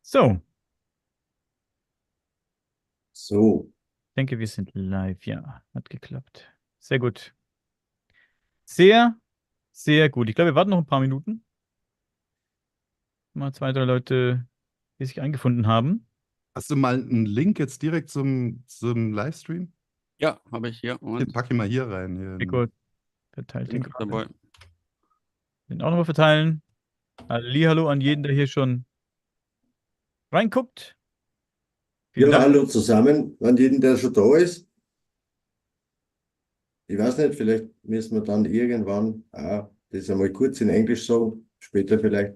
So, So, ich denke, wir sind live. Ja, hat geklappt. Sehr gut. Sehr, sehr gut. Ich glaube, wir warten noch ein paar Minuten. Mal zwei, drei Leute, die sich eingefunden haben. Hast du mal einen Link jetzt direkt zum Livestream? Ja, habe ich hier. Den Moment, pack ich mal hier rein. Hier Nico verteilt den bin gerade gerade. dabei. Den auch nochmal verteilen. Hallihallo an jeden, der hier schon reinguckt. Vielen ja, Dank. hallo zusammen, an jeden, der schon da ist. Ich weiß nicht, vielleicht müssen wir dann irgendwann das einmal kurz in Englisch sagen, später vielleicht.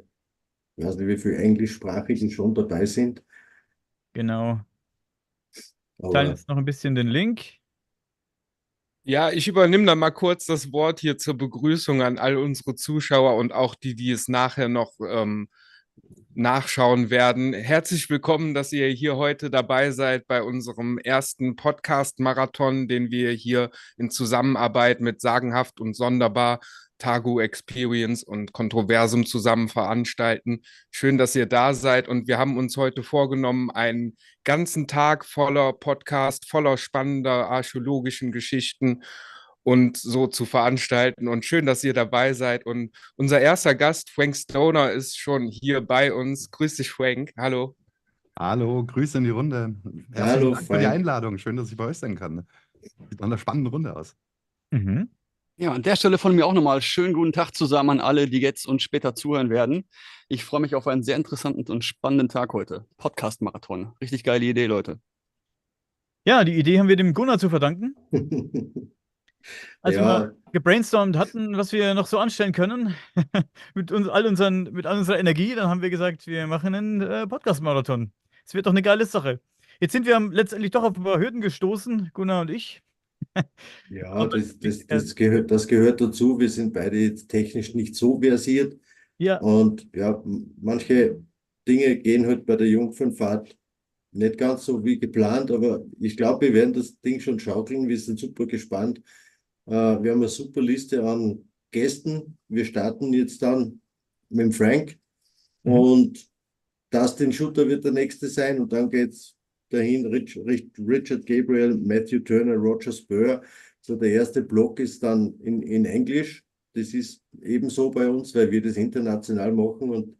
Ich weiß nicht, wie viele Englischsprachigen schon dabei sind, Genau. Teilen aber jetzt noch ein bisschen den Link. Ja, ich übernehme da mal kurz das Wort hier zur Begrüßung an all unsere Zuschauer und auch die, die es nachher noch nachschauen werden. Herzlich willkommen, dass ihr hier heute dabei seid bei unserem ersten Podcast-Marathon, den wir hier in Zusammenarbeit mit Sagenhaft und Sonderbar, Tagu-experience und KONTROVERSUM zusammen veranstalten. Schön, dass ihr da seid und wir haben uns heute vorgenommen, einen ganzen Tag voller Podcast, voller spannender archäologischen Geschichten und so zu veranstalten. Und schön, dass ihr dabei seid. Und unser erster Gast, Frank Stoner, ist schon hier bei uns. Grüß dich, Frank. Hallo. Hallo, Grüße in die Runde. Herzlichen hallo Dank für die Frank. Einladung. Schön, dass ich bei euch sein kann. Sieht nach einer spannenden Runde aus. Mhm. Ja, an der Stelle von mir auch nochmal schönen guten Tag zusammen an alle, die jetzt und später zuhören werden. Ich freue mich auf einen sehr interessanten und spannenden Tag heute. Podcast-Marathon. Richtig geile Idee, Leute. Ja, die Idee haben wir dem Gunnar zu verdanken. Als wir mal Ja, gebrainstormt hatten, was wir noch so anstellen können, mit all unserer Energie, dann haben wir gesagt, wir machen einen Podcast-Marathon. Es wird doch eine geile Sache. Jetzt sind wir letztendlich doch auf ein paar Hürden gestoßen, Gunnar und ich. ja, Aber das gehört dazu. Wir sind beide jetzt technisch nicht so versiert ja, und ja, manche Dinge gehen halt bei der Jungfernfahrt nicht ganz so wie geplant, aber ich glaube, wir werden das Ding schon schaukeln. Wir sind super gespannt. Wir haben eine super Liste an Gästen. Wir starten jetzt dann mit dem Frank mhm. und Dustin Schutter wird der nächste sein und dann geht's dahin Richard Gabriel, Matthew Turner, Roger Spur. So der erste Block ist dann in Englisch. Das ist ebenso bei uns, weil wir das international machen und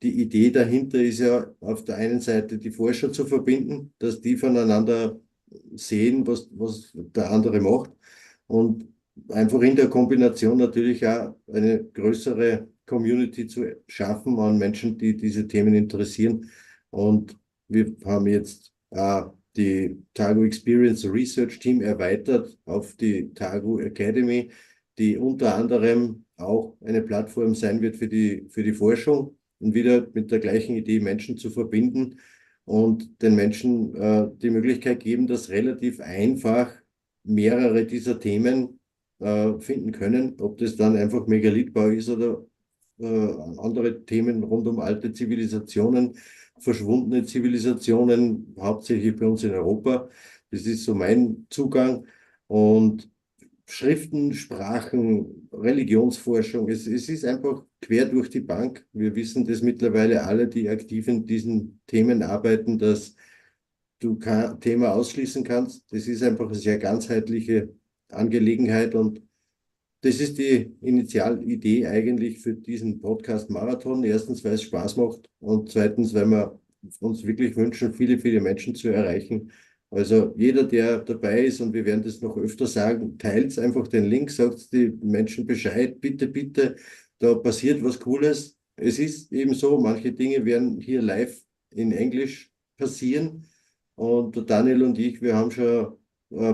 die Idee dahinter ist ja auf der einen Seite die Forscher zu verbinden, dass die voneinander sehen, was der andere macht und einfach in der Kombination natürlich auch eine größere Community zu schaffen an Menschen, die diese Themen interessieren. Und wir haben jetzt die Tagu-Experience Research Team erweitert auf die Tagu Academy, die unter anderem auch eine Plattform sein wird für die Forschung und wieder mit der gleichen Idee Menschen zu verbinden und den Menschen die Möglichkeit geben, dass relativ einfach mehrere dieser Themen finden können. Ob das dann einfach Megalithbau ist oder andere Themen rund um alte Zivilisationen, verschwundene Zivilisationen, hauptsächlich bei uns in Europa. Das ist so mein Zugang. Und Schriften, Sprachen, Religionsforschung, es ist einfach quer durch die Bank. Wir wissen das mittlerweile alle, die aktiv in diesen Themen arbeiten, dass du kein Thema ausschließen kannst. Das ist einfach eine sehr ganzheitliche Angelegenheit und das ist die Initialidee eigentlich für diesen Podcast-Marathon. Erstens, weil es Spaß macht und zweitens, weil wir uns wirklich wünschen, viele, viele Menschen zu erreichen. Also jeder, der dabei ist, und wir werden das noch öfter sagen, teilt einfach den Link, sagt die Menschen Bescheid, bitte, bitte, da passiert was Cooles. Es ist eben so, manche Dinge werden hier live in Englisch passieren. Und der Daniel und ich, wir haben schon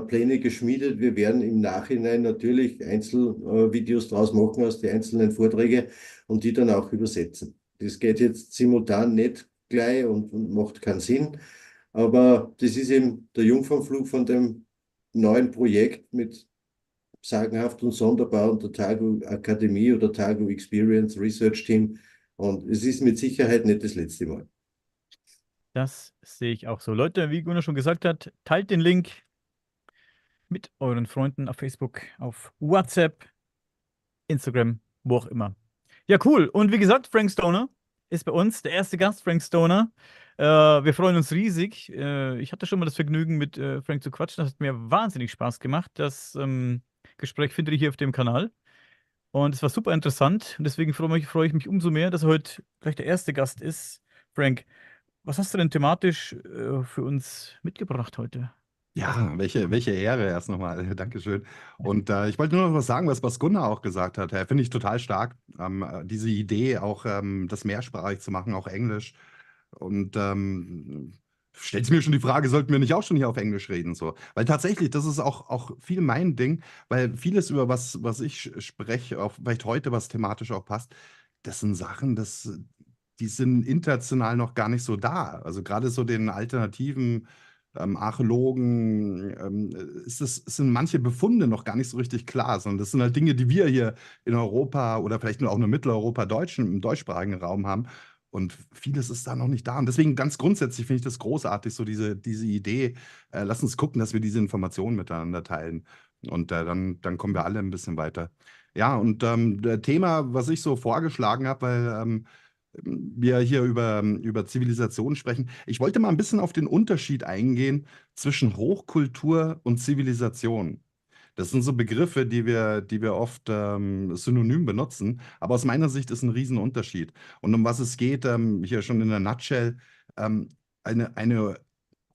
Pläne geschmiedet. Wir werden im Nachhinein natürlich Einzelvideos draus machen aus den einzelnen Vorträgen und die dann auch übersetzen. Das geht jetzt simultan nicht gleich und macht keinen Sinn. Aber das ist eben der Jungfernflug von dem neuen Projekt mit Sagenhaft und Sonderbar und der Tagu Akademie oder Tagu Experience Research Team. Und es ist mit Sicherheit nicht das letzte Mal. Das sehe ich auch so. Leute, wie Gunnar schon gesagt hat, teilt den Link mit euren Freunden auf Facebook, auf WhatsApp, Instagram, wo auch immer. Ja, cool. Und wie gesagt, Frank Stoner, ist bei uns der erste Gast, Frank Stoner. Wir freuen uns riesig. Ich hatte schon mal das Vergnügen, mit Frank zu quatschen. Das hat mir wahnsinnig Spaß gemacht. Das Gespräch findet ihr hier auf dem Kanal. Und es war super interessant. Und deswegen freue ich mich umso mehr, dass er heute gleich der erste Gast ist. Frank, was hast du denn thematisch für uns mitgebracht heute? Ja, welche Ehre erst nochmal. Dankeschön. Und ich wollte nur noch was sagen, was Gunnar auch gesagt hat. Finde ich total stark. Diese Idee, auch das mehrsprachig zu machen, auch Englisch. Und stellt sich mir schon die Frage, sollten wir nicht auch schon hier auf Englisch reden? So? Weil tatsächlich, das ist auch viel mein Ding, weil vieles, über was ich spreche, auch vielleicht heute, was thematisch auch passt, das sind Sachen, die sind international noch gar nicht so da. Also gerade so den alternativen Archäologen sind manche Befunde noch gar nicht so richtig klar, sondern das sind halt Dinge, die wir hier in Europa oder vielleicht nur auch nur Mitteleuropa, im deutschsprachigen Raum haben. Und vieles ist da noch nicht da. Und deswegen ganz grundsätzlich finde ich das großartig, so diese Idee, lass uns gucken, dass wir diese Informationen miteinander teilen. Und dann kommen wir alle ein bisschen weiter. Ja, und das Thema, was ich so vorgeschlagen habe, weil wir hier über Zivilisation sprechen. Ich wollte mal ein bisschen auf den Unterschied eingehen zwischen Hochkultur und Zivilisation. Das sind so Begriffe, die wir oft synonym benutzen, aber aus meiner Sicht ist ein Riesenunterschied. Und um was es geht, hier schon in der Nutshell, ähm, eine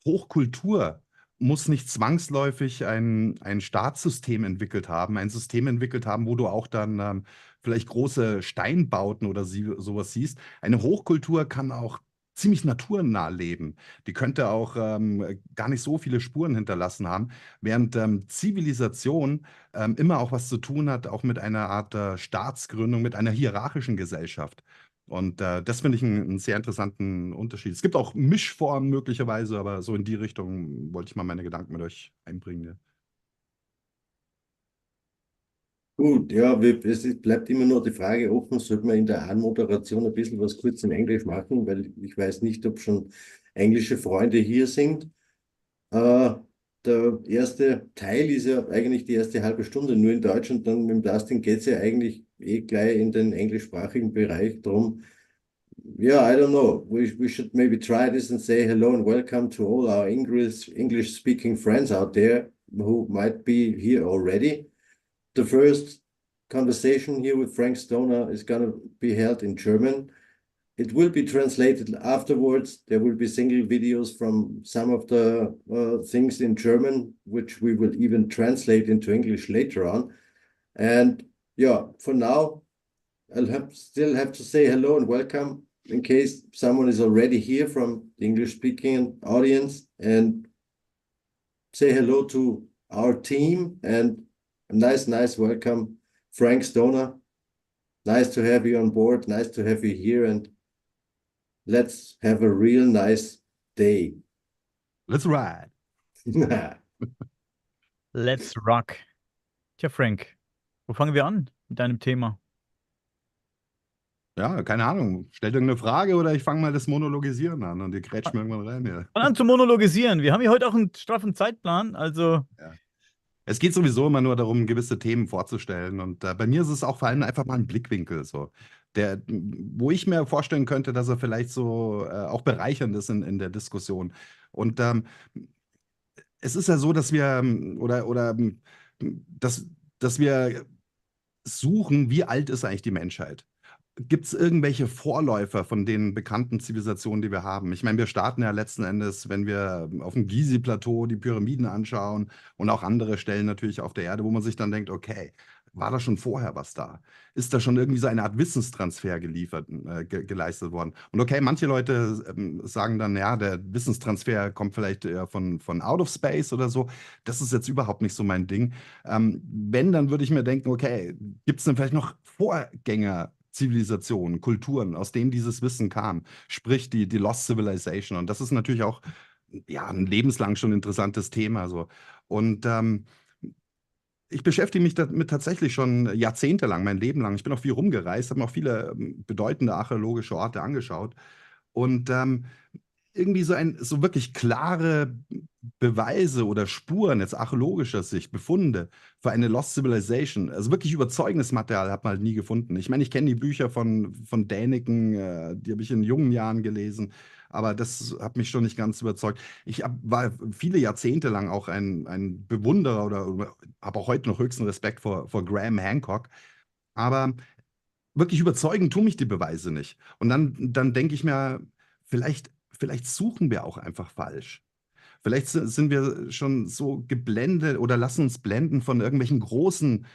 Hochkultur muss nicht zwangsläufig ein Staatssystem entwickelt haben, ein System entwickelt haben, wo du auch dann vielleicht große Steinbauten oder sowas siehst. Eine Hochkultur kann auch ziemlich naturnah leben. Die könnte auch gar nicht so viele Spuren hinterlassen haben, während Zivilisation immer auch was zu tun hat, auch mit einer Art Staatsgründung, mit einer hierarchischen Gesellschaft. Und das finde ich einen sehr interessanten Unterschied. Es gibt auch Mischformen möglicherweise, aber so in die Richtung wollte ich mal meine Gedanken mit euch einbringen. Ja. Gut, ja, bleibt immer nur die Frage offen, sollte man in der Anmoderation ein bisschen was kurz in Englisch machen, weil ich weiß nicht, ob schon englische Freunde hier sind. Äh, Der erste Teil ist ja eigentlich die erste halbe Stunde nur in Deutsch und dann mit dem Dustin geht es ja eigentlich gleich in den englischsprachigen Bereich drum. Yeah, I don't know. We should maybe try this and say hello and welcome to all our English speaking friends out there who might be here already. The first conversation here with Frank Stoner is going to be held in German. It will be translated afterwards. There will be single videos from some of the things in German, which we will even translate into English later on. And yeah, for now, still have to say hello and welcome in case someone is already here from the English-speaking audience, and say hello to our team and a nice welcome, Frank Stoner. Nice to have you on board. Nice to have you here, and let's have a real nice day. Let's ride. Let's rock. Tja, Frank, wo fangen wir an mit deinem Thema? Ja, keine Ahnung. Stellt irgendeine Frage oder ich fange mal das Monologisieren an und ihr grätscht mir irgendwann rein. Ja. Fang an zu monologisieren. Wir haben hier heute auch einen straffen Zeitplan, also Ja. Es geht sowieso immer nur darum, gewisse Themen vorzustellen. Und bei mir ist es auch vor allem einfach mal ein Blickwinkel, so, wo ich mir vorstellen könnte, dass er vielleicht so auch bereichernd ist in der Diskussion. Und es ist ja so, dass wir dass wir suchen, wie alt ist eigentlich die Menschheit? Gibt es irgendwelche Vorläufer von den bekannten Zivilisationen, die wir haben? Ich meine, wir starten ja letzten Endes, wenn wir auf dem Gizeh-Plateau die Pyramiden anschauen und auch andere Stellen natürlich auf der Erde, wo man sich dann denkt, okay, war da schon vorher was da? Ist da schon irgendwie so eine Art Wissenstransfer geleistet worden? Und okay, manche Leute sagen dann, ja, der Wissenstransfer kommt vielleicht von Out of Space oder so. Das ist jetzt überhaupt nicht so mein Ding. Wenn, dann würde ich mir denken, okay, gibt es denn vielleicht noch Vorgänger? Zivilisationen, Kulturen, aus denen dieses Wissen kam, sprich die Lost Civilization. Und das ist natürlich auch ja, ein lebenslang schon interessantes Thema. So. Und ich beschäftige mich damit tatsächlich schon jahrzehntelang, mein Leben lang. Ich bin auch viel rumgereist, habe mir auch viele bedeutende archäologische Orte angeschaut. Und irgendwie so wirklich klare Beweise oder Spuren, jetzt archäologischer Sicht, Befunde für eine Lost Civilization, also wirklich überzeugendes Material hat man halt nie gefunden. Ich meine, ich kenne die Bücher von Däniken, die habe ich in jungen Jahren gelesen, aber das hat mich schon nicht ganz überzeugt. War viele Jahrzehnte lang auch ein Bewunderer oder habe auch heute noch höchsten Respekt vor Graham Hancock, aber wirklich überzeugen tun mich die Beweise nicht. Und dann denke ich mir, vielleicht suchen wir auch einfach falsch. Vielleicht sind wir schon so geblendet oder lassen uns blenden von irgendwelchen großen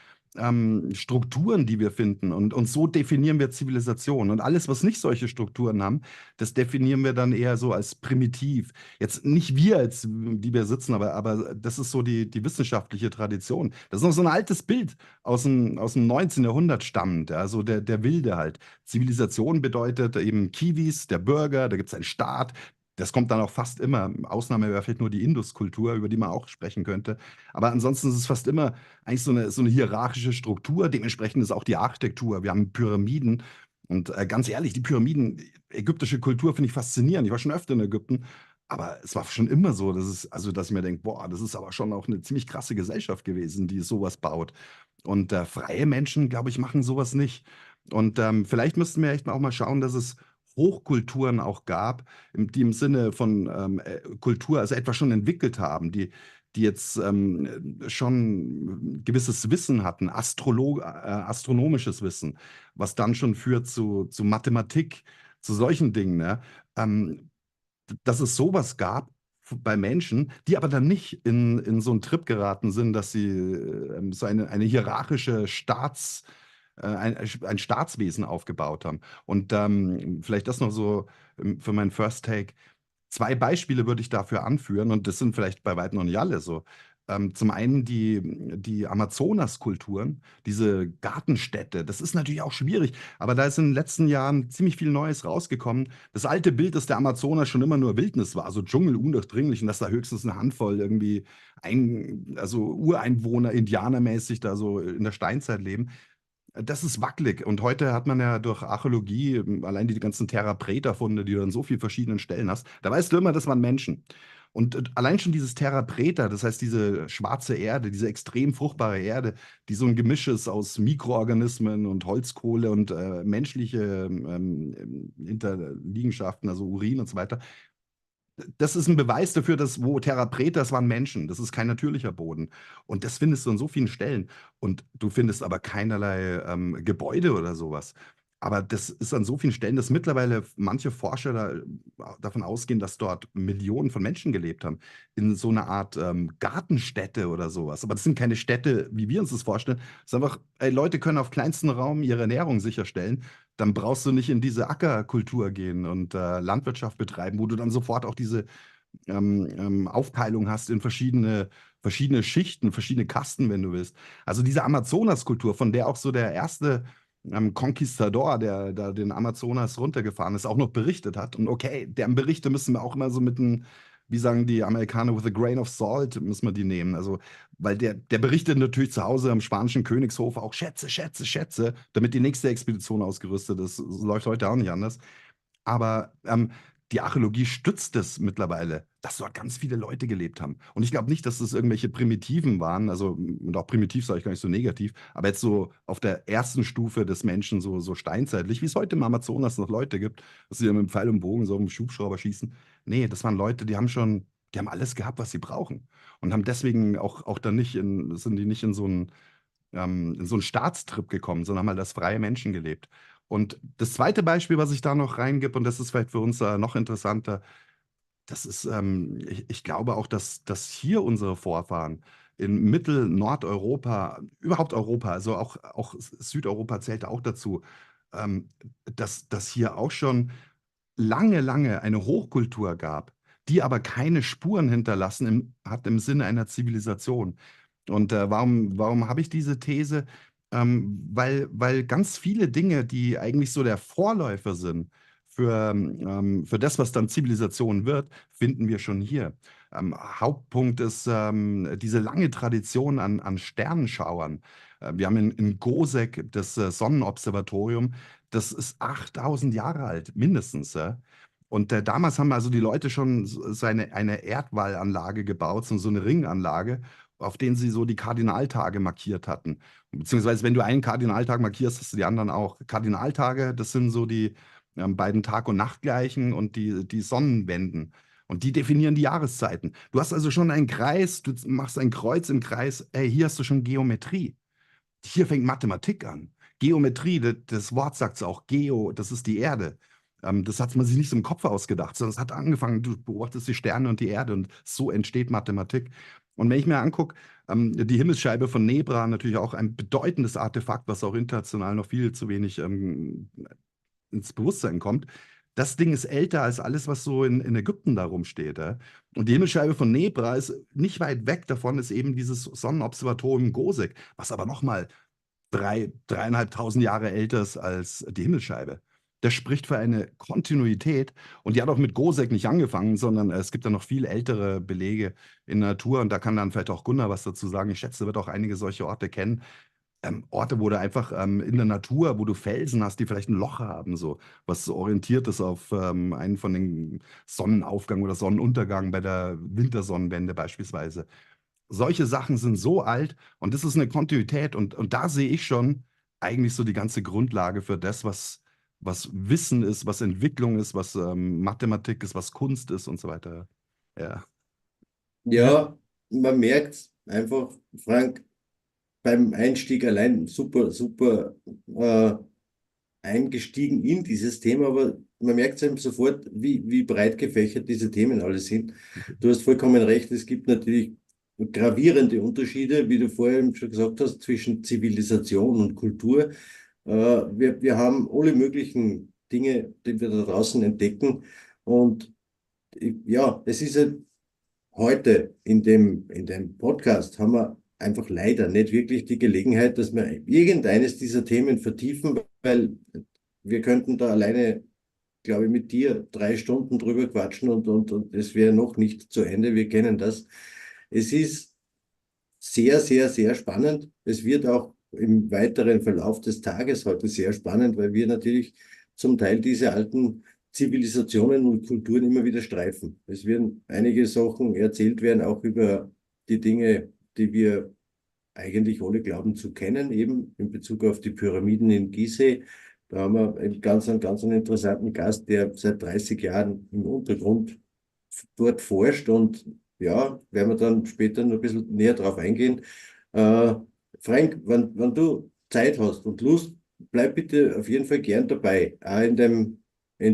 Strukturen, die wir finden. Und so definieren wir Zivilisation. Und alles, was nicht solche Strukturen haben, das definieren wir dann eher so als primitiv. Jetzt nicht wir, als die wir sitzen, aber das ist so die wissenschaftliche Tradition. Das ist noch so ein altes Bild aus dem 19. Jahrhundert stammend, ja, so der Wilde halt. Zivilisation bedeutet eben Kiwis, der Bürger, da gibt es einen Staat. Das kommt dann auch fast immer. Ausnahme wäre vielleicht nur die Induskultur, über die man auch sprechen könnte. Aber ansonsten ist es fast immer eigentlich so eine hierarchische Struktur. Dementsprechend ist auch die Architektur. Wir haben Pyramiden. Und ganz ehrlich, die Pyramiden, ägyptische Kultur finde ich faszinierend. Ich war schon öfter in Ägypten. Aber es war schon immer so, dass ich mir denke, boah, das ist aber schon auch eine ziemlich krasse Gesellschaft gewesen, die sowas baut. Und freie Menschen, glaube ich, machen sowas nicht. Und vielleicht müssten wir echt auch mal schauen, dass es Hochkulturen auch gab, die im Sinne von Kultur, also etwas schon entwickelt haben, die jetzt schon gewisses Wissen hatten, astronomisches Wissen, was dann schon führt zu Mathematik, zu solchen Dingen, ne? Dass es sowas gab bei Menschen, die aber dann nicht in so einen Trip geraten sind, dass sie so eine hierarchische ein Staatswesen aufgebaut haben. Und vielleicht das noch so für meinen First Take. Zwei Beispiele würde ich dafür anführen, und das sind vielleicht bei weitem noch nicht alle so. Zum einen die Amazonaskulturen, diese Gartenstädte, das ist natürlich auch schwierig, aber da ist in den letzten Jahren ziemlich viel Neues rausgekommen. Das alte Bild, dass der Amazonas schon immer nur Wildnis war, also Dschungel undurchdringlich, und dass da höchstens eine Handvoll irgendwie also Ureinwohner, Indianermäßig da so in der Steinzeit leben. Das ist wackelig. Und heute hat man ja durch Archäologie, allein die ganzen Terra Preta-Funde, die du an so vielen verschiedenen Stellen hast, da weißt du immer, das waren Menschen. Und allein schon dieses Terra Preta, das heißt diese schwarze Erde, diese extrem fruchtbare Erde, die so ein Gemisch ist aus Mikroorganismen und Holzkohle und menschliche Hinterliegenschaften, also Urin und so weiter. Das ist ein Beweis dafür, dass wo Terra Preta, das waren Menschen, das ist kein natürlicher Boden. Und das findest du an so vielen Stellen. Und du findest aber keinerlei Gebäude oder sowas. Aber das ist an so vielen Stellen, dass mittlerweile manche Forscher davon ausgehen, dass dort Millionen von Menschen gelebt haben. In so einer Art Gartenstädte oder sowas. Aber das sind keine Städte, wie wir uns das vorstellen. Es ist einfach, ey, Leute können auf kleinstem Raum ihre Ernährung sicherstellen. Dann brauchst du nicht in diese Ackerkultur gehen und Landwirtschaft betreiben, wo du dann sofort auch diese Aufteilung hast in verschiedene Schichten, verschiedene Kasten, wenn du willst. Also diese Amazonaskultur, von der auch so der erste Conquistador, der da den Amazonas runtergefahren ist, auch noch berichtet hat. Und okay, deren Berichte müssen wir auch immer so wie sagen die Amerikaner, with a grain of salt müssen wir die nehmen. Also, weil der berichtet natürlich zu Hause am spanischen Königshof auch Schätze, Schätze, Schätze, damit die nächste Expedition ausgerüstet ist. Das läuft heute auch nicht anders. Aber die Archäologie stützt es mittlerweile, dass dort ganz viele Leute gelebt haben. Und ich glaube nicht, dass das irgendwelche Primitiven waren, also, und auch primitiv sage ich gar nicht so negativ, aber jetzt so auf der ersten Stufe des Menschen so steinzeitlich, wie es heute im Amazonas noch Leute gibt, dass sie dann mit dem Pfeil und Bogen so mit dem Hubschrauber schießen. Nee, das waren Leute, die haben alles gehabt, was sie brauchen. Und haben deswegen auch dann sind die nicht in so einen Staatstrip gekommen, sondern haben halt als freie Menschen gelebt. Und das zweite Beispiel, was ich da noch reingebe, und das ist vielleicht für uns noch interessanter, das ist, ich glaube auch, dass hier unsere Vorfahren in Mittel-Nordeuropa, überhaupt Europa, also auch Südeuropa zählt auch dazu, dass hier auch schon lange, lange eine Hochkultur gab, die aber keine Spuren hinterlassen hat im Sinne einer Zivilisation. Und warum habe ich diese These? Weil ganz viele Dinge, die eigentlich so der Vorläufer sind für das, was dann Zivilisation wird, finden wir schon hier. Hauptpunkt ist diese lange Tradition an Sternenschauern. Wir haben in Gosek das Sonnenobservatorium, das ist 8000 Jahre alt, mindestens. Ja? Und damals haben also die Leute schon eine Erdwallanlage gebaut, so eine Ringanlage, auf denen sie so die Kardinaltage markiert hatten. Beziehungsweise, wenn du einen Kardinaltag markierst, hast du die anderen auch. Kardinaltage, das sind so die beiden Tag- und Nachtgleichen und die Sonnenwenden. Und die definieren die Jahreszeiten. Du hast also schon einen Kreis, du machst ein Kreuz im Kreis. Ey, hier hast du schon Geometrie. Hier fängt Mathematik an. Geometrie, das Wort sagt es auch, Geo, das ist die Erde. Das hat man sich nicht so im Kopf ausgedacht, sondern es hat angefangen, du beobachtest die Sterne und die Erde und so entsteht Mathematik. Und wenn ich mir angucke, die Himmelsscheibe von Nebra, natürlich auch ein bedeutendes Artefakt, was auch international noch viel zu wenig ins Bewusstsein kommt. Das Ding ist älter als alles, was so in Ägypten da rumsteht. Ja? Und die Himmelsscheibe von Nebra ist nicht weit weg davon, ist eben dieses Sonnenobservatorium Gosek, was aber nochmal 3.500 Jahre älter ist als die Himmelsscheibe. Das spricht für eine Kontinuität und die hat auch mit Gosek nicht angefangen, sondern es gibt da noch viel ältere Belege in der Natur und da kann dann vielleicht auch Gunnar was dazu sagen. Ich schätze, er wird auch einige solche Orte kennen. Orte, wo du einfach in der Natur, wo du Felsen hast, die vielleicht ein Loch haben, so, was so orientiert ist auf einen von den Sonnenaufgang oder Sonnenuntergang bei der Wintersonnenwende beispielsweise. Solche Sachen sind so alt und das ist eine Kontinuität und da sehe ich schon eigentlich so die ganze Grundlage für das, was Wissen ist, was Entwicklung ist, was Mathematik ist, was Kunst ist und so weiter. Ja. Ja. Ja, man merkt einfach, Frank, beim Einstieg allein super, super eingestiegen in dieses Thema, aber man merkt eben sofort, wie breit gefächert diese Themen alle sind. Du hast vollkommen recht, es gibt natürlich gravierende Unterschiede, wie du vorher eben schon gesagt hast, zwischen Zivilisation und Kultur. Wir haben alle möglichen Dinge, die wir da draußen entdecken. Und ja, es ist halt heute in dem Podcast haben wir einfach leider nicht wirklich die Gelegenheit, dass wir irgendeines dieser Themen vertiefen, weil wir könnten da alleine, glaube ich, mit dir 3 Stunden drüber quatschen und es wäre noch nicht zu Ende. Wir kennen das. Es ist sehr, sehr, sehr spannend. Es wird auch im weiteren Verlauf des Tages heute sehr spannend, weil wir natürlich zum Teil diese alten Zivilisationen und Kulturen immer wieder streifen. Es werden einige Sachen erzählt werden, auch über die Dinge, die wir eigentlich alle glauben zu kennen, eben in Bezug auf die Pyramiden in Gizeh. Da haben wir einen ganz interessanten Gast, der seit 30 Jahren im Untergrund dort forscht und ja, werden wir dann später noch ein bisschen näher drauf eingehen. Äh, Frank, wenn du Zeit hast und Lust, bleib bitte auf jeden Fall gern dabei, auch in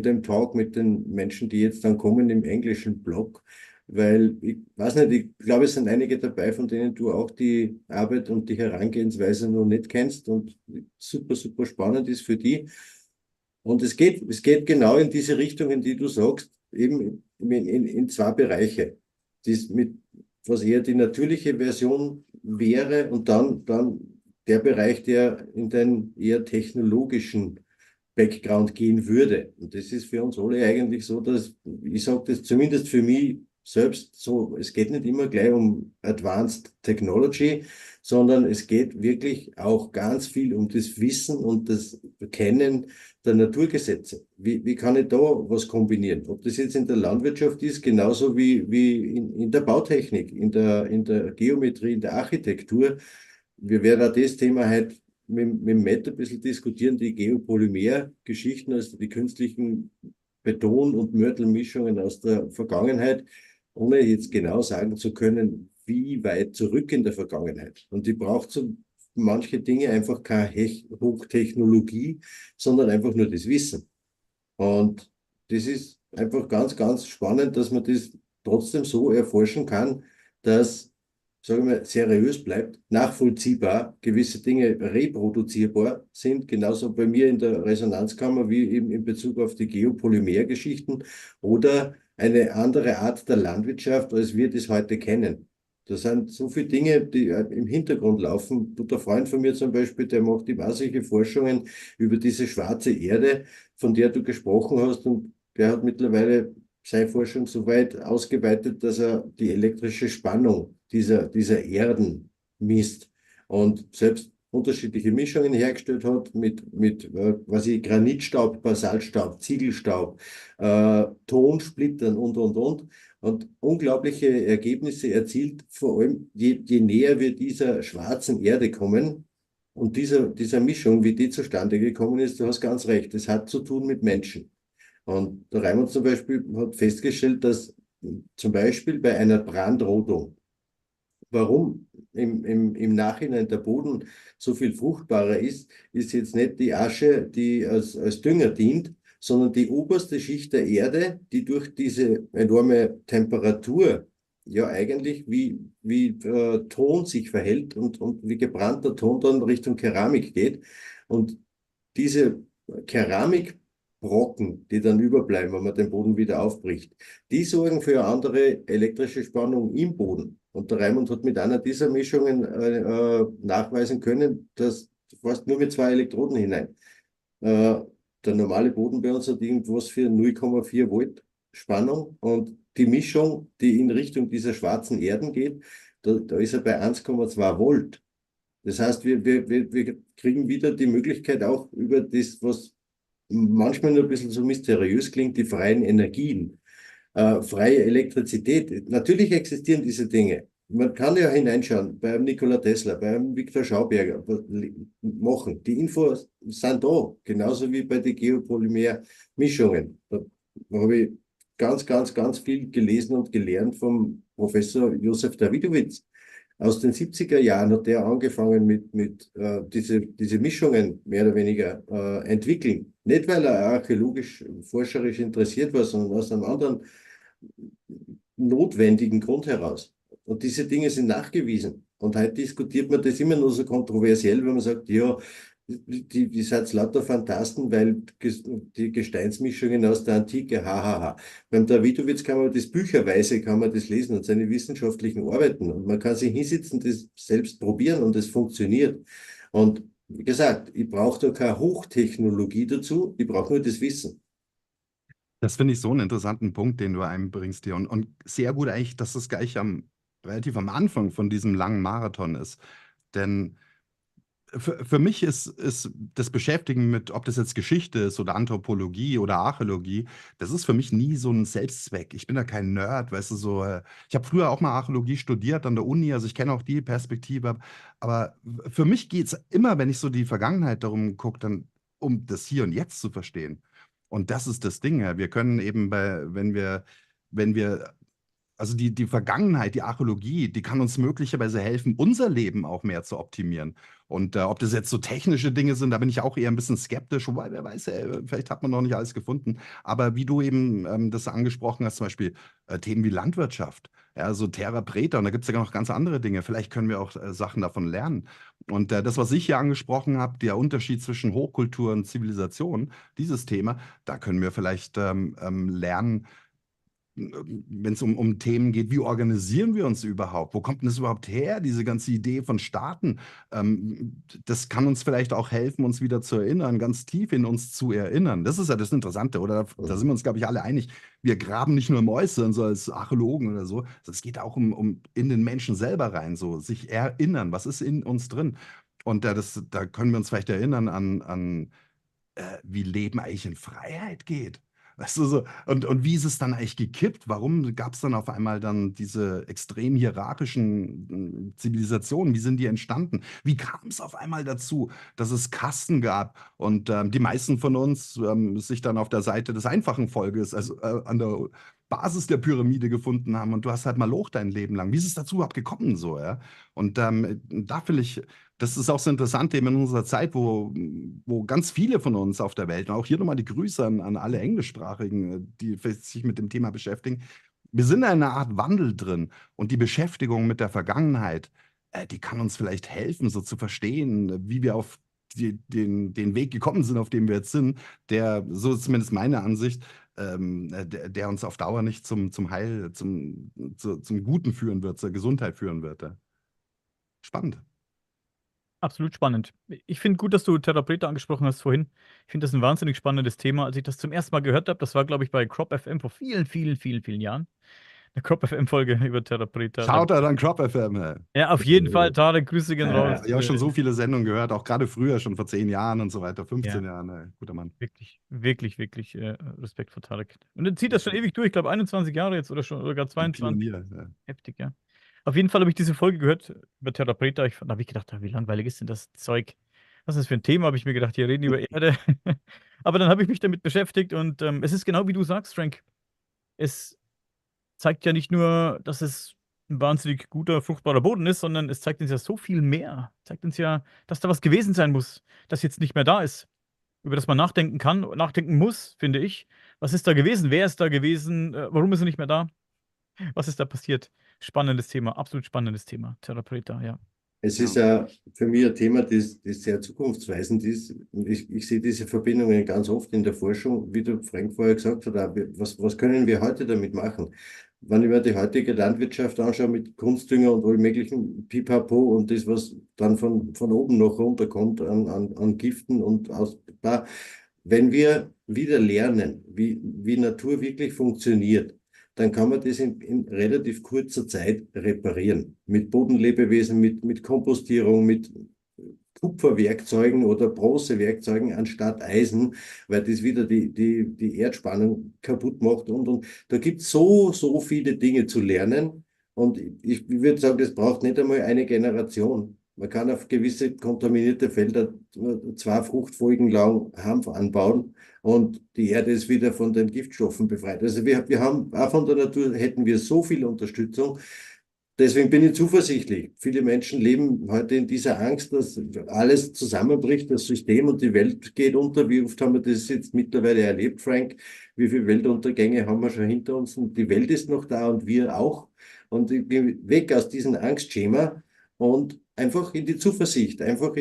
dem Talk mit den Menschen, die jetzt dann kommen im englischen Blog, weil ich weiß nicht, ich glaube, es sind einige dabei, von denen du auch die Arbeit und die Herangehensweise noch nicht kennst und super, super spannend ist für die. Und es geht genau in diese Richtung, in die du sagst, eben in zwei Bereiche. Das mit, was eher die natürliche Version wäre und dann der Bereich, der in den eher technologischen Background gehen würde. Und das ist für uns alle eigentlich so, dass, ich sage das zumindest für mich selbst so, es geht nicht immer gleich um Advanced Technology, sondern es geht wirklich auch ganz viel um das Wissen und das Kennen der Naturgesetze. Wie kann ich da was kombinieren? Ob das jetzt in der Landwirtschaft ist, genauso wie in der Bautechnik, in der Geometrie, in der Architektur. Wir werden auch das Thema heute mit Matt ein bisschen diskutieren, die Geopolymer-Geschichten, also die künstlichen Beton- und Mörtelmischungen aus der Vergangenheit, ohne jetzt genau sagen zu können, wie weit zurück in der Vergangenheit. Und die braucht so manche Dinge einfach keine Hochtechnologie, sondern einfach nur das Wissen. Und das ist einfach ganz, ganz spannend, dass man das trotzdem so erforschen kann, dass, sagen wir mal, seriös bleibt, nachvollziehbar, gewisse Dinge reproduzierbar sind, genauso bei mir in der Resonanzkammer wie eben in Bezug auf die Geopolymergeschichten oder eine andere Art der Landwirtschaft, als wir das heute kennen. Da sind so viele Dinge, die im Hintergrund laufen. Der Freund von mir zum Beispiel, der macht immer solche Forschungen über diese schwarze Erde, von der du gesprochen hast, und der hat mittlerweile seine Forschung so weit ausgeweitet, dass er die elektrische Spannung dieser Erden misst. Und selbst unterschiedliche Mischungen hergestellt hat mit Granitstaub, Basaltstaub, Ziegelstaub, Tonsplittern und unglaubliche Ergebnisse erzielt, vor allem je näher wir dieser schwarzen Erde kommen und dieser Mischung, wie die zustande gekommen ist, du hast ganz recht, das hat zu tun mit Menschen. Und der Raimund zum Beispiel hat festgestellt, dass zum Beispiel bei einer Brandrodung, warum im Nachhinein der Boden so viel fruchtbarer ist jetzt nicht die Asche, die als Dünger dient, sondern die oberste Schicht der Erde, die durch diese enorme Temperatur ja eigentlich wie Ton sich verhält und wie gebrannter Ton dann Richtung Keramik geht. Und diese Keramikbrocken, die dann überbleiben, wenn man den Boden wieder aufbricht, die sorgen für eine andere elektrische Spannung im Boden. Und der Raimund hat mit einer dieser Mischungen nachweisen können, dass fast nur mit 2 Elektroden hinein. Der normale Boden bei uns hat irgendwas für 0,4 Volt Spannung und die Mischung, die in Richtung dieser schwarzen Erden geht, da ist er bei 1,2 Volt. Das heißt, wir kriegen wieder die Möglichkeit auch über das, was manchmal nur ein bisschen so mysteriös klingt, die freien Energien, freie Elektrizität. Natürlich existieren diese Dinge. Man kann ja hineinschauen, beim Nikola Tesla, beim Viktor Schauberger, machen. Die Infos sind da, genauso wie bei den Geopolymer-Mischungen. Da habe ich ganz viel gelesen und gelernt vom Professor Josef Davidowitz. Aus den 70er Jahren hat der angefangen mit diese Mischungen mehr oder weniger entwickeln. Nicht, weil er archäologisch, forscherisch interessiert war, sondern aus einem anderen notwendigen Grund heraus. Und diese Dinge sind nachgewiesen. Und heute diskutiert man das immer nur so kontroversiell, wenn man sagt, ja, die seid lauter Fantasten, weil die Gesteinsmischungen aus der Antike, hahaha. Beim Davidowitz kann man das bücherweise kann man das lesen und seine wissenschaftlichen Arbeiten. Und man kann sich hinsetzen, das selbst probieren und es funktioniert. Und wie gesagt, ich brauche da keine Hochtechnologie dazu, ich brauche nur das Wissen. Das finde ich so einen interessanten Punkt, den du einbringst hier. Und sehr gut eigentlich, dass das gleich relativ am Anfang von diesem langen Marathon ist. Denn für mich ist das Beschäftigen mit, ob das jetzt Geschichte ist oder Anthropologie oder Archäologie, das ist für mich nie so ein Selbstzweck. Ich bin da kein Nerd, weißt du, so. Ich habe früher auch mal Archäologie studiert an der Uni, also ich kenne auch die Perspektive. Aber für mich geht es immer, wenn ich so die Vergangenheit darum gucke, dann um das Hier und Jetzt zu verstehen. Und das ist das Ding, ja. Wir können eben wenn wir also die Vergangenheit, die Archäologie, die kann uns möglicherweise helfen, unser Leben auch mehr zu optimieren. Und ob das jetzt so technische Dinge sind, da bin ich auch eher ein bisschen skeptisch, wobei, wer weiß, vielleicht hat man noch nicht alles gefunden. Aber wie du eben das angesprochen hast, zum Beispiel Themen wie Landwirtschaft, ja, so Terra Preta, und da gibt es ja noch ganz andere Dinge. Vielleicht können wir auch Sachen davon lernen. Und das, was ich hier angesprochen habe, der Unterschied zwischen Hochkultur und Zivilisation, dieses Thema, da können wir vielleicht lernen, wenn es um Themen geht, wie organisieren wir uns überhaupt? Wo kommt denn das überhaupt her, diese ganze Idee von Staaten? Das kann uns vielleicht auch helfen, uns wieder zu erinnern, ganz tief in uns zu erinnern. Das ist ja das Interessante, oder? Da sind wir uns, glaube ich, alle einig. Wir graben nicht nur im Äußeren, so als Archäologen oder so. Es geht auch um in den Menschen selber rein, so sich erinnern, was ist in uns drin? Und da können wir uns vielleicht erinnern an wie Leben eigentlich in Freiheit geht. Weißt du, so, und wie ist es dann eigentlich gekippt? Warum gab es dann auf einmal dann diese extrem hierarchischen Zivilisationen? Wie sind die entstanden? Wie kam es auf einmal dazu, dass es Kasten gab und die meisten von uns sich dann auf der Seite des einfachen Volkes, also an der Basis der Pyramide gefunden haben und du hast halt mal Loch dein Leben lang. Wie ist es dazu überhaupt gekommen so, ja? Und da finde ich, das ist auch so interessant eben in unserer Zeit, wo ganz viele von uns auf der Welt, und auch hier nochmal die Grüße an alle Englischsprachigen, die sich mit dem Thema beschäftigen, wir sind in einer Art Wandel drin und die Beschäftigung mit der Vergangenheit, die kann uns vielleicht helfen, so zu verstehen, wie wir auf den Weg gekommen sind, auf dem wir jetzt sind, der, so ist zumindest meine Ansicht, der uns auf Dauer nicht zum Heil, zum Guten führen wird, zur Gesundheit führen wird. Ja. Spannend. Absolut spannend. Ich finde gut, dass du Terra Preta angesprochen hast vorhin. Ich finde das ein wahnsinnig spannendes Thema. Als ich das zum ersten Mal gehört habe, das war, glaube ich, bei Crop FM vor vielen Jahren. Eine Crop-FM-Folge über Therapeuten. Schaut an Crop FM. Ja, auf jeden Fall, Tarek, Grüße gehen raus. Ich habe auch schon so viele Sendungen gehört, auch gerade früher, schon vor 10 Jahren und so weiter, 15 Ja. Jahren. Guter Mann. Wirklich, wirklich, wirklich Respekt vor Tarek. Und er zieht das schon ewig durch, ich glaube 21 Jahre jetzt oder schon oder gar 22. Pionier, ja. Heftig, ja. Auf jeden Fall habe ich diese Folge gehört über Therapeuten. Da habe ich gedacht, wie langweilig ist denn das Zeug? Was ist das für ein Thema? Habe ich mir gedacht, hier reden über Erde. Aber dann habe ich mich damit beschäftigt und es ist genau wie du sagst, Frank. Es zeigt ja nicht nur, dass es ein wahnsinnig guter, fruchtbarer Boden ist, sondern es zeigt uns ja so viel mehr. Es zeigt uns ja, dass da was gewesen sein muss, das jetzt nicht mehr da ist, über das man nachdenken kann, nachdenken muss, finde ich. Was ist da gewesen? Wer ist da gewesen? Warum ist er nicht mehr da? Was ist da passiert? Spannendes Thema, absolut spannendes Thema. Therapeuten, ja. Es ist ja für mich ein Thema, das sehr zukunftsweisend ist. Und ich sehe diese Verbindungen ganz oft in der Forschung, wie der Frank vorher gesagt hat, auch was können wir heute damit machen? Wenn ich mir die heutige Landwirtschaft anschaue mit Kunstdünger und allem möglichen Pipapo und das, was dann von oben noch runterkommt an Giften und wenn wir wieder lernen, wie Natur wirklich funktioniert, dann kann man das in relativ kurzer Zeit reparieren. Mit Bodenlebewesen, mit Kompostierung, mit Kupferwerkzeugen oder Bronzewerkzeugen anstatt Eisen, weil das wieder die Erdspannung kaputt macht. Und da gibt es so viele Dinge zu lernen. Und ich würde sagen, das braucht nicht einmal eine Generation. Man kann auf gewisse kontaminierte Felder 2 Fruchtfolgen lang Hanf anbauen und die Erde ist wieder von den Giftstoffen befreit. Also wir haben, auch von der Natur hätten wir so viel Unterstützung. Deswegen bin ich zuversichtlich. Viele Menschen leben heute in dieser Angst, dass alles zusammenbricht, das System und die Welt geht unter. Wie oft haben wir das jetzt mittlerweile erlebt, Frank? Wie viele Weltuntergänge haben wir schon hinter uns? Und die Welt ist noch da und wir auch. Und ich bin weg aus diesem Angstschema und einfach in die Zuversicht, einfach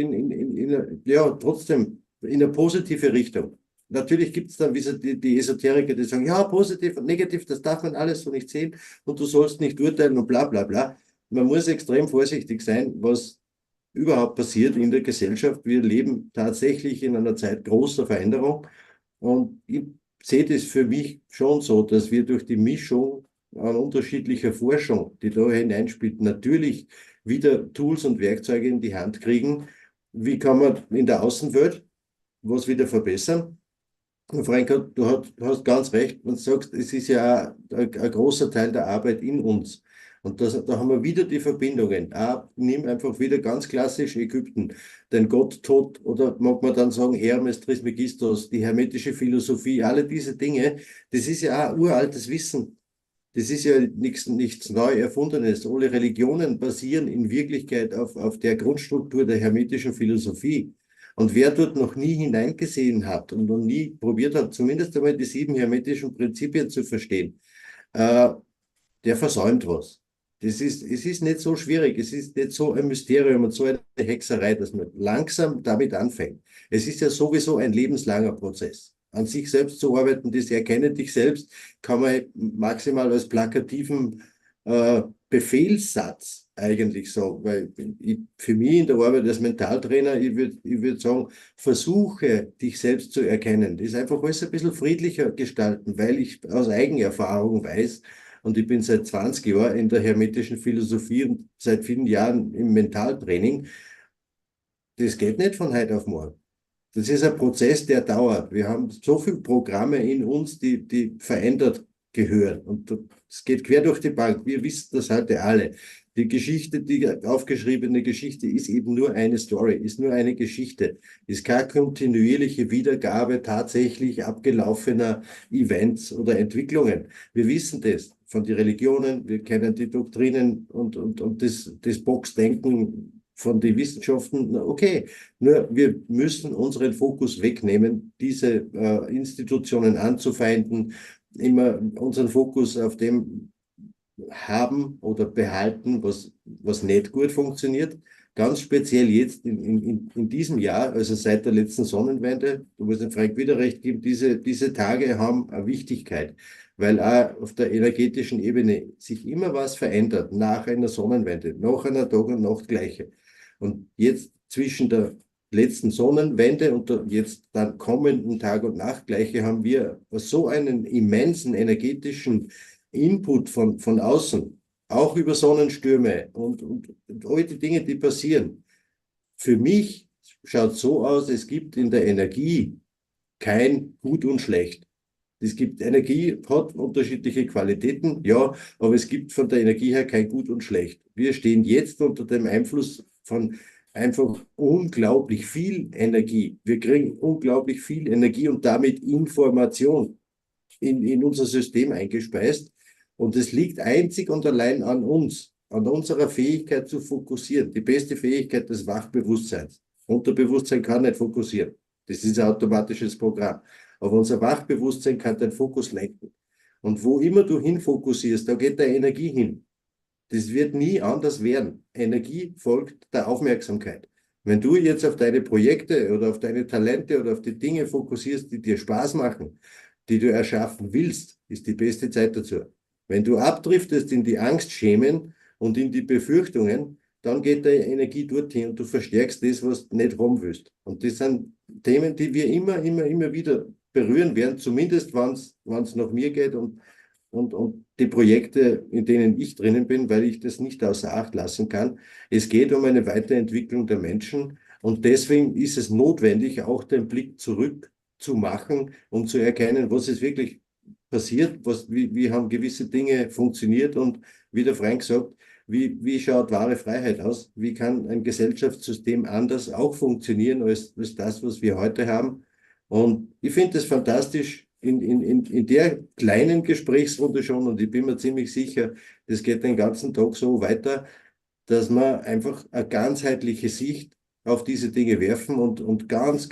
trotzdem in eine positive Richtung. Natürlich gibt es dann wieder die Esoteriker, die sagen, ja, positiv und negativ, das darf man alles so nicht sehen und du sollst nicht urteilen und bla bla bla. Man muss extrem vorsichtig sein, was überhaupt passiert in der Gesellschaft. Wir leben tatsächlich in einer Zeit großer Veränderung und ich sehe das für mich schon so, dass wir durch die Mischung an unterschiedlicher Forschung, die da hineinspielt, natürlich wieder Tools und Werkzeuge in die Hand kriegen. Wie kann man in der Außenwelt was wieder verbessern? Frank, du hast ganz recht, wenn du sagst, es ist ja ein großer Teil der Arbeit in uns. Und da haben wir wieder die Verbindungen. Nimm einfach wieder ganz klassisch Ägypten, den Gott Tod, oder mag man dann sagen Hermes Trismegistos, die hermetische Philosophie, alle diese Dinge, das ist ja auch uraltes Wissen. Das ist ja nichts neu Erfundenes. Alle Religionen basieren in Wirklichkeit auf der Grundstruktur der hermetischen Philosophie. Und wer dort noch nie hineingesehen hat und noch nie probiert hat, zumindest einmal die 7 hermetischen Prinzipien zu verstehen, der versäumt was. Es ist nicht so schwierig, es ist nicht so ein Mysterium und so eine Hexerei, dass man langsam damit anfängt. Es ist ja sowieso ein lebenslanger Prozess. An sich selbst zu arbeiten, das Erkenne dich selbst, kann man maximal als plakativen Befehlssatz eigentlich sagen, weil für mich in der Arbeit als Mentaltrainer, ich würd sagen, versuche dich selbst zu erkennen. Das ist einfach alles ein bisschen friedlicher gestalten, weil ich aus Eigenerfahrung weiß, und ich bin seit 20 Jahren in der hermetischen Philosophie und seit vielen Jahren im Mentaltraining, das geht nicht von heute auf morgen. Das ist ein Prozess, der dauert. Wir haben so viele Programme in uns, die verändert gehören. Und es geht quer durch die Bank. Wir wissen das heute alle. Die Geschichte, die aufgeschriebene Geschichte ist eben nur eine Story, ist nur eine Geschichte, ist keine kontinuierliche Wiedergabe tatsächlich abgelaufener Events oder Entwicklungen. Wir wissen das von den Religionen, wir kennen die Doktrinen und das Boxdenken von den Wissenschaften. Okay, nur wir müssen unseren Fokus wegnehmen, diese Institutionen anzufeinden, immer unseren Fokus auf dem haben oder behalten, was nicht gut funktioniert. Ganz speziell jetzt in diesem Jahr, also seit der letzten Sonnenwende, du musst dem Frank wieder recht geben, diese Tage haben eine Wichtigkeit, weil auch auf der energetischen Ebene sich immer was verändert nach einer Sonnenwende, nach einer Tag- und Nachtgleiche. Und jetzt zwischen der letzten Sonnenwende und der jetzt dann kommenden Tag- und Nachtgleiche haben wir so einen immensen energetischen Input von außen, auch über Sonnenstürme und all die Dinge, die passieren. Für mich schaut so aus, es gibt in der Energie kein Gut und Schlecht. Es gibt Energie, hat unterschiedliche Qualitäten, ja, aber es gibt von der Energie her kein Gut und Schlecht. Wir stehen jetzt unter dem Einfluss von einfach unglaublich viel Energie. Wir kriegen unglaublich viel Energie und damit Information in unser System eingespeist. Und es liegt einzig und allein an uns, an unserer Fähigkeit zu fokussieren. Die beste Fähigkeit des Wachbewusstseins. Unterbewusstsein kann nicht fokussieren. Das ist ein automatisches Programm. Aber unser Wachbewusstsein kann den Fokus lenken. Und wo immer du hinfokussierst, da geht der Energie hin. Das wird nie anders werden. Energie folgt der Aufmerksamkeit. Wenn du jetzt auf deine Projekte oder auf deine Talente oder auf die Dinge fokussierst, die dir Spaß machen, die du erschaffen willst, ist die beste Zeit dazu. Wenn du abdriftest in die Angstschemen und in die Befürchtungen, dann geht deine Energie dorthin und du verstärkst das, was du nicht haben willst. Und das sind Themen, die wir immer wieder berühren werden, zumindest wenn es nach mir geht und die Projekte, in denen ich drinnen bin, weil ich das nicht außer Acht lassen kann. Es geht um eine Weiterentwicklung der Menschen und deswegen ist es notwendig, auch den Blick zurück zu machen, um zu erkennen, was ist wirklich passiert, wie haben gewisse Dinge funktioniert und wie der Frank sagt, wie schaut wahre Freiheit aus? Wie kann ein Gesellschaftssystem anders auch funktionieren als das, was wir heute haben? Und ich finde es fantastisch in der kleinen Gesprächsrunde schon, und ich bin mir ziemlich sicher, das geht den ganzen Tag so weiter, dass wir einfach eine ganzheitliche Sicht auf diese Dinge werfen und ganz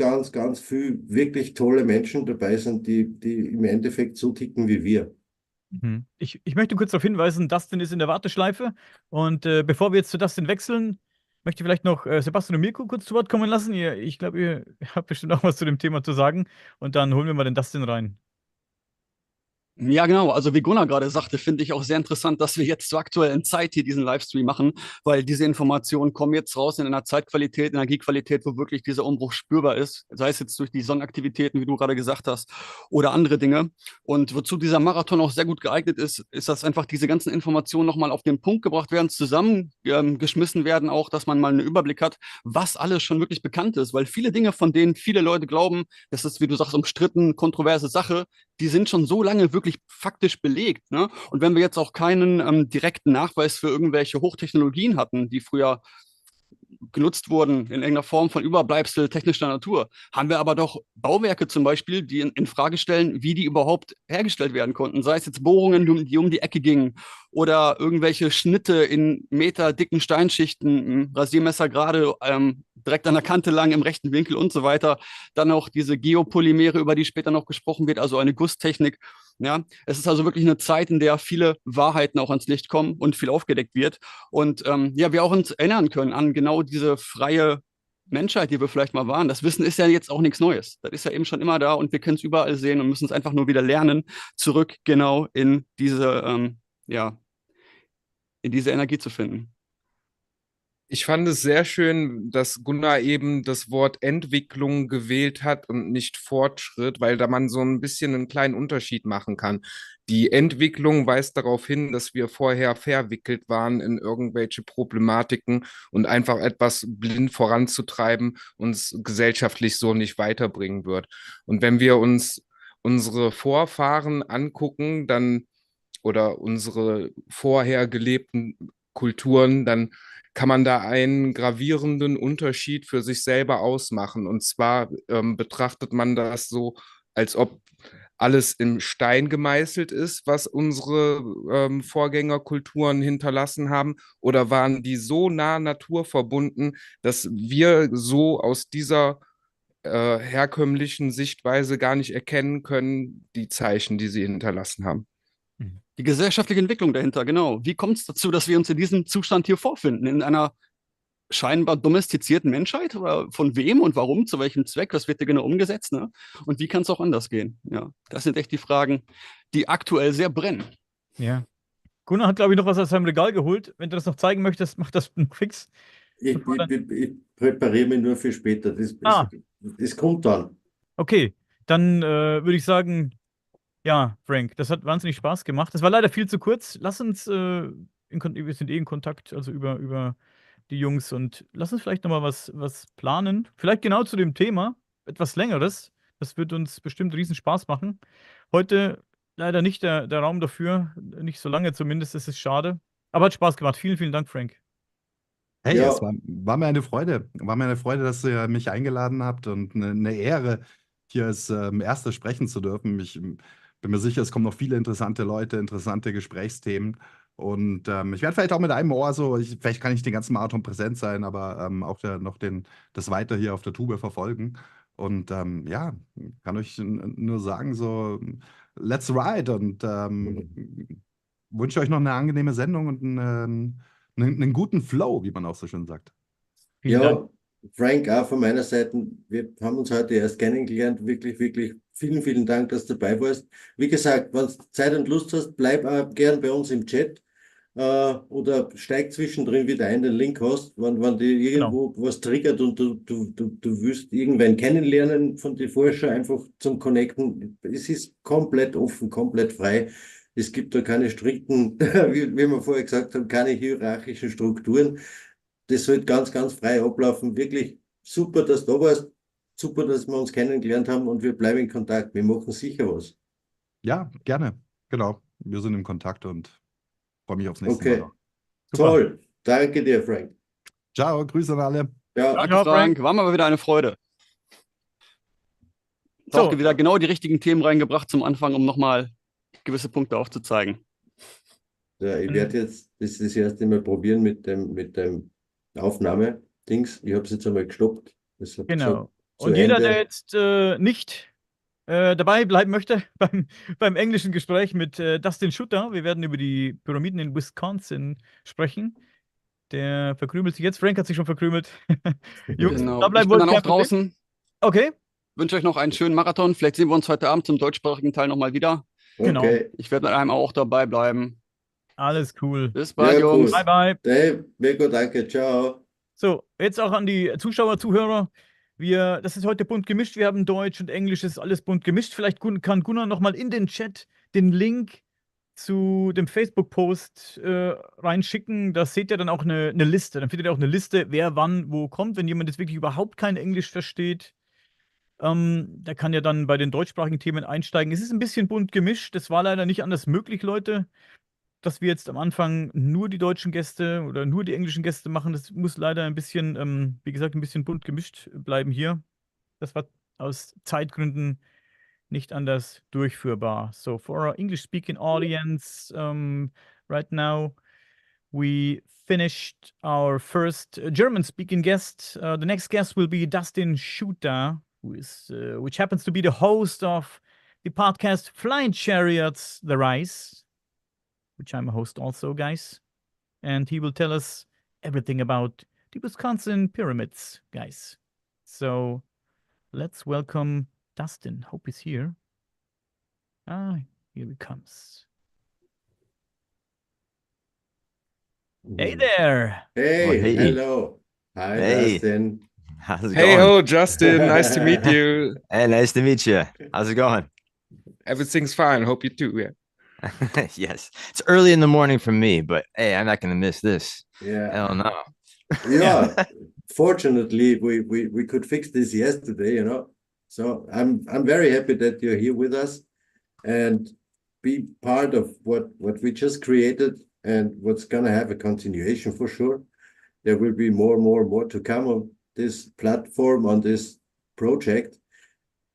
viel wirklich tolle Menschen dabei sind, die im Endeffekt so ticken wie wir. Ich möchte kurz darauf hinweisen, Dustin ist in der Warteschleife. Und bevor wir jetzt zu Dustin wechseln, möchte ich vielleicht noch Sebastian und Mirko kurz zu Wort kommen lassen. Ich glaube, ihr habt bestimmt auch was zu dem Thema zu sagen. Und dann holen wir mal den Dustin rein. Ja, genau. Also wie Gunnar gerade sagte, finde ich auch sehr interessant, dass wir jetzt zur aktuellen Zeit hier diesen Livestream machen, weil diese Informationen kommen jetzt raus in einer Zeitqualität, Energiequalität, wo wirklich dieser Umbruch spürbar ist. Sei es jetzt durch die Sonnenaktivitäten, wie du gerade gesagt hast, oder andere Dinge. Und wozu dieser Marathon auch sehr gut geeignet ist, ist, dass einfach diese ganzen Informationen nochmal auf den Punkt gebracht werden, zusammengeschmissen werden, auch, dass man mal einen Überblick hat, was alles schon wirklich bekannt ist. Weil viele Dinge, von denen viele Leute glauben, das ist, wie du sagst, umstritten, kontroverse Sache, die sind schon so lange wirklich faktisch belegt. Ne? Und wenn wir jetzt auch keinen direkten Nachweis für irgendwelche Hochtechnologien hatten, die früher genutzt wurden in irgendeiner Form von Überbleibsel technischer Natur, haben wir aber doch Bauwerke zum Beispiel, die in Frage stellen, wie die überhaupt hergestellt werden konnten. Sei es jetzt Bohrungen, die um die Ecke gingen oder irgendwelche Schnitte in meterdicken Steinschichten, Rasiermesser gerade direkt an der Kante lang im rechten Winkel und so weiter. Dann auch diese Geopolymere, über die später noch gesprochen wird, also eine Gusstechnik. Ja, es ist also wirklich eine Zeit, in der viele Wahrheiten auch ans Licht kommen und viel aufgedeckt wird. Und ja, wir auch uns erinnern können an genau diese freie Menschheit, die wir vielleicht mal waren. Das Wissen ist ja jetzt auch nichts Neues. Das ist ja eben schon immer da und wir können es überall sehen und müssen es einfach nur wieder lernen, zurück genau in diese, ja, in diese Energie zu finden. Ich fand es sehr schön, dass Gunnar eben das Wort Entwicklung gewählt hat und nicht Fortschritt, weil da man so ein bisschen einen kleinen Unterschied machen kann. Die Entwicklung weist darauf hin, dass wir vorher verwickelt waren in irgendwelche Problematiken und einfach etwas blind voranzutreiben uns gesellschaftlich so nicht weiterbringen wird. Und wenn wir uns unsere Vorfahren angucken, dann oder unsere vorher gelebten Kulturen, dann kann man da einen gravierenden Unterschied für sich selber ausmachen. Und zwar betrachtet man das so, als ob alles im Stein gemeißelt ist, was unsere Vorgängerkulturen hinterlassen haben, oder waren die so nah naturverbunden, dass wir so aus dieser herkömmlichen Sichtweise gar nicht erkennen können, die Zeichen, die sie hinterlassen haben. Die gesellschaftliche Entwicklung dahinter, genau. Wie kommt es dazu, dass wir uns in diesem Zustand hier vorfinden? In einer scheinbar domestizierten Menschheit? Oder von wem und warum? Zu welchem Zweck? Was wird da genau umgesetzt? Ne? Und wie kann es auch anders gehen? Ja, das sind echt die Fragen, die aktuell sehr brennen. Ja. Gunnar hat, glaube ich, noch was aus seinem Regal geholt. Wenn du das noch zeigen möchtest, mach das fix. Ich präpariere mich nur für später. Das kommt dann. Okay. Dann würde ich sagen, Ja, Frank, das hat wahnsinnig Spaß gemacht. Das war leider viel zu kurz. Lass uns, wir sind in Kontakt, also über die Jungs und lass uns vielleicht nochmal was planen. Vielleicht genau zu dem Thema, etwas Längeres. Das wird uns bestimmt riesen Spaß machen. Heute leider nicht der Raum dafür, nicht so lange zumindest, das ist schade. Aber hat Spaß gemacht. Vielen, vielen Dank, Frank. Hey, Ja. es war mir eine Freude. War mir eine Freude, dass ihr mich eingeladen habt und eine Ehre, hier als Erste sprechen zu dürfen. Ich bin mir sicher, es kommen noch viele interessante Leute, interessante Gesprächsthemen. Und ich werde vielleicht auch mit einem Ohr vielleicht kann ich den ganzen Marathon präsent sein, aber auch noch das Weiter hier auf der Tube verfolgen. Und ja, kann euch nur sagen, so, let's ride und wünsche euch noch eine angenehme Sendung und einen guten Flow, wie man auch so schön sagt. Vielen Dank. Ja, Frank, auch von meiner Seite, wir haben uns heute erst kennengelernt. Wirklich, wirklich vielen, vielen Dank, dass du dabei warst. Wie gesagt, wenn du Zeit und Lust hast, bleib auch gern bei uns im Chat oder steig zwischendrin wieder ein, den Link hast, wenn dir irgendwo was triggert und du willst irgendwen kennenlernen von den Forschern, einfach zum Connecten. Es ist komplett offen, komplett frei. Es gibt da keine strikten, wie wir vorher gesagt haben, keine hierarchischen Strukturen. Das sollte ganz, ganz frei ablaufen. Wirklich super, dass du da warst. Super, dass wir uns kennengelernt haben und wir bleiben in Kontakt. Wir machen sicher was. Ja, gerne. Genau. Wir sind im Kontakt und freue mich aufs nächste Mal. Okay, Noch. Super. toll. Danke dir, Frank. Ciao, Grüße an alle. Ja, Danke, Ciao, Frank. Frank. War mal wieder eine Freude. So. Auch wieder genau die richtigen Themen reingebracht zum Anfang, um nochmal gewisse Punkte aufzuzeigen. ja, ich werde jetzt das erste Mal probieren mit dem Aufnahme-Dings. Ich habe es jetzt einmal gestoppt. Das hat Genau. gesagt, zu Und jeder, Ende. der jetzt nicht dabei bleiben möchte beim englischen Gespräch mit Dustin Schutter, wir werden über die Pyramiden in Wisconsin sprechen. Der verkrümelt sich jetzt. Frank hat sich schon verkrümelt. Jungs, Genau. da Ich bleiben bin wollt, dann auch kein Problem. draußen. Okay, Wünsche euch noch einen schönen Marathon. Vielleicht sehen wir uns heute Abend zum deutschsprachigen Teil nochmal wieder. genau. Okay. Ich werde mit einem auch dabei bleiben. Alles cool. Bis bald, Ja, cool. Jungs. Bye, bye. Dave, Mirko, danke. Ciao. So, jetzt auch an die Zuschauer, Zuhörer. Das ist heute bunt gemischt. Wir haben Deutsch und Englisch, ist alles bunt gemischt. Vielleicht kann Gunnar nochmal in den Chat den Link zu dem Facebook-Post reinschicken. Da seht ihr dann auch eine Liste. Dann findet ihr auch eine Liste, wer wann wo kommt. Wenn jemand jetzt wirklich überhaupt kein Englisch versteht, der kann ja dann bei den deutschsprachigen Themen einsteigen. Es ist ein bisschen bunt gemischt. Das war leider nicht anders möglich, Leute, dass wir jetzt am Anfang nur die deutschen Gäste oder nur die englischen Gäste machen. Das muss leider ein bisschen, wie gesagt, ein bisschen bunt gemischt bleiben hier. Das war aus Zeitgründen nicht anders durchführbar. So, for our English-speaking audience, right now we finished our first German-speaking guest. The next guest will be Dustin Schutter, which happens to be the host of the podcast Flying Chariots, The Rise, which I'm a host also, guys. And he will tell us everything about the Wisconsin pyramids, guys. So let's welcome Dustin. Hope he's here. Here he comes. Hey there. Hey, Oh, hey. hello. Hi, Hey. Dustin. How's it Hey going? ho, Justin. Nice to meet you. Hey, nice to meet you. How's it going? Everything's fine. Hope you too. Yeah. Yes. It's early in the morning for me, but hey, I'm not going to miss this. Yeah. Hell no. Yeah. Fortunately, we could fix this yesterday, you know. So I'm very happy that you're here with us and be part of what we just created and what's gonna have a continuation for sure. There will be more to come on this platform, on this project.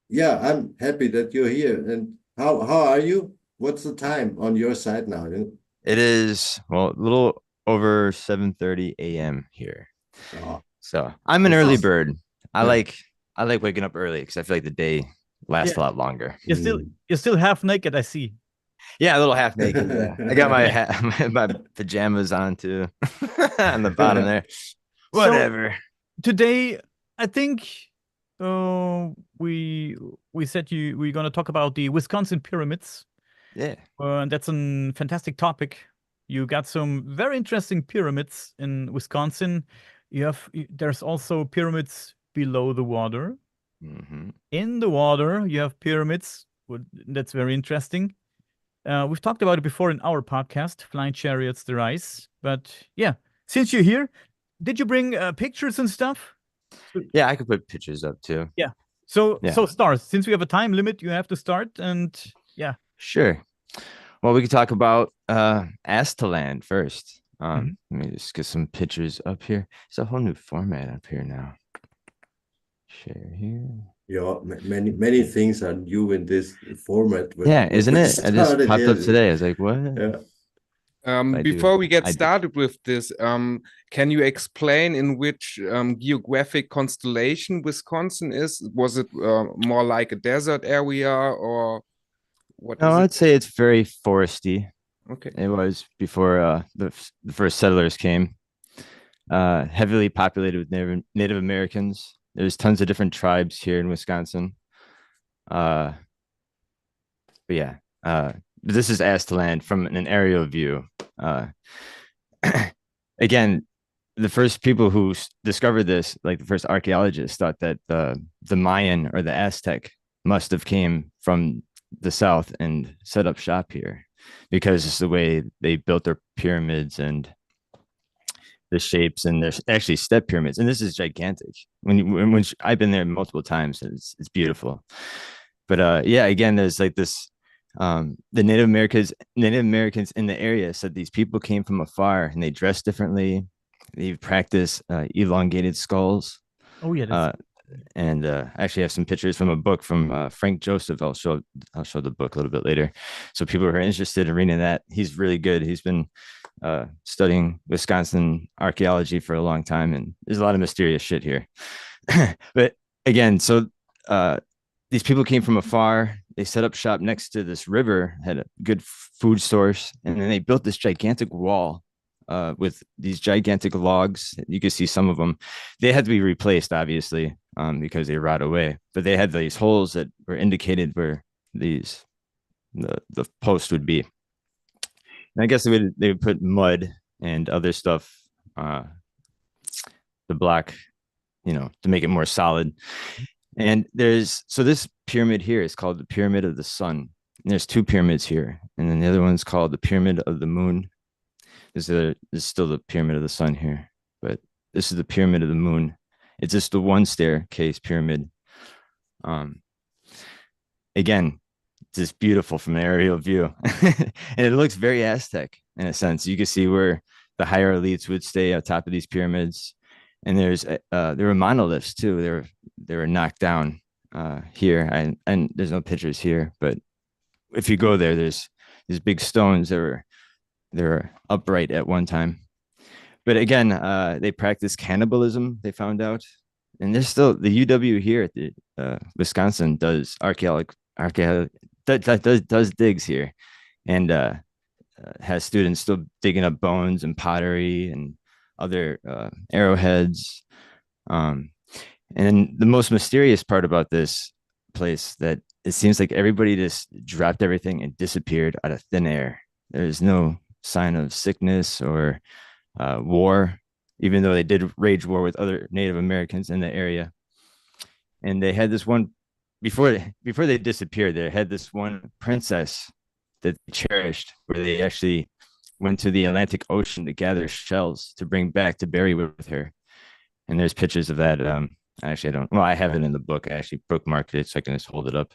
Yeah, I'm happy that you're here. And how are you? What's the time on your side now? It is, well, a little over 7:30 a.m. here. Oh, So I'm an This early is- bird. I yeah. like waking up early because I feel like the day lasts a lot longer. You're still half naked, I see. Yeah, a little half naked. Yeah. I got my hat, my pajamas on too, on the bottom there. Whatever. Today, I think we said we're gonna talk about the Wisconsin pyramids. Yeah. And that's a fantastic topic. You got some very interesting pyramids in Wisconsin. There's also pyramids below the water. Hmm. In the water, you have pyramids That's very interesting. We've talked about it before in our podcast, Flying Chariots, the Rise. But yeah, since you're here, did you bring pictures and stuff? Yeah, I could put pictures up too. Yeah. So Yeah. start. Since we have a time limit, you have to start. And yeah. Sure. Well, we could talk about Astaland first. Let me just get some pictures up here. It's a whole new format up here now. Share here. Yeah, many things are new in this format. Yeah, isn't it? I just popped up today. I was like, what? Yeah. Before we get started with this, can you explain in which geographic constellation Wisconsin is? Was it more like a desert area, or what? No, I'd say it's very foresty. Okay. It was before the first settlers came. Heavily populated with Native Americans. There's tons of different tribes here in Wisconsin. But yeah, this is Astaland from an aerial view. Again, the first people who discovered this, like the first archaeologists, thought that the Mayan or the Aztec must have came from the south and set up shop here, because it's the way they built their pyramids and the shapes, and there's actually step pyramids, and this is gigantic. When I've been there multiple times, and it's beautiful. But yeah, again, there's like this. The Native Americans in the area said these people came from afar, and they dress differently. They practice elongated skulls. Oh yeah. And I actually have some pictures from a book from Frank Joseph. I'll show the book a little bit later, so people who are interested in reading that. He's really good. He's been studying Wisconsin archaeology for a long time, and there's a lot of mysterious shit here. But again, so these people came from afar. They set up shop next to this river, had a good food source, and then they built this gigantic wall with these gigantic logs. You can see some of them. They had to be replaced, obviously, because they rot away. But they had these holes that were indicated where the post would be. And I guess they would put mud and other stuff to block, to make it more solid. And so this pyramid here is called the Pyramid of the Sun. And there's two pyramids here, and then the other one's called the Pyramid of the Moon. This is still the Pyramid of the Sun here, but this is the Pyramid of the Moon. It's just the one staircase pyramid. Again, just beautiful from an aerial view. And it looks very Aztec in a sense. You can see where the higher elites would stay on top of these pyramids. And there were monoliths too. They were knocked down here, and there's no pictures here, but if you go there, there's these big stones that were upright at one time. But again, they practice cannibalism, they found out. And there's still the UW here at the Wisconsin does does digs here, and has students still digging up bones and pottery and other arrowheads. And the most mysterious part about this place, that it seems like everybody just dropped everything and disappeared out of thin air. There's no sign of sickness or war, even though they did wage war with other Native Americans in the area. And they had this one, before they disappeared, they had this one princess that they cherished, where they actually went to the Atlantic Ocean to gather shells to bring back to bury with her. And there's pictures of that. Actually, I have it in the book. I actually bookmarked it so I can just hold it up.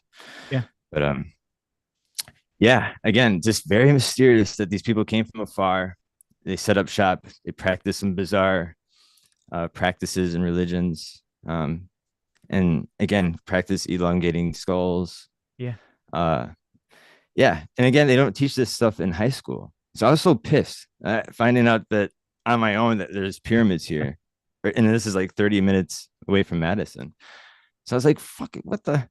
Yeah. But yeah, again, just very mysterious that these people came from afar. They set up shop. They practiced some bizarre practices and religions. And again, practice elongating skulls. Yeah. Yeah. And again, they don't teach this stuff in high school. So I was so pissed finding out that on my own that there's pyramids here. And this is like 30 minutes away from Madison. So I was like, fuck it, what the?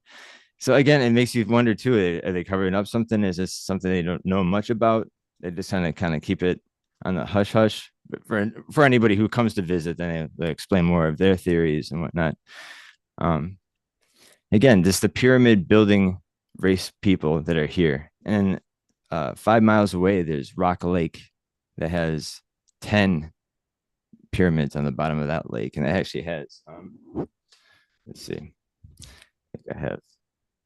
So again, it makes you wonder too, are they covering up something? Is this something they don't know much about? They just kind of keep it on the hush hush. But for anybody who comes to visit, then they explain more of their theories and whatnot. Again, just the pyramid building race people that are here. And 5 miles away, there's Rock Lake that has 10 pyramids on the bottom of that lake. And it actually has, let's see, I think I have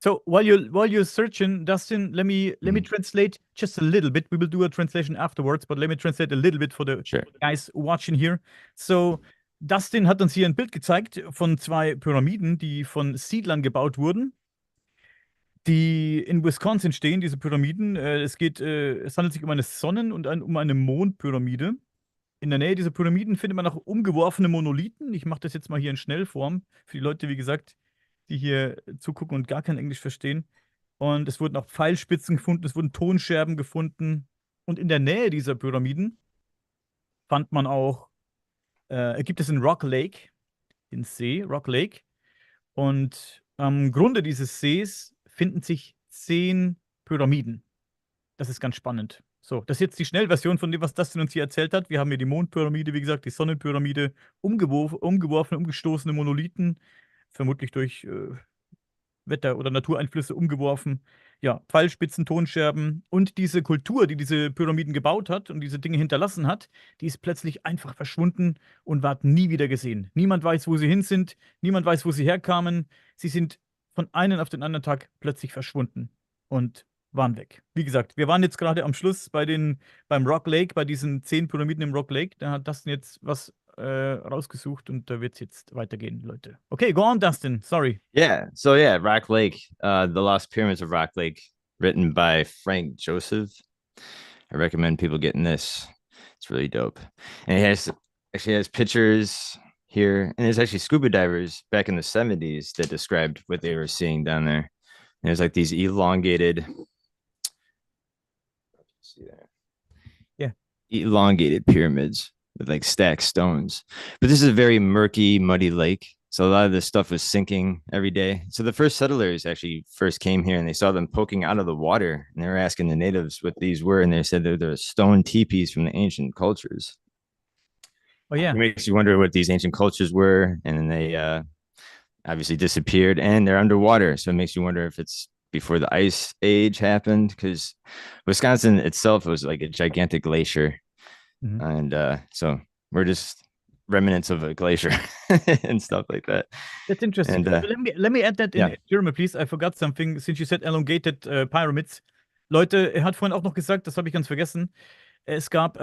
So while you're searching, Dustin, let me translate just a little bit. We will do a translation afterwards, but let me translate a little bit for the Sure. guys watching here. So Dustin hat uns hier ein Bild gezeigt von 2 Pyramiden, die von Siedlern gebaut wurden, die in Wisconsin stehen, diese Pyramiden. Es handelt sich um eine Sonnen- und um eine Mondpyramide. In der Nähe dieser Pyramiden findet man auch umgeworfene Monolithen. Ich mache das jetzt mal hier in Schnellform für die Leute, wie gesagt, die hier zugucken und gar kein Englisch verstehen. Und es wurden auch Pfeilspitzen gefunden, es wurden Tonscherben gefunden. Und in der Nähe dieser Pyramiden fand man auch, gibt es in Rock Lake, den See, Rock Lake. Und am Grunde dieses Sees finden sich 10 Pyramiden. Das ist ganz spannend. So, das ist jetzt die Schnellversion von dem, was Dustin uns hier erzählt hat. Wir haben hier die Mondpyramide, wie gesagt, die Sonnenpyramide, umgeworfene, umgestoßene Monolithen, vermutlich durch Wetter- oder Natureinflüsse umgeworfen. Ja, Pfeilspitzen, Tonscherben und diese Kultur, die diese Pyramiden gebaut hat und diese Dinge hinterlassen hat, die ist plötzlich einfach verschwunden und ward nie wieder gesehen. Niemand weiß, wo sie hin sind, niemand weiß, wo sie herkamen. Sie sind von einem auf den anderen Tag plötzlich verschwunden und waren weg. Wie gesagt, wir waren jetzt gerade am Schluss beim Rock Lake, bei diesen 10 Pyramiden im Rock Lake. Da hat Dustin jetzt was rausgesucht und da wird es jetzt weitergehen, Leute. Okay, go on, Dustin. Sorry. Yeah. So yeah, Rock Lake, The Lost Pyramids of Rock Lake, written by Frank Joseph. I recommend people getting this. It's really dope. And it has pictures here, and there's actually scuba divers back in the 70s that described what they were seeing down there. And there's like these elongated, see there? Yeah. Elongated pyramids with like stacked stones. But this is a very murky, muddy lake. So a lot of this stuff was sinking every day. So the first settlers actually first came here and they saw them poking out of the water. And they were asking the natives what these were. And they said they're stone teepees from the ancient cultures. Oh, yeah. It makes you wonder what these ancient cultures were. And then they obviously disappeared and they're underwater. So it makes you wonder if it's before the ice age happened, because Wisconsin itself was like a gigantic glacier. And so we're just remnants of a glacier and stuff like that. That's interesting. And, let me add that in German, please. I forgot something since you said elongated pyramids. Leute, er hat vorhin auch noch gesagt, das habe ich ganz vergessen. Es gab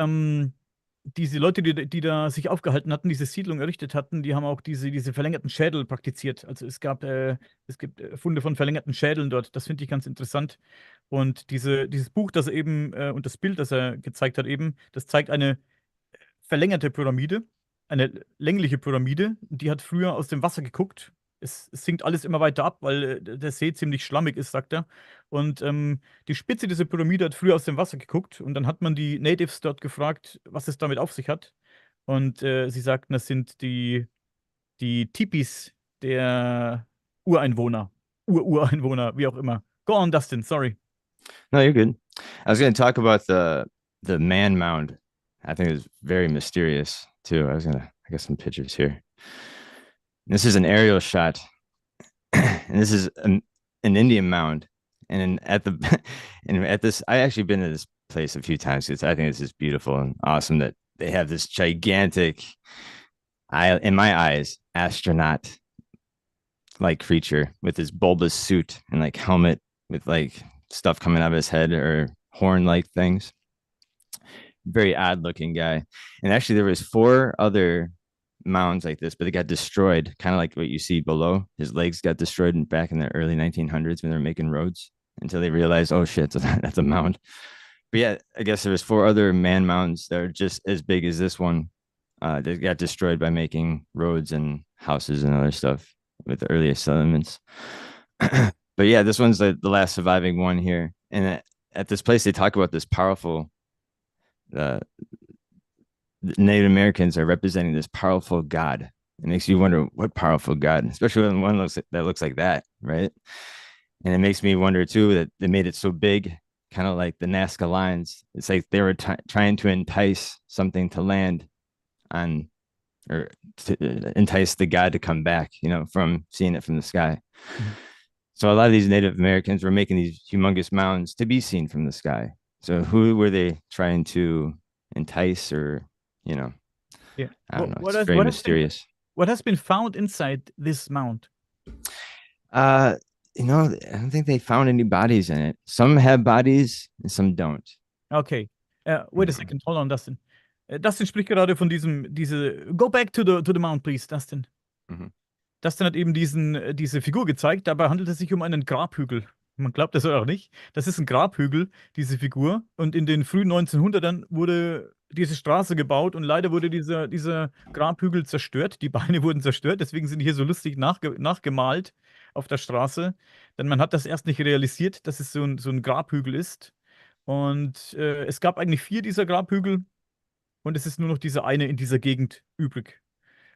diese Leute, die da sich aufgehalten hatten, diese Siedlung errichtet hatten, die haben auch diese verlängerten Schädel praktiziert. Also es gibt Funde von verlängerten Schädeln dort. Das finde ich ganz interessant. Und dieses Buch, das er eben, und das Bild, das er gezeigt hat eben, das zeigt eine verlängerte Pyramide, eine längliche Pyramide. Die hat früher aus dem Wasser geguckt. Es sinkt alles immer weiter ab, weil der See ziemlich schlammig ist, sagt er. Und die Spitze dieser Pyramide hat früher aus dem Wasser geguckt. Und dann hat man die Natives dort gefragt, was es damit auf sich hat. Und sie sagten, das sind die Tipis der Ureinwohner. Ureinwohner, wie auch immer. Go on, Dustin, sorry. No, you're good. I was going to talk about the man mound. I think it's very mysterious too. I got some pictures here. This is an aerial shot, and this is an Indian mound. And at this, I actually been to this place a few times because I think this is beautiful and awesome that they have this gigantic, in my eyes, astronaut-like creature with this bulbous suit and like helmet with like stuff coming out of his head or horn-like things. Very odd-looking guy. And actually, there was 4 other mounds like this, but they got destroyed, kind of like what you see below. His legs got destroyed back in the early 1900s when they were making roads, until they realized, oh shit, that's a mound. But yeah, I guess there was 4 other man mounds that are just as big as this one. They got destroyed by making roads and houses and other stuff with the earliest settlements. But yeah, this one's the last surviving one here. And at this place, they talk about this powerful Native Americans are representing this powerful god. It makes you wonder what powerful god, especially when one looks like that, right? And it makes me wonder too that they made it so big, kind of like the Nazca lines. It's like they were trying to entice something to land on, or to entice the god to come back, from seeing it from the sky. Mm-hmm. So a lot of these Native Americans were making these humongous mounds to be seen from the sky. So who were they trying to entice, or, Yeah. I don't know. It's very mysterious. What has been found inside this mound? I don't think they found any bodies in it. Some have bodies and some don't. Okay. Wait a second. Hold on, Dustin. Dustin spricht gerade von Go back to the mount, please, Dustin. Mhm. Dustin hat eben diese Figur gezeigt. Dabei handelt es sich um einen Grabhügel. Man glaubt das oder auch nicht. Das ist ein Grabhügel, diese Figur. Und in den frühen 1900ern wurde diese Straße gebaut und leider wurde dieser Grabhügel zerstört. Die Beine wurden zerstört, deswegen sind die hier so lustig nachgemalt auf der Straße. Denn man hat das erst nicht realisiert, dass es so ein Grabhügel ist. Und es gab eigentlich 4 dieser Grabhügel und es ist nur noch dieser eine in dieser Gegend übrig.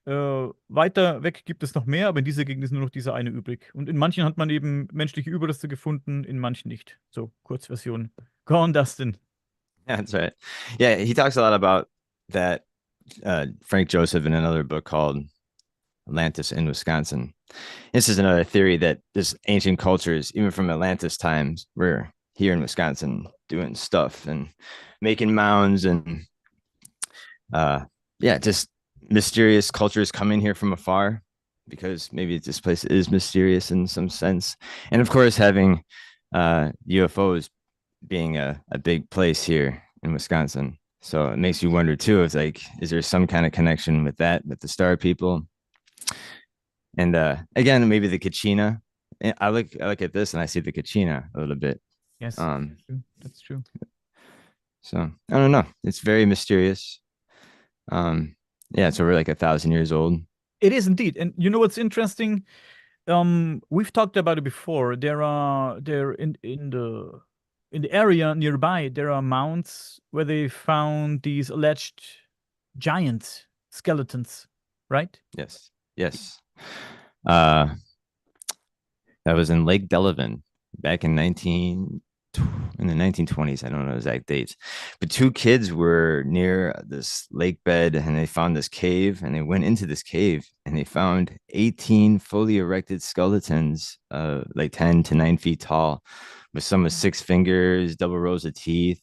Weiter weg gibt es noch mehr, aber in dieser Gegend ist nur noch dieser eine übrig. Und in manchen hat man eben menschliche Überreste gefunden, in manchen nicht. So, Kurzversion. Go on, Dustin. Yeah, that's right. Yeah, he talks a lot about that. Frank Joseph in another book called Atlantis in Wisconsin. This is another theory that this ancient cultures, even from Atlantis times, were here in Wisconsin doing stuff and making mounds and just mysterious cultures coming here from afar because maybe this place is mysterious in some sense. And of course, having UFOs being a big place here in Wisconsin. So it makes you wonder too, it's like, is there some kind of connection with that, with the star people? And again, maybe the Kachina. I look at this and I see the Kachina a little bit. Yes, that's true. So I don't know. It's very mysterious. It's over like 1,000 years old. It is indeed. And you know what's interesting? We've talked about it before. There in the area nearby, there are mounds where they found these alleged giant skeletons, right? Yes. That was in Lake Delavan back in the 1920s. I don't know the exact dates, but 2 kids were near this lake bed and they found this cave and they went into this cave and they found 18 fully erected skeletons, like 10 to 9 feet tall, with some with 6 fingers, double rows of teeth.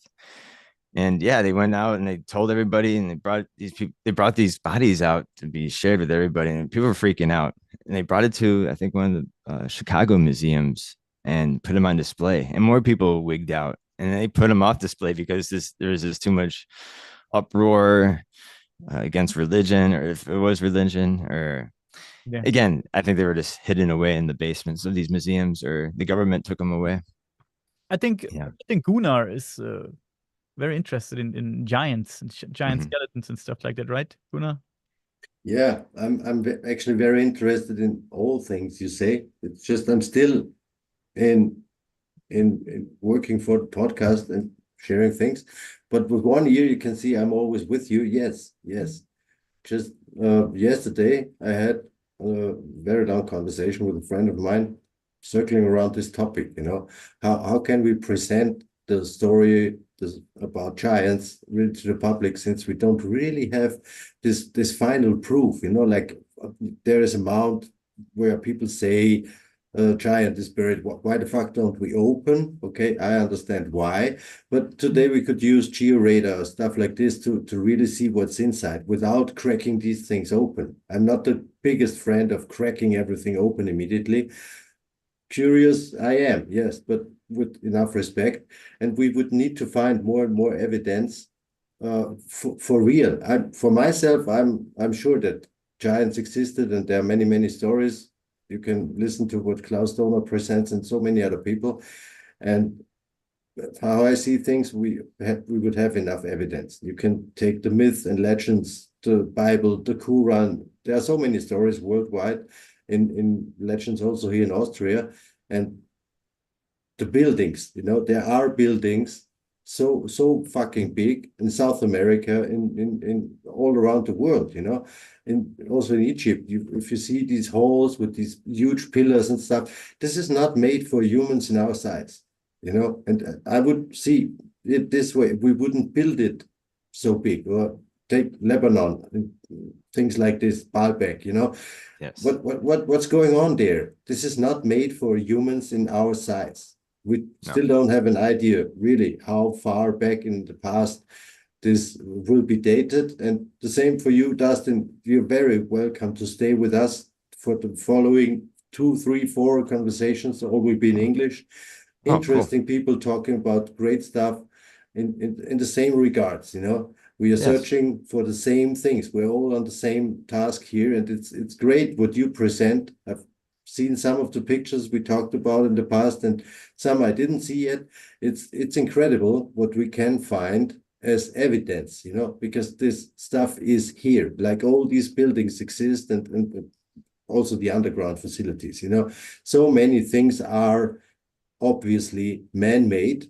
And yeah, they went out and they told everybody, and they brought these bodies out to be shared with everybody, and people were freaking out. And they brought it to, I think, one of the Chicago museums and put them on display. And more people wigged out, and they put them off display because there was too much uproar against religion, or if it was religion, or again, I think they were just hidden away in the basements of these museums, or the government took them away. I think Gunnar is very interested in giants and giant skeletons and stuff like that, right, Gunnar? Yeah, I'm actually very interested in all things you say. It's just I'm still in working for the podcast and sharing things. But with 1 year, you can see I'm always with you. Yes. Just yesterday, I had a very long conversation with a friend of mine circling around this topic. How can we present the story about giants really to the public, since we don't really have this final proof? Like there is a mount where people say a giant is buried. Why the fuck don't we open? Okay, I understand why, but today we could use georadar, stuff like this, to really see what's inside without cracking these things open. I'm not the biggest friend of cracking everything open immediately. Curious I am, yes, but with enough respect. And we would need to find more and more evidence for real. For myself, I'm sure that giants existed, and there are many stories. You can listen to what Klaus Donner presents and so many other people. And how I see things, we would have enough evidence. You can take the myths and legends, the Bible, the Quran. There are so many stories worldwide, in legends also here in Austria. And the buildings, there are buildings so fucking big in South America, in all around the world, also in Egypt. If you see these halls with these huge pillars and stuff, this is not made for humans in our size, and I would see it this way. We wouldn't build it so big. Or take Lebanon and things like this, Baalbek, Yes. What's going on there? This is not made for humans in our size. We still don't have an idea really how far back in the past this will be dated. And the same for you, Dustin. You're very welcome to stay with us for the following 2, 3, 4 conversations, all will be in English. Oh, cool. Interesting people talking about great stuff in the same regards, you know. We are Yes. searching for the same things. We're all on the same task here, and it's great what you present. I've seen some of the pictures we talked about in the past, and some I didn't see yet. It's incredible what we can find as evidence, you know, because this stuff is here. Like all these buildings exist, and also the underground facilities, you know. So many things are obviously man-made.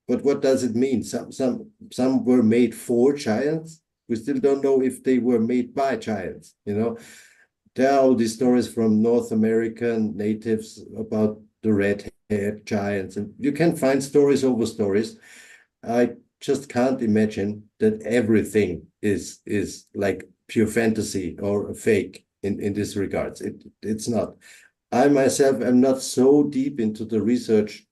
But what does it mean? Some were made for giants. We still don't know if they were made by giants, you know. There are all these stories from North American natives about the red-haired giants, and you can find stories over stories. I just can't imagine that everything is like pure fantasy or fake in this regards. It's not. I myself am not so deep into the research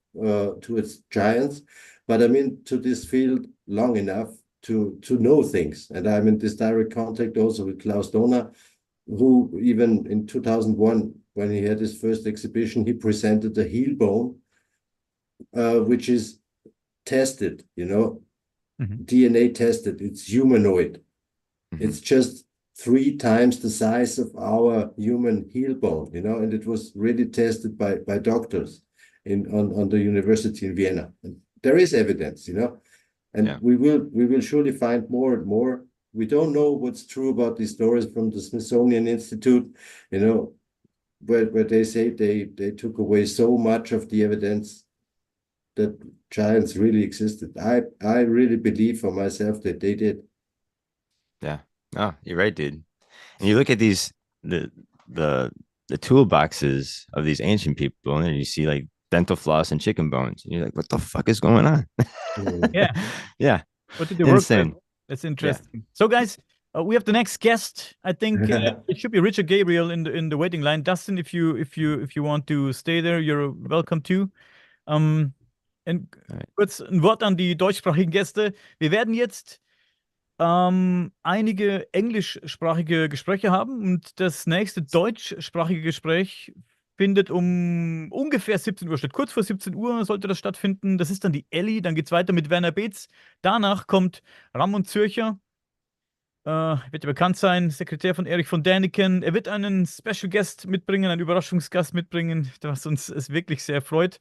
towards giants, but I'm into this field long enough to know things. And I'm in this direct contact also with Klaus Donner, who even in 2001, when he had his first exhibition, he presented a heel bone, which is tested, you know, DNA tested. It's humanoid. It's just 3 times the size of our human heel bone, you know, and it was really tested by doctors on the university in Vienna. And there is evidence, you know, and we will surely find more and more. We don't know what's true about these stories from the Smithsonian Institute, you know, where they say they took away so much of the evidence that giants really existed. I really believe for myself that they did. Yeah. Oh, you're right, dude. And you look at these the toolboxes of these ancient people, and you see like dental floss and chicken bones. And you're like, what the fuck is going on? Yeah. Yeah. What did they work Insane. with? That's interesting. So, guys, we have the next guest. I think it should be Richard Gabriel in the waiting line. Dustin, if you want to stay there, you're welcome to. Und kurz ein Wort an die deutschsprachigen Gäste. Wir werden jetzt einige englischsprachige Gespräche haben und das nächste deutschsprachige Gespräch findet um ungefähr 17 Uhr statt. Kurz vor 17 Uhr sollte das stattfinden. Das ist dann die Elli. Dann geht es weiter mit Werner Beetz. Danach kommt Ramon Zürcher. Wird ja bekannt sein, Sekretär von Erich von Däniken. Er wird einen Special Guest mitbringen, einen Überraschungsgast mitbringen, was uns es wirklich sehr freut.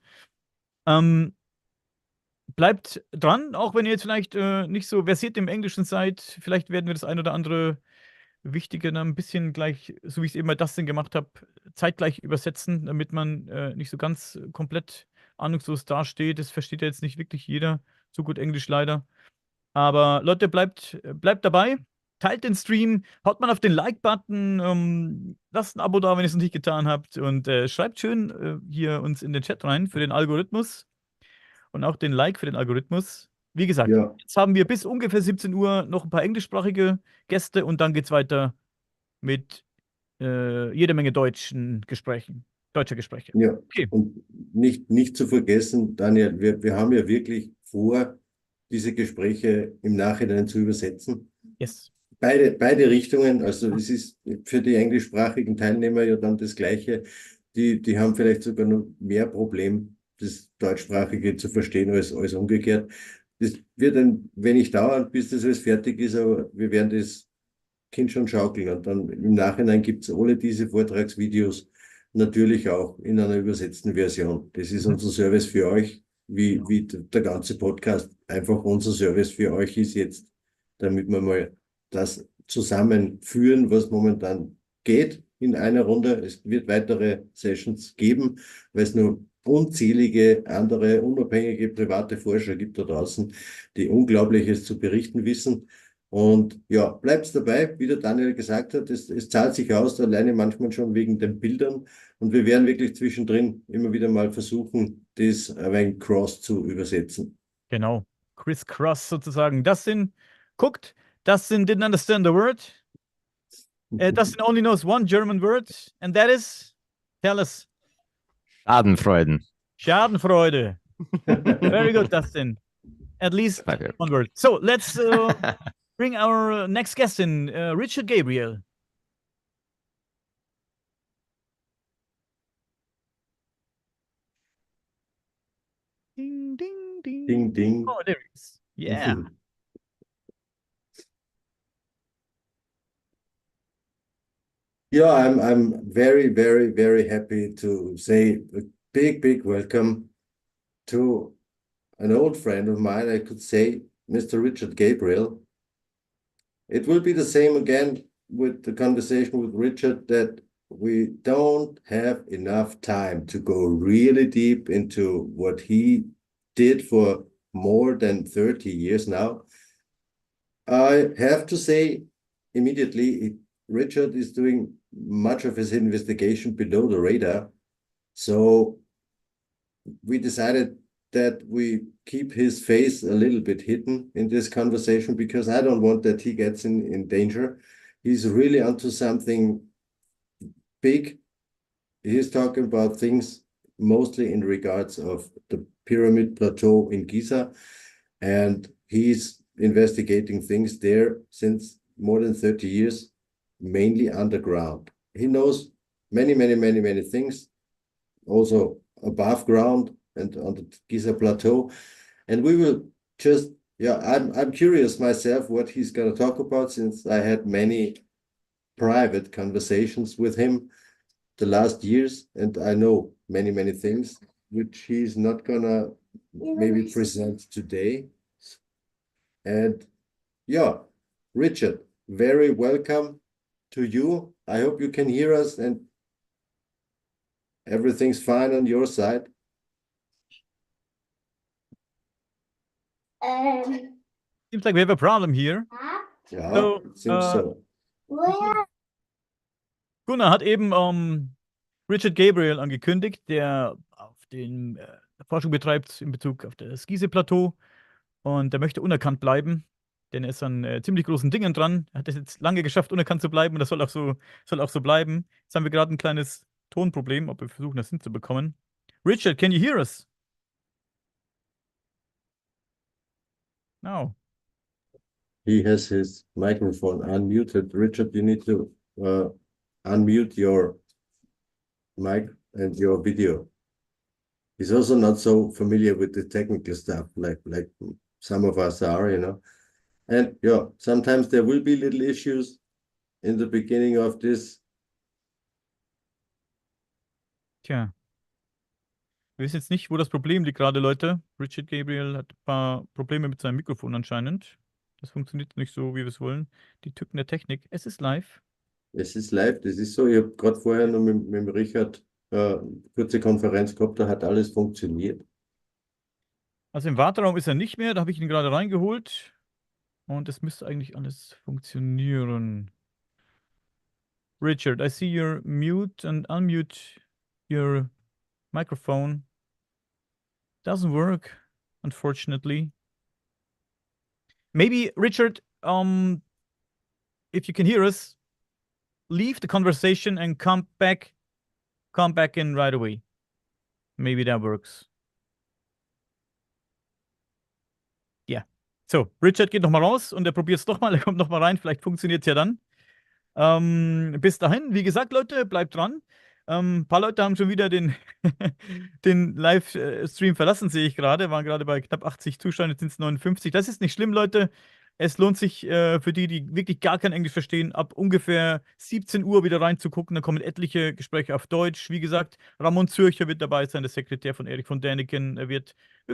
Bleibt dran, auch wenn ihr jetzt vielleicht nicht so versiert im Englischen seid. Vielleicht werden wir das ein oder andere Wichtige dann ein bisschen gleich, so wie ich es eben bei Dustin gemacht habe, zeitgleich übersetzen, damit man nicht so ganz komplett ahnungslos dasteht. Das versteht ja jetzt nicht wirklich jeder so gut Englisch leider. Aber Leute, bleibt dabei. Teilt den Stream, haut mal auf den Like-Button, lasst ein Abo da, wenn ihr es noch nicht getan habt und schreibt schön hier uns in den Chat rein für den Algorithmus und auch den Like für den Algorithmus. Wie gesagt, jetzt haben wir bis ungefähr 17 Uhr noch ein paar englischsprachige Gäste und dann geht es weiter mit jede Menge deutsche Gespräche. Ja, okay. Und nicht zu vergessen, Daniel, wir haben ja wirklich vor, diese Gespräche im Nachhinein zu übersetzen. Yes. Beide Richtungen, also es ist für die englischsprachigen Teilnehmer ja dann das Gleiche. Die haben vielleicht sogar noch mehr Problem, das Deutschsprachige zu verstehen als umgekehrt. Das wird ein wenig dauern, bis das alles fertig ist, aber wir werden das Kind schon schaukeln. Und dann im Nachhinein gibt es alle diese Vortragsvideos natürlich auch in einer übersetzten Version. Das ist unser Service für euch, wie der ganze Podcast einfach unser Service für euch ist jetzt, damit wir mal das zusammenführen, was momentan geht in einer Runde. Es wird weitere Sessions geben, weil es nur unzählige andere unabhängige private Forscher gibt da draußen, die Unglaubliches zu berichten wissen. Und ja, bleibt dabei, wie der Daniel gesagt hat, es zahlt sich aus, alleine manchmal schon wegen den Bildern. Und wir werden wirklich zwischendrin immer wieder mal versuchen, das ein wenig cross zu übersetzen. Genau, Criss-Cross sozusagen. Dustin guckt, Dustin didn't understand the word. Dustin only knows one German word, and that is, tell us. Schadenfreude. Schadenfreude. Very good, Dustin. At least one word. So let's bring our next guest in, Richard Gabriel. ding. Ding, ding. Oh, there it is. Yeah. Yeah, I'm very, very, very happy to say a big welcome to an old friend of mine, I could say, Mr. Richard Gabriel. It will be the same again with the conversation with Richard, that we don't have enough time to go really deep into what he did for more than 30 years now. I have to say immediately, Richard is doing much of his investigation below the radar. So we decided that we keep his face a little bit hidden in this conversation, because I don't want that he gets in danger. He's really onto something big. He's talking about things mostly in regards of the pyramid plateau in Giza, and he's investigating things there since more than 30 years, mainly underground. He knows many things, also above ground and on the Giza plateau. And we will just, I'm curious myself what he's going to talk about, since I had many private conversations with him the last years, and I know many things which he's not gonna maybe present today. And yeah, Richard, very welcome to you. I hope you can hear us and everything's fine on your side. Seems like we have a problem here. Yeah, So, it seems so. Gunnar hat eben Richard Gabriel angekündigt, der auf den Forschung betreibt in Bezug auf das Gizeh-Plateau, und der möchte unerkannt bleiben, denn er ist an ziemlich großen Dingen dran. Er hat es jetzt lange geschafft, unerkannt zu bleiben, und das soll auch so bleiben. Jetzt haben wir gerade ein kleines Tonproblem, ob wir versuchen, das hinzubekommen. Richard, can you hear us? No. He has his microphone unmuted. Richard, you need to unmute your mic and your video. He's also not so familiar with the technical stuff like some of us are, you know. And yeah, sometimes there will be little issues in the beginning of this. Tja. Wir wissen jetzt nicht, wo das Problem liegt gerade, Leute. Richard Gabriel hat ein paar Probleme mit seinem Mikrofon anscheinend. Das funktioniert nicht so, wie wir es wollen. Die Tücken der Technik. Es ist live. Es ist live, das ist so. Ich habe gerade vorher noch mit dem Richard kurze Konferenz gehabt, da hat alles funktioniert. Also im Warteraum ist er nicht mehr, da habe ich ihn gerade reingeholt. Und es müsste eigentlich alles funktionieren. Richard, I see you're mute and unmute your microphone. Doesn't work, unfortunately. Maybe, Richard, if you can hear us, leave the conversation and come back in right away. Maybe that works. Ja. So, Richard geht nochmal raus und er probiert es nochmal. Er kommt nochmal rein. Vielleicht funktioniert es ja dann. Bis dahin, wie gesagt, Leute, bleibt dran. Ein paar Leute haben schon wieder den, den Livestream verlassen, sehe ich gerade. Waren gerade bei knapp 80 Zuschauern, jetzt sind es 59. Das ist nicht schlimm, Leute. Es lohnt sich für die, die wirklich gar kein Englisch verstehen, ab ungefähr 17 Uhr wieder reinzugucken. Da kommen etliche Gespräche auf Deutsch. Wie gesagt, Ramon Zürcher wird dabei sein, der Sekretär von Erich von Däniken. Wir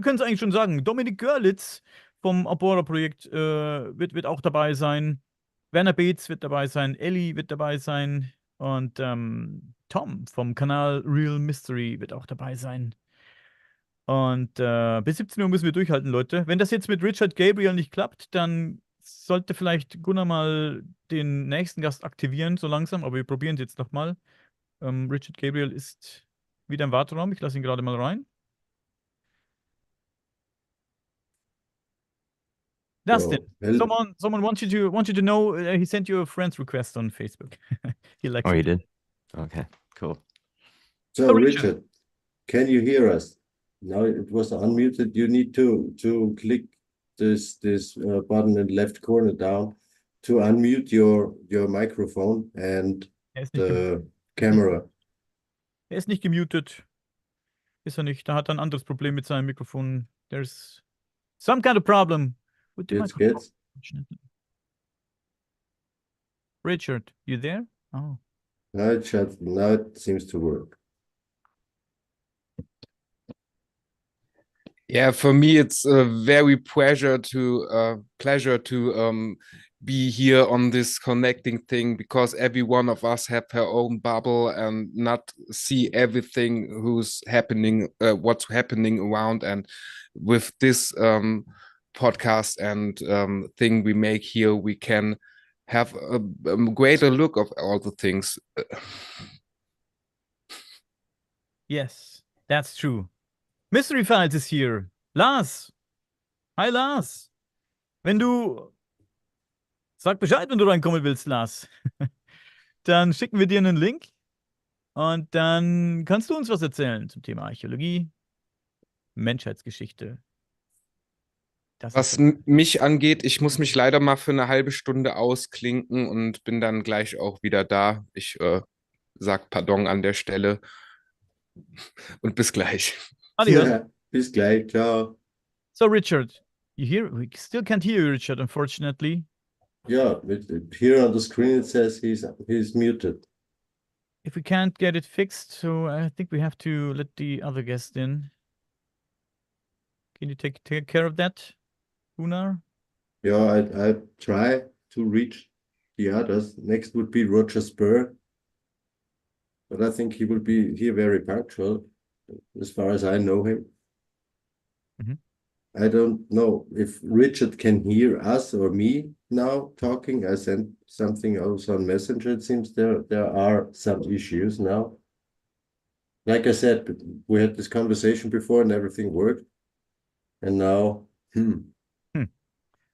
können es eigentlich schon sagen, Dominik Görlitz vom Abora-Projekt wird auch dabei sein. Werner Beetz wird dabei sein. Elli wird dabei sein. Und Tom vom Kanal Real Mystery wird auch dabei sein. Und bis 17 Uhr müssen wir durchhalten, Leute. Wenn das jetzt mit Richard Gabriel nicht klappt, dann sollte vielleicht Gunnar mal den nächsten Gast aktivieren, so langsam. Aber wir probieren es jetzt nochmal. Richard Gabriel ist wieder im Warteraum. Ich lasse ihn gerade mal rein. Dustin, someone wants you to know he sent you a friend's request on Facebook. He likes Oh, he it. did? Okay, cool. So, Richard, can you hear us? Now it was unmuted. You need to click this button in the left corner down to unmute your microphone and the camera. Er ist nicht gemutet. Ist er nicht. Da hat er ein anderes Problem mit seinem Mikrofon. There's some kind of problem with the Jetzt microphone. geht's. Richard, you there? Oh. Now it seems to work. Yeah, for me, it's a very pleasure to be here on this connecting thing, because every one of us have her own bubble and not see everything who's happening, what's happening around. And with this podcast and thing we make here, we can have a greater look of all the things. Yes, that's true. Mystery Files is here. Lars. Hi, Lars. Sag Bescheid, wenn du reinkommen willst, Lars. Dann schicken wir dir einen Link und dann kannst du uns was erzählen zum Thema Archäologie, Menschheitsgeschichte. Was mich angeht, ich muss mich leider mal für eine halbe Stunde ausklinken und bin dann gleich auch wieder da. Ich sag Pardon an der Stelle und bis gleich. Adios. Ja, bis gleich, ciao. So, Richard, we still can't hear you, Richard, unfortunately. Yeah, here on the screen it says he's muted. If we can't get it fixed, so I think we have to let the other guest in. Can you take care of that, Gunnar? Yeah, I try to reach the others. Next would be Roger Spur, but I think he will be here very punctual, as far as I know him. Mhm. I don't know if Richard can hear us or me now talking. I sent something also on Messenger. It seems there are some issues now. Like I said, we had this conversation before and everything worked. And now,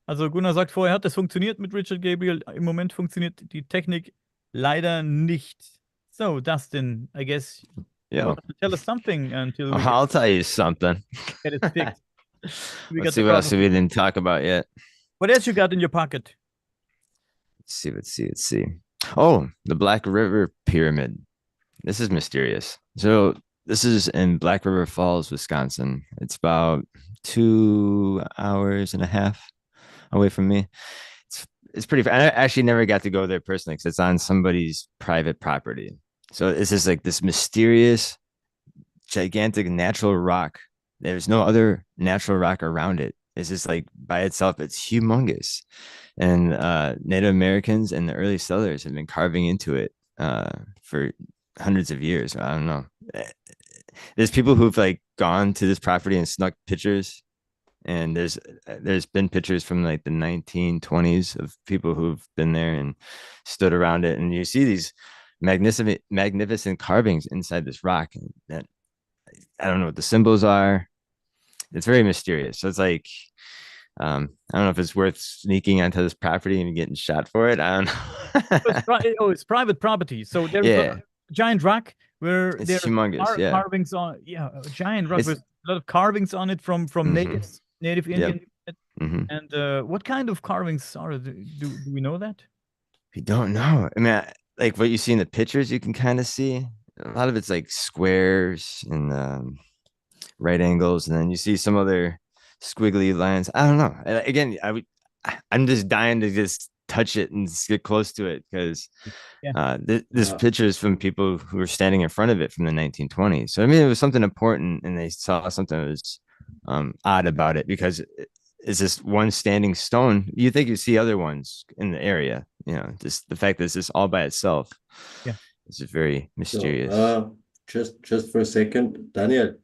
Also Gunnar sagt vorher, hat es funktioniert mit Richard Gabriel. Im Moment funktioniert die Technik leider nicht. So, Dustin, I guess you Yeah. want to tell us something until we I'll tell you something. get it fixed. Let's see what else we didn't talk about yet. What else you got in your pocket? Let's see. Oh, the Black River Pyramid. This is mysterious. So this is in Black River Falls, Wisconsin. It's about 2 hours and a half away from me. It's pretty. I actually never got to go there personally because it's on somebody's private property. So it's just like this mysterious, gigantic natural rock. There's no other natural rock around it. It's just like by itself, it's humongous. And Native Americans and the early settlers have been carving into it for hundreds of years. I don't know. There's people who've like gone to this property and snuck pictures. And there's been pictures from like the 1920s of people who've been there and stood around it. And you see these magnificent carvings inside this rock. That I don't know what the symbols are. It's very mysterious. So it's like, I don't know if it's worth sneaking onto this property and getting shot for it. I don't know. It's private property. So there's a giant rock where It's there's humongous, yeah. carvings on. Yeah, a giant rock with a lot of carvings on it from native Indian. And what kind of carvings are there? Do we know that? We don't know. I mean, like what you see in the pictures, you can kind of see. A lot of it's like squares and right angles, and then you see some other squiggly lines. I don't know. Again, I'm just dying to just touch it and get close to it because this picture is from people who were standing in front of it from the 1920s. So I mean, it was something important, and they saw something that was odd about it because it's just one standing stone. You think you see other ones in the area, you know, just the fact that it's just all by itself. Yeah, it's just very mysterious. So, just for a second, Daniel,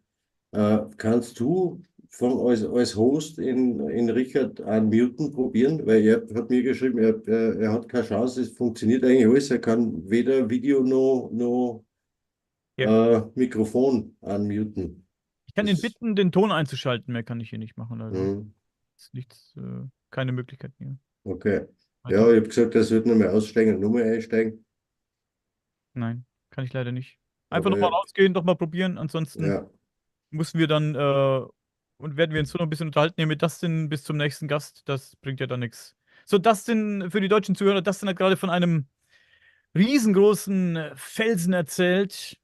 kannst du als Host in Richard unmuten probieren, weil er hat mir geschrieben, er hat keine Chance, es funktioniert eigentlich alles, er kann weder Video noch Mikrofon unmuten. Ich kann ihn bitten, den Ton einzuschalten, mehr kann ich hier nicht machen. Also ist nichts, keine Möglichkeit mehr. Okay. Ja, ich habe gesagt, er sollte nochmal aussteigen und nochmal einsteigen. Nein, kann ich leider nicht. Einfach nochmal rausgehen, nochmal probieren, ansonsten müssen wir dann und werden wir uns noch ein bisschen unterhalten hier mit Dustin bis zum nächsten Gast. Das bringt ja dann nichts. So, Dustin, für die deutschen Zuhörer, Dustin hat gerade von einem riesengroßen Felsen erzählt.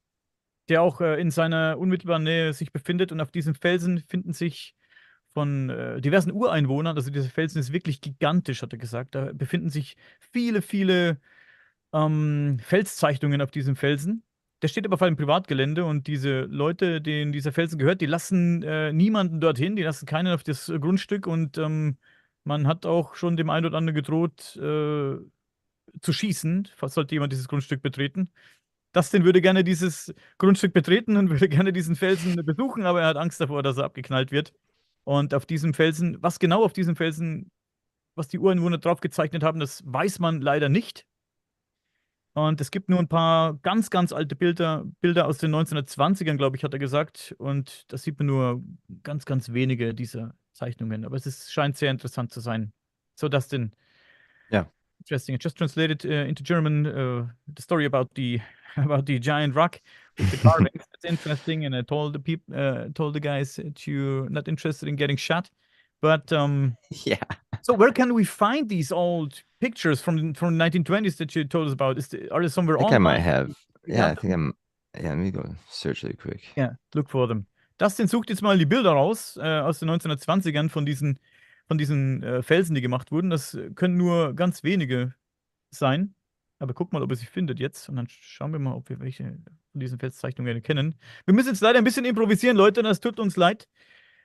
der auch in seiner unmittelbaren Nähe sich befindet. Und auf diesem Felsen finden sich von diversen Ureinwohnern, also dieser Felsen ist wirklich gigantisch, hat er gesagt. Da befinden sich viele, viele Felszeichnungen auf diesem Felsen. Der steht aber auf einem Privatgelände und diese Leute, denen dieser Felsen gehört, die lassen niemanden dorthin, die lassen keinen auf das Grundstück und man hat auch schon dem einen oder anderen gedroht, zu schießen, falls sollte jemand dieses Grundstück betreten. Dustin würde gerne dieses Grundstück betreten und würde gerne diesen Felsen besuchen, aber er hat Angst davor, dass er abgeknallt wird. Und auf diesem Felsen, was genau auf diesem Felsen, was die Ureinwohner drauf gezeichnet haben, das weiß man leider nicht. Und es gibt nur ein paar ganz, ganz alte Bilder aus den 1920ern, glaube ich, hat er gesagt. Und da sieht man nur ganz, ganz wenige dieser Zeichnungen. Aber scheint sehr interessant zu sein. So, Dustin. Yeah. Interesting. I just translated into German the story about the giant rock with the carvings. It's interesting, and I told the guys that you're not interested in getting shot, but Yeah. so where can we find these old pictures from the 1920s that you told us about? Are they somewhere I think online? I might have. You Yeah, I got think yeah, let me go search really quick. Yeah, look for them. Dustin sucht jetzt mal die Bilder raus aus den 1920ern von diesen Felsen, die gemacht wurden. Das können nur ganz wenige sein. Aber guck mal, ob er sie findet jetzt. Und dann schauen wir mal, ob wir welche von diesen Felszeichnungen kennen. Wir müssen jetzt leider ein bisschen improvisieren, Leute. Das tut uns leid.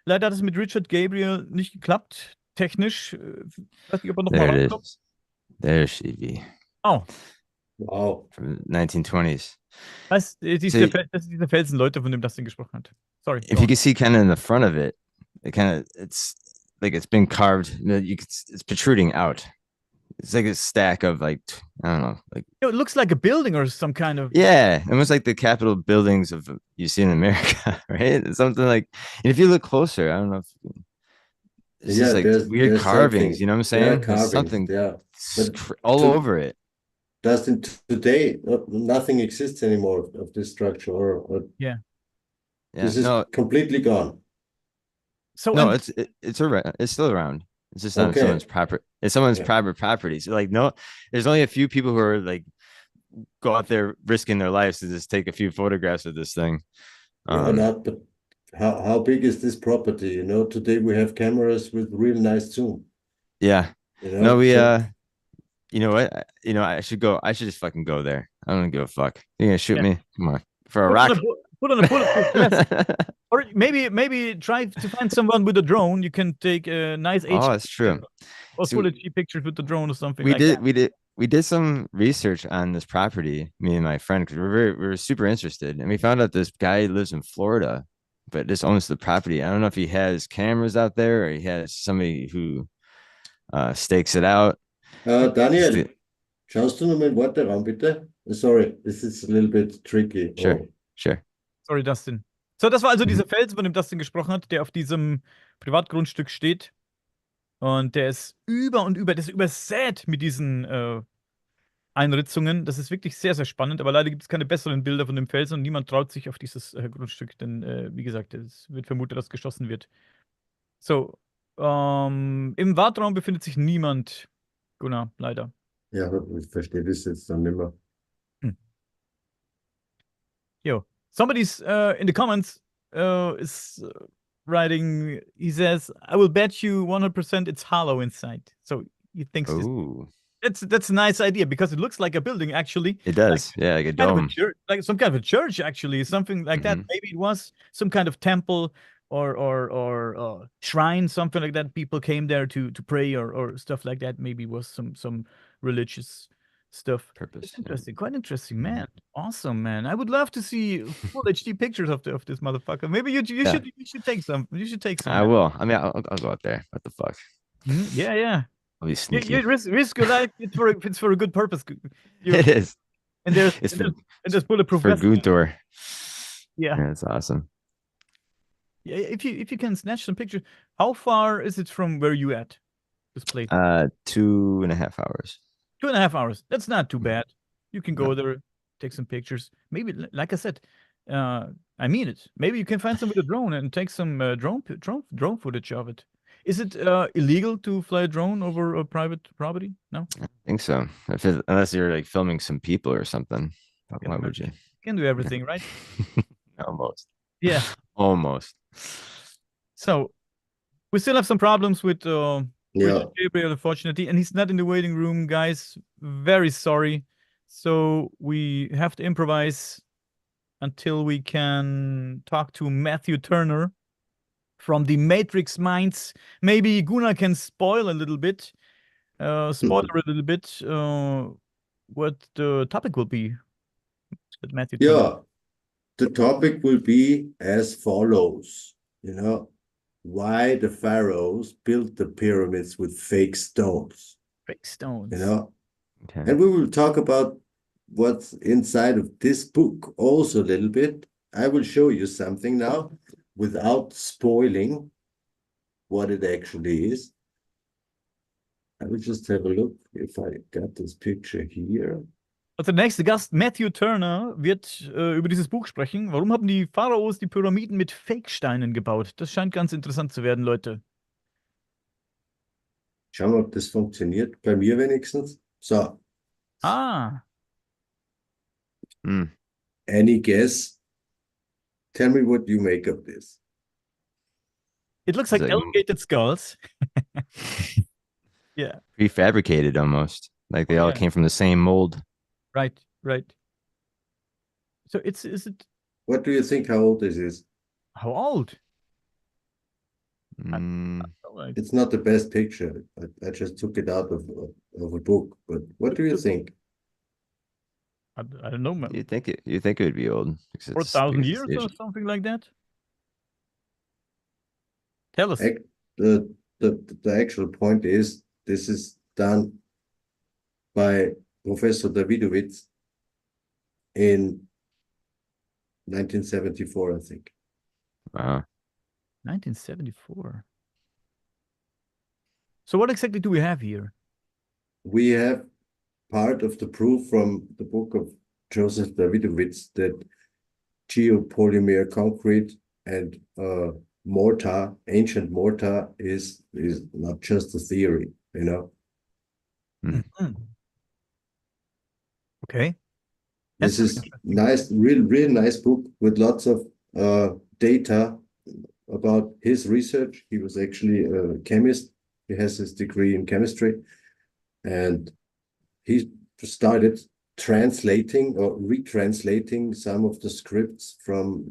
Leider hat es mit Richard Gabriel nicht geklappt. Technisch. Ich weiß nicht, ob er nochmal There it reinkommt. is. There she be. Oh, Wow. From the 1920s. das ist See- dieser Felsen, Leute, von dem Dustin gesprochen hat. Sorry. If you can see kind of in the front of it, it's like it's been carved. It's protruding out. It's like a stack of like I don't know, like It looks like a building or some kind of. yeah, almost like the Capitol buildings of you see in America, right? It's something like. And if you look closer, I don't know if it's Yeah, just like there's- weird there's carvings. something. You know what I'm There are saying? There's carvings, something yeah. But all to- over it. Dustin, today, nothing exists anymore of this structure, or Yeah, this is no, completely gone. So no, and- it's around. It's still around. It's just on Okay. someone's proper. It's someone's Yeah. private property. So like, no, there's only a few people who are like go out there risking their lives to just take a few photographs of this thing. Yeah, but how big is this property? You know, today we have cameras with real nice zoom. Yeah. You know? No, we So- you know what? I should go. I should just fucking go there. I don't give a fuck. You're gonna shoot Yeah. me? Come on. For a put on rock. put on a bulletproof vest. Or maybe try to find someone with a drone. You can take a nice Oh, that's true. or So- full HD pictures with the drone or something We like did that. we did some research on this property, me and my friend, because we were super interested. And we found out this guy lives in Florida, but just owns the property. I don't know if he has cameras out there or he has somebody who stakes it out. Daniel, schaust du noch mal im Worteraum, bitte? Sorry, this is a little bit tricky. Sure. Oh. Sure. Sorry, Dustin. So, das war also Mhm. dieser Felsen, von dem Dustin gesprochen hat, der auf diesem Privatgrundstück steht. Und der ist über und über, der ist übersät mit diesen Einritzungen. Das ist wirklich sehr, sehr spannend. Aber leider gibt es keine besseren Bilder von dem Felsen und niemand traut sich auf dieses Grundstück, denn wie gesagt, es wird vermutet, dass geschossen wird. So, im Wartraum befindet sich niemand. Gunnar, leider. Ja, ich verstehe das jetzt dann nicht mehr. Yo, somebody's in the comments is writing. He says, "I will bet you 100% it's hollow inside." So he thinks Ooh, that's a nice idea because it looks like a building actually, it does. Yeah, like a kind of a dome. church, like some kind of a church actually, something like that. Mhm. Maybe it was some kind of temple or shrine, something like that. People came there to pray or stuff like that. Maybe it was some religious stuff. Purpose. yeah. Interesting, quite interesting, man. Awesome, man. I would love to see full HD pictures of this motherfucker. Maybe you Yeah. should take some. You should take some. I will. I mean, I'll go out there. What the fuck? Mhm, yeah, yeah. I'll be You, sneaky. you risk your life. It's for a good purpose. You're- It is. and there's It's and for, there's, and there's bulletproof for vests. Guntor. Yeah. Yeah, that's awesome. Yeah. If you can snatch some pictures, how far is it from where you at? This place. 2.5 hours. 2.5 hours. That's not too Mhm. bad. You can go No. there, take some pictures. Maybe, like I said, I mean it. Maybe you can find some with a drone and take some drone footage of it. Is it illegal to fly a drone over a private property? No. I think so. Unless you're like filming some people or something. Why would you? Can do everything, right? Almost. Yeah. Almost. So we still have some problems with Yeah. Gabriel, unfortunately, and he's not in the waiting room, guys. Very sorry. So we have to improvise until we can talk to Matthew Turner from the Matrix Minds. Maybe Gunnar can spoil a little bit, what the topic will be. That Matthew Turner. Yeah. The topic will be as follows, why the pharaohs built the pyramids with fake stones, Fake stones. Okay. And we will talk about what's inside of this book also a little bit. I will show you something now without spoiling what it actually is. I will just have a look if I got this picture here. Also der nächste Gast, Matthew Turner, wird über dieses Buch sprechen. Warum haben die Pharaos die Pyramiden mit Fake-Steinen gebaut? Das scheint ganz interessant zu werden, Leute. Schauen wir, ob das funktioniert. Bei mir wenigstens. So. Ah. Any guess? Tell me what you make of this. It looks like elongated skulls. Yeah. Prefabricated almost. Like they all came from the same mold. Right. So is it? What do you think how old this is? How old? It's not the best picture. I just took it out of a book. But what do you think? I don't know, man. You think it would be old? 4,000 years or something like that? Tell us. The actual point is this is done by Professor Davidovits in 1974, I think. Wow. 1974. So what exactly do we have here? We have part of the proof from the book of Joseph Davidovits that geopolymer concrete and mortar, ancient mortar, is not just a theory, Okay. This is nice, real nice book with lots of data about his research. He was actually a chemist. He has his degree in chemistry, and he started translating or retranslating some of the scripts from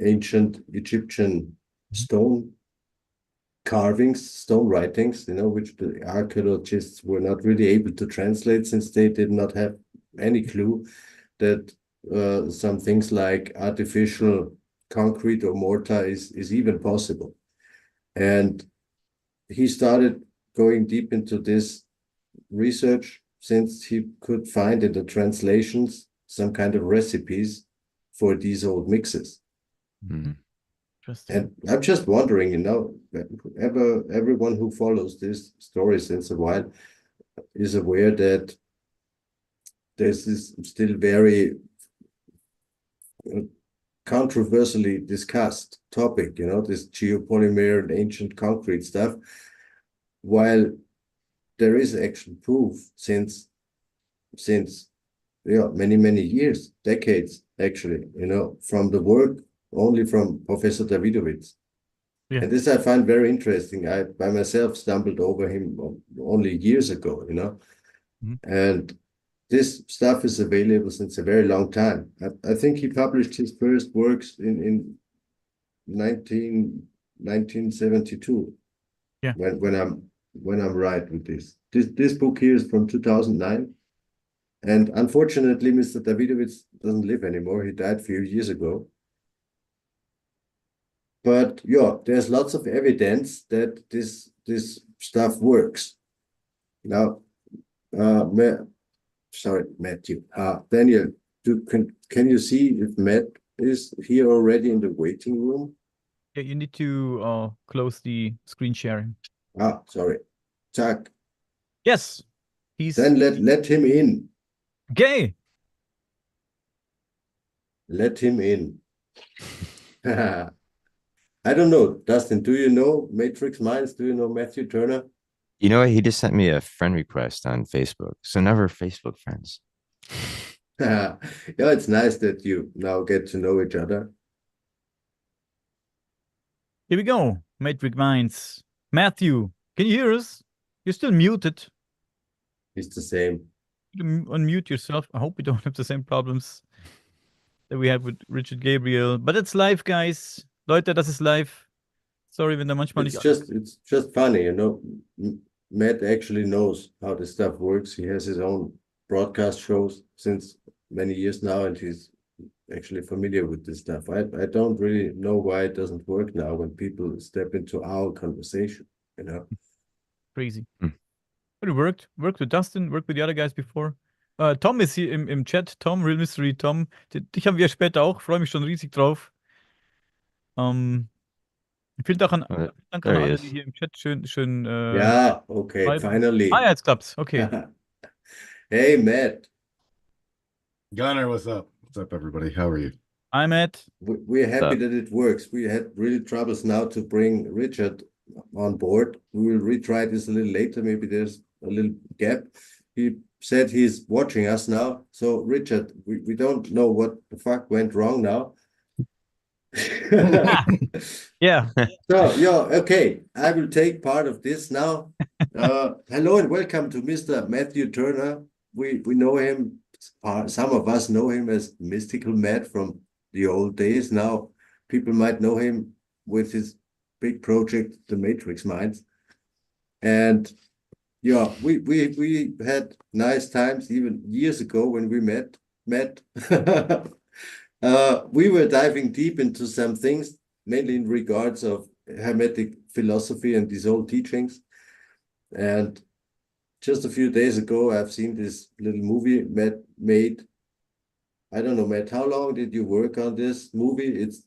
ancient Egyptian stone carvings, stone writings, which the archaeologists were not really able to translate since they did not have any clue that some things like artificial concrete or mortar is even possible. And he started going deep into this research since he could find in the translations some kind of recipes for these old mixes. And I'm just wondering, everyone who follows this story since a while is aware that this is still very controversially discussed topic, this geopolymer and ancient concrete stuff, while there is actual proof since many years, decades actually, from the work only from Professor Davidovits. Yeah. And this I find very interesting. I by myself stumbled over him only years ago, and this stuff is available since a very long time. I think he published his first works in 1972. Yeah. When I'm right with this. This book here is from 2009. And unfortunately, Mr. Davidovits doesn't live anymore. He died a few years ago. But yeah, there's lots of evidence that this stuff works. Now, Matthew. Daniel, can you see if Matt is here already in the waiting room? Yeah, you need to close the screen sharing. Sorry. Chuck. Yes. He's Then let him in. gay. Let him in. I don't know. Dustin, do you know Matrix Minds? Do you know Matthew Turner? You know what? He just sent me a friend request on Facebook. So never Facebook friends. Yeah, it's nice that you now get to know each other. Here we go. Matrix Minds. Matthew, can you hear us? You're still muted. It's the same. You can unmute yourself. I hope we don't have the same problems that we had with Richard Gabriel. But it's live, guys. Leute, das ist live. Sorry, wenn da manchmal nicht. It's just funny, you know. Matt actually knows how this stuff works. He has his own broadcast shows since many years now, and he's actually familiar with this stuff. I don't really know why it doesn't work now when people step into our conversation, you know. Crazy. But it worked. Worked with Dustin, worked with the other guys before. Tom ist hier im Chat. Tom, Real Mystery Tom. Dich haben wir später auch. Freue mich schon riesig drauf. Vielen Dank an alle, die hier im Chat schön yeah, okay, schreiben. finally. Ja, jetzt klappt's. Okay. Hey, Matt. Gunnar, what's up? What's up, everybody? How are you? Hi, Matt. We're happy that it works. We had really troubles now to bring Richard on board. We will retry this a little later. Maybe there's a little gap. He said he's watching us now. So, Richard, we don't know what the fuck went wrong now. Yeah. So, yeah, okay. I will take part of this now. Hello and welcome to Mr. Matthew Turner. We know him. Some of us know him as Mystical Matt from the old days. Now, people might know him with his big project, The Matrix Minds. And yeah, we had nice times even years ago when we met. We were diving deep into some things, mainly in regards of Hermetic philosophy and these old teachings. And just a few days ago, I've seen this little movie Matt made. I don't know, Matt, how long did you work on this movie? It's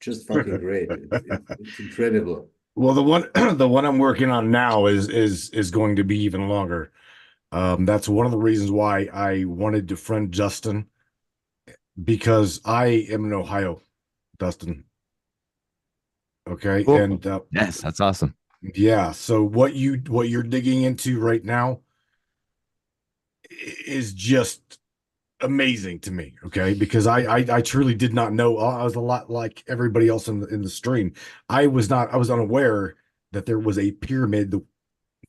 just fucking great. It's incredible. Well, the one I'm working on now is going to be even longer. That's one of the reasons why I wanted to friend Dustin, because I am in Ohio, Dustin. Okay, Cool. and Yes, that's awesome. yeah. So what you're digging into right now is just amazing to me. Okay, because I truly did not know. I was a lot like everybody else in the stream. I was unaware that there was a pyramid.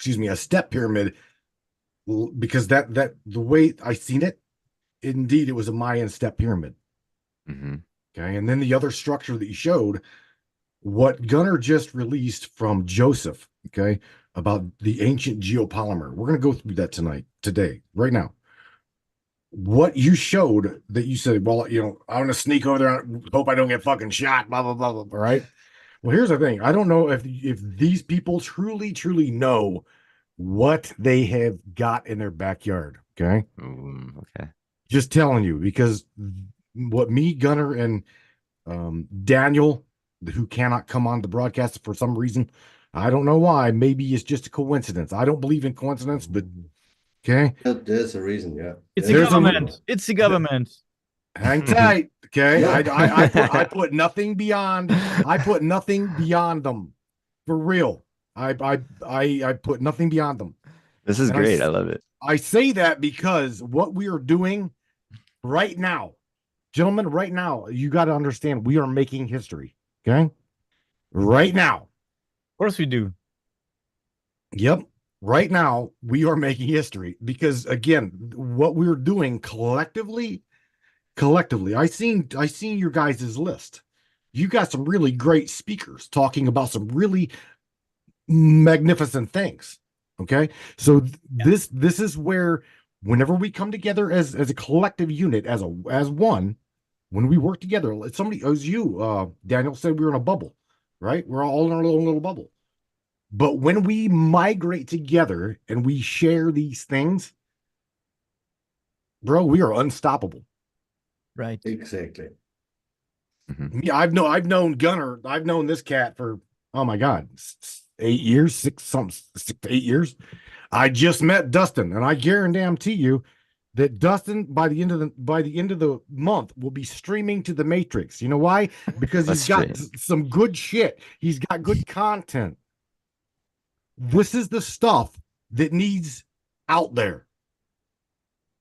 A step pyramid, because that the way I seen it, indeed, it was a Mayan step pyramid. Mm-hmm. Okay, and then the other structure that you showed, what Gunnar just released from Joseph, okay, about the ancient geopolymer. We're going to go through that today, right now. What you showed that you said, well, you know, I'm going to sneak over there, hope I don't get fucking shot, blah, blah, blah, blah, right? Well, here's the thing. I don't know if these people truly know what they have got in their backyard, okay? Okay. Just telling you, because what me, Gunnar, and Daniel, who cannot come on the broadcast for some reason, I don't know why. Maybe it's just a coincidence. I don't believe in coincidence, but okay. There's a reason, yeah. It's the government. It's the government. Hang tight, okay? Yeah. I put nothing beyond. I put nothing beyond them, for real. I put nothing beyond them. This is great. I love it. I say that because what we are doing right now, gentlemen, right now, you got to understand, we are making history. Okay, right now. Of course we do. Yep. Right now, we are making history because, again, what we're doing collectively, I seen your guys' list. You got some really great speakers talking about some really magnificent things. Okay, so this is where, whenever we come together as a collective unit, as one, when we work together, somebody, as you, Daniel, said, we were in a bubble, right? We're all in our own little bubble. But when we migrate together and we share these things, bro, we are unstoppable. Right. Exactly. Mm-hmm. Yeah, I've known Gunnar. I've known this cat for, oh my God, 8 years, 6 to 8 years. I just met Dustin, and I guarantee you that Dustin, by the end of the month, will be streaming to the Matrix. You know why? Because he's got some good shit. He's got good content. This is the stuff that needs out there.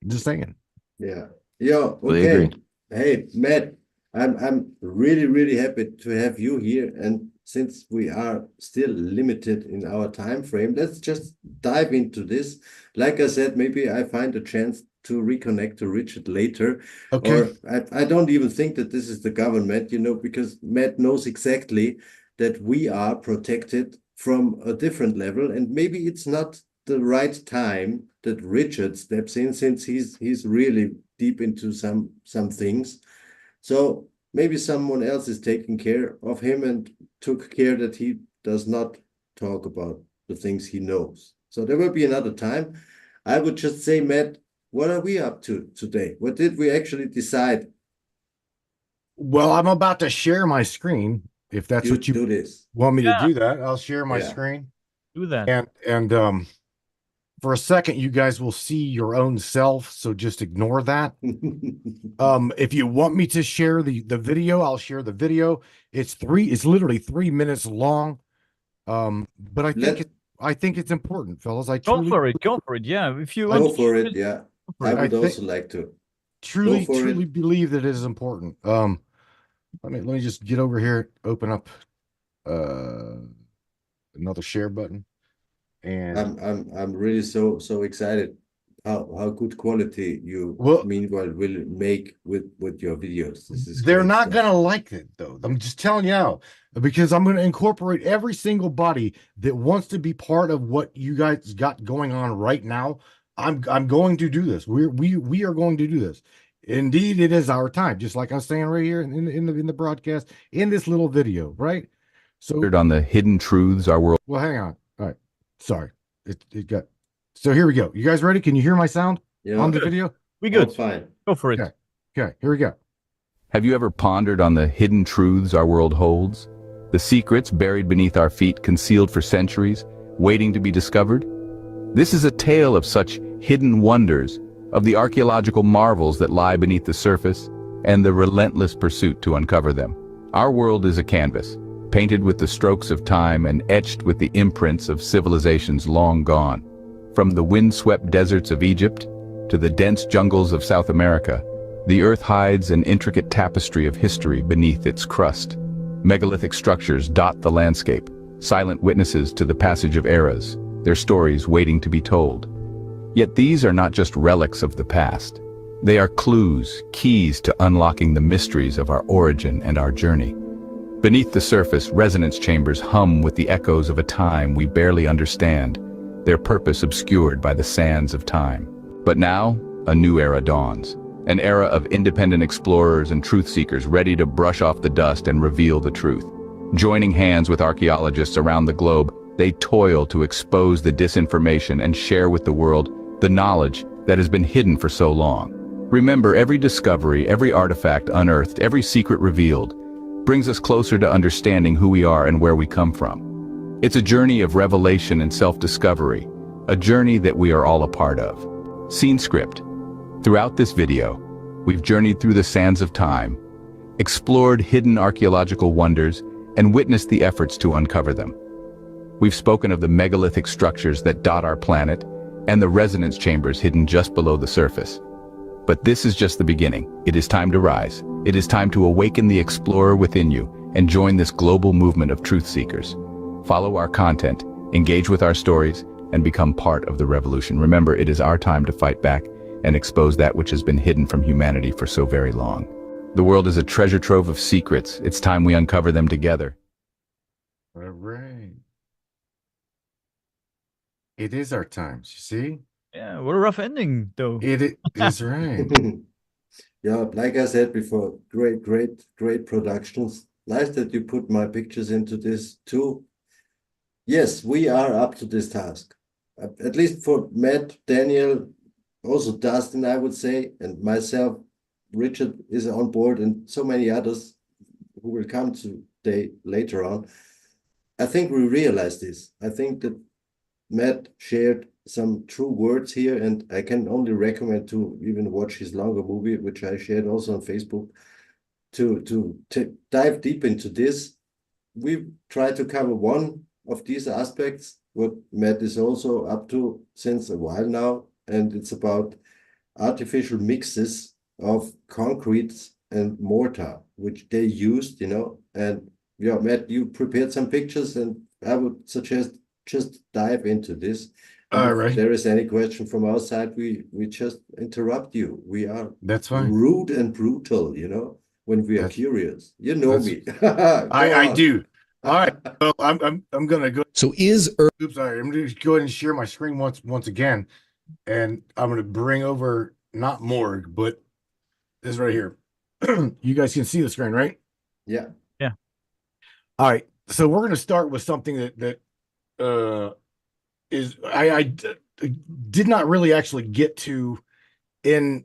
Just saying. Yeah. Yeah, Fully okay. agree. Hey, Matt, I'm really, really happy to have you here. And since we are still limited in our time frame, let's just dive into this. Like I said, maybe I find a chance to reconnect to Richard later. Okay. Or I don't even think that this is the government, because Matt knows exactly that we are protected from a different level. And maybe it's not the right time that Richard steps in, since he's really deep into some things. So maybe someone else is taking care of him and took care that he does not talk about the things he knows. So there will be another time. I would just say, Matt, what are we up to today? What did we actually decide? Well, I'm about to share my screen. If that's You what you do this. want me to Yeah. do that, I'll share my Yeah. screen. Do that. And for a second, you guys will see your own self, so just ignore that. If you want me to share the video, I'll share the video. It's literally 3 minutes long. But I think it's important, fellas. Go for it. Yeah, if you want Go to for share it. Yeah, go for I it. would I also like to. truly for it. believe that it is important. Let me just get over here, open up another share button. And I'm really so excited how good quality you meanwhile will make with your videos. This is they're great not stuff. gonna like it though. I'm just telling you now, because I'm gonna incorporate every single body that wants to be part of what you guys got going on right now. I'm going to do this. We are going to do this. Indeed, it is our time, just like I'm saying right here in the broadcast, in this little video, right? So On the hidden truths our world. well, hang on. All right. Sorry. It got so here we go. You guys ready? Can you hear my sound on the Good. video? We Oh, good. fine. Go for it. Okay. Okay, here we go. Have you ever pondered on the hidden truths our world holds? The secrets buried beneath our feet, concealed for centuries, waiting to be discovered? This is a tale of such hidden wonders, of the archaeological marvels that lie beneath the surface, and the relentless pursuit to uncover them. Our world is a canvas, painted with the strokes of time and etched with the imprints of civilizations long gone. From the windswept deserts of Egypt to the dense jungles of South America, the earth hides an intricate tapestry of history beneath its crust. Megalithic structures dot the landscape, silent witnesses to the passage of eras, their stories waiting to be told. Yet these are not just relics of the past. They are clues, keys to unlocking the mysteries of our origin and our journey. Beneath the surface, resonance chambers hum with the echoes of a time we barely understand, their purpose obscured by the sands of time. But now, a new era dawns. An era of independent explorers and truth-seekers ready to brush off the dust and reveal the truth. Joining hands with archaeologists around the globe, they toil to expose the disinformation and share with the world the knowledge that has been hidden for so long. Remember, every discovery, every artifact unearthed, every secret revealed, brings us closer to understanding who we are and where we come from. It's a journey of revelation and self-discovery, a journey that we are all a part of. Scene script. Throughout this video, we've journeyed through the sands of time, explored hidden archaeological wonders, and witnessed the efforts to uncover them. We've spoken of the megalithic structures that dot our planet and the resonance chambers hidden just below the surface. But this is just the beginning. It is time to rise. It is time to awaken the explorer within you and join this global movement of truth seekers. Follow our content, engage with our stories, and become part of the revolution. Remember, it is our time to fight back and expose that which has been hidden from humanity for so very long. The world is a treasure trove of secrets. It's time we uncover them together. All right. It is our times, you see? Yeah, what a rough ending, though. It is right. Yeah, like I said before, great productions. Nice that you put my pictures into this too. Yes, we are up to this task. At least for Matt, Daniel, also Dustin, I would say, and myself. Richard is on board, and so many others who will come today later on. I think we realize this. I think that Matt shared some true words here, and I can only recommend to even watch his longer movie, which I shared also on Facebook, to dive deep into this. We try to cover one of these aspects, what Matt is also up to since a while now, and it's about artificial mixes of concrete and mortar, which they used, and yeah, Matt, you prepared some pictures, and I would suggest just dive into this. All If right. there is any question from our side, we just interrupt you. We are That's fine. rude and brutal, when we are curious. You know me. I do. All right. Well, I'm gonna go. So is Oops, sorry. I'm gonna go ahead and share my screen once again, and I'm gonna bring over not Morg, but this right here. You guys can see the screen, right? Yeah. All right. So we're gonna start with something that is I did not really actually get to in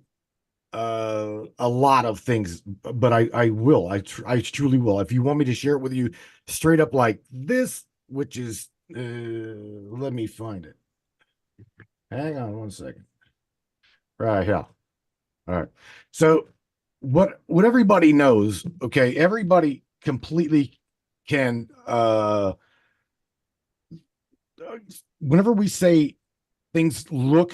a lot of things, but I will. I truly will. If you want me to share it with you straight up like this, which is let me find it. Hang on one second. Right here. All right. So what everybody knows, okay, everybody completely can whenever we say things look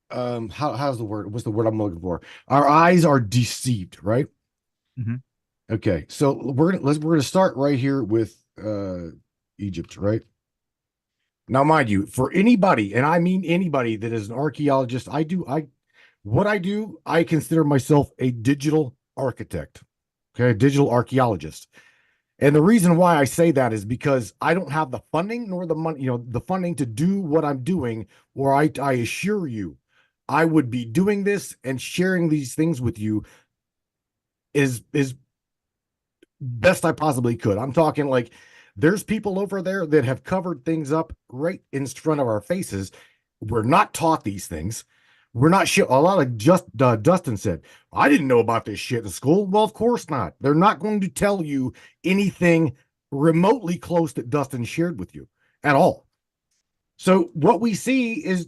how's the word? What's the word I'm looking for? Our eyes are deceived, right? Mhm. Okay, so we're gonna start right here with Egypt, right? Now, mind you, for anybody, and I mean anybody that is an archaeologist, I consider myself a digital architect, okay, a digital archaeologist. And the reason why I say that is because I don't have the funding nor the money, the funding to do what I'm doing, or I assure you, I would be doing this and sharing these things with you is best I possibly could. I'm talking like there's people over there that have covered things up right in front of our faces. We're not taught these things. We're not sure. A lot of Dustin said, I didn't know about this shit in school. Well, of course not. They're not going to tell you anything remotely close that Dustin shared with you at all. So what we see is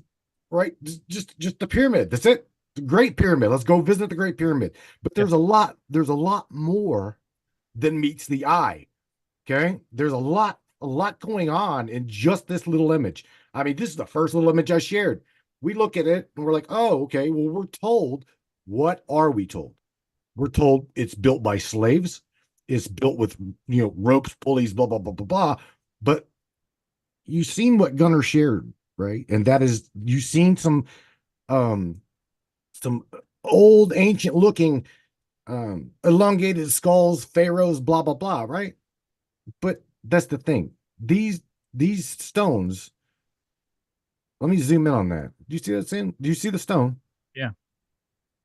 right, just the pyramid. That's it. The Great Pyramid. Let's go visit the Great Pyramid. But there's a lot more than meets the eye. Okay, there's a lot going on in just this little image. I mean, this is the first little image I shared. We look at it and we're like, oh, okay, well, we're told. What are we told? We're told it's built by slaves. It's built with, ropes, pulleys, blah, blah, blah, blah, blah. But you've seen what Gunnar shared, right? And that is, you've seen some old ancient looking elongated skulls, pharaohs, blah, blah, blah, right? But that's the thing. These stones, let me zoom in on that. Do you see that thing? Do you see the stone? Yeah.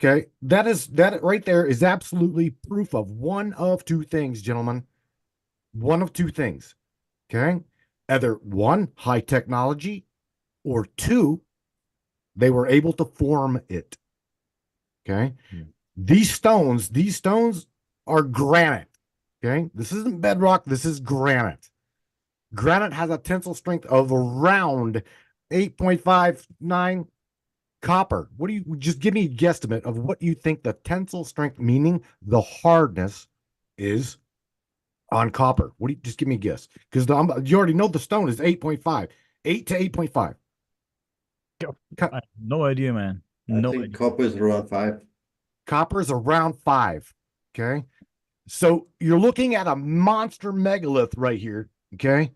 Okay. That right there is absolutely proof of one of two things, gentlemen. One of two things. Okay. Either one, high technology, or two, they were able to form it. Okay. Yeah. These stones are granite. Okay. This isn't bedrock. This is granite. Granite has a tensile strength of around 8.59. Copper. What do you just give me a guesstimate of what you think the tensile strength, meaning the hardness, is on copper? What do you just give me a guess? Because you already know the stone is 8.5, 8 to 8.5. I have no idea, man. I think copper is around 5. Copper is around 5. Okay. So you're looking at a monster megalith right here. Okay.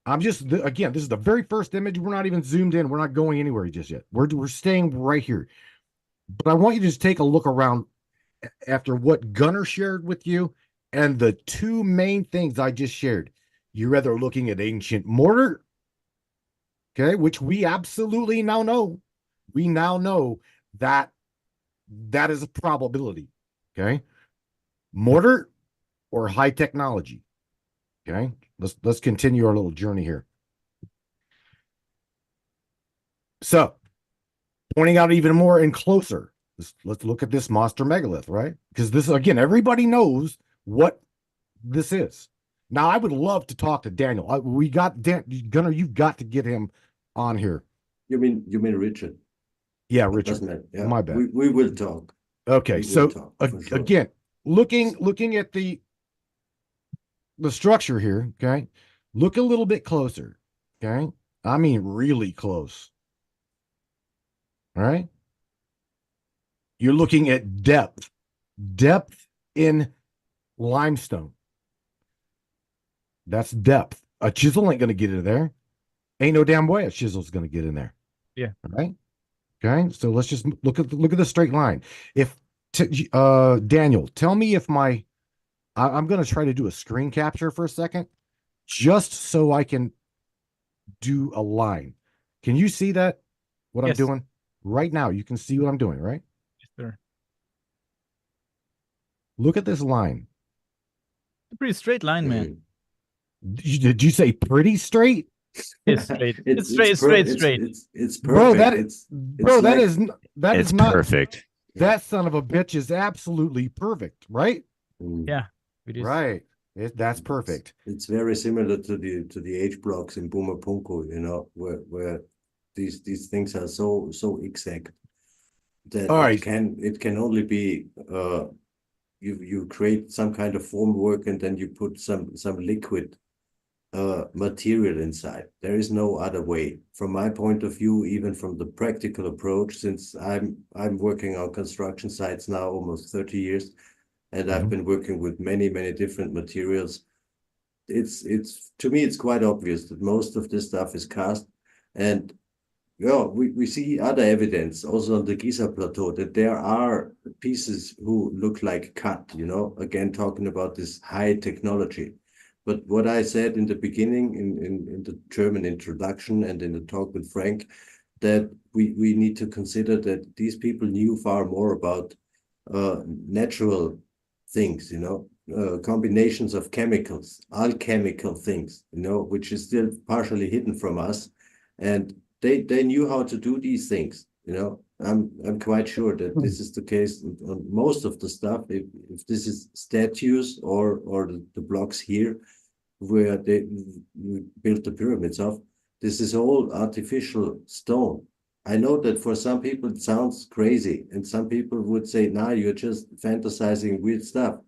Again, this is the very first image. We're not even zoomed in. We're not going anywhere just yet. We're staying right here. But I want you to just take a look around after what Gunnar shared with you and the two main things I just shared. You're either looking at ancient mortar, okay, which we absolutely now know. We now know that is a probability, okay? Mortar or high technology, okay? Let's continue our little journey here. So, pointing out even more and closer, let's look at this monster megalith, right? Because this, again, everybody knows what this is. Now, I would love to talk to Daniel. We got Gunnar. You've got to get him on here. You mean Richard? Yeah, Richard. Yeah. My bad. We will talk. Okay, so again, looking at the structure here, okay? Look a little bit closer, okay? I mean really close. All right? You're looking at depth in limestone. That's depth. A chisel ain't going to get in there. Ain't no damn way a chisel's going to get in there. Yeah. All right. Okay. So let's just look at the straight line. If Daniel, tell me if I'm going to try to do a screen capture for a second, just so I can do a line. Can you see that? What I'm Yes. doing right now? You can see what I'm doing, right? Yes, sir. Look at this line. A pretty straight line, man. Did you say pretty straight? It's straight. It's straight. It's perfect. Bro, that it's that like- is that It's is not perfect. that son of a bitch is absolutely perfect, right? Yeah, it is. Right. That's perfect. It's very similar to the H blocks in Bumapunku, where these things are so exact that All right. it can only be you create some kind of formwork and then you put some liquid material inside. There is no other way. From my point of view, even from the practical approach, since I'm working on construction sites now almost 30 years, and I've been working with many different materials. It's to me it's quite obvious that most of this stuff is cast, and we see other evidence also on the Giza Plateau that there are pieces who look like cut. Again talking about this high technology. But what I said in the beginning, in the German introduction and in the talk with Frank, that we need to consider that these people knew far more about natural things, combinations of chemicals, alchemical things, which is still partially hidden from us. And they knew how to do these things, I'm quite sure that this is the case on most of the stuff. If this is statues or the blocks here where we built the pyramids of, this is all artificial stone. I know that for some people it sounds crazy, and some people would say, "Nah, you're just fantasizing weird stuff."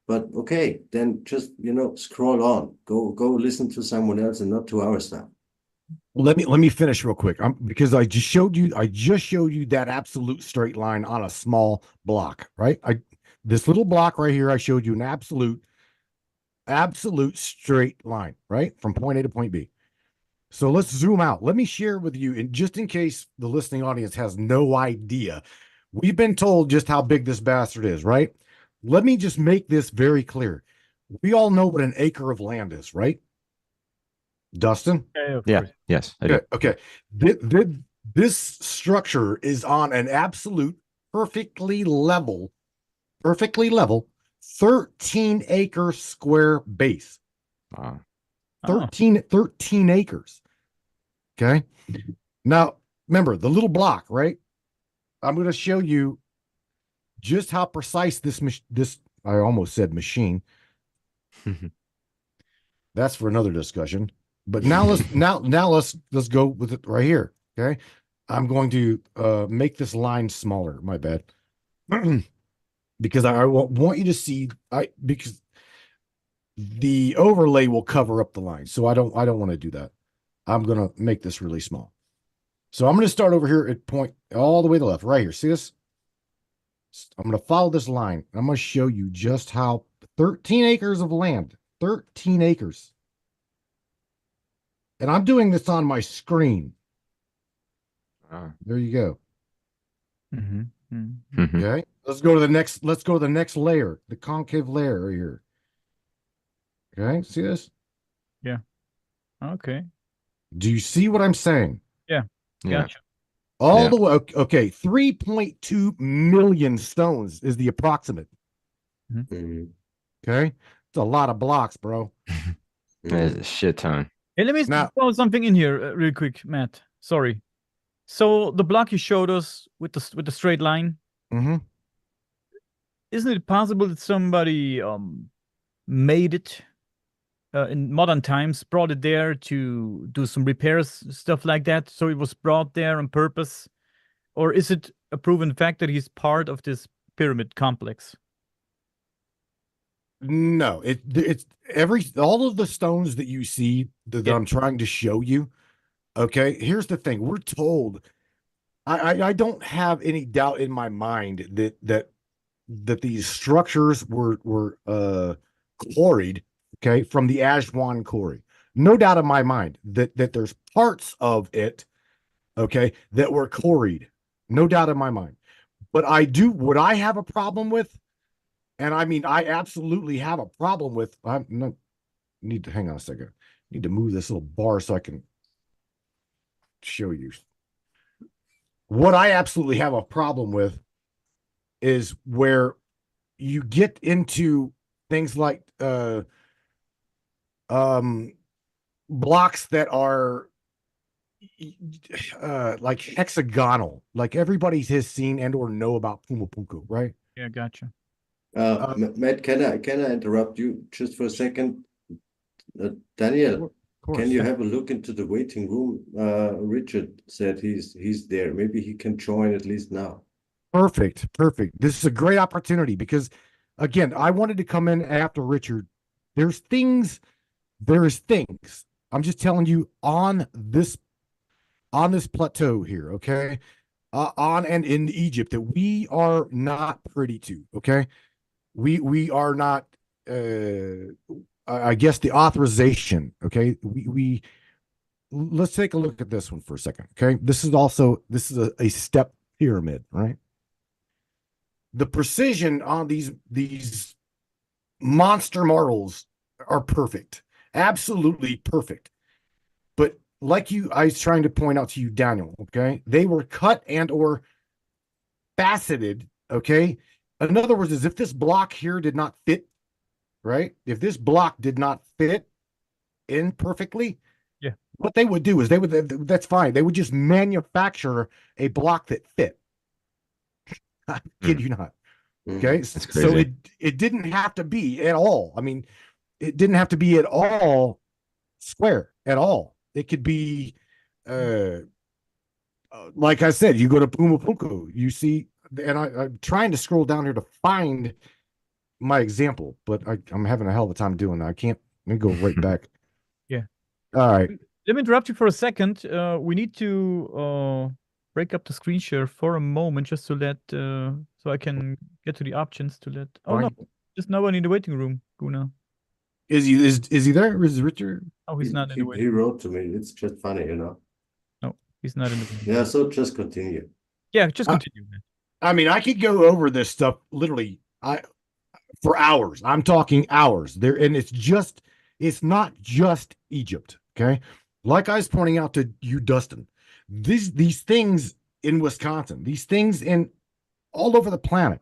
But okay, then just scroll on, go listen to someone else and not to our stuff. Let me finish real quick. Because I just showed you that absolute straight line on a small block, right? This little block right here, I showed you an absolute straight line, right? From point A to point B. So let's zoom out. Let me share with you, and just in case the listening audience has no idea, we've been told just how big this bastard is, right? Let me just make this very clear. We all know what an acre of land is, right? Dustin? Yeah, of Yeah. course. Yes. I do. Okay. This structure is on an absolute perfectly level 13-acre square base. Wow. 13 acres. Okay. Now, remember the little block, right? I'm going to show you just how precise this I almost said machine. That's for another discussion. But now let's go with it right here. Okay. I'm going to make this line smaller. My bad. Because I want you to see because the overlay will cover up the line. So I don't want to do that. I'm going to make this really small. So I'm going to start over here at point all the way to the left, right here. See this? I'm going to follow this line. I'm going to show you just how 13 acres of land, 13 acres. And I'm doing this on my screen. There you go. Okay. Let's go to the next layer, the concave layer right here. Okay. See this? Yeah. Okay. Do you see what I'm saying? Yeah. Gotcha. All the way. Okay. 3.2 million stones is the approximate. Mhm. Okay. It's a lot of blocks, bro. There's a shit ton. Hey, let me throw something in here real quick, Matt. Sorry. So the block you showed us with the straight line, isn't it possible that somebody made it in modern times, brought it there to do some repairs, stuff like that? So it was brought there on purpose, or is it a proven fact that he's part of this pyramid complex? No, it's all of the stones that you see that I'm trying to show you. Okay, here's the thing. We're told I don't have any doubt in my mind that these structures were quarried, okay, from the Aswan quarry. No doubt in my mind that there's parts of it, okay, that were quarried. No doubt in my mind. But what I have a problem with, and I mean, I absolutely have a problem with, need to hang on a second. Need to move this little bar so I can show you. What I absolutely have a problem with is where you get into things like blocks that are like hexagonal, like everybody has seen and or know about Pumapunku, right? Yeah, gotcha. Matt, can I interrupt you just for a second? Daniel, can you have a look into the waiting room? Richard said he's there. Maybe he can join at least now. Perfect. This is a great opportunity because, again, I wanted to come in after Richard. There's things. I'm just telling you on this plateau here, okay, on and in Egypt that we are not privy to. Okay, we are not. I guess the authorization. Okay, we let's take a look at this one for a second. Okay, this is a step pyramid, right? The precision on these monster marbles are perfect, absolutely perfect. But like I was trying to point out to you, Daniel, okay, they were cut and or faceted, okay? In other words, as if this block here did not fit, right? If this block did not fit in perfectly, yeah, what they would do is that's fine. They would just manufacture a block that fit. I kid you not. Okay, so it didn't have to be at all. I mean, it didn't have to be at all square at all. It could be, like I said, you go to Pumapunku, you see, and I'm trying to scroll down here to find my example, but I'm having a hell of a time doing that. I can't. Let me go right back. Yeah. All right. Let me interrupt you for a second. We need to break up the screen share for a moment just to let so I can get to the options to let. Oh no, just now one in the waiting room, Guna. Is he there? Or is Richard? Oh, he's not in the waiting room. He room. wrote to me. It's just funny, you know. No, he's not in the waiting room. Yeah, so just continue. Yeah, just continue, man. I mean, I could go over this stuff literally for hours. I'm talking hours there, and it's not just Egypt. Okay, like I was pointing out to you, Dustin, these things in Wisconsin, these things in all over the planet.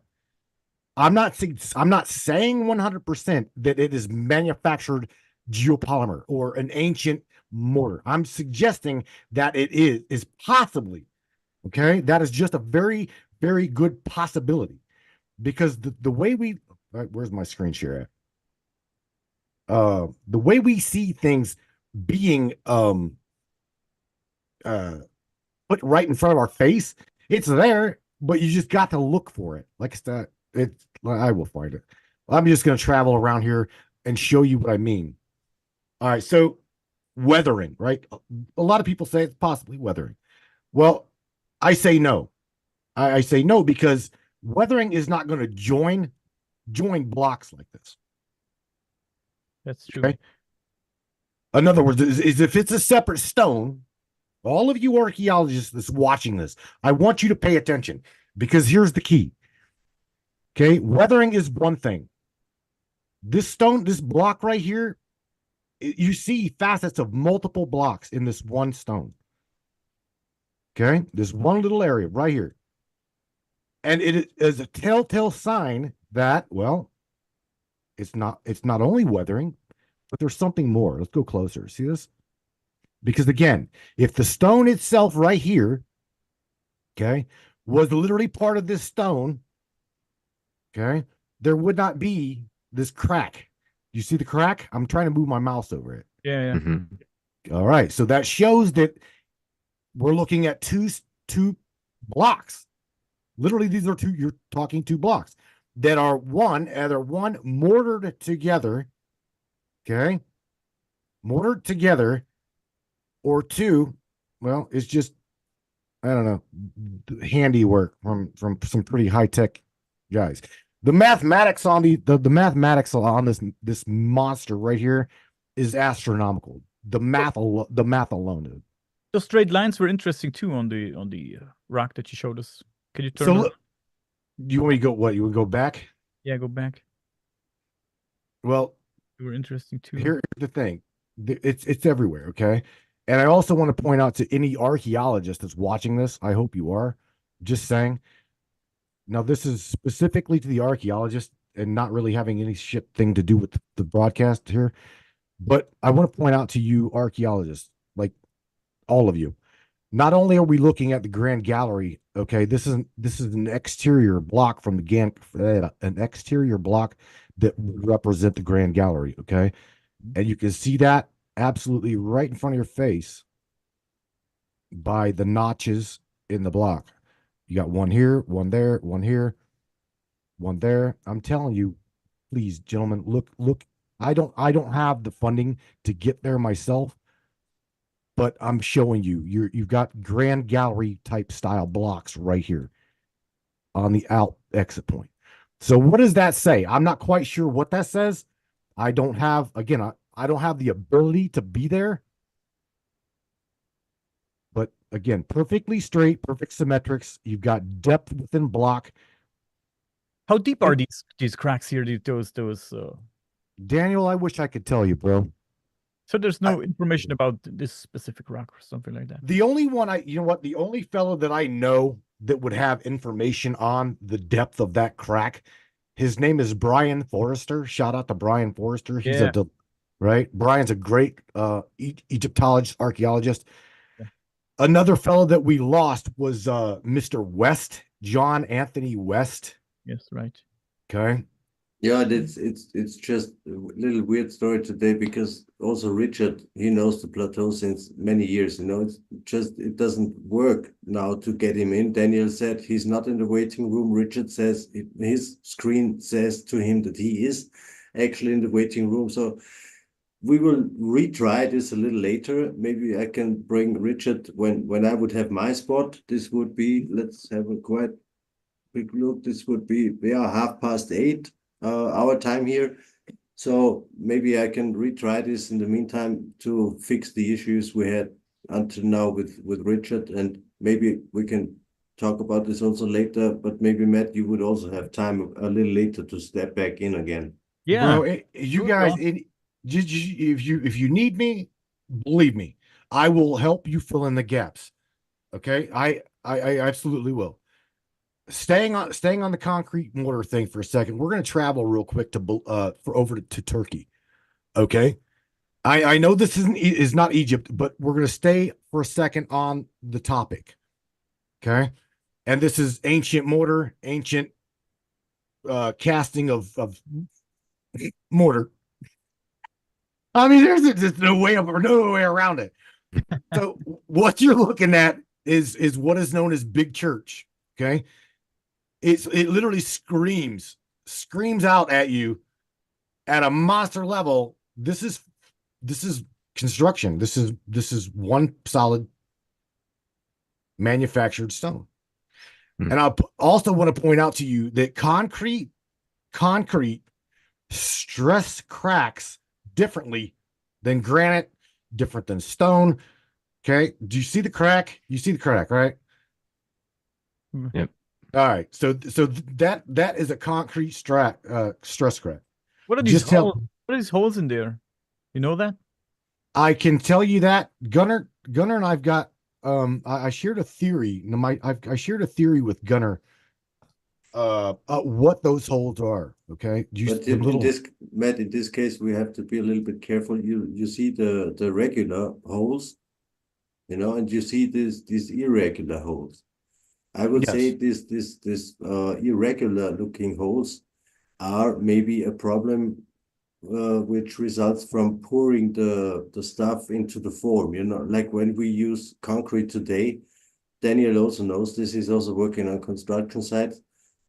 I'm not saying 100% that it is manufactured geopolymer or an ancient mortar. I'm suggesting that it is possibly, okay? That is just a very, very good possibility because the way where's my screen share at? The way we see things being put right in front of our face, it's there, but you just got to look for it. Like I will find it. I'm just going to travel around here and show you what I mean. All right, so weathering, right? A lot of people say it's possibly weathering. Well, I say no. I say no because weathering is not going to join blocks like this. That's true. Okay? In other words, is if it's a separate stone, all of you archaeologists that's watching this, I want you to pay attention because here's the key. Okay, weathering is one thing. This block right here, you see facets of multiple blocks in this one stone. Okay, this one little area right here. And it is a telltale sign that, well, it's not only weathering, but there's something more. Let's go closer. See this? Because again, if the stone itself right here, okay, was literally part of this stone, okay, there would not be this crack. You see the crack? I'm trying to move my mouse over it. Yeah. Mm-hmm. All right. So that shows that we're looking at two blocks. Literally, these are two, you're talking two blocks that are either one mortared together, okay, mortared together, or two, well, it's just I don't know, handiwork from some pretty high tech guys. The mathematics on the mathematics on this monster right here is astronomical. The math alone is. The straight lines were interesting too on the rock that you showed us. Can you turn? So on? look, you want me to go? What, you want to go back? Yeah, go back. Well, they were interesting too. Here's the thing, it's everywhere. Okay, and I also want to point out to any archaeologist that's watching this. I hope you are. Just saying. Now, this is specifically to the archaeologist and not really having any shit thing to do with the broadcast here. But I want to point out to you archaeologists, like all of you, not only are we looking at the Grand Gallery, okay, this is an exterior block from the an exterior block that would represent the Grand Gallery, okay? And you can see that absolutely right in front of your face by the notches in the block. You got one here, one there, one here, one there. I'm telling you, please, gentlemen, look. I don't have the funding to get there myself, but I'm showing you. You've got Grand Gallery type style blocks right here on the out exit point. So what does that say? I'm not quite sure what that says. I don't have, again, I don't have the ability to be there. But again, perfectly straight, perfect symmetrics. You've got depth within block. How deep are these cracks here? Those Daniel, I wish I could tell you, bro. So there's no information about this specific rock or something like that. The only one the only fellow that I know that would have information on the depth of that crack, his name is Brian Forrester. Shout out to Brian Forrester. He's right. Brian's a great Egyptologist, archaeologist. Yeah. Another fellow that we lost was Mr. West, John Anthony West. Yes, right. Okay. Yeah, it's just a little weird story today because also Richard, he knows the plateau since many years, it's just, it doesn't work now to get him in. Daniel said he's not in the waiting room. Richard says his screen says to him that he is actually in the waiting room. So we will retry this a little later. Maybe I can bring Richard when I would have my spot. This would be, let's have a quite quick look. This would be, 8:30. Our time here. So maybe I can retry this in the meantime to fix the issues we had until now with Richard, and maybe we can talk about this also later, but maybe Matt, you would also have time a little later to step back in again. Yeah. Bro, you guys, if you need me, believe me, I will help you fill in the gaps. Okay? I absolutely will. Staying on the concrete mortar thing for a second, we're going to travel real quick over to Turkey. Okay, I know this is not Egypt, but we're going to stay for a second on the topic. Okay, and this is ancient mortar, ancient casting of mortar. I mean, there's no way around it. So what you're looking at is what is known as Big Church. Okay. It literally screams out at you at a monster level. This is construction. This is one solid manufactured stone. And I also want to point out to you that concrete stress cracks differently than granite, different than stone. Okay. Do you see the crack? You see the crack, right? Yep. All right, so that is a concrete stress crack. What are these holes? What are these holes in there? You know that? I can tell you that Gunnar and I've got I shared a theory. I shared a theory with Gunnar what those holes are. Okay, Matt, in this case, we have to be a little bit careful. You see the regular holes, and you see these irregular holes. I would say this irregular looking holes are maybe a problem which results from pouring the stuff into the form, like when we use concrete today. Daniel also knows this. He's also working on construction sites.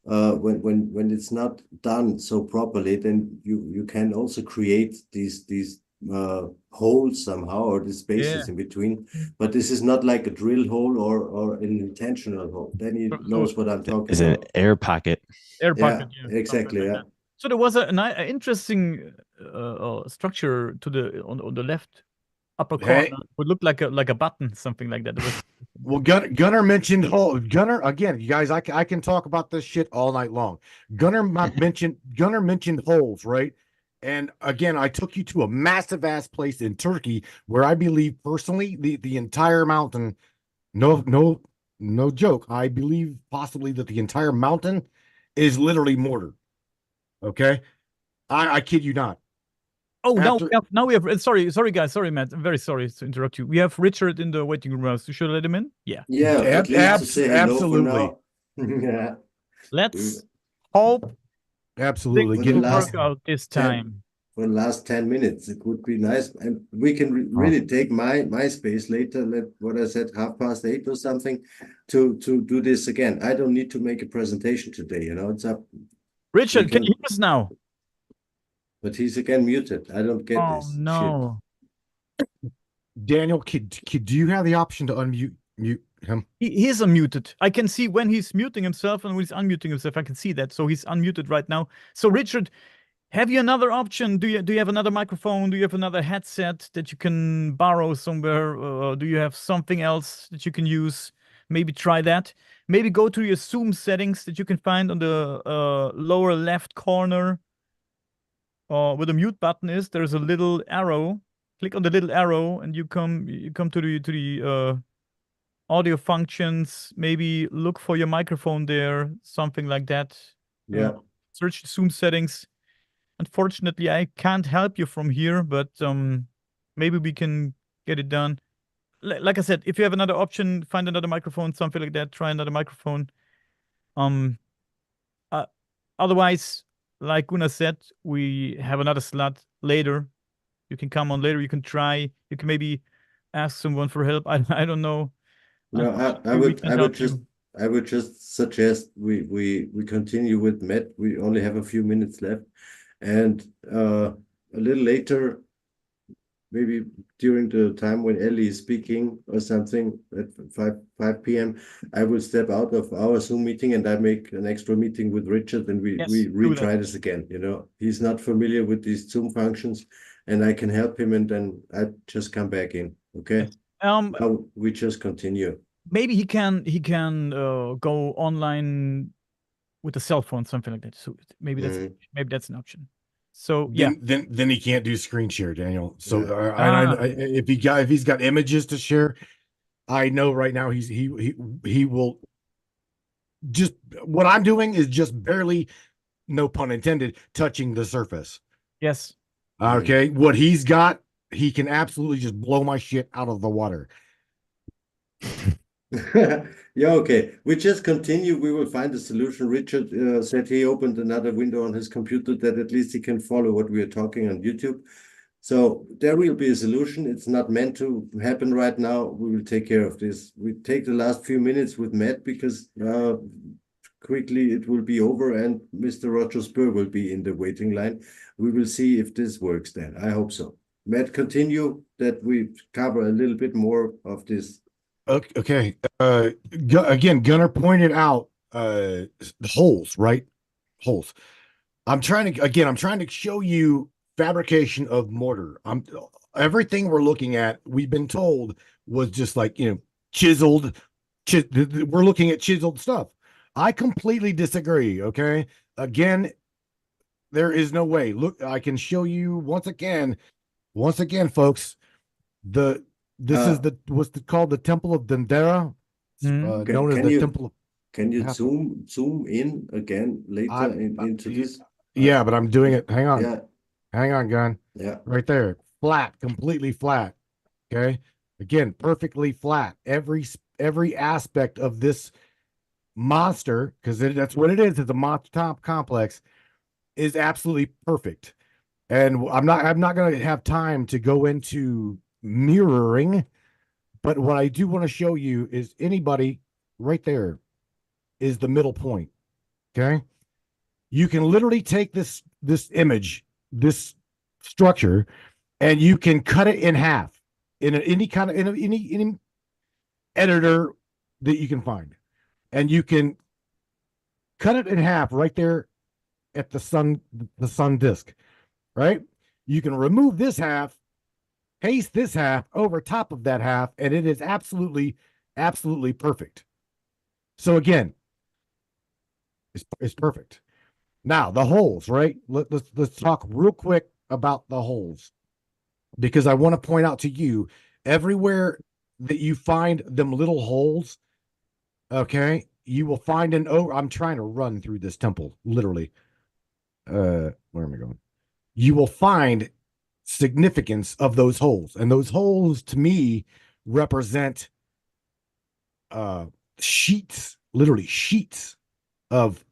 When it's not done so properly, then you can also create these holes somehow, or the spaces in between. But this is not like a drill hole or an intentional hole. Then he knows what I'm talking Is an about. air pocket. Air Yeah, pocket. exactly. Something like Yeah. that. So there was an interesting structure to the on the left upper corner. Hey. Would look like a button, something like that. It was Well, Gunnar mentioned Gunnar again. You guys, I can talk about this shit all night long. Gunnar mentioned holes, right? And again, I took you to a massive ass place in Turkey where I believe personally the entire mountain. No joke. I believe possibly that the entire mountain is literally mortar. Okay, I kid you not. Oh, After- now we have. Sorry, guys. Sorry, Matt. I'm very sorry to interrupt you. We have Richard in the waiting room. So should I let him in? Yeah. Yeah, at least to say hello absolutely. for now. Yeah. Let's hope Absolutely. things Get will it. work out this time. For the last 10 minutes, it would be nice. And we can really take my space later, what I said, 8:30 or something, to do this again. I don't need to make a presentation today, it's up. Richard, can you hear us now? But he's again muted. I don't get Oh this no. Daniel, do you have the option to mute him? He's unmuted. I can see when he's muting himself and when he's unmuting himself. I can see that. So he's unmuted right now. So Richard, have you another option? Do you have another microphone? Do you have another headset that you can borrow somewhere? Do you have something else that you can use? Maybe try that. Maybe go to your Zoom settings that you can find on the lower left corner. Where the mute button is, there's a little arrow. Click on the little arrow, and you come to the audio functions. Maybe look for your microphone there, something like that. Yeah. Search the Zoom settings. Unfortunately, I can't help you from here, but maybe we can get it done. Like I said, if you have another option, find another microphone, something like that. Try another microphone. Otherwise, like Gunnar said, we have another slot later. You can come on later. You can try. You can maybe ask someone for help. I don't know. No, I would just suggest we continue with Matt. We only have a few minutes left, and a little later, maybe during the time when Ellie is speaking or something at 5 p.m., I will step out of our Zoom meeting and I make an extra meeting with Richard, and we retry this again. He's not familiar with these Zoom functions, and I can help him, and then I just come back in. Okay. We just continue. Maybe he can go online with a cell phone, something like that. So maybe that's an option. So then he can't do screen share, Daniel. So if he's got images to share, I know right now he will. Just what I'm doing is just barely, no pun intended, touching the surface. Yes. Okay. What he's got, he can absolutely just blow my shit out of the water. Yeah, okay. We just continue. We will find a solution. Richard said he opened another window on his computer that at least he can follow what we are talking on YouTube. So there will be a solution. It's not meant to happen right now. We will take care of this. We take the last few minutes with Matt because quickly it will be over and Mr. Roger Spur will be in the waiting line. We will see if this works then. I hope so. Matt, continue that we cover a little bit more of this. Okay. Again, Gunnar pointed out holes, right? Holes. I'm trying to show you fabrication of mortar. Everything we're looking at, we've been told was just like, chiseled. We're looking at chiseled stuff. I completely disagree. Okay. Again, there is no way. Look, I can show you once again, folks. This is what's called the Temple of Dendera, known as the Temple of. Can you zoom in again later into this? Yeah, but I'm doing it. Hang on. Yeah. Hang on, Gun. Yeah. Right there. Flat, completely flat. Okay. Again, perfectly flat. Every aspect of this monster, because that's what it is. It's a monster top complex, is absolutely perfect. And I'm not going to have time to go into mirroring, but what I do want to show you is anybody right there is the middle point. Okay. You can literally take this image, this structure, and you can cut it in half in any kind of any editor that you can find, and you can cut it in half right there at the sun disk, right? You can remove this half, paste this half over top of that half, and it is absolutely perfect. So again, it's perfect. Now the holes, right? Let's talk real quick about the holes, because I want to point out to you, everywhere that you find them little holes, okay, you will find I'm trying to run through this temple, literally. Where am I going? You will find significance of those holes, and those holes to me represent sheets, literally sheets of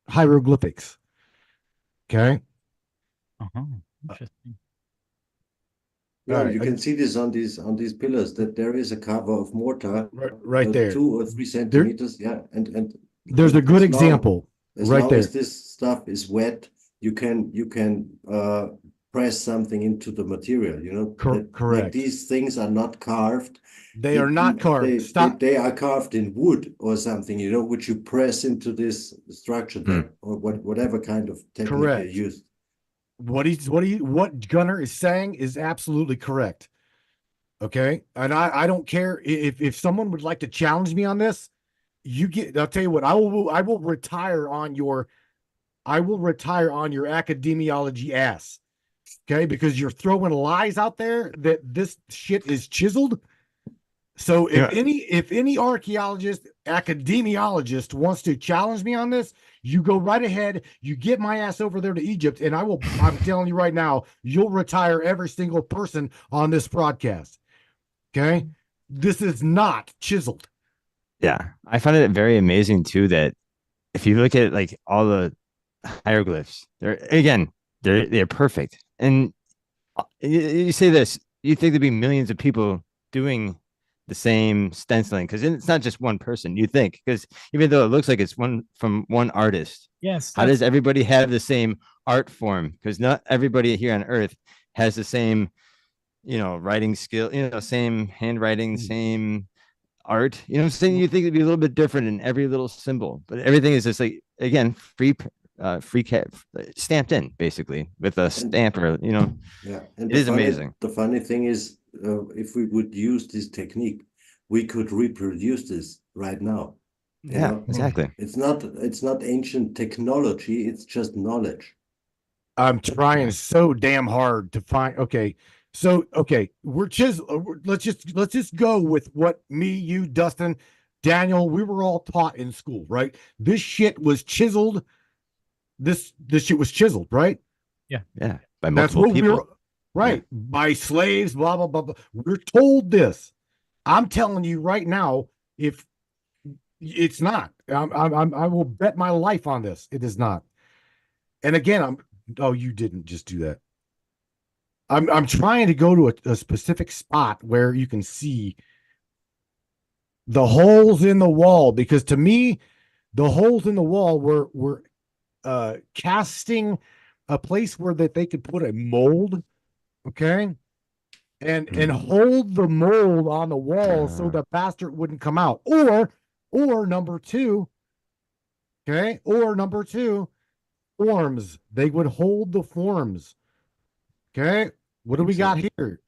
hieroglyphics. Okay. Interesting. Yeah, right, you can see this on these pillars, that there is a cover of mortar right there. 2 or 3 centimeters. Yeah, and There's a good as example as right long there. as this stuff is wet, you can press something into the material. You know, like Correct. these things are not carved. They are not carved. Stop. They are carved in wood or something, you know, which you press into this structure there, or whatever kind of technique Correct. you use. What Gunnar is saying is absolutely correct. Okay. And I don't care if someone would like to challenge me on this. I'll tell you what, I will retire on your academiology ass. Okay, because you're throwing lies out there that this shit is chiseled. So if any archaeologist, academiologist wants to challenge me on this, you go right ahead, you get my ass over there to Egypt, and I'm telling you right now, you'll retire every single person on this broadcast. Okay? This is not chiseled. Yeah. I find it very amazing too that if you look at like all the hieroglyphs, they're perfect. And you say this, you think there'd be millions of people doing the same stenciling, because it's not just one person, you think, because even though it looks like it's from one artist, Yes. how does everybody have the same art form? Because not everybody here on earth has the same, writing skill, same handwriting, same art. You know what I'm saying? You think it'd be a little bit different in every little symbol, but everything is just like, again, stamped in basically with a stamp, or Yeah, and it is amazing. The funny thing is, if we would use this technique, we could reproduce this right now. Yeah, exactly. It's not ancient technology, it's just knowledge. I'm trying so damn hard to find. Okay, so we're let's just go with what me, you, Dustin, Daniel, we were all taught in school, right? This shit was chiseled. This shit was chiseled, right? Yeah. By multiple people. Right. Yeah. By slaves, blah, blah, blah, blah. We're told this. I'm telling you right now, if it's not, I will bet my life on this. It is not. And again, you didn't just do that. I'm trying to go to a specific spot where you can see the holes in the wall, because to me, the holes in the wall were casting a place where that they could put a mold, okay, and hold the mold on the wall so the bastard wouldn't come out. Or number two, forms. They would hold the forms. Okay, what do we got here?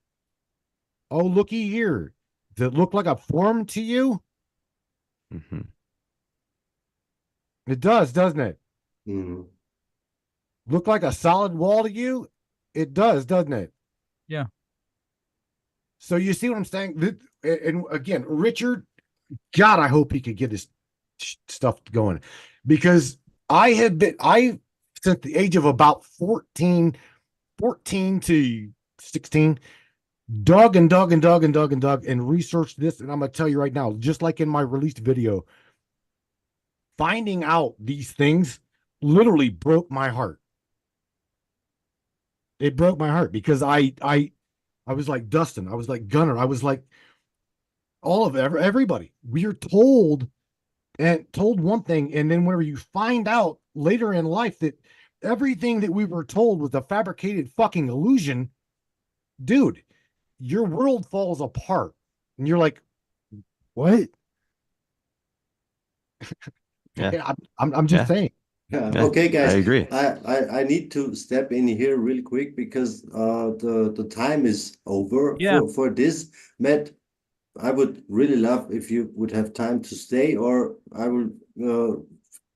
Oh, looky here. Does it look like a form to you? Mm-hmm. It does, doesn't it? Mm-hmm. Look like a solid wall to you? It does, doesn't it? Yeah. So you see what I'm saying? And again, Richard, God, I hope he could get his stuff going, because I since the age of about 14 to 16, dug and researched this. And I'm going to tell you right now, just like in my released video, finding out these things literally broke my heart. It broke my heart, because I was like Dustin, I was like Gunnar, I was like everybody. We are told one thing, and then whenever you find out later in life that everything that we were told was a fabricated fucking illusion, dude, your world falls apart. And you're like, what? Yeah. I'm just Yeah. saying. Yeah. Yeah, Okay, guys. I agree. I need to step in here really quick because the time is over Yeah. for this. Matt, I would really love if you would have time to stay, or I will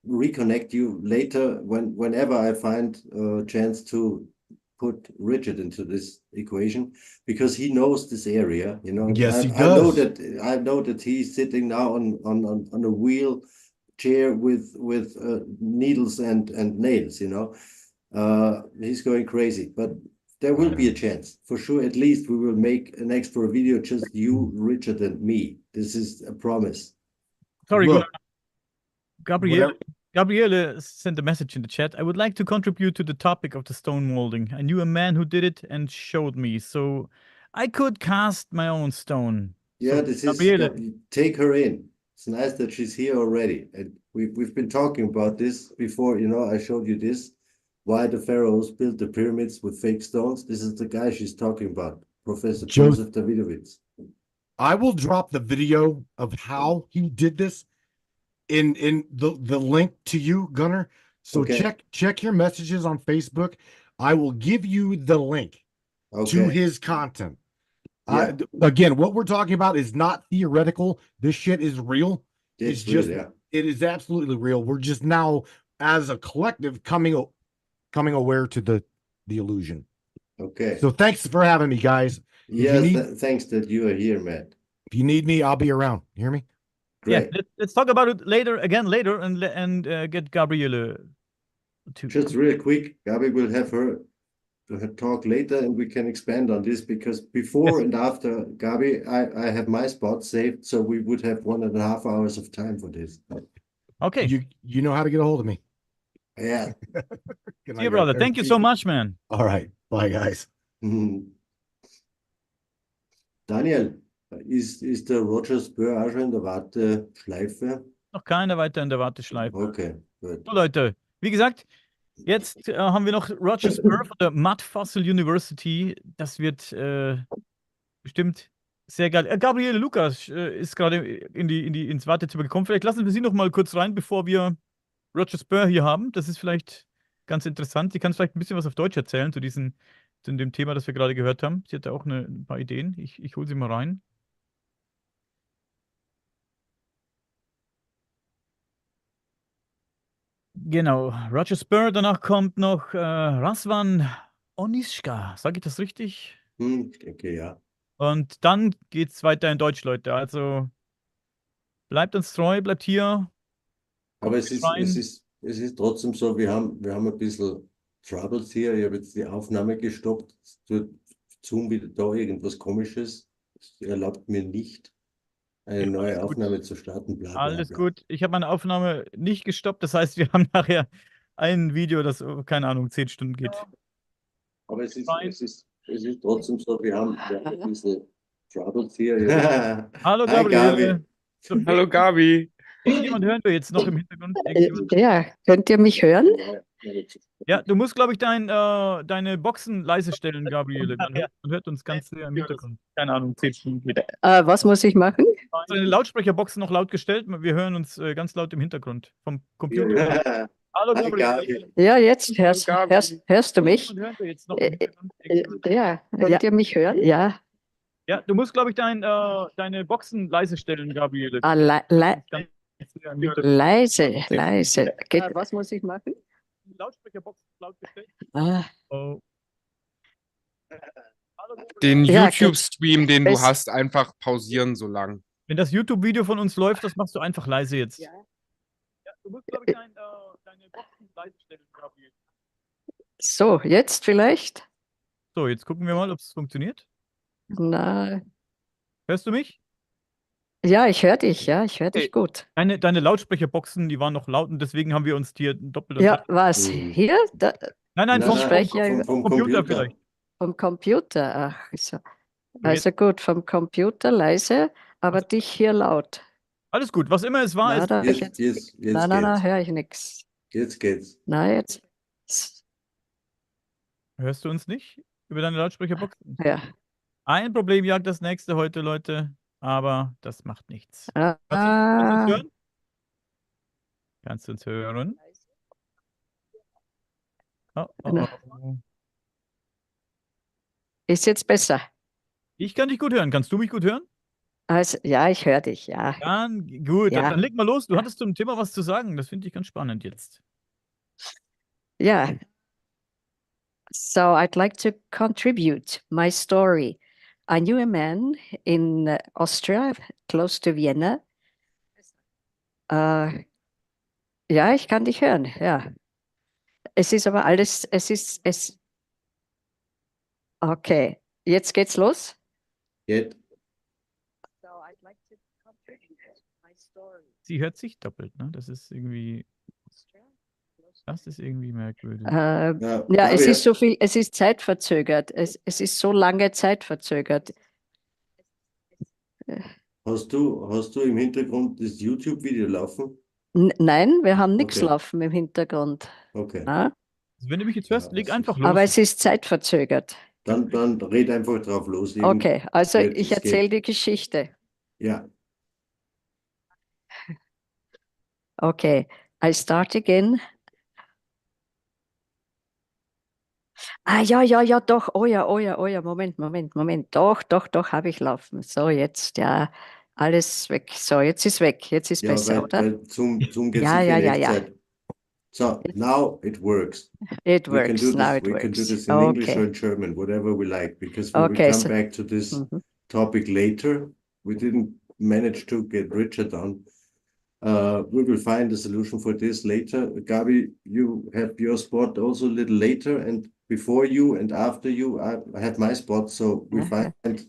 reconnect you later whenever I find a chance to put Richard into this equation, because he knows this area. You know, Yes, he I know does. I know that he's sitting now on a wheelchair with needles and nails. You know, he's going crazy, but there will be a chance for sure. At least we will make an extra video, just you, Richard, and me. This is a promise. Sorry, Look, Gabriele. whatever- Gabriele sent a message in the chat. I would like to contribute to the topic of the stone molding. I knew a man who did it and showed me, so I could cast my own stone. Yeah, So, this is Gabriele, take her in. It's nice that she's here already, and we've been talking about this before. You know, I showed you this. Why the pharaohs built the pyramids with fake stones. This is the guy she's talking about, Professor Joseph Davidovich. I will drop the video of how he did this in the link to you, Gunnar. So Okay. check your messages on Facebook. I will give you the link to Okay. his content. Yeah. Again, what we're talking about is not theoretical. This shit is real. It's just real, yeah. it is absolutely real. We're just now, as a collective, coming aware to the illusion. Okay. So thanks for having me, guys. Yes, thanks that you are here, Matt. If you need me, I'll be around. You hear me? Great. yeah, let's talk about it later, and get Gabriele to. Just real quick, Gabi will have her talk later, and we can expand on this, because before Yes. and after Gabi, I have my spot saved, so we would have 1.5 hours of time for this. Okay, You know how to get a hold of me. Yeah. Good see night, you, brother. guys. Thank you so much, man. All right. Bye, guys. Daniel, ist der Roger Spur auch schon in der Warteschleife? Noch keiner weiter in der Warteschleife. Okay, gut. So, Leute, wie gesagt, jetzt haben wir noch Roger Spur von der Mud Fossil University. Das wird bestimmt sehr geil. Gabriele Lukas ist gerade ins Wartezimmer gekommen. Vielleicht lassen wir sie noch mal kurz rein, bevor wir Roger Spur hier haben. Das ist vielleicht ganz interessant. Sie kann vielleicht ein bisschen was auf Deutsch erzählen zu dem Thema, das wir gerade gehört haben. Sie hat da auch ein paar Ideen. Ich hole sie mal rein. Genau, Roger Spur, danach kommt noch Razvan Onischka. Sage ich das richtig? Ich denke, ja. Und dann geht's weiter in Deutsch, Leute. Also bleibt uns treu, bleibt hier. Aber Kommt rein. es ist trotzdem so, wir haben ein bisschen Troubles hier. Ich habe jetzt die Aufnahme gestoppt. Es tut Zoom wieder da irgendwas Komisches. Es erlaubt mir nicht, eine Ja, neue alles gut. Aufnahme zu starten. Bla, bla, Alles bla. gut. Ich habe meine Aufnahme nicht gestoppt. Das heißt, wir haben nachher ein Video, das, keine Ahnung, 10 Stunden geht. Aber es Rein. ist trotzdem so, wir haben ein bisschen Troubles hier. Hallo Hi, Gabriele. So, Hallo Gabi. irgendjemand hören wir jetzt noch im Hintergrund? Ja, könnt ihr mich hören? Ja, du musst, glaube ich, deine Boxen leise stellen, Gabriele. Man hört uns ganz sehr im Hintergrund. Keine Ahnung, 10 Stunden geht. Was muss ich machen? Deine Lautsprecherboxen noch laut gestellt. Wir hören uns ganz laut im Hintergrund vom Computer. Hallo Hi, Gabriele. Gabi. Ja, jetzt hörst du mich? Irgendjemand hören wir jetzt noch im Hintergrund? Ja, könnt ihr mich hören? Ja. Ja, du musst, glaube ich, deine Boxen leise stellen, Gabriele. Ganz sehr im Hintergrund. Leise. Was muss ich machen? Die Lautsprecherboxen laut gestellt. Ah, Oh. Hallo, Gabriele. Den Ja, YouTube-Stream, den du es- hast, einfach pausieren so lang. Wenn das YouTube-Video von uns läuft, das machst du einfach leise jetzt. Ja. Ja, du musst, glaube ich, deine Boxen leise stellen, Gabriele. so, jetzt vielleicht? So, jetzt gucken wir mal, ob es funktioniert. Na, Hörst du mich? ja, ich höre dich, ich höre dich gut. Deine Lautsprecherboxen, die waren noch laut und deswegen haben wir uns hier doppelt. Ja, was? Mhm. Hier? Nein, vom Sprecher- vom Computer vielleicht. Vom Computer? Ach, so. Also gut, vom Computer leise, aber dich hier laut. Alles gut, was immer es war, Na, ist. da ich Jetzt nein, geht's. höre ich nichts. Jetzt geht's. Na, jetzt. Hörst du uns nicht über deine Lautsprecherbox? Ja. Ein Problem jagt das nächste heute, Leute, aber das macht nichts. Kannst du uns Ah, hören? Kannst du uns hören? Oh, oh, oh. ist jetzt besser. Ich kann dich gut hören. Kannst du mich gut hören? Also, ja, ich höre dich, ja. Dann gut, Ja. dann leg mal los. Du hattest zum Thema was zu sagen. Das finde ich ganz spannend jetzt. Yeah. So I'd like to contribute my story. I knew a man in Austria, close to Vienna. Ja, ich kann dich hören, ja. Es ist aber alles, okay, jetzt geht's los. Jetzt. So I'd like to contribute my story. Sie hört sich doppelt, ne? Das ist irgendwie merkwürdig. Ja, Ja, es Gabi, ist so viel, es ist zeitverzögert. Es ist so lange zeitverzögert. hast du im Hintergrund das YouTube-Video laufen? Nein, wir haben nichts Okay. laufen im Hintergrund. Okay. Ja? Wenn du mich jetzt hörst, Ja, leg das einfach ist- los. Aber es ist zeitverzögert. Dann red einfach drauf los. Okay, also wird- ich es erzähle geht. die Geschichte. Ja, Okay, I start again. Ah, ja, doch. Oh ja, Moment. Doch, habe ich laufen. So, jetzt, ja, alles weg. So, jetzt ist weg. Jetzt ist ja, besser, oder? weil Zoom geht Ja, sicher in ja. Echtzeit. So, now it works. It We can works. do Now this. it We can do works. this in English or Okay. in German, whatever we like, because we will Okay, come so- back to this Mhm. topic later. We didn't manage to get Richard on. We will find a solution for this later. Gabi, you have your spot also a little later, and before you and after you, I have my spot. So we Uh-huh. find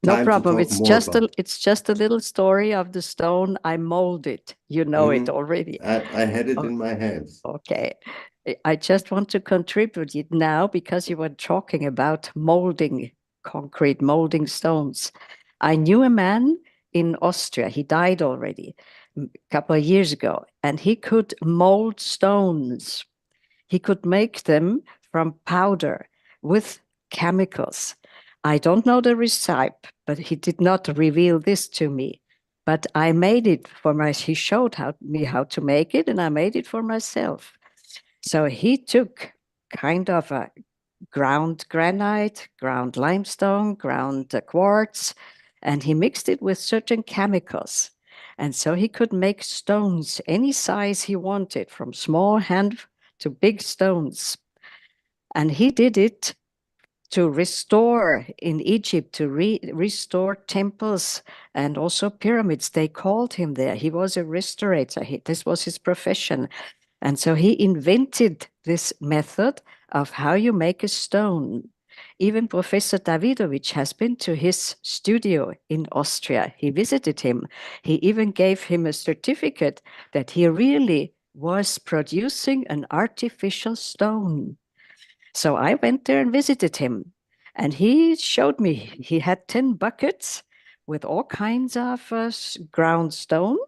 No time problem. to talk more about. It's just a little story of the stone I molded. You know it Mhm. already. I had it Oh. in my hands. Okay. I just want to contribute it now because you were talking about molding concrete, molding stones. I knew a man in Austria. He died already a couple of years ago, and he could mold stones. He could make them from powder with chemicals. I don't know the recipe, but he did not reveal this to me. But I made it for he showed me how to make it, and I made it for myself. So he took kind of a ground granite, ground limestone, ground quartz, and he mixed it with certain chemicals. And so he could make stones any size he wanted, from small hand to big stones. And he did it to restore in Egypt, to restore temples and also pyramids. They called him there. He was a restorator. This was his profession. And so he invented this method of how you make a stone. Even Professor Davidovich has been to his studio in Austria. He visited him. He even gave him a certificate that he really was producing an artificial stone. So I went there and visited him, and he showed me he had 10 buckets with all kinds of ground stone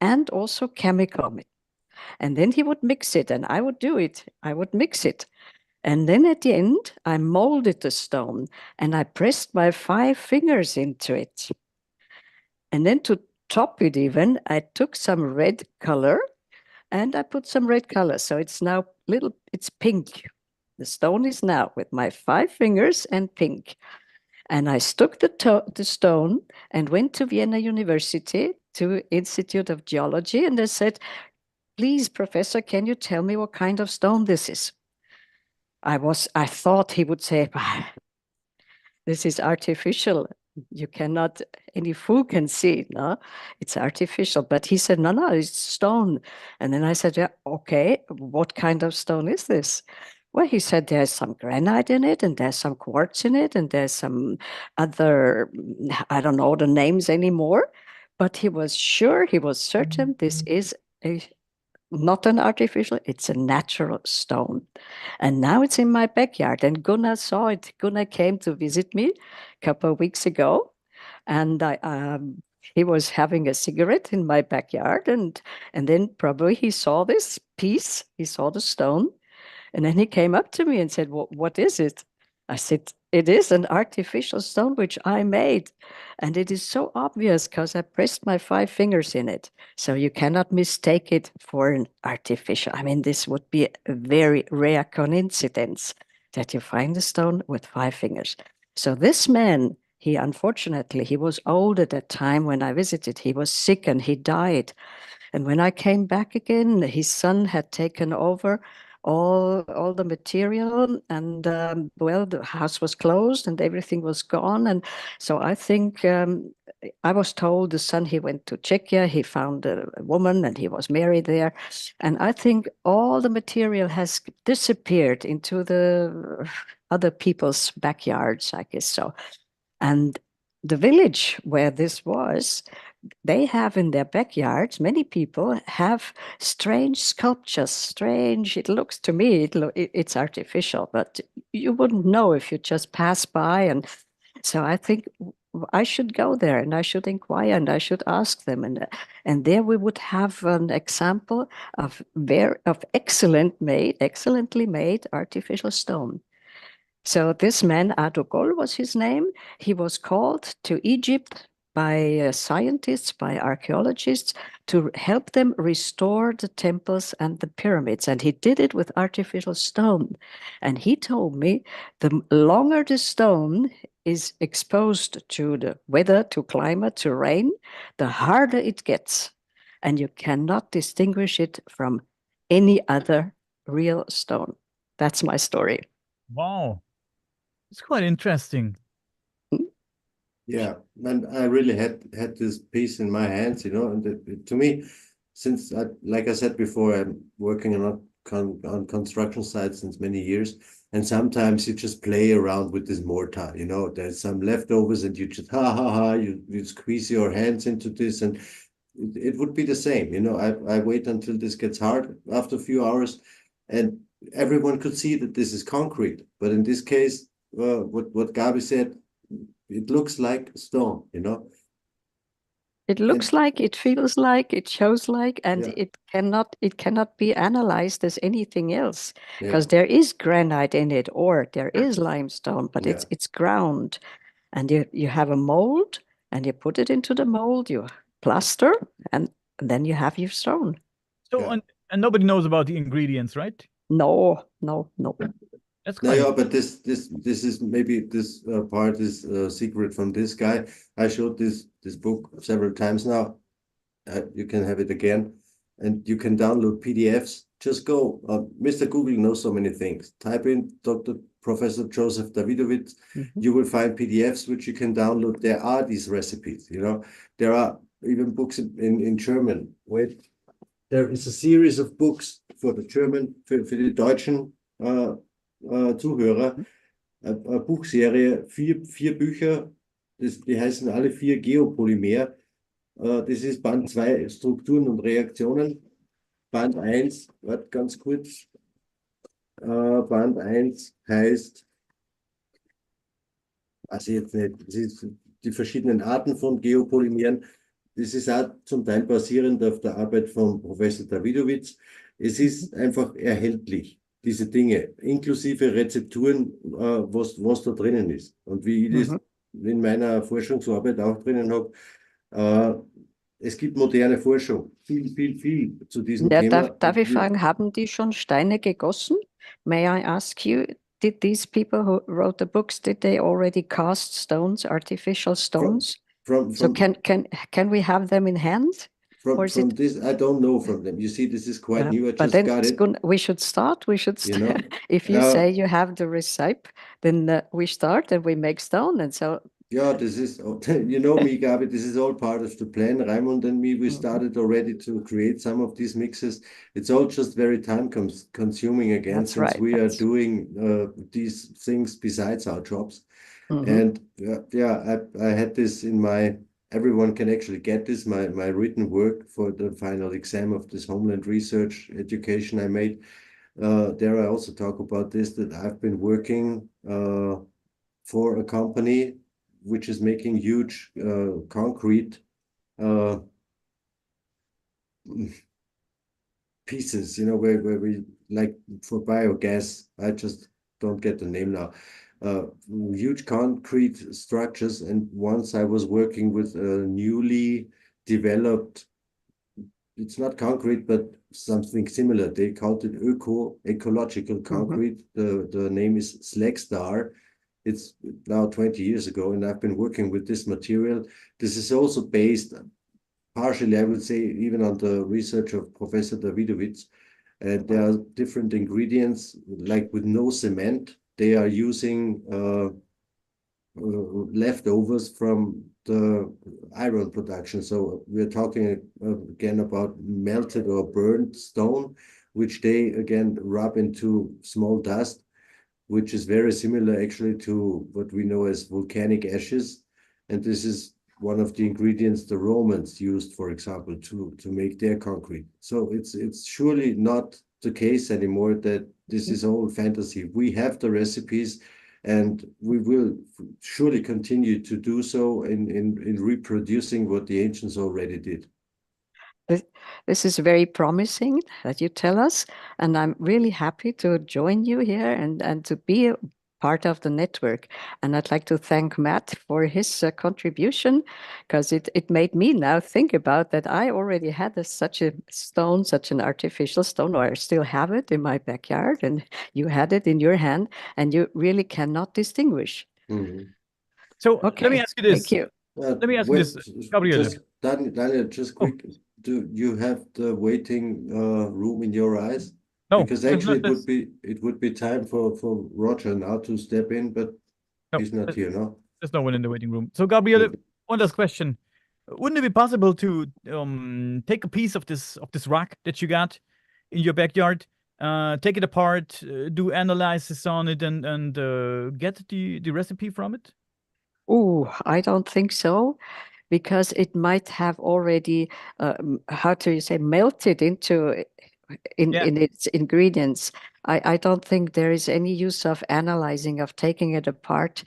and also chemical. And then he would mix it, and I would do it. I would mix it. And then at the end, I molded the stone, and I pressed my 5 fingers into it. And then to top it even, I took some red color, and I put some red color. So it's now it's pink. The stone is now with my 5 fingers and pink. And I stuck the stone and went to Vienna University, to Institute of Geology, and they said, please, professor, can you tell me what kind of stone this is? I thought he would say, this is artificial. You cannot, any fool can see it, no? It's artificial. But he said, no, it's stone. And then I said, yeah, okay, what kind of stone is this? Well, he said there's some granite in it, and there's some quartz in it, and there's some other, I don't know the names anymore. But he was sure, he was certain this is not an artificial, it's a natural stone. And now it's in my backyard. And Gunnar saw it. Gunnar came to visit me a couple of weeks ago, and he was having a cigarette in my backyard. And then probably he saw this piece, he saw the stone, And then he came up to me and said, well, what is it? I said, it is an artificial stone which I made. And it is so obvious because I pressed my 5 fingers in it. So you cannot mistake it for an artificial. I mean, this would be a very rare coincidence that you find a stone with 5 fingers. So this man, he unfortunately, he was old at that time when I visited. He was sick and he died. And when I came back again, his son had taken over all the material, and well, the house was closed and everything was gone. And so I think I was told the son, he went to Czechia, he found a woman and he was married there. And I think all the material has disappeared into the other people's backyards, I guess so. And the village where this was, they have in their backyards, many people have strange sculptures, strange, it looks to me, it's artificial, but you wouldn't know if you just pass by. And so I think I should go there and I should inquire and I should ask them. And there we would have an example of excellently made artificial stone. So this man, Adogol was his name. He was called to Egypt by scientists, by archaeologists, to help them restore the temples and the pyramids. And he did it with artificial stone. And he told me the longer the stone is exposed to the weather, to climate, to rain, the harder it gets. And you cannot distinguish it from any other real stone. That's my story. Wow. It's quite interesting. Yeah, and I really had this piece in my hands, and to me, since like I said before, I'm working on construction sites since many years, and sometimes you just play around with this mortar, there's some leftovers and you just you squeeze your hands into this, and it would be the same, I wait until this gets hard after a few hours, and everyone could see that this is concrete, but in this case, what Gabi said, it looks like stone, It looks like, it feels like, it shows like, and Yeah. it cannot be analyzed as anything else, Yeah. because there is granite in it, or there is limestone, but Yeah. it's ground, and you have a mold, and you put it into the mold, you plaster, and then you have your stone. So, Yeah. and nobody knows about the ingredients, right? No. That's No, quite yeah, but this is maybe this part is secret from this guy. I showed this book several times now. You can have it again, and you can download PDFs. Just go, Mr. Google knows so many things. Type in Professor Joseph Davidovich. You will find PDFs which you can download. There are these recipes, There are even books in German. Wait, there is a series of books for the German, für die Deutschen Zuhörer, eine Buchserie, vier Bücher, die heißen alle 4 Geopolymer. Das ist Band 2, Strukturen und Reaktionen. Band 1, warte ganz kurz. Band 1 heißt, also jetzt nicht, das ist die verschiedenen Arten von Geopolymeren. Das ist auch zum Teil basierend auf der Arbeit von Professor Davidovich. Es ist einfach erhältlich, diese Dinge, inklusive Rezepturen, was da drinnen ist. Und wie ich das in meiner Forschungsarbeit auch drinnen habe, es gibt moderne Forschung, viel zu diesem Thema. Darf ich fragen, haben die schon Steine gegossen? May I ask you, did these people who wrote the books, did they already cast stones, artificial stones? So can we have them in hand? From this, I don't know from them. You see, this is quite new. I But just then got it. we should start. If you say you have the recipe, then we start and we make stone. And so yeah, this is, me, Gabi, this is all part of the plan. Raimund and me, we started already to create some of these mixes. It's all just very time consuming again, That's since right, we are doing these things besides our jobs. And I had this in my, everyone can actually get this, my written work for the final exam of this Homeland Research education I made. There I also talk about this, that I've been working for a company which is making huge concrete pieces, where we, like for biogas, I just don't get the name now, huge concrete structures. And once I was working with a newly developed, it's not concrete, but something similar. They called it ecological concrete. The name is Slagstar. It's now 20 years ago, and I've been working with this material. This is also based partially, I would say, even on the research of Professor Davidovits. And there are different ingredients, like with no cement. They are using leftovers from the iron production. So we're talking again about melted or burned stone, which they again rub into small dust, which is very similar actually to what we know as volcanic ashes. And this is one of the ingredients the Romans used, for example, to make their concrete. So it's surely not the case anymore that this is all fantasy. We have the recipes, and we will surely continue to do so in reproducing what the ancients already did. This is very promising that you tell us, and I'm really happy to join you here and to be a part of the network. And I'd like to thank Matt for his contribution, because it made me now think about that I already had such a stone, such an artificial stone, or I still have it in my backyard, and you had it in your hand, and you really cannot distinguish. So Okay, let me ask you this. thank you. Let me ask you this, Gabriele. Daniel, just quick, do you have the waiting room in your eyes? No, Because actually it would be time for Roger now to step in, but he's not here, no? There's no one in the waiting room. So Gabriele, one last question. Wouldn't it be possible to take a piece of this rock that you got in your backyard, take it apart, do analysis on it, and get the recipe from it? Oh, I don't think so, because it might have already, how do you say, melted into in its ingredients. I don't think there is any use of analyzing, of taking it apart.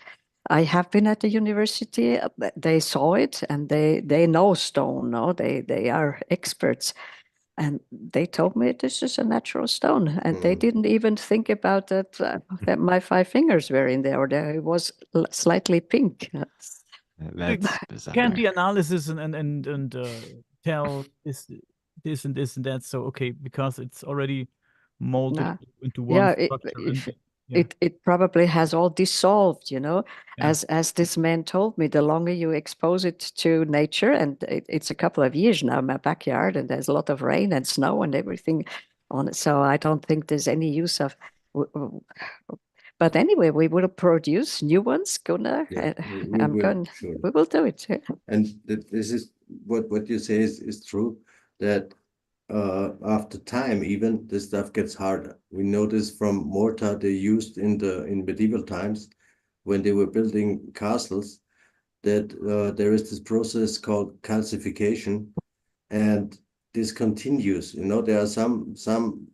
I have been at the university. They saw it, and they know stone. No, they are experts, and they told me this is a natural stone, and they didn't even think about that that my 5 fingers were in there, or that it was slightly pink. That's bizarre. Can't the analysis and tell this and this and that? So okay, because it's already molded into one structure. It probably has all dissolved, as this man told me. The longer you expose it to nature, and it's a couple of years now in my backyard, and there's a lot of rain and snow and everything on it, so I don't think there's any use of. But anyway, we will produce new ones, Gunnar. Yeah, we will do it. And this is what you say is true, that after time, even the stuff gets harder. We know this from mortar they used in medieval times when they were building castles, that there is this process called calcification, and this continues. There are some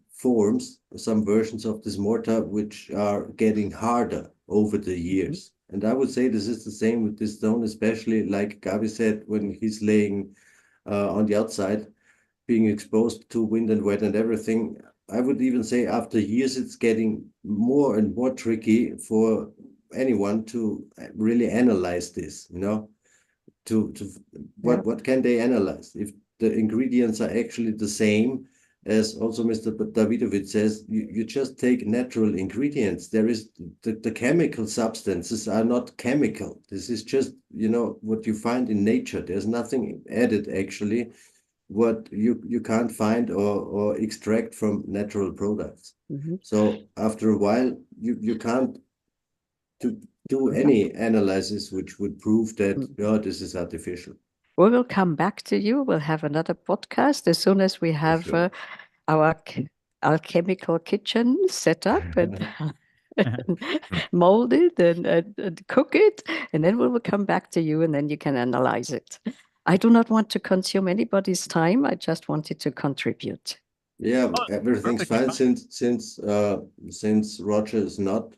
forms, some versions of this mortar which are getting harder over the years. And I would say this is the same with this stone, especially like Gabi said, when he's laying on the outside, being exposed to wind and wet and everything. I would even say after years, it's getting more and more tricky for anyone to really analyze this, what can they analyze? If the ingredients are actually the same, as also Mr. Davidovits says, you just take natural ingredients. There is the chemical substances are not chemical. This is just, what you find in nature. There's nothing added actually, what you can't find or extract from natural products. So after a while, you can't do any analysis which would prove that, this is artificial. We will come back to you. We'll have another podcast as soon as we have our alchemical kitchen set up and molded and cook it, and then we will come back to you, and then you can analyze it. I do not want to consume anybody's time. I just wanted to contribute. Yeah, everything's fine since Roger is not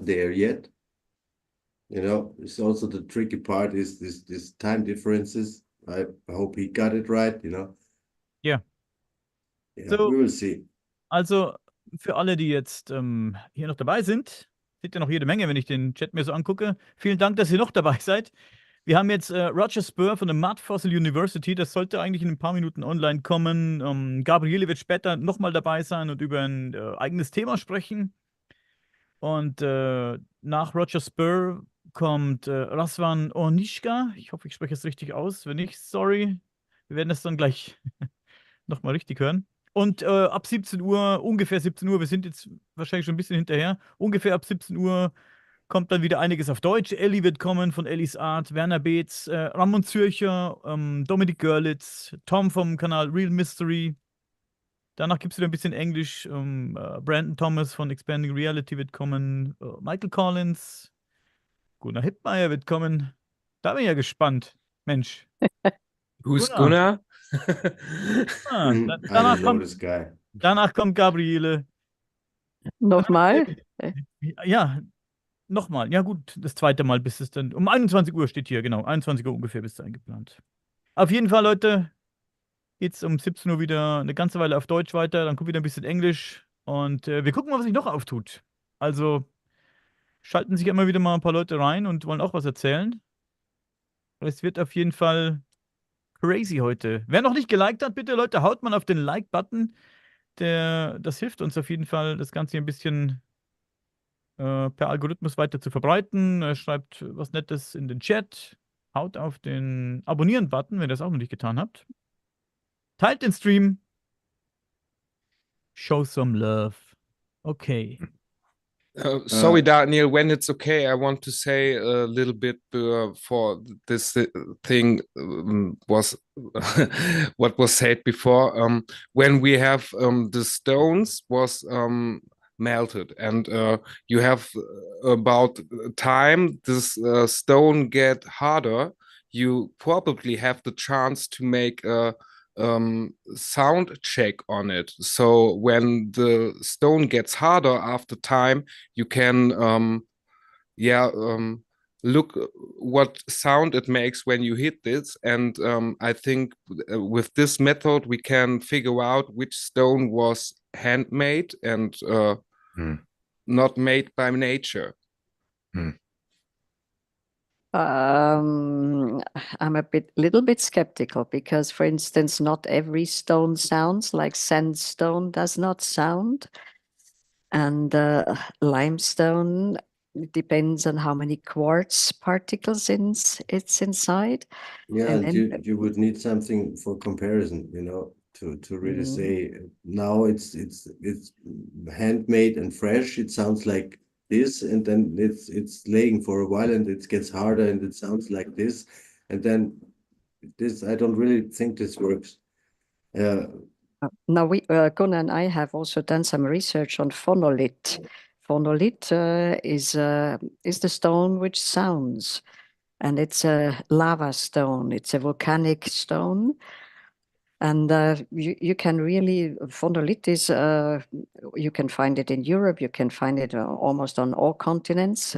there yet. It's also the tricky part is this time differences. I hope he got it right. Yeah. Yeah, So, we will see. also für alle, die jetzt hier noch dabei sind, seht ihr noch jede Menge, wenn ich den Chat mir so angucke. Vielen Dank, dass ihr noch dabei seid. Wir haben jetzt Roger Spur von der Mud Fossil University. Das sollte eigentlich in ein paar Minuten online kommen. Gabriele wird später nochmal dabei sein und über ein eigenes Thema sprechen. Und nach Roger Spur kommt Razvan Onishka. Ich hoffe, ich spreche es richtig aus. Wenn nicht, sorry. Wir werden es dann gleich nochmal richtig hören. Und ab 17 Uhr, ungefähr 17 Uhr, wir sind jetzt wahrscheinlich schon ein bisschen hinterher, ungefähr ab 17 Uhr kommt dann wieder einiges auf Deutsch. Elli wird kommen von Ellis Art, Werner Beetz, Ramon Zürcher, Dominik Görlitz, Tom vom Kanal Real Mystery. Danach gibt es wieder ein bisschen Englisch. Brandon Thomas von Expanding Reality wird kommen. Michael Collins, Gunnar Hittmeier wird kommen. Da bin ich ja gespannt. Mensch. Who's Gunnar. Gunnar? Ah, I don't know this guy. danach kommt Gabriele. Nochmal? Ja, nochmal. Ja, gut, das zweite Mal, bis es dann. Um 21 Uhr steht hier, genau. 21 Uhr ungefähr bis eingeplant. Auf jeden Fall, Leute, geht's um 17 Uhr wieder eine ganze Weile auf Deutsch weiter. Dann kommt wieder ein bisschen Englisch. Und wir gucken mal, was sich noch auftut. Also schalten sich immer wieder mal ein paar Leute rein und wollen auch was erzählen. Es wird auf jeden Fall crazy heute. Wer noch nicht geliked hat, bitte, Leute, haut mal auf den Like-Button. Das hilft uns auf jeden Fall, das Ganze hier ein bisschen per Algorithmus weiter zu verbreiten. Schreibt was Nettes in den Chat. Haut auf den Abonnieren-Button, wenn ihr das auch noch nicht getan habt. Teilt den Stream. Show some love. Okay. Sorry, Daniel, when it's okay, I want to say a little bit for this thing was what was said before. When we have the stones was melted, and you have about time this stone get harder, you probably have the chance to make a sound check on it. So when the stone gets harder after time, you can look what sound it makes when you hit this. And I think with this method we can figure out which stone was handmade and not made by nature. I'm a little bit skeptical because, for instance, not every stone sounds like sandstone does not sound. And limestone depends on how many quartz particles it's inside. Yeah, And and you would need something for comparison, to really say now it's handmade and fresh. It sounds like this, and then it's laying for a while and it gets harder and it sounds like this, and then this. I don't really think this works. Now Gunnar and I have also done some research on phonolith. Phonolith is the stone which sounds, and it's a lava stone. It's a volcanic stone. And you can really, phonolith is, you can find it in Europe, you can find it almost on all continents,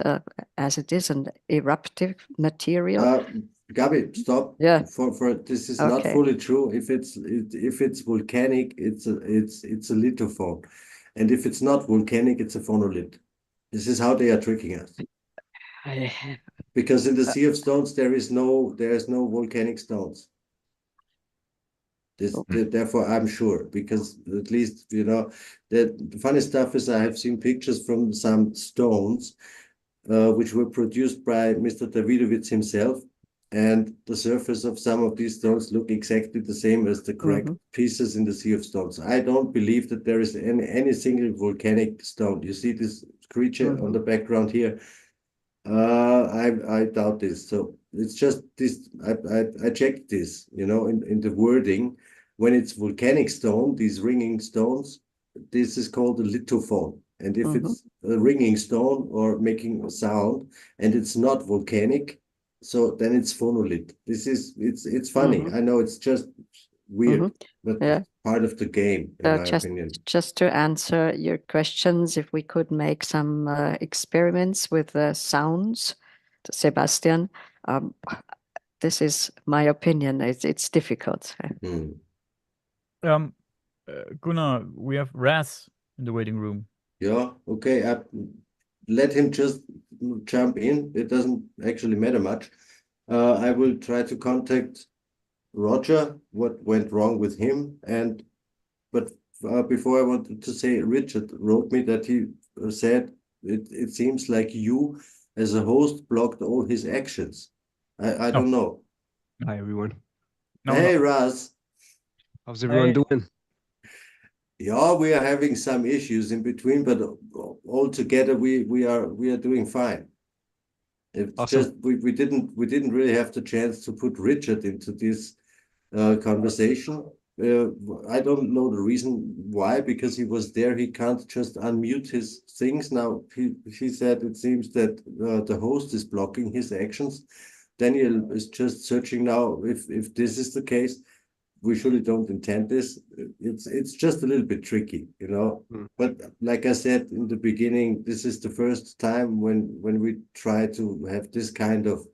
as it is an eruptive material. Gabi, stop. Yeah. For this is not fully true. If it's volcanic, it's a lithophone, and if it's not volcanic, it's a phonolith. This is how they are tricking us. Because in the Sea of Stones there is no volcanic stones. Therefore, I'm sure, because at least, the funny stuff is I have seen pictures from some stones which were produced by Mr. Davidovich himself, and the surface of some of these stones look exactly the same as the correct pieces in the Sea of Stones. I don't believe that there is any single volcanic stone. You see this creature on the background here? I doubt this. So it's just this. I checked this, in the wording. When it's volcanic stone, these ringing stones, this is called a lithophone. And if it's a ringing stone or making a sound, and it's not volcanic, so then it's phonolith. It's funny. I know it's just weird, but part of the game, in my opinion. Just to answer your questions, if we could make some experiments with sounds, Sebastian, this is my opinion. It's difficult. Gunnar, we have Raz in the waiting room. Yeah, okay. Let him just jump in. It doesn't actually matter much. I will try to contact Roger, what went wrong with him. But before I wanted to say, Richard wrote me that he said it seems like you as a host blocked all his actions. I don't know. Hi, everyone. No, Hey, no. Raz. How's everyone doing? Yeah, we are having some issues in between, but altogether we are doing fine. It's Awesome. just we didn't really have the chance to put Richard into this conversation. I don't know the reason why, because he was there. He can't just unmute his things now. He said it seems that the host is blocking his actions. Daniel is just searching now if this is the case. We surely don't intend this. It's just a little bit tricky, you know. But like I said in the beginning, this is the first time when we try to have this kind of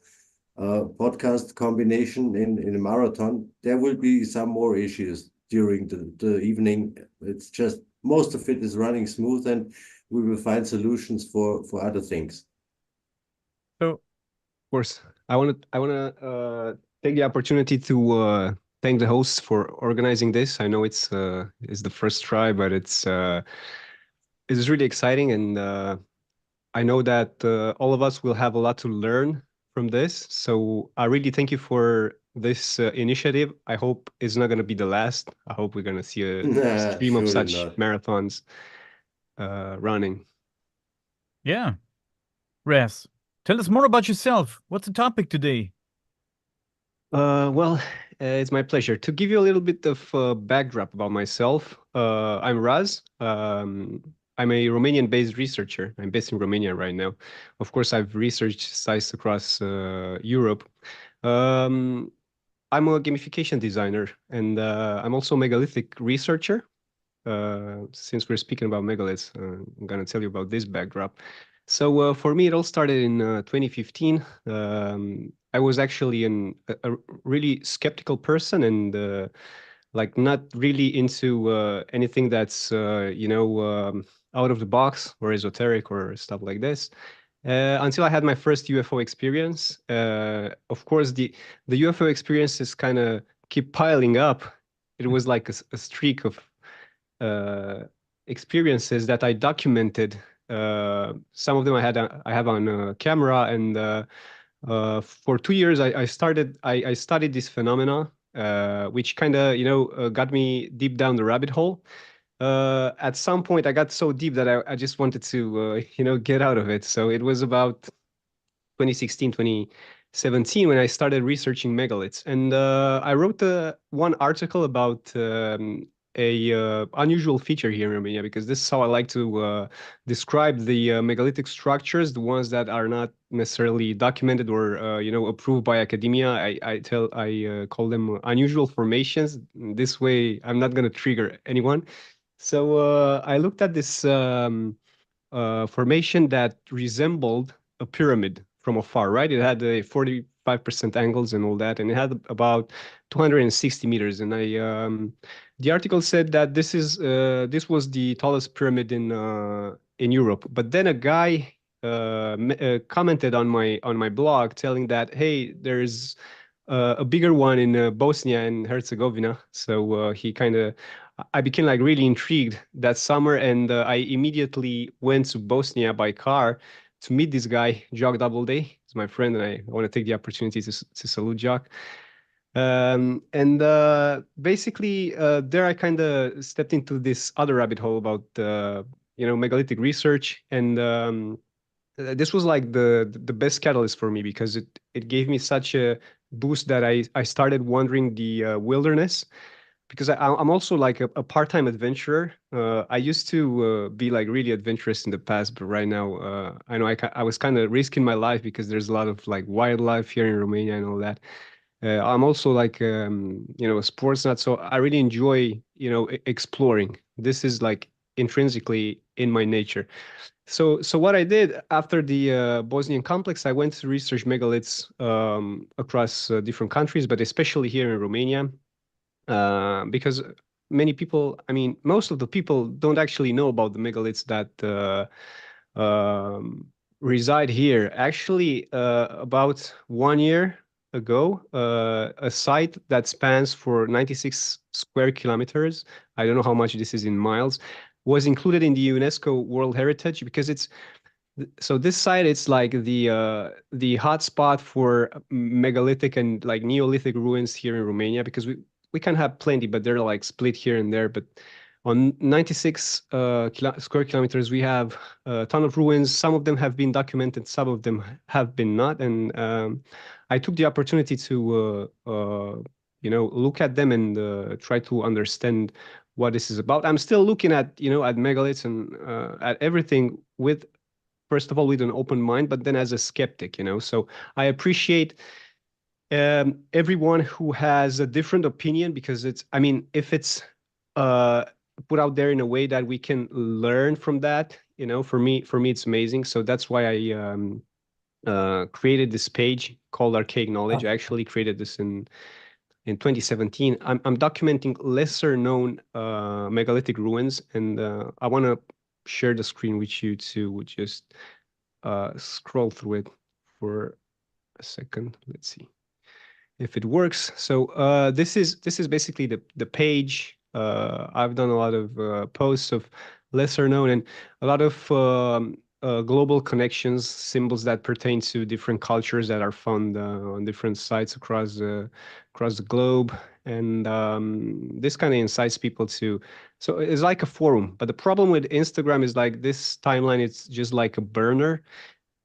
podcast combination in a marathon. There will be some more issues during the evening. It's just most of it is running smooth, and we will find solutions for other things. So, Of course, I want to take the opportunity to thank the hosts for organizing this. I know it's the first try, but it's really exciting, and I know that all of us will have a lot to learn from this. So I really thank you for this initiative. I hope it's not going to be the last. I hope we're going to see a stream of Surely such not. marathons running. yeah. Raz, tell us more about yourself. What's the topic today? Well, it's my pleasure to give you a little bit of backdrop about myself. I'm Raz. I'm a Romanian-based researcher. I'm based in Romania right now. Of course, I've researched sites across Europe. I'm a gamification designer, and I'm also a megalithic researcher. Since we're speaking about megaliths, I'm going to tell you about this backdrop. So for me, it all started in 2015. I was actually a really skeptical person and like not really into anything that's out of the box or esoteric or stuff like this. Until I had my first UFO experience. Of course, the UFO experiences kind of keep piling up. It was like a streak of experiences that I documented. Some of them I have on camera, and for 2 years I studied this phenomena, which kind of got me deep down the rabbit hole. At some point I got so deep that I just wanted to get out of it. So it was about 2016, 2017 when I started researching megaliths, and I wrote one article about a unusual feature here in Romania, because this is how I like to describe the megalithic structures, the ones that are not necessarily documented or approved by academia. I call them unusual formations. This way, I'm not going to trigger anyone. So I looked at this formation that resembled a pyramid from afar, right? It had a 45% angles and all that, and it had about 260 meters. And the article said that this was the tallest pyramid in Europe. But then a guy commented on my blog telling that, hey, there's a bigger one in Bosnia and Herzegovina. So I became like really intrigued that summer, and I immediately went to Bosnia by car to meet this guy, Jock Doubleday. He's my friend, and I want to take the opportunity to salute Jock. Basically, there I kind of stepped into this other rabbit hole about megalithic research, and this was like the best catalyst for me, because it gave me such a boost that I started wandering the wilderness, because I'm also like a part-time adventurer. I used to be like really adventurous in the past, but right now I know I was kind of risking my life because there's a lot of like wildlife here in Romania and all that. I'm also like a sports nut, so I really enjoy exploring. This is like intrinsically in my nature. So what I did after the Bosnian complex, I went to research megaliths across different countries, but especially here in Romania, because many people, I mean, most of the people don't actually know about the megaliths that reside here. Actually, about 1 year ago, a site that spans for 96 square kilometers, I don't know how much this is in miles, was included in the UNESCO World Heritage because it's, so this site, it's like the hotspot for megalithic and like Neolithic ruins here in Romania, because we can have plenty, but they're like split here and there. But on 96 square kilometers, we have a ton of ruins. Some of them have been documented, some of them have been not. And I took the opportunity to look at them and try to understand what this is about. I'm still looking at at megaliths and at everything with, first of all, with an open mind, but then as a skeptic, So I appreciate everyone who has a different opinion, because it's, I mean, if it's put out there in a way that we can learn from that, for me, it's amazing. So that's why I created this page called Archaic Knowledge. I actually created this in 2017. I'm documenting lesser known megalithic ruins, and I want to share the screen with you to just scroll through it for a second. Let's see if it works. So this is basically the page. I've done a lot of posts of lesser known and a lot of global connections, symbols that pertain to different cultures that are found on different sites across the globe. And this kind of incites people to, so it's like a forum. But the problem with Instagram is like this timeline, it's just like a burner.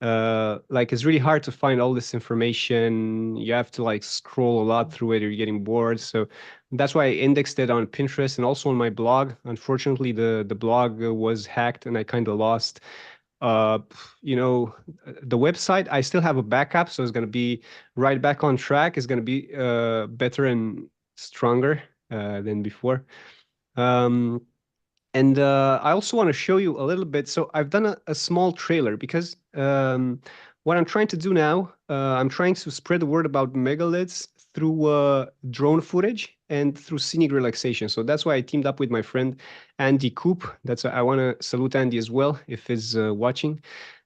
Like it's really hard to find all this information. You have to like scroll a lot through it, or you're getting bored. So that's why I indexed it on Pinterest and also on my blog. Unfortunately, the blog was hacked and I kind of lost the website. I still have a backup, so it's going to be right back on track. It's going to be better and stronger than before. And I also want to show you a little bit. So I've done a small trailer because what I'm trying to do now, I'm trying to spread the word about megaliths through drone footage and through scenic relaxation. So that's why I teamed up with my friend Andy Coop. I want to salute Andy as well if he's watching.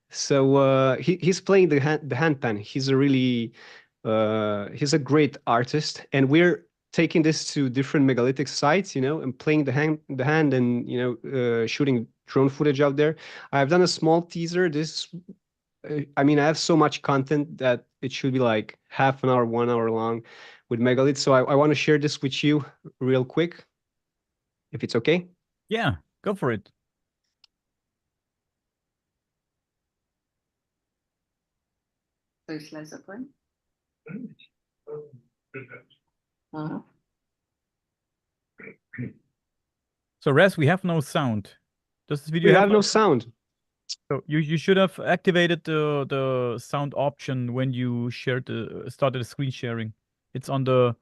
So he's playing the handpan. He's a great artist, and we're taking this to different megalithic sites, and playing the hand and shooting drone footage out there. I've done a small teaser. I mean, I have so much content that it should be like half an hour, 1 hour long with megaliths. So I want to share this with you real quick, if it's okay. Yeah, go for it. Soll ich leiser bringen? So, Raz, we have no sound. Does this video We have no sound. So you should have activated the sound option when you started the screen sharing. It's on the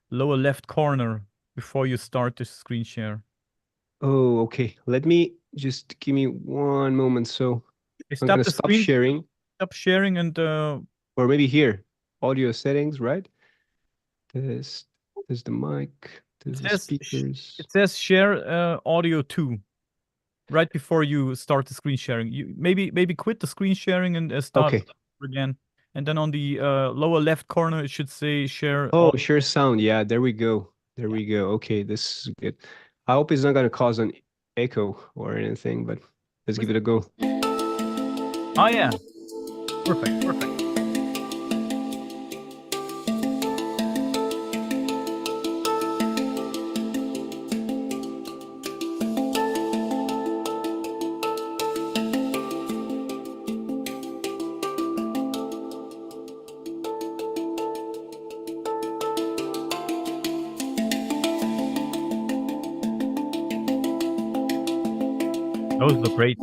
lower left corner before you start the screen share. Oh, okay. Let me just give me 1 moment. So I'm gonna stop sharing. Stop sharing and or maybe here, audio settings, right? This is the mic. This is the speakers. It says share audio 2. Right before you start the screen sharing, you maybe quit the screen sharing and start again. And then on the lower left corner, it should say share. Oh, share sound. Yeah, there we go. There we go. Okay, this is good. I hope it's not going to cause an echo or anything, but let's give it a go. Oh yeah, perfect. Those look great.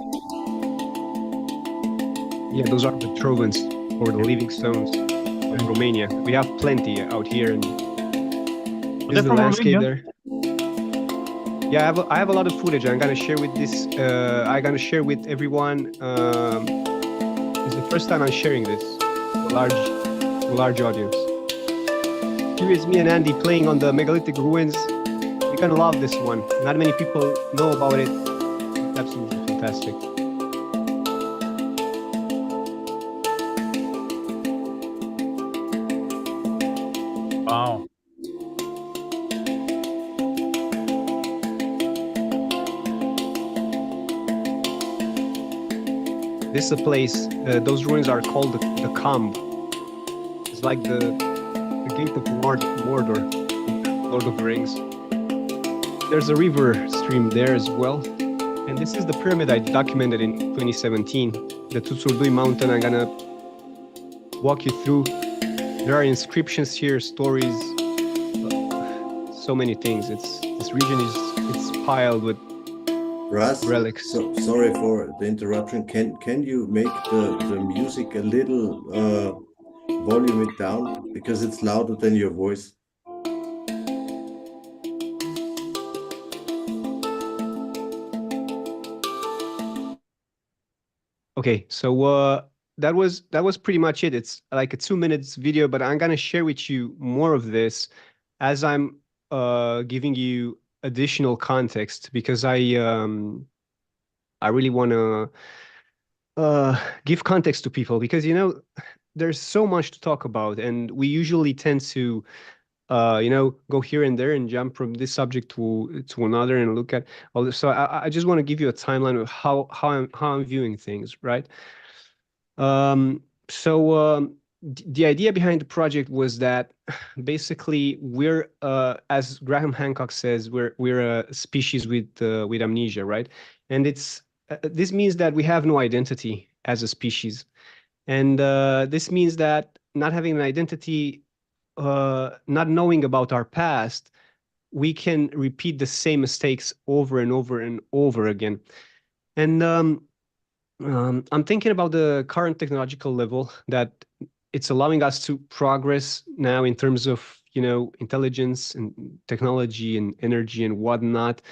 Yeah, those are the Trovens, or the living stones in Romania. We have plenty out here, and this is the landscape there. Yeah, I have a lot of footage. I'm gonna share with this. I'm gonna share with everyone. It's the first time I'm sharing this large audience. Here is me and Andy playing on the megalithic ruins. You're gonna love this one. Not many people know about it. It's absolutely fantastic. Wow. This is a place, those ruins are called the Kamb. It's like the gate of Mordor, Lord of the Rings. There's a river stream there as well. And this is the pyramid I documented in 2017, the Tutsurdui mountain. I'm gonna walk you through. There are inscriptions here, stories, so many things. This region it's piled with Russ, relics. so sorry for the interruption. Can you make the music a little volume it down, because it's louder than your voice? Okay, so that was pretty much it. It's like a 2 minutes video, but I'm gonna share with you more of this as I'm giving you additional context, because I really want to give context to people, because there's so much to talk about, and we usually tend to go here and there and jump from this subject to another and look at all this. So I just want to give you a timeline of how I'm viewing things, right? The idea behind the project was that basically we're as Graham Hancock says, we're a species with amnesia, right? And it's this means that we have no identity as a species, and this means that not having an identity, not knowing about our past, we can repeat the same mistakes over and over and over again. And I'm thinking about the current technological level that it's allowing us to progress now in terms of, intelligence and technology and energy and whatnot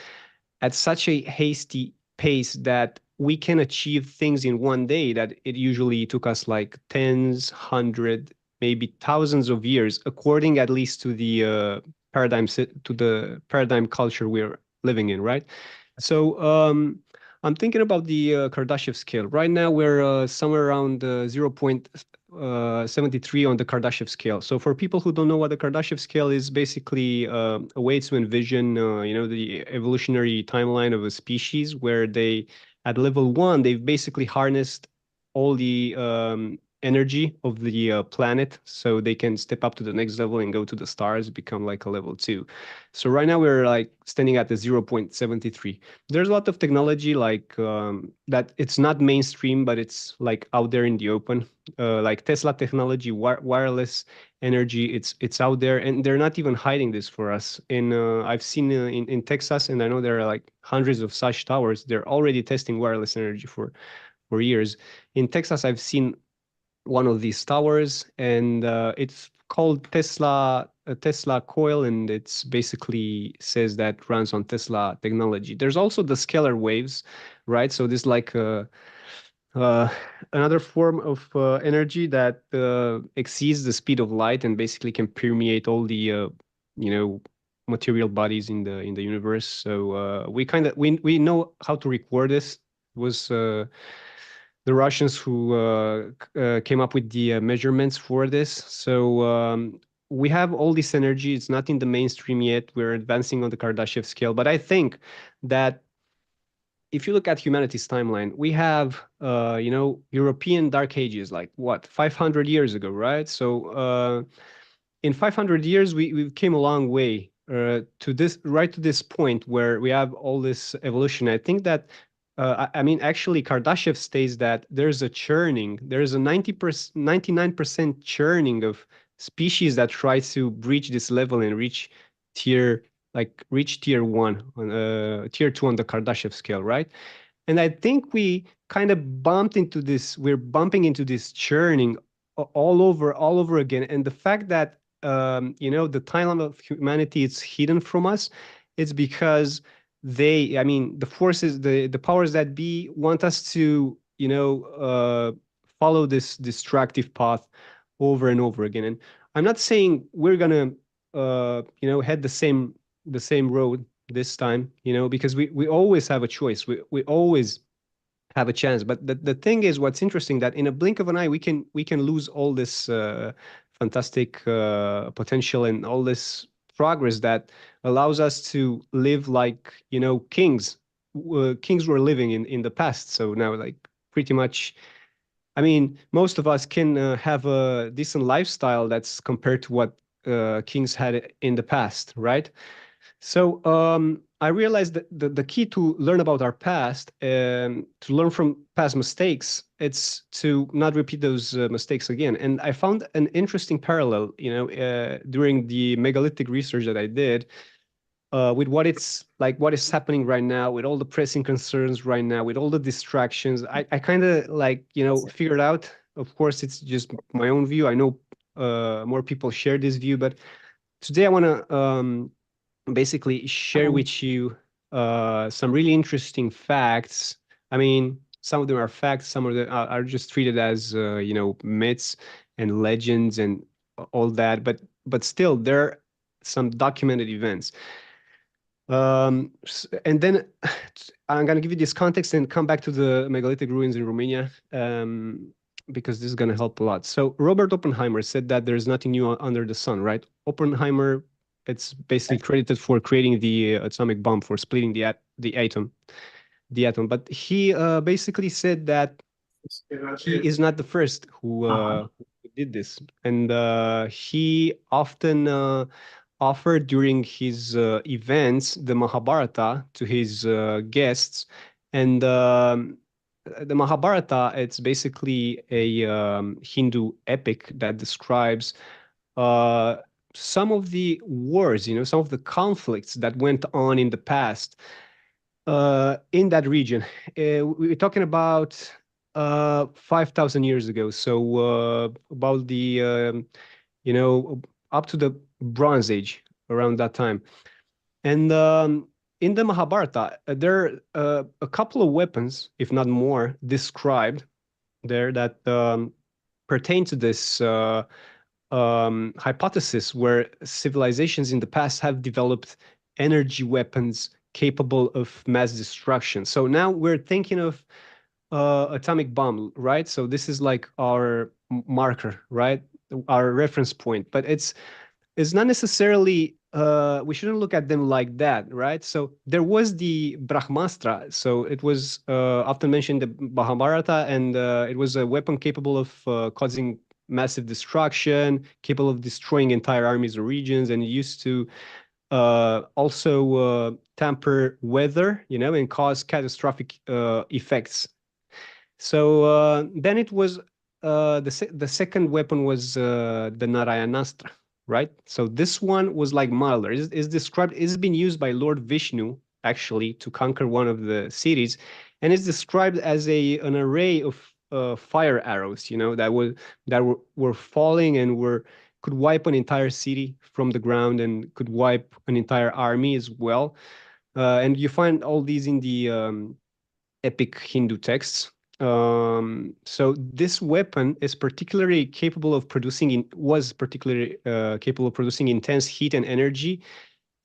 at such a hasty pace that we can achieve things in one day that it usually took us like tens, hundred, maybe thousands of years, according at least to the paradigm culture we're living in, right? So I'm thinking about the Kardashev scale. Right now, we're somewhere around 0.73 on the Kardashev scale. So for people who don't know what the Kardashev scale is, basically a way to envision, the evolutionary timeline of a species where they, at level 1, they've basically harnessed all the energy of the planet, so they can step up to the next level and go to the stars, become like a level 2. So right now we're like standing at the 0.73. There's a lot of technology like that. It's not mainstream, but it's like out there in the open, like Tesla technology, wireless energy. It's out there, and they're not even hiding this for us. I've seen in Texas, and I know there are like hundreds of such towers. They're already testing wireless energy for years. In Texas, I've seen one of these towers, and it's called Tesla coil, and it's basically says that runs on Tesla technology. There's also the scalar waves, right? So this like another form of energy that exceeds the speed of light and basically can permeate all the material bodies in the universe. So we know how to record this. It was the Russians who came up with the measurements for this. So we have all this energy. It's not in the mainstream yet. We're advancing on the Kardashev scale. But I think that if you look at humanity's timeline, we have, European Dark Ages, like what, 500 years ago, right? So in 500 years, we've came a long way to this point where we have all this evolution. I think that actually, Kardashev states that there's a churning. There's a 99% churning of species that try to breach this level and reach tier 1, tier 2 on the Kardashev scale, right? And I think we kind of bumped into this. We're bumping into this churning all over again. And the fact that the timeline of humanity is hidden from us, it's because the forces, the powers that be want us to, follow this destructive path over and over again. And I'm not saying we're gonna, head the same road this time, because we always have a choice. We always have a chance. But the thing is, what's interesting, that in a blink of an eye, we can lose all this fantastic potential and all this progress that allows us to live like, kings. Kings were living in the past. So now, like, pretty much, I mean, most of us can have a decent lifestyle that's compared to what kings had in the past, right? So I realized that the key to learn about our past, to learn from past mistakes, it's to not repeat those mistakes again. And I found an interesting parallel, during the megalithic research that I did, with what is happening right now, with all the pressing concerns right now, with all the distractions. I kind of figured out. Of course, it's just my own view. I know more people share this view, but today I want to basically share with you some really interesting facts. I mean, some of them are facts, some of them are just treated as myths and legends and all that, but still there are some documented events. And then I'm going to give you this context and come back to the megalithic ruins in Romania, because this is going to help a lot. So Robert Oppenheimer said that there's nothing new under the sun, right? Oppenheimer, it's basically credited for creating the atomic bomb, for splitting the atom. But he basically said that he is not the first who did this, and he often offered during his events the Mahabharata to his guests. And the Mahabharata, it's basically a Hindu epic that describes some of the wars, some of the conflicts that went on in the past in that region. We're talking about 5,000 years ago. So about the, up to the Bronze Age, around that time. And in the Mahabharata, there are a couple of weapons, if not more, described there that pertain to this hypothesis, where civilizations in the past have developed energy weapons capable of mass destruction. So now we're thinking of atomic bomb, right? So this is like our marker, right? Our reference point, but it's not necessarily, we shouldn't look at them like that, right? So there was the Brahmastra. So it was often mentioned the Mahabharata, and it was a weapon capable of causing massive destruction, capable of destroying entire armies or regions, and it used to also tamper weather, and cause catastrophic effects. So then it was the second weapon was the Narayanastra, right? So this one was like milder. Is described. It's been used by Lord Vishnu actually to conquer one of the cities, and it's described as an array of fire arrows, that were falling and could wipe an entire city from the ground and could wipe an entire army as well. And you find all these in the epic Hindu texts. So this weapon is particularly capable of producing intense heat and energy.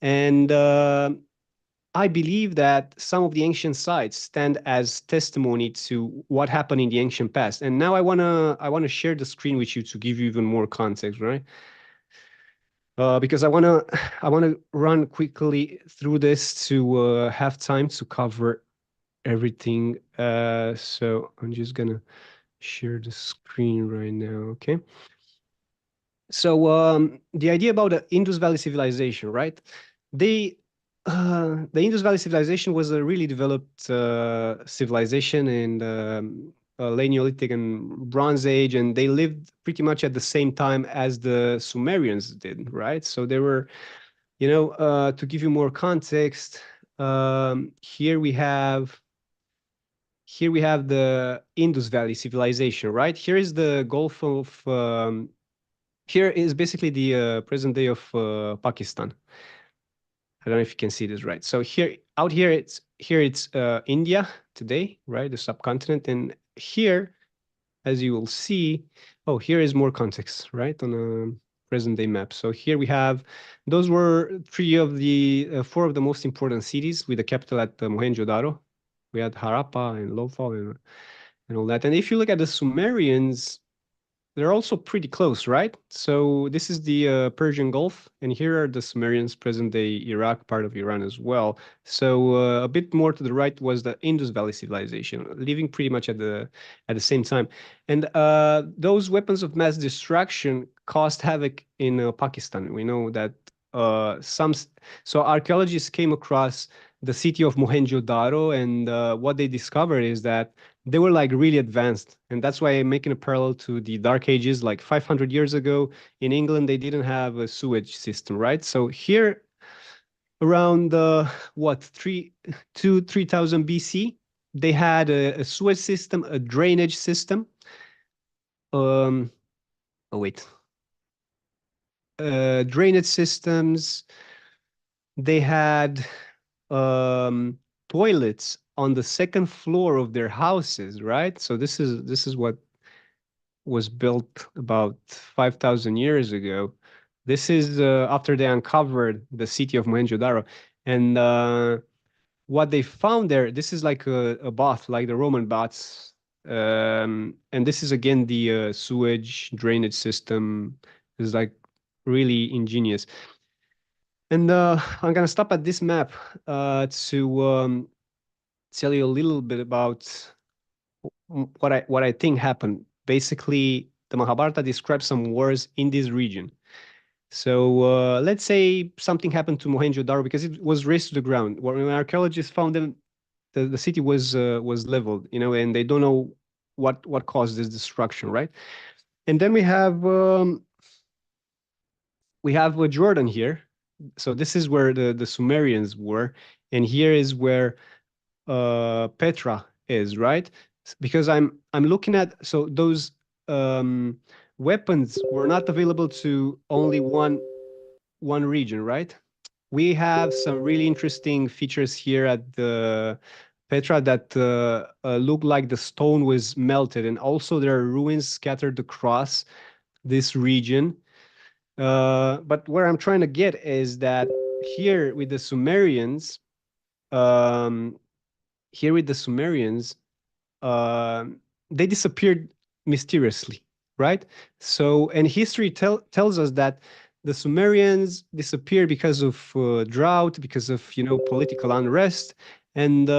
And I believe that some of the ancient sites stand as testimony to what happened in the ancient past. And now I wanna share the screen with you to give you even more context, right? Because I wanna run quickly through this to have time to cover everything. So I'm just gonna share the screen right now, okay? So the idea about the Indus Valley civilization, right? The Indus Valley civilization was a really developed civilization in the late Neolithic and Bronze Age, and they lived pretty much at the same time as the Sumerians did, right? So they were, to give you more context, here we have the Indus Valley civilization, right? Here is the Gulf of, here is basically the present day of Pakistan. I don't know if you can see this, right? So out here it's India today, right? The subcontinent. And here, as you will see, here is more context, right? On present-day map. So here we have, those were four of the most important cities with the capital at Mohenjo-Daro. We had Harappa and Lofal and all that. And if you look at the Sumerians, they're also pretty close, right? So this is the Persian Gulf, and here are the Sumerians, present-day Iraq, part of Iran as well. So a bit more to the right was the Indus Valley civilization, living pretty much at the same time. And those weapons of mass destruction caused havoc in Pakistan. We know that so archaeologists came across the city of Mohenjo-Daro, and what they discovered is that they were like really advanced. And that's why I'm making a parallel to the Dark Ages. Like 500 years ago in England, they didn't have a sewage system, right? So here around 3000 BC, they had a sewage system, a drainage system. Drainage systems. They had toilets on the second floor of their houses, right? So this is what was built about 5,000 years ago. This is after they uncovered the city of Mohenjo-Daro. And what they found there, this is like a bath, like the Roman baths. And this is again the sewage drainage system. Is like really ingenious. And I'm gonna stop at this map to tell you a little bit about what I think happened. Basically, the Mahabharata describes some wars in this region. So let's say something happened to Mohenjo-Daro because it was razed to the ground. When archaeologists found them, the city was leveled, and they don't know what caused this destruction, right? And then we have Jordan here. So this is where the Sumerians were, and here is where Petra is, right? Because I'm looking at, so those weapons were not available to only one region, right? We have some really interesting features here at the Petra that look like the stone was melted, and also there are ruins scattered across this region. But where I'm trying to get is that here with the Sumerians, they disappeared mysteriously, right? So, and history tells us that the Sumerians disappeared because of drought, because of political unrest, and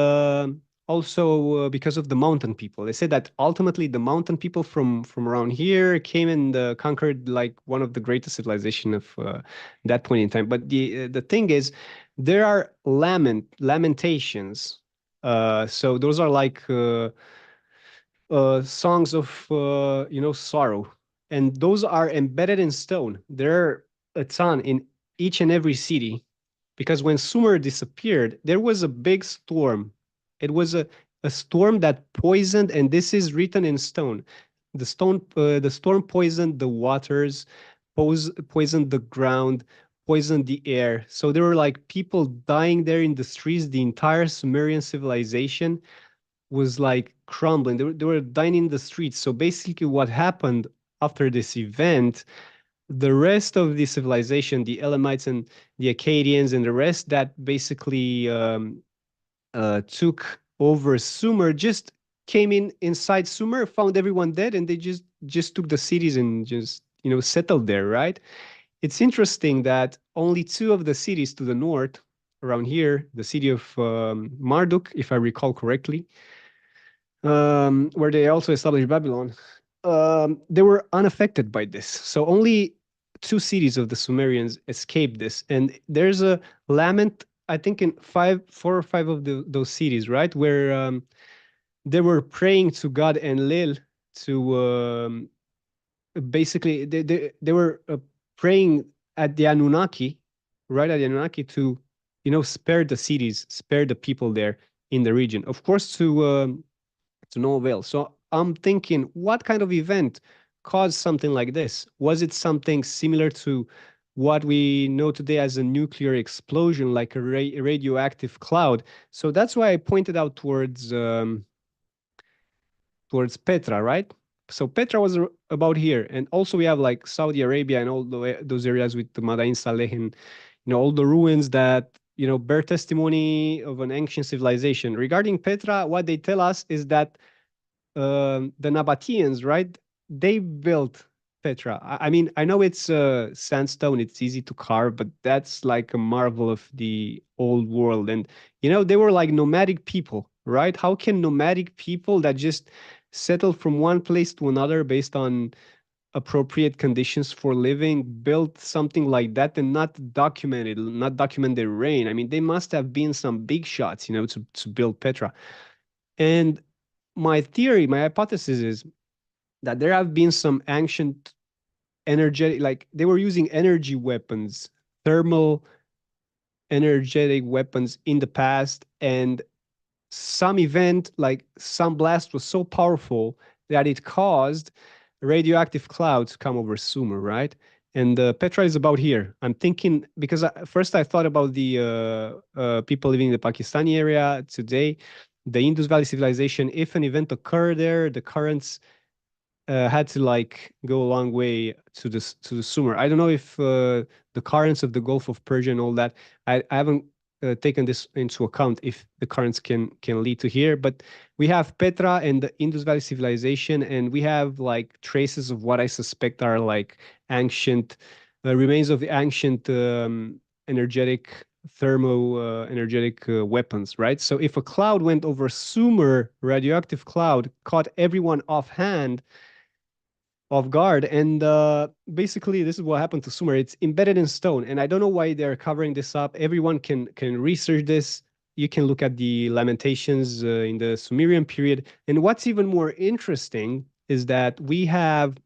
also because of the mountain people. They said that ultimately the mountain people from around here came and conquered like one of the greatest civilization of that point in time. But the thing is, there are lamentations. So those are like songs of sorrow, and those are embedded in stone. There are a ton in each and every city, because when Sumer disappeared, there was a big storm. It was a storm that poisoned, and this is written in stone. The storm poisoned the waters, poisoned the ground, poisoned the air. So there were like people dying there in the streets. The entire Sumerian civilization was like crumbling. They were dying in the streets. So basically what happened after this event, the rest of the civilization, the Elamites and the Akkadians and the rest that basically took over Sumer, just came inside Sumer, found everyone dead, and they just took the cities and just settled there, right? It's interesting that only two of the cities to the north around here, the city of Marduk, if I recall correctly, where they also established Babylon, they were unaffected by this. So only two cities of the Sumerians escaped this. And there's a lament, I think in 4 or 5 of those cities, right, where they were praying to God Enlil to basically they were praying at the Anunnaki, right, at the Anunnaki to spare the cities, spare the people there in the region. Of course, to no avail. So I'm thinking, what kind of event caused something like this? Was it something similar to what we know today as a nuclear explosion, like a radioactive cloud? So that's why I pointed out towards Petra, right? So Petra was about here. And also we have like Saudi Arabia and all those areas with the Madain Saleh and, all the ruins that, bear testimony of an ancient civilization. Regarding Petra, what they tell us is that the Nabateans, right, they built Petra. I mean, I know it's sandstone, it's easy to carve, but that's like a marvel of the old world. And, they were like nomadic people, right? How can nomadic people that just settled from one place to another based on appropriate conditions for living build something like that and not document their reign? I mean, they must have been some big shots, to build Petra. And my theory, my hypothesis is that there have been some ancient energetic, like they were using energy weapons, thermal energetic weapons in the past, and some event, like some blast was so powerful that it caused radioactive clouds to come over Sumer, right? And Petra is about here. I'm thinking, because first I thought about the people living in the Pakistani area today, the Indus Valley civilization. If an event occurred there, the currents had to like go a long way to the Sumer. I don't know if the currents of the Gulf of Persia and all that. I haven't taken this into account if the currents can lead to here, but we have Petra and the Indus Valley civilization, and we have like traces of what I suspect are like ancient remains of the ancient energetic energetic weapons, right? So if a cloud went over Sumer, radioactive cloud caught everyone off guard, and basically this is what happened to Sumer. It's embedded in stone, and I don't know why they're covering this up. Everyone can research this. You can look at the Lamentations in the Sumerian period, and what's even more interesting is that we have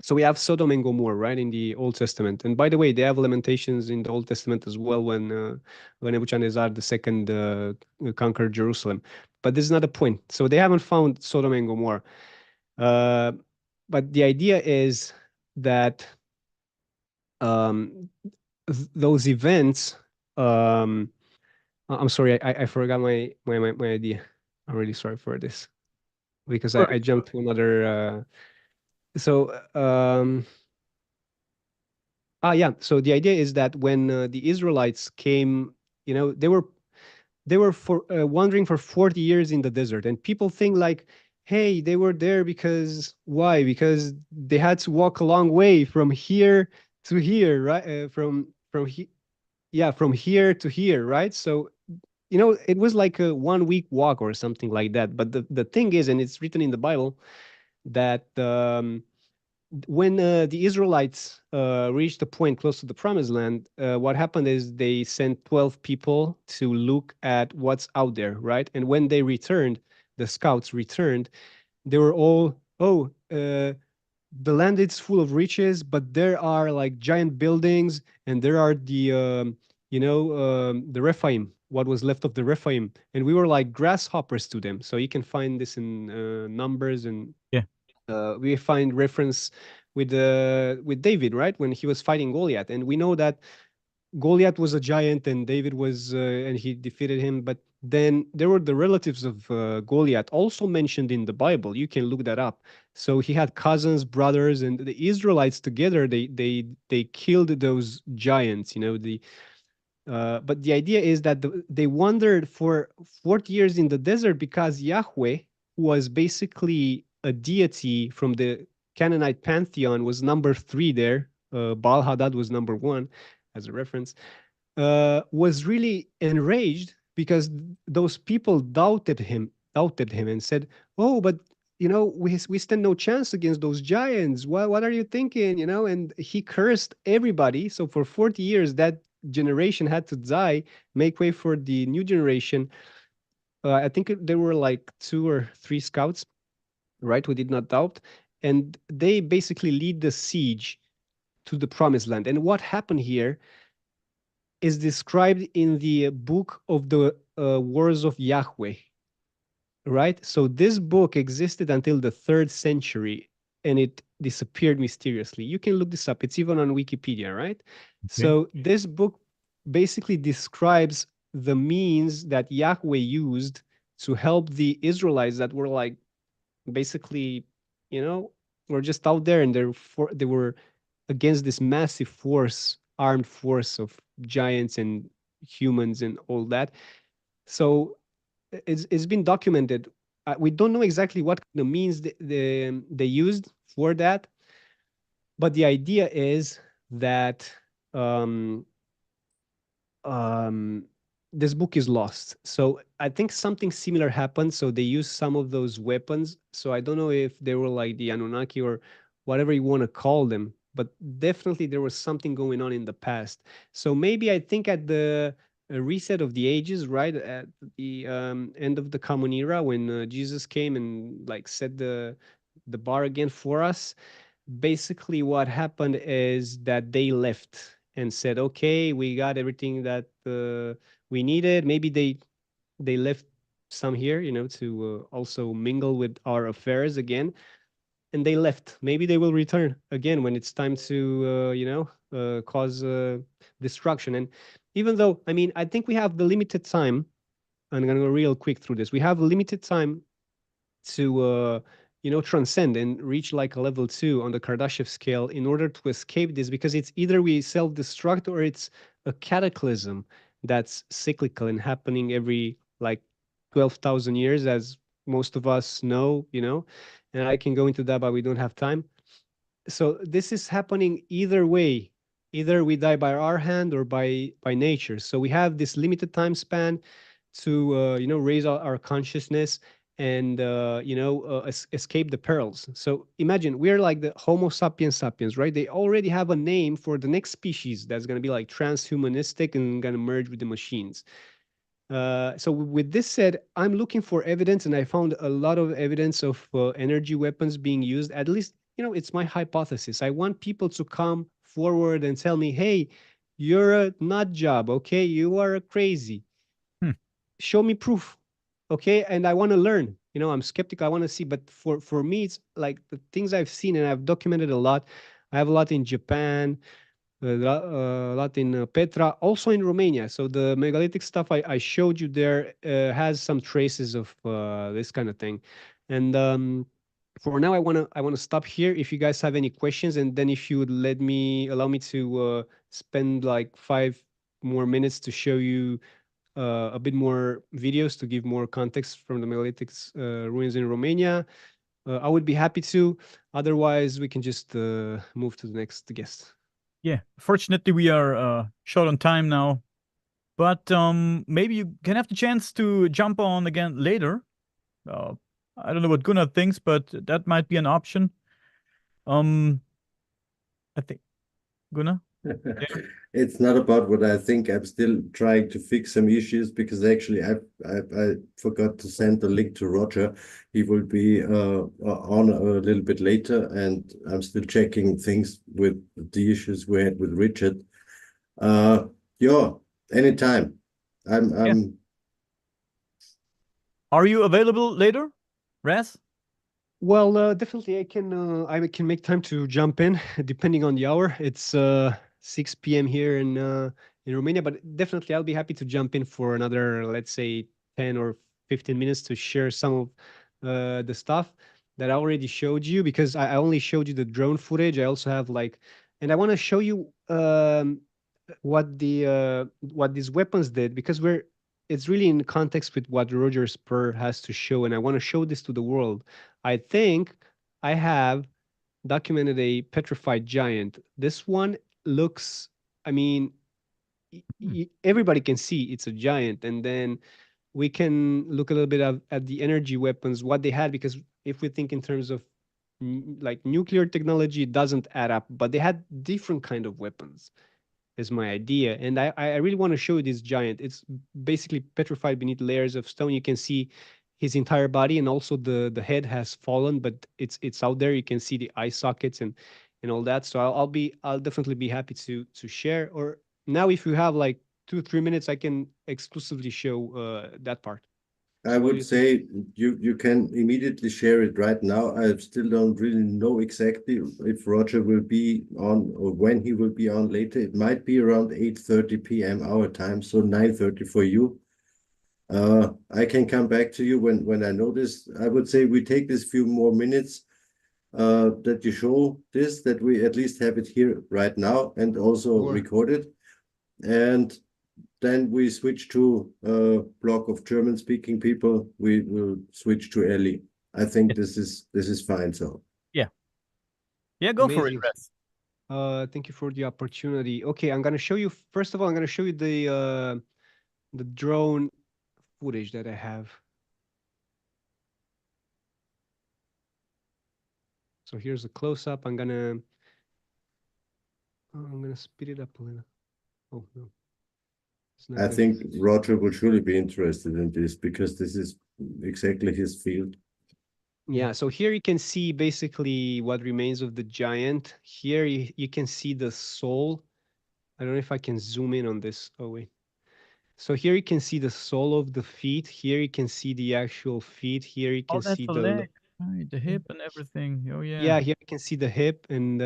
Sodom and Gomorrah, right, in the Old Testament. And by the way, they have Lamentations in the Old Testament as well when Nebuchadnezzar II conquered Jerusalem. But this is not the point. So they haven't found Sodom and Gomorrah. But the idea is that those events, I'm sorry, I forgot my idea. I'm really sorry for this because I jumped to another. So the idea is that when the Israelites came, they were wandering for 40 years in the desert, and people think like, hey, they were there because why? Because they had to walk a long way from here to here, right? From here to here, right? So it was like a 1 week walk or something like that. But the thing is, and it's written in the Bible, that when the Israelites reached a point close to the Promised Land, what happened is they sent 12 people to look at what's out there, right? And when they returned, the scouts returned, they were all, the land is full of riches, but there are like giant buildings, and there are the Rephaim, what was left of the Rephaim, and we were like grasshoppers to them. So you can find this in Numbers, and we find reference with David, right, when he was fighting Goliath, and we know that Goliath was a giant and David was, and he defeated him. But then there were the relatives of Goliath also mentioned in the Bible. You can look that up. So he had cousins, brothers, and the Israelites together, they killed those giants, but the idea is that they wandered for 40 years in the desert because Yahweh, who was basically a deity from the Canaanite pantheon, was number 3 there. Baal Hadad was number 1. As a reference, was really enraged because those people doubted him and said, oh, but we stand no chance against those giants. What are you thinking? And he cursed everybody. So for 40 years, that generation had to die, make way for the new generation. I think there were like 2 or 3 scouts, right, who did not doubt, and they basically lead the siege to the Promised Land. And what happened here is described in the book of the Wars of Yahweh, right? So this book existed until the 3rd century, and it disappeared mysteriously. You can look this up. It's even on Wikipedia, right? Okay. So this book basically describes the means that Yahweh used to help the Israelites that were like basically were just out there, and they were against this massive armed force of giants and humans and all that. So it's been documented. We don't know exactly what kind of means they used for that, but the idea is that this book is lost. So I think something similar happened. So they used some of those weapons. So I don't know if they were like the Anunnaki or whatever you want to call them, but definitely there was something going on in the past. So maybe I think at the reset of the ages, right at the end of the Common Era, when Jesus came and like set the bar again for us, basically what happened is that they left and said, okay, we got everything that we needed. Maybe they left some here, to also mingle with our affairs again, and they left. Maybe they will return again when it's time to cause destruction. And even though, I mean, I think we have the limited time. I'm gonna go real quick through this. We have limited time to transcend and reach like a level 2 on the Kardashev scale in order to escape this, because it's either we self-destruct or it's a cataclysm that's cyclical and happening every like 12,000 years, as most of us know, and I can go into that, but we don't have time. So this is happening either way. Either we die by our hand or by nature. So we have this limited time span to raise our consciousness and escape the perils. So imagine we're like the Homo sapiens, right? They already have a name for the next species that's going to be like transhumanistic and going to merge with the machines. So with this said, I'm looking for evidence, and I found a lot of evidence of energy weapons being used. At least, it's my hypothesis. I want people to come forward and tell me, hey, you're a nut job, okay? You are crazy. Show me proof, okay? And I want to learn. I'm skeptical. I want to see. But for me, it's like the things I've seen, and I've documented a lot. I have a lot in Japan, a lot in Petra, also in Romania. So the megalithic stuff I showed you there has some traces of this kind of thing. And for now, I wanna stop here. If you guys have any questions, and then if you would allow me to spend like 5 more minutes to show you a bit more videos to give more context from the megalithic ruins in Romania, I would be happy to. Otherwise, we can just move to the next guest. Yeah, fortunately we are short on time now, but maybe you can have the chance to jump on again later. I don't know what Gunnar thinks, but that might be an option. I think Gunnar? It's not about what I think. I'm still trying to fix some issues, because actually I forgot to send the link to Roger. He will be on a little bit later, and I'm still checking things with the issues we had with Richard. Yeah, anytime. I'm Are you available later, Raz? Well, definitely I can make time to jump in depending on the hour. It's 6 p.m. here in Romania, but definitely I'll be happy to jump in for another, let's say, 10 or 15 minutes to share some of the stuff that I already showed you, because I only showed you the drone footage. I also have and I want to show you what these weapons did, because it's really in context with what Roger Spur has to show, and I want to show this to the world. I think I have documented a petrified giant. This one looks, I mean, everybody can see it's a giant, and then we can look a little bit at the energy weapons, what they had, because if we think in terms of like nuclear technology, it doesn't add up, but they had different kind of weapons, is my idea. And I really want to show you this giant. It's basically petrified beneath layers of stone. You can see his entire body, and also the head has fallen, but it's out there. You can see the eye sockets and all that. So I'll definitely be happy to share. Or now, if you have like 2-3 minutes, I can exclusively show that part. I would say you can immediately share it right now. I still don't really know exactly if Roger will be on or when he will be on later. It might be around 8:30 p.m. our time, so 9:30 for you. I can come back to you when I know this. I would say we take this few more minutes that you show this, that we at least have it here right now and also Sure. recorded. And then we switch to a block of German-speaking people. We will switch to Ellie. I think this is fine. So Yeah, go for it, Amazing. Res. Thank you for the opportunity. Okay, I'm gonna show you, first of all, I'm gonna show you the drone footage that I have. So here's a close-up. I'm gonna speed it up a little. Oh no. It's not I good. think Roger will surely be interested in this because this is exactly his field. Yeah, so here you can see basically what remains of the giant. Here you can see the sole. I don't know if I can zoom in on this. Oh, wait. So here you can see the sole of the feet. Here you can see the actual feet. Here you Oh, can that's see the the leg. Right, the hip and everything. Oh, yeah. yeah, here you can see the hip, and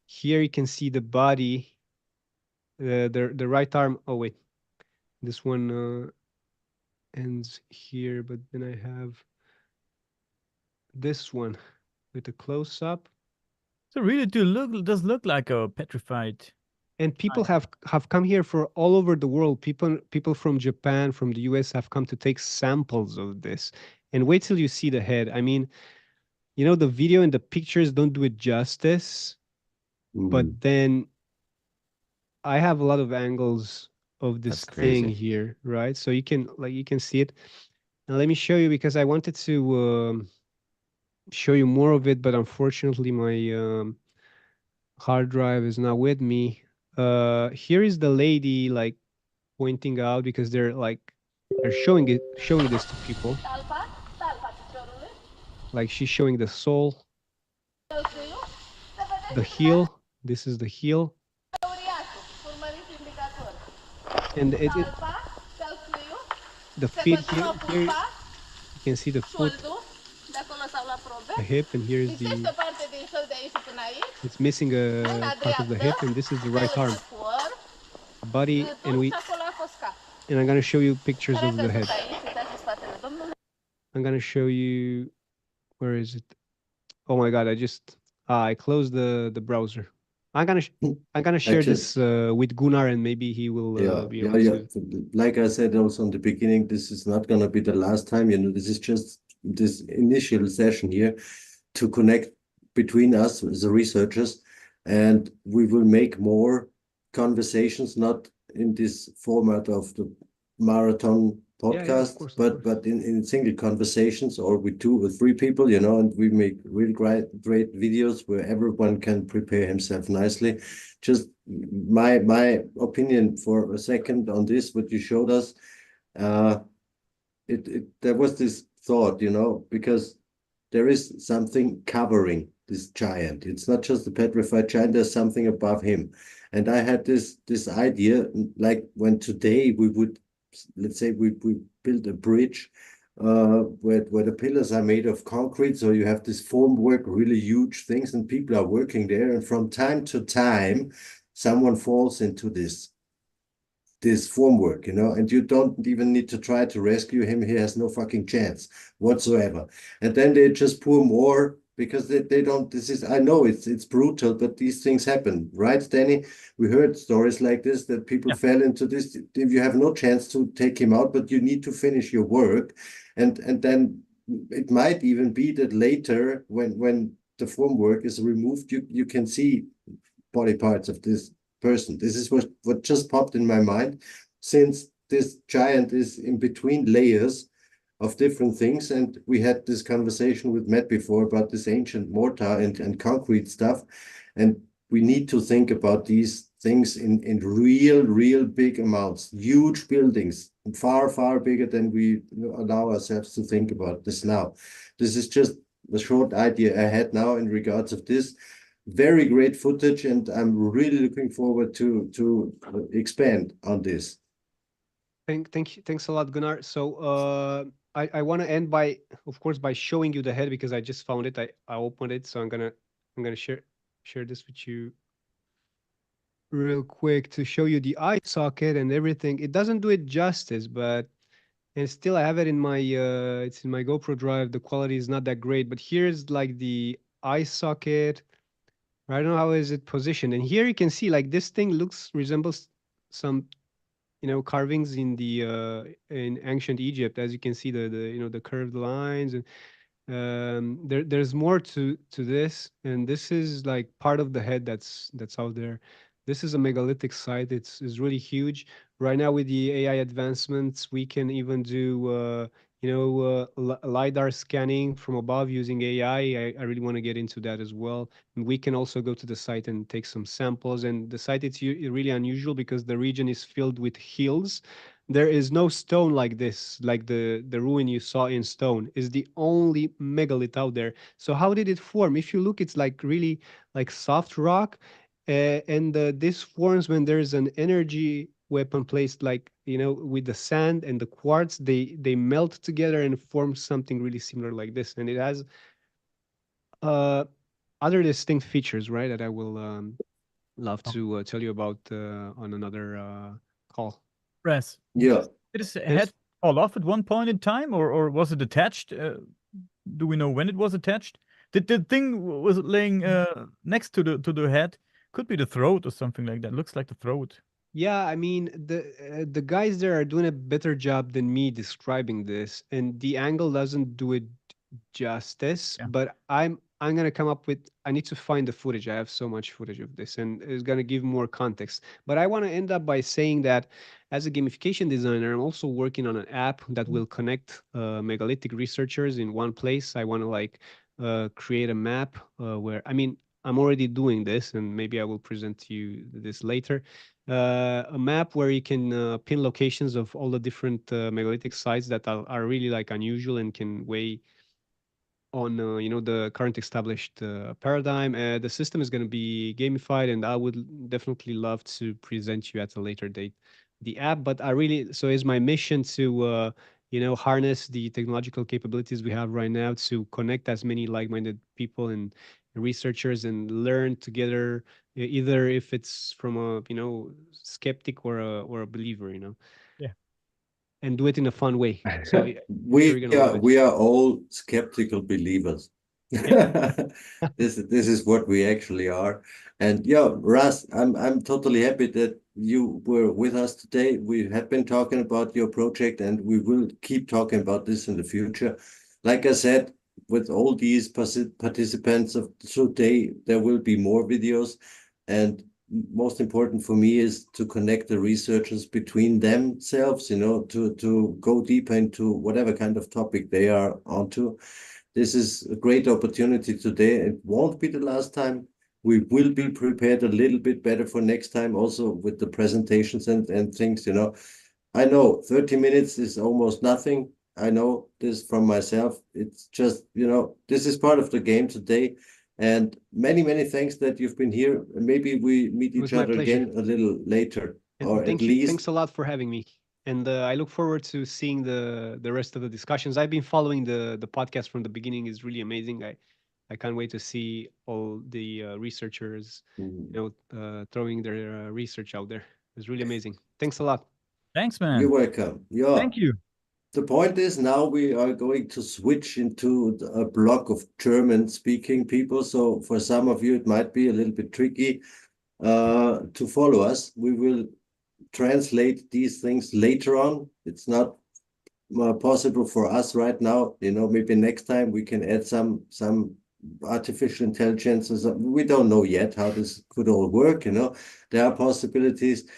here you can see the body. The right arm. Oh wait, this one ends here, but then I have this one with a close up. So really does look like a petrified. And people have come here for all over the world. People from Japan, from the US have come to take samples of this. And wait till you see the head. I mean, you know, the video and the pictures don't do it justice. But then I have a lot of angles of this That's thing crazy. here, right? So you can see it. Now let me show you, because I wanted to show you more of it, but unfortunately my hard drive is not with me. Here is the lady like pointing out, because they're showing this to people. Like she's showing the sole, the heel. This is the heel. And the feet here you can see the foot, the hip, and here's it's missing a part of the hip, and this is the right arm, body, and I'm gonna show you pictures of the head. I'm gonna show you, where is it? Oh my God, I closed the browser. I'm gonna share this with Gunnar, and maybe he will be able to. Like I said also in the beginning, this is not gonna be the last time. You know, this is just this initial session here to connect between us as the researchers, and we will make more conversations, not in this format of the marathon podcast, but in single conversations, or with 2 or 3 people, you know, and we make real great videos where everyone can prepare himself nicely. Just my opinion for a second on this, what you showed us, there was this thought, you know, because there is something covering this giant. It's not just the petrified giant, there's something above him. And I had this idea, like when today we would, let's say we build a bridge where the pillars are made of concrete, so you have this formwork, really huge things, and people are working there, and from time to time someone falls into this formwork, you know, and you don't even need to try to rescue him. He has no fucking chance whatsoever. And then they just pour more, because they don't, I know it's brutal, but these things happen, right, Danny? We heard stories like this, that people fell into this. If you have no chance to take him out, but you need to finish your work. And then it might even be that later, when the formwork is removed, you can see body parts of this person. This is what just popped in my mind, since this giant is in between layers of different things. And we had this conversation with Matt before about this ancient mortar and concrete stuff. And we need to think about these things in real big amounts, huge buildings, far bigger than we allow ourselves to think about this now. This is just a short idea I had now in regards of this. Very great footage, and I'm really looking forward to expand on this. Thanks a lot, Gunnar. So I want to end by showing you the head, because I just found it. I opened it, so I'm gonna share this with you real quick to show you the eye socket and everything. It doesn't do it justice, and still I have it in my it's in my GoPro drive. The quality is not that great, but here's like the eye socket. I don't know how is it positioned. And here you can see like this thing resembles some, carvings in the in ancient Egypt. As you can see the curved lines, and there's more to this, and this is like part of the head that's out there. This is a megalithic site. It's really huge. Right now with the AI advancements, we can even do LiDAR scanning from above using AI. I really want to get into that as well. And we can also go to the site and take some samples. And the site, it's really unusual because the region is filled with hills. There is no stone like this, like the ruin you saw in stone is the only megalith out there. So how did it form? If you look, it's like really like soft rock. And this forms when there's an energy weapon placed like, with the sand and the quartz, they melt together and form something really similar like this. And it has other distinct features, right, that I will love to tell you about on another call. Raz, Yeah. did his head fall off at one point in time, or was it attached? Do we know when it was attached? Did the thing was it laying next to the head? Could be the throat or something like that. Looks like the throat. Yeah, I mean the guys there are doing a better job than me describing this, and the angle doesn't do it justice. Yeah. But I'm gonna come up with. I need to find the footage. I have so much footage of this, and it's gonna give more context. But I want to end up by saying that as a gamification designer, I'm also working on an app that will connect megalithic researchers in one place. I want to create a map where I'm already doing this, and maybe I will present to you this later. A map where you can pin locations of all the different megalithic sites that are really like unusual and can weigh on the current established paradigm. The system is going to be gamified, and I would definitely love to present you at a later date the app. But so is my mission to harness the technological capabilities we have right now to connect as many like-minded people and researchers and learn together, either if it's from a skeptic or a believer, Yeah. and do it in a fun way. So we are all skeptical believers. This is what we actually are. And yeah, Raz, I'm totally happy that you were with us today. We have been talking about your project, and we will keep talking about this in the future. Like I said, with all these participants of today, there will be more videos, and most important for me is to connect the researchers between themselves, to go deeper into whatever kind of topic they are onto. This is a great opportunity today. It won't be the last time. We will be prepared a little bit better for next time, also with the presentations and things, I know 30 minutes is almost nothing. I know this from myself. It's just, this is part of the game today. And many, many thanks that you've been here. Maybe we meet each other again a little later, or at least. Thanks a lot for having me. And I look forward to seeing the rest of the discussions. I've been following the podcast from the beginning. It's really amazing. I can't wait to see all the researchers, throwing their research out there. It's really amazing. Thanks a lot. Thanks, man. You're welcome. Yeah. Thank you. The point is now we are going to switch into a block of German-speaking people. So for some of you, it might be a little bit tricky to follow us. We will translate these things later on. It's not possible for us right now. Maybe next time we can add some artificial intelligence. We don't know yet how this could all work. There are possibilities.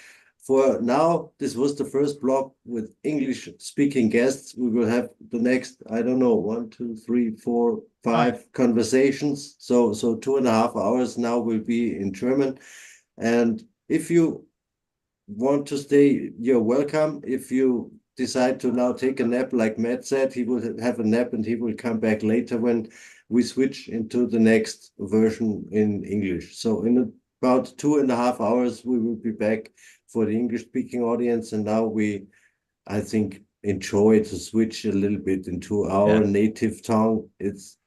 For now, this was the first block with English-speaking guests. We will have the next, 1, 2, 3, 4, 5 conversations. So 2.5 hours now will be in German. And if you want to stay, you're welcome. If you decide to now take a nap, like Matt said, he will have a nap and he will come back later when we switch into the next version in English. So in about 2.5 hours, we will be back for the English-speaking audience, and now I think, enjoy to switch a little bit into our native tongue. It's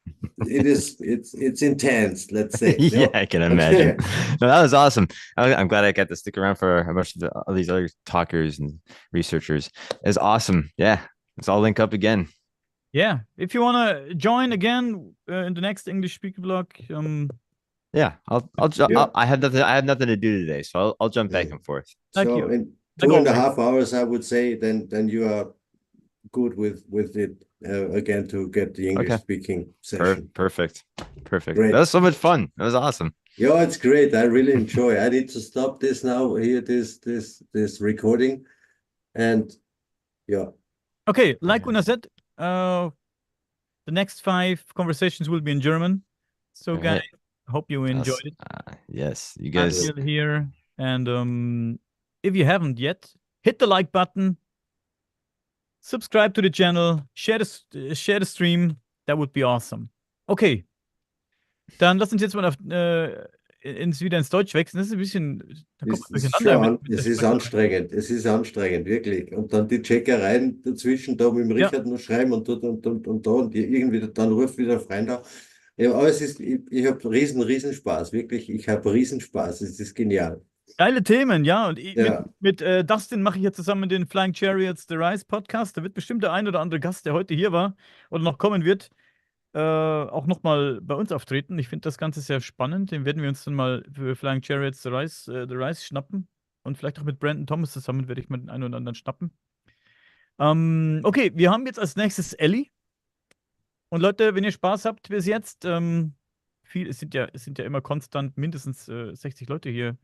intense, let's say. Yeah, I can imagine. No, that was awesome. I'm glad I got to stick around for a bunch of all these other talkers and researchers. It's awesome. Yeah, let's all link up again. Yeah, if you want to join again in the next English speaker block, Yeah, I'll jump. Yeah. I had nothing to do today, so I'll jump back and forth. Thank So you. in Like 2.5 hours, I would say, then you are good with it again to get the English speaking session. Perfect. Great. That was so much fun. That was awesome. Yeah, it's great. I really enjoy. I need to stop this now here, this recording, and yeah. Okay, like Una said, the next 5 conversations will be in German. So, All guys, right. hope you enjoyed it. Yes, you I'm guys. still here, and if you haven't yet, hit the like button, subscribe to the channel, share the stream. That would be awesome. Okay, dann lass uns jetzt mal wieder ins Deutsch wechseln. Das ist ein bisschen, da kommt man durcheinander. Es ist anstrengend. Es ist anstrengend, wirklich. Und dann die Checkereien dazwischen, da mit dem Richard noch schreiben und dort und da und irgendwie dann ruft wieder ein Freund auf. Ja, aber ich habe riesen Spaß, wirklich. Ich habe Riesenspaß. Es ist genial. Geile Themen, ja. Und Ja. mit Dustin mache ich jetzt zusammen den Flying Chariots The Rise Podcast. Da wird bestimmt der ein oder andere Gast, der heute hier war oder noch kommen wird, auch nochmal bei uns auftreten. Ich finde das Ganze sehr spannend. Den werden wir uns dann mal für Flying Chariots The Rise schnappen. Und vielleicht auch mit Brandon Thomas zusammen werde ich mal den einen oder anderen schnappen. Okay, wir haben jetzt als nächstes Ellie. Und Leute, wenn ihr Spaß habt bis jetzt, es sind ja immer konstant mindestens 60 Leute hier.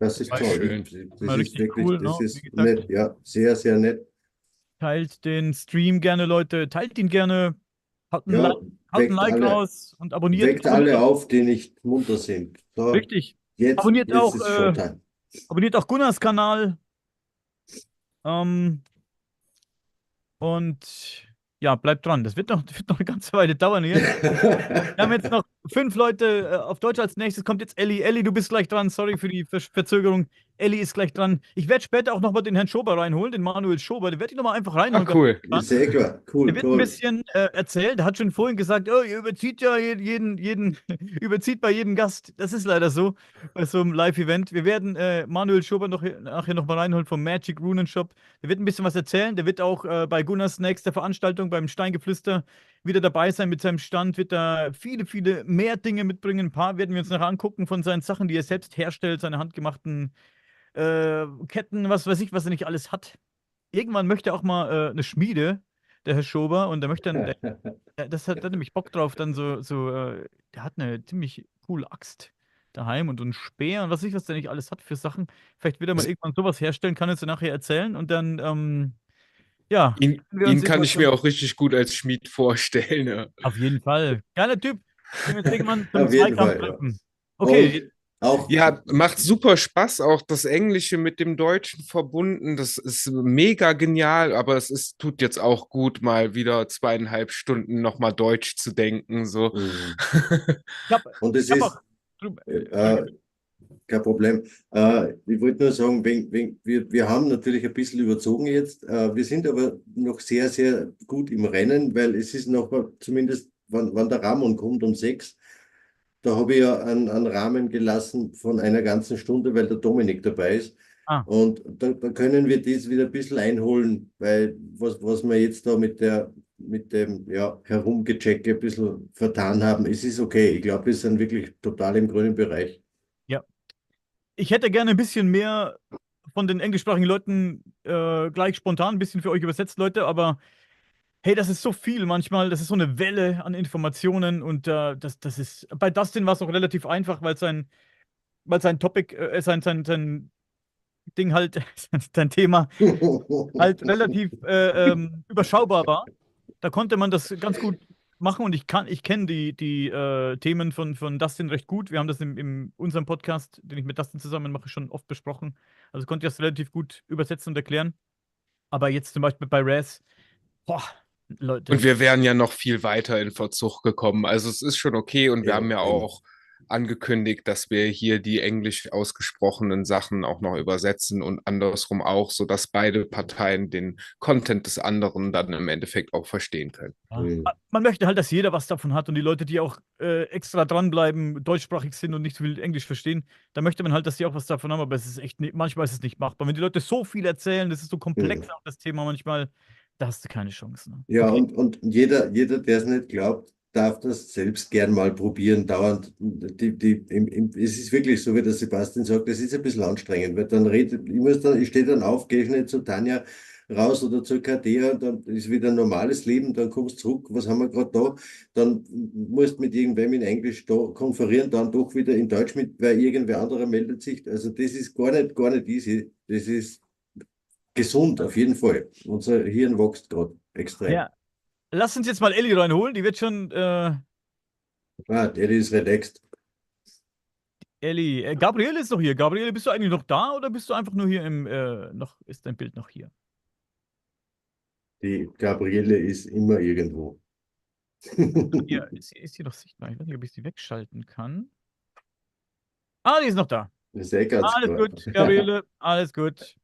Das ist toll. Schön. Das ist richtig wirklich, cool, das ne? ist Wie gesagt. nett. Ja, sehr nett. Teilt den Stream gerne, Leute. Teilt ihn gerne. Haut ein, Ja, Haut ein Like raus und abonniert. Weckt alle auf, die nicht munter sind. So, Richtig. jetzt Abonniert auch, ist Showtime. Abonniert auch Gunnars Kanal. Und ja, bleibt dran. Das wird noch eine ganze Weile dauern hier. Wir haben jetzt noch 5 Leute auf Deutsch. Als nächstes kommt jetzt Ellie. Ellie, du bist gleich dran. Sorry für die Verzögerung. Ellie ist gleich dran. Ich werde später auch nochmal den Herrn Schober reinholen, den Manuel Schober. Den werde ich nochmal einfach reinholen. Cool. Sehr klar. Cool, Der wird ein bisschen erzählt. Der hat schon vorhin gesagt, oh, ihr überzieht ja überzieht bei jedem Gast. Das ist leider so bei so einem Live-Event. Wir werden Manuel Schober nachher noch mal reinholen vom Magic Runen Shop. Der wird ein bisschen was erzählen. Der wird auch bei Gunnars nächster Veranstaltung beim Steingeflüster wieder dabei sein mit seinem Stand. Wird da viele mehr Dinge mitbringen. Ein paar werden wir uns nachher angucken von seinen Sachen, die er selbst herstellt, seine handgemachten Ketten, was weiß ich, was er nicht alles hat. Irgendwann möchte er auch mal eine Schmiede, der Herr Schober, und der möchte dann, der hat nämlich Bock drauf, dann der hat eine ziemlich coole Axt daheim und einen Speer und was weiß ich, was der nicht alles hat für Sachen. Vielleicht wird er mal irgendwann sowas herstellen, kann uns ja nachher erzählen und dann, ja. Ihn kann ich mir auch richtig gut als Schmied vorstellen. Ja. Auf jeden Fall. Geiler Typ. Können wir jetzt irgendwann zum Auf jeden Zweikampf Fall, ja. treffen. Okay. Auch Ja, macht super Spaß, auch das Englische mit dem Deutschen verbunden. Das ist mega genial, aber tut jetzt auch gut, mal wieder 2,5 Stunden nochmal Deutsch zu denken. So. Und es ist kein Problem. Ich wollte nur sagen, wir haben natürlich ein bisschen überzogen jetzt. Wir sind aber noch sehr gut im Rennen, weil es ist noch mal, zumindest, wann der Ramon kommt um 6. Da habe ich ja einen Rahmen gelassen von einer ganzen Stunde, weil der Dominik dabei ist. Und da können wir das wieder ein bisschen einholen, weil was wir jetzt da mit dem Herumgechecke ein bisschen vertan haben, es ist okay. Ich glaube, wir sind wirklich total im grünen Bereich. Ja. Ich hätte gerne ein bisschen mehr von den englischsprachigen Leuten gleich spontan ein bisschen für euch übersetzt, Leute, aber hey, das ist so viel manchmal, das ist so eine Welle an Informationen und das ist, bei Dustin war es auch relativ einfach, weil sein Topic, sein Ding halt, sein Thema halt relativ überschaubar war. Da konnte man das ganz gut machen und ich kenne die Themen von Dustin recht gut. Wir haben das in unserem Podcast, den ich mit Dustin zusammen mache, schon oft besprochen. Also konnte ich das relativ gut übersetzen und erklären. Aber jetzt zum Beispiel bei Raz, boah, Leute. Und wir wären ja noch viel weiter in Verzug gekommen. Also es ist schon okay und wir haben ja auch angekündigt, dass wir hier die englisch ausgesprochenen Sachen auch noch übersetzen und andersrum auch, sodass beide Parteien den Content des anderen dann im Endeffekt auch verstehen können. Ja. Man möchte halt, dass jeder was davon hat und die Leute, die auch extra dranbleiben, deutschsprachig sind und nicht so viel Englisch verstehen, da möchte man halt, dass die auch was davon haben, aber es ist echt manchmal ist es nicht machbar. Wenn die Leute so viel erzählen, das ist so komplex auch das Thema manchmal, da hast du keine Chance. Ne? Ja, Okay. und jeder, der es nicht glaubt, darf das selbst gern mal probieren, dauernd. Es ist wirklich so, wie der Sebastian sagt, es ist ein bisschen anstrengend, weil dann ich stehe dann auf, gehe schnell zu Tanja raus oder zur KD und dann ist wieder ein normales Leben, dann kommst du zurück, was haben wir gerade da? Dann musst du mit irgendwem in Englisch da konferieren, dann doch wieder in Deutsch mit, weil irgendwer anderer meldet sich. Also das ist gar nicht easy. Das ist gesund, auf jeden Fall. Unser Hirn wächst gerade extrem. Ja, lass uns jetzt mal Ellie reinholen. Die wird schon, Der ist relaxed. Ellie, Gabriele ist noch hier. Gabriele, bist du eigentlich noch da oder bist du einfach nur hier ist dein Bild noch hier? Die Gabriele ist immer irgendwo. Hier, ist sie doch sichtbar. Ich weiß nicht, ob ich sie wegschalten kann. Ah, die ist noch da. Das ist ganz Alles klar. gut, Gabriele, alles gut.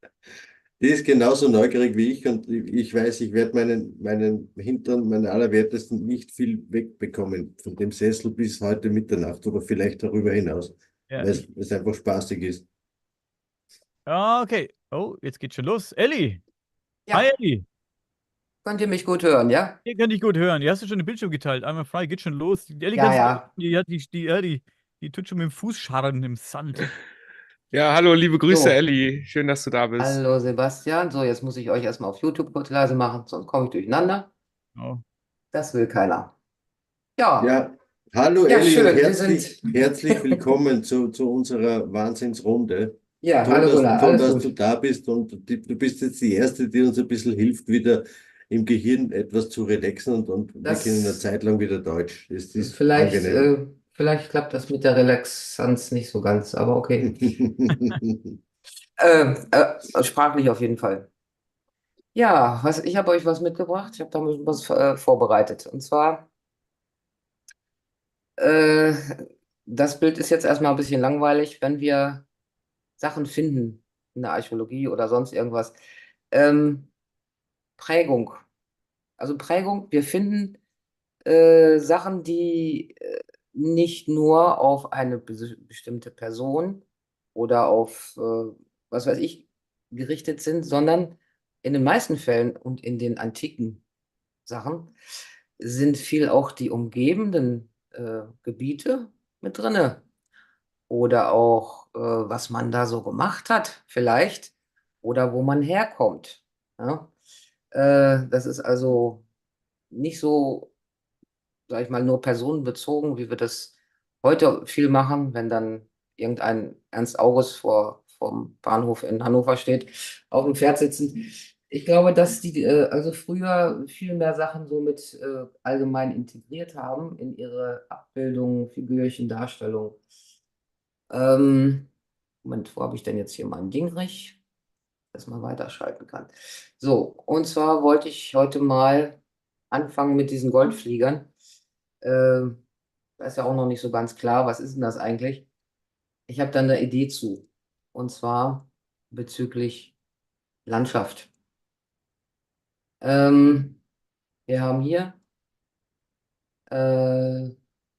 Die ist genauso neugierig wie ich und ich weiß, ich werde meinen Hintern, meinen Allerwertesten nicht viel wegbekommen von dem Sessel bis heute Mitternacht oder vielleicht darüber hinaus, Ja, weil es einfach spaßig ist. Okay. Oh, jetzt geht's schon los. Ellie. Ja. Hi, Ellie. Könnt ihr mich gut hören, ja? Hier kann ich gut hören. Die hast du schon den Bildschirm geteilt. Einmal frei, geht schon los. Die Ellie Ja, kannst du- ja. die tut schon mit dem Fuß scharren im Sand. Ja, hallo, liebe Grüße, So. Elli. Schön, dass du da bist. Hallo Sebastian. So, jetzt muss ich euch erstmal auf YouTube kurz leise machen, sonst komme ich durcheinander. Oh. Das will keiner. Ja, Ja, hallo Ja, Elli schön, und wir herzlich willkommen zu unserer Wahnsinnsrunde. ja, Toll, hallo Gunnar, alles dass gut. du da bist und du bist jetzt die Erste, die uns ein bisschen hilft, wieder im Gehirn etwas zu relaxen und wir Das- können eine Zeit lang wieder Deutsch. Das ist Vielleicht, angenehm. vielleicht klappt das mit der Relaxanz nicht so ganz, aber okay. Sprachlich auf jeden Fall. Ja, ich habe euch was mitgebracht. Ich habe da was vorbereitet. Und zwar, das Bild ist jetzt erstmal ein bisschen langweilig, wenn wir Sachen finden in der Archäologie oder sonst irgendwas. Prägung. Also Prägung, wir finden Sachen, die nicht nur auf eine bestimmte Person oder auf, was weiß ich, gerichtet sind, sondern in den meisten Fällen und in den antiken Sachen sind viel auch die umgebenden Gebiete mit drinne. Oder auch, was man da so gemacht hat, vielleicht, oder wo man herkommt. Ja? Das ist also nicht so, sag ich mal, nur personenbezogen, wie wir das heute viel machen, wenn dann irgendein Ernst August vom Bahnhof in Hannover steht, auf dem Pferd sitzen. Ich glaube, dass die also früher viel mehr Sachen so mit allgemein integriert haben in ihre Abbildungen, Figürchen, Darstellungen. Moment, wo habe ich denn jetzt hier mein Dingrich, dass man weiterschalten kann? So, und zwar wollte ich heute mal anfangen mit diesen Goldfliegern. Da ist ja auch noch nicht so ganz klar, was ist denn das eigentlich? Ich habe da eine Idee zu. Und zwar bezüglich Landschaft. Wir haben hier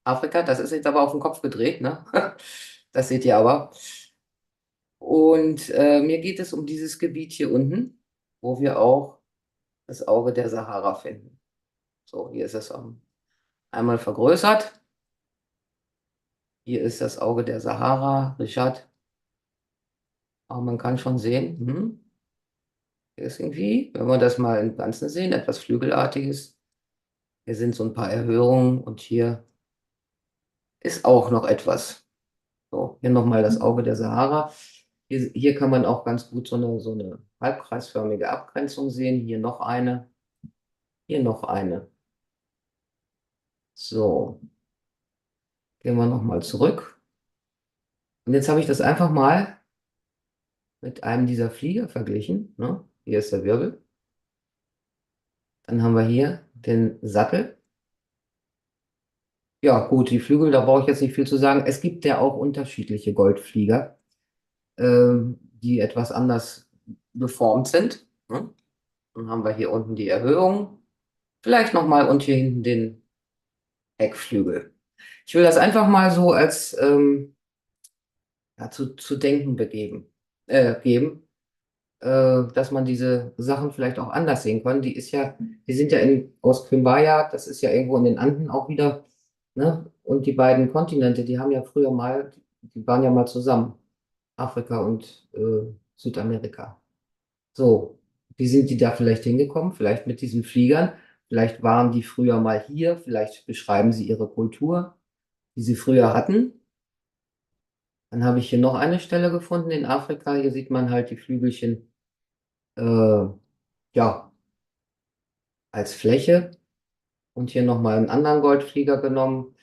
Afrika, das ist jetzt aber auf den Kopf gedreht, ne? Das seht ihr aber. Und mir geht es um dieses Gebiet hier unten, wo wir auch das Auge der Sahara finden. So, hier ist es einmal vergrößert. Hier ist das Auge der Sahara, Richard. Aber man kann schon sehen, hier ist irgendwie, wenn wir das mal im Ganzen sehen, etwas Flügelartiges. Hier sind so ein paar Erhöhungen und hier ist auch noch etwas. So, hier nochmal das Auge der Sahara. Hier kann man auch ganz gut so eine halbkreisförmige Abgrenzung sehen. Hier noch eine. Hier noch eine. So. Gehen wir nochmal zurück. Und jetzt habe ich das einfach mal mit einem dieser Flieger verglichen. Ne? Hier ist der Wirbel. Dann haben wir hier den Sattel. Ja, gut, die Flügel, da brauche ich jetzt nicht viel zu sagen. Es gibt ja auch unterschiedliche Goldflieger, die etwas anders geformt sind. Ne? Dann haben wir hier unten die Erhöhung. Vielleicht nochmal und hier hinten den Heckflügel. Ich will das einfach mal so als ja, zu denken geben. dass man diese Sachen vielleicht auch anders sehen kann. Die sind ja aus Quimbaya, das ist ja irgendwo in den Anden auch wieder, ne? Und die beiden Kontinente, die waren ja mal zusammen, Afrika und Südamerika. So, wie sind die da vielleicht hingekommen? Vielleicht mit diesen Fliegern, vielleicht waren die früher mal hier, vielleicht beschreiben sie ihre Kultur, die sie früher hatten. Dann habe ich hier noch eine Stelle gefunden in Afrika. Hier sieht man halt die Flügelchen, ja, als Fläche. Und hier nochmal einen anderen Goldflieger genommen.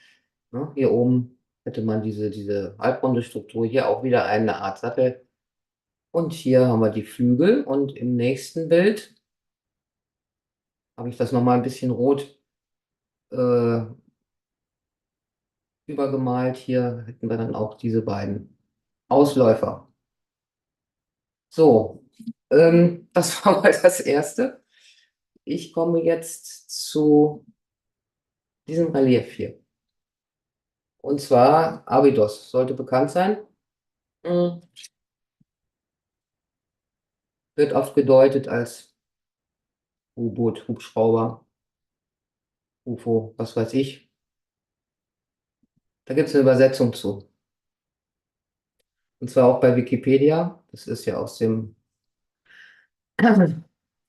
Ne? Hier oben hätte man diese halbrunde Struktur, hier auch wieder eine Art Sattel. Und hier haben wir die Flügel. Und im nächsten Bild habe ich das nochmal ein bisschen rot übergemalt. Hier hätten wir dann auch diese beiden Ausläufer. So, das war mal das Erste. Ich komme jetzt zu diesem Relief hier. Und zwar Abydos, sollte bekannt sein. Wird oft gedeutet als U-Boot, Hubschrauber, UFO, was weiß ich. Da gibt es eine Übersetzung zu. Und zwar auch bei Wikipedia. Das ist ja von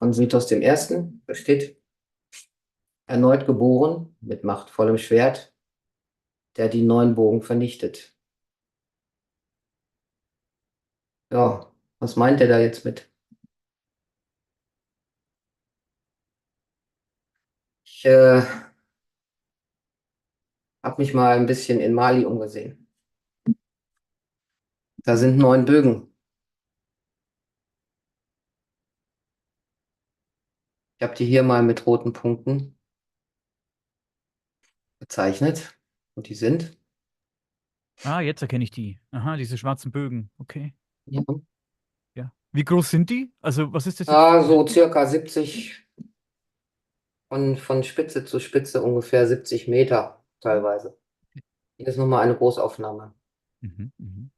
Mythos dem Ersten. Da steht, erneut geboren mit machtvollem Schwert, der die 9 Bogen vernichtet. Ja, was meint er da jetzt mit? Ich habe mich mal ein bisschen in Mali umgesehen. Da sind 9 Bögen. Ich habe die hier mal mit roten Punkten bezeichnet. Und die sind, Ah, jetzt erkenne ich die. Aha, diese schwarzen Bögen. Okay. ja, Ja. Wie groß sind die? Also, was ist das jetzt? so circa 70, von Spitze zu Spitze ungefähr 70 Meter teilweise. Hier ist nochmal eine Großaufnahme. Mhm, mhm.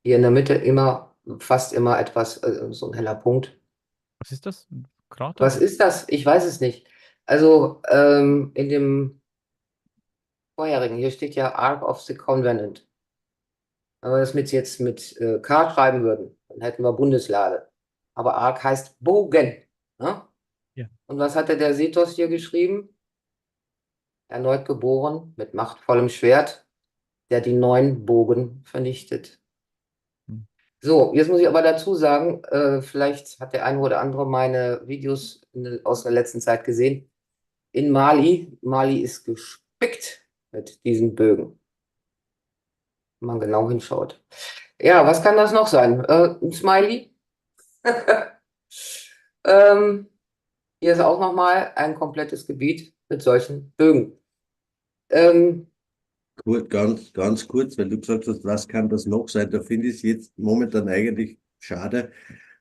Hier in der Mitte fast immer etwas, so ein heller Punkt. Was ist das? Ein Krater? Was ist das? Ich weiß es nicht. Also in dem vorherigen, hier steht ja Ark of the Covenant. Wenn wir das jetzt mit K schreiben würden, dann hätten wir Bundeslade. Aber Ark heißt Bogen. Ne? Ja. Und was hatte der Sethos hier geschrieben? Erneut geboren mit machtvollem Schwert, der die 9 Bogen vernichtet. Hm. So, jetzt muss ich aber dazu sagen, vielleicht hat der eine oder andere meine Videos aus der letzten Zeit gesehen. In Mali ist gespickt mit diesen Bögen. Wenn man genau hinschaut. Ja, was kann das noch sein? Ein Smiley. Hier ist auch nochmal ein komplettes Gebiet mit solchen Bögen. Ganz kurz, weil du gesagt hast, was kann das noch sein? Da finde ich es jetzt momentan eigentlich schade,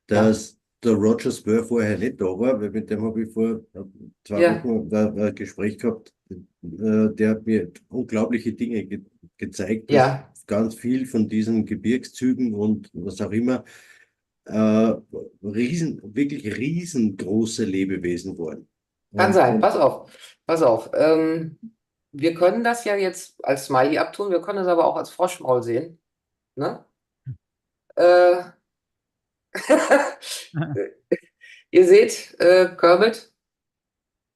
dass der Roger Spur vorher nicht da war, weil mit dem habe ich vor 2 Wochen ein Gespräch gehabt. Der hat mir unglaubliche Dinge gezeigt, dass ganz viel von diesen Gebirgszügen und was auch immer wirklich riesengroße Lebewesen waren. Kann sein, pass auf. Wir können das ja jetzt als Smiley abtun, wir können es aber auch als Froschmaul sehen. Ne? Ihr seht Kermit.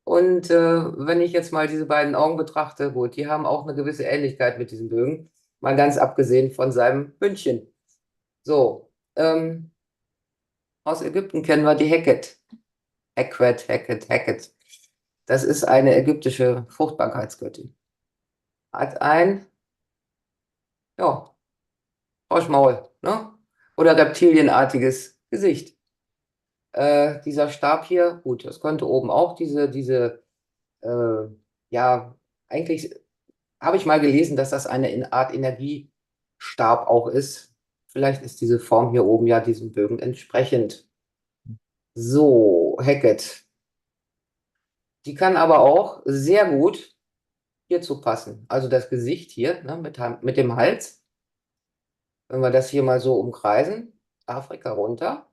Und wenn ich jetzt mal diese beiden Augen betrachte, gut, die haben auch eine gewisse Ähnlichkeit mit diesen Bögen. Mal ganz abgesehen von seinem Hündchen. So, aus Ägypten kennen wir die Heket. Heket. Das ist eine ägyptische Fruchtbarkeitsgöttin. Hat ein, ja, Froschmaul, ne? Oder reptilienartiges Gesicht. Dieser Stab hier, gut, das könnte oben auch ja, eigentlich habe ich mal gelesen, dass das eine Art Energiestab auch ist. Vielleicht ist diese Form hier oben ja diesem Bögen entsprechend. So, Hackett. Die kann aber auch sehr gut hierzu passen. Also das Gesicht hier, ne, mit dem Hals. Wenn wir das hier mal so umkreisen, Afrika runter.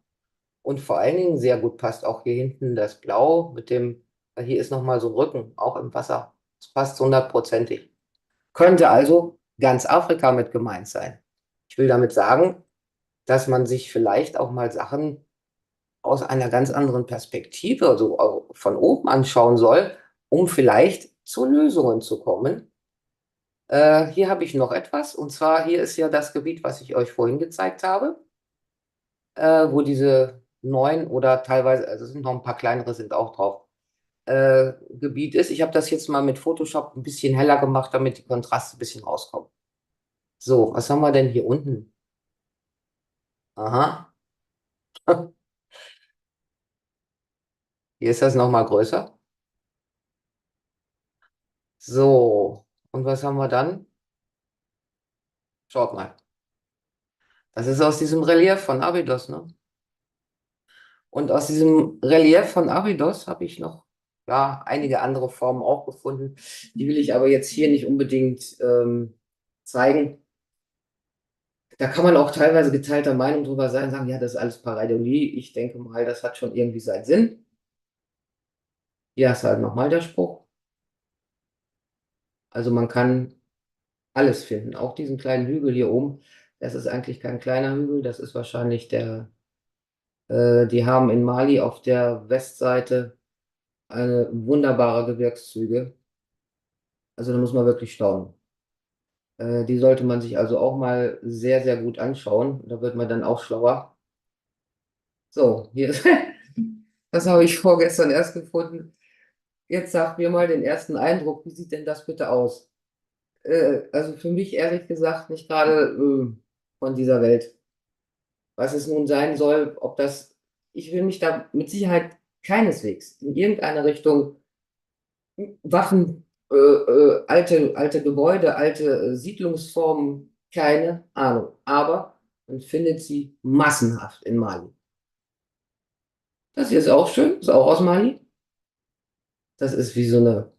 Und vor allen Dingen sehr gut passt auch hier hinten das Blau mit dem, hier ist nochmal so ein Rücken, auch im Wasser. Das passt 100%ig. Könnte also ganz Afrika mit gemeint sein. Ich will damit sagen, dass man sich vielleicht auch mal Sachen aus einer ganz anderen Perspektive, also auch von oben anschauen soll, um vielleicht zu Lösungen zu kommen. Hier habe ich noch etwas, und zwar hier ist ja das Gebiet, was ich euch vorhin gezeigt habe, wo diese 9 oder teilweise, also es sind noch ein paar kleinere, sind auch drauf, Gebiet ist. Ich habe das jetzt mal mit Photoshop ein bisschen heller gemacht, damit die Kontraste ein bisschen rauskommen. So, was haben wir denn hier unten? Aha. Hier ist das nochmal größer. So, und was haben wir dann? Schaut mal. Das ist aus diesem Relief von Abydos, ne? Und aus diesem Relief von Abydos habe ich noch, ja, einige andere Formen auch gefunden. Die will ich aber jetzt hier nicht unbedingt zeigen. Da kann man auch teilweise geteilter Meinung drüber sein, sagen, ja, das ist alles Pareidolie. Ich denke mal, das hat schon irgendwie seinen Sinn. Hier ist halt nochmal der Spruch. Also man kann alles finden, auch diesen kleinen Hügel hier oben. Das ist eigentlich kein kleiner Hügel, das ist wahrscheinlich der, die haben in Mali auf der Westseite eine wunderbare Gebirgszüge. Also da muss man wirklich staunen. Die sollte man sich also auch mal sehr, sehr gut anschauen. Da wird man dann auch schlauer. So, hier ist, das habe ich vorgestern erst gefunden. Jetzt sagt mir mal den ersten Eindruck, wie sieht denn das bitte aus? Also für mich ehrlich gesagt nicht gerade von dieser Welt. Was es nun sein soll, ob das, ich will mich da mit Sicherheit keineswegs in irgendeine Richtung Waffen, alte Gebäude, alte Siedlungsformen, keine Ahnung. Aber man findet sie massenhaft in Mali. Das hier ist auch schön, ist auch aus Mali. Das ist wie so eine,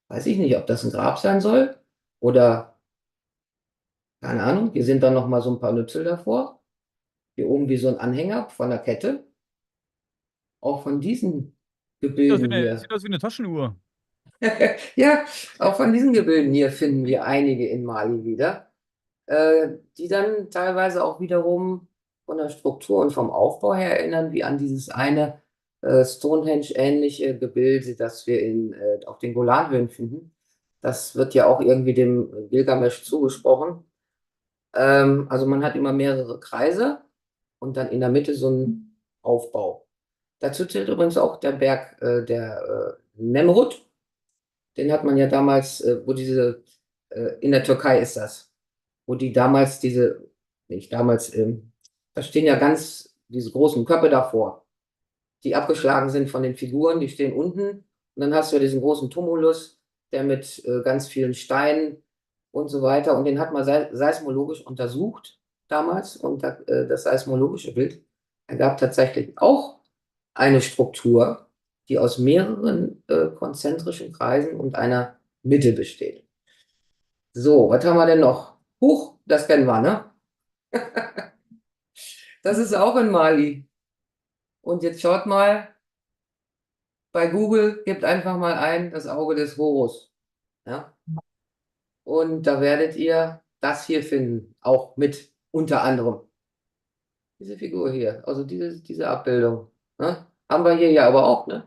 weiß ich nicht, ob das ein Grab sein soll oder keine Ahnung. Hier sind dann noch mal so ein paar Nüpsel davor. Hier oben wie so ein Anhänger von der Kette. Auch von diesen Gebilden hier. Sieht aus wie eine Taschenuhr. Ja, auch von diesen Gebilden hier finden wir einige in Mali wieder, die dann teilweise auch wiederum von der Struktur und vom Aufbau her erinnern, wie an dieses eine Stonehenge-ähnliche Gebilde, das wir auf den Golanhöhen finden. Das wird ja auch irgendwie dem Gilgamesch zugesprochen. Also man hat immer mehrere Kreise und dann in der Mitte so einen Aufbau. Dazu zählt übrigens auch der Berg der Nemrut. Den hat man ja damals, wo diese, in der Türkei ist das, wo die damals diese, nicht damals, da stehen ja ganz diese großen Köpfe davor, die abgeschlagen sind von den Figuren, die stehen unten. Und dann hast du ja diesen großen Tumulus, der mit ganz vielen Steinen und so weiter. Und den hat man seismologisch untersucht damals. Und das seismologische Bild ergab tatsächlich auch eine Struktur, die aus mehreren konzentrischen Kreisen und einer Mitte besteht. So, was haben wir denn noch? Huch, das kennen wir, ne? Das ist auch in Mali. Und jetzt schaut mal, bei Google, gebt einfach mal ein, das Auge des Horus. Ja? Und da werdet ihr das hier finden, auch mit unter anderem. Diese Figur hier, also diese Abbildung. Ne? Haben wir hier ja aber auch, ne?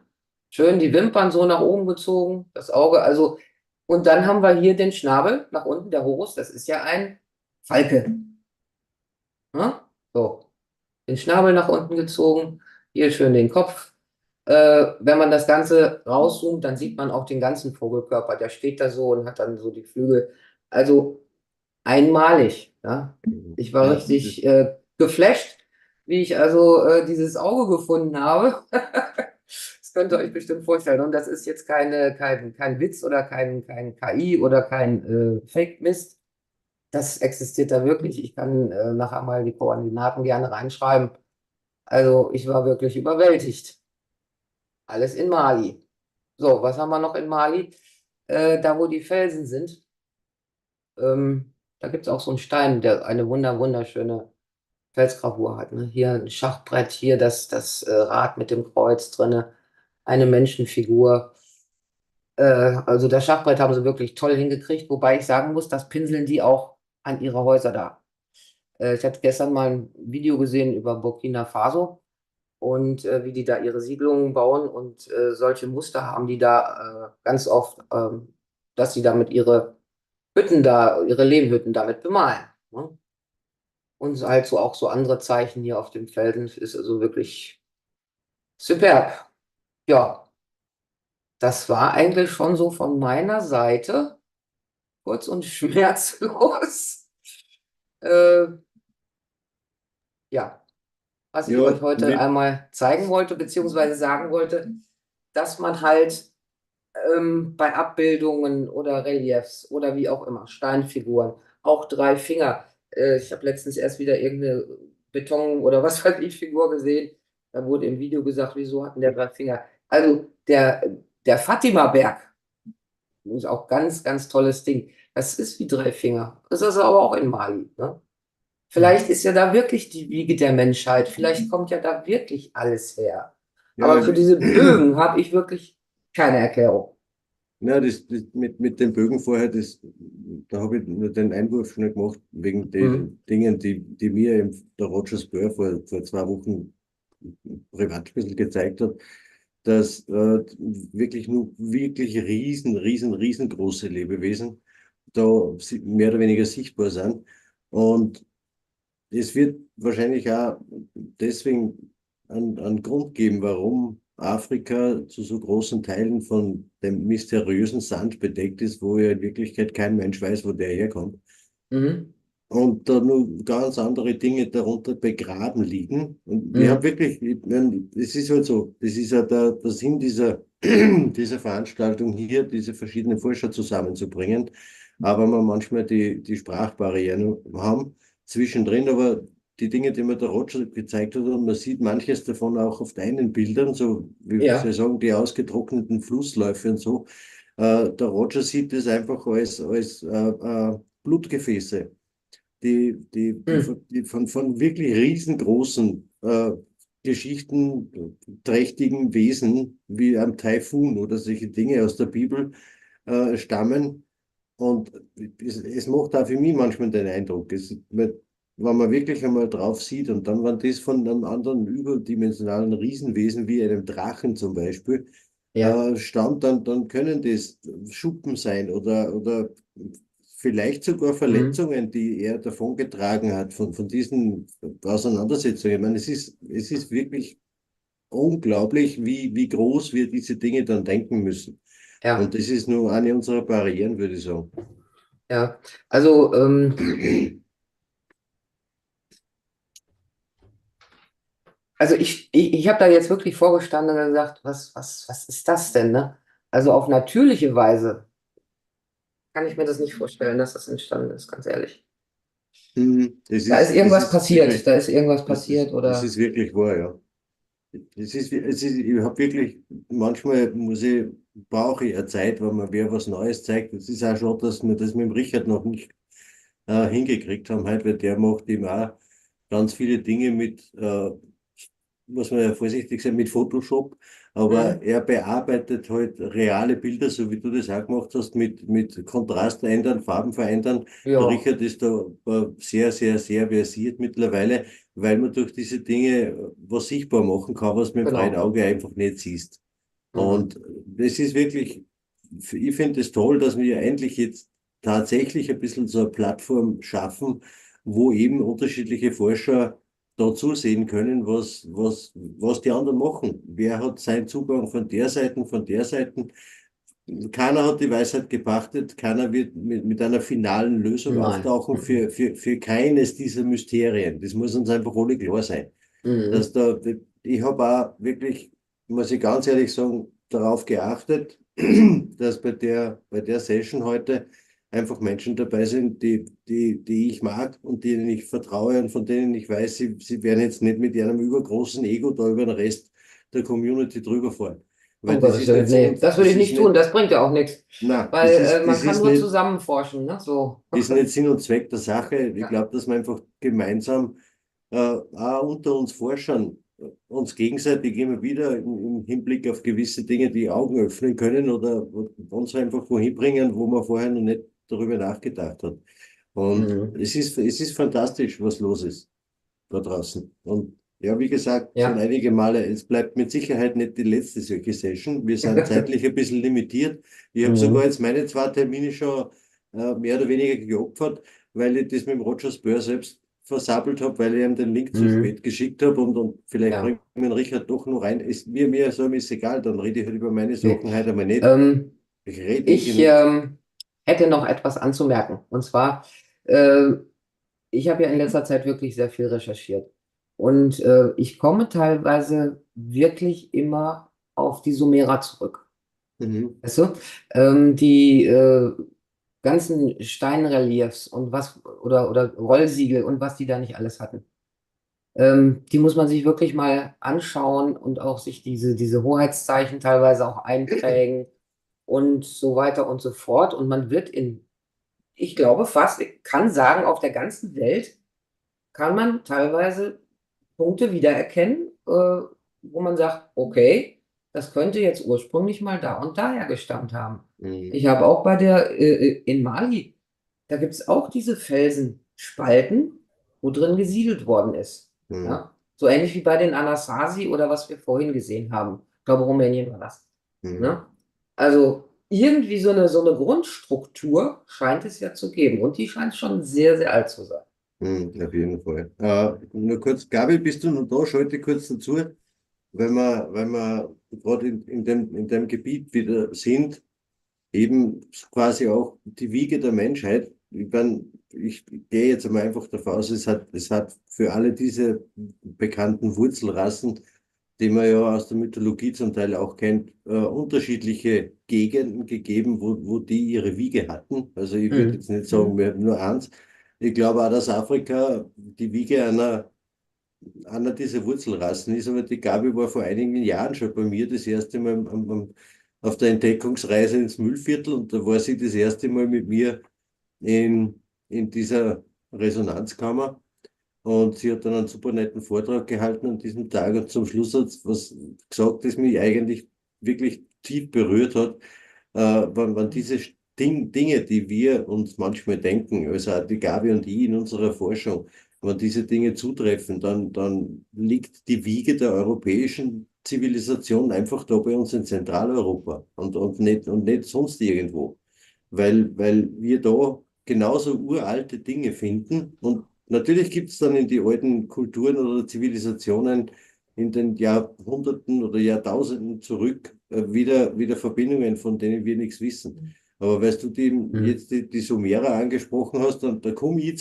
Schön die Wimpern so nach oben gezogen, das Auge, also, und dann haben wir hier den Schnabel nach unten, der Horus, das ist ja ein Falke. Ne? So, den Schnabel nach unten gezogen, hier schön den Kopf. Wenn man das Ganze rauszoomt, dann sieht man auch den ganzen Vogelkörper, der steht da so und hat dann so die Flügel. Also einmalig. Ja? Ich war Ja, richtig geflasht, wie ich also dieses Auge gefunden habe. Das könnt ihr euch bestimmt vorstellen. Und das ist jetzt kein Witz oder kein KI oder kein Fake-Mist. Das existiert da wirklich. Ich kann nachher mal die Koordinaten gerne reinschreiben. Also ich war wirklich überwältigt. Alles in Mali. So, was haben wir noch in Mali? Da, wo die Felsen sind, da gibt es auch so einen Stein, der eine wunderschöne Felsgravur hat. Ne? Hier ein Schachbrett, hier das Rad mit dem Kreuz drinne, eine Menschenfigur. Also das Schachbrett haben sie wirklich toll hingekriegt, wobei ich sagen muss, das pinseln die auch an ihre Häuser da. Ich hatte gestern mal ein Video gesehen über Burkina Faso und wie die da ihre Siedlungen bauen und solche Muster haben die da ganz oft, dass sie damit ihre Hütten da, ihre Lehmhütten damit bemalen. Ne? Und halt so auch so andere Zeichen hier auf dem Felsen ist also wirklich superb. Ja, das war eigentlich schon so von meiner Seite kurz und schmerzlos. Äh, ja, was ich Ja, euch heute mit, einmal zeigen wollte, beziehungsweise sagen wollte, dass man halt bei Abbildungen oder Reliefs oder wie auch immer, Steinfiguren, auch drei Finger. Ich habe letztens erst wieder irgendeine Beton- oder was weiß ich Figur gesehen. Da wurde im Video gesagt, wieso hatten der drei Finger? Also der Fatima-Berg ist auch ganz, ganz tolles Ding. Das ist wie drei Finger. Das ist aber auch in Mali. Ne? Vielleicht ist ja da wirklich die Wiege der Menschheit. Vielleicht kommt ja da wirklich alles her. ja, Aber für diese Bögen habe ich wirklich keine Erklärung. ja, das mit den Bögen vorher, da habe ich nur den Einwurf schon gemacht, wegen den Dingen, die mir eben der Roger Spur vor 2 Wochen privat ein bisschen gezeigt hat, dass wirklich nur wirklich riesengroße Lebewesen da mehr oder weniger sichtbar sind. Und es wird wahrscheinlich auch deswegen einen Grund geben, warum Afrika zu so großen Teilen von dem mysteriösen Sand bedeckt ist, wo ja in Wirklichkeit kein Mensch weiß, wo der herkommt. Mhm. Und da nur ganz andere Dinge darunter begraben liegen. Und ich Mhm. habe wirklich, ich mein, es ist halt so, das ist ja der Sinn dieser Veranstaltung hier, diese verschiedenen Forscher zusammenzubringen. Aber man manchmal die Sprachbarrieren haben zwischendrin, aber die Dinge, die mir der Roger gezeigt hat, und man sieht manches davon auch auf deinen Bildern, so wie Ja. Sie sagen, die ausgetrockneten Flussläufe und so. Der Roger sieht das einfach als Blutgefäße, Mhm. die von wirklich riesengroßen, geschichtenträchtigen Wesen wie einem Taifun oder solche Dinge aus der Bibel stammen. Und es macht auch für mich manchmal den Eindruck, wenn man wirklich einmal drauf sieht und dann, wenn das von einem anderen überdimensionalen Riesenwesen wie einem Drachen zum Beispiel Ja. stammt, dann können das Schuppen sein oder vielleicht sogar Mhm. Verletzungen, die er davongetragen hat von diesen Auseinandersetzungen. Ich meine, es ist wirklich unglaublich, wie groß wir diese Dinge dann denken müssen. Ja. Und das ist nur eine unserer Barrieren, würde ich sagen. Ja. Also, also ich habe da jetzt wirklich vorgestanden und gesagt, was ist das denn, ne? Also auf natürliche Weise kann ich mir das nicht vorstellen, dass das entstanden ist, ganz ehrlich. Da ist Das irgendwas ist passiert, wirklich, da ist irgendwas passiert das oder ist wirklich wahr, ja. Ich habe wirklich, manchmal brauche ich eine Zeit, wenn mir wer was Neues zeigt. Es ist auch schon, dass wir das mit dem Richard noch nicht hingekriegt haben heute, weil der macht eben auch ganz viele Dinge mit, muss man ja vorsichtig sein, mit Photoshop, aber Mhm. er bearbeitet halt reale Bilder, so wie du das auch gemacht hast, mit Kontrast ändern, Farben verändern. Der Ja, Richard ist da sehr versiert mittlerweile, weil man durch diese Dinge was sichtbar machen kann, was mit dem freien genau. Auge einfach nicht siehst. Mhm. Und das ist wirklich, ich finde es toll, dass wir endlich jetzt tatsächlich ein bisschen so eine Plattform schaffen, wo eben unterschiedliche Forscher da zusehen können, was die anderen machen. Wer hat seinen Zugang von der Seite. Keiner hat die Weisheit gepachtet, keiner wird mit einer finalen Lösung Nein. auftauchen Mhm. für keines dieser Mysterien. Das muss uns einfach alle klar sein. Mhm. Dass da, ich habe auch wirklich, muss ich ganz ehrlich sagen, darauf geachtet, dass bei der Session heute einfach Menschen dabei sind, die ich mag und denen ich vertraue und von denen ich weiß, sie werden jetzt nicht mit ihrem übergroßen Ego da über den Rest der Community drüber fahren. Weil Um das Gottes ist Willen, nicht Sinn nee, und das würde das ich ist nicht tun, nicht, das bringt ja auch nichts, na, weil man das kann ist nur nicht, zusammen forschen, ne? So. ist nicht Sinn und Zweck der Sache. Ich Ja. glaube, dass man einfach gemeinsam auch unter uns Forschern uns gegenseitig immer wieder im Hinblick auf gewisse Dinge die Augen öffnen können oder uns einfach wohin bringen, wo man vorher noch nicht darüber nachgedacht hat. Und es ist fantastisch, was los ist da draußen. Und ja, wie gesagt, schon einige Male, es bleibt mit Sicherheit nicht die letzte solche Session. Wir sind zeitlich ein bisschen limitiert. Ich habe sogar jetzt meine 2 Termine schon mehr oder weniger geopfert, weil ich das mit dem Roger Spör selbst versabbelt habe, weil ich ihm den Link zu spät geschickt habe und vielleicht bringt mir den Richard doch noch rein. Mir so ist egal, dann rede ich halt über meine Sachen heute einmal nicht. Ich rede Ich hätte noch etwas anzumerken. Und zwar, ich habe ja in letzter Zeit wirklich sehr viel recherchiert. Und ich komme teilweise wirklich immer auf die Sumerer zurück. Weißt du? Die ganzen Steinreliefs und was, oder Rollsiegel und was die da nicht alles hatten. Die muss man sich wirklich mal anschauen und auch sich diese Hoheitszeichen teilweise auch einprägen und so weiter und so fort. Und man wird ich glaube fast, ich kann sagen, auf der ganzen Welt kann man teilweise Punkte wiedererkennen, wo man sagt, okay, das könnte jetzt ursprünglich mal da und daher gestammt haben. Ich habe auch in Mali, da gibt es auch diese Felsenspalten, wo drin gesiedelt worden ist. Ja? So ähnlich wie bei den Anasazi oder was wir vorhin gesehen haben. Ich glaube, Rumänien war das. Ne? Also irgendwie so eine Grundstruktur scheint es ja zu geben. Und die scheint schon sehr, sehr alt zu sein. Auf jeden Fall. Nur kurz, Gabi, bist du noch da? Schalte kurz dazu, weil wir gerade in dem Gebiet wieder sind, eben quasi auch die Wiege der Menschheit. Ich gehe jetzt einmal einfach davon aus, es hat für alle diese bekannten Wurzelrassen, die man ja aus der Mythologie zum Teil auch kennt, unterschiedliche Gegenden gegeben, wo die ihre Wiege hatten. Also ich würde jetzt nicht sagen, wir haben nur eins. Ich glaube auch, dass Afrika die Wiege einer dieser Wurzelrassen ist, aber die Gabi war vor einigen Jahren schon bei mir das erste Mal auf der Entdeckungsreise ins Müllviertel und da war sie das erste Mal mit mir in dieser Resonanzkammer und sie hat dann einen super netten Vortrag gehalten an diesem Tag und zum Schluss hat sie was gesagt, das mich eigentlich wirklich tief berührt hat, wenn diese Dinge, die wir uns manchmal denken, also auch die Gabi und ich in unserer Forschung, wenn diese Dinge zutreffen, dann liegt die Wiege der europäischen Zivilisation einfach da bei uns in Zentraleuropa und nicht sonst irgendwo. Weil wir da genauso uralte Dinge finden. Und natürlich gibt es dann in die alten Kulturen oder Zivilisationen in den Jahrhunderten oder Jahrtausenden zurück wieder Verbindungen, von denen wir nichts wissen. Aber weißt du, jetzt die Sumerer angesprochen hast, dann da komme ich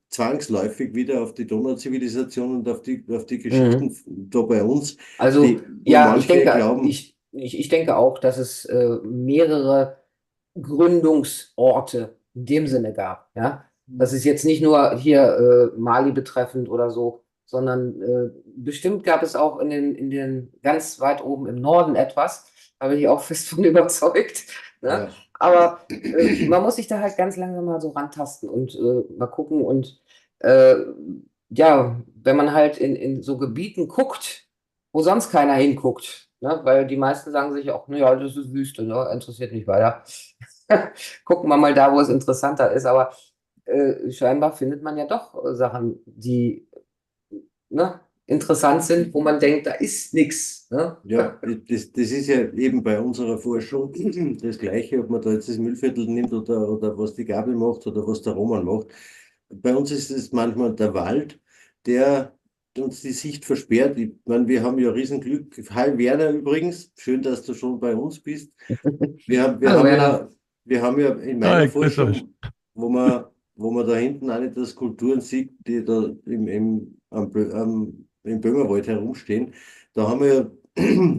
zwangsläufig wieder auf die Donauzivilisation und auf die Geschichten da bei uns. Also, wo ja, ich manche denke, glauben, ich denke auch, dass es mehrere Gründungsorte in dem Sinne gab. Ja? Das ist jetzt nicht nur hier Mali betreffend oder so, sondern bestimmt gab es auch in den ganz weit oben im Norden etwas. Da bin ich auch fest von überzeugt. Ne? Ja. Aber man muss sich da halt ganz langsam mal so rantasten und mal gucken. Und ja, wenn man halt in so Gebieten guckt, wo sonst keiner hinguckt, ne? Weil die meisten sagen sich auch, naja, das ist Wüste, ne? Interessiert mich weiter. Gucken wir mal da, wo es interessanter ist. Aber scheinbar findet man ja doch Sachen, die ne, interessant sind, wo man denkt, da ist nichts. Ne? Ja, das ist ja eben bei unserer Forschung das Gleiche, ob man da jetzt das Müllviertel nimmt oder was die Gabi macht oder was der Roman macht. Bei uns ist es manchmal der Wald, der uns die Sicht versperrt. Ich meine, wir haben ja Riesenglück. Hi Werner übrigens, schön, dass du schon bei uns bist. Hallo, Werner. Wir haben ja in meiner Hi, grüß euch. Forschung, wo man da hinten eine der Skulpturen sieht, die da im Böhmerwald herumstehen, da haben wir,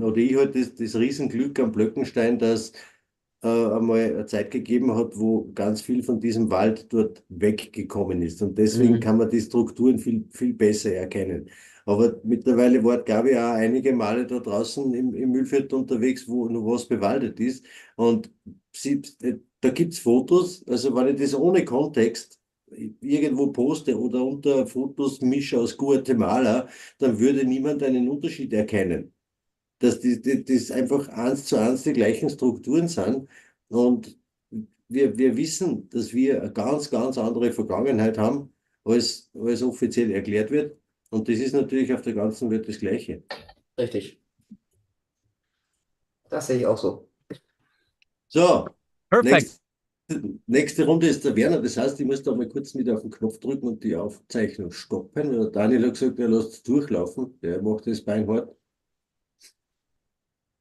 oder ich halt das Riesenglück am Blöckenstein, dass einmal eine Zeit gegeben hat, wo ganz viel von diesem Wald dort weggekommen ist. Und deswegen kann man die Strukturen viel, viel besser erkennen. Aber mittlerweile war, glaube ich, auch einige Male da draußen im Mühlviertel unterwegs, wo noch was bewaldet ist. Und da gibt es Fotos, also wenn ich das ohne Kontext irgendwo poste oder unter Fotos mische aus Guatemala, dann würde niemand einen Unterschied erkennen. Dass das einfach eins zu eins die gleichen Strukturen sind. Und wir wissen, dass wir eine ganz, ganz andere Vergangenheit haben, als offiziell erklärt wird. Und das ist natürlich auf der ganzen Welt das Gleiche. Richtig. Das sehe ich auch so. So, Perfekt. nächste Runde ist der Werner. Das heißt, ich muss da mal kurz mit auf den Knopf drücken und die Aufzeichnung stoppen. Der Daniel hat gesagt, er lässt es durchlaufen. Der macht das beinhart.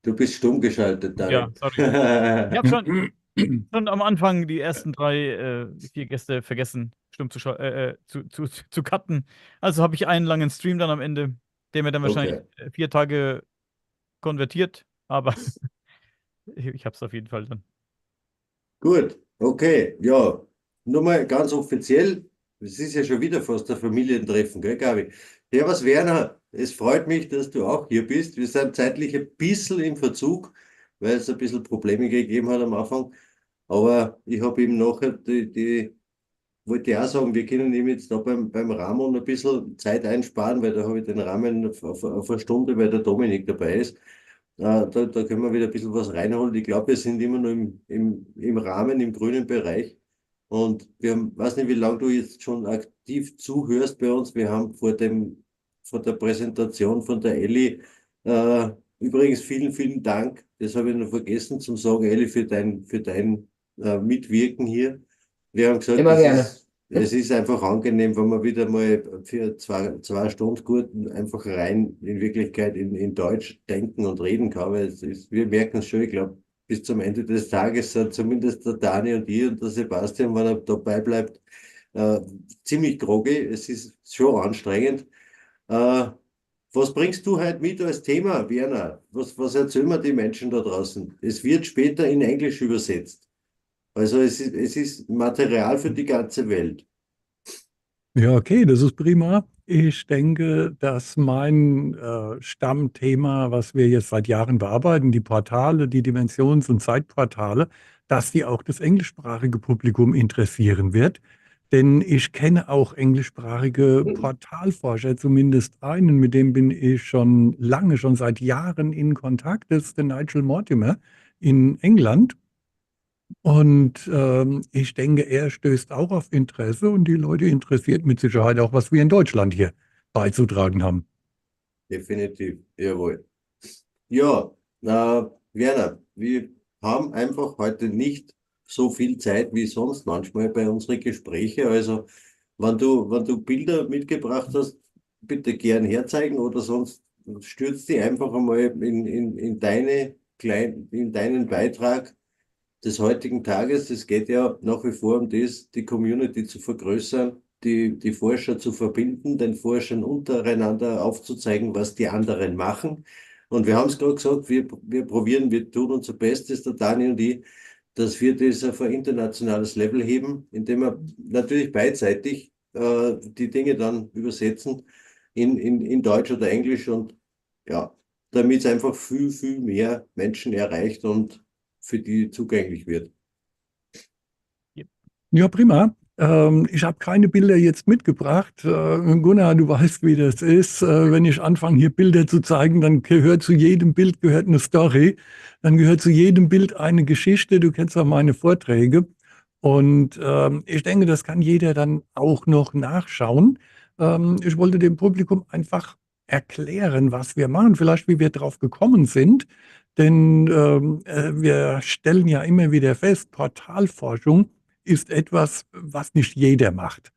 Du bist stumm geschaltet, Ja, Daniel. sorry. Ich habe schon am Anfang die ersten 4 Gäste vergessen, stumm zu cutten. Also habe ich einen langen Stream dann am Ende, der mir dann wahrscheinlich Okay. 4 Tage konvertiert, aber ich habe es auf jeden Fall dann. Gut, okay, ja, nur mal ganz offiziell, es ist ja schon wieder fast ein Familientreffen, gell, Gabi? Servus Werner, es freut mich, dass du auch hier bist. Wir sind zeitlich ein bisschen im Verzug, weil es ein bisschen Probleme gegeben hat am Anfang. Aber ich habe eben nachher wollte ich auch sagen, wir können eben jetzt da beim Ramon ein bisschen Zeit einsparen, weil da habe ich den Rahmen auf eine Stunde, weil der Dominik dabei ist. Da können wir wieder ein bisschen was reinholen. Ich glaube, wir sind immer noch im Rahmen, im grünen Bereich. Und wir haben, weiß nicht, wie lange du jetzt schon aktiv zuhörst bei uns. Wir haben vor der Präsentation von der Elli, übrigens vielen, vielen Dank. Das habe ich noch vergessen zu sagen, Elli, für dein Mitwirken hier. Wir haben gesagt, Immer gerne. es ist einfach angenehm, wenn man wieder mal für zwei Stunden gut einfach rein in Wirklichkeit in Deutsch denken und reden kann. Weil wir merken es schon, ich glaube, bis zum Ende des Tages sind zumindest der Dani und ich und der Sebastian, wenn er dabei bleibt, äh, ziemlich groggy. Es ist schon anstrengend. Äh, Was bringst du heute mit als Thema, Werner? Was erzählen wir die Menschen da draußen? Es wird später in Englisch übersetzt. Also es ist Material für die ganze Welt. Ja, okay, das ist prima. Ich denke, dass mein Stammthema, was wir jetzt seit Jahren bearbeiten, die Portale, die Dimensions- und Zeitportale, dass die auch das englischsprachige Publikum interessieren wird. Denn ich kenne auch englischsprachige Portalforscher, zumindest einen, mit dem bin ich schon lange, schon seit Jahren in Kontakt. Das ist der Nigel Mortimer in England. Und ich denke, er stößt auch auf Interesse und die Leute interessiert mit Sicherheit auch, was wir in Deutschland hier beizutragen haben. Definitiv, jawohl. Ja, Werner, wir haben einfach heute nicht so viel Zeit wie sonst manchmal bei unseren Gesprächen. Also, wenn du Bilder mitgebracht hast, bitte gern herzeigen oder sonst stürzt die einfach einmal in deinen Beitrag des heutigen Tages. Es geht ja nach wie vor um das, die Community zu vergrößern, die Forscher zu verbinden, den Forschern untereinander aufzuzeigen, was die anderen machen. Und wir haben es gerade gesagt, wir probieren, wir tun unser Bestes, der Dani und ich, dass wir das auf ein internationales Level heben, indem wir natürlich beidseitig die Dinge dann übersetzen in Deutsch oder Englisch und ja, damit es einfach viel, viel mehr Menschen erreicht und für die zugänglich wird. Ja, prima. Ich habe keine Bilder jetzt mitgebracht. Gunnar, du weißt, wie das ist. Wenn ich anfange, hier Bilder zu zeigen, dann gehört zu jedem Bild gehört eine Story. Dann gehört zu jedem Bild eine Geschichte. Du kennst auch meine Vorträge. Und ich denke, das kann jeder dann auch noch nachschauen. Ich wollte dem Publikum einfach erklären, was wir machen, vielleicht wie wir drauf gekommen sind. Denn wir stellen ja immer wieder fest, Portalforschung ist etwas, was nicht jeder macht.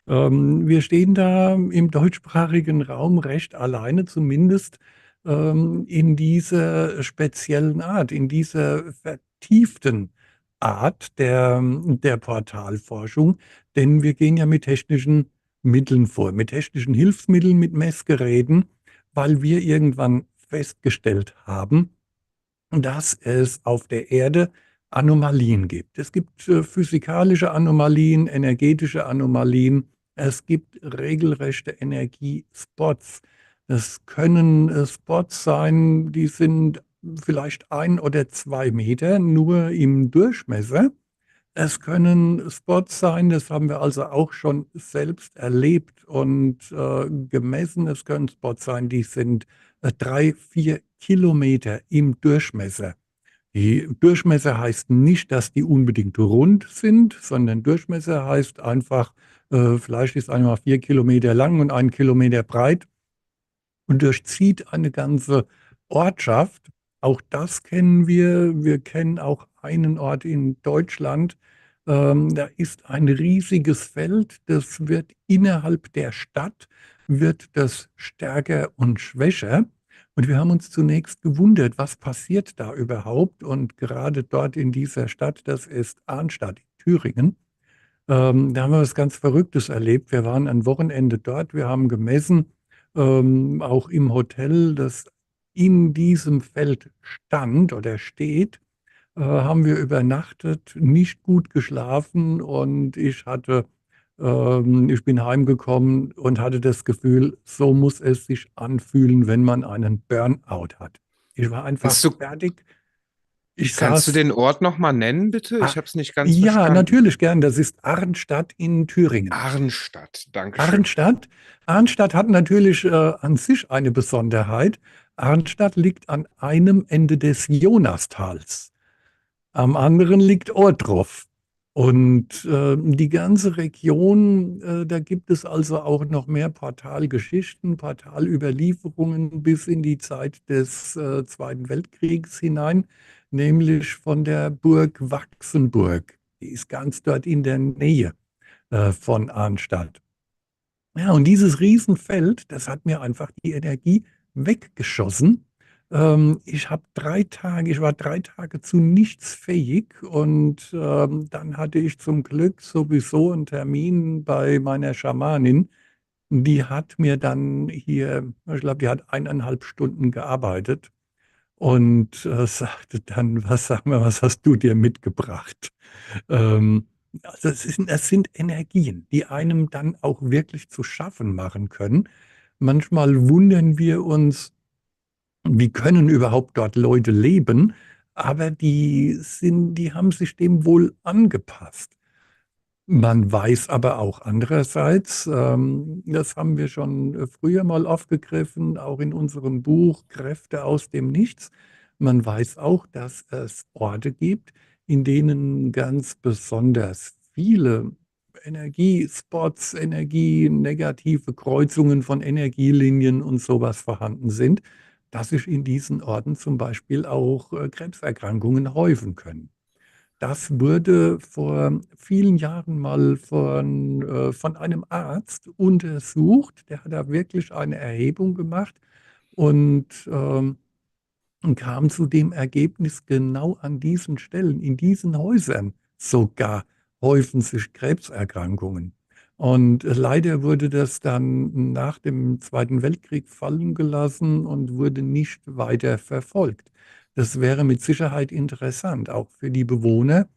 Wir stehen da im deutschsprachigen Raum recht alleine, zumindest in dieser speziellen Art, in dieser vertieften Art der Portalforschung, denn wir gehen ja mit technischen Mitteln vor, mit technischen Hilfsmitteln, mit Messgeräten, weil wir irgendwann festgestellt haben, dass es auf der Erde Anomalien gibt. Es gibt physikalische Anomalien, energetische Anomalien. Es gibt regelrechte Energiespots. Es können Spots sein, die sind vielleicht 1 oder 2 Meter nur im Durchmesser. Es können Spots sein, das haben wir also auch schon selbst erlebt und gemessen. Es können Spots sein, die sind 3, 4 Kilometer im Durchmesser. Die Durchmesser heißt nicht, dass die unbedingt rund sind, sondern Durchmesser heißt einfach, vielleicht ist einmal 4 Kilometer lang und 1 Kilometer breit und durchzieht eine ganze Ortschaft. Auch das kennen wir. Wir kennen auch einen Ort in Deutschland. Da ist ein riesiges Feld. Das wird innerhalb der Stadt, wird das stärker und schwächer. Und wir haben uns zunächst gewundert, was passiert da überhaupt? Und gerade dort in dieser Stadt, das ist Arnstadt in Thüringen, da haben wir was ganz Verrücktes erlebt. Wir waren ein Wochenende dort, wir haben gemessen, auch im Hotel, das in diesem Feld stand oder steht, haben wir übernachtet, nicht gut geschlafen und ich bin heimgekommen und hatte das Gefühl, so muss es sich anfühlen, wenn man einen Burnout hat. Ich war einfach Kannst du, fertig. Ich kannst du saß, den Ort nochmal nennen, bitte? ah, Ich habe es nicht ganz ja, verstanden. natürlich gern. Das ist Arnstadt in Thüringen. Arnstadt, Dankeschön. Arnstadt hat natürlich an sich eine Besonderheit. Arnstadt liegt an einem Ende des Jonastals. Am anderen liegt Ohrdruf. Und die ganze Region, da gibt es also auch noch mehr Portalgeschichten, Portalüberlieferungen bis in die Zeit des Zweiten Weltkriegs hinein, nämlich von der Burg Wachsenburg. Die ist ganz dort in der Nähe von Arnstadt. Ja, und dieses Riesenfeld, das hat mir einfach die Energie weggeschossen. Ich war 3 Tage zu nichts fähig und dann hatte ich zum Glück sowieso einen Termin bei meiner Schamanin. Die hat mir dann hier, ich glaube, die hat 1,5 Stunden gearbeitet und sagte dann, sag mal, was hast du dir mitgebracht? Ähm, also es sind Energien, die einem dann auch wirklich zu schaffen machen können. Manchmal wundern wir uns, wie können überhaupt dort Leute leben, aber die haben sich dem wohl angepasst. Man weiß aber auch andererseits, das haben wir schon früher mal aufgegriffen, auch in unserem Buch Kräfte aus dem Nichts. Man weiß auch, dass es Orte gibt, in denen ganz besonders viele Energiespots, negative Kreuzungen von Energielinien und sowas vorhanden sind, dass sich in diesen Orten zum Beispiel auch Krebserkrankungen häufen können. Das wurde vor vielen Jahren mal von einem Arzt untersucht. Der hat da wirklich eine Erhebung gemacht und kam zu dem Ergebnis, genau an diesen Stellen, in diesen Häusern sogar häufen sich Krebserkrankungen. Und leider wurde das dann nach dem Zweiten Weltkrieg fallen gelassen und wurde nicht weiter verfolgt. Das wäre mit Sicherheit interessant, auch für die Bewohner.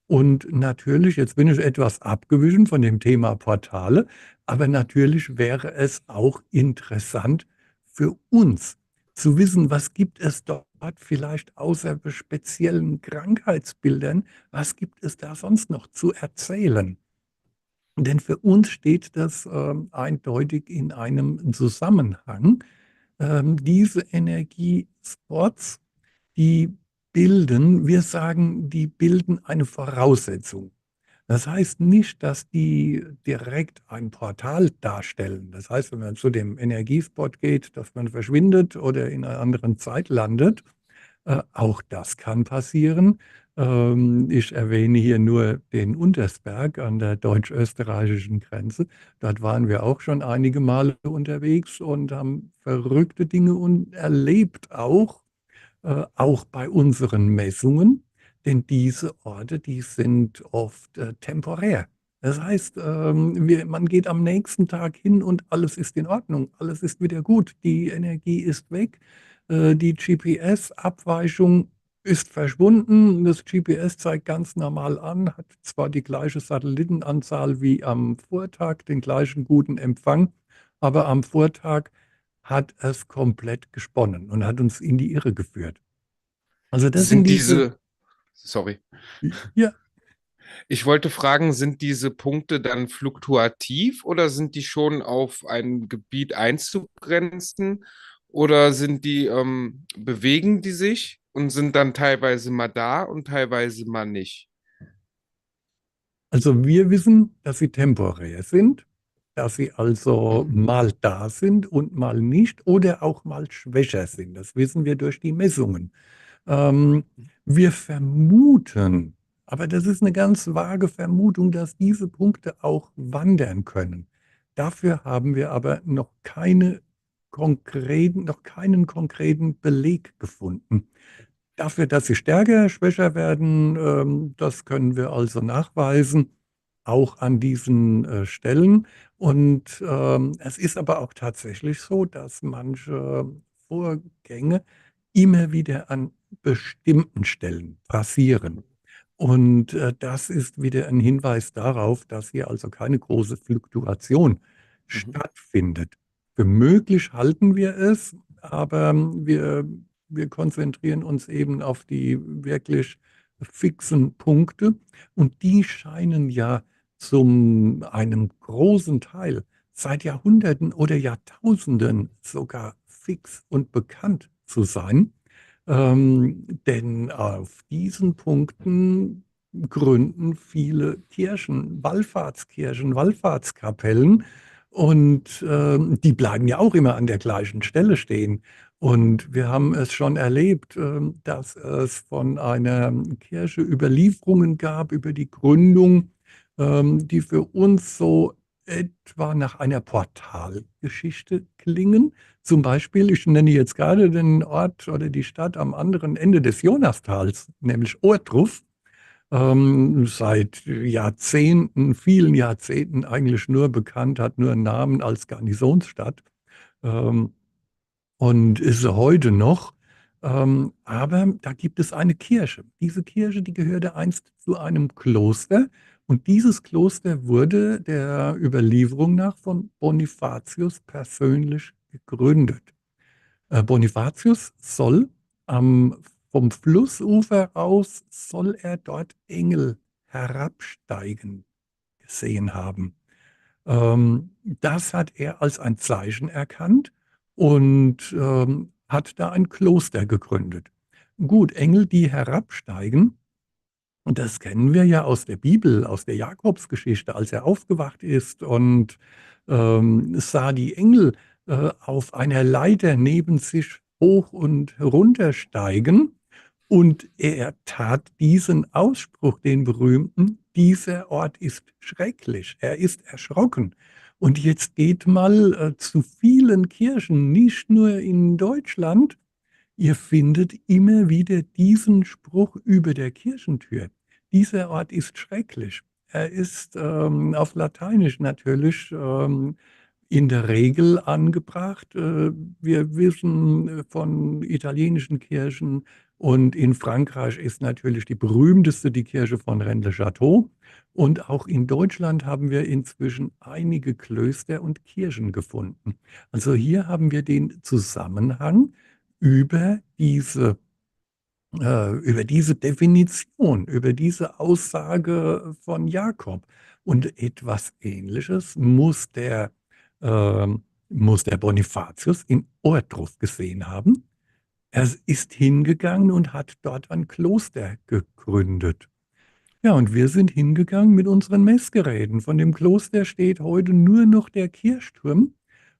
Und natürlich, jetzt bin ich etwas abgewichen von dem Thema Portale, aber natürlich wäre es auch interessant für uns zu wissen, was gibt es dort vielleicht außer speziellen Krankheitsbildern, was gibt es da sonst noch zu erzählen? Denn für uns steht das eindeutig in einem Zusammenhang. Diese Energiespots, die wir sagen, die bilden eine Voraussetzung. Das heißt nicht, dass die direkt ein Portal darstellen. Das heißt, wenn man zu dem Energiespot geht, dass man verschwindet oder in einer anderen Zeit landet. Auch das kann passieren. Ich erwähne hier nur den Untersberg an der deutsch-österreichischen Grenze. Dort waren wir auch schon einige Male unterwegs und haben verrückte Dinge erlebt auch bei unseren Messungen, denn diese Orte, die sind oft temporär. Das heißt, man geht am nächsten Tag hin und alles ist in Ordnung, alles ist wieder gut, die Energie ist weg, die GPS-Abweichung ist verschwunden, das GPS zeigt ganz normal an, hat zwar die gleiche Satellitenanzahl wie am Vortag, den gleichen guten Empfang, aber am Vortag hat es komplett gesponnen und hat uns in die Irre geführt. Also das sind Sind diese, sorry, ja, Ich wollte fragen, sind diese Punkte dann fluktuativ oder sind die schon auf ein Gebiet einzugrenzen oder bewegen die sich und sind dann teilweise mal da und teilweise mal nicht? Also wir wissen, dass sie temporär sind, dass sie also mal da sind und mal nicht oder auch mal schwächer sind. Das wissen wir durch die Messungen. Wir vermuten, aber das ist eine ganz vage Vermutung, dass diese Punkte auch wandern können. Dafür haben wir aber noch keinen konkreten Beleg gefunden. Dafür, dass sie stärker, schwächer werden, das können wir also nachweisen, auch an diesen Stellen. Und es ist aber auch tatsächlich so, dass manche Vorgänge immer wieder an bestimmten Stellen passieren. Und das ist wieder ein Hinweis darauf, dass hier also keine große Fluktuation stattfindet. Für möglich halten wir es, aber wir konzentrieren uns eben auf die wirklich fixen Punkte und die scheinen ja zum einem großen Teil seit Jahrhunderten oder Jahrtausenden sogar fix und bekannt zu sein. Denn auf diesen Punkten gründen viele Kirchen, Wallfahrtskapellen und die bleiben ja auch immer an der gleichen Stelle stehen. Und wir haben es schon erlebt, dass es von einer Kirche Überlieferungen gab über die Gründung, die für uns so etwa nach einer Portalgeschichte klingen. Zum Beispiel, ich nenne jetzt gerade den Ort oder die Stadt am anderen Ende des Jonastals, nämlich Ohrdruf, seit Jahrzehnten, vielen Jahrzehnten eigentlich nur bekannt, hat nur einen Namen als Garnisonsstadt. Und ist sie heute noch. Aber da gibt es eine Kirche. Diese Kirche, die gehörte einst zu einem Kloster. Und dieses Kloster wurde der Überlieferung nach von Bonifatius persönlich gegründet. Bonifatius soll vom Flussufer aus, soll er dort Engel herabsteigen gesehen haben. Das hat er als ein Zeichen erkannt und hat da ein Kloster gegründet. Gut, Engel, die herabsteigen, und das kennen wir ja aus der Bibel, aus der Jakobsgeschichte, als er aufgewacht ist und sah die Engel auf einer Leiter neben sich hoch und runter steigen. Und er tat diesen Ausspruch, den berühmten: dieser Ort ist schrecklich, er ist erschrocken. Und jetzt geht mal zu vielen Kirchen, nicht nur in Deutschland, ihr findet immer wieder diesen Spruch über der Kirchentür. Dieser Ort ist schrecklich. Er ist auf Lateinisch natürlich in der Regel angebracht. Wir wissen von italienischen Kirchen und in Frankreich ist natürlich die berühmteste die Kirche von Rennes-le-Château. Und auch in Deutschland haben wir inzwischen einige Klöster und Kirchen gefunden. Also hier haben wir den Zusammenhang über diese Definition, über diese Aussage von Jakob. Und etwas Ähnliches muss der Bonifatius in Ohrdruf gesehen haben. Er ist hingegangen und hat dort ein Kloster gegründet. Ja, und wir sind hingegangen mit unseren Messgeräten. Von dem Kloster steht heute nur noch der Kirchturm.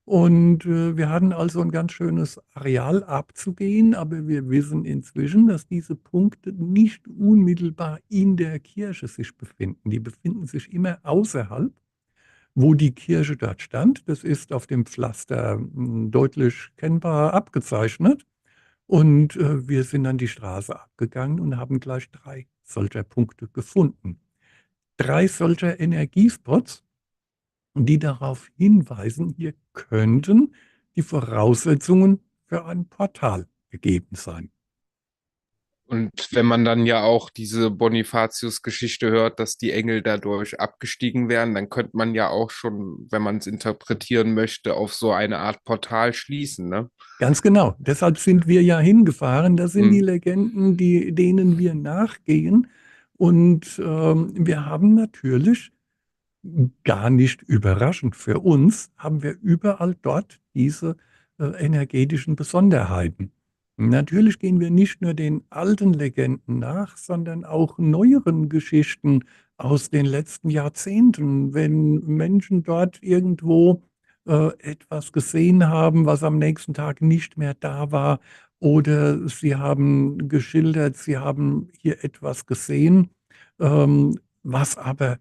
Und wir hatten also ein ganz schönes Areal abzugehen, aber wir wissen inzwischen, dass diese Punkte nicht unmittelbar in der Kirche sich befinden. Die befinden sich immer außerhalb, wo die Kirche dort stand. Das ist auf dem Pflaster deutlich kennbar abgezeichnet. Und wir sind dann die Straße abgegangen und haben gleich 3 solcher Punkte gefunden. 3 solcher Energiespots, die darauf hinweisen, hier könnten die Voraussetzungen für ein Portal gegeben sein. Und wenn man dann ja auch diese Bonifatius-Geschichte hört, dass die Engel dadurch abgestiegen wären, dann könnte man ja auch schon, wenn man es interpretieren möchte, auf so eine Art Portal schließen, ne? Ganz genau. Deshalb sind wir ja hingefahren. Das sind die Legenden, denen wir nachgehen. Und wir haben natürlich, gar nicht überraschend für uns, haben wir überall dort diese energetischen Besonderheiten. Natürlich gehen wir nicht nur den alten Legenden nach, sondern auch neueren Geschichten aus den letzten Jahrzehnten. Wenn Menschen dort irgendwo etwas gesehen haben, was am nächsten Tag nicht mehr da war, oder sie haben geschildert, sie haben hier etwas gesehen, was aber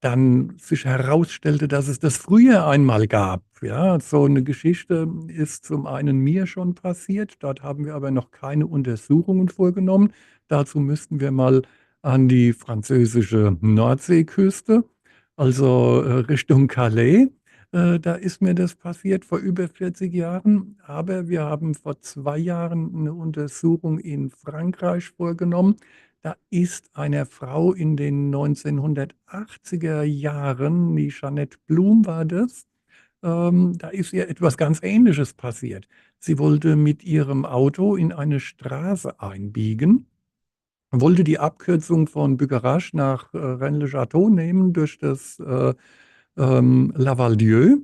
dann sich herausstellte, dass es das früher einmal gab. Ja, so eine Geschichte ist zum einen mir schon passiert. Dort haben wir aber noch keine Untersuchungen vorgenommen. Dazu müssten wir mal an die französische Nordseeküste, also Richtung Calais. Da ist mir das passiert vor über 40 Jahren. Aber wir haben vor 2 Jahren eine Untersuchung in Frankreich vorgenommen. Da ist einer Frau in den 1980er Jahren, die Jeanette Blum war das, da ist ihr etwas ganz Ähnliches passiert. Sie wollte mit ihrem Auto in eine Straße einbiegen, wollte die Abkürzung von Bucharest nach Rennes-le-Château nehmen durch das Lavaldieue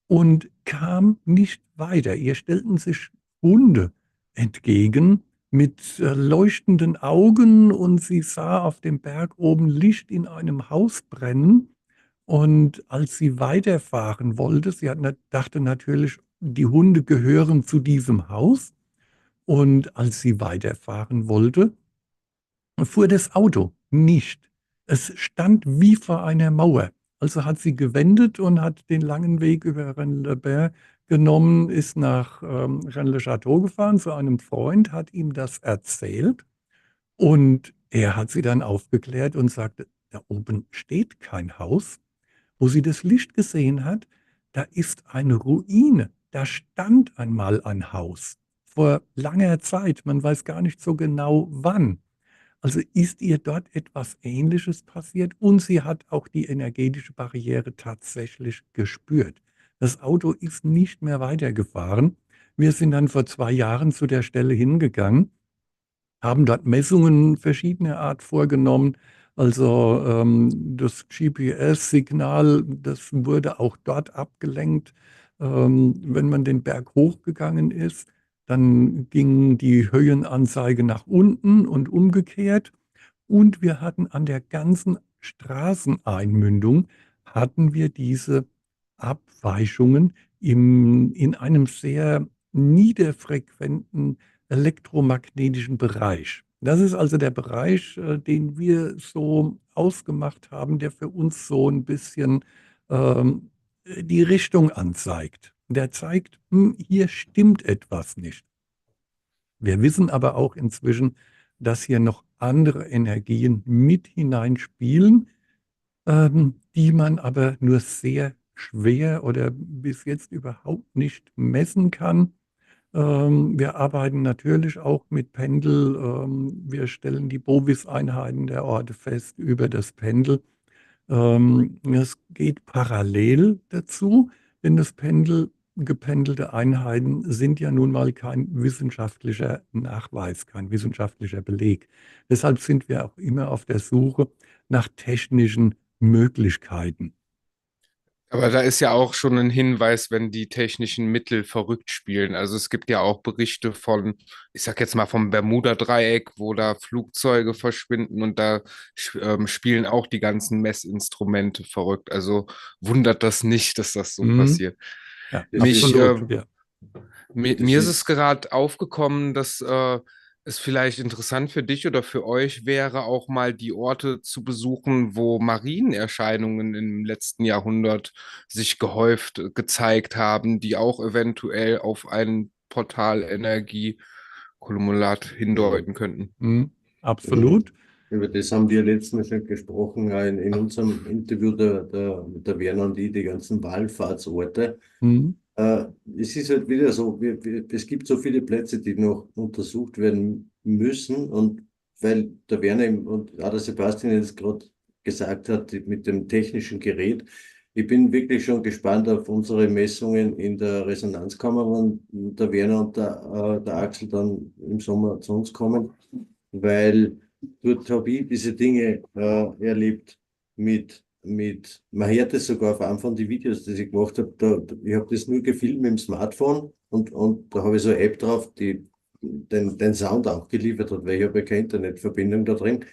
und kam nicht weiter. Ihr stellten sich Hunde entgegen mit leuchtenden Augen und sie sah auf dem Berg oben Licht in einem Haus brennen. Und als sie weiterfahren wollte, sie hat, dachte natürlich, die Hunde gehören zu diesem Haus. Und als sie weiterfahren wollte, fuhr das Auto nicht. Es stand wie vor einer Mauer. Also hat sie gewendet und hat den langen Weg über Rennes-le-Bain genommen, ist nach Rennes-le-Château gefahren zu einem Freund, hat ihm das erzählt und er hat sie dann aufgeklärt und sagte, da oben steht kein Haus. Wo sie das Licht gesehen hat, da ist eine Ruine. Da stand einmal ein Haus vor langer Zeit. Man weiß gar nicht so genau wann. Also ist ihr dort etwas Ähnliches passiert und sie hat auch die energetische Barriere tatsächlich gespürt. Das Auto ist nicht mehr weitergefahren. Wir sind dann vor 2 Jahren zu der Stelle hingegangen, haben dort Messungen verschiedener Art vorgenommen. Also das GPS-Signal, das wurde auch dort abgelenkt. Wenn man den Berg hochgegangen ist, dann ging die Höhenanzeige nach unten und umgekehrt. Und wir hatten an der ganzen Straßeneinmündung hatten wir diese Abweichungen in einem sehr niederfrequenten elektromagnetischen Bereich. Das ist also der Bereich, den wir so ausgemacht haben, der für uns so ein bisschen die Richtung anzeigt. Der zeigt, hier stimmt etwas nicht. Wir wissen aber auch inzwischen, dass hier noch andere Energien mit hineinspielen, die man aber nur sehr schwer oder bis jetzt überhaupt nicht messen kann. Wir arbeiten natürlich auch mit Pendel. Wir stellen die Bovis-Einheiten der Orte fest über das Pendel. Es geht parallel dazu, denn das Pendel, gependelte Einheiten sind ja nun mal kein wissenschaftlicher Nachweis, kein wissenschaftlicher Beleg. Deshalb sind wir auch immer auf der Suche nach technischen Möglichkeiten. Aber da ist ja auch schon ein Hinweis, wenn die technischen Mittel verrückt spielen. Also es gibt ja auch Berichte von, ich sag jetzt mal vom Bermuda-Dreieck, wo da Flugzeuge verschwinden und da spielen auch die ganzen Messinstrumente verrückt. Also wundert das nicht, dass das so passiert. Ja, Mich, absolut, ja. mir ist es gerade aufgekommen, dass es vielleicht interessant für dich oder für euch wäre, auch mal die Orte zu besuchen, wo Marienerscheinungen im letzten Jahrhundert sich gehäuft gezeigt haben, die auch eventuell auf ein Portalenergie-Kumulat hindeuten könnten. Absolut. Über das haben wir letztens schon gesprochen, auch in unserem Interview der Werner und ich, die ganzen Wallfahrtsorte. Es ist halt wieder so, es gibt so viele Plätze, die noch untersucht werden müssen, und weil der Werner und auch der Sebastian jetzt gerade gesagt hat, mit dem technischen Gerät, ich bin wirklich schon gespannt auf unsere Messungen in der Resonanzkammer, wenn der Werner und der Axel dann im Sommer zu uns kommen, weil dort habe ich diese Dinge erlebt man hört das sogar auf einem von den Videos, die ich gemacht habe. Ich habe das nur gefilmt mit dem Smartphone und da habe ich so eine App drauf, die den Sound auch geliefert hat, weil ich habe ja keine Internetverbindung da drin.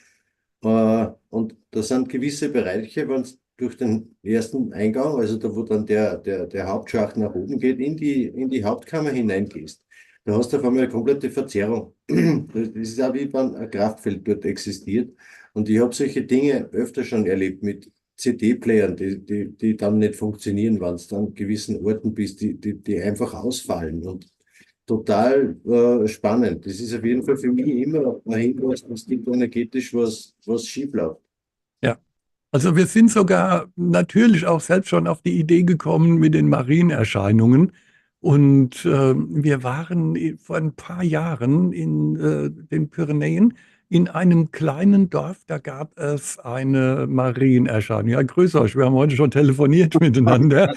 Und da sind gewisse Bereiche, wenn es durch den ersten Eingang, also da wo dann der Hauptschacht nach oben geht, in die Hauptkammer hineingehst. Da hast du auf einmal eine komplette Verzerrung. Das ist auch wie wenn ein Kraftfeld dort existiert. Und ich habe solche Dinge öfter schon erlebt mit CD-Playern, die dann nicht funktionieren, wenn du an gewissen Orten bist, die einfach ausfallen. Und total spannend. Das ist auf jeden Fall für mich immer ein Hinweis, dass energetisch was schief läuft. Ja, also wir sind sogar natürlich auch selbst schon auf die Idee gekommen mit den Marienerscheinungen. Und wir waren vor ein paar Jahren in den Pyrenäen in einem kleinen Dorf, da gab es eine Marienerscheinung. Ja, grüß euch, wir haben heute schon telefoniert miteinander.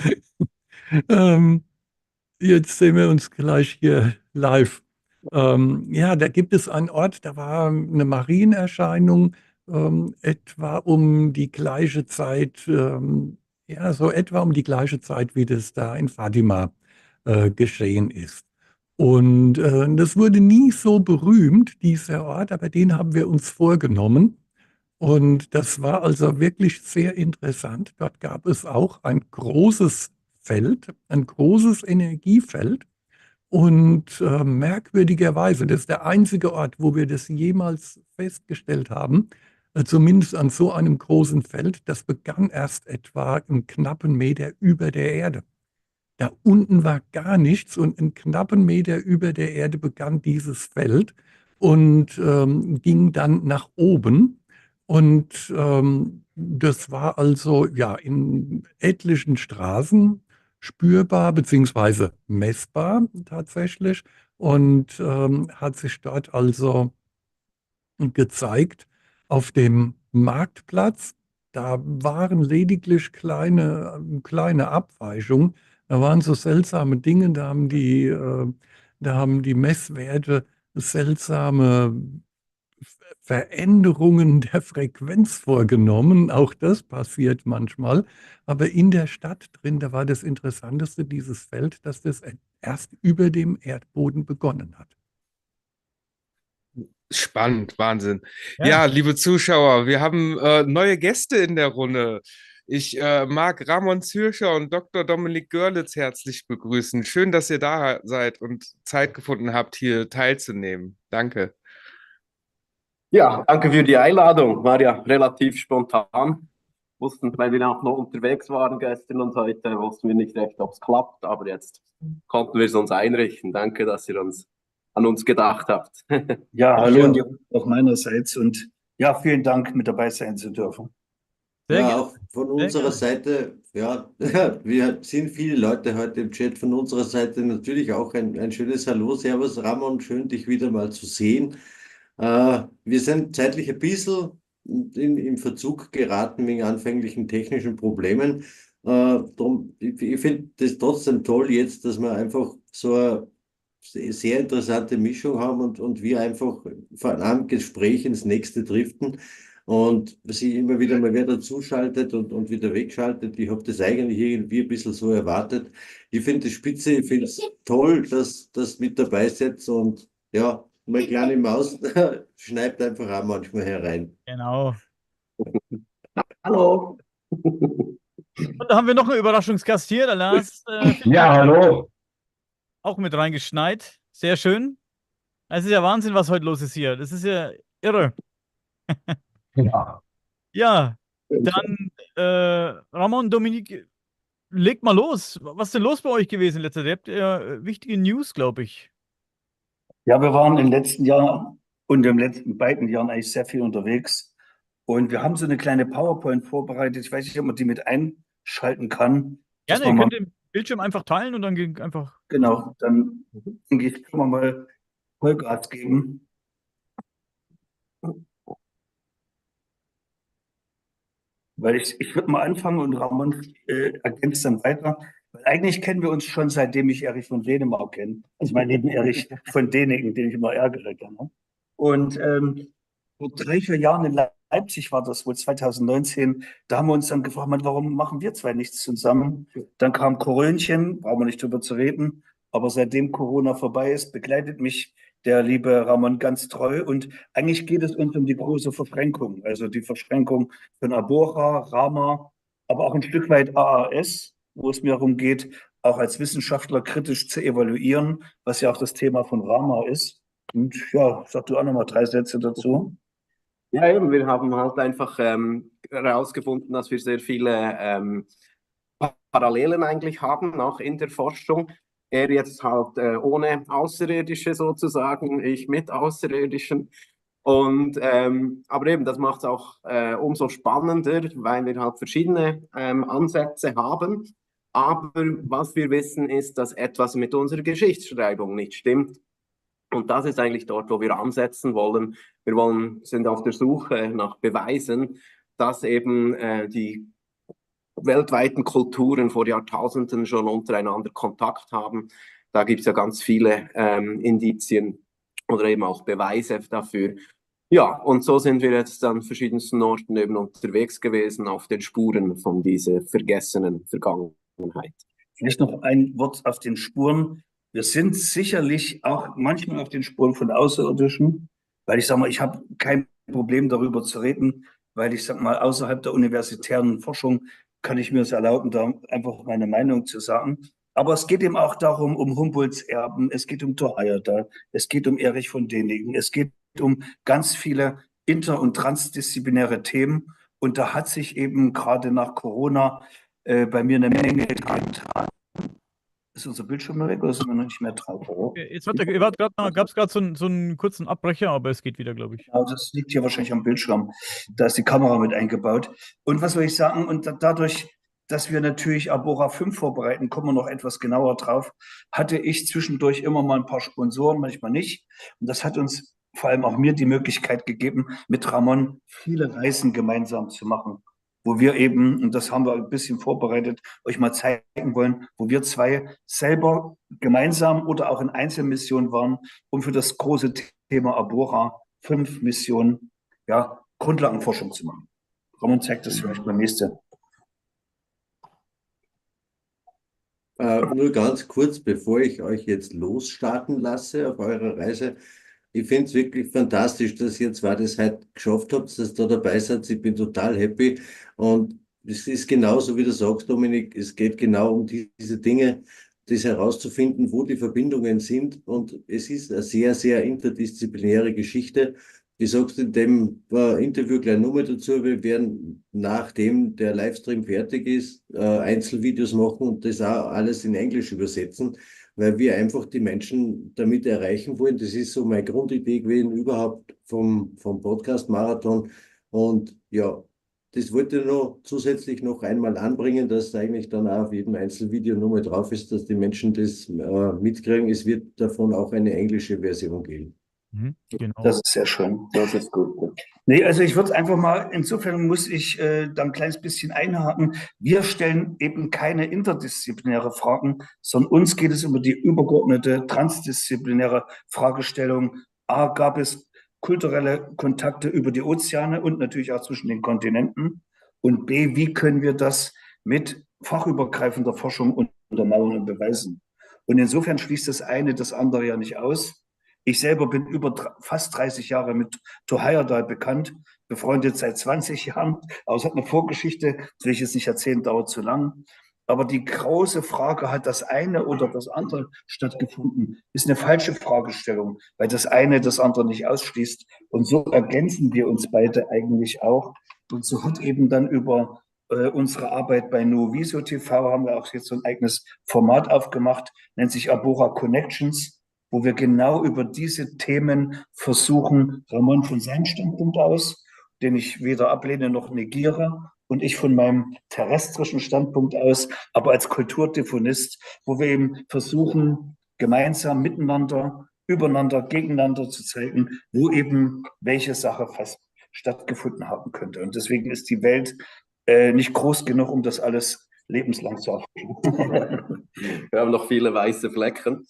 Jetzt sehen wir uns gleich hier live. Ja, da gibt es einen Ort, da war eine Marienerscheinung, etwa um die gleiche Zeit, ja, so etwa um die gleiche Zeit, wie das da in Fatima geschehen ist. Und das wurde nie so berühmt, dieser Ort, aber den haben wir uns vorgenommen. Und das war also wirklich sehr interessant. Dort gab es auch ein großes Feld, ein großes Energiefeld. Und merkwürdigerweise, das ist der einzige Ort, wo wir das jemals festgestellt haben, zumindest an so einem großen Feld, das begann erst etwa einen knappen Meter über der Erde. Da unten war gar nichts und einen knappen Meter über der Erde begann dieses Feld und ging dann nach oben. Und das war also ja in etlichen Straßen spürbar beziehungsweise messbar tatsächlich und hat sich dort also gezeigt auf dem Marktplatz. Da waren lediglich kleine Abweichungen. Da waren so seltsame Dinge, da haben die Messwerte seltsame Veränderungen der Frequenz vorgenommen. Auch das passiert manchmal. Aber in der Stadt drin, da war das Interessanteste dieses Feld, dass das erst über dem Erdboden begonnen hat. Spannend, Wahnsinn. Ja. Ja, liebe Zuschauer, wir haben neue Gäste in der Runde. Ich mag Ramon Zürcher und Dr. Dominik Görlitz herzlich begrüßen. Schön, dass ihr da seid und Zeit gefunden habt, hier teilzunehmen. Danke. Ja, danke für die Einladung. War ja relativ spontan. Wussten, weil wir auch noch unterwegs waren gestern und heute, wussten wir nicht recht, ob es klappt, aber jetzt konnten wir es uns einrichten. Danke, dass ihr an uns gedacht habt. Ja, hallo und auch meinerseits und ja, vielen Dank, mit dabei sein zu dürfen. Sehr Ja, gerne. auch von unserer Seite, ja, wir sind viele Leute heute im Chat. Von unserer Seite natürlich auch ein schönes Hallo. Servus, Ramon, schön, dich wieder mal zu sehen. Wir sind zeitlich ein bisschen im Verzug geraten wegen anfänglichen technischen Problemen. Ich finde das trotzdem toll jetzt, dass wir einfach so eine sehr interessante Mischung haben und wir einfach von einem Gespräch ins nächste driften und sich immer wieder mal wer dazuschaltet und wieder wegschaltet. Ich habe das eigentlich irgendwie ein bisschen so erwartet. Ich finde es spitze, ich finde es toll, dass das mit dabei seid und ja, meine kleine Maus schneidet einfach auch manchmal herein. Genau. Hallo. Und da haben wir noch einen Überraschungsgast hier, der Lars. Ja, hallo. Auch mit reingeschneit. Sehr schön. Es ist ja Wahnsinn, was heute los ist hier. Das ist ja irre. Ja. Ja, dann Ramon, Dominik, legt mal los. Was ist denn los bei euch gewesen in letzter Zeit? Ihr habt wichtige News, glaube ich. Ja, wir waren im letzten Jahr und in den letzten beiden Jahren eigentlich sehr viel unterwegs. Und wir haben so eine kleine PowerPoint vorbereitet. Ich weiß nicht, ob man die mit einschalten kann. Gerne, ihr könnt den Bildschirm einfach teilen und dann einfach. Genau, dann denke ich, können wir mal Vollgas geben. Weil ich würde mal anfangen und Ramon ergänzt dann weiter. Weil eigentlich kennen wir uns schon, seitdem ich Erich von Dänemark kenne. Also mein lieben Erich von Däniken, den ich immer ärgere gerne. Und vor 3, 4 Jahren in Leipzig war das wohl 2019, da haben wir uns dann gefragt, Mann, warum machen wir zwei nichts zusammen? Dann kam Corönchen, brauchen wir nicht drüber zu reden, aber seitdem Corona vorbei ist, begleitet mich der liebe Ramon ganz treu und eigentlich geht es uns um die große Verschränkung, also die Verschränkung von Abora, Rama, aber auch ein Stück weit AAS, wo es mir darum geht, auch als Wissenschaftler kritisch zu evaluieren, was ja auch das Thema von Rama ist. Und ja, sag du auch nochmal 3 Sätze dazu. Ja, eben, wir haben halt einfach herausgefunden, dass wir sehr viele Parallelen eigentlich haben, auch in der Forschung. Er jetzt halt ohne Außerirdische sozusagen, ich mit Außerirdischen. Und aber eben, das macht es auch umso spannender, weil wir halt verschiedene Ansätze haben. Aber was wir wissen, ist, dass etwas mit unserer Geschichtsschreibung nicht stimmt. Und das ist eigentlich dort, wo wir ansetzen wollen. Sind auf der Suche nach Beweisen, dass eben die weltweiten Kulturen vor Jahrtausenden schon untereinander Kontakt haben. Da gibt es ja ganz viele Indizien oder eben auch Beweise dafür. Ja, und so sind wir jetzt an verschiedensten Orten eben unterwegs gewesen auf den Spuren von dieser vergessenen Vergangenheit. Vielleicht noch ein Wort auf den Spuren. Wir sind sicherlich auch manchmal auf den Spuren von Außerirdischen, weil ich sage mal, ich habe kein Problem darüber zu reden, weil ich sage mal, außerhalb der universitären Forschung kann ich mir es erlauben, da einfach meine Meinung zu sagen. Aber es geht eben auch darum, um Humboldts Erben, es geht um Thor Heyerdahl, es geht um Erich von Däniken, es geht um ganz viele inter- und transdisziplinäre Themen. Und da hat sich eben gerade nach Corona bei mir eine Menge getan. Ist unser Bildschirm weg oder sind wir noch nicht mehr drauf? Jetzt gab es gerade so einen kurzen Abbrecher, aber es geht wieder, glaube ich. Genau, das liegt hier wahrscheinlich am Bildschirm. Da ist die Kamera mit eingebaut. Und was soll ich sagen? Und dadurch, dass wir natürlich Abora 5 vorbereiten, kommen wir noch etwas genauer drauf, hatte ich zwischendurch immer mal ein paar Sponsoren, manchmal nicht. Und das hat uns vor allem auch mir die Möglichkeit gegeben, mit Ramon viele Reisen gemeinsam zu machen, wo wir eben, und das haben wir ein bisschen vorbereitet, euch mal zeigen wollen, wo wir zwei selber gemeinsam oder auch in Einzelmissionen waren, um für das große Thema Abora 5 Missionen, ja, Grundlagenforschung zu machen. Ramon zeigt das vielleicht beim nächsten. Nur ganz kurz, bevor ich euch jetzt losstarten lasse auf eurer Reise. Ich finde es wirklich fantastisch, dass ihr zwar das heute geschafft habt, dass ihr da dabei seid. Ich bin total happy. Und es ist genauso, wie du sagst, Dominik, es geht genau um diese Dinge, das herauszufinden, wo die Verbindungen sind. Und es ist eine sehr, sehr interdisziplinäre Geschichte. Ich sage es in dem Interview gleich nochmal dazu. Wir werden, nachdem der Livestream fertig ist, Einzelvideos machen und das auch alles in Englisch übersetzen, weil wir einfach die Menschen damit erreichen wollen. Das ist so meine Grundidee gewesen überhaupt vom Podcast Marathon. Und ja, das wollte ich noch zusätzlich noch einmal anbringen, dass eigentlich dann auch auf jedem Einzelvideo nochmal drauf ist, dass die Menschen das mitkriegen. Es wird davon auch eine englische Version geben. Genau. Das ist sehr schön. Das ist gut. Nee, also ich würde einfach mal, insofern muss ich da ein kleines bisschen einhaken. Wir stellen eben keine interdisziplinäre Fragen, sondern uns geht es über die übergeordnete transdisziplinäre Fragestellung. A, gab es kulturelle Kontakte über die Ozeane und natürlich auch zwischen den Kontinenten? Und B, wie können wir das mit fachübergreifender Forschung untermauern und beweisen? Und insofern schließt das eine das andere ja nicht aus. Ich selber bin über fast 30 Jahre mit Thor Heyerdahl bekannt, befreundet seit 20 Jahren. Aber es hat eine Vorgeschichte, das will ich jetzt nicht erzählen, dauert zu lang. Aber die große Frage, hat das eine oder das andere stattgefunden, ist eine falsche Fragestellung, weil das eine das andere nicht ausschließt. Und so ergänzen wir uns beide eigentlich auch. Und so hat eben dann über unsere Arbeit bei NuoViso TV haben wir auch jetzt so ein eigenes Format aufgemacht, nennt sich Abora Connections, wo wir genau über diese Themen versuchen, Ramon von seinem Standpunkt aus, den ich weder ablehne noch negiere, und ich von meinem terrestrischen Standpunkt aus, aber als Kulturdefonist, wo wir eben versuchen, gemeinsam miteinander, übereinander, gegeneinander zu zeigen, wo eben welche Sache fast stattgefunden haben könnte. Und deswegen ist die Welt nicht groß genug, um das alles lebenslang zu erforschen. Wir haben noch viele weiße Flecken.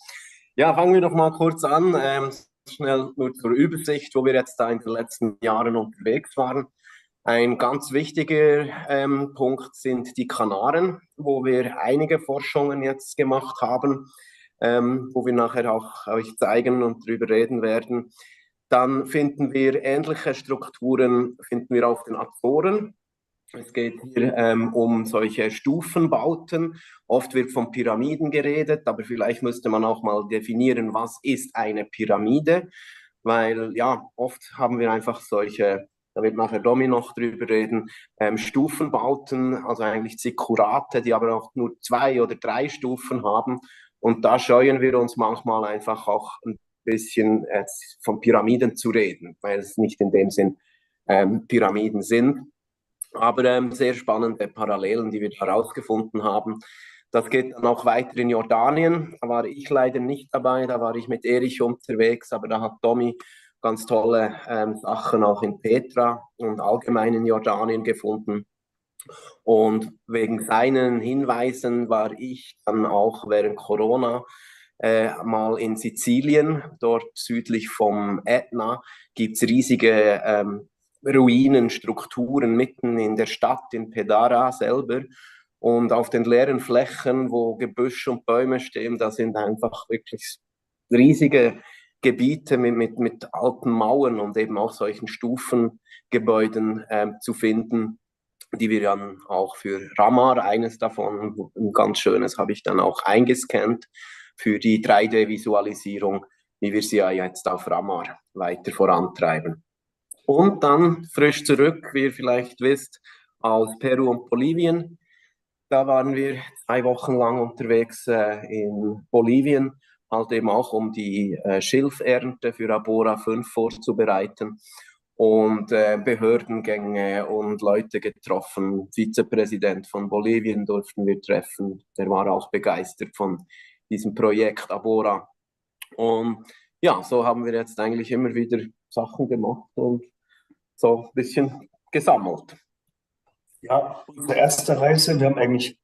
Ja, fangen wir doch mal kurz an. schnell nur zur Übersicht, wo wir jetzt da in den letzten Jahren unterwegs waren. Ein ganz wichtiger Punkt sind die Kanaren, wo wir einige Forschungen jetzt gemacht haben, wo wir nachher auch euch zeigen und darüber reden werden. Dann finden wir ähnliche Strukturen auf den Azoren. Es geht hier um solche Stufenbauten. Oft wird von Pyramiden geredet, aber vielleicht müsste man auch mal definieren, was ist eine Pyramide, weil ja, oft haben wir einfach solche, da wird nachher Domi noch drüber reden, Stufenbauten, also eigentlich Zikkurate, die aber auch nur 2 oder 3 Stufen haben. Und da scheuen wir uns manchmal einfach auch ein bisschen von Pyramiden zu reden, weil es nicht in dem Sinn Pyramiden sind. Aber sehr spannende Parallelen, die wir herausgefunden haben. Das geht dann auch weiter in Jordanien. Da war ich leider nicht dabei, da war ich mit Erich unterwegs, aber da hat Domi ganz tolle Sachen auch in Petra und allgemein in Jordanien gefunden. Und wegen seinen Hinweisen war ich dann auch während Corona mal in Sizilien, dort südlich vom Ätna, gibt es riesige Ruinen, Strukturen mitten in der Stadt, in Pedara selber. Und auf den leeren Flächen, wo Gebüsch und Bäume stehen, da sind einfach wirklich riesige Gebiete mit alten Mauern und eben auch solchen Stufengebäuden zu finden, die wir dann auch für Ramar, eines davon, ein ganz schönes, habe ich dann auch eingescannt für die 3D-Visualisierung, wie wir sie ja jetzt auf Ramar weiter vorantreiben. Und dann frisch zurück, wie ihr vielleicht wisst, aus Peru und Bolivien. Da waren wir 2 Wochen lang unterwegs in Bolivien, halt eben auch um die Schilfernte für Abora 5 vorzubereiten. Und Behördengänge und Leute getroffen. Vizepräsident von Bolivien durften wir treffen. Der war auch begeistert von diesem Projekt Abora. Und ja, so haben wir jetzt eigentlich immer wieder Sachen gemacht und so ein bisschen gesammelt. Ja, unsere erste Reise, wir haben eigentlich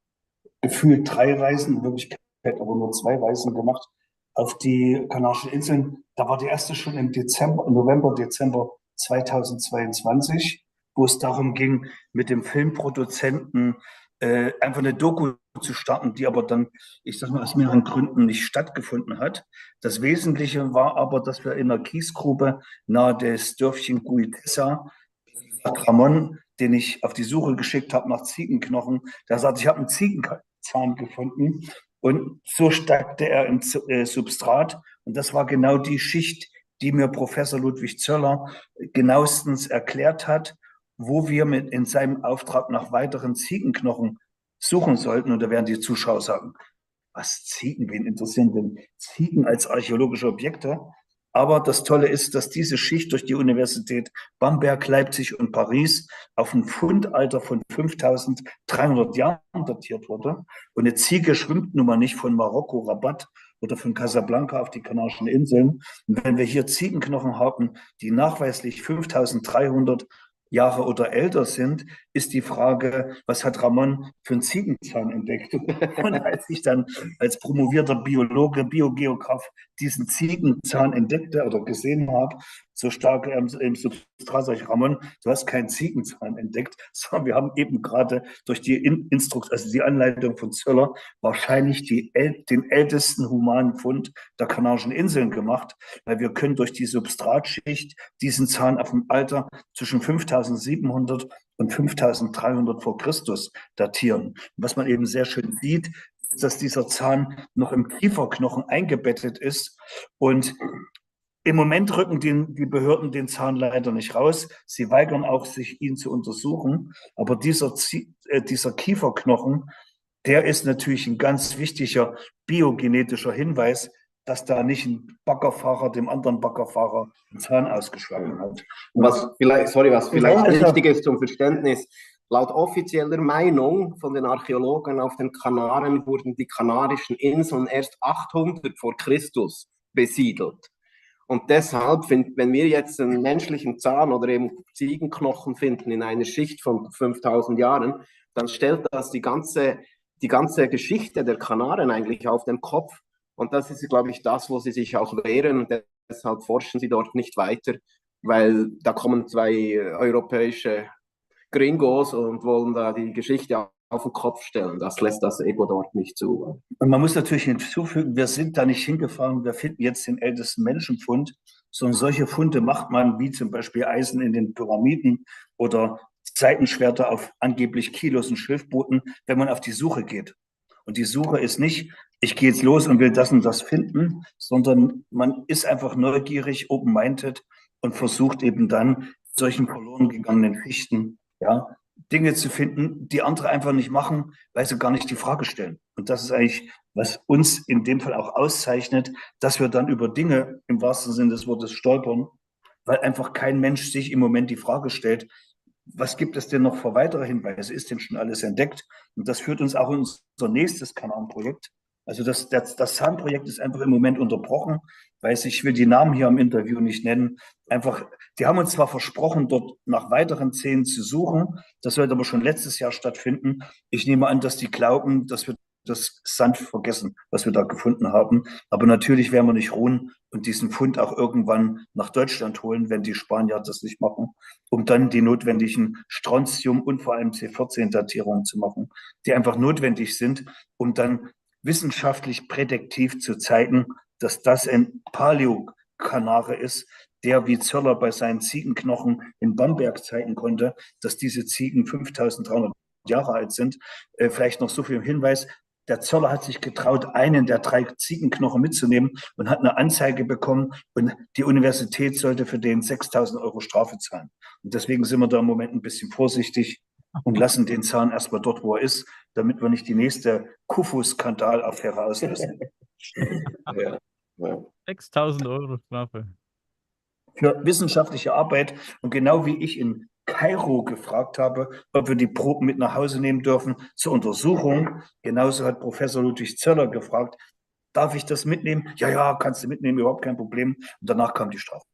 gefühlt 3 Reisen, in Wirklichkeit aber nur 2 Reisen gemacht auf die Kanarischen Inseln. Da war die erste schon im November, Dezember 2022, wo es darum ging, mit dem Filmproduzenten einfach eine Doku zu starten, die aber dann, ich sag mal, aus mehreren Gründen nicht stattgefunden hat. Das Wesentliche war aber, dass wir in einer Kiesgrube nahe des Dörfchen Guitesa, Ramon, den ich auf die Suche geschickt habe nach Ziegenknochen, der sagt, ich habe einen Ziegenzahn gefunden. Und so steckte er im Substrat. Und das war genau die Schicht, die mir Professor Ludwig Zöller genauestens erklärt hat, wo wir in seinem Auftrag nach weiteren Ziegenknochen suchen sollten. Und da werden die Zuschauer sagen, was Ziegen, wen interessieren denn Ziegen als archäologische Objekte? Aber das Tolle ist, dass diese Schicht durch die Universität Bamberg, Leipzig und Paris auf ein Fundalter von 5300 Jahren datiert wurde. Und eine Ziege schwimmt nun mal nicht von Marokko, Rabat oder von Casablanca auf die Kanarischen Inseln. Und wenn wir hier Ziegenknochen haben, die nachweislich 5300 Jahre oder älter sind, ist die Frage, was hat Ramon für einen Ziegenzahn entdeckt? Und als ich dann als promovierter Biologe, Biogeograf diesen Ziegenzahn entdeckte oder gesehen habe, so stark im Substrat, sage ich, Ramon, du hast keinen Ziegenzahn entdeckt, sondern wir haben eben gerade durch die also die Anleitung von Zöller wahrscheinlich den ältesten humanen Fund der Kanarischen Inseln gemacht, weil wir können durch die Substratschicht diesen Zahn auf dem Alter zwischen 5700 und 5300 vor Christus datieren. Was man eben sehr schön sieht, ist, dass dieser Zahn noch im Kieferknochen eingebettet ist und im Moment rücken die Behörden den Zahn leider nicht raus. Sie weigern auch, ihn zu untersuchen. Aber dieser Kieferknochen, der ist natürlich ein ganz wichtiger biogenetischer Hinweis, dass da nicht ein Baggerfahrer dem anderen Baggerfahrer den Zahn ausgeschlagen hat. Was vielleicht wichtig ist zum Verständnis, laut offizieller Meinung von den Archäologen auf den Kanaren wurden die Kanarischen Inseln erst 800 vor Christus besiedelt. Und deshalb, wenn wir jetzt einen menschlichen Zahn oder eben Ziegenknochen finden in einer Schicht von 5000 Jahren, dann stellt das die ganze Geschichte der Kanaren eigentlich auf den Kopf. Und das ist, glaube ich, das, wo sie sich auch wehren. Und weshalb forschen Sie dort nicht weiter? Weil da kommen zwei europäische Gringos und wollen da die Geschichte auf den Kopf stellen. Das lässt das Ego dort nicht zu. Und man muss natürlich hinzufügen, wir sind da nicht hingefahren, wir finden jetzt den ältesten Menschenfund, sondern solche Funde macht man, wie zum Beispiel Eisen in den Pyramiden oder Seitenschwerter auf angeblich kilosen Schilfbooten, wenn man auf die Suche geht. Und die Suche ist nicht, ich gehe jetzt los und will das und das finden, sondern man ist einfach neugierig, open-minded und versucht eben dann solchen verloren gegangenen Fichten, ja, Dinge zu finden, die andere einfach nicht machen, weil sie gar nicht die Frage stellen. Und das ist eigentlich, was uns in dem Fall auch auszeichnet, dass wir dann über Dinge im wahrsten Sinne des Wortes stolpern, weil einfach kein Mensch sich im Moment die Frage stellt, was gibt es denn noch für weitere Hinweise? Ist denn schon alles entdeckt? Und das führt uns auch in unser nächstes Kanal-Projekt. Also das Zahnprojekt ist einfach im Moment unterbrochen, weil ich will die Namen hier im Interview nicht nennen. Einfach, die haben uns zwar versprochen, dort nach weiteren Zähnen zu suchen. Das sollte aber schon letztes Jahr stattfinden. Ich nehme an, dass die glauben, dass wir das sanft vergessen, was wir da gefunden haben. Aber natürlich werden wir nicht ruhen und diesen Fund auch irgendwann nach Deutschland holen, wenn die Spanier das nicht machen, um dann die notwendigen Strontium- und vor allem C14-Datierungen zu machen, die einfach notwendig sind, um dann wissenschaftlich prädiktiv zu zeigen, dass das ein Paläokanare ist, der wie Zöller bei seinen Ziegenknochen in Bamberg zeigen konnte, dass diese Ziegen 5300 Jahre alt sind. Vielleicht noch so viel Hinweis. Der Zöller hat sich getraut, einen der 3 Ziegenknochen mitzunehmen und hat eine Anzeige bekommen und die Universität sollte für den 6.000 € Strafe zahlen. Und deswegen sind wir da im Moment ein bisschen vorsichtig und lassen den Zahn erstmal dort, wo er ist, damit wir nicht die nächste Kufu-Skandal-Affäre auslösen. Ja. 6.000 € Strafe. Für wissenschaftliche Arbeit und genau wie ich in Kairo gefragt habe, ob wir die Proben mit nach Hause nehmen dürfen zur Untersuchung. Genauso hat Professor Ludwig Zöller gefragt, darf ich das mitnehmen? Ja, ja, kannst du mitnehmen, überhaupt kein Problem. Und danach kam die Strafe.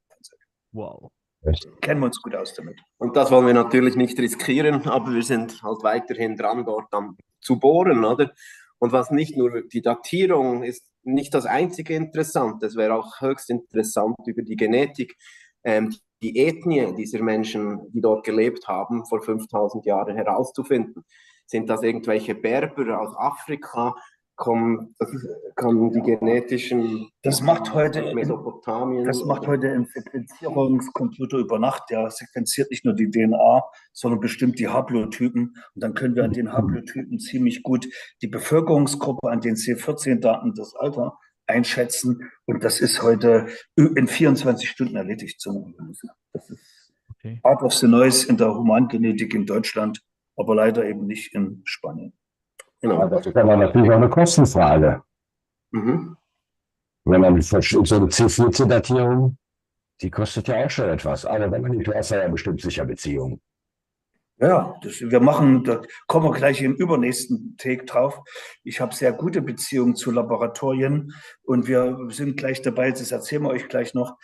Wow. Kennen wir uns gut aus damit. Und das wollen wir natürlich nicht riskieren, aber wir sind halt weiterhin dran, dort dann zu bohren, oder? Und was nicht nur die Datierung ist, nicht das einzige Interessante, es wäre auch höchst interessant über die Genetik, die Ethnie dieser Menschen, die dort gelebt haben, vor 5000 Jahren herauszufinden. Sind das irgendwelche Berber aus Afrika? Kommen die genetischen Das macht heute Mesopotamien? Das macht heute ein Sequenzierungscomputer über Nacht. Der sequenziert nicht nur die DNA, sondern bestimmt die Haplotypen. Und dann können wir an den Haplotypen ziemlich gut die Bevölkerungsgruppe, an den C14-Daten das Alter einschätzen. Und das ist heute in 24 Stunden erledigt. Das ist out of the noise in der Humangenetik in Deutschland, aber leider eben nicht in Spanien. Genau. Das ist aber natürlich auch eine Kostenfrage. Mhm. Wenn man so eine C14-Datierung, die kostet ja auch schon etwas. Aber wenn man die Klasse ja bestimmt sicher Beziehungen. Ja, wir machen, da kommen wir gleich im übernächsten Take drauf. Ich habe sehr gute Beziehungen zu Laboratorien und wir sind gleich dabei, das erzählen wir euch gleich noch,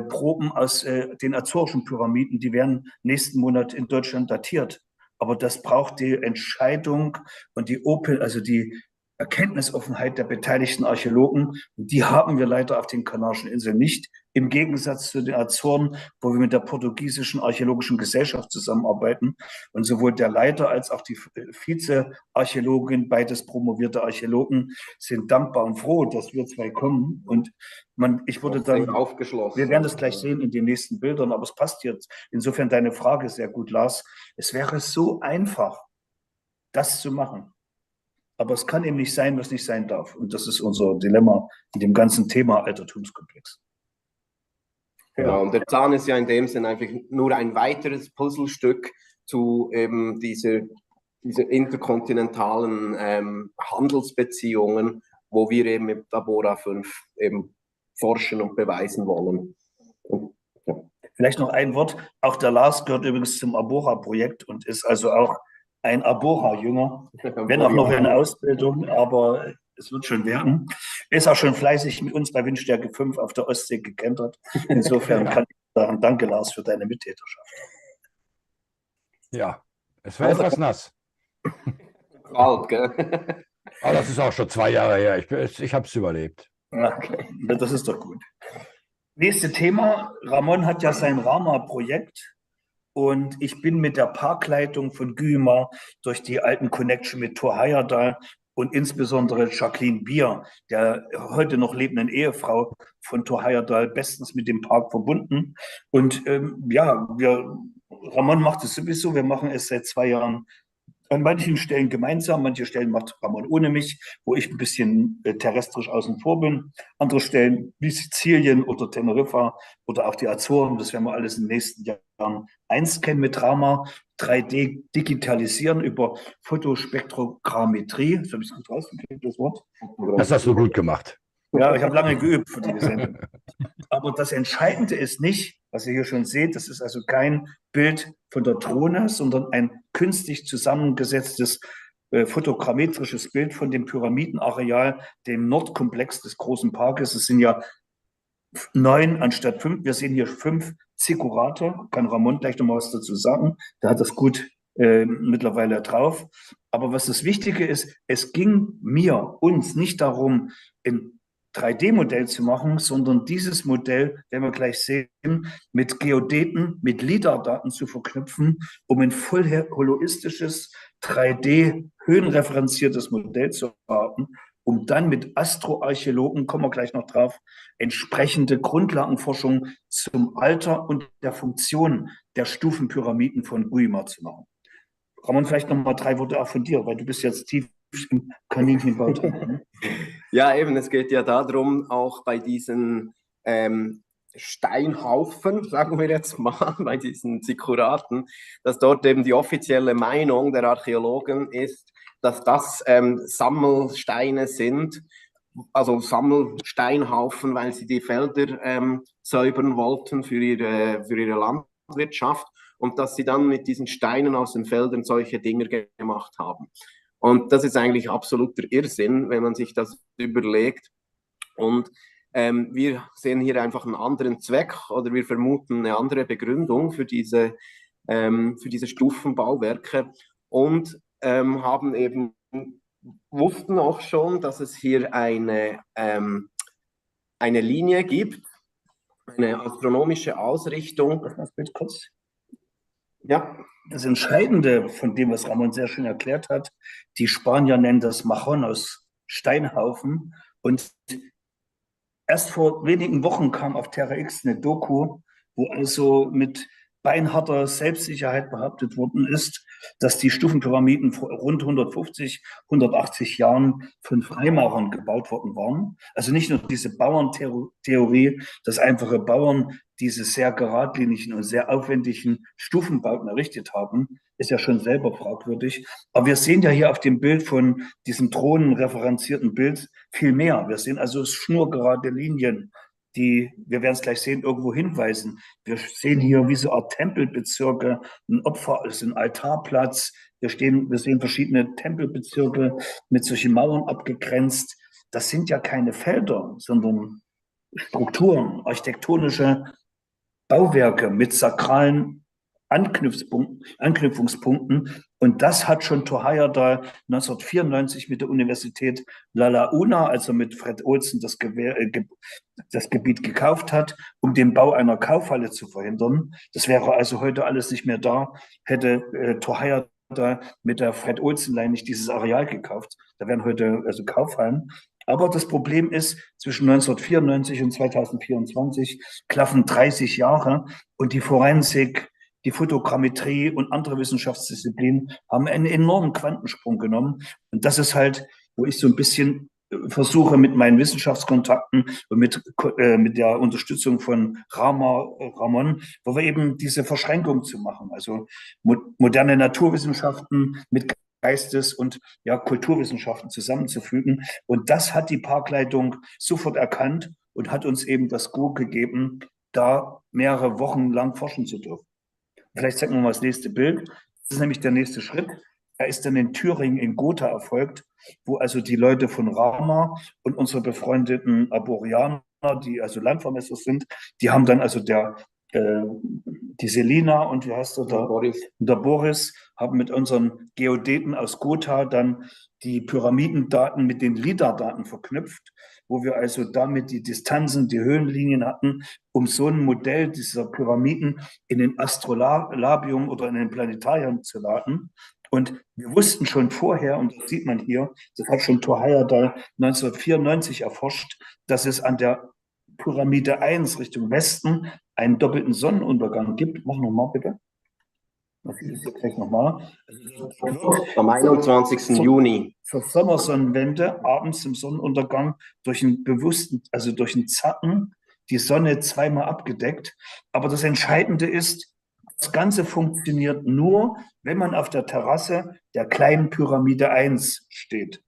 Proben aus den Azorischen Pyramiden, die werden nächsten Monat in Deutschland datiert. Aber das braucht die Entscheidung und die Erkenntnisoffenheit der beteiligten Archäologen. Und die haben wir leider auf den Kanarischen Inseln nicht. Im Gegensatz zu den Azoren, wo wir mit der portugiesischen Archäologischen Gesellschaft zusammenarbeiten. Und sowohl der Leiter als auch die Vize-Archäologin, beides promovierte Archäologen, sind dankbar und froh, dass wir zwei kommen. Und ich würde dann, wir werden das gleich sehen in den nächsten Bildern, aber es passt jetzt. Insofern deine Frage sehr gut, Lars. Es wäre so einfach, das zu machen. Aber es kann eben nicht sein, was nicht sein darf. Und das ist unser Dilemma in dem ganzen Thema Altertumskomplex. Genau, und der Zahn ist ja in dem Sinn einfach nur ein weiteres Puzzlestück zu eben dieser interkontinentalen Handelsbeziehungen, wo wir eben mit Labora 5 eben forschen und beweisen wollen. Und, ja. Vielleicht noch ein Wort. Auch der Lars gehört übrigens zum Abora-Projekt und ist also auch ein Abora-Jünger, wenn auch noch in Ausbildung, aber es wird schon werden. Er ist auch schon fleißig mit uns bei Windstärke 5 auf der Ostsee gekentert. Insofern kann ich sagen, danke Lars für deine Mittäterschaft. Ja, es war etwas nass. Kalt, gell? Aber das ist auch schon 2 Jahre her. Ich habe es überlebt. Okay, das ist doch gut. Nächste Thema. Ramon hat ja sein Rama-Projekt und ich bin mit der Parkleitung von Gümer durch die alten Connection mit Thor Heyerdahl und insbesondere Jacqueline Bier, der heute noch lebenden Ehefrau von Thor Heyerdahl, bestens mit dem Park verbunden. Und Ramon macht es sowieso, wir machen es seit 2 Jahren an manchen Stellen gemeinsam, manche Stellen macht Ramon ohne mich, wo ich ein bisschen terrestrisch außen vor bin. Andere Stellen wie Sizilien oder Teneriffa oder auch die Azoren, das werden wir alles in den nächsten Jahren einscannen mit Rama, 3D digitalisieren über Fotospektrogrammetrie. Das habe ich gut rausgekriegt, das Wort. Das hast du gut gemacht. Ja, ich habe lange geübt für die Sendung. Aber das Entscheidende ist nicht, was ihr hier schon seht, das ist also kein Bild von der Drohne, sondern ein künstlich zusammengesetztes fotogrammetrisches Bild von dem Pyramidenareal, dem Nordkomplex des großen Parkes. Es sind ja 9 anstatt 5. Wir sehen hier 5 Zikkurate. Kann Ramon gleich noch mal was dazu sagen. Der hat das gut mittlerweile drauf. Aber was das Wichtige ist, es ging uns nicht darum, in 3D-Modell zu machen, sondern dieses Modell, werden wir gleich sehen, mit Geodäten, mit LIDAR-Daten zu verknüpfen, um ein voll holoistisches, 3D-höhenreferenziertes Modell zu haben, um dann mit Astroarchäologen, kommen wir gleich noch drauf, entsprechende Grundlagenforschung zum Alter und der Funktion der Stufenpyramiden von Gümer zu machen. Ramon, vielleicht noch mal 3 Worte auch von dir, weil du bist jetzt tief im Kaninchenbau drin. Ja, eben, es geht ja darum, auch bei diesen Steinhaufen, sagen wir jetzt mal, bei diesen Zikkuraten, dass dort eben die offizielle Meinung der Archäologen ist, dass das Sammelsteine sind, also Sammelsteinhaufen, weil sie die Felder säubern wollten für ihre Landwirtschaft und dass sie dann mit diesen Steinen aus den Feldern solche Dinge gemacht haben. Und das ist eigentlich absoluter Irrsinn, wenn man sich das überlegt. Und wir sehen hier einfach einen anderen Zweck oder wir vermuten eine andere Begründung für diese Stufenbauwerke und wussten auch schon, dass es hier eine Linie gibt, eine astronomische Ausrichtung. Das Bild kurz. Ja. Das Entscheidende von dem, was Ramon sehr schön erklärt hat, die Spanier nennen das Majones, Steinhaufen. Und erst vor wenigen Wochen kam auf Terra X eine Doku, wo also mit beinharter Selbstsicherheit behauptet worden ist, dass die Stufenpyramiden vor rund 150, 180 Jahren von Freimaurern gebaut worden waren. Also nicht nur diese Bauerntheorie, dass einfache Bauern diese sehr geradlinigen und sehr aufwendigen Stufenbauten errichtet haben, ist ja schon selber fragwürdig. Aber wir sehen ja hier auf dem Bild von diesem drohnenreferenzierten Bild viel mehr. Wir sehen also schnurgerade Linien, die, wir werden es gleich sehen, irgendwo hinweisen. Wir sehen hier wie so Art Tempelbezirke, ein Opfer, also ein Altarplatz. Wir sehen verschiedene Tempelbezirke mit solchen Mauern abgegrenzt. Das sind ja keine Felder, sondern Strukturen, architektonische Bauwerke mit sakralen Anknüpfungspunkten. Und das hat schon Thor Heyerdahl 1994 mit der Universität Lalauna, also mit Fred Olsen, das Gebiet gekauft hat, um den Bau einer Kaufhalle zu verhindern. Das wäre also heute alles nicht mehr da, hätte Thor Heyerdahl mit der Fred Olsen-Line nicht dieses Areal gekauft. Da wären heute also Kaufhallen. Aber das Problem ist, zwischen 1994 und 2024 klaffen 30 Jahre und die Forensik, die Fotogrammetrie und andere Wissenschaftsdisziplinen haben einen enormen Quantensprung genommen. Und das ist halt, wo ich so ein bisschen versuche mit meinen Wissenschaftskontakten und mit der Unterstützung von Ramon, wo wir eben diese Verschränkung zu machen. Also moderne Naturwissenschaften mit Geistes- und Kulturwissenschaften zusammenzufügen. Und das hat die Parkleitung sofort erkannt und hat uns eben das Go gegeben, da mehrere Wochen lang forschen zu dürfen. Vielleicht zeigen wir mal das nächste Bild. Das ist nämlich der nächste Schritt. Er ist dann in Thüringen in Gotha erfolgt, wo also die Leute von Rama und unsere befreundeten Arborianer, die also Landvermesser sind, die haben dann also die Selina und wie heißt der Boris haben mit unseren Geodäten aus Gotha dann die Pyramidendaten mit den LIDAR-Daten verknüpft, wo wir also damit die Distanzen, die Höhenlinien hatten, um so ein Modell dieser Pyramiden in den Astrolabium oder in den Planetarium zu laden. Und wir wussten schon vorher, und das sieht man hier, das hat schon Thor Heyerdahl 1994 erforscht, dass es an der Pyramide 1 Richtung Westen einen doppelten Sonnenuntergang gibt. Mach nochmal bitte. Das ist jetzt gleich nochmal. Am 21. Juni. Zur Sommersonnenwende, abends im Sonnenuntergang, durch einen bewussten, also durch einen Zacken, die Sonne zweimal abgedeckt. Aber das Entscheidende ist, das Ganze funktioniert nur, wenn man auf der Terrasse der kleinen Pyramide 1 steht.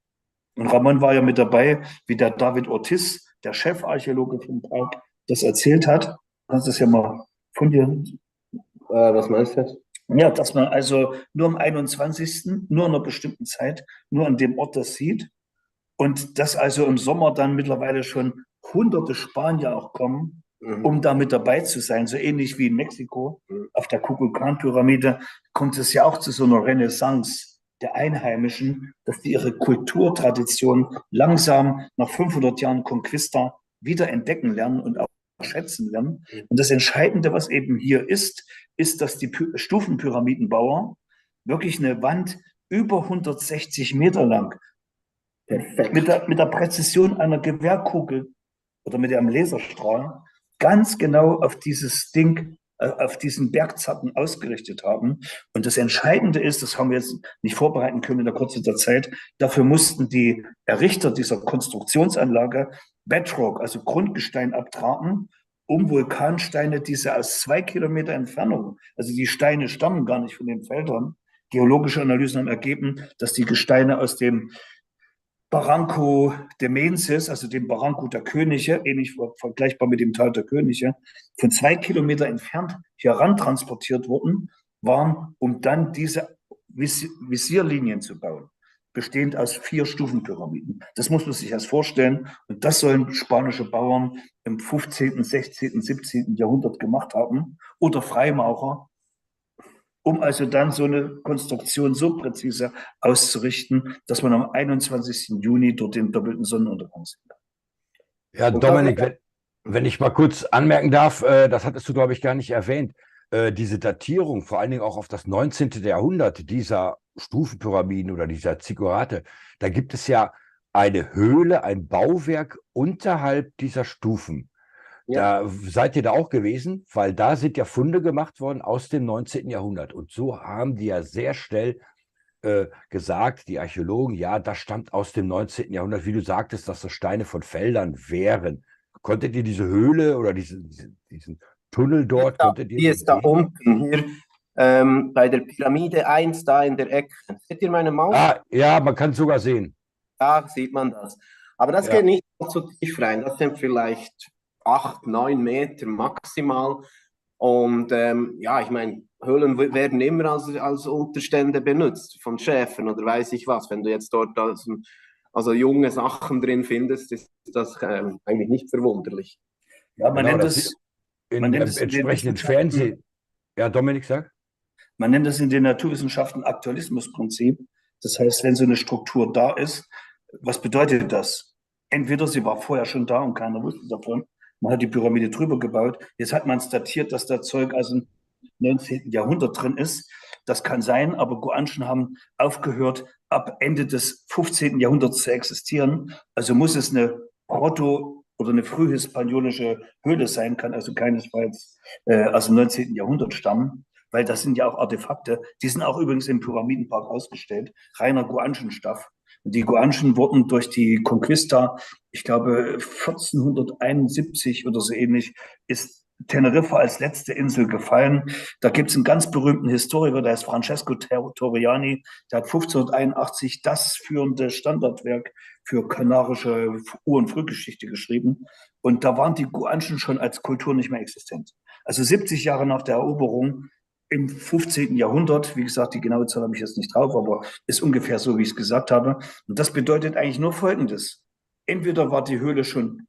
Und Ramon war ja mit dabei, wie der David Ortiz, der Chefarchäologe vom Park, das erzählt hat. Kannst du das ja mal von dir? Was meinst du jetzt? Ja, dass man also nur am 21., nur in einer bestimmten Zeit, nur an dem Ort das sieht. Und dass also im Sommer dann mittlerweile schon hunderte Spanier auch kommen, um da mit dabei zu sein. So ähnlich wie in Mexiko auf der Kukulkan-Pyramide kommt es ja auch zu so einer Renaissance der Einheimischen, dass die ihre Kulturtradition langsam nach 500 Jahren Conquista wieder entdecken lernen und auch schätzen lernen. Und das Entscheidende, was eben hier ist, dass die Stufenpyramidenbauer wirklich eine Wand über 160 Meter lang mit der Präzision einer Gewehrkugel oder mit einem Laserstrahl ganz genau auf dieses Ding, auf diesen Bergzacken ausgerichtet haben. Und das Entscheidende ist, das haben wir jetzt nicht vorbereiten können in der Kürze der Zeit, dafür mussten die Errichter dieser Konstruktionsanlage Bedrock, also Grundgestein, abtragen, um Vulkansteine, die sie aus 2 Kilometer Entfernung, also die Steine stammen gar nicht von den Feldern. Geologische Analysen haben ergeben, dass die Gesteine aus dem Barranco de Menses, also dem Barranco der Könige, ähnlich vergleichbar mit dem Tal der Könige, von 2 Kilometer entfernt hier ran transportiert worden waren, um dann diese Visierlinien zu bauen, bestehend aus 4 Stufenpyramiden. Das muss man sich erst vorstellen. Und das sollen spanische Bauern im 15., 16., 17. Jahrhundert gemacht haben oder Freimaurer, um also dann so eine Konstruktion so präzise auszurichten, dass man am 21. Juni dort den doppelten Sonnenuntergang sieht. Ja, Dominik, wenn ich mal kurz anmerken darf, das hattest du, glaube ich, gar nicht erwähnt, diese Datierung, vor allen Dingen auch auf das 19. Jahrhundert dieser Stufenpyramiden oder dieser Zigurate, da gibt es ja eine Höhle, ein Bauwerk unterhalb dieser Stufen. Ja. Da seid ihr da auch gewesen, weil da sind ja Funde gemacht worden aus dem 19. Jahrhundert. Und so haben die ja sehr schnell gesagt, die Archäologen, ja, das stammt aus dem 19. Jahrhundert, wie du sagtest, dass das Steine von Feldern wären. Konntet ihr diese Höhle oder diesen Tunnel dort, konntet ihr Hier ist da unten, hier bei der Pyramide 1, da in der Ecke. Seht ihr meine Maus? Ah, ja, man kann es sogar sehen. Da sieht man das. Aber das geht nicht so tief rein. Das sind vielleicht 8, 9 Meter maximal. Und ja, ich meine, Höhlen werden immer als Unterstände benutzt von Schäfern oder weiß ich was. Wenn du jetzt dort also junge Sachen drin findest, ist das eigentlich nicht verwunderlich. Ja, man nennt das man nennt es in den entsprechenden Fernsehen. Ja, Dominik, sag. Man nennt es in den Naturwissenschaften Aktualismusprinzip. Das heißt, wenn so eine Struktur da ist, was bedeutet das? Entweder sie war vorher schon da und keiner wusste davon, man hat die Pyramide drüber gebaut, jetzt hat man es datiert, dass da Zeug aus dem 19. Jahrhundert drin ist. Das kann sein, aber Guanchen haben aufgehört, ab Ende des 15. Jahrhunderts zu existieren. Also muss es eine Proto- oder eine frühhispanische Höhle sein, kann also keinesfalls aus dem 19. Jahrhundert stammen, weil das sind ja auch Artefakte. Die sind auch übrigens im Pyramidenpark ausgestellt, reiner Guanchen-Stoff. Und die Guanchen wurden durch die Conquista, ich glaube 1471 oder so ähnlich, ist Teneriffa als letzte Insel gefallen. Da gibt es einen ganz berühmten Historiker, der heißt Francesco Torriani, der hat 1581 das führende Standardwerk für kanarische Ur- und Frühgeschichte geschrieben. Und da waren die Guanchen schon als Kultur nicht mehr existent. Also 70 Jahre nach der Eroberung im 15. Jahrhundert, wie gesagt, die genaue Zahl habe ich jetzt nicht drauf, aber ist ungefähr so, wie ich es gesagt habe. Und das bedeutet eigentlich nur Folgendes. Entweder war die Höhle schon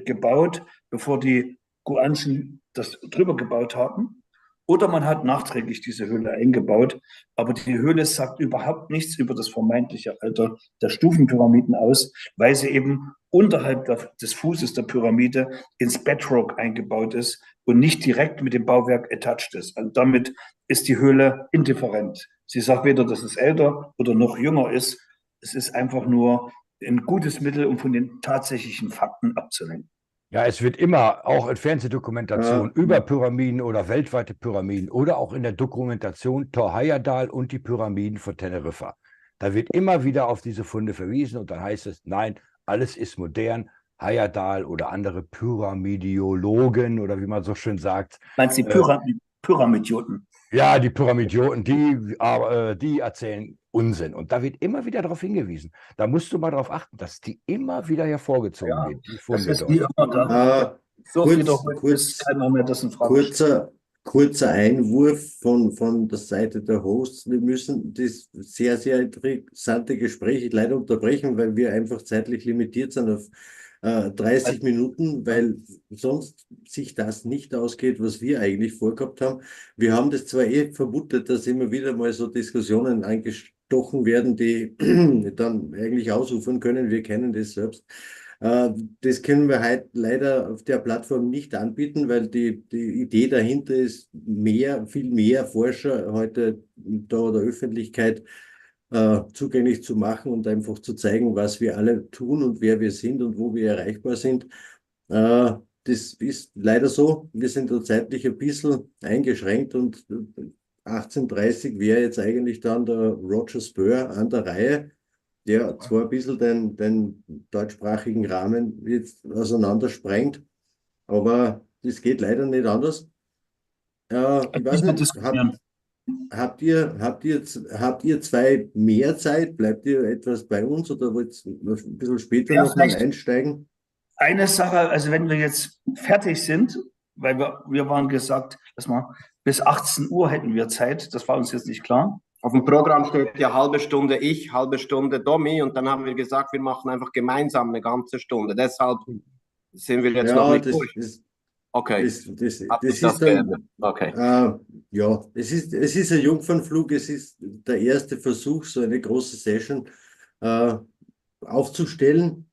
gebaut, bevor die Guanchen das drüber gebaut haben, Oder man hat nachträglich diese Höhle eingebaut, aber die Höhle sagt überhaupt nichts über das vermeintliche Alter der Stufenpyramiden aus, weil sie eben unterhalb des Fußes der Pyramide ins Bedrock eingebaut ist und nicht direkt mit dem Bauwerk attached ist. Und damit ist die Höhle indifferent. Sie sagt weder, dass es älter oder noch jünger ist. Es ist einfach nur ein gutes Mittel, um von den tatsächlichen Fakten abzulenken. Ja, es wird immer auch in Fernsehdokumentationen über Pyramiden oder weltweite Pyramiden oder auch in der Dokumentation Tor Heyerdahl und die Pyramiden von Teneriffa. Da wird immer wieder auf diese Funde verwiesen und dann heißt es, nein, alles ist modern. Heyerdahl oder andere Pyramidiologen oder wie man so schön sagt. Meinst du die Pyramidioten? Ja, die Pyramidioten, die erzählen Unsinn. Und da wird immer wieder darauf hingewiesen. Da musst du mal darauf achten, dass die immer wieder hervorgezogen wird. Die Funde das ist wie immer da. So wiederholt ist keiner mehr das in Frage. Kurzer Einwurf von der Seite der Hosts. Wir müssen das sehr, sehr interessante Gespräch leider unterbrechen, weil wir einfach zeitlich limitiert sind auf 30 Minuten, weil sonst sich das nicht ausgeht, was wir eigentlich vorgehabt haben. Wir haben das zwar vermutet, dass immer wieder mal so Diskussionen eingestochen werden, die dann eigentlich ausufern können. Wir kennen das selbst. Das können wir heute leider auf der Plattform nicht anbieten, weil die Idee dahinter ist, viel mehr Forscher heute da der Öffentlichkeit zugänglich zu machen und einfach zu zeigen, was wir alle tun und wer wir sind und wo wir erreichbar sind. Das ist leider so. Wir sind da zeitlich ein bisschen eingeschränkt und 18:30 wäre jetzt eigentlich dann der Roger Spur an der Reihe, der zwar ein bisschen den deutschsprachigen Rahmen jetzt auseinandersprengt, aber das geht leider nicht anders. Ich weiß nicht, habt ihr zwei mehr Zeit? Bleibt ihr etwas bei uns oder wollt ihr ein bisschen später noch mal einsteigen? Eine Sache, also wenn wir jetzt fertig sind, weil wir waren gesagt, dass wir bis 18 Uhr hätten wir Zeit, das war uns jetzt nicht klar. Auf dem Programm steht ja halbe Stunde ich, halbe Stunde Domi und dann haben wir gesagt, wir machen einfach gemeinsam eine ganze Stunde. Deshalb sind wir jetzt noch nicht durch. Okay. Das ist dann, okay. Ja, es ist ein Jungfernflug, es ist der erste Versuch, so eine große Session aufzustellen.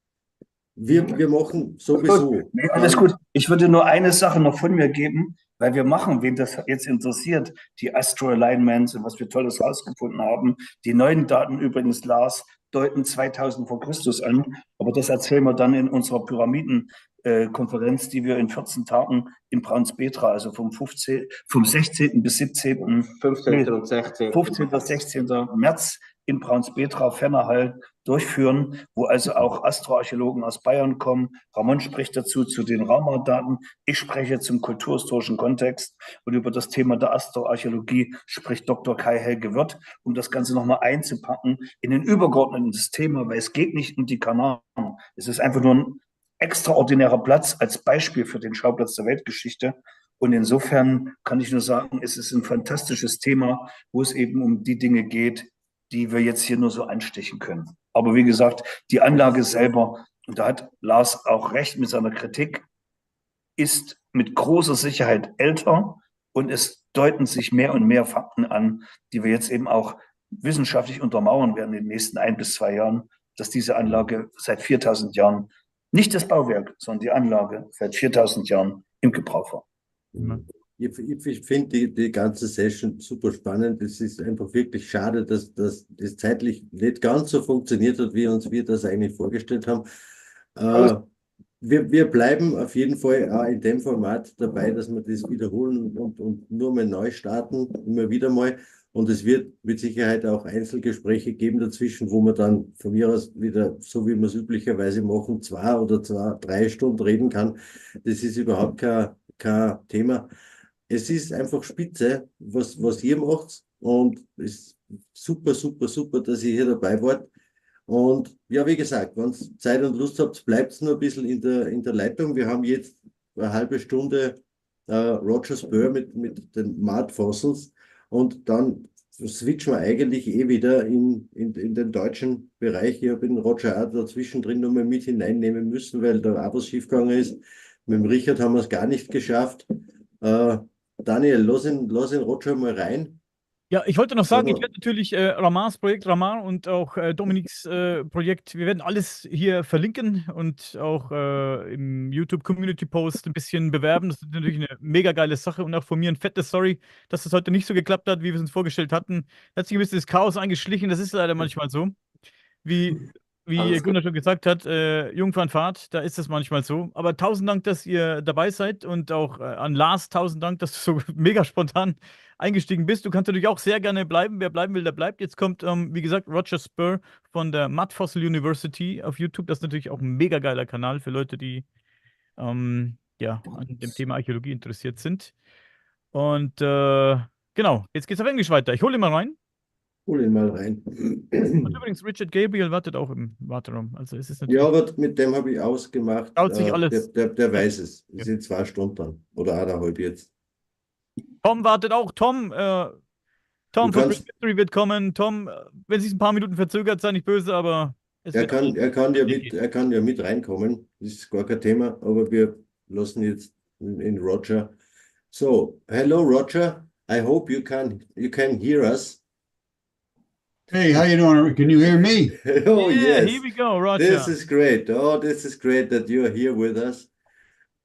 Wir machen sowieso. Nee, alles gut. Ich würde nur eine Sache noch von mir geben, weil wir machen, wen das jetzt interessiert, die Astro-Alignments und was wir Tolles rausgefunden haben. Die neuen Daten übrigens, Lars, deuten 2000 vor Christus an, aber das erzählen wir dann in unserer Pyramidenkonferenz, die wir in 14 Tagen in Braunspetra, also vom 16. bis 17. 15. und 16. 15. bis 16. März in Braunspetra, Fennerhall durchführen, wo also auch Astroarchäologen aus Bayern kommen. Ramon spricht dazu zu den Raumdaten. Ich spreche zum kulturhistorischen Kontext und über das Thema der Astroarchäologie spricht Dr. Kai-Helge Wirth, um das Ganze nochmal einzupacken in ein übergeordnetes Thema, weil es geht nicht um die Kanaren. Es ist einfach nur ein extraordinärer Platz als Beispiel für den Schauplatz der Weltgeschichte. Und insofern kann ich nur sagen, es ist ein fantastisches Thema, wo es eben um die Dinge geht, die wir jetzt hier nur so anstechen können. Aber wie gesagt, die Anlage selber, und da hat Lars auch recht mit seiner Kritik, ist mit großer Sicherheit älter und es deuten sich mehr und mehr Fakten an, die wir jetzt eben auch wissenschaftlich untermauern werden in den nächsten 1 bis 2 Jahren, dass diese Anlage seit 4000 Jahren, nicht das Bauwerk, sondern die Anlage seit 4000 Jahren im Gebrauch war. Ich finde die ganze Session super spannend. Es ist einfach wirklich schade, dass das zeitlich nicht ganz so funktioniert hat, wie wir das eigentlich vorgestellt haben. Wir bleiben auf jeden Fall auch in dem Format dabei, dass wir das wiederholen und nur mal neu starten, immer wieder mal. Und es wird mit Sicherheit auch Einzelgespräche geben dazwischen, wo man dann von mir aus wieder, so wie wir es üblicherweise machen, 2 oder 3 Stunden reden kann. Das ist überhaupt kein Thema. Es ist einfach spitze, was ihr macht, und es ist super, super, super, dass ihr hier dabei wart. Und ja, wie gesagt, wenn ihr Zeit und Lust habt, bleibt nur ein bisschen in der Leitung. Wir haben jetzt eine halbe Stunde Roger Spur mit den Mud Fossils und dann switchen wir eigentlich wieder in den deutschen Bereich. Ich habe den Roger auch dazwischen drin nochmal mit hineinnehmen müssen, weil da auch was schiefgegangen ist. Mit dem Richard haben wir es gar nicht geschafft. Daniel, lass ihn Roger mal rein. Ja, ich wollte noch sagen, ich So. werde natürlich Ramars Projekt Ramar und auch Dominiks Projekt, wir werden alles hier verlinken und auch im YouTube-Community-Post ein bisschen bewerben. Das ist natürlich eine mega geile Sache und auch von mir eine fette Story, dass das heute nicht so geklappt hat, wie wir es uns vorgestellt hatten. Da hat sich ein bisschen das Chaos eingeschlichen, das ist leider manchmal so. Wie Alles gut. Gunnar schon gesagt hat, Jungfernfahrt, da ist es manchmal so. Aber tausend Dank, dass ihr dabei seid und auch an Lars tausend Dank, dass du so mega spontan eingestiegen bist. Du kannst natürlich auch sehr gerne bleiben. Wer bleiben will, der bleibt. Jetzt kommt, wie gesagt, Roger Spur von der Mud Fossil University auf YouTube. Das ist natürlich auch ein mega geiler Kanal für Leute, die ja, an dem Thema Archäologie interessiert sind. Und genau, jetzt geht's auf Englisch weiter. Ich hole ihn mal rein. Hol ihn mal rein. Und übrigens, Richard Gabriel wartet auch im Warteraum. Also es ist natürlich. Ja, aber mit dem habe ich ausgemacht. Schaut sich alles. Der weiß es. Es sind 2 Stunden oder 1,5 jetzt. Tom wartet auch. Tom Du von kannst- Mystery wird kommen. Tom, wenn sich ein paar Minuten verzögert, sei nicht böse, aber es Er wird kann, alles er kann ja gehen. er kann ja mit reinkommen. Das ist gar kein Thema, aber wir lassen jetzt in Roger. So, hello Roger. I hope you can hear us. Hey, how you doing? Can you hear me? Oh Yeah, yes. here we go, Roger. This is great. Oh, this is great that you're here with us.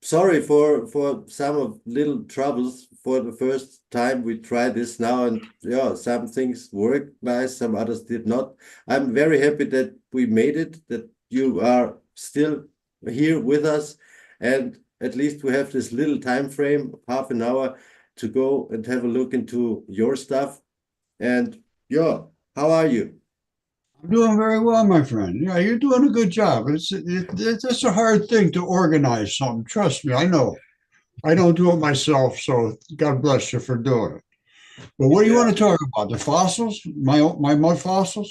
Sorry for some of little troubles. For the first time we tried this now, and yeah, some things worked nice, some others did not. I'm very happy that we made it, that you are still here with us, and at least we have this little time frame, half an hour, to go and have a look into your stuff. And yeah, how are you? I'm doing very well, my friend. Yeah, you're doing a good job. It's a hard thing to organize something. Trust me, I know. I don't do it myself, so God bless you for doing it. But what do you want to talk about? The fossils? My mud fossils?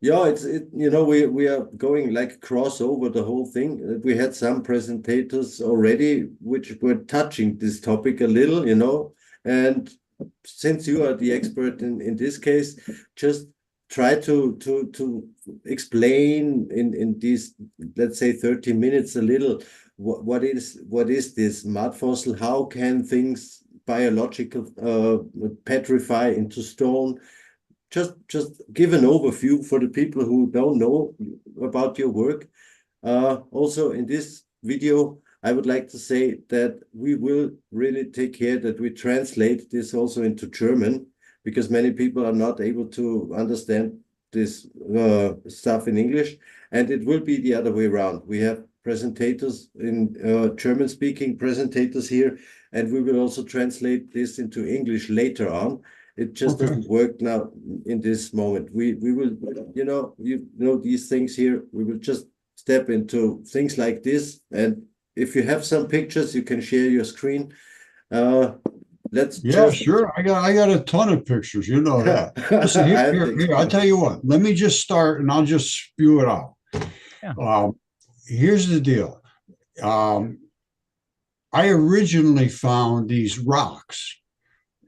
Yeah, we are going like cross over the whole thing. We had some presentators already which were touching this topic a little, and since you are the expert in this case, just try to explain in these, let's say, 30 minutes a little what is this mud fossil? How can things biological petrify into stone? Just give an overview for the people who don't know about your work. Also in this video, I would like to say that we will really take care that we translate this also into German, because many people are not able to understand this stuff in English, and it will be the other way around. We have presentators in German-speaking presentators here, and we will also translate this into English later on. It just doesn't work now in this moment. We will, these things here, we will just step into things like this. And if you have some pictures, you can share your screen. Sure. I got a ton of pictures. You know that. Listen, here, I'll tell you what. Let me just start, and I'll just spew it out. Yeah. Here's the deal. I originally found these rocks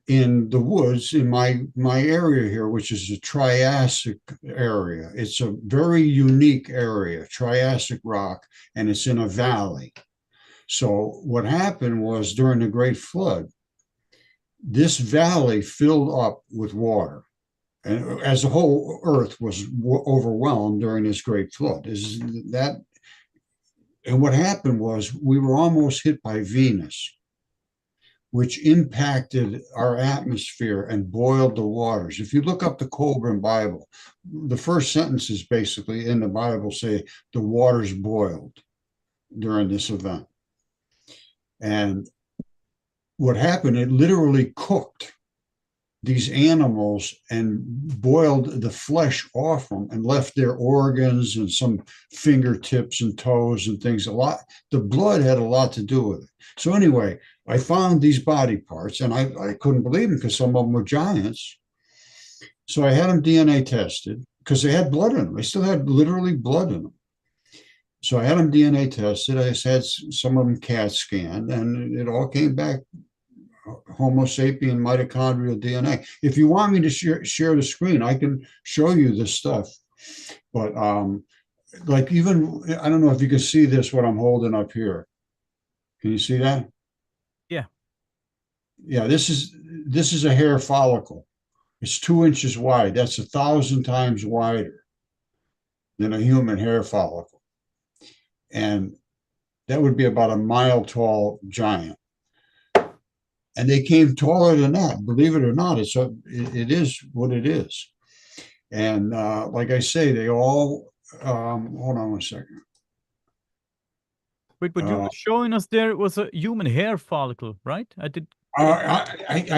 in the woods in my area here, which is a Triassic area. It's a very unique area, Triassic rock, and it's in a valley. So what happened was during the Great Flood, this valley filled up with water, and as the whole earth was overwhelmed during this Great Flood. And what happened was we were almost hit by Venus, which impacted our atmosphere and boiled the waters. If you look up the Colburn Bible, the first sentences basically in the Bible say the waters boiled during this event. And what happened, it literally cooked these animals and boiled the flesh off them and left their organs and some fingertips and toes and things. The blood had a lot to do with it. So anyway, I found these body parts, and I couldn't believe them because some of them were giants. So I had them DNA tested because they had blood in them. They still had literally blood in them. So I had them DNA tested. I just had some of them CAT scanned, and it all came back Homo sapien mitochondrial DNA. If you want me to share the screen, I can show you this stuff. But like even, I don't know if you can see this, what I'm holding up here. Can you see that? Yeah. Yeah, this is a hair follicle. It's 2 inches wide. That's 1,000 times wider than a human hair follicle. And that would be about a mile tall giant. And they came taller than that. Believe it or not, it is what it is. And like I say, they all, hold on one second. Wait, but you were showing us there was a human hair follicle, right? I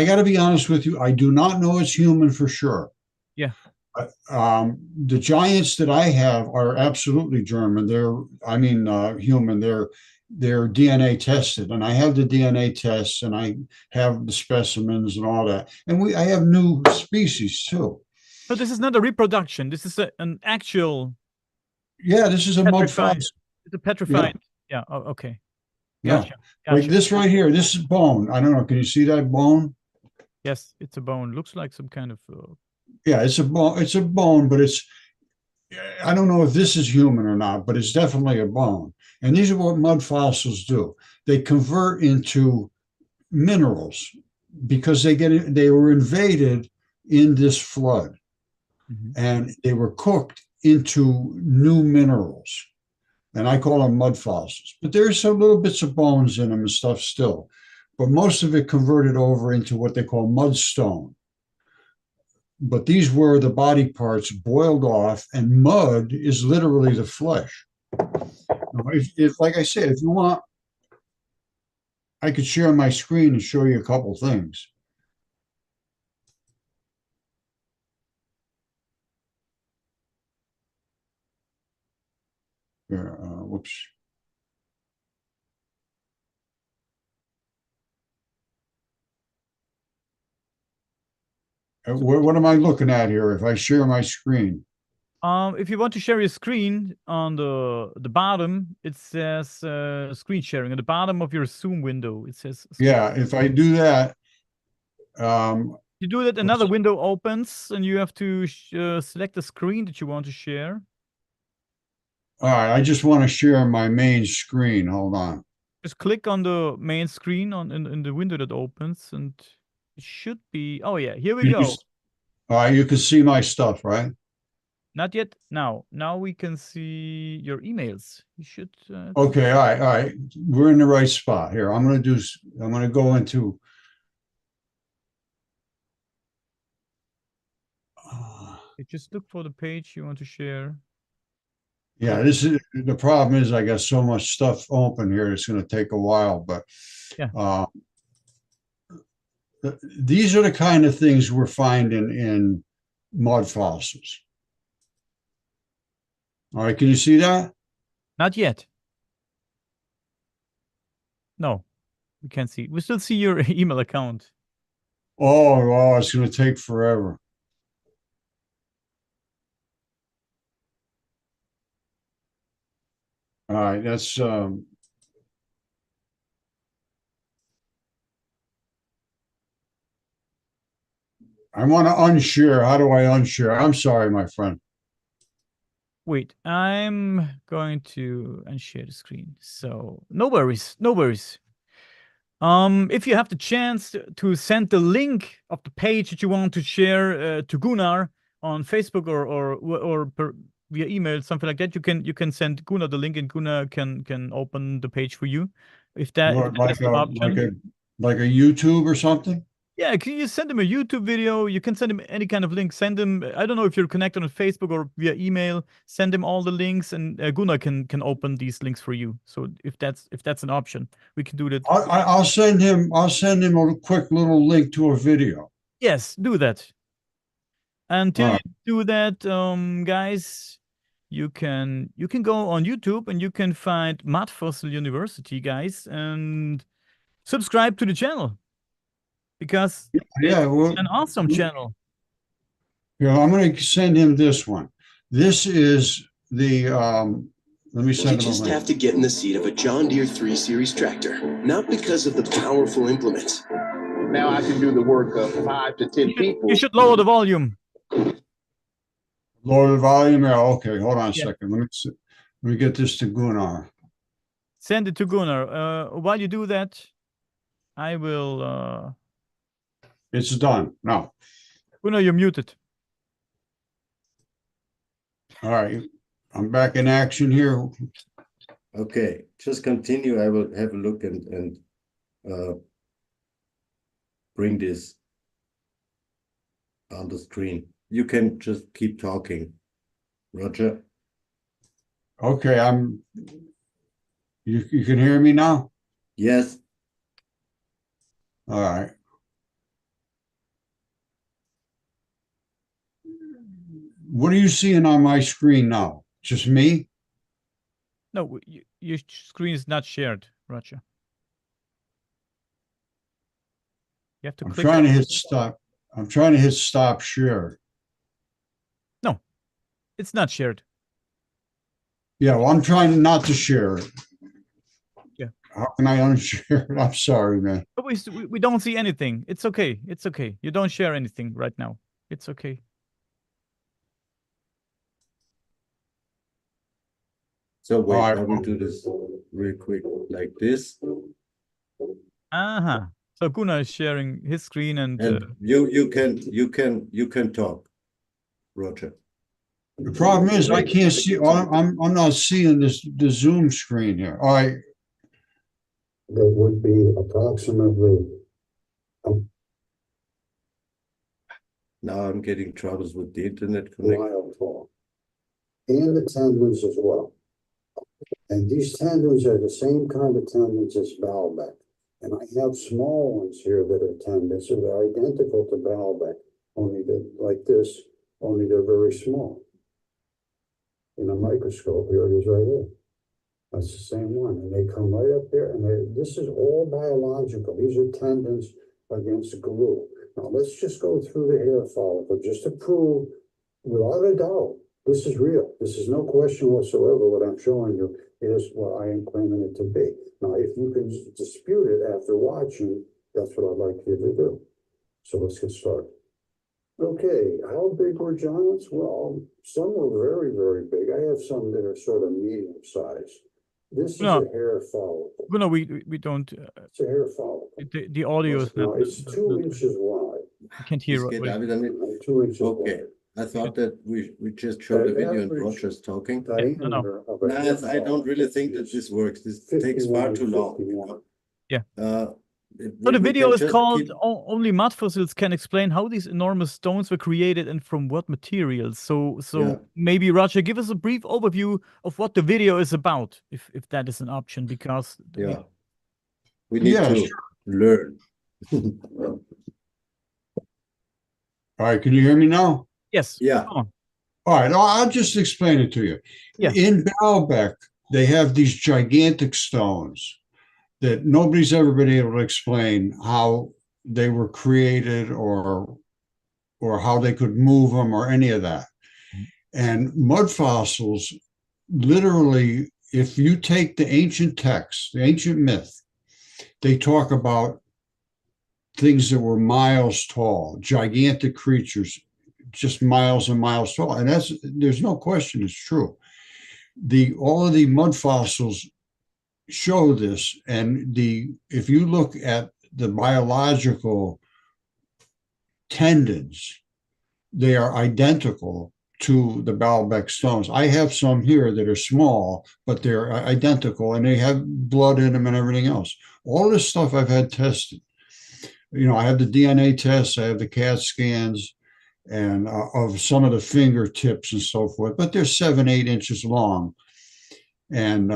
got to be honest with you. I do not know it's human for sure. Yeah. The giants that I have are absolutely German. Human. They're DNA tested, and I have the DNA tests, and I have the specimens and all that. And I have new species too. So this is not a reproduction. This is an actual. Yeah, this is a mud fossil. It's a petrified. Yeah. Oh, okay. Gotcha. Yeah. Like this right here. This is bone. I don't know. Can you see that bone? Yes, it's a bone. Looks like some kind of. Yeah, it's a bone. It's a bone, but I don't know if this is human or not, but it's definitely a bone. And these are what mud fossils do. They convert into minerals because they were invaded in this flood, and they were cooked into new minerals. And I call them mud fossils. But there's some little bits of bones in them and stuff still. But most of it converted over into what they call mudstone. But these were the body parts boiled off, and mud is literally the flesh. If like I said, if you want, I could share my screen and show you a couple things. Here, whoops. What am I looking at here if I share my screen? If you want to share your screen, on the bottom, it says screen sharing. At the bottom of your Zoom window, it says. Yeah, if I do that. You do that, another window opens, and you have to select the screen that you want to share. All right, I just want to share my main screen. Hold on. Just click on the main screen in the window that opens, and it should be. Oh yeah, here we go. All right, you can see my stuff, right? Not yet. Now we can see your emails. You should. Okay, all right. We're in the right spot here. I'm going to go into. Just look for the page you want to share. Yeah, this is the problem. Is I got so much stuff open here. It's going to take a while, but yeah. These are the kind of things we're finding in mud fossils. All right, can you see that? Not yet. No, we can't see. We still see your email account. Oh, it's going to take forever. All right, that's I want to unshare. How do I unshare? I'm sorry, my friend. Wait, I'm going to unshare the screen. So no worries, no worries. If you have the chance to send the link of the page that you want to share to Gunnar on Facebook or via email, something like that, you can send Gunnar the link, and Gunnar can open the page for you. If that's an option. Like a YouTube or something. Yeah, can you send him a YouTube video? You can send him any kind of link. Send him. I don't know if you're connected on Facebook or via email. Send him all the links, and Gunnar can open these links for you. So if that's an option, we can do that. I'll send him a quick little link to a video. Yes, do that. Until you do that, guys, you can go on YouTube and you can find Mud Fossil University, guys, and subscribe to the channel. Because it's an awesome channel. Yeah, I'm going to send him this one. This is the, let me send him a link. You just have to get in the seat of a John Deere 3 Series tractor, not because of the powerful implements. Now I can do the work of 5 to 10 people. You should lower the volume. Lower the volume? Yeah, okay, hold on a second. Let me get this to Gunnar. Send it to Gunnar. While you do that, I will It's done. Now. Gunnar, you're muted. All right. I'm back in action here. Okay, just continue. I will have a look and bring this on the screen. You can just keep talking, Roger. Okay, you can hear me now? Yes. All right. What are you seeing on my screen now? Just me? No, your screen is not shared, Roger. You have to I'm click trying to on- hit stop. I'm trying to hit stop share. No, it's not shared. Yeah, well, I'm trying not to share it. Yeah. How can I unshare it? I'm sorry, man. But we don't see anything. It's okay. It's okay. You don't share anything right now. It's okay. So wait, I will do this real quick, like this. Uh-huh. So Gunnar is sharing his screen and you can talk, Roger. The problem is I can't see. I'm not seeing the Zoom screen here. All right. That would be approximately. Now I'm getting troubles with the internet connection. Mile tall. And the tendons as well. And these tendons are the same kind of tendons as Baalbek. And I have small ones here that are tendons, so they're identical to Baalbek, only they're like this, only they're very small. In a microscope, here it is right here. That's the same one. And they come right up there, and this is all biological. These are tendons against glue. Now let's just go through the hair follicle just to prove, without a doubt, this is real. This is no question whatsoever. What I'm showing you is what I am claiming it to be. Now, if you can dispute it after watching, that's what I'd like you to do. So let's get started. Okay, how big were giants? Well, some were very, very big. I have some that are sort of medium size. This is a hair follicle. No, we don't. It's a hair follicle. The audio is not. It's 2 inches wide. I can't hear it. 2 inches Okay. wide. I thought that we just showed a video and Roger's talking. No. I don't really think that this works. This takes far too long. Yeah. So the video is called Only Mud Fossils Can Explain How These Enormous Stones Were Created and From What Materials. So maybe, Roger, give us a brief overview of what the video is about, if that is an option, because... We need to learn. All right, can you hear me now? Yes. Yeah. All right, I'll just explain it to you. Yeah. In Baalbek, they have these gigantic stones that nobody's ever been able to explain how they were created or how they could move them or any of that. And mud fossils, literally, if you take the ancient text, the ancient myth, they talk about things that were miles tall, gigantic creatures, just miles and miles tall. And there's no question it's true. All of the mud fossils show this, and if you look at the biological tendons, they are identical to the Baalbek stones. I have some here that are small, but they're identical, and they have blood in them and everything else. All this stuff I've had tested. I have the DNA tests, I have the CAT scans, and of some of the fingertips and so forth, but they're 7-8 inches long. And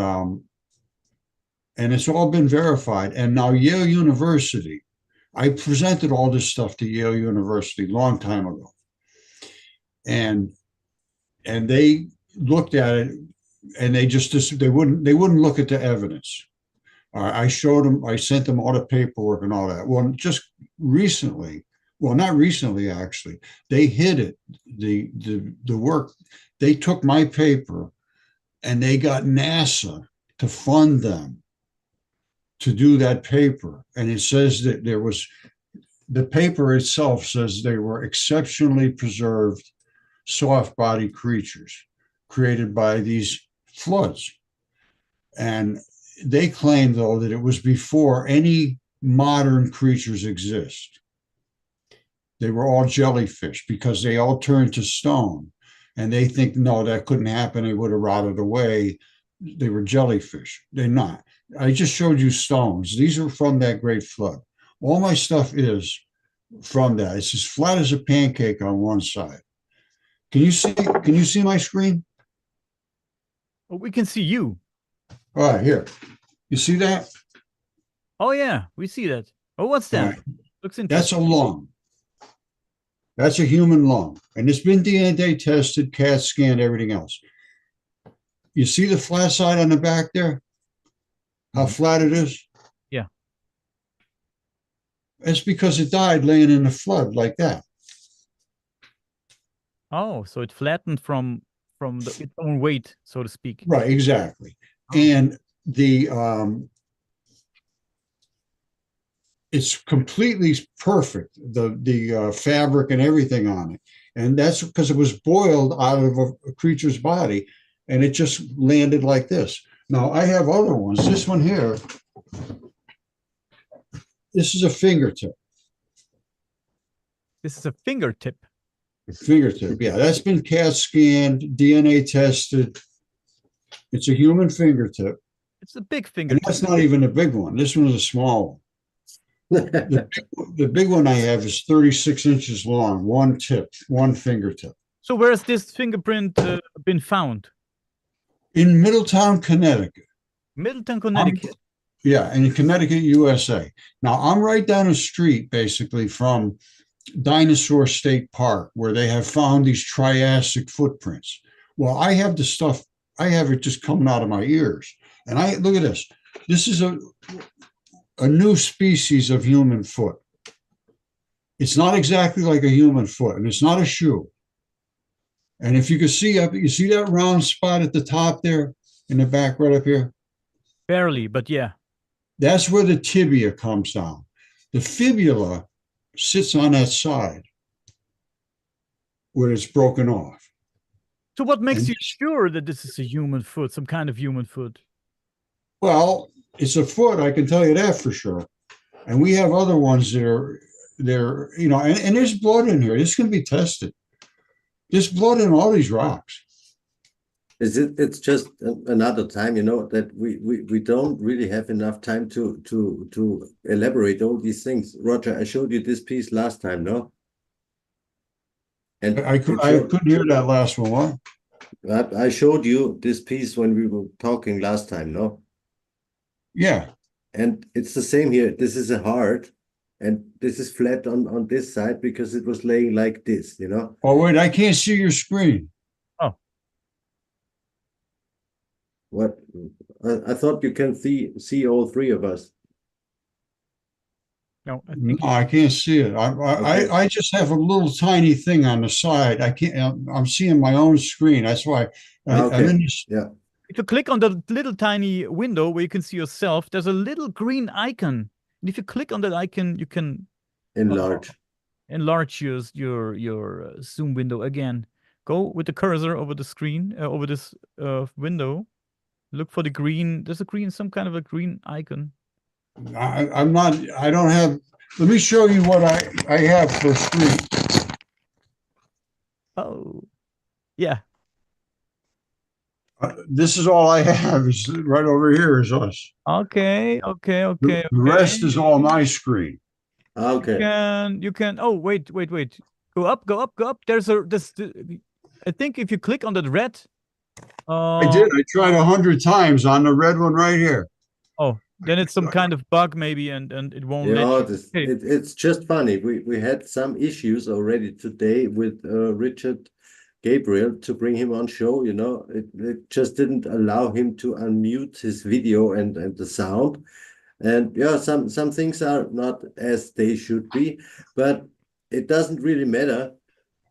it's all been verified. And now Yale University, I presented all this stuff to Yale University a long time ago. And they looked at it, and they wouldn't look at the evidence. I showed them, I sent them all the paperwork and all that. Well, just recently, well, not recently, actually, they hid it, the work. They took my paper and they got NASA to fund them to do that paper. And it says that the paper itself says they were exceptionally preserved soft-bodied creatures created by these floods. And they claim, though, that it was before any modern creatures exist. They were all jellyfish because they all turned to stone. And they think, no, that couldn't happen. They would have rotted away. They were jellyfish. They're not. I just showed you stones. These are from that great flood. All my stuff is from that. It's as flat as a pancake on one side. Can you see my screen? Oh, we can see you. All right, here. You see that? Oh yeah, we see that. Oh, what's that? Right. Looks That's a interesting. lung. That's a human lung. And it's been DNA tested, CAT scanned, everything else. You see the flat side on the back there? How flat it is? Yeah. It's because it died laying in the flood like that. Oh, so it flattened from its own weight, so to speak. Right, exactly. And the it's completely perfect, the fabric and everything on it. And that's because it was boiled out of a creature's body, and it just landed like this. Now, I have other ones. This one here, this is a fingertip. This is a fingertip. A fingertip, yeah. That's been CAT scanned, DNA tested. It's a human fingertip. It's a big And fingertip. that's not even a big one. This one is a small one. The big one I have is 36 inches long, one tip, one fingertip. So where has this fingerprint been found? In Middletown, Connecticut. Middletown, Connecticut. Yeah, in Connecticut, USA. Now, I'm right down the street, basically, from Dinosaur State Park, where they have found these Triassic footprints. Well, I have the stuff, I have it just coming out of my ears. And look at this. This is a new species of human foot. It's not exactly like a human foot, and it's not a shoe. And if you can see up, you see that round spot at the top there in the back right up here? Barely, but yeah. That's where the tibia comes down. The fibula sits on that side where it's broken off. So what makes you sure that this is a human foot, some kind of human foot? Well, it's a foot, I can tell you that for sure. And we have other ones that are, you know, and there's blood in here. This can be tested. There's blood in all these rocks. It's just another time, you know, that we don't really have enough time to elaborate all these things. Roger, I showed you this piece last time, no? And I couldn't hear that last one. What? I showed you this piece when we were talking last time, no? Yeah. And it's the same here. This is a heart, and this is flat on this side because it was laying like this, you know? Oh, wait, I can't see your screen. Oh. What? I thought you can see all three of us. No, I can't see it. I just have a little tiny thing on the side. I can't. I'm seeing my own screen. That's why. I'm in this, yeah. If you click on the little tiny window where you can see yourself, there's a little green icon. And if you click on that icon, you can enlarge your zoom window again. Go with the cursor over the screen, over this window. Look for the green. There's some kind of a green icon. I'm not. I don't have. Let me show you what I have for screen. Oh, yeah. This is all I have. Is right over here is us. Okay. The rest is all my screen. Okay. You can. Oh, wait. Go up. There's I think if you click on that red. I did. I tried 100 times on the red one right here. Oh, then it's some kind of bug maybe, and it won't. Yeah, it's just funny. We had some issues already today with Richard Gabriel to bring him on show. You know, it just didn't allow him to unmute his video and the sound. And yeah, some things are not as they should be, but it doesn't really matter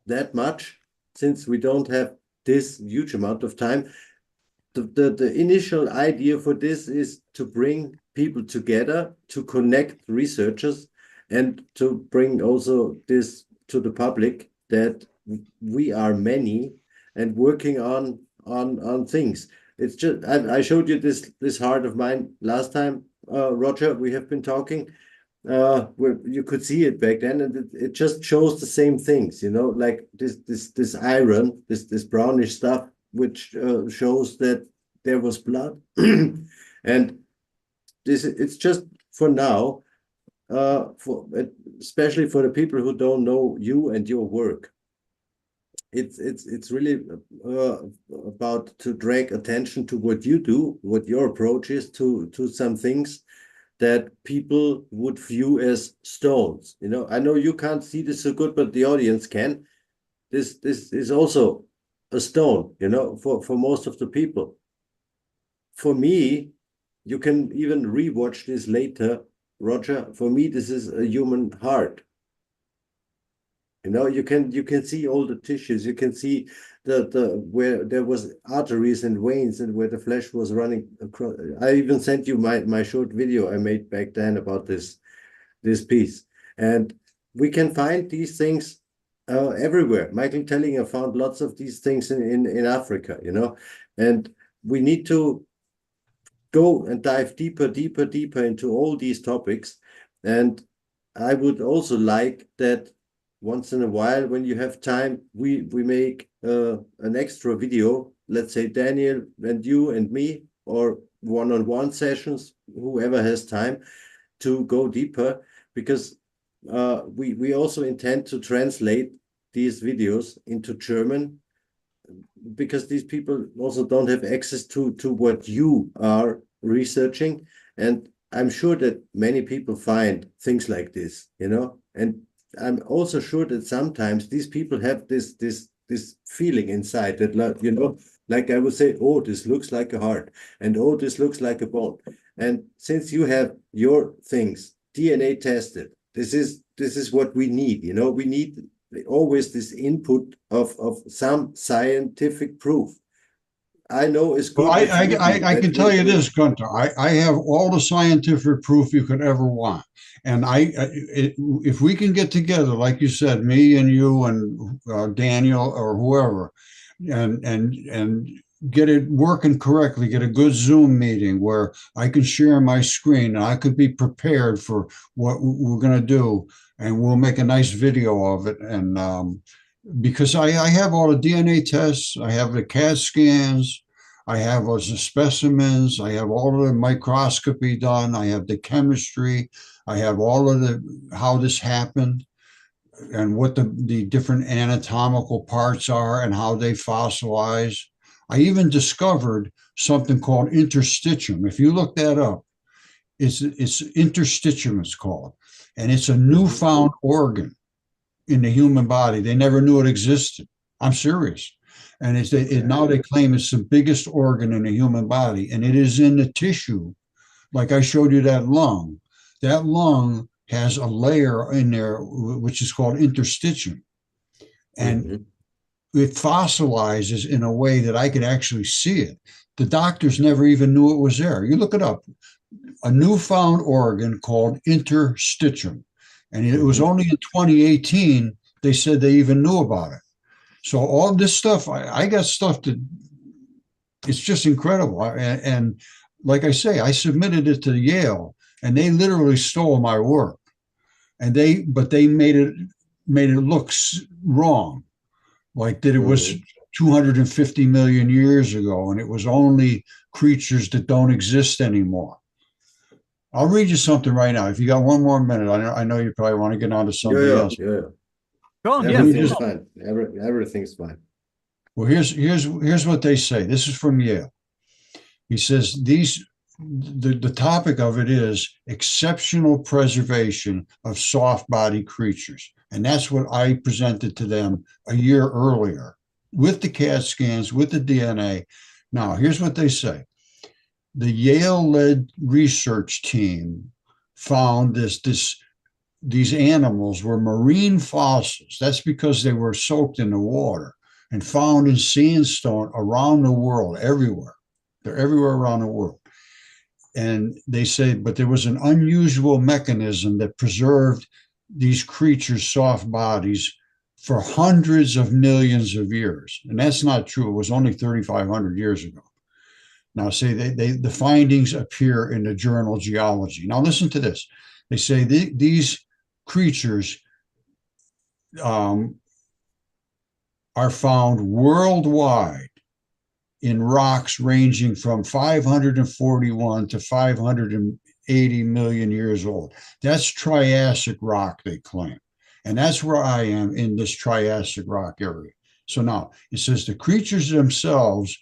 that much since we don't have this huge amount of time. The initial idea for this is to bring people together, to connect researchers, and to bring also this to the public that we are many and working on things. It's just I showed you this heart of mine last time, Roger. We have been talking. where you could see it back then, and it just shows the same things, you know, like this iron, this brownish stuff, which shows that there was blood, and it's just for now, especially for the people who don't know you and your work. It's really about to drag attention to what you do, what your approach is to some things that people would view as stones. You know, I know you can't see this so good, but the audience can. This is also a stone, you know, for most of the people. For me, you can even rewatch this later, Roger. For me, this is a human heart. You know, you can see all the tissues. You can see the where there was arteries and veins and where the flesh was running across. I even sent you my short video I made back then about this piece. And we can find these things everywhere. Michael Tellinger found lots of these things in Africa, you know, and we need to go and dive deeper into all these topics. And I would also like that once in a while, when you have time, we make an extra video, let's say Daniel and you and me, or one-on-one sessions, whoever has time to go deeper, because we also intend to translate these videos into German, because these people also don't have access to what you are researching. And I'm sure that many people find things like this, you know, and I'm also sure that sometimes these people have this feeling inside that, you know, like I would say, oh, this looks like a heart, and oh, this looks like a bone. And since you have your things DNA tested, this is what we need. You know, we need always this input of some scientific proof. I know it's good. Well, I can tell you this, Gunther. I have all the scientific proof you could ever want. And if we can get together, like you said, me and you and Daniel or whoever, and get it working correctly, get a good Zoom meeting where I can share my screen and I could be prepared for what we're going to do, and we'll make a nice video of it. And because I have all the DNA tests, I have the CAT scans, I have all the specimens, I have all of the microscopy done, I have the chemistry, I have all of how this happened and what the different anatomical parts are and how they fossilize. I even discovered something called interstitium. If you look that up, it's interstitium, it's called, and it's a newfound organ in the human body. They never knew it existed. I'm serious. And now they claim it's the biggest organ in the human body, and it is in the tissue. Like I showed you that lung. That lung has a layer in there, which is called interstitium. And it fossilizes in a way that I could actually see it. The doctors never even knew it was there. You look it up. A newfound organ called interstitium. And it was only in 2018 they said they even knew about it. So all this stuff, I got stuff that it's just incredible. And like I say, I submitted it to Yale, and they literally stole my work. But they made it look wrong, like that it was 250 million years ago, and it was only creatures that don't exist anymore. I'll read you something right now. If you got one more minute, I know you probably want to get on to somebody else. Yeah. Go on, everything's fine. Everything's fine. Well, here's what they say. This is from Yale. He says the topic of it is exceptional preservation of soft body creatures. And that's what I presented to them a year earlier with the CAT scans, with the DNA. Now, here's what they say. The Yale-led research team found these animals were marine fossils. That's because they were soaked in the water and found in sandstone around the world, everywhere. They're everywhere around the world. And they say, but there was an unusual mechanism that preserved these creatures' soft bodies for hundreds of millions of years. And that's not true. It was only 3,500 years ago. Now, say the findings appear in the journal Geology. Now, listen to this. They say these creatures are found worldwide in rocks ranging from 541 to 580 million years old. That's Triassic rock, they claim. And that's where I am in this Triassic rock area. So now it says the creatures themselves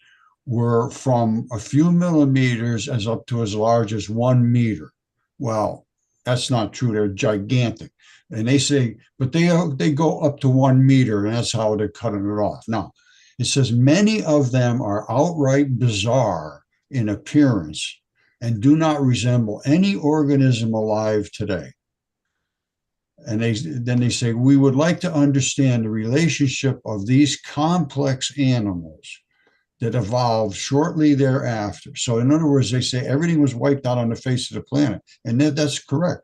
were from a few millimeters as up to as large as 1 meter. Well, that's not true. They're gigantic. And they say, but they go up to 1 meter, and that's how they're cutting it off. Now, it says many of them are outright bizarre in appearance and do not resemble any organism alive today. And then they say, we would like to understand the relationship of these complex animals that evolved shortly thereafter. So in other words, they say everything was wiped out on the face of the planet. And that's correct.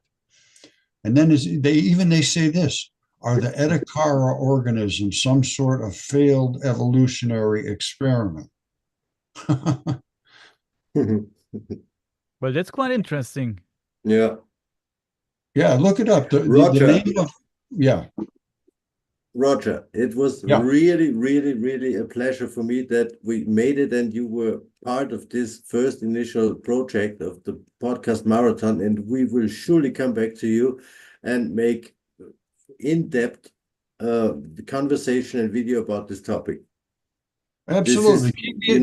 And then they say this, are the Edakara organisms some sort of failed evolutionary experiment? Well, that's quite interesting. Yeah. Yeah, look it up. Roger. The name of, yeah. Roger, it was really, really, really a pleasure for me that we made it and you were part of this first initial project of the podcast marathon, and we will surely come back to you and make in-depth conversation and video about this topic. Absolutely. Keep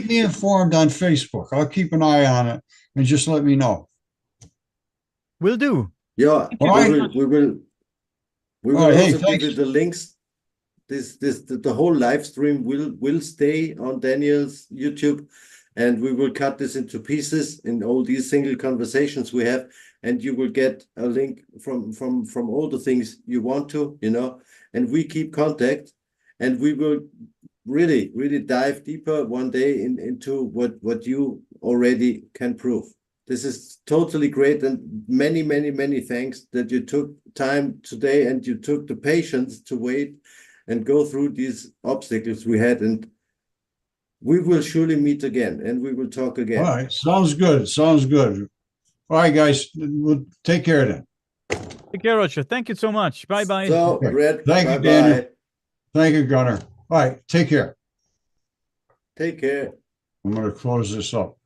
me informed on Facebook. I'll keep an eye on it and just let me know. Will do. Yeah, we will also give you the links. The whole live stream will stay on Daniel's YouTube, and we will cut this into pieces in all these single conversations we have, and you will get a link from all the things you want to, and we keep contact, and we will really, really dive deeper one day into what you already can prove. This is totally great, and many, many, many thanks that you took time today and you took the patience to wait and go through these obstacles we had, and we will surely meet again and we will talk again. All right, sounds good. All right, guys, we'll take care then. Take care, Roger. Thank you so much. Bye-bye. So, Red, thank you, Daniel. Thank you, Gunnar. All right, take care. Take care. I'm going to close this up.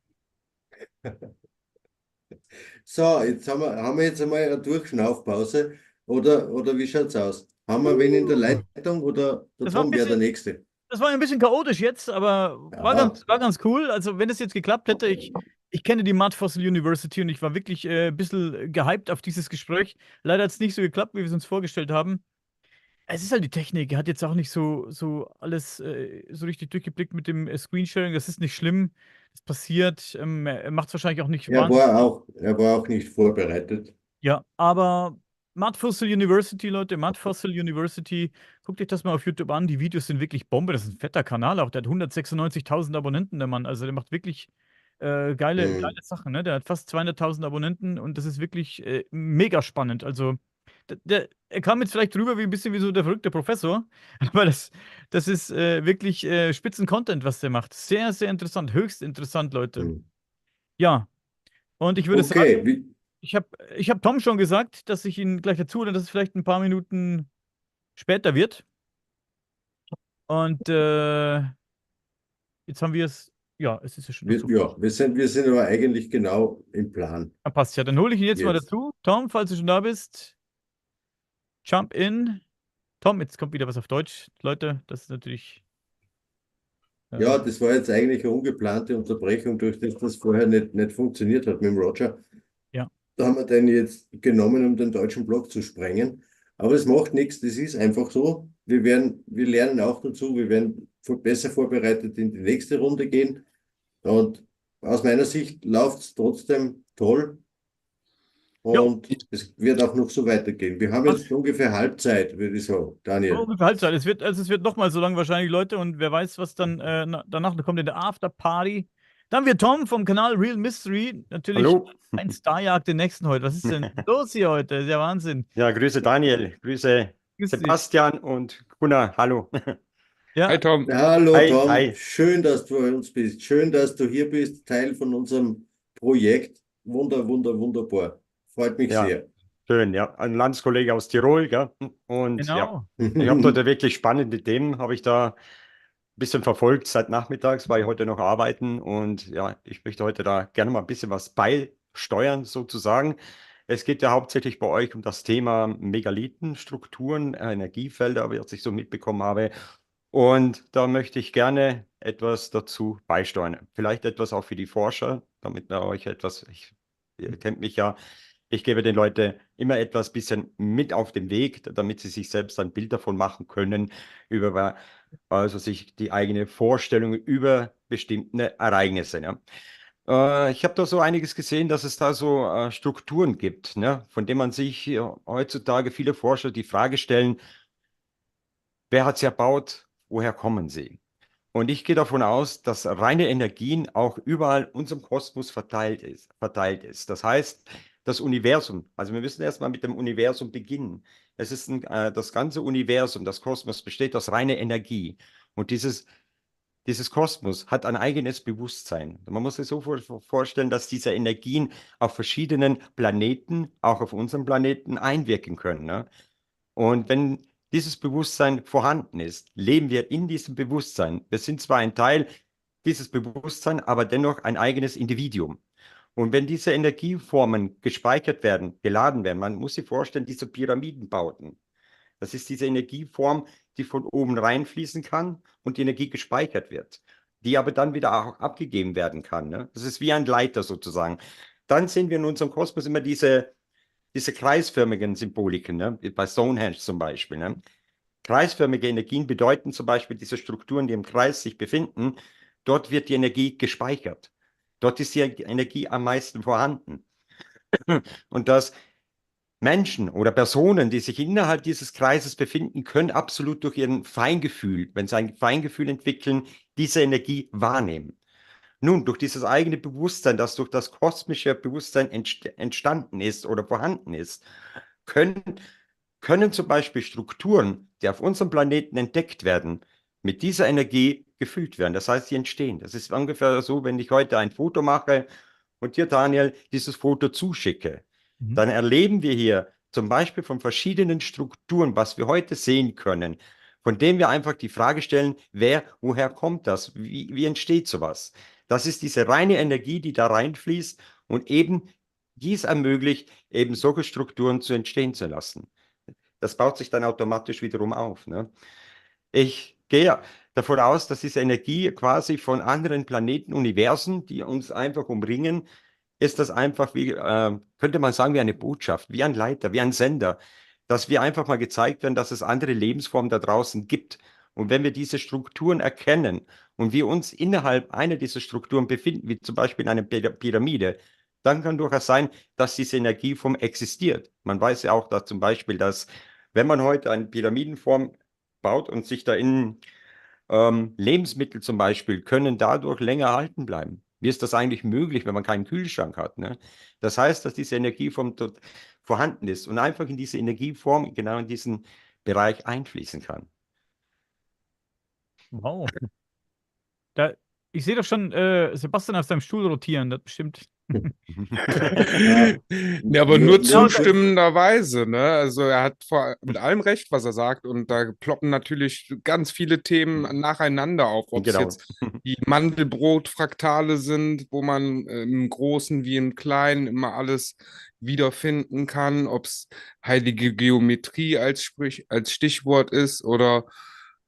So, jetzt haben wir jetzt einmal eine Durchschnaufpause, oder wie schaut's aus? Haben wir wen in der Leitung oder der Tom wäre der Nächste? Das war ein bisschen chaotisch jetzt, aber war ganz cool. Also wenn es jetzt geklappt hätte, ich kenne die Mud Fossil University und ich war wirklich ein bisschen gehypt auf dieses Gespräch. Leider hat es nicht so geklappt, wie wir es uns vorgestellt haben. Es ist halt die Technik. Er hat jetzt auch nicht so alles so richtig durchgeblickt mit dem Screensharing. Das ist nicht schlimm. Das passiert. Er macht es wahrscheinlich auch nicht. Er war auch nicht vorbereitet. Ja, aber Mud Fossil University, Leute, Mud Fossil University, guckt euch das mal auf YouTube an. Die Videos sind wirklich Bombe. Das ist ein fetter Kanal auch. Der hat 196.000 Abonnenten, der Mann. Also der macht wirklich geile Sachen. Ne? Der hat fast 200.000 Abonnenten und das ist wirklich mega spannend. Also er kam jetzt vielleicht drüber wie ein bisschen wie so der verrückte Professor, aber das ist wirklich Spitzen-Content, was der macht. Sehr, sehr interessant, höchst interessant, Leute. Ja, und ich würde sagen, ich hab Tom schon gesagt, dass ich ihn gleich dazu, dass es vielleicht ein paar Minuten später wird. Und jetzt haben wir es, ja, es ist ja schon dazu. Ja, wir sind aber eigentlich genau im Plan. Ja, passt ja, dann hole ich ihn jetzt mal dazu. Tom, falls du schon da bist, jump in. Tom, jetzt kommt wieder was auf Deutsch. Leute, das ist natürlich... Ja, das war jetzt eigentlich eine ungeplante Unterbrechung, durch das vorher nicht funktioniert hat mit dem Roger. Ja. Da haben wir den jetzt genommen, um den deutschen Blog zu sprengen. Aber es macht nichts, das ist einfach so. Wir lernen auch dazu, wir werden besser vorbereitet in die nächste Runde gehen. Und aus meiner Sicht läuft es trotzdem toll. Und es wird auch noch so weitergehen. Wir haben jetzt ungefähr Halbzeit, würde ich sagen, Daniel. Ungefähr Halbzeit. Es wird nochmal so lang wahrscheinlich, Leute. Und wer weiß, was dann danach kommt in der Afterparty. Dann wird Tom vom Kanal Real Mystery natürlich ein Starjagd den nächsten heute. Was ist denn los hier heute? Das ist ja Wahnsinn. Ja, grüße Daniel, grüße Sebastian und Gunnar. Hallo. Ja. Hi Tom. Hallo Hi, Tom. hi. Schön, dass du bei uns bist. Schön, dass du hier bist. Teil von unserem Projekt. Wunderbar. Freut mich Ja, sehr. schön, ja. Ein Landeskollege aus Tirol, gell? Und ja, Genau. ich habe dort wirklich spannende Themen, habe ich da ein bisschen verfolgt. Seit nachmittags war ich heute noch arbeiten und ja, ich möchte heute da gerne mal ein bisschen was beisteuern, sozusagen. Es geht ja hauptsächlich bei euch um das Thema Megalithenstrukturen, Energiefelder, wie ich so mitbekommen habe. Und da möchte ich gerne etwas dazu beisteuern. Vielleicht etwas auch für die Forscher, damit wir euch etwas, ihr kennt mich ja, ich gebe den Leuten immer etwas bisschen mit auf den Weg, damit sie sich selbst ein Bild davon machen können, über also sich die eigene Vorstellung über bestimmte Ereignisse. Ja. Ich habe da so einiges gesehen, dass es da so Strukturen gibt, ne, von denen man sich heutzutage viele Forscher die Frage stellen, wer hat sie erbaut, woher kommen sie? Und ich gehe davon aus, dass reine Energien auch überall in unserem Kosmos verteilt ist. Das heißt, das Universum, also wir müssen erstmal mit dem Universum beginnen. Das ganze Universum, das Kosmos besteht aus reiner Energie. Und dieses Kosmos hat ein eigenes Bewusstsein. Man muss sich so vorstellen, dass diese Energien auf verschiedenen Planeten, auch auf unserem Planeten, einwirken können. Ne? Und wenn dieses Bewusstsein vorhanden ist, leben wir in diesem Bewusstsein. Wir sind zwar ein Teil dieses Bewusstseins, aber dennoch ein eigenes Individuum. Und wenn diese Energieformen gespeichert werden, geladen werden, man muss sich vorstellen, diese Pyramidenbauten, das ist diese Energieform, die von oben reinfließen kann und die Energie gespeichert wird, die aber dann wieder auch abgegeben werden kann. Ne? Das ist wie ein Leiter sozusagen. Dann sehen wir in unserem Kosmos immer diese kreisförmigen Symboliken, ne? Bei Stonehenge zum Beispiel. Ne? Kreisförmige Energien bedeuten zum Beispiel diese Strukturen, die im Kreis sich befinden, dort wird die Energie gespeichert. Dort ist die Energie am meisten vorhanden. Und dass Menschen oder Personen, die sich innerhalb dieses Kreises befinden, können absolut durch ihren Feingefühl, wenn sie ein Feingefühl entwickeln, diese Energie wahrnehmen. Nun, durch dieses eigene Bewusstsein, das durch das kosmische Bewusstsein entstanden ist oder vorhanden ist, können zum Beispiel Strukturen, die auf unserem Planeten entdeckt werden, mit dieser Energie gefüllt werden. Das heißt, sie entstehen. Das ist ungefähr so, wenn ich heute ein Foto mache und dir, Daniel, dieses Foto zuschicke. Dann erleben wir hier zum Beispiel von verschiedenen Strukturen, was wir heute sehen können, von denen wir einfach die Frage stellen, woher kommt das? Wie entsteht sowas? Das ist diese reine Energie, die da reinfließt und eben dies ermöglicht, eben solche Strukturen zu entstehen zu lassen. Das baut sich dann automatisch wiederum auf. Ne? Ich gehe davon aus, dass diese Energie quasi von anderen Planeten, Universen, die uns einfach umringen, ist das einfach wie, könnte man sagen, wie eine Botschaft, wie ein Leiter, wie ein Sender, dass wir einfach mal gezeigt werden, dass es andere Lebensformen da draußen gibt. Und wenn wir diese Strukturen erkennen und wir uns innerhalb einer dieser Strukturen befinden, wie zum Beispiel in einer Pyramide, dann kann durchaus sein, dass diese Energieform existiert. Man weiß ja auch, dass zum Beispiel, dass wenn man heute eine Pyramidenform baut und sich da in Lebensmittel zum Beispiel können dadurch länger erhalten bleiben. Wie ist das eigentlich möglich, wenn man keinen Kühlschrank hat? Ne? Das heißt, dass diese Energieform dort vorhanden ist und einfach in diese Energieform, genau in diesen Bereich einfließen kann. Wow. Ich sehe doch schon Sebastian auf seinem Stuhl rotieren, das bestimmt. Ja, aber nur zustimmenderweise, ne? Also er hat mit allem recht, was er sagt, und da ploppen natürlich ganz viele Themen nacheinander auf, ob es jetzt die Mandelbrot-Fraktale sind, wo man im Großen wie im Kleinen immer alles wiederfinden kann, ob es heilige Geometrie als Stichwort ist oder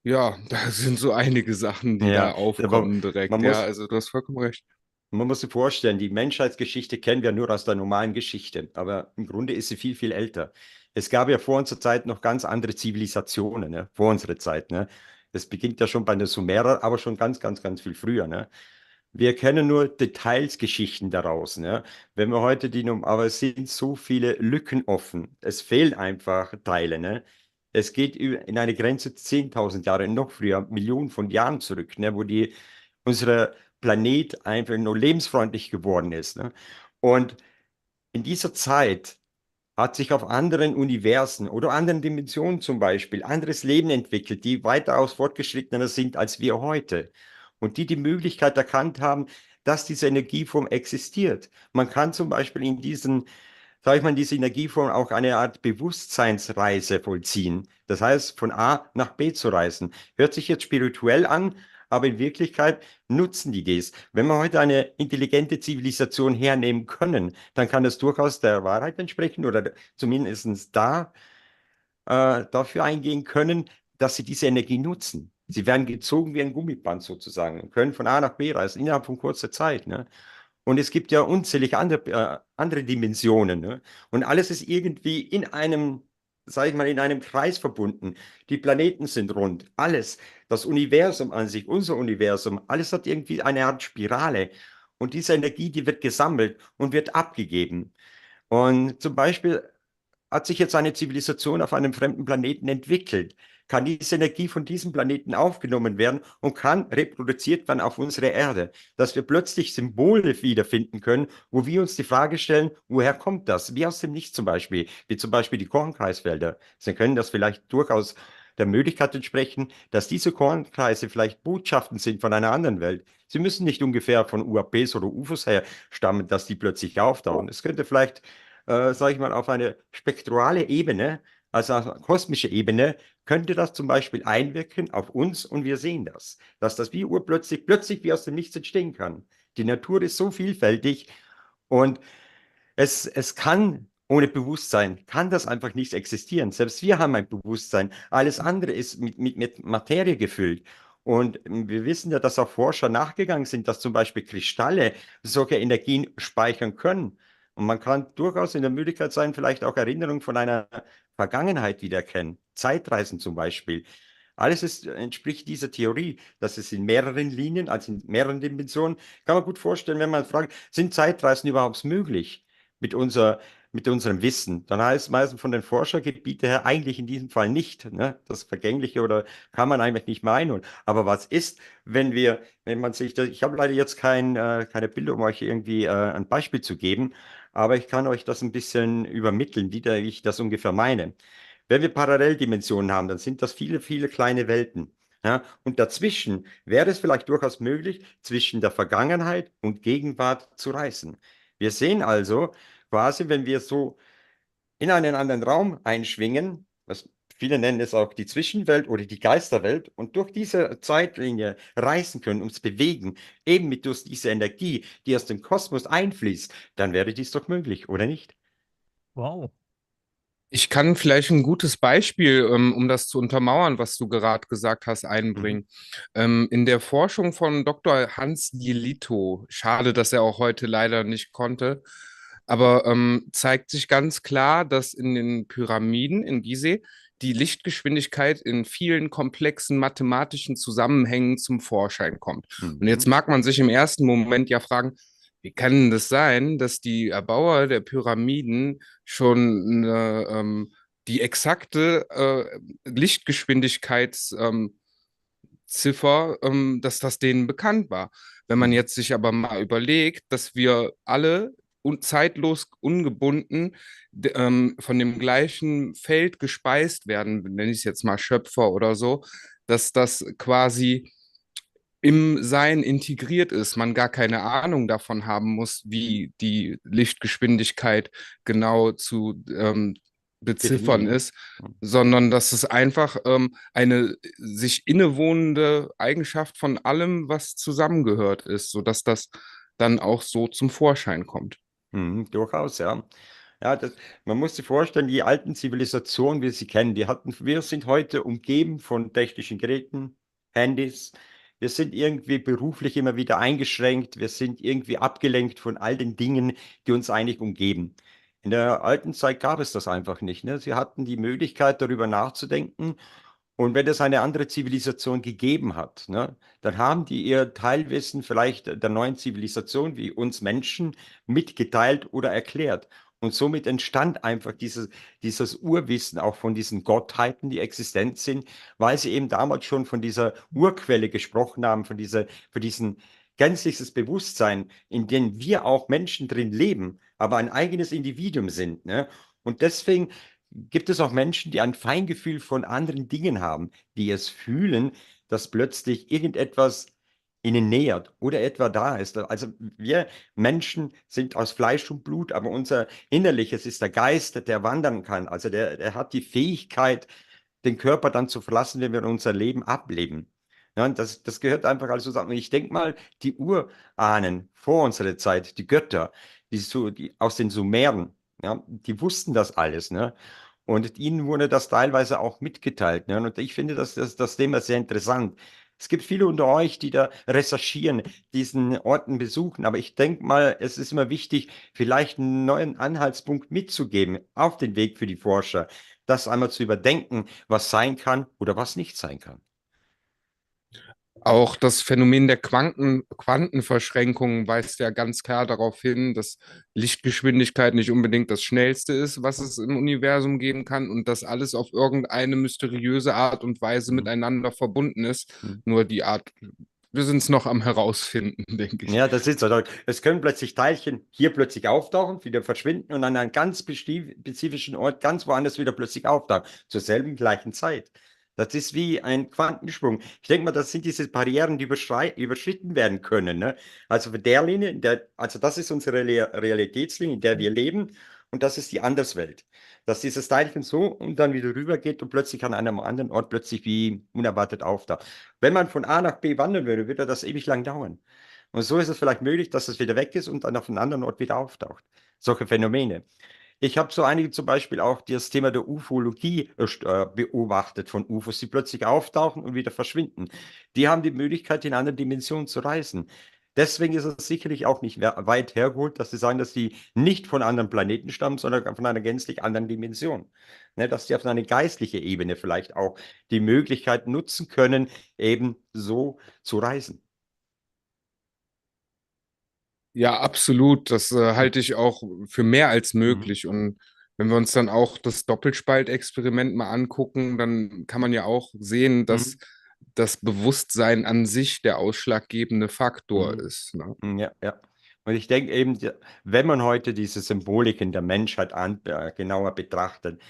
ja, da sind so einige Sachen, die da aufkommen direkt. Ja, also du hast vollkommen recht. Man muss sich vorstellen, die Menschheitsgeschichte kennen wir nur aus der normalen Geschichte, aber im Grunde ist sie viel, viel älter. Es gab ja vor unserer Zeit noch ganz andere Zivilisationen, ne? Vor unserer Zeit. Ne? Das beginnt ja schon bei den Sumerern, aber schon ganz, ganz, ganz viel früher. Ne? Wir kennen nur Detailsgeschichten daraus. Ne? Wenn wir heute aber es sind so viele Lücken offen. Es fehlen einfach Teile. Ne? Es geht in eine Grenze 10.000 Jahre, noch früher, Millionen von Jahren zurück, ne? Wo unsere Planet einfach nur lebensfreundlich geworden ist. Ne? Und in dieser Zeit hat sich auf anderen Universen oder anderen Dimensionen zum Beispiel anderes Leben entwickelt, die weitaus fortgeschrittener sind als wir heute. Und die Möglichkeit erkannt haben, dass diese Energieform existiert. Man kann zum Beispiel in diesen sage ich mal, in diese Energieform auch eine Art Bewusstseinsreise vollziehen. Das heißt, von A nach B zu reisen. Hört sich jetzt spirituell an, aber in Wirklichkeit nutzen die das. Wenn wir heute eine intelligente Zivilisation hernehmen können, dann kann das durchaus der Wahrheit entsprechen oder zumindest dafür eingehen können, dass sie diese Energie nutzen. Sie werden gezogen wie ein Gummiband sozusagen und können von A nach B reisen innerhalb von kurzer Zeit. Ne? Und es gibt ja unzählige andere Dimensionen. Ne? Und alles ist irgendwie in einem, sage ich mal, in einem Kreis verbunden. Die Planeten sind rund. Alles, das Universum an sich, unser Universum, alles hat irgendwie eine Art Spirale. Und diese Energie, die wird gesammelt und wird abgegeben. Und zum Beispiel hat sich jetzt eine Zivilisation auf einem fremden Planeten entwickelt, kann diese Energie von diesem Planeten aufgenommen werden und kann reproduziert werden auf unsere Erde, dass wir plötzlich Symbole wiederfinden können, wo wir uns die Frage stellen, woher kommt das? Wie aus dem Nichts zum Beispiel, wie zum Beispiel die Kornkreisfelder. Sie können das vielleicht durchaus der Möglichkeit entsprechen, dass diese Kornkreise vielleicht Botschaften sind von einer anderen Welt. Sie müssen nicht ungefähr von UAPs oder UFOs her stammen, dass die plötzlich auftauchen. Es könnte vielleicht sage ich mal, auf eine spektrale Ebene, also auf eine kosmische Ebene, könnte das zum Beispiel einwirken auf uns und wir sehen das. Dass das wie plötzlich wie aus dem Nichts entstehen kann. Die Natur ist so vielfältig und es kann ohne Bewusstsein, kann das einfach nicht existieren. Selbst wir haben ein Bewusstsein. Alles andere ist mit Materie gefüllt. Und wir wissen ja, dass auch Forscher nachgegangen sind, dass zum Beispiel Kristalle solche Energien speichern können. Und man kann durchaus in der Möglichkeit sein, vielleicht auch Erinnerungen von einer Vergangenheit wiedererkennen. Zeitreisen zum Beispiel. Entspricht dieser Theorie, dass es in mehreren Linien, also in mehreren Dimensionen, kann man gut vorstellen, wenn man fragt, sind Zeitreisen überhaupt möglich mit unserem Wissen? Dann heißt es meistens von den Forschergebieten her eigentlich in diesem Fall nicht. Ne? Das Vergängliche oder kann man eigentlich nicht mehr einholen. Aber was ist, wenn man sich, ich habe leider jetzt keine Bilder, um euch irgendwie ein Beispiel zu geben, aber ich kann euch das ein bisschen übermitteln, wie ich das ungefähr meine. Wenn wir Paralleldimensionen haben, dann sind das viele, viele kleine Welten. Ja? Und dazwischen wäre es vielleicht durchaus möglich, zwischen der Vergangenheit und Gegenwart zu reisen. Wir sehen also quasi, wenn wir so in einen anderen Raum einschwingen, was viele nennen es auch die Zwischenwelt oder die Geisterwelt, und durch diese Zeitlinie reisen können, uns bewegen, eben durch diese Energie, die aus dem Kosmos einfließt, dann wäre dies doch möglich, oder nicht? Wow. Ich kann vielleicht ein gutes Beispiel, um das zu untermauern, was du gerade gesagt hast, einbringen. In der Forschung von Dr. Hans Gielito, schade, dass er auch heute leider nicht konnte, aber zeigt sich ganz klar, dass in den Pyramiden in Gizeh die Lichtgeschwindigkeit in vielen komplexen mathematischen Zusammenhängen zum Vorschein kommt. Und jetzt mag man sich im ersten Moment ja fragen, wie kann denn das sein, dass die Erbauer der Pyramiden schon die exakte Lichtgeschwindigkeitsziffer, dass das denen bekannt war? Wenn man jetzt sich aber mal überlegt, dass wir alle zeitlos ungebunden von dem gleichen Feld gespeist werden, nenne ich es jetzt mal Schöpfer oder so, dass das quasi im Sein integriert ist, man gar keine Ahnung davon haben muss, wie die Lichtgeschwindigkeit genau zu beziffern ist, sondern dass es einfach eine sich innewohnende Eigenschaft von allem, was zusammengehört ist, sodass das dann auch so zum Vorschein kommt. Durchaus, ja. Ja, man muss sich vorstellen, die alten Zivilisationen, wie wir sie kennen, wir sind heute umgeben von technischen Geräten, Handys. Wir sind irgendwie beruflich immer wieder eingeschränkt. Wir sind irgendwie abgelenkt von all den Dingen, die uns eigentlich umgeben. In der alten Zeit gab es das einfach nicht. Ne? Sie hatten die Möglichkeit, darüber nachzudenken. Und wenn es eine andere Zivilisation gegeben hat, ne, dann haben die ihr Teilwissen vielleicht der neuen Zivilisation wie uns Menschen mitgeteilt oder erklärt. Und somit entstand einfach dieses Urwissen auch von diesen Gottheiten, die existent sind, weil sie eben damals schon von dieser Urquelle gesprochen haben, von diesem gänzliches Bewusstsein, in dem wir auch Menschen drin leben, aber ein eigenes Individuum sind. Ne? Und deswegen gibt es auch Menschen, die ein Feingefühl von anderen Dingen haben, die es fühlen, dass plötzlich irgendetwas ihnen nähert oder etwa da ist. Also wir Menschen sind aus Fleisch und Blut, aber unser Innerliches ist der Geist, der wandern kann. Also der hat die Fähigkeit, den Körper dann zu verlassen, wenn wir unser Leben ableben. Ja, und das gehört einfach alles zusammen. Und ich denke mal, die Urahnen vor unserer Zeit, die Götter, die aus den Sumeren, ja, die wussten das alles, ne? Und ihnen wurde das teilweise auch mitgeteilt. Ne? Und ich finde das Thema sehr interessant. Es gibt viele unter euch, die da recherchieren, diesen Orten besuchen. Aber ich denke mal, es ist immer wichtig, vielleicht einen neuen Anhaltspunkt mitzugeben auf den Weg für die Forscher, das einmal zu überdenken, was sein kann oder was nicht sein kann. Auch das Phänomen der Quantenverschränkungen weist ja ganz klar darauf hin, dass Lichtgeschwindigkeit nicht unbedingt das Schnellste ist, was es im Universum geben kann und dass alles auf irgendeine mysteriöse Art und Weise miteinander verbunden ist. Nur die Art, wir sind es noch am Herausfinden, denke ich. Ja, das ist so. Es können plötzlich Teilchen hier plötzlich auftauchen, wieder verschwinden und an einem ganz spezifischen Ort ganz woanders wieder plötzlich auftauchen, zur selben gleichen Zeit. Das ist wie ein Quantensprung. Ich denke mal, das sind diese Barrieren, die überschritten werden können. Ne? Also für der Linie, also das ist unsere Realitätslinie, in der wir leben, und das ist die Anderswelt. Dass dieses Teilchen so und dann wieder rüber geht und plötzlich an einem anderen Ort plötzlich wie unerwartet auftaucht. Wenn man von A nach B wandern würde, würde das ewig lang dauern. Und so ist es vielleicht möglich, dass es wieder weg ist und dann auf einem anderen Ort wieder auftaucht. Solche Phänomene. Ich habe so einige zum Beispiel auch das Thema der Ufologie beobachtet von UFOs, die plötzlich auftauchen und wieder verschwinden. Die haben die Möglichkeit, in andere Dimensionen zu reisen. Deswegen ist es sicherlich auch nicht weit hergeholt, dass sie sagen, dass sie nicht von anderen Planeten stammen, sondern von einer gänzlich anderen Dimension. Ne, dass sie auf eine geistliche Ebene vielleicht auch die Möglichkeit nutzen können, eben so zu reisen. Ja, absolut. Das halte ich auch für mehr als möglich. Und wenn wir uns dann auch das Doppelspaltexperiment mal angucken, dann kann man ja auch sehen, dass das Bewusstsein an sich der ausschlaggebende Faktor ist. Ne? Ja, ja. Und ich denke eben, wenn man heute diese Symboliken der Menschheit genauer betrachtet,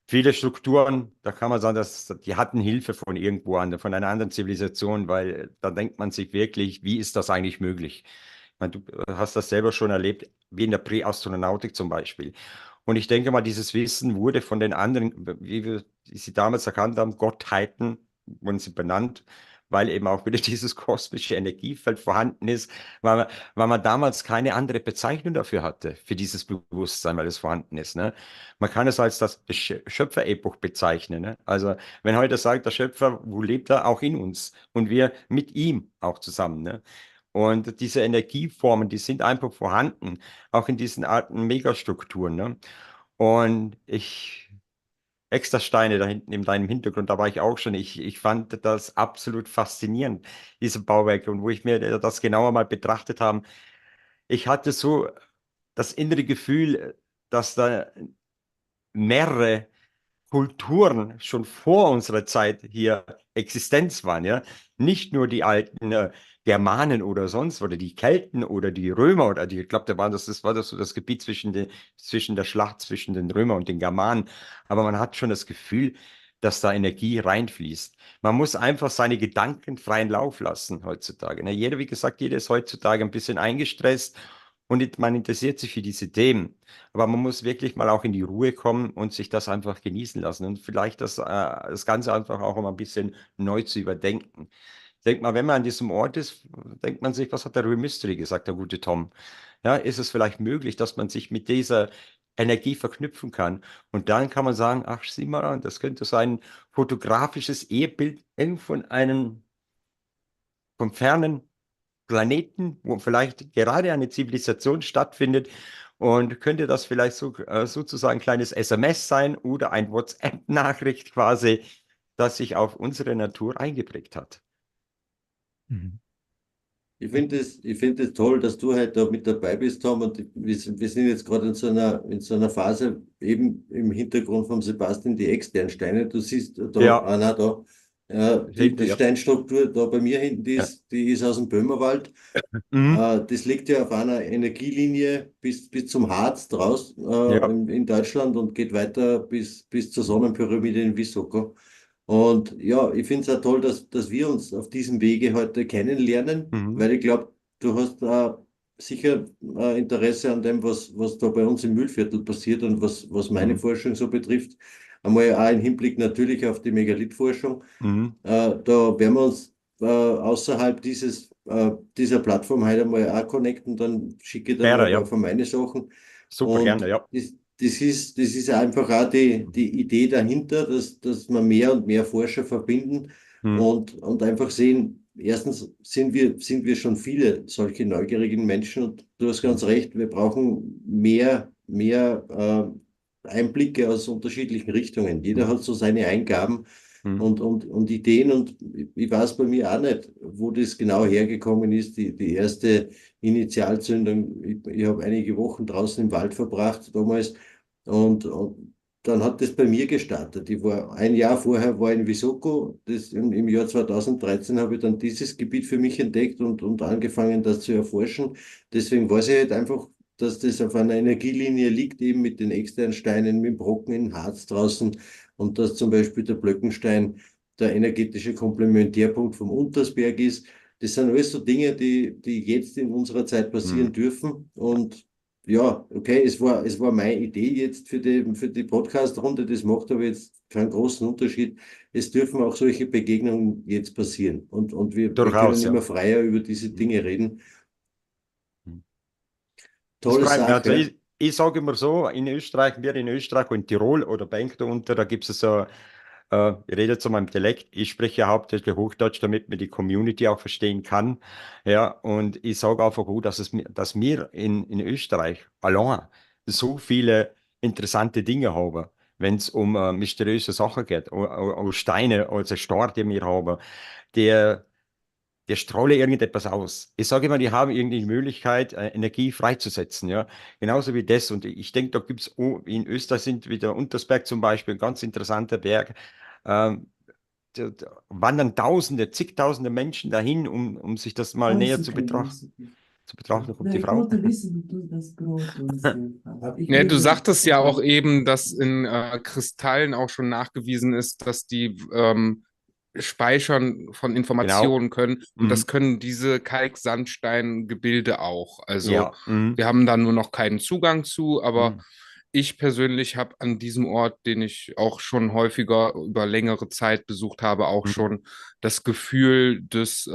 viele Strukturen, da kann man sagen, die hatten Hilfe von irgendwo von einer anderen Zivilisation, weil da denkt man sich wirklich, wie ist das eigentlich möglich? Ich meine, du hast das selber schon erlebt, wie in der Präastronautik zum Beispiel. Und ich denke mal, dieses Wissen wurde von den anderen, wie wir sie damals erkannt haben, Gottheiten, wurden sie benannt, weil eben auch wieder dieses kosmische Energiefeld vorhanden ist, weil man damals keine andere Bezeichnung dafür hatte, für dieses Bewusstsein, weil es vorhanden ist. Ne? Man kann es als das Schöpferepoch bezeichnen. Ne? Also wenn heute sagt, der Schöpfer, wo lebt er? Auch in uns und wir mit ihm auch zusammen. Ne? Und diese Energieformen, die sind einfach vorhanden, auch in diesen Arten Megastrukturen. Ne? Und Extrasteine da hinten in deinem Hintergrund, da war ich auch schon. Ich fand das absolut faszinierend, diese Bauwerke. Und wo ich mir das genauer mal betrachtet habe, ich hatte so das innere Gefühl, dass da mehrere Kulturen schon vor unserer Zeit hier Existenz waren, ja. Nicht nur die alten Germanen oder sonst, oder die Kelten oder die Römer oder die, ich glaube, das war das so das Gebiet zwischen der Schlacht zwischen den Römern und den Germanen. Aber man hat schon das Gefühl, dass da Energie reinfließt. Man muss einfach seine Gedanken freien Lauf lassen heutzutage. Ne? Wie gesagt, jeder ist heutzutage ein bisschen eingestresst und man interessiert sich für diese Themen. Aber man muss wirklich mal auch in die Ruhe kommen und sich das einfach genießen lassen und vielleicht das Ganze einfach auch mal ein bisschen neu zu überdenken. Denkt mal, wenn man an diesem Ort ist, denkt man sich, was hat der Mystery gesagt, der gute Tom? Ja, ist es vielleicht möglich, dass man sich mit dieser Energie verknüpfen kann? Und dann kann man sagen, ach, sieh mal an, das könnte so ein fotografisches Ehebild vom fernen Planeten, wo vielleicht gerade eine Zivilisation stattfindet. Und könnte das vielleicht sozusagen ein kleines SMS sein oder ein WhatsApp-Nachricht quasi, das sich auf unsere Natur eingeprägt hat? Ich finde es toll, dass du heute da mit dabei bist, Tom. Und wir sind jetzt gerade in so einer Phase, eben im Hintergrund von Sebastian, die externen Steine. Du siehst da, Ja. Anna, da, die Ja. Steinstruktur da bei mir hinten, die ist aus dem Böhmerwald. Das liegt ja auf einer Energielinie bis zum Harz draus Ja. in Deutschland und geht weiter bis zur Sonnenpyramide in Visoko. Und ja, ich finde es auch toll, dass wir uns auf diesem Wege heute kennenlernen, weil ich glaube, du hast sicher Interesse an dem, was da bei uns im Mühlviertel passiert und was meine Forschung so betrifft. Einmal auch im Hinblick natürlich auf die Megalithforschung. Da werden wir uns außerhalb dieser Plattform heute einmal auch connecten, dann schicke ich dann Gerne, ein ja. paar von meine Sachen. Super gerne, ja. Das ist einfach auch die Idee dahinter, dass wir mehr und mehr Forscher verbinden und einfach sehen, erstens sind wir schon viele solche neugierigen Menschen und du hast ganz recht, wir brauchen mehr Einblicke aus unterschiedlichen Richtungen. Jeder hat so seine Eingaben und Ideen und ich weiß bei mir auch nicht, wo das genau hergekommen ist, die erste Initialzündung. Ich habe einige Wochen draußen im Wald verbracht damals und dann hat das bei mir gestartet. Ein Jahr vorher war ich in Visoko, im Jahr 2013 habe ich dann dieses Gebiet für mich entdeckt und angefangen, das zu erforschen. Deswegen weiß ich halt einfach, dass das auf einer Energielinie liegt, eben mit den externen Steinen, mit dem Brocken in Harz draußen und dass zum Beispiel der Blöckenstein der energetische Komplementärpunkt vom Untersberg ist. Das sind alles so Dinge, die jetzt in unserer Zeit passieren dürfen. Und ja, okay, es war meine Idee jetzt für die Podcast-Runde. Das macht aber jetzt keinen großen Unterschied. Es dürfen auch solche Begegnungen jetzt passieren. Und wir Durchaus, können ja. immer freier über diese Dinge reden. Das Tolle freut mich. Also Sache. ich sage immer so, wir in Österreich und Tirol oder Bank da unten, da gibt es so, ich rede zu meinem Dialekt, ich spreche ja hauptsächlich Hochdeutsch, damit man die Community auch verstehen kann. Ja, und ich sage einfach gut, dass wir in Österreich allein so viele interessante Dinge haben, wenn es um mysteriöse Sachen geht, um Steine, also Steine, die wir haben, der der strahle irgendetwas aus. Ich sage immer, die haben irgendwie die Möglichkeit, Energie freizusetzen, ja. Genauso wie das. Und ich denke, da gibt es, in Österreich sind wie der Untersberg zum Beispiel, ein ganz interessanter Berg. Ähm, da wandern Tausende, zigtausende Menschen dahin, um sich das mal näher zu betrachten. Da kommt die Frau. Ja, du sagtest ja auch eben, dass in Kristallen auch schon nachgewiesen ist, dass die Speichern von Informationen können. Und das können diese Kalksandsteingebilde auch. Also Ja. wir haben da nur noch keinen Zugang zu, aber ich persönlich habe an diesem Ort, den ich auch schon häufiger über längere Zeit besucht habe, auch schon das Gefühl des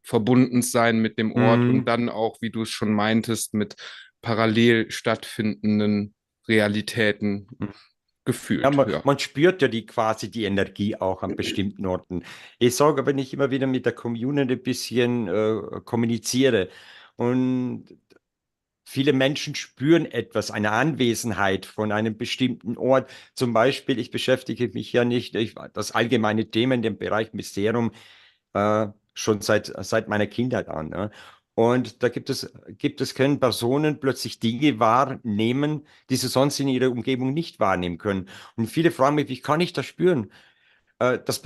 Verbundensein mit dem Ort und dann auch, wie du es schon meintest, mit parallel stattfindenden Realitäten gefühlt. Ja, man spürt ja quasi die Energie auch an bestimmten Orten. Ich sage, wenn ich immer wieder mit der Community ein bisschen kommuniziere und viele Menschen spüren etwas, eine Anwesenheit von einem bestimmten Ort. Zum Beispiel, ich beschäftige mich ja nicht, das allgemeine Thema in dem Bereich Mysterium schon seit meiner Kindheit an. Ne? Und da können Personen plötzlich Dinge wahrnehmen, die sie sonst in ihrer Umgebung nicht wahrnehmen können. Und viele fragen mich, wie kann ich das spüren? Das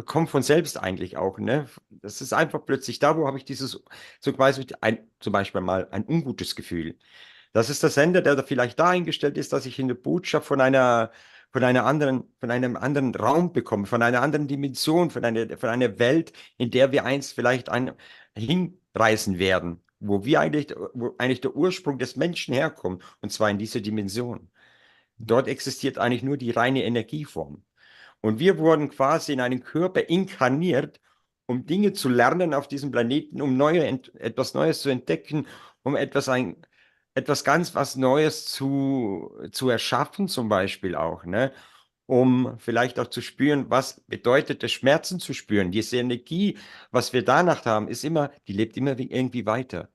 kommt von selbst eigentlich auch. Ne? Das ist einfach plötzlich da, wo habe ich zum Beispiel mal ein ungutes Gefühl. Das ist der Sender, der da vielleicht da eingestellt ist, dass ich eine Botschaft von einem anderen Raum bekomme, von einer anderen Dimension, von einer Welt, in der wir einst vielleicht hinreisen werden, wo eigentlich der Ursprung des Menschen herkommt, und zwar in dieser Dimension. Dort existiert eigentlich nur die reine Energieform. Und wir wurden quasi in einen Körper inkarniert, um Dinge zu lernen auf diesem Planeten, um etwas Neues zu entdecken, um etwas ganz was Neues zu erschaffen, zum Beispiel auch, ne? Um vielleicht auch zu spüren, was bedeutet es, Schmerzen zu spüren. Diese Energie, was wir danach haben, die lebt immer irgendwie weiter.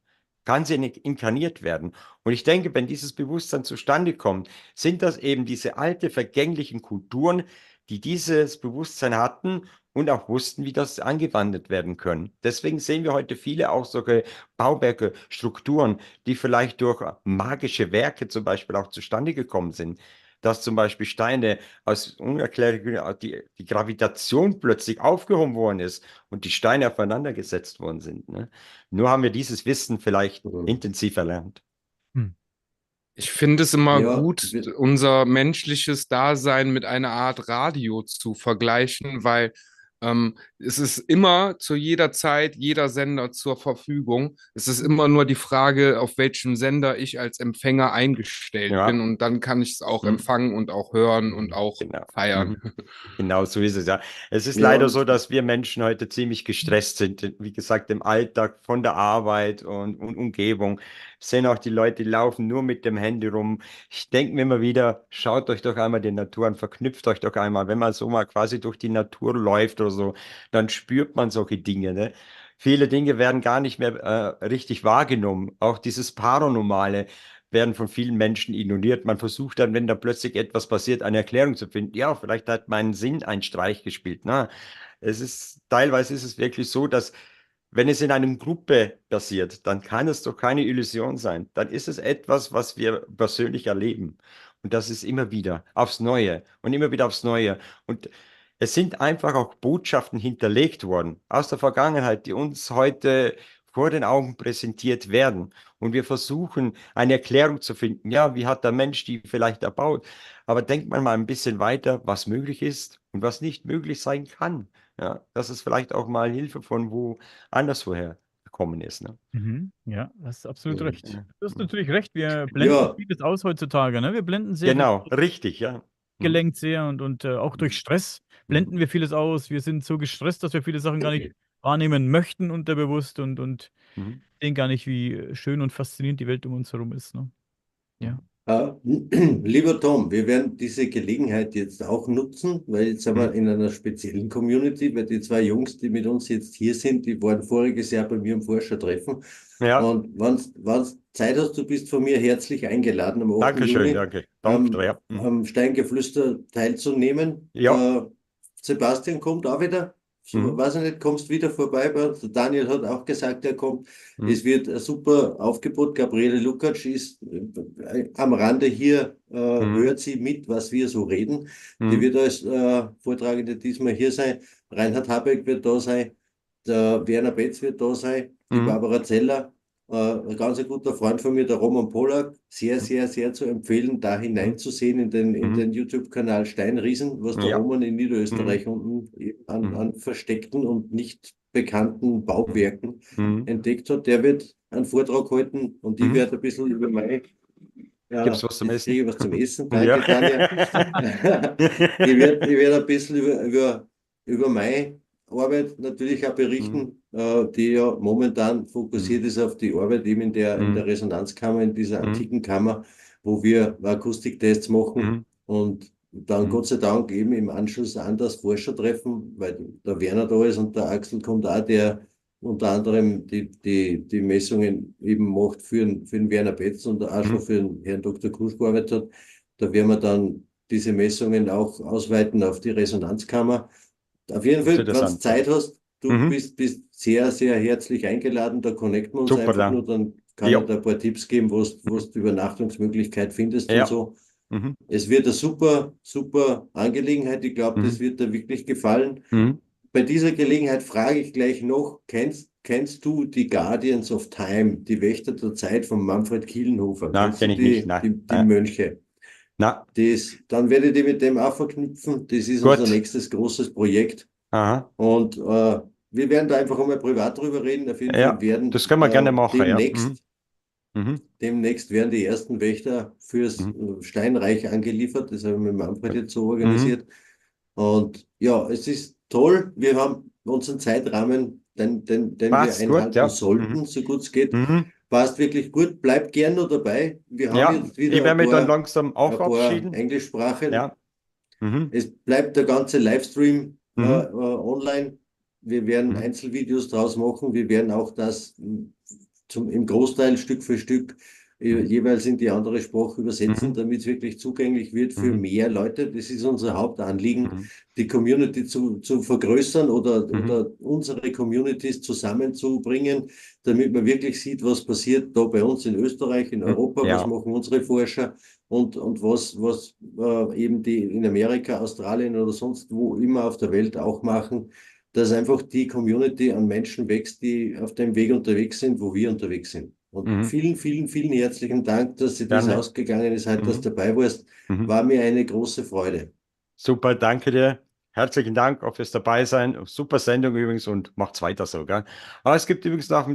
Kann sie inkarniert werden. Und ich denke, wenn dieses Bewusstsein zustande kommt, sind das eben diese alte, vergänglichen Kulturen, die dieses Bewusstsein hatten und auch wussten, wie das angewandt werden können. Deswegen sehen wir heute viele auch solche Bauwerke, Strukturen, die vielleicht durch magische Werke zum Beispiel auch zustande gekommen sind. Dass zum Beispiel Steine aus unerklärlichen, die Gravitation plötzlich aufgehoben worden ist und die Steine aufeinander gesetzt worden sind. Ne? Nur haben wir dieses Wissen vielleicht intensiv erlernt. Ich finde es immer Ja, gut, unser menschliches Dasein mit einer Art Radio zu vergleichen, weil es ist immer zu jeder Zeit jeder Sender zur Verfügung. Es ist immer nur die Frage, auf welchem Sender ich als Empfänger eingestellt Ja. bin, und dann kann ich es auch empfangen und auch hören und auch feiern. Genau, so ist es ja. Es ist Ja, leider und so, dass wir Menschen heute ziemlich gestresst sind. Wie gesagt, im Alltag, von der Arbeit und Umgebung. Sehen auch die Leute, die laufen nur mit dem Handy rum. Ich denke mir immer wieder, schaut euch doch einmal die Natur an, verknüpft euch doch einmal. Wenn man so mal quasi durch die Natur läuft oder so, dann spürt man solche Dinge, ne? Viele Dinge werden gar nicht mehr richtig wahrgenommen. Auch dieses Paranormale werden von vielen Menschen ignoriert. Man versucht dann, wenn da plötzlich etwas passiert, eine Erklärung zu finden. Ja, vielleicht hat mein Sinn einen Streich gespielt. Na, teilweise ist es wirklich so, dass wenn es in einer Gruppe passiert, dann kann es doch keine Illusion sein. Dann ist es etwas, was wir persönlich erleben. Und das ist immer wieder aufs Neue und immer wieder aufs Neue. Und es sind einfach auch Botschaften hinterlegt worden aus der Vergangenheit, die uns heute vor den Augen präsentiert werden. Und wir versuchen, eine Erklärung zu finden. Ja, wie hat der Mensch die vielleicht erbaut? Aber denkt man mal ein bisschen weiter, was möglich ist und was nicht möglich sein kann. Ja, dass es vielleicht auch mal Hilfe von wo anderswoher gekommen ist. Ne? Ja, hast absolut recht. Ja. Du hast natürlich recht. Wir blenden ja, vieles aus heutzutage. Ne? Wir blenden sehr viel Genau, richtig, ja. gelenkt sehr und auch durch Stress blenden wir vieles aus. Wir sind so gestresst, dass wir viele Sachen gar nicht wahrnehmen möchten unterbewusst und Mhm. sehen gar nicht, wie schön und faszinierend die Welt um uns herum ist. Ne? Ja. Lieber Tom, wir werden diese Gelegenheit jetzt auch nutzen, weil jetzt sind wir in einer speziellen Community, weil die zwei Jungs, die mit uns jetzt hier sind, die waren voriges Jahr bei mir im Forschertreffen. Ja. Und wenn Zeit hast, du bist von mir herzlich eingeladen, am 8. Dankeschön, Juni danke. Danke, ja. am Steingeflüster teilzunehmen. Ja. Sebastian kommt auch wieder. So, weiß ich nicht, kommst wieder vorbei bei uns. Der Daniel hat auch gesagt, er kommt. Es wird ein super Aufgebot. Gabriele Lukacs ist am Rande hier, hört sie mit, was wir so reden. Die wird als Vortragende diesmal hier sein. Reinhard Habeck wird da sein. Der Werner Betz wird da sein. Die Barbara Zeller. Ein ganz guter Freund von mir, der Roman Polak, sehr, sehr, sehr zu empfehlen, da hineinzusehen in den YouTube-Kanal Steinriesen, was der Roman in Niederösterreich unten an versteckten und nicht bekannten Bauwerken entdeckt hat. Der wird einen Vortrag halten und ich werde ein bisschen über meine. Ja, Gibt's was zum jetzt Essen? kriege ich was zum Essen. Ja. Danke, Tanja. Ich werd ein bisschen über meine Arbeit natürlich auch berichten, die ja momentan fokussiert ist auf die Arbeit eben in der Resonanzkammer, in dieser antiken Kammer, wo wir Akustiktests machen und dann Gott sei Dank eben im Anschluss an das Forschertreffen, weil der Werner da ist und der Axel kommt auch, der unter anderem die Messungen eben macht für den Werner Betz und auch schon für den Herrn Dr. Kusch gearbeitet hat. Da werden wir dann diese Messungen auch ausweiten auf die Resonanzkammer. Auf jeden Fall, wenn du Zeit hast, du bist sehr, sehr herzlich eingeladen, da connecten wir uns Super, einfach dann. nur, dann kann ich dir ein paar Tipps geben, wo du Übernachtungsmöglichkeit findest Ja. und so. Es wird eine super, super Angelegenheit, ich glaube, das wird dir wirklich gefallen. Bei dieser Gelegenheit frage ich gleich noch, kennst du die Guardians of Time, die Wächter der Zeit von Manfred Kielenhofer? Nein, Kennst du kenn ich nicht, nein. die Mönche? Na, Dann werde ich die mit dem auch verknüpfen. Das ist Gut. unser nächstes großes Projekt. aha. Und wir werden da einfach einmal privat drüber reden. Auf jeden Fall werden Das können wir gerne machen, demnächst werden die ersten Wächter fürs Steinreich angeliefert. Das habe ich mit Manfred jetzt so organisiert. Und ja, es ist toll. Wir haben unseren Zeitrahmen, den wir Passt gut, einhalten ja. sollten, so gut es geht. Passt wirklich gut. Bleibt gern noch dabei. Wir Ja, haben jetzt wieder ich werde mich dann langsam ein auch paar verabschieden. Englischsprache. Ja. Es bleibt der ganze Livestream online. Wir werden Einzelvideos draus machen. Wir werden auch das im Großteil Stück für Stück jeweils in die andere Sprache übersetzen, damit es wirklich zugänglich wird für mehr Leute. Das ist unser Hauptanliegen, die Community zu vergrößern oder unsere Communities zusammenzubringen, damit man wirklich sieht, was passiert da bei uns in Österreich, in Europa, was machen unsere Forscher und was eben die in Amerika, Australien oder sonst wo immer auf der Welt auch machen, dass einfach die Community an Menschen wächst, die auf dem Weg unterwegs sind, wo wir unterwegs sind. Und vielen, vielen, vielen herzlichen Dank, dass dir das Gerne. ausgegangen ist, heute, dass du dabei warst. Mhm. War mir eine große Freude. Super, danke dir. Herzlichen Dank auch fürs Dabeisein. Super Sendung übrigens und macht's weiter so, gell? Aber es gibt übrigens noch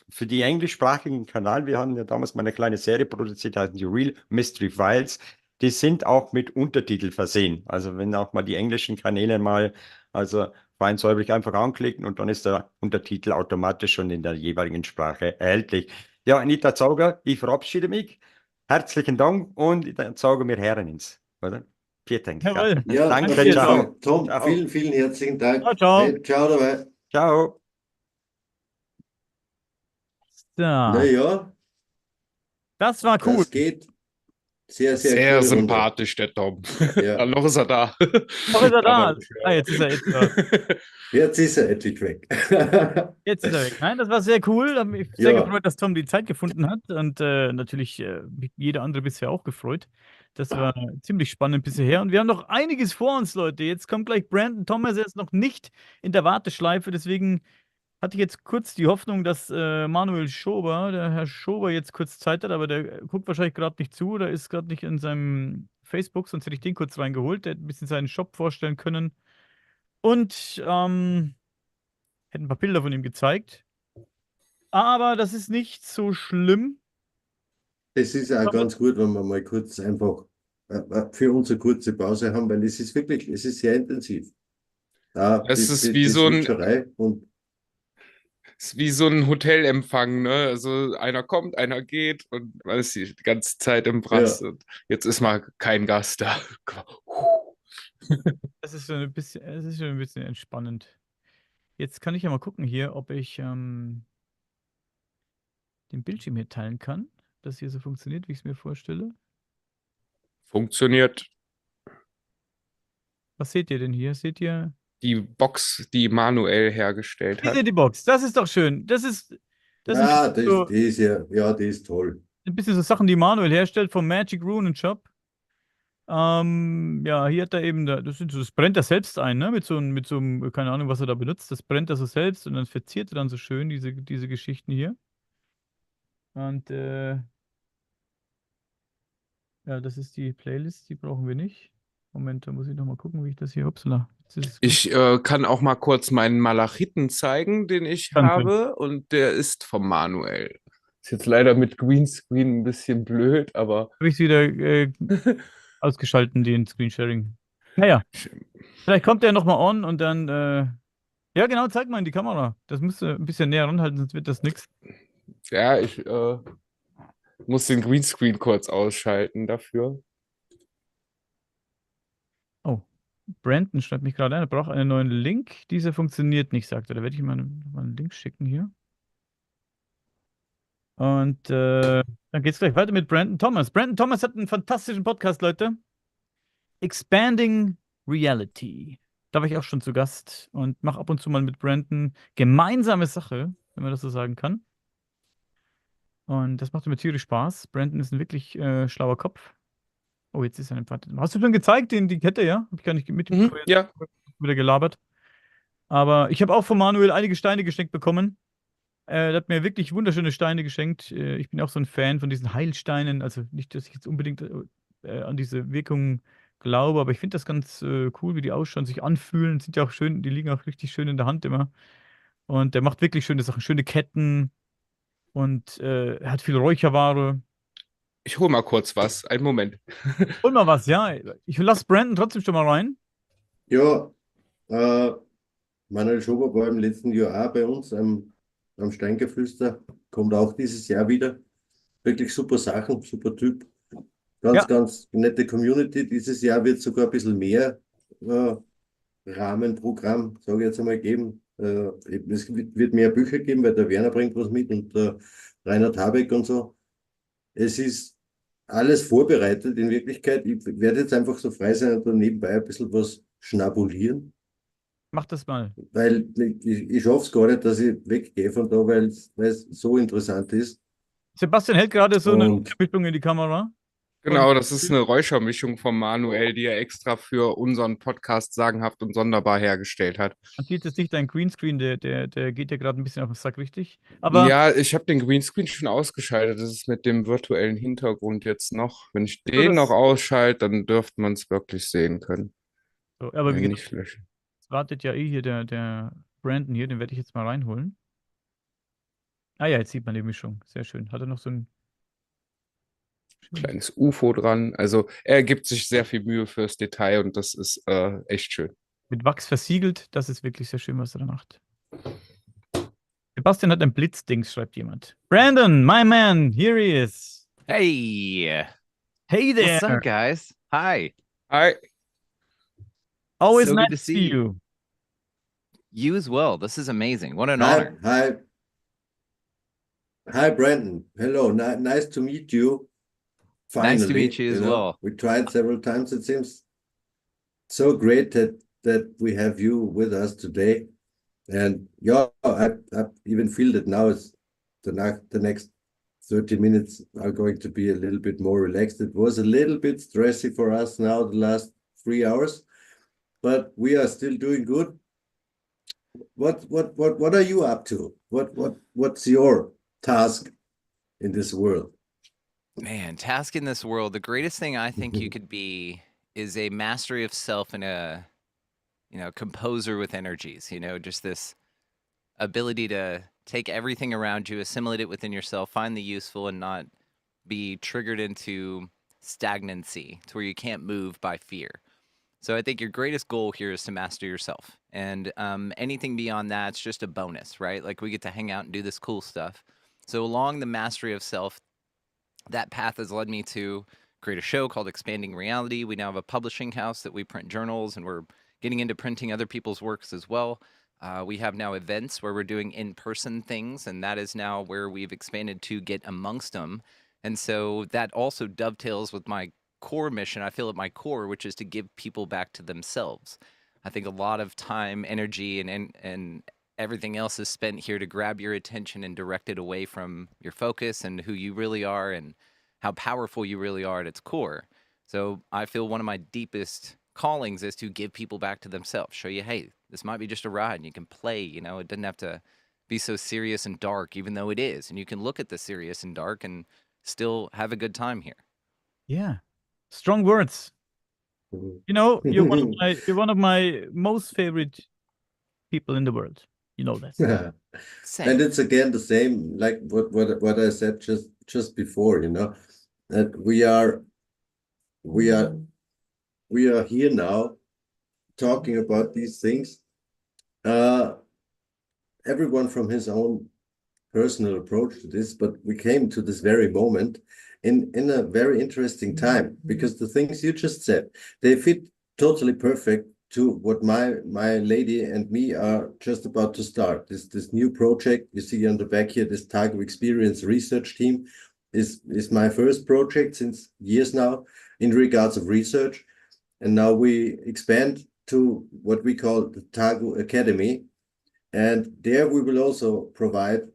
für die englischsprachigen Kanal, wir haben ja damals mal eine kleine Serie produziert, die heißen die Real Mystery Files. Die sind auch mit Untertitel versehen. Also wenn auch mal die englischen Kanäle mal, also fein säuberlich einfach anklicken und dann ist der Untertitel automatisch schon in der jeweiligen Sprache erhältlich. Ja, Anita Zauger, ich verabschiede mich. Herzlichen Dank und dann saugen wir Herren ins, oder? Vielen Dank. Jawohl. Ja, Danke, auf jeden ciao. Fall. Tom, Ciao. vielen, vielen herzlichen Dank. Ciao, ciao. Hey, ciao dabei. Ciao. So, Naja, das war cool. das geht. Sehr, sehr Sehr coole Runde. sympathisch, der Tom. Ja. Noch ist er da. Noch ist er da. Aber- Ah, jetzt ist er jetzt da. Jetzt ist er endlich weg. Jetzt ist er weg. Nein, das war sehr cool. Hat mich sehr Ja. gefreut, dass Tom die Zeit gefunden hat und natürlich wie jeder andere bisher auch gefreut. Das war ziemlich spannend bisher und wir haben noch einiges vor uns, Leute. Jetzt kommt gleich Brandon Thomas, er ist noch nicht in der Warteschleife, deswegen hatte ich jetzt kurz die Hoffnung, dass Manuel Schober, der Herr Schober, jetzt kurz Zeit hat, aber der guckt wahrscheinlich gerade nicht zu, der ist gerade nicht in seinem Facebook, sonst hätte ich den kurz reingeholt, der hätte ein bisschen seinen Shop vorstellen können und hätte ein paar Bilder von ihm gezeigt. Aber das ist nicht so schlimm. Es ist auch ganz gut, wenn wir mal kurz einfach für unsere kurze Pause haben, weil es ist wirklich, es ist sehr intensiv. Es ist wie so ein- Switcherei und Ist wie so ein Hotelempfang, ne? Also einer kommt, einer geht und man ist die ganze Zeit im Brass. Ja. Und jetzt ist mal kein Gast da. Das ist so ein bisschen, es ist schon ein bisschen entspannend. Jetzt kann ich ja mal gucken hier, ob ich den Bildschirm hier teilen kann, dass hier so funktioniert, wie ich es mir vorstelle. Funktioniert. Was seht ihr denn hier? Seht ihr? Die Box, die Manuel hergestellt Hier hat. seht ihr die Box. Das ist doch schön. Das ist ja, ein bisschen so, die ist ja, die ist toll. ein bisschen so Sachen, die Manuel herstellt vom Magic Rune Shop. Ja, hier hat er eben, das brennt er selbst ein, ne? Mit so einem, keine Ahnung, was er da benutzt. Das brennt er so selbst und dann verziert er dann so schön diese Geschichten hier. Und ja, das ist die Playlist, die brauchen wir nicht. Moment, da muss ich noch mal gucken, wie ich das hier, upsala. Jetzt ist es Ich kann auch mal kurz meinen Malachiten zeigen, den ich Danke. habe. Und der ist vom Manuel. Ist jetzt leider mit Greenscreen ein bisschen blöd, aber habe ich wieder ausgeschalten, den Screensharing. Naja, vielleicht kommt der noch mal on und dann, ja genau, zeig mal in die Kamera. Das müsst ihr ein bisschen näher ranhalten, sonst wird das nichts. ja, ich muss den Greenscreen kurz ausschalten dafür. Oh, Brandon schreibt mich gerade ein, er braucht einen neuen Link. Dieser funktioniert nicht, sagt er. Da werde ich ihm mal einen Link schicken hier. Und dann geht's gleich weiter mit Brandon Thomas. Brandon Thomas hat einen fantastischen Podcast, Leute. Expanding Reality. Da war ich auch schon zu Gast und mache ab und zu mal mit Brandon gemeinsame Sache, wenn man das so sagen kann. Und das macht mir tierisch Spaß. Brandon ist ein wirklich schlauer Kopf. Oh, jetzt ist er im Pfad. Hast du schon gezeigt, die Kette, ja? Habe ich gar nicht mitbekommen. Ja. Wieder gelabert. Aber ich habe auch von Manuel einige Steine geschenkt bekommen. Er hat mir wirklich wunderschöne Steine geschenkt. Ich bin auch so ein Fan von diesen Heilsteinen. Also nicht, dass ich jetzt unbedingt an diese Wirkung glaube, aber ich finde das ganz cool, wie die ausschauen, sich anfühlen. Sind ja auch schön, die liegen auch richtig schön in der Hand immer. Und der macht wirklich schöne Sachen, schöne Ketten. Und er hat viel Räucherware. Ich hole mal kurz was. Einen Moment. Hol mal was, ja. Ich lasse Brandon trotzdem schon mal rein. Ja, Manuel Schober war im letzten Jahr auch bei uns am Steingeflüster, kommt auch dieses Jahr wieder. Wirklich super Sachen, super Typ. Ganz nette Community. Dieses Jahr wird es sogar ein bisschen mehr Rahmenprogramm, sage ich jetzt einmal, geben. Es wird mehr Bücher geben, weil der Werner bringt was mit und der Reinhard Habeck und so. Es ist alles vorbereitet in Wirklichkeit. Ich werde jetzt einfach so frei sein und dann nebenbei ein bisschen was schnabulieren. Mach das mal. Weil ich schaffe es gar nicht, dass ich weggehe von da, weil es so interessant ist. Sebastian hält gerade so eine Und Bildung in die Kamera. Genau, das ist eine Räuchermischung von Manuel, die er extra für unseren Podcast Sagenhaft und Sonderbar hergestellt hat. Man sieht jetzt nicht dein Greenscreen, der geht ja gerade ein bisschen auf den Sack, richtig? Aber Ja, ich habe den Greenscreen schon ausgeschaltet. Das ist mit dem virtuellen Hintergrund jetzt noch. Wenn ich den noch ausschalte, dann dürfte man es wirklich sehen können. so, aber wie Nicht gesagt, löschen. es wartet ja hier der Brandon hier, den werde ich jetzt mal reinholen. Ah ja, jetzt sieht man die Mischung. Sehr schön. Hat er noch so ein Kleines UFO dran. Also er gibt sich sehr viel Mühe fürs Detail und das ist echt schön. mit Wachs versiegelt? Das ist wirklich sehr schön, was er da macht. Sebastian hat ein Blitzdings, schreibt jemand. Brandon, my man, here he is. Hey. Hey there. What's up, guys? Hi. Hi. Always So nice good to to see you. You as well. This is amazing. What an Hi, honor. hi. Hi, Brandon. Hello. Nice to meet you. Finally, Nice to meet you as well. We tried several times. It seems so great that we have you with us today. And yeah, I even feel that now is the next 30 minutes are going to be a little bit more relaxed. It was a little bit stressy for us now the last 3 hours, but we are still doing good. What are you up to? What's your task in this world? Man, task in this world, the greatest thing I think you could be is a mastery of self and a, composer with energies, just this ability to take everything around you, assimilate it within yourself, find the useful and not be triggered into stagnancy to where you can't move by fear. So I think your greatest goal here is to master yourself. And anything beyond that, it's just a bonus, right? Like we get to hang out and do this cool stuff. So along the mastery of self, that path has led me to create a show called Expanding Reality. We now have a publishing house that we print journals, and we're getting into printing other people's works as well. We have now events where we're doing in-person things, and that is now where we've expanded to get amongst them. And so that also dovetails with my core mission, I feel at my core, which is to give people back to themselves. I think a lot of time, energy, and everything else is spent here to grab your attention and direct it away from your focus and who you really are and how powerful you really are at its core. So I feel one of my deepest callings is to give people back to themselves, show you, hey, this might be just a ride and you can play, it doesn't have to be so serious and dark, even though it is. And you can look at the serious and dark and still have a good time here. Yeah. Strong words. You're one of my most favorite people in the world. You know that. Yeah. And it's again the same, like what I said just before, that we are here now talking about these things. Everyone from his own personal approach to this, but we came to this very moment in a very interesting time, because the things you just said, they fit totally perfect to what my lady and me are just about to start. This new project you see on the back here, this Tagu-experience research team is my first project since years now in regards of research. And now we expand to what we call the Tagu Academy. And there we will also provide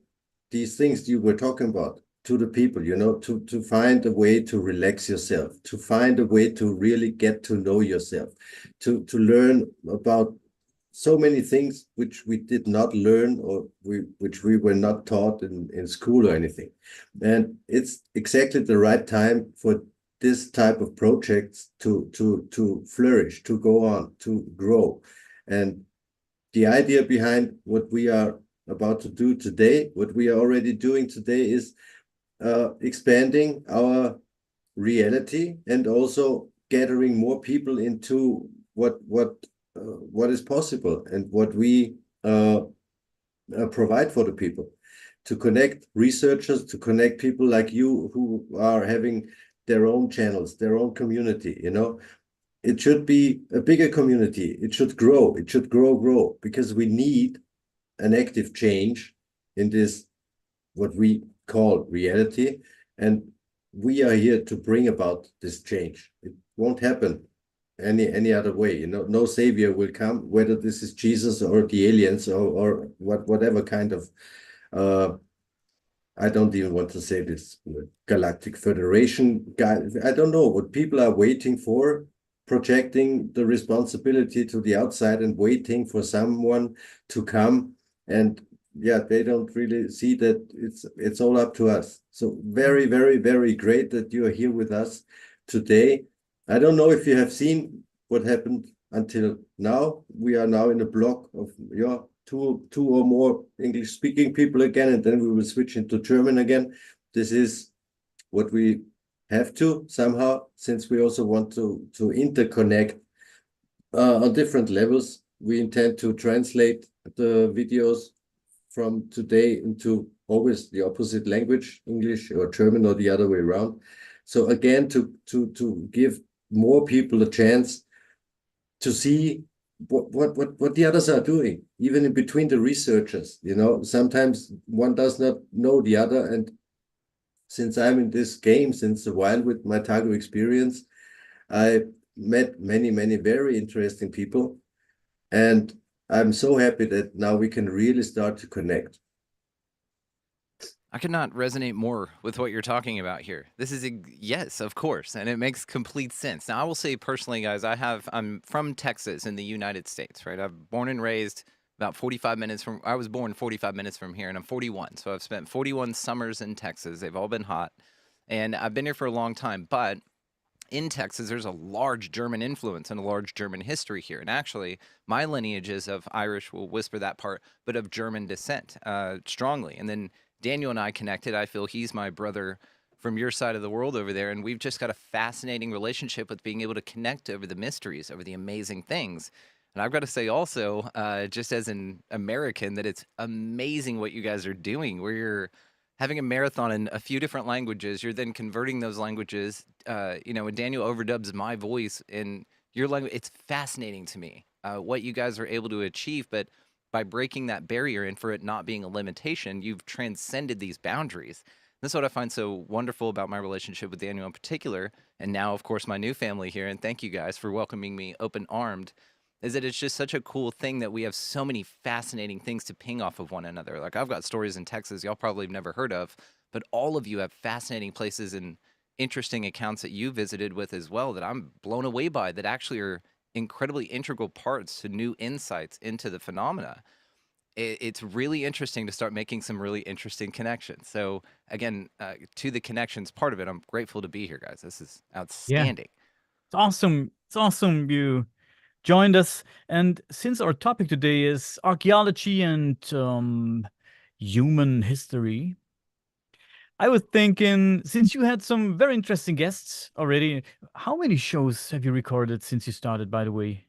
these things you were talking about to the people, to find a way to relax yourself, to find a way to really get to know yourself, to learn about so many things which we did not learn or which we were not taught in school or anything. And it's exactly the right time for this type of projects to flourish, to go on, to grow. And the idea behind what we are about to do today, what we are already doing today, is expanding our reality and also gathering more people into what is possible and what we provide for the people, to connect researchers, to connect people like you who are having their own channels, their own community. It should be a bigger community. It should grow. It should grow, because we need an active change in this, what we call reality. And we are here to bring about this change. It won't happen any other way. No savior will come, whether this is Jesus or the aliens or whatever kind of I don't even want to say this, Galactic Federation guy. I don't know what people are waiting for, projecting the responsibility to the outside and waiting for someone to come. And yeah, they don't really see that it's all up to us. So very, very, very great that you are here with us today. I don't know if you have seen what happened until now. We are now in a block of two or more English-speaking people again, and then we will switch into German again. This is what we have to somehow, since we also want to interconnect on different levels. We intend to translate the videos from today into always the opposite language, English or German or the other way around. So again, to give more people a chance to see what the others are doing, even in between the researchers. Sometimes one does not know the other. And since I'm in this game since a while with my Tagu-experience, I met many, many very interesting people. And I'm so happy that now we can really start to connect. I could not resonate more with what you're talking about here. This is yes, of course, and it makes complete sense. Now, I will say personally, guys, I'm from Texas in the United States, right? I'm born and raised about 45 minutes from. I was born 45 minutes from here, and I'm 41, so I've spent 41 summers in Texas. They've all been hot, and I've been here for a long time. But in Texas, there's a large German influence and a large German history here. And actually, my lineage is of Irish, we'll whisper that part, but of German descent strongly. And then Daniel and I connected. I feel he's my brother from your side of the world over there. And we've just got a fascinating relationship with being able to connect over the mysteries, over the amazing things. And I've got to say also, just as an American, that it's amazing what you guys are doing, where you're having a marathon in a few different languages. You're then converting those languages, when Daniel overdubs my voice in your language. It's fascinating to me what you guys are able to achieve. But by breaking that barrier and for it not being a limitation, you've transcended these boundaries. That's what I find so wonderful about my relationship with Daniel in particular. And now, of course, my new family here. And thank you guys for welcoming me open-armed. Is that it's just such a cool thing that we have so many fascinating things to ping off of one another. Like, I've got stories in Texas y'all probably have never heard of, but all of you have fascinating places and interesting accounts that you visited with as well that I'm blown away by, that actually are incredibly integral parts to new insights into the phenomena. It's really interesting to start making some really interesting connections. So again, to the connections part of it, I'm grateful to be here, guys. This is outstanding. It's awesome. It's awesome you joined us. And since our topic today is archaeology and human history, I was thinking, since you had some very interesting guests already, how many shows have you recorded since you started, by the way?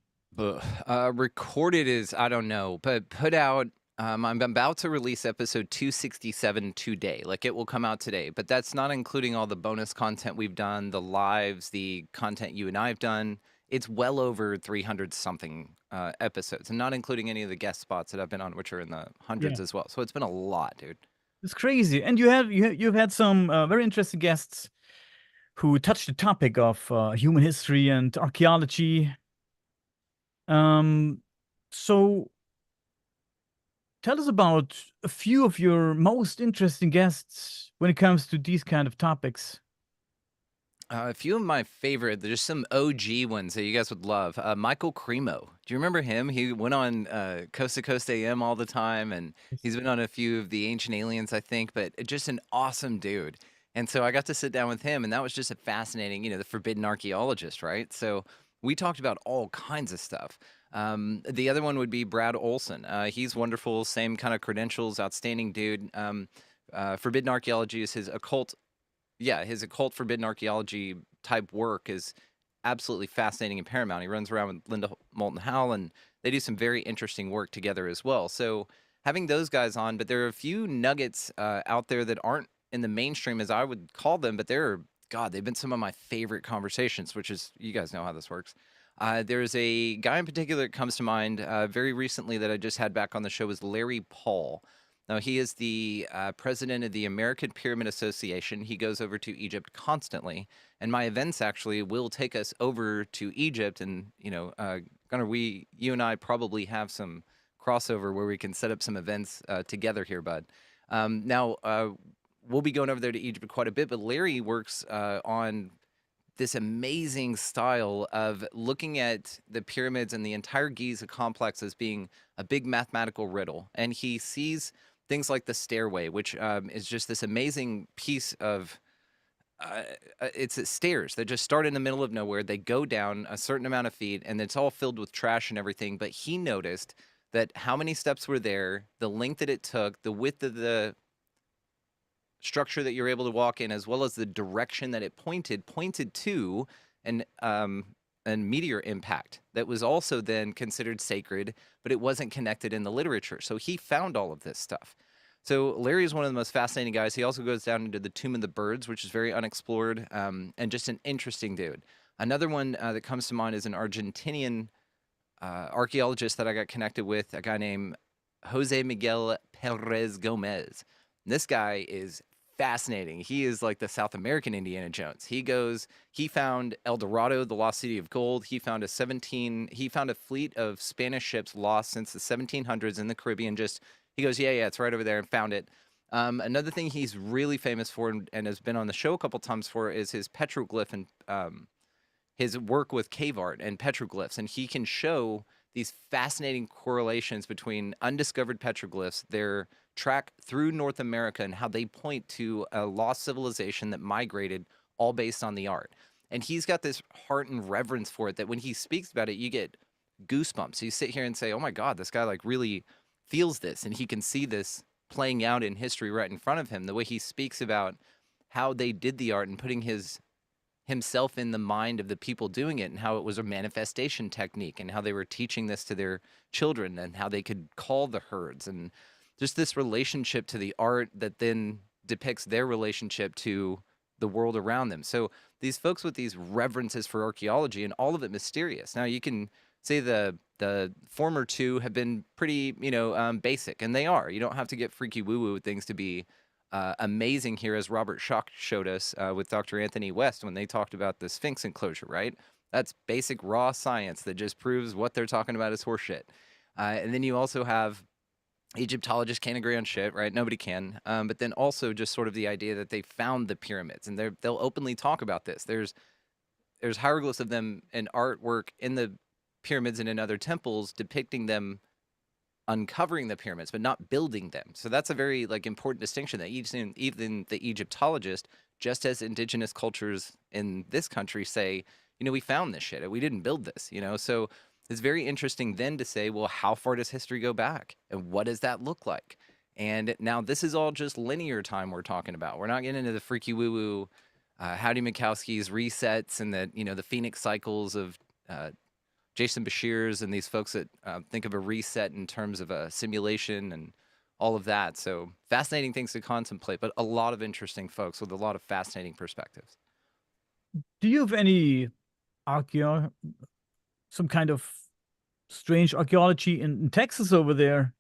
Recorded is, I don't know, but put out, I'm about to release episode 267 today. Like, it will come out today, but that's not including all the bonus content we've done, the lives, the content you and I have done. It's well over 300 something episodes, and not including any of the guest spots that I've been on, which are in the hundreds as well. So it's been a lot, dude. It's crazy. And you've had some very interesting guests who touched the topic of human history and archaeology. So tell us about a few of your most interesting guests when it comes to these kind of topics. A few of my favorite, there's some OG ones that you guys would love. Michael Cremo. Do you remember him? He went on Coast to Coast AM all the time, and he's been on a few of the Ancient Aliens, I think, but just an awesome dude. And so I got to sit down with him, and that was just a fascinating, the forbidden archaeologist, right? So we talked about all kinds of stuff. The other one would be Brad Olson. He's wonderful, same kind of credentials, outstanding dude. Forbidden archaeology is his occult. Yeah, his occult forbidden archaeology type work is absolutely fascinating and paramount. He runs around with Linda Moulton Howe, and they do some very interesting work together as well. So having those guys on, but there are a few nuggets out there that aren't in the mainstream as I would call them, but they've been some of my favorite conversations, which is, you guys know how this works. There's a guy in particular that comes to mind very recently that I just had back on the show, is Larry Paul. Now, he is the president of the American Pyramid Association. He goes over to Egypt constantly. And my events actually will take us over to Egypt. And, Gunnar, you and I probably have some crossover where we can set up some events together here, bud. Now, we'll be going over there to Egypt quite a bit, but Larry works on this amazing style of looking at the pyramids and the entire Giza complex as being a big mathematical riddle. And he sees things like the stairway, which is just this amazing piece of, it's stairs that just start in the middle of nowhere. They go down a certain amount of feet and it's all filled with trash and everything. But he noticed that how many steps were there, the length that it took, the width of the structure that you're able to walk in, as well as the direction that it pointed to an meteor impact that was also then considered sacred, but it wasn't connected in the literature. So he found all of this stuff. So Larry is one of the most fascinating guys. He also goes down into the Tomb of the Birds, which is very unexplored, and just an interesting dude. Another one that comes to mind is an Argentinian archaeologist that I got connected with, a guy named Jose Miguel Perez Gomez. This guy is fascinating. He is like the South American Indiana Jones. He found El Dorado, the lost city of gold. He found a fleet of Spanish ships lost since the 1700s in the Caribbean. He goes, yeah, it's right over there, and found it. Another thing he's really famous for and has been on the show a couple times for is his petroglyph and his work with cave art and petroglyphs. And he can show these fascinating correlations between undiscovered petroglyphs, their track through North America, and how they point to a lost civilization that migrated, all based on the art. And he's got this heart and reverence for it that when he speaks about it, you get goosebumps. You sit here and say, oh my God, this guy like really feels this, and he can see this playing out in history right in front of him. The way he speaks about how they did the art and putting himself in the mind of the people doing it, and how it was a manifestation technique, and how they were teaching this to their children, and how they could call the herds, and just this relationship to the art that then depicts their relationship to the world around them. So these folks with these reverences for archaeology, and all of it mysterious. Now you can say the former two have been pretty, basic, and they are. You don't have to get freaky woo-woo things to be amazing here, as Robert Schock showed us with Dr. Anthony West when they talked about the Sphinx enclosure, right? That's basic raw science that just proves what they're talking about is horseshit. And then you also have Egyptologists can't agree on shit, right? Nobody can. But then also just sort of the idea that they found the pyramids, and they'll openly talk about this. There's hieroglyphs of them and artwork in the pyramids and in other temples depicting them uncovering the pyramids, but not building them. So that's a very important distinction, that even the Egyptologist, just as indigenous cultures in this country say, we found this shit, we didn't build this, So it's very interesting then to say, well, how far does history go back? And what does that look like? And now this is all just linear time we're talking about. We're not getting into the freaky woo-woo, Howdy Mikowski's resets and the Phoenix cycles of Jason Bashir's and these folks that think of a reset in terms of a simulation and all of that. So fascinating things to contemplate, but a lot of interesting folks with a lot of fascinating perspectives. Do you have any some kind of strange archaeology in Texas over there?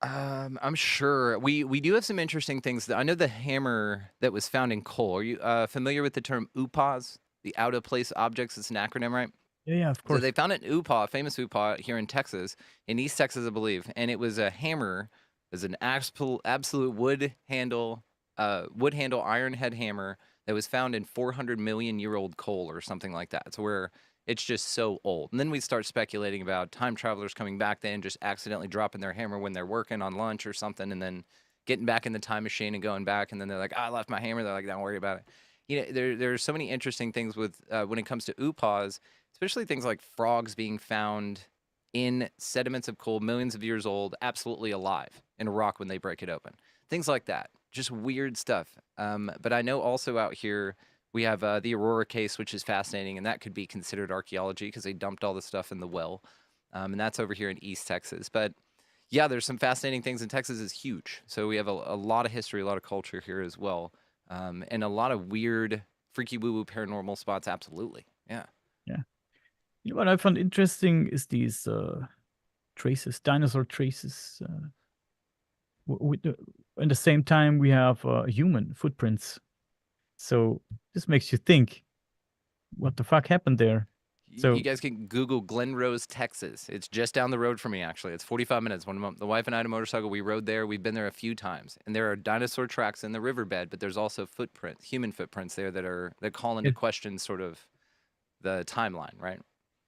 I'm sure we do have some interesting things. I know the hammer that was found in coal. Are you familiar with the term UPAs, the out of place objects? It's an acronym, right? Yeah, of course. So they found an UPA, a famous UPA here in Texas, in East Texas, I believe, and it was a hammer. It was an absolute wood handle iron head hammer that was found in 400 million year old coal or something like that. So where it's just so old. And then we start speculating about time travelers coming back then, just accidentally dropping their hammer when they're working on lunch or something, and then getting back in the time machine and going back, and then they're like, I left my hammer. They're like, don't worry about it. There's so many interesting things with when it comes to UPAs, especially things like frogs being found in sediments of coal, millions of years old, absolutely alive in a rock when they break it open. Things like that. Just weird stuff. But I know also out here we have the Aurora case, which is fascinating, and that could be considered archaeology because they dumped all the stuff in the well. And that's over here in East Texas. But yeah, there's some fascinating things, and Texas is huge. So we have a lot of history, a lot of culture here as well. And a lot of weird, freaky woo-woo paranormal spots, absolutely. Yeah. Yeah. What I found interesting is these traces, dinosaur traces. At the same time, we have human footprints. So this makes you think, what the fuck happened there? So You guys can Google Glen Rose, Texas. It's just down the road from me, actually. It's 45 minutes. When the wife and I had a motorcycle, we rode there. We've been there a few times. And there are dinosaur tracks in the riverbed, but there's also footprints, human footprints there that call into question sort of the timeline, right?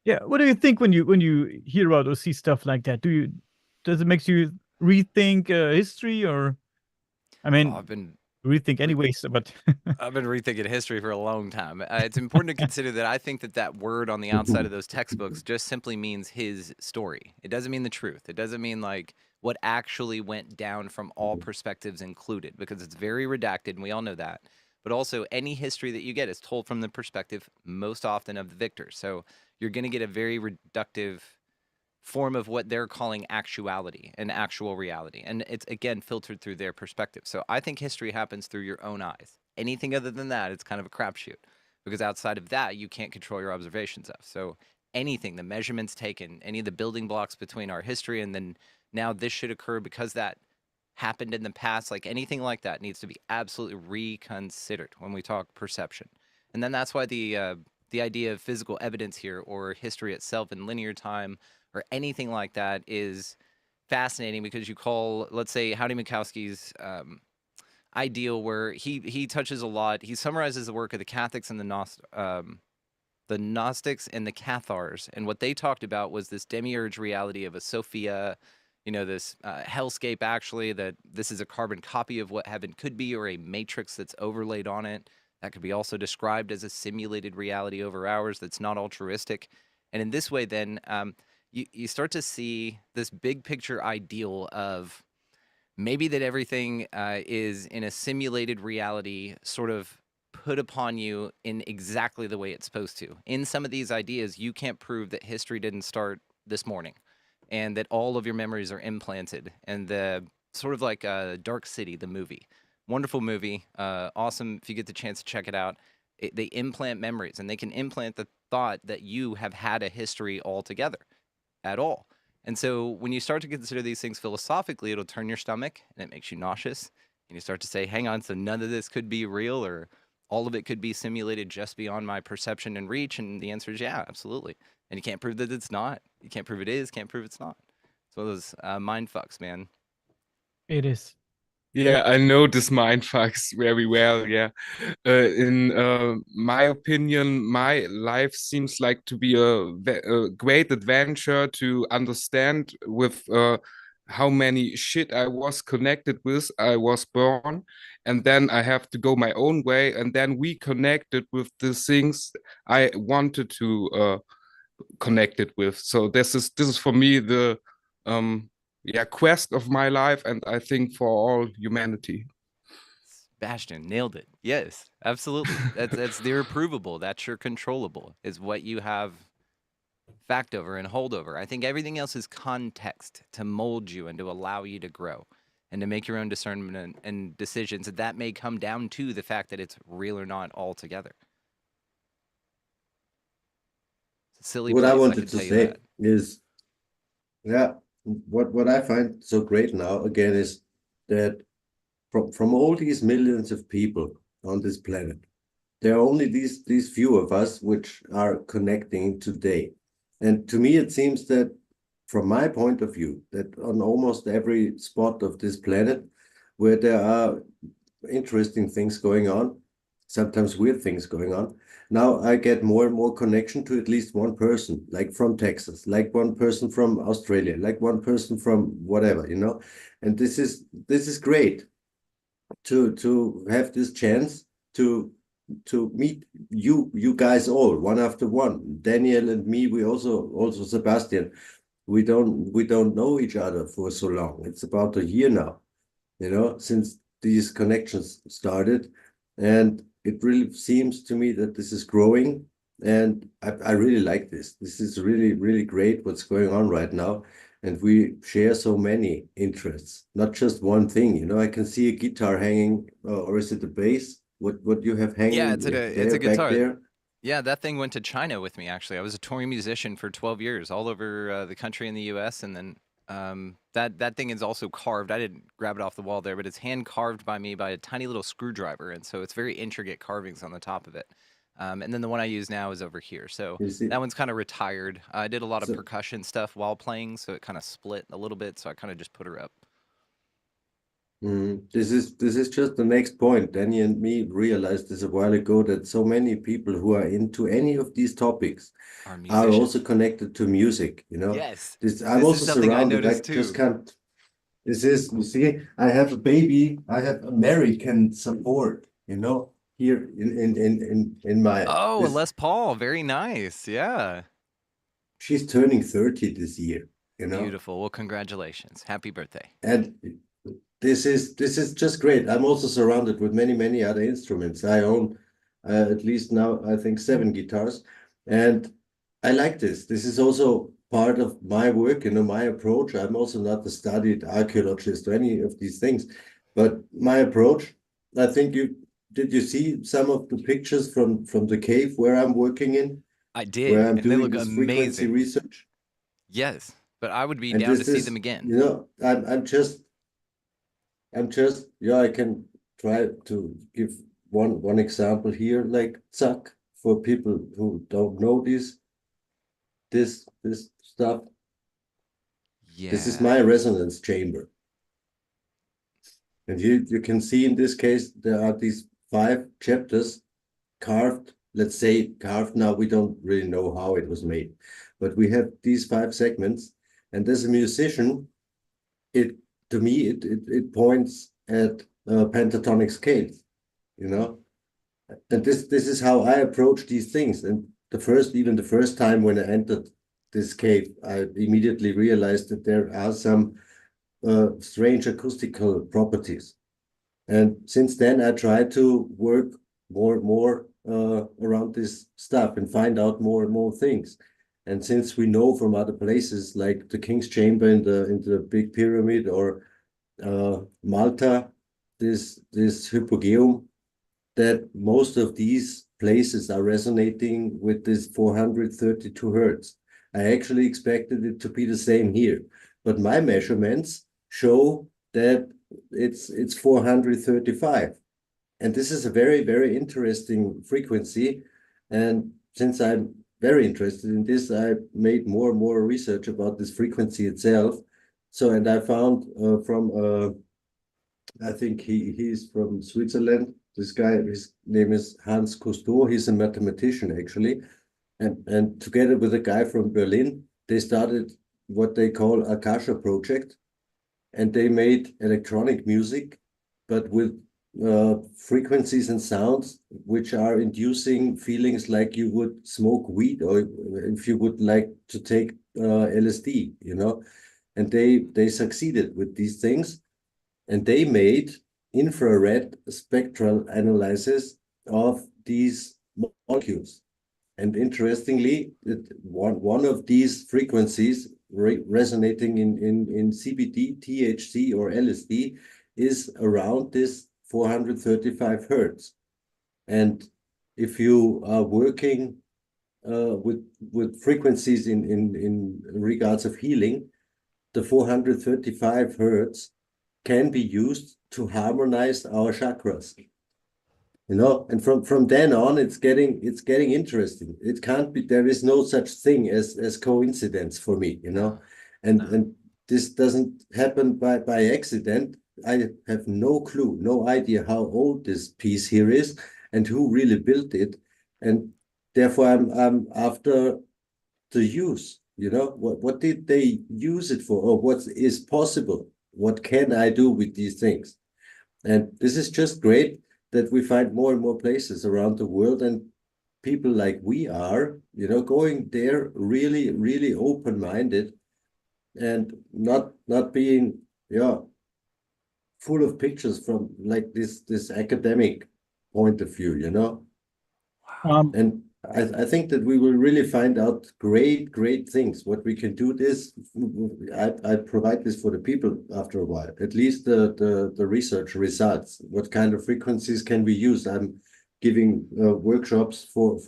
yeah, what do you think when you hear about or see stuff like that? Does it make you rethink history, or I mean, I've been rethink anyways, but I've been rethinking history for a long time. It's important to consider that I think that word on the outside of those textbooks just simply means his story. It doesn't mean the truth. It doesn't mean like what actually went down from all perspectives included, because it's very redacted, and we all know that. But also, any history that you get is told from the perspective most often of the victor. So you're going to get a very reductive form of what they're calling actuality and actual reality. And it's, again, filtered through their perspective. So I think history happens through your own eyes. Anything other than that, it's kind of a crapshoot, because outside of that, you can't control your observations of. So anything, the measurements taken, any of the building blocks between our history and then now this should occur because that happened in the past, like anything like that needs to be absolutely reconsidered when we talk perception. And then that's why the idea of physical evidence here, or history itself in linear time, or anything like that, is fascinating, because you call, let's say, Howdy Mikowski's ideal, where he touches a lot. He summarizes the work of the Catholics and the Gnostics and the Cathars, and what they talked about was this demiurge reality of a Sophia, this hellscape, actually, that this is a carbon copy of what heaven could be, or a matrix that's overlaid on it. That could be also described as a simulated reality over ours that's not altruistic. And in this way, then, you start to see this big picture ideal of maybe that everything is in a simulated reality sort of put upon you in exactly the way it's supposed to. In some of these ideas, you can't prove that history didn't start this morning, and that all of your memories are implanted. And the sort of like Dark City, the movie, wonderful movie, awesome if you get the chance to check it out. They implant memories, and they can implant the thought that you have had a history altogether at all. And so when you start to consider these things philosophically, it'll turn your stomach and it makes you nauseous. And you start to say, hang on, so none of this could be real, or all of it could be simulated just beyond my perception and reach. And the answer is yeah, absolutely. And you can't prove that it's not. You can't prove it is, can't prove it's not. It's one of those mind fucks, man. it is. Yeah, I know this mind fucks very well. Yeah, in my opinion, my life seems like to be a great adventure to understand with how many shit I was connected with. I was born, and then I have to go my own way, and then reconnected with the things I wanted to connect it with. So this is for me the quest of my life, and I think for all humanity. Bastion nailed it. Yes, absolutely. That's the irreprovable. That's your controllable, is what you have fact over and hold over. I think everything else is context to mold you and to allow you to grow and to make your own discernment and decisions. That may come down to the fact that it's real or not altogether. It's a silly What I place, wanted can to tell you say that. is, yeah, what I find so great now again is that from all these millions of people on this planet, there are only these few of us which are connecting today. And to me, it seems that, from my point of view, that on almost every spot of this planet where there are interesting things going on, sometimes weird things going on, now I get more and more connection to at least one person, like from Texas, like one person from Australia, like one person from whatever, and this is great to have this chance to meet you guys all one after one. Daniel and me, we also Sebastian, we don't know each other for so long. It's about a year now, since these connections started, and it really seems to me that this is growing, and I really like this. This is really, really great what's going on right now. And we share so many interests, not just one thing. I can see a guitar hanging, or is it a bass? What you have hanging? Yeah, it's a guitar. Back there? Yeah, that thing went to China with me, actually. I was a touring musician for 12 years, all over the country in the U.S. And then that thing is also carved. I didn't grab it off the wall there, but it's hand carved by me by a tiny little screwdriver. And so it's very intricate carvings on the top of it. And then the one I use now is over here. So You see, that one's kind of retired. I did a lot of so percussion stuff while playing, so it kind of split a little bit. So I kind of just put her up. this is just the next point. Danny and me realized this a while ago that so many people who are into any of these topics Our are also musicians. connected to music. You know, Yes, I'm this also is something I surrounded. I noticed just too. can't. This is, you see, I have a baby. I have American support. You know, here in my Oh, a this. Les Paul, very nice. Yeah, She's turning 30 this year. You know, beautiful. Well, congratulations, happy birthday. and this is just great. I'm also surrounded with many other instruments. I own at least now I think 7 guitars, and I like this. This is also part of my work, you know, my approach. I'm also not a studied archaeologist or any of these things, but my approach. I think you see some of the pictures from the cave where I'm working in, I where did, I'm and they doing look this frequency amazing. research, Yes, but I would be and down to this see them is, again. you know, I'm just, yeah, I can try to give one example here, like Zuck, for people who don't know this stuff. This is Yeah. my resonance chamber. And you can see in this case, there are these 5 chapters carved, let's say carved now, we don't really know how it was made, but we have these 5 segments. And as a musician, to me, it points at pentatonic scales, you know? And this is how I approach these things. And even the first time when I entered this cave, I immediately realized that there are some strange acoustical properties. And since then, I try to work more around this stuff and find out more and more things. And since we know from other places like the King's Chamber in the Big Pyramid or Malta, this Hypogeum, that most of these places are resonating with this 432 hertz. I actually expected it to be the same here, but my measurements show that it's 435. And this is a very interesting frequency. And since I'm very interested in this, I made more and more research about this frequency itself. So, and I found I think he's from Switzerland. This guy, his name is Hans Cousteau. He's a mathematician, actually. And together with a guy from Berlin, they started what they call Akasha Project. And they made electronic music, but with frequencies and sounds which are inducing feelings like you would smoke weed or if you would like to take LSD, you know. And they succeeded with these things. And they made infrared spectral analysis of these molecules. And interestingly, one of these frequencies resonating in CBD, THC, or LSD is around this 435 hertz. And if you are working with frequencies in regards of healing, the 435 hertz can be used to harmonize our chakras. You know, and from then on, it's getting interesting. It can't be, there is no such thing as coincidence for me, you know, and this doesn't happen by accident. I have no clue, no idea how old this piece here is and who really built it, and therefore I'm after the use. You know, what did they use it for, or what is possible? What can I do with these things? And this is just great that we find more and more places around the world, and people like we are, you know, going there really open-minded and not being, yeah, full of pictures from like this academic point of view, you know. And I think that we will really find out great things. What we can do this, I provide this for the people after a while, at least the research results. What kind of frequencies can we use? I'm giving workshops for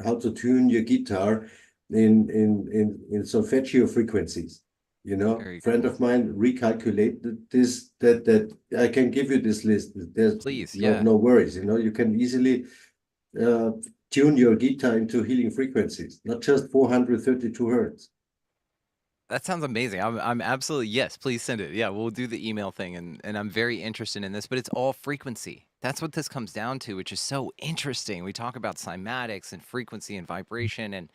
how to tune your guitar in solfeggio frequencies. You know, friend of mine recalculated this, that I can give you this list. There's Please, no worries. You know, you can easily tune your guitar into healing frequencies, not just 432 hertz. That sounds amazing. I'm absolutely, yes, please send it. Yeah, we'll do the email thing, and I'm very interested in this, but it's all frequency. That's what this comes down to, which is so interesting. We talk about cymatics and frequency and vibration and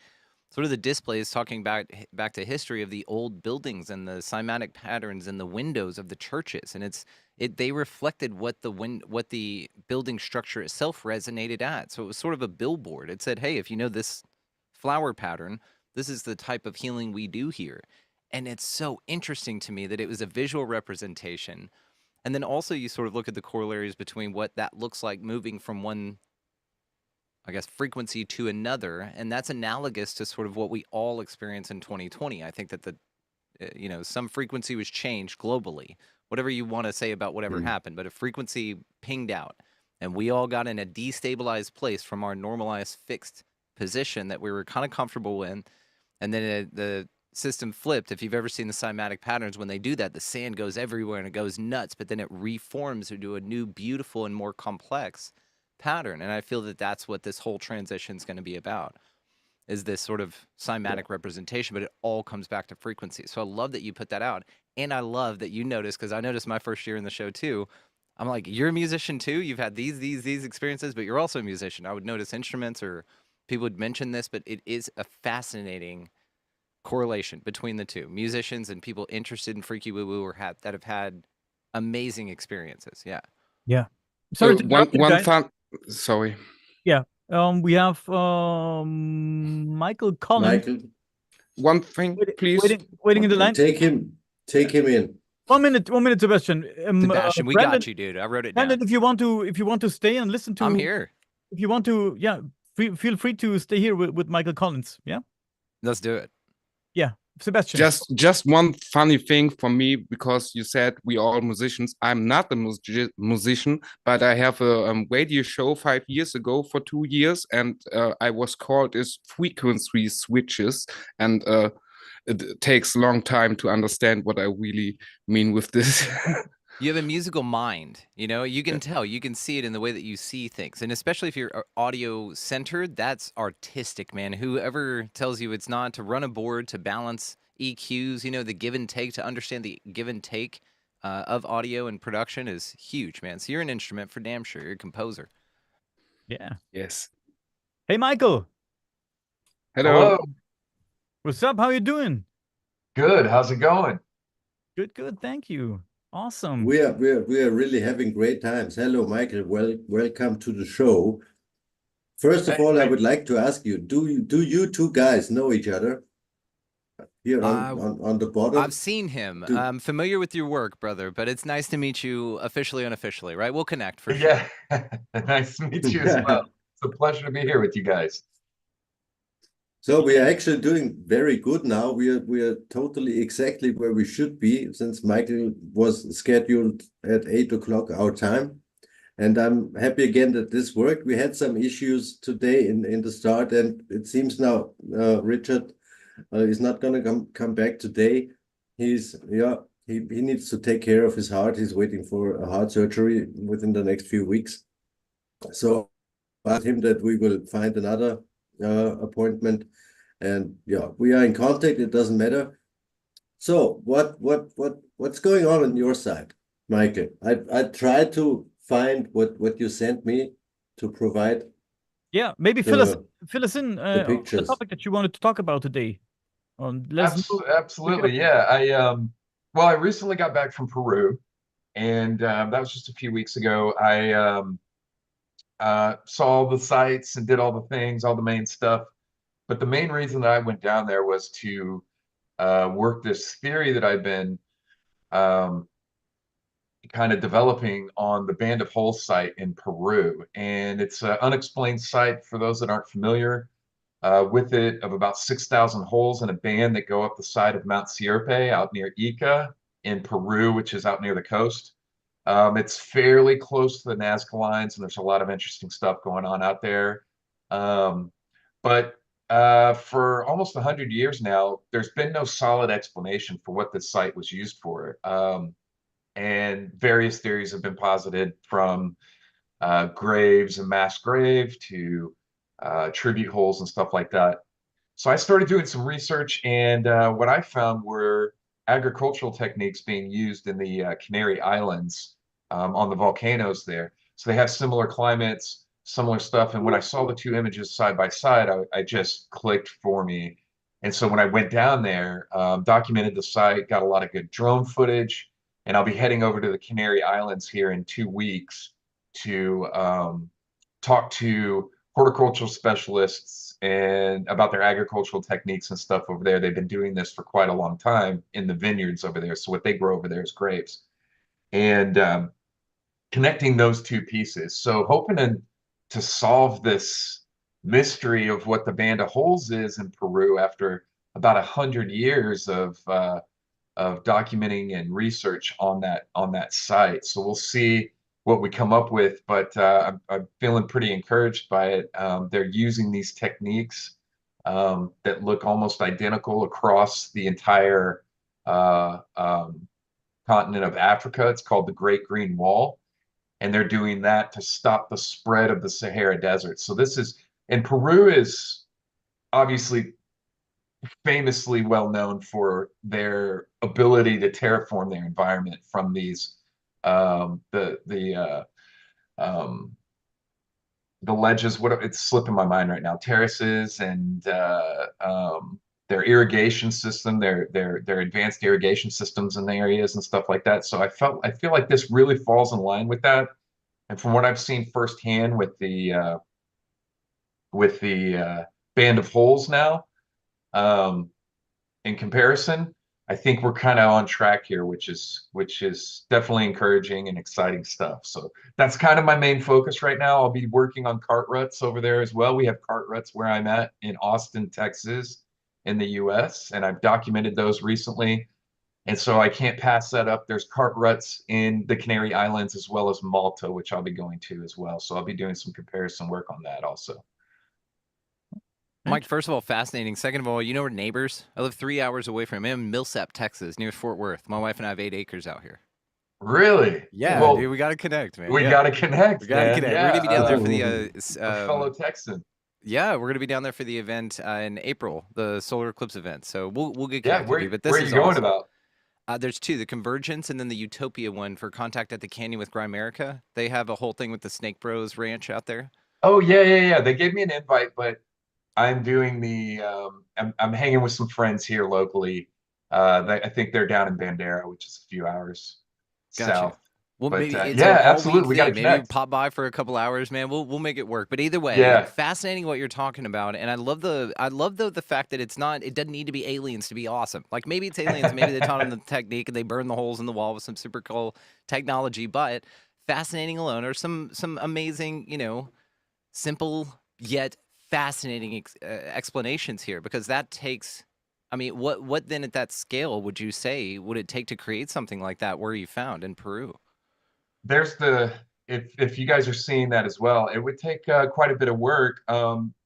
sort of the displays, talking back to history of the old buildings and the cymatic patterns and the windows of the churches, and they reflected what the building structure itself resonated at. So it was sort of a billboard. It said, hey, if you know this flower pattern, this is the type of healing we do here. And it's so interesting to me that it was a visual representation. And then also you sort of look at the corollaries between what that looks like moving from one, I guess, frequency to another. And that's analogous to sort of what we all experience in 2020. I think that some frequency was changed globally, whatever you want to say about whatever happened, but a frequency pinged out and we all got in a destabilized place from our normalized fixed position that we were kind of comfortable in. And then the system flipped. If you've ever seen the cymatic patterns, when they do that, the sand goes everywhere and it goes nuts, but then it reforms into a new, beautiful and more complex pattern. And I feel that that's what this whole transition is going to be about, is this sort of cymatic representation, but it all comes back to frequency. So I love that you put that out. And I love that you noticed, because I noticed my first year in the show too, I'm like, you're a musician too? You've had these experiences, but you're also a musician. I would notice instruments or people would mention this, but it is a fascinating correlation between the two, musicians and people interested in freaky woo-woo or that have had amazing experiences. Yeah. Yeah. Sorry to interrupt you guys. Sorry. Yeah. We have Michael Collins. Michael, one thing, please. Waiting in the line. Take him in. 1 minute, Sebastian. Sebastian, we Brandon, got you, dude. I wrote it Brandon, down. if you want to stay and listen to, I'm here. If you want to, yeah, feel free to stay here with Michael Collins. Yeah. Let's do it. Yeah, Sebastian. Just one funny thing for me, because you said we all musicians. I'm not a musician, but I have a radio show 5 years ago for 2 years, and I was called as frequency switches, and it takes a long time to understand what I really mean with this. You have a musical mind, you can tell, you can see it in the way that you see things. And especially if you're audio centered, that's artistic, man. Whoever tells you it's not, to run a board, to balance EQs, the give and take, to understand the give and take of audio and production is huge, man. So you're an instrument for damn sure. You're a composer. Yeah. Yes. Hey, Michael. Hello. What's up? How you doing? Good. How's it going? Good. Thank you. Awesome. We are really having great times. Hello, Michael. Welcome to the show. First of all, I would like to ask you: Do you two guys know each other? Here on the bottom. I've seen him. I'm familiar with your work, brother. But it's nice to meet you officially, unofficially, right? We'll connect for sure. Yeah, nice to meet you as well. It's a pleasure to be here with you guys. So we are actually doing very good now. We are totally exactly where we should be, since Michael was scheduled at 8 o'clock our time. And I'm happy again that this worked. We had some issues today in the start, and it seems now Richard is not going to come back today. He needs to take care of his heart. He's waiting for a heart surgery within the next few weeks. So I asked him that we will find another appointment, and yeah, we are in contact. It doesn't matter. So what's going on your side, Michael? I tried to find what you sent me to provide. Yeah, maybe fill us in on pictures. the topic that you wanted to talk about today. Absolutely, yeah. I recently got back from Peru, and that was just a few weeks ago. I saw all the sites and did all the things, all the main stuff. But the main reason that I went down there was to work this theory that I've been kind of developing on the Band of Holes site in Peru. And it's an unexplained site, for those that aren't familiar with it, of about 6,000 holes in a band that go up the side of Mount Sierpe out near Ica in Peru, which is out near the coast. It's fairly close to the Nazca lines, and there's a lot of interesting stuff going on out there. But for almost 100 years now, there's been no solid explanation for what this site was used for. And various theories have been posited, from graves and mass grave to tribute holes and stuff like that. So I started doing some research, and what I found were agricultural techniques being used in the Canary Islands on the volcanoes there. So they have similar climates, similar stuff. And when I saw the two images side by side, I just clicked for me. And so when I went down there, documented the site, got a lot of good drone footage, and I'll be heading over to the Canary Islands here in 2 weeks to talk to horticultural specialists and about their agricultural techniques and stuff over there. They've been doing this for quite a long time in the vineyards over there. So what they grow over there is grapes. And connecting those two pieces. So hoping to solve this mystery of what the Band of Holes is in Peru after about 100 years of documenting and research on that site. So we'll see what we come up with, but I'm feeling pretty encouraged by it. They're using these techniques that look almost identical across the entire continent of Africa. It's called the Great Green Wall, and they're doing that to stop the spread of the Sahara Desert. So this is, and Peru is obviously famously well known for their ability to terraform their environment from these the ledges, what it's slipping my mind right now, terraces, and their irrigation system, their advanced irrigation systems in the areas and stuff like that. So I feel like this really falls in line with that. And from what I've seen firsthand with the Band of Holes now, in comparison, I think we're kind of on track here, which is definitely encouraging and exciting stuff. So that's kind of my main focus right now. I'll be working on cart ruts over there as well. We have cart ruts where I'm at in Austin, Texas, in the US, and I've documented those recently. And so I can't pass that up. There's cart ruts in the Canary Islands as well as Malta, which I'll be going to as well. So I'll be doing some comparison work on that also. Mike, first of all, fascinating. Second of all, you know we're neighbors. I live 3 hours away from him. I'm in Millsap, Texas, near Fort Worth. My wife and I have 8 acres out here. Really? Yeah, well, dude, we got to connect, man. We got to connect. We got to connect. Yeah. We're going to be down there for the a fellow Texan. Yeah, we're going to be down there for the event in April, the solar eclipse event. So we'll get connected. Yeah, where are you going about? There's 2, the Convergence and then the Utopia one for Contact at the Canyon with Grimerica. They have a whole thing with the Snake Bros Ranch out there. Oh, yeah. They gave me an invite, but I'm doing the I'm hanging with some friends here locally. I think they're down in Bandera, which is a few hours south. Well, but, maybe it's yeah, an absolutely. We got to maybe connect. pop by for a couple hours, man. We'll make it work. But either way, Yeah. fascinating what you're talking about, and I love the fact that it doesn't need to be aliens to be awesome. Like maybe it's aliens, maybe they taught them the technique and they burn the holes in the wall with some super cool technology. But fascinating alone, or some amazing, simple yet fascinating explanations here, because that takes. I mean, what then at that scale would you say would it take to create something like that where you found in Peru? There's if you guys are seeing that as well, it would take quite a bit of work.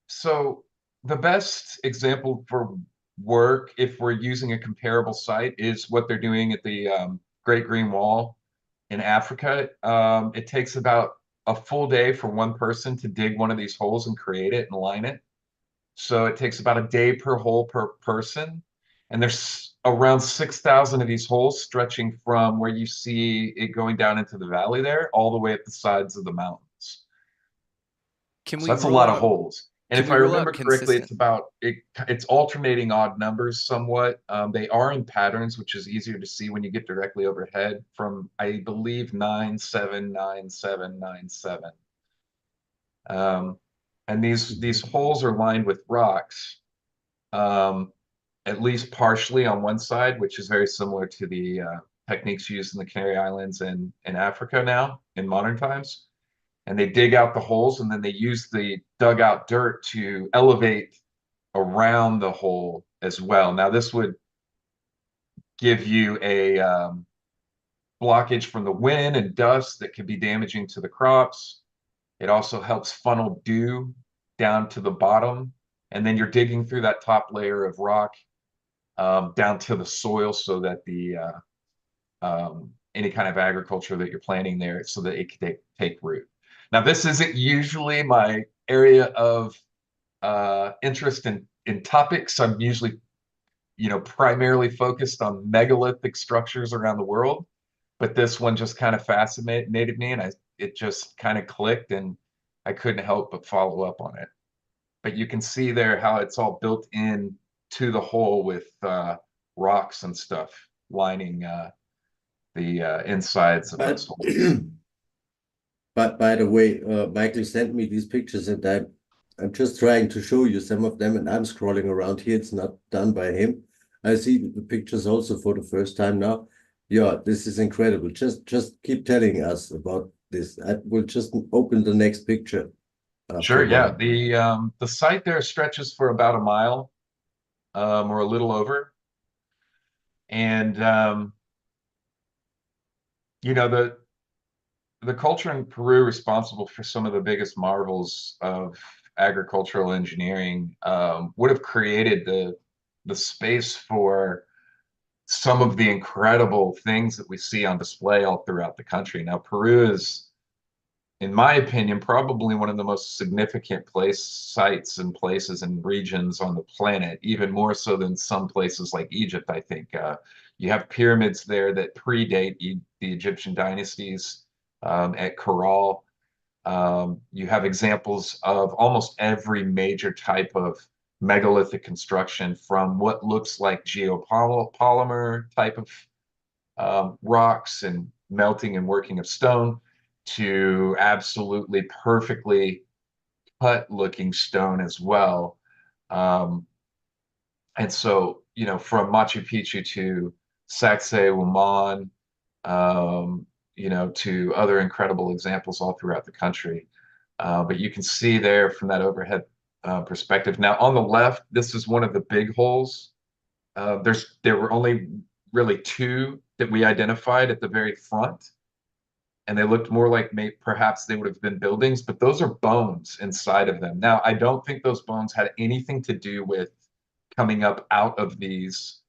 So the best example for work, if we're using a comparable site, is what they're doing at the Great Green Wall in Africa. It takes about a full day for one person to dig one of these holes and create it and line it. So it takes about a day per hole per person. And there's around 6,000 of these holes stretching from where you see it going down into the valley there, all the way up the sides of the mountains. So that's a lot of holes. And if I remember correctly, it's alternating odd numbers somewhat. They are in patterns, which is easier to see when you get directly overhead from, I believe, 9, 7, 9, 7, 9, 7. And these holes are lined with rocks, at least partially on one side, which is very similar to the techniques used in the Canary Islands and in Africa now in modern times. And they dig out the holes, and then they use the dug out dirt to elevate around the hole as well. Now, this would give you a blockage from the wind and dust that could be damaging to the crops. It also helps funnel dew down to the bottom, and then you're digging through that top layer of rock down to the soil, so that the any kind of agriculture that you're planting there, so that it can take root. Now, this isn't usually my area of interest in topics, I'm usually, primarily focused on megalithic structures around the world. But this one just kind of fascinated me, and it just kind of clicked, and I couldn't help but follow up on it. But you can see there how it's all built in to the hole with rocks and stuff lining the insides of those holes. But by the way, Michael sent me these pictures, and I'm just trying to show you some of them, and I'm scrolling around here. It's not done by him. I see the pictures also for the first time now. Yeah, this is incredible. Just keep telling us about this. I will just open the next picture. Sure, yeah. The site there stretches for about a mile, or a little over. And the culture in Peru responsible for some of the biggest marvels of agricultural engineering would have created the space for some of the incredible things that we see on display all throughout the country. Now, Peru is, in my opinion, probably one of the most significant sites and places and regions on the planet, even more so than some places like Egypt, I think. You have pyramids there that predate the Egyptian dynasties at Corral. You have examples of almost every major type of megalithic construction, from what looks like geopolymer type of rocks and melting and working of stone, to absolutely perfectly cut looking stone as well. And so, from Machu Picchu to Sacsayhuaman, to other incredible examples all throughout the country. But you can see there from that overhead perspective. Now, on the left, this is one of the big holes. There were only really two that we identified at the very front, and they looked more like perhaps they would have been buildings, but those are bones inside of them. Now, I don't think those bones had anything to do with coming up out of these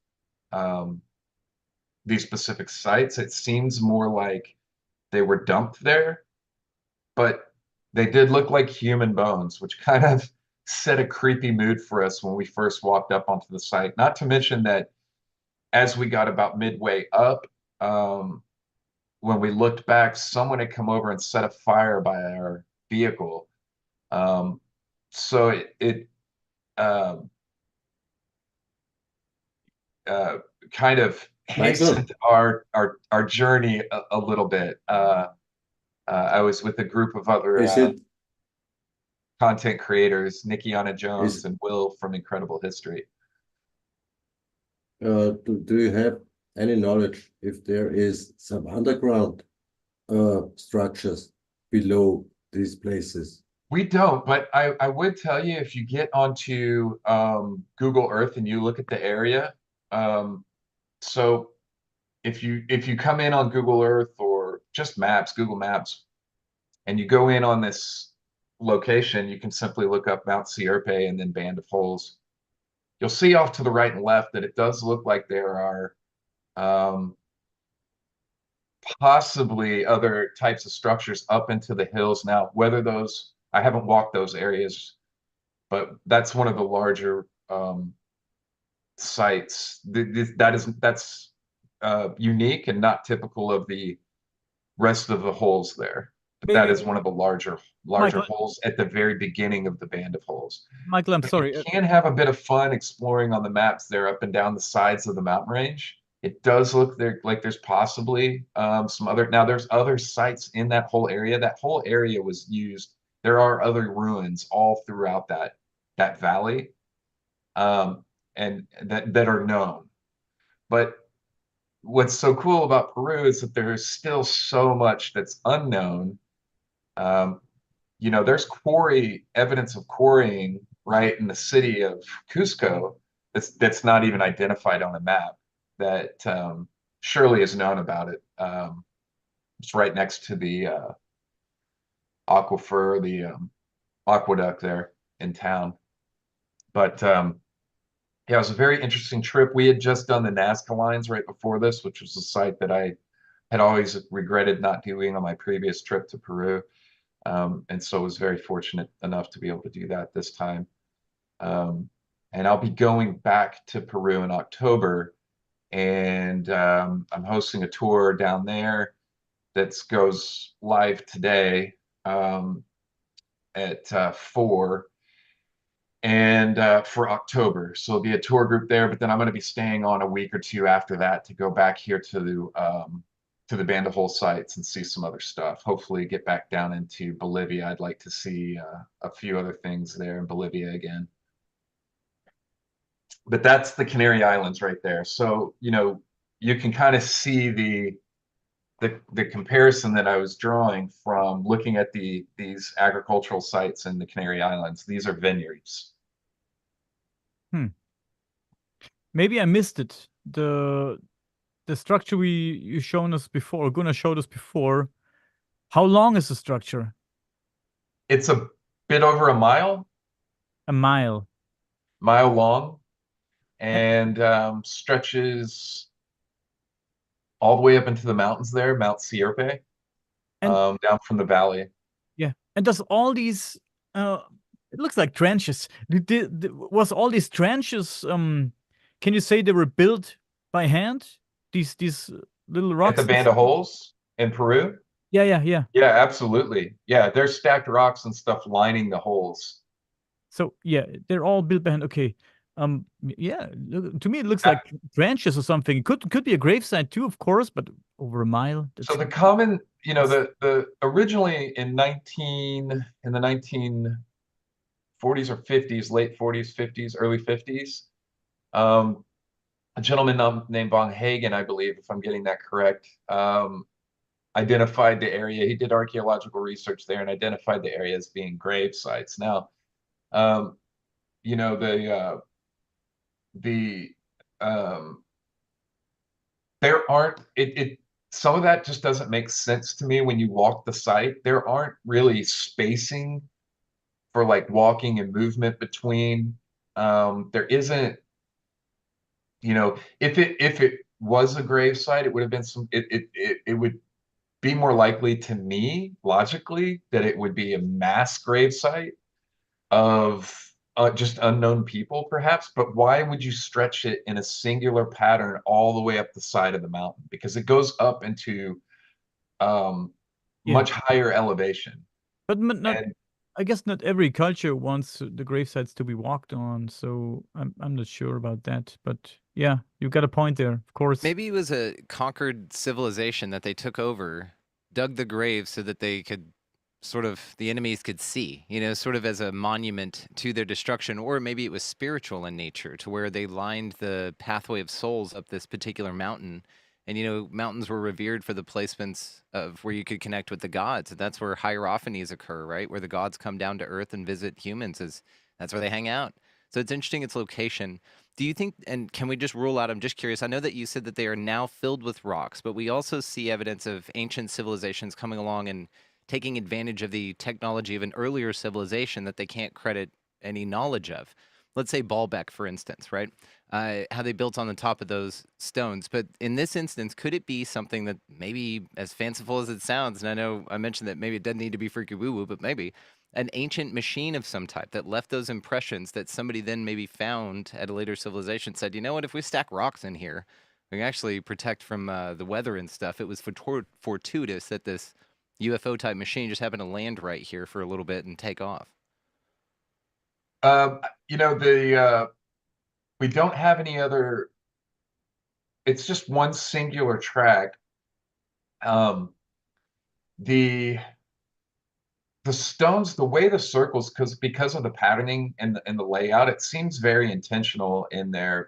specific sites. It seems more like they were dumped there, but they did look like human bones, which kind of set a creepy mood for us when we first walked up onto the site. Not to mention that as we got about midway up, when we looked back, someone had come over and set a fire by our vehicle. So it kind of hastened our journey a little bit. I was with a group of other content creators, Nikiana Jones and Will from Incredible History. Do you have any knowledge if there is some underground structures below these places? We don't, but I would tell you, if you get onto Google Earth and you look at the area, so if you come in on Google Earth or just Google Maps, and you go in on this location, you can simply look up Mount Sierpe and then Band of Holes. You'll see off to the right and left that it does look like there are possibly other types of structures up into the hills. Now, whether those, I haven't walked those areas, but that's one of the larger sites. That's unique and not typical of the rest of the holes there. But that is one of the larger Michael, holes at the very beginning of the Band of Holes. Michael, I'm sorry. You can have a bit of fun exploring on the maps there up and down the sides of the mountain range. It does look there like there's possibly some other. Now, there's other sites in that whole area. That whole area was used. There are other ruins all throughout that valley, and that are known. But what's so cool about Peru is that there is still so much that's unknown. There's evidence of quarrying right in the city of Cusco that's not even identified on a map, that Shirley has known about it. It's right next to the aquifer, the aqueduct there in town. But yeah, it was a very interesting trip. We had just done the Nazca Lines right before this, which was a site that I had always regretted not doing on my previous trip to Peru. And so was very fortunate enough to be able to do that this time. And I'll be going back to Peru in October, and I'm hosting a tour down there that goes live today at 4 and for October. So it'll be a tour group there, but then I'm going to be staying on a week or two after that to go back here to the Band of Hole sites and see some other stuff. Hopefully get back down into Bolivia. I'd like to see a few other things there in Bolivia again. But that's the Canary Islands right there. So, you know, you can kind of see the comparison that I was drawing from looking at these agricultural sites in the Canary Islands. These are vineyards. Maybe I missed it. The structure you shown us before, Gunnar showed us before. How long is the structure? It's a bit over a mile. A mile. Mile long, and stretches all the way up into the mountains there, Mount Sierpe, down from the valley. Yeah, and does all these? It looks like trenches. Was all these trenches? Can you say they were built by hand? These little rocks. At the Band of Holes in Peru. Yeah. Yeah, absolutely. Yeah, there's stacked rocks and stuff lining the holes. So yeah, they're all built by hand. Okay. Yeah. To me, it looks like trenches or something. It could be a gravesite too, of course, but over a mile. So the common, you know, the originally in the 1940s or 50s, late 40s, 50s, early 50s, a gentleman named Von Hagen, I believe, if I'm getting that correct, identified the area. He did archaeological research there and identified the area as being grave sites. Now, you know, there aren't some of that just doesn't make sense to me when you walk the site. There aren't really spacing for like walking and movement between. There isn't, you know, if it was a grave site, it would have been it would be more likely to me logically that it would be a mass grave site of just unknown people perhaps. But why would you stretch it in a singular pattern all the way up the side of the mountain? Because it goes up into much higher elevation. But I guess not every culture wants the grave sites to be walked on, so I'm not sure about that. But yeah, you got a point there, of course. Maybe it was a conquered civilization that they took over, dug the grave so that they could the enemies could see, you know, sort of as a monument to their destruction. Or maybe it was spiritual in nature, to where they lined the pathway of souls up this particular mountain. And, you know, mountains were revered for the placements of where you could connect with the gods. And that's where hierophanies occur, right? Where the gods come down to earth and visit humans. That's where they hang out. So it's interesting, its location. Do you think, and can we just rule out, I'm just curious, I know that you said that they are now filled with rocks, but we also see evidence of ancient civilizations coming along and taking advantage of the technology of an earlier civilization that they can't credit any knowledge of. Let's say Baalbek, for instance, right? How they built on the top of those stones. But in this instance, could it be something that maybe, as fanciful as it sounds, and I know I mentioned that maybe it doesn't need to be freaky woo-woo, but maybe an ancient machine of some type that left those impressions that somebody then maybe found at a later civilization, said, you know what, if we stack rocks in here, we can actually protect from the weather and stuff. It was fortuitous that this UFO type machine just happened to land right here for a little bit and take off. You know, we don't have any other, it's just one singular track. The stones, the way the circles, because of the patterning and the layout, it seems very intentional in the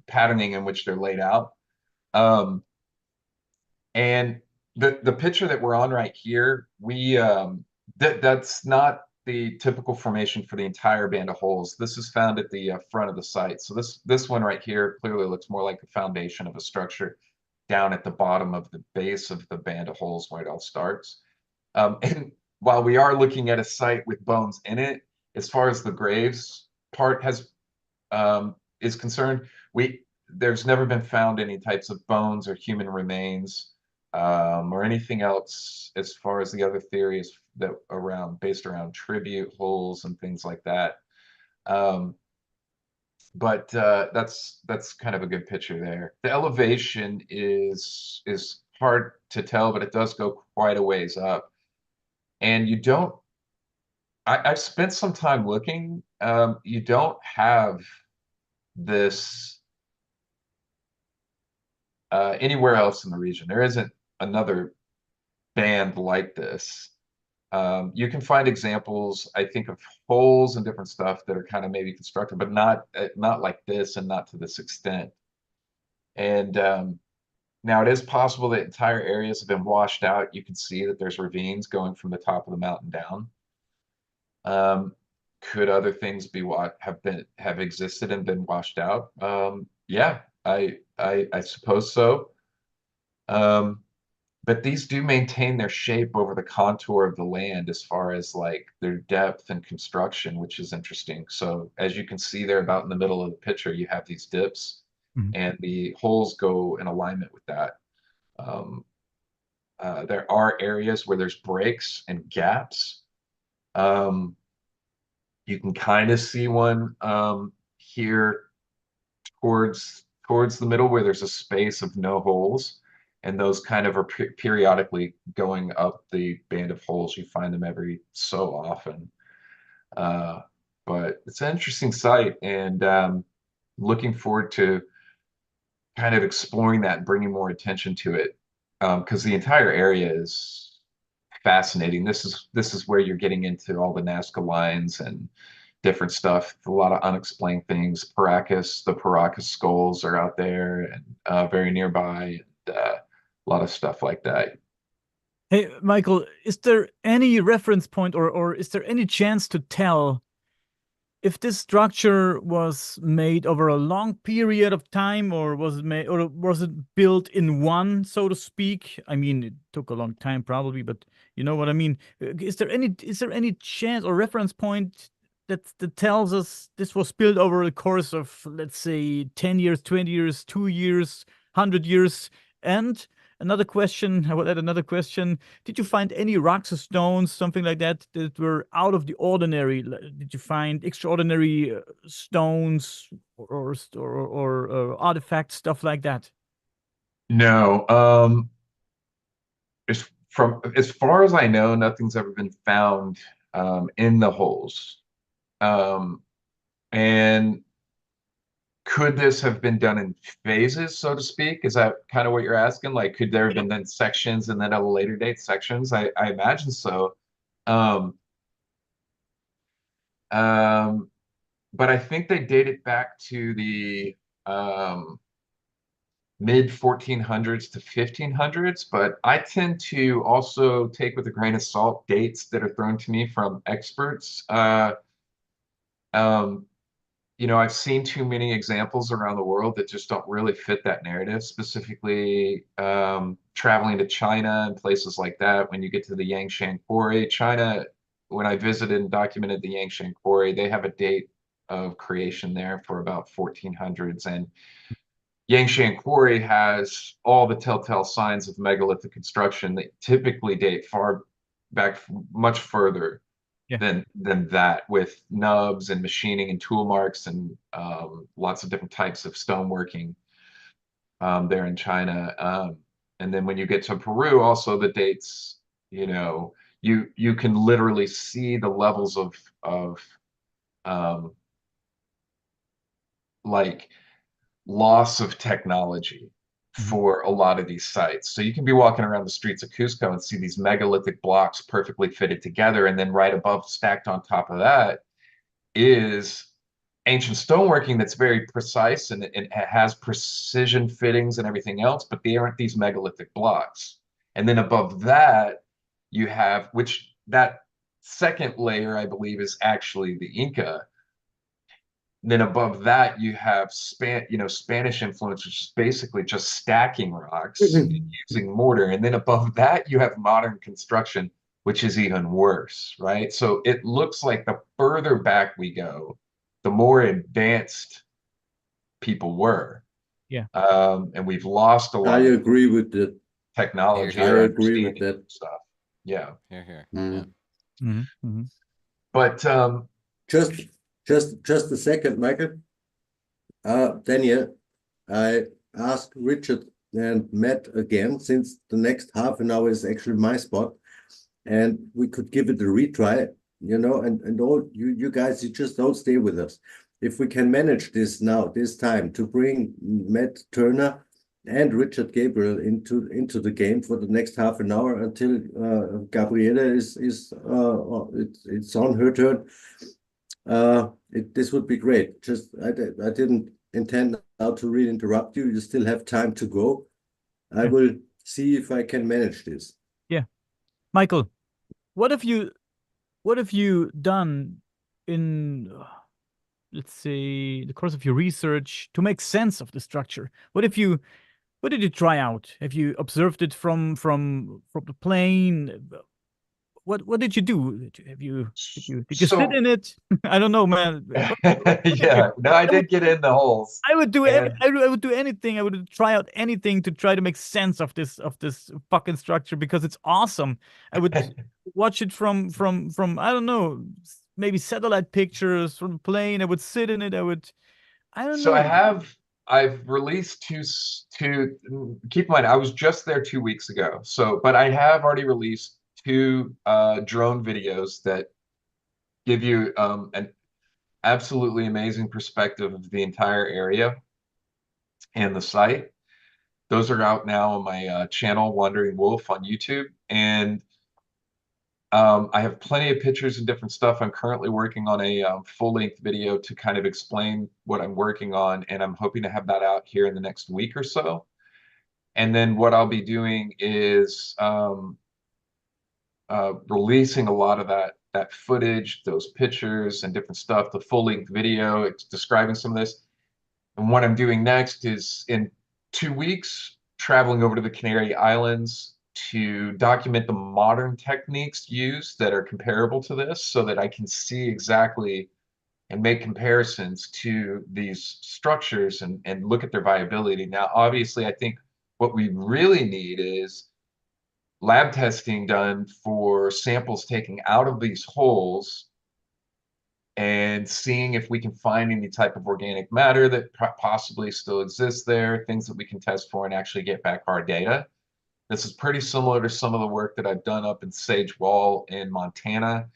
patterning in which they're laid out. And the picture that we're on right here, that's not the typical formation for the entire Band of Holes. This is found at the front of the site. So this one right here clearly looks more like the foundation of a structure down at the bottom of the base of the Band of Holes where it all starts. And while we are looking at a site with bones in it, as far as the graves part is concerned, there's never been found any types of bones or human remains or anything else as far as the other theories that based around tribute holes and things like that. But that's kind of a good picture there. The elevation is hard to tell, but it does go quite a ways up. And you don't, I've spent some time looking, you don't have this anywhere else in the region. There isn't another band like this. You can find examples, I think, of holes and different stuff that are kind of maybe constructed, but not like this and not to this extent. And now it is possible that entire areas have been washed out. You can see that there's ravines going from the top of the mountain down. Could other things have existed and been washed out? Yeah, I suppose so. But these do maintain their shape over the contour of the land as far as like their depth and construction, which is interesting. So as you can see there about in the middle of the picture, you have these dips and the holes go in alignment with that. There are areas where there's breaks and gaps. You can kind of see one here towards the middle where there's a space of no holes. And those kind of are periodically going up the band of holes. You find them every so often. But it's an interesting site, and looking forward to kind of exploring that and bringing more attention to it, because the entire area is fascinating. This is where you're getting into all the Nazca lines and different stuff. A lot of unexplained things. The Paracas skulls are out there and very nearby. And, a lot of stuff like that. Hey, Michael, is there any reference point or is there any chance to tell if this structure was made over a long period of time, or was it built in one, so to speak? I mean, it took a long time probably, but you know what I mean. Is there any chance or reference point that tells us this was built over the course of, let's say, 10 years, 20 years, 2 years, 100 years? And another question, I will add another question. Did you find any rocks or stones, something like that, that were out of the ordinary? Did you find extraordinary stones or artifacts, stuff like that? No. As far as I know, nothing's ever been found in the holes. And could this have been done in phases, so to speak? Is that kind of what you're asking? Like, could there have been then sections and then at a later date sections? I imagine so. But I think they date it back to the mid 1400s to 1500s. But I tend to also take with a grain of salt dates that are thrown to me from experts. You know, I've seen too many examples around the world that just don't really fit that narrative, specifically traveling to China and places like that. When you get to the Yangshan Quarry, China, when I visited and documented the Yangshan Quarry, they have a date of creation there for about 1400s. And Yangshan Quarry has all the telltale signs of megalithic construction that typically date far back, much further than that, with nubs and machining and tool marks and lots of different types of stoneworking there in China. And then when you get to Peru, also the dates, you know, you can literally see the levels of like loss of technology for a lot of these sites. So you can be walking around the streets of Cusco and see these megalithic blocks perfectly fitted together, and then right above, stacked on top of that, is ancient stoneworking that's very precise and it has precision fittings and everything else, but they aren't these megalithic blocks. And then above that, you have, which that second layer, I believe, is actually the Inca. Then above that, you have Spanish influence, which is basically just stacking rocks using mortar. And then above that, you have modern construction, which is even worse, right? So it looks like the further back we go, the more advanced people were. Yeah. And we've lost a lot. I agree with that. technology Here, or I agree with understanding that. stuff. Yeah. Here. Mm. But Just a second, Michael. Daniel, I asked Richard and Matt again, since the next half an hour is actually my spot, and we could give it a retry, and all you guys, you just don't stay with us. If we can manage this now, this time, to bring Matt Turner and Richard Gabriel into the game for the next half an hour until Gabriela it's on her turn. This would be great. Just I didn't intend now to really interrupt you. You still have time to go. I will see if I can manage this. Yeah, Michael, what have you done in let's say the course of your research to make sense of the structure? What did you try out? Have you observed it from the plane? What did you do? Did you sit in it? I don't know, man. Yeah, no, I did get in the holes. I would do And- I would do anything. I would try out anything to try to make sense of this fucking structure, because it's awesome. I would watch it from I don't know, maybe satellite pictures from the plane. I would sit in it. I don't So know. I've released two, keep in mind, I was just there 2 weeks ago. But I have already released two drone videos that give you an absolutely amazing perspective of the entire area and the site. Those are out now on my channel, Wandering Wolf, on YouTube. And I have plenty of pictures and different stuff. I'm currently working on a full-length video to kind of explain what I'm working on, and I'm hoping to have that out here in the next week or so. And then what I'll be doing is releasing a lot of that footage, those pictures and different stuff, the full-length video. It's describing some of this. And what I'm doing next is, in 2 weeks, traveling over to the Canary Islands to document the modern techniques used that are comparable to this, so that I can see exactly and make comparisons to these structures and look at their viability. Now, obviously, I think what we really need is lab testing done for samples taken out of these holes and seeing if we can find any type of organic matter that possibly still exists there, things that we can test for and actually get back our data. This is pretty similar to some of the work that I've done up in Sage Wall in Montana.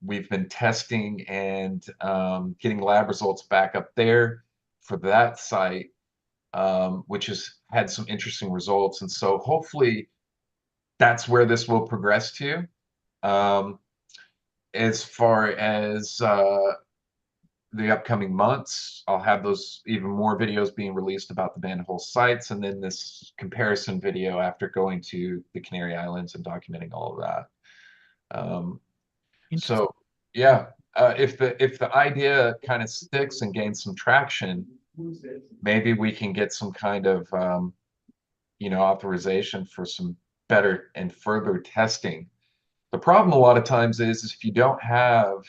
We've been testing and getting lab results back up there for that site, which has had some interesting results. And so hopefully that's where this will progress to. As far as the upcoming months, I'll have those even more videos being released about the band hole sites, and then this comparison video after going to the Canary Islands and documenting all of that. So yeah, if the idea kind of sticks and gains some traction, maybe we can get some kind of authorization for some better and further testing. The problem a lot of times is if you don't have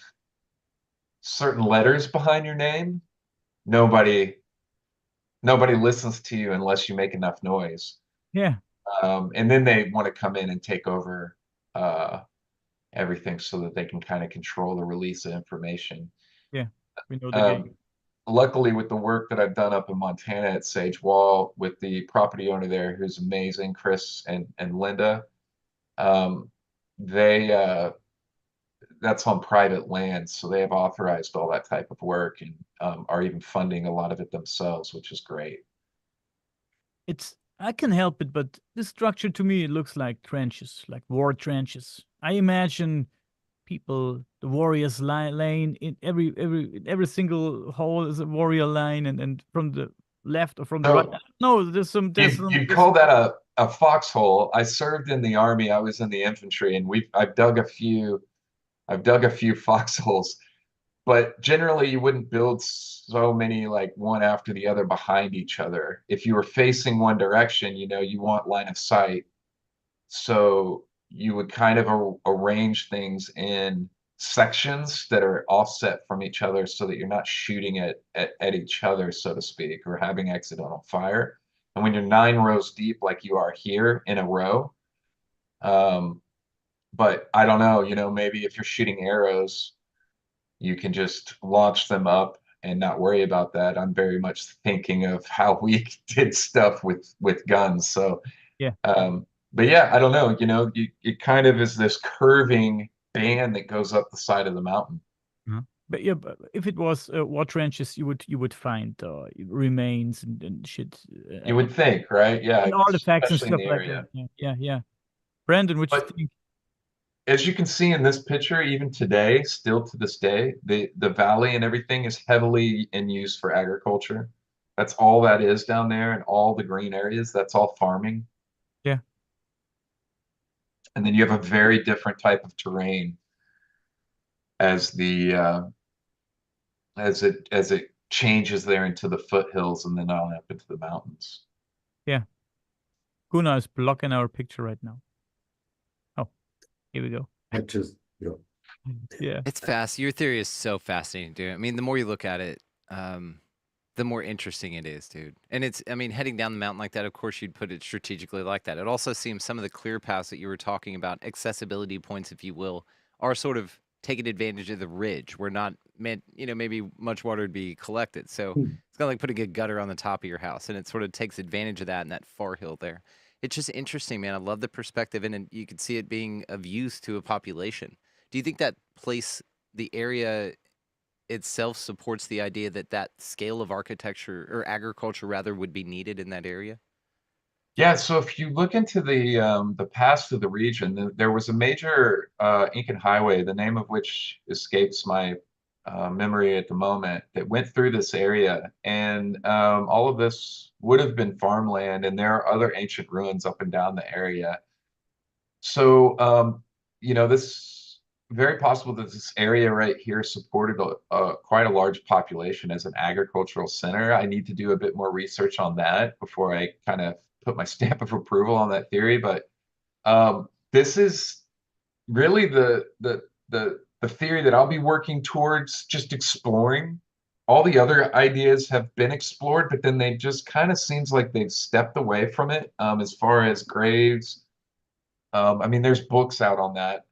certain letters behind your name, nobody listens to you unless you make enough noise. Yeah. And then they want to come in and take over everything so that they can kind of control the release of information. Yeah, we know the game. Luckily, with the work that I've done up in Montana at Sage Wall with the property owner there, who's amazing, Chris and Linda, that's on private land, so they have authorized all that type of work and are even funding a lot of it themselves, which is great. I can help it, but this structure to me, it looks like trenches, like war trenches. I imagine people, the warriors lane in every single hole is a warrior line, and from the left or from the right. No, You call that a foxhole. I served in the army. I was in the infantry, and I've dug a few foxholes, but generally you wouldn't build so many like one after the other behind each other. If you were facing one direction, you want line of sight. So you would kind of arrange things in sections that are offset from each other so that you're not shooting at each other, so to speak, or having accidental fire. And when you're 9 rows deep, like you are here in a row, but I don't know, maybe if you're shooting arrows, you can just launch them up and not worry about that. I'm very much thinking of how we did stuff with guns. So, Yeah. But yeah, I don't know, it kind of is this curving band that goes up the side of the mountain. But yeah, but if it was war trenches, you would find remains and shit. You would think, right? Yeah, and artifacts and especially in stuff the like area. that. Yeah. Brandon, what you But think? as you can see in this picture, even today, still to this day, the valley and everything is heavily in use for agriculture. That's all that is down there, and all the green areas, that's all farming. Yeah. And then you have a very different type of terrain as it changes there into the foothills and then on up into the mountains. Yeah. Gunnar is blocking our picture right now. Oh, here we go. Yeah. It's fast. Your theory is so fascinating, dude. I mean, the more you look at it, the more interesting it is, dude. And heading down the mountain like that, of course, you'd put it strategically like that. It also seems some of the clear paths that you were talking about, accessibility points, if you will, are sort of taking advantage of the ridge where not meant, maybe much water would be collected. So it's kind of like putting a gutter on the top of your house, and it sort of takes advantage of that in that far hill there. It's just interesting, man. I love the perspective, and you can see it being of use to a population. Do you think that place, the area itself, supports the idea that scale of architecture or agriculture rather would be needed in that area? Yeah, so if you look into the past of the region, there was a major Incan highway, the name of which escapes my memory at the moment, that went through this area, and all of this would have been farmland, and there are other ancient ruins up and down the area. So, this very possible that this area right here supported quite a large population as an agricultural center. I need to do a bit more research on that before I kind of put my stamp of approval on that theory. But this is really the theory that I'll be working towards, just exploring. All the other ideas have been explored, but then they just kind of seems like they've stepped away from it as far as graves. There's books out on that,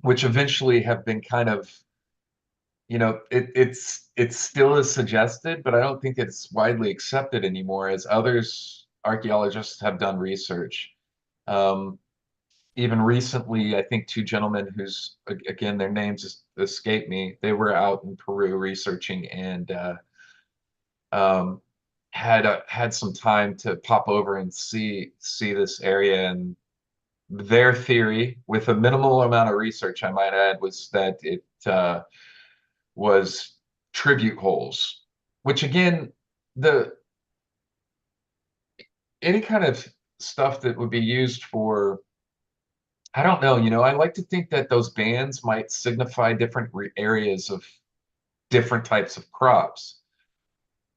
which eventually have been kind of, it's still is suggested, but I don't think it's widely accepted anymore, as archaeologists have done research. Even recently, I think 2 gentlemen whose, again, their names escape me, they were out in Peru researching and had some time to pop over and see this area. And their theory, with a minimal amount of research, I might add, was that it was tribute holes, which again, any kind of stuff that would be used for, I don't know, I like to think that those bands might signify different areas of different types of crops.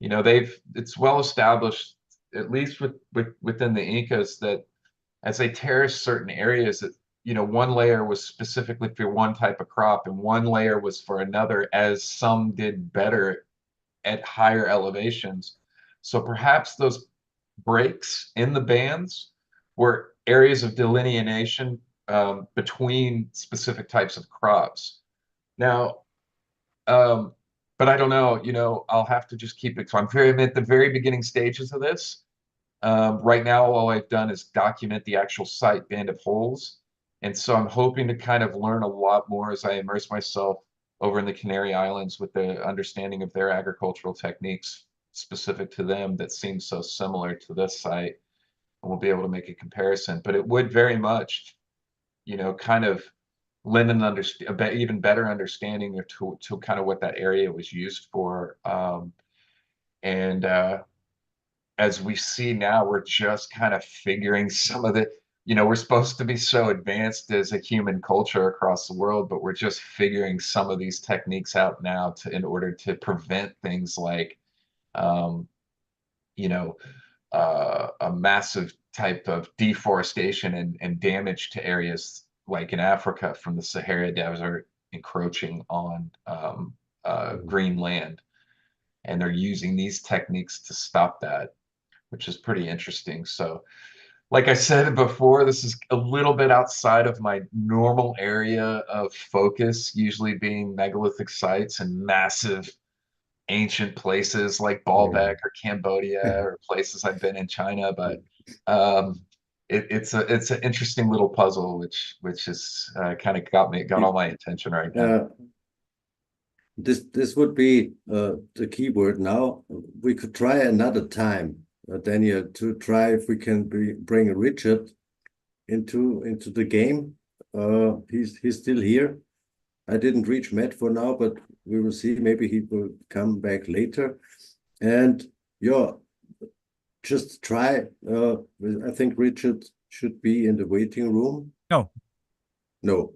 It's well established, at least within the Incas, that as they terraced certain areas, that one layer was specifically for one type of crop and one layer was for another, as some did better at higher elevations. So perhaps those breaks in the bands were areas of delineation between specific types of crops. Now, but I don't know, I'll have to just keep it. So I'm at the very beginning stages of this. Right now, all I've done is document the actual site, Band of Holes. And so I'm hoping to kind of learn a lot more as I immerse myself over in the Canary Islands with the understanding of their agricultural techniques specific to them that seems so similar to this site. And we'll be able to make a comparison. But it would very much, kind of lend an even better understanding to kind of what that area was used for. As we see now, we're just kind of figuring some of the, we're supposed to be so advanced as a human culture across the world, but we're just figuring some of these techniques out now in order to prevent things like, a massive type of deforestation and damage to areas like in Africa from the Sahara Desert encroaching on green land. And they're using these techniques to stop that. which is pretty interesting. So, like I said before, this is a little bit outside of my normal area of focus, usually being megalithic sites and massive ancient places like Baalbek or Cambodia or places I've been in China. But it's an interesting little puzzle, which is kind of got all my attention right now. This would be the keyword now. We could try another time, Daniel, to try if we can bring Richard into the game. He's still here. I didn't reach Matt for now, but we will see. Maybe he will come back later. And yeah, just try. I think Richard should be in the waiting room. No. No.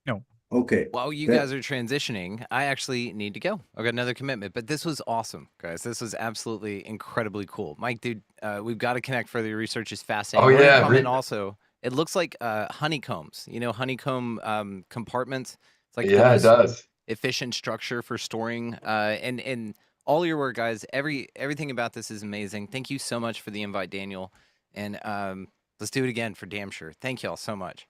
No. Okay. While you guys are transitioning, I actually need to go. I've got another commitment, but this was awesome, guys. This was absolutely incredibly cool. Mike, dude, we've got to connect further. Your research is fascinating. Oh, yeah. Comment also, it looks like honeycombs, honeycomb compartments. It's like yeah, it does. Efficient structure for storing and all your work, guys. Everything about this is amazing. Thank you so much for the invite, Daniel. And let's do it again for damn sure. Thank you all so much.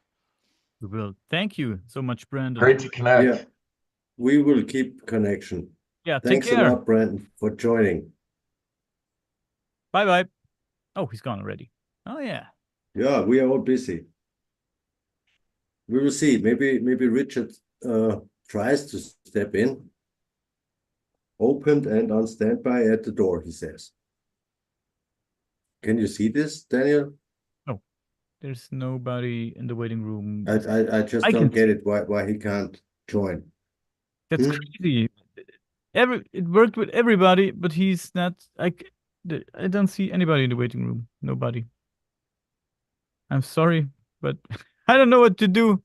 We will. Thank you so much, Brandon. Great to connect. Yeah, we will keep connection. Yeah, thanks take care. a lot, Brandon, for joining. Bye. Oh, he's gone already. Oh yeah. Yeah, we are all busy. We will see. Maybe Richard tries to step in. Opened and on standby at the door, he says. Can you see this, Daniel? No, there's nobody in the waiting room. I just don't get it why he can't join. That's crazy. It worked with everybody, but he's not. I don't see anybody in the waiting room. Nobody. I'm sorry, but I don't know what to do.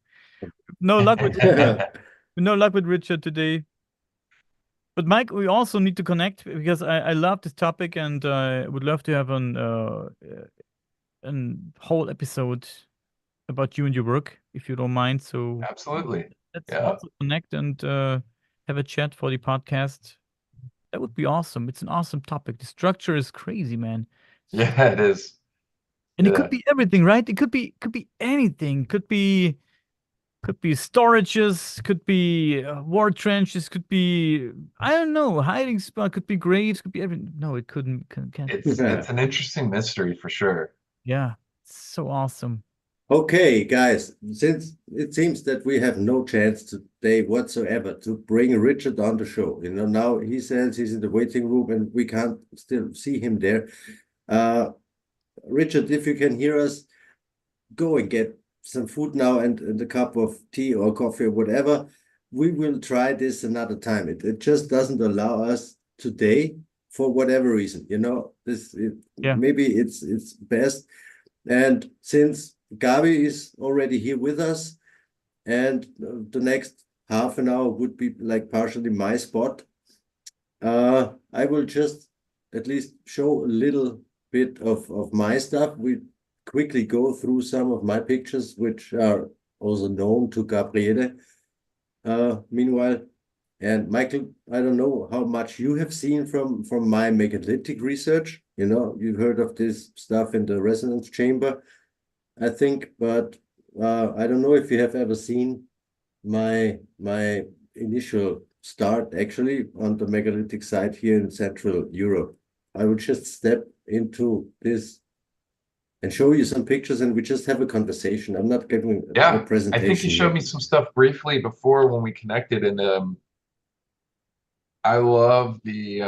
No luck with no luck with Richard today. But Mike, we also need to connect because I love this topic and I would love to have a whole episode about you and your work, if you don't mind. So absolutely, let's also connect and have a chat for the podcast. That would be awesome. It's an awesome topic. The structure is crazy, man. Yeah, it is. And it could be everything, right? It could be anything. Could be storages, could be war trenches, could be, I don't know, hiding spot, could be graves, could be everything. No, it can't. It's an interesting mystery for sure. Yeah, it's so awesome. Okay, guys, since it seems that we have no chance today whatsoever to bring Richard on the show, now he says he's in the waiting room and we can't still see him there. Richard, if you can hear us, go and get some food now and a cup of tea or coffee or whatever. We will try this another time. It just doesn't allow us today for whatever reason. Maybe it's best. And since Gabi is already here with us, and the next half an hour would be like partially my spot, I will just at least show a little bit of my stuff. We quickly go through some of my pictures, which are also known to Gabriele. Meanwhile, and Michael, I don't know how much you have seen from my megalithic research. You've heard of this stuff in the resonance chamber, I think, but I don't know if you have ever seen my initial start actually on the megalithic site here in Central Europe. I would just step into this and show you some pictures, and we just have a conversation. I'm not giving a presentation. I think you showed me some stuff briefly before when we connected, and I love the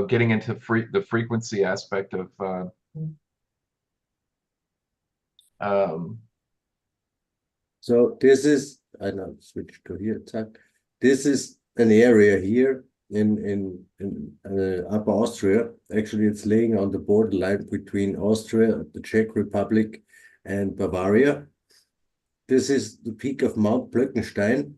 getting into the frequency aspect of so this is, I now switch to here. This is an area here in Upper Austria. Actually, it's laying on the borderline between Austria, the Czech Republic, and Bavaria. This is the peak of Mount Blöckenstein,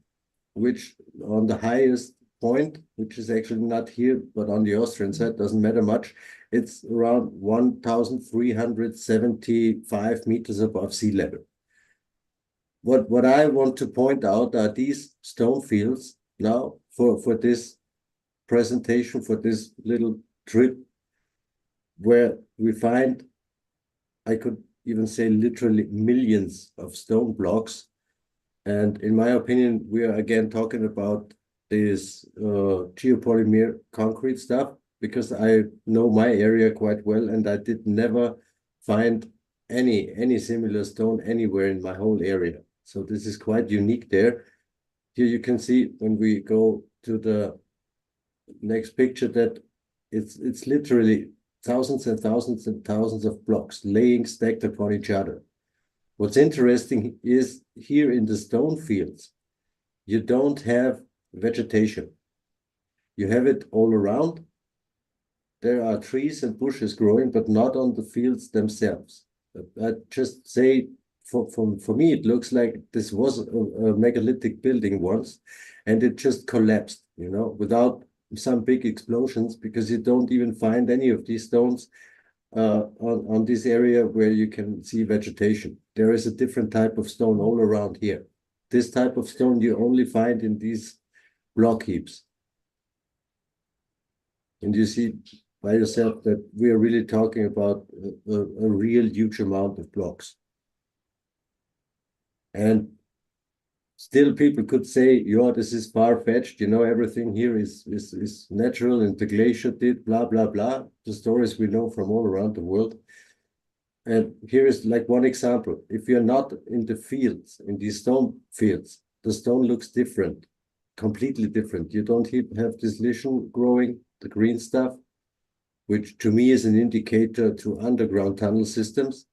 which on the highest point, which is actually not here, but on the Austrian side, doesn't matter much. It's around 1,375 meters above sea level. What I want to point out are these stone fields now for this presentation, for this little trip. where we find, I could even say literally millions of stone blocks. And in my opinion, we are again talking about this geopolymer concrete stuff, because I know my area quite well, and I did never find any similar stone anywhere in my whole area. So this is quite unique there. Here you can see, when we go to the next picture, that it's literally thousands and thousands and thousands of blocks laying stacked upon each other. What's interesting is here in the stone fields, you don't have vegetation. You have it all around. There are trees and bushes growing, but not on the fields themselves. I just say, for me, it looks like this was a megalithic building once, and it just collapsed, you know, without some big explosions, because you don't even find any of these stones on this area where you can see vegetation. There is a different type of stone all around here. This type of stone you only find in these block heaps. And you see by yourself that we are really talking about a real huge amount of blocks. And still people could say, yeah, this is far-fetched, you know, everything here is natural, and the glacier did blah, blah, blah. The stories we know from all around the world. And here is like one example. If you're not in the fields, in these stone fields, the stone looks different, completely different. You don't have this lesion growing, the green stuff, which to me is an indicator to underground tunnel systems.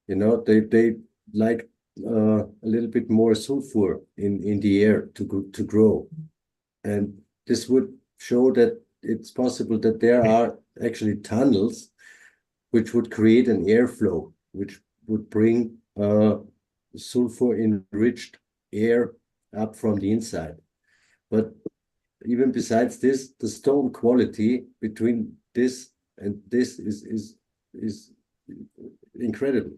You know, they like a little bit more sulfur in the air to grow. And this would show that it's possible that there are actually tunnels which would create an airflow, which would bring sulfur-enriched air up from the inside. But even besides this, the stone quality between this and this is incredible.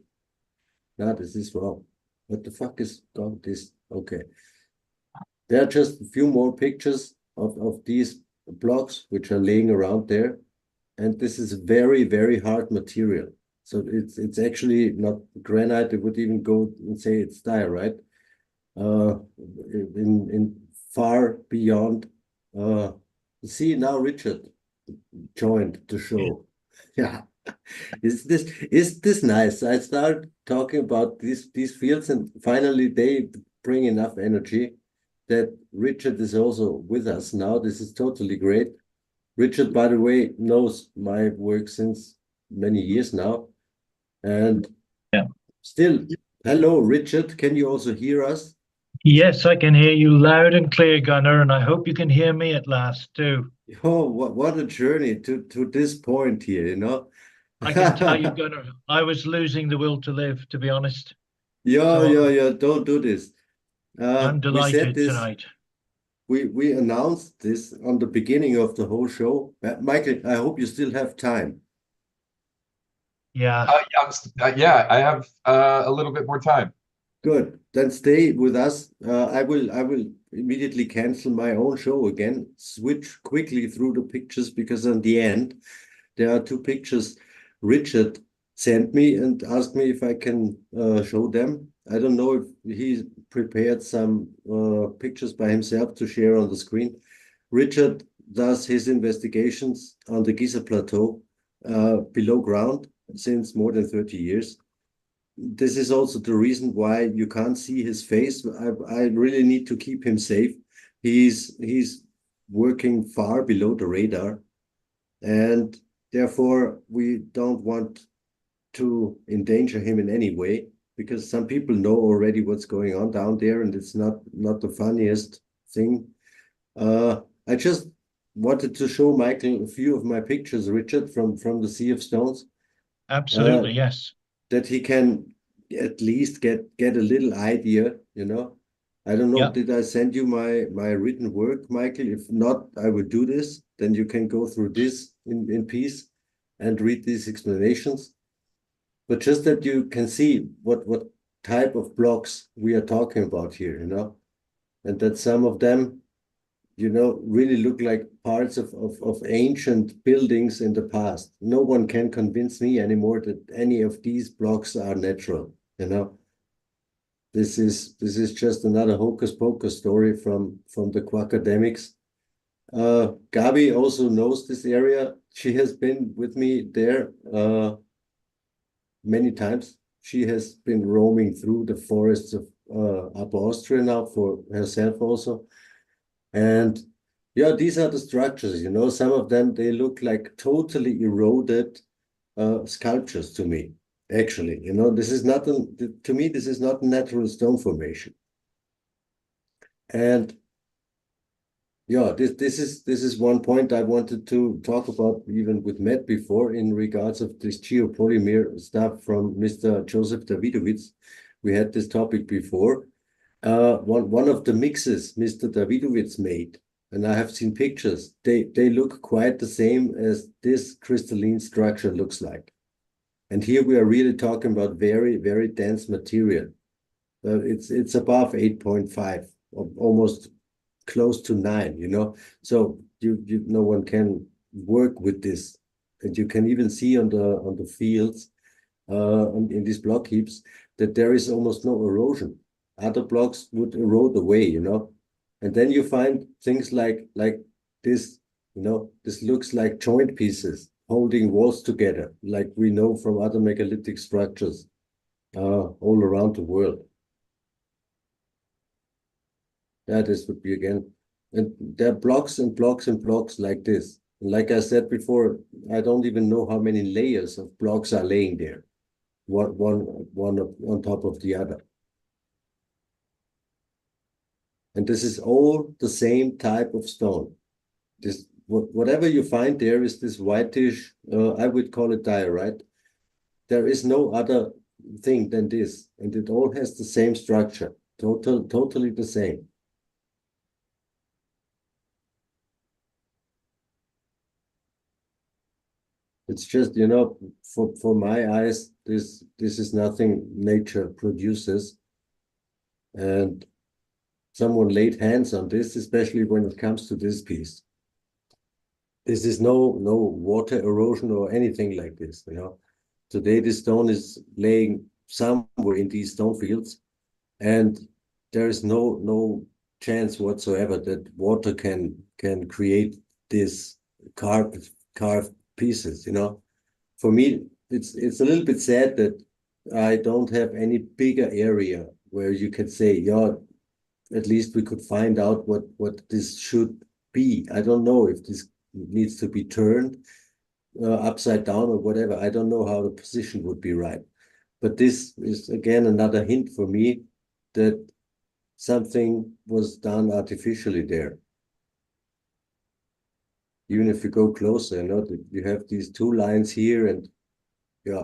Now this is wrong. What the fuck is wrong with this? Okay. There are just a few more pictures of these blocks which are laying around there. And this is very, very hard material. So it's actually not granite. It would even go and say it's diorite. In far beyond. See, now Richard joined the show. Yeah. Is this nice? I start talking about these fields, and finally they bring enough energy that Richard is also with us now. This is totally great. Richard, by the way, knows my work since many years now. And still, hello, Richard. Can you also hear us? Yes, I can hear you loud and clear, Gunnar, and I hope you can hear me at last too. Oh, what a journey to this point here, you know? I can tell you, Gunnar, I was losing the will to live, to be honest. Yeah, don't do this. I'm delighted tonight. We announced this on the beginning of the whole show. Michael, I hope you still have time. Yeah. Yeah, I have a little bit more time. Good. Then stay with us. I will immediately cancel my own show again. Switch quickly through the pictures, because on the end there are two pictures Richard sent me and asked me if I can show them. I don't know if he prepared some pictures by himself to share on the screen. Richard does his investigations on the Giza Plateau below ground since more than 30 years. This is also the reason why you can't see his face. I really need to keep him safe. He's working far below the radar, and therefore we don't want to endanger him in any way, because some people know already what's going on down there, and it's not the funniest thing. I just wanted to show Michael a few of my pictures, Richard, from the Sea of Stones. Absolutely, yes. That he can at least get a little idea, you know. I don't know, did I send you my written work, Michael? If not, I will do this. Then you can go through this in peace and read these explanations. But just that you can see what type of blocks we are talking about here, you know, and that some of them really look like parts of ancient buildings in the past. No one can convince me anymore that any of these blocks are natural, This is just another hocus pocus story from the academics. Gabi also knows this area. She has been with me there many times. She has been roaming through the forests of Upper Austria now for herself also. And yeah, these are the structures, some of them, they look like totally eroded sculptures to me, actually. This is not, to me, this is not a natural stone formation. And yeah, this is one point I wanted to talk about even with Matt before in regards of this geopolymer stuff from Mr. Joseph Davidovits. We had this topic before. One of the mixes Mr. Davidovits made, and I have seen pictures, they look quite the same as this crystalline structure looks like. And here we are really talking about very, very dense material. It's above 8.5, almost close to 9, so no one can work with this. And you can even see on the fields in these block heaps that there is almost no erosion. Other blocks would erode away, and then you find things like this, this looks like joint pieces holding walls together, like we know from other megalithic structures all around the world. Yeah, this would be again, and there are blocks and blocks and blocks like this. And like I said before, I don't even know how many layers of blocks are laying there, one on top of the other. And this is all the same type of stone. Whatever you find there is this whitish, I would call it diorite. There is no other thing than this, and it all has the same structure, totally the same. It's just, for my eyes, this is nothing nature produces. And someone laid hands on this, especially when it comes to this piece. This is no water erosion or anything like this, Today, this stone is laying somewhere in these stone fields, and there is no chance whatsoever that water can create this carved pieces, For me, it's a little bit sad that I don't have any bigger area where you can say, yeah, at least we could find out what this should be. I don't know if this needs to be turned upside down or whatever. I don't know how the position would be right. But this is, again, another hint for me that something was done artificially there. Even if you go closer, you have these two lines here, and yeah.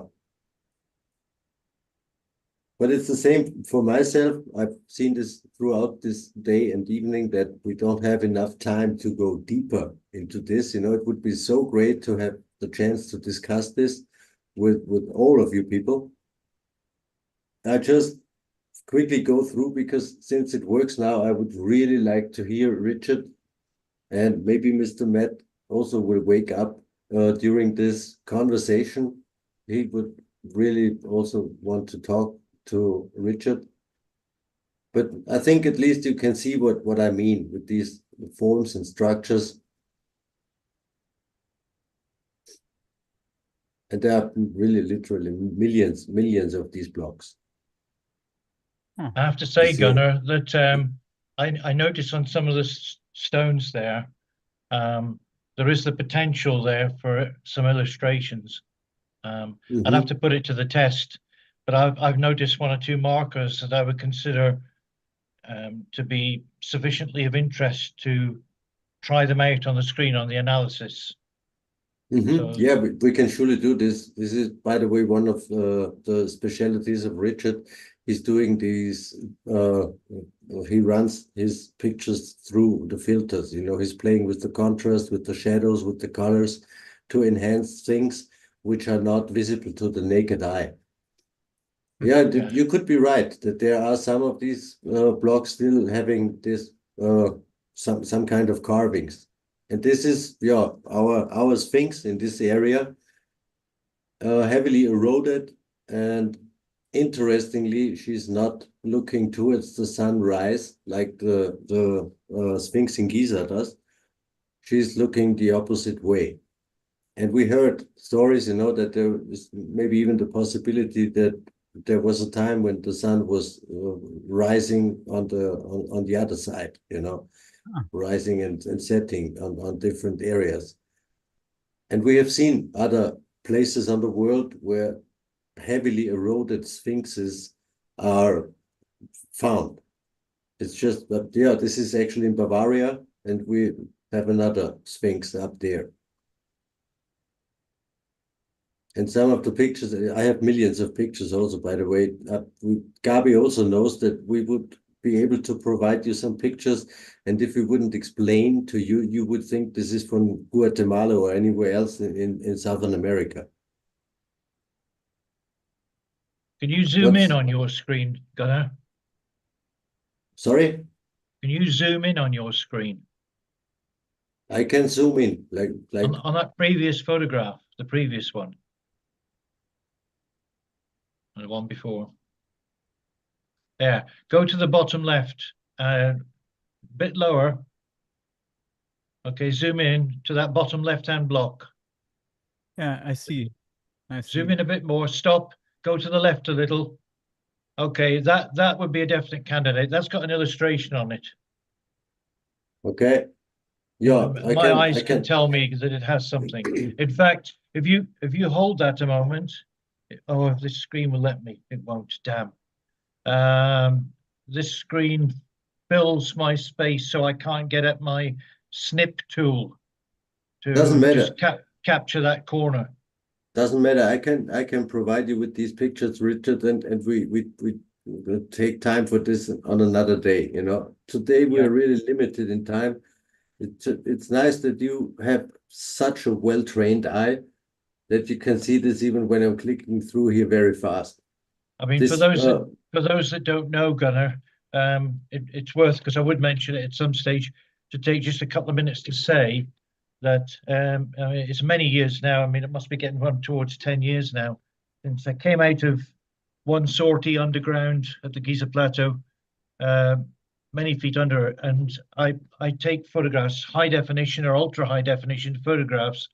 But it's the same for myself. I've seen this throughout this day and evening that we don't have enough time to go deeper into this. It would be so great to have the chance to discuss this with all of you people. I just quickly go through, because since it works now, I would really like to hear Richard, and maybe Mr. Matt also will wake up during this conversation. He would really also want to talk to Richard. But I think at least you can see what I mean with these forms and structures. And there are really literally millions of these blocks. I have to say, Gunnar, that I noticed on some of the stones there, there is the potential there for some illustrations. I'd have to put it to the test, but I've noticed one or two markers that I would consider to be sufficiently of interest to try them out on the screen on the analysis. So, yeah, we can surely do this. This is, by the way, one of the specialties of Richard. He's doing these, he runs his pictures through the filters. He's playing with the contrast, with the shadows, with the colors to enhance things which are not visible to the naked eye. Yeah, you could be right that there are some of these blocks still having this some kind of carvings. And this is our Sphinx in this area, heavily eroded, and interestingly, she's not looking towards the sunrise like the Sphinx in Giza does. She's looking the opposite way. And we heard stories, that there is maybe even the possibility that there was a time when the sun was rising on the other side, rising and setting on different areas. And we have seen other places on the world where heavily eroded sphinxes are found. It's just that, this is actually in Bavaria, and we have another sphinx up there. And some of the pictures, I have millions of pictures also, by the way. Gabi also knows that we would be able to provide you some pictures. And if we wouldn't explain to you, you would think this is from Guatemala or anywhere else in Southern America. Can you zoom in on your screen, Gunnar? Sorry? Can you zoom in on your screen? I can zoom in, like on that previous photograph, the previous one. And the one before. Yeah, go to the bottom left, a bit lower. Okay, zoom in to that bottom left-hand block. Yeah, I see. Zoom in a bit more, stop, go to the left a little. Okay, that would be a definite candidate. That's got an illustration on it. Okay. Yeah, my eyes can tell me that it has something. In fact, if you hold that a moment, if this screen will let me, it won't, damn. This screen fills my space, so I can't get at my snip tool to Doesn't matter. just capture that corner. Doesn't matter. I can provide you with these pictures, Richard, and we will take time for this on another day. Today we're really limited in time. It's nice that you have such a well-trained eye that you can see this even when I'm clicking through here very fast. I mean, for those that don't know, Gunnar, it's worth, because I would mention it at some stage, to take just a couple of minutes to say that I mean, it's many years now. I mean, it must be getting on towards 10 years now since I came out of one sortie underground at the Giza Plateau, many feet under, and I take photographs, high definition or ultra high definition photographs,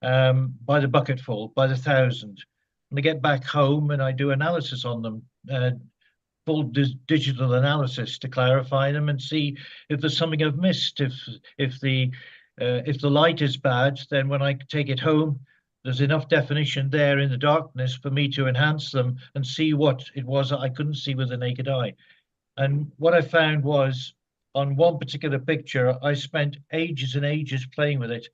by the bucketful, by the thousand. And I get back home and I do analysis on them, full digital analysis to clarify them and see if there's something I've missed. If the light is bad, then when I take it home, there's enough definition there in the darkness for me to enhance them and see what it was that I couldn't see with the naked eye. And what I found was, on one particular picture, I spent ages and ages playing with it.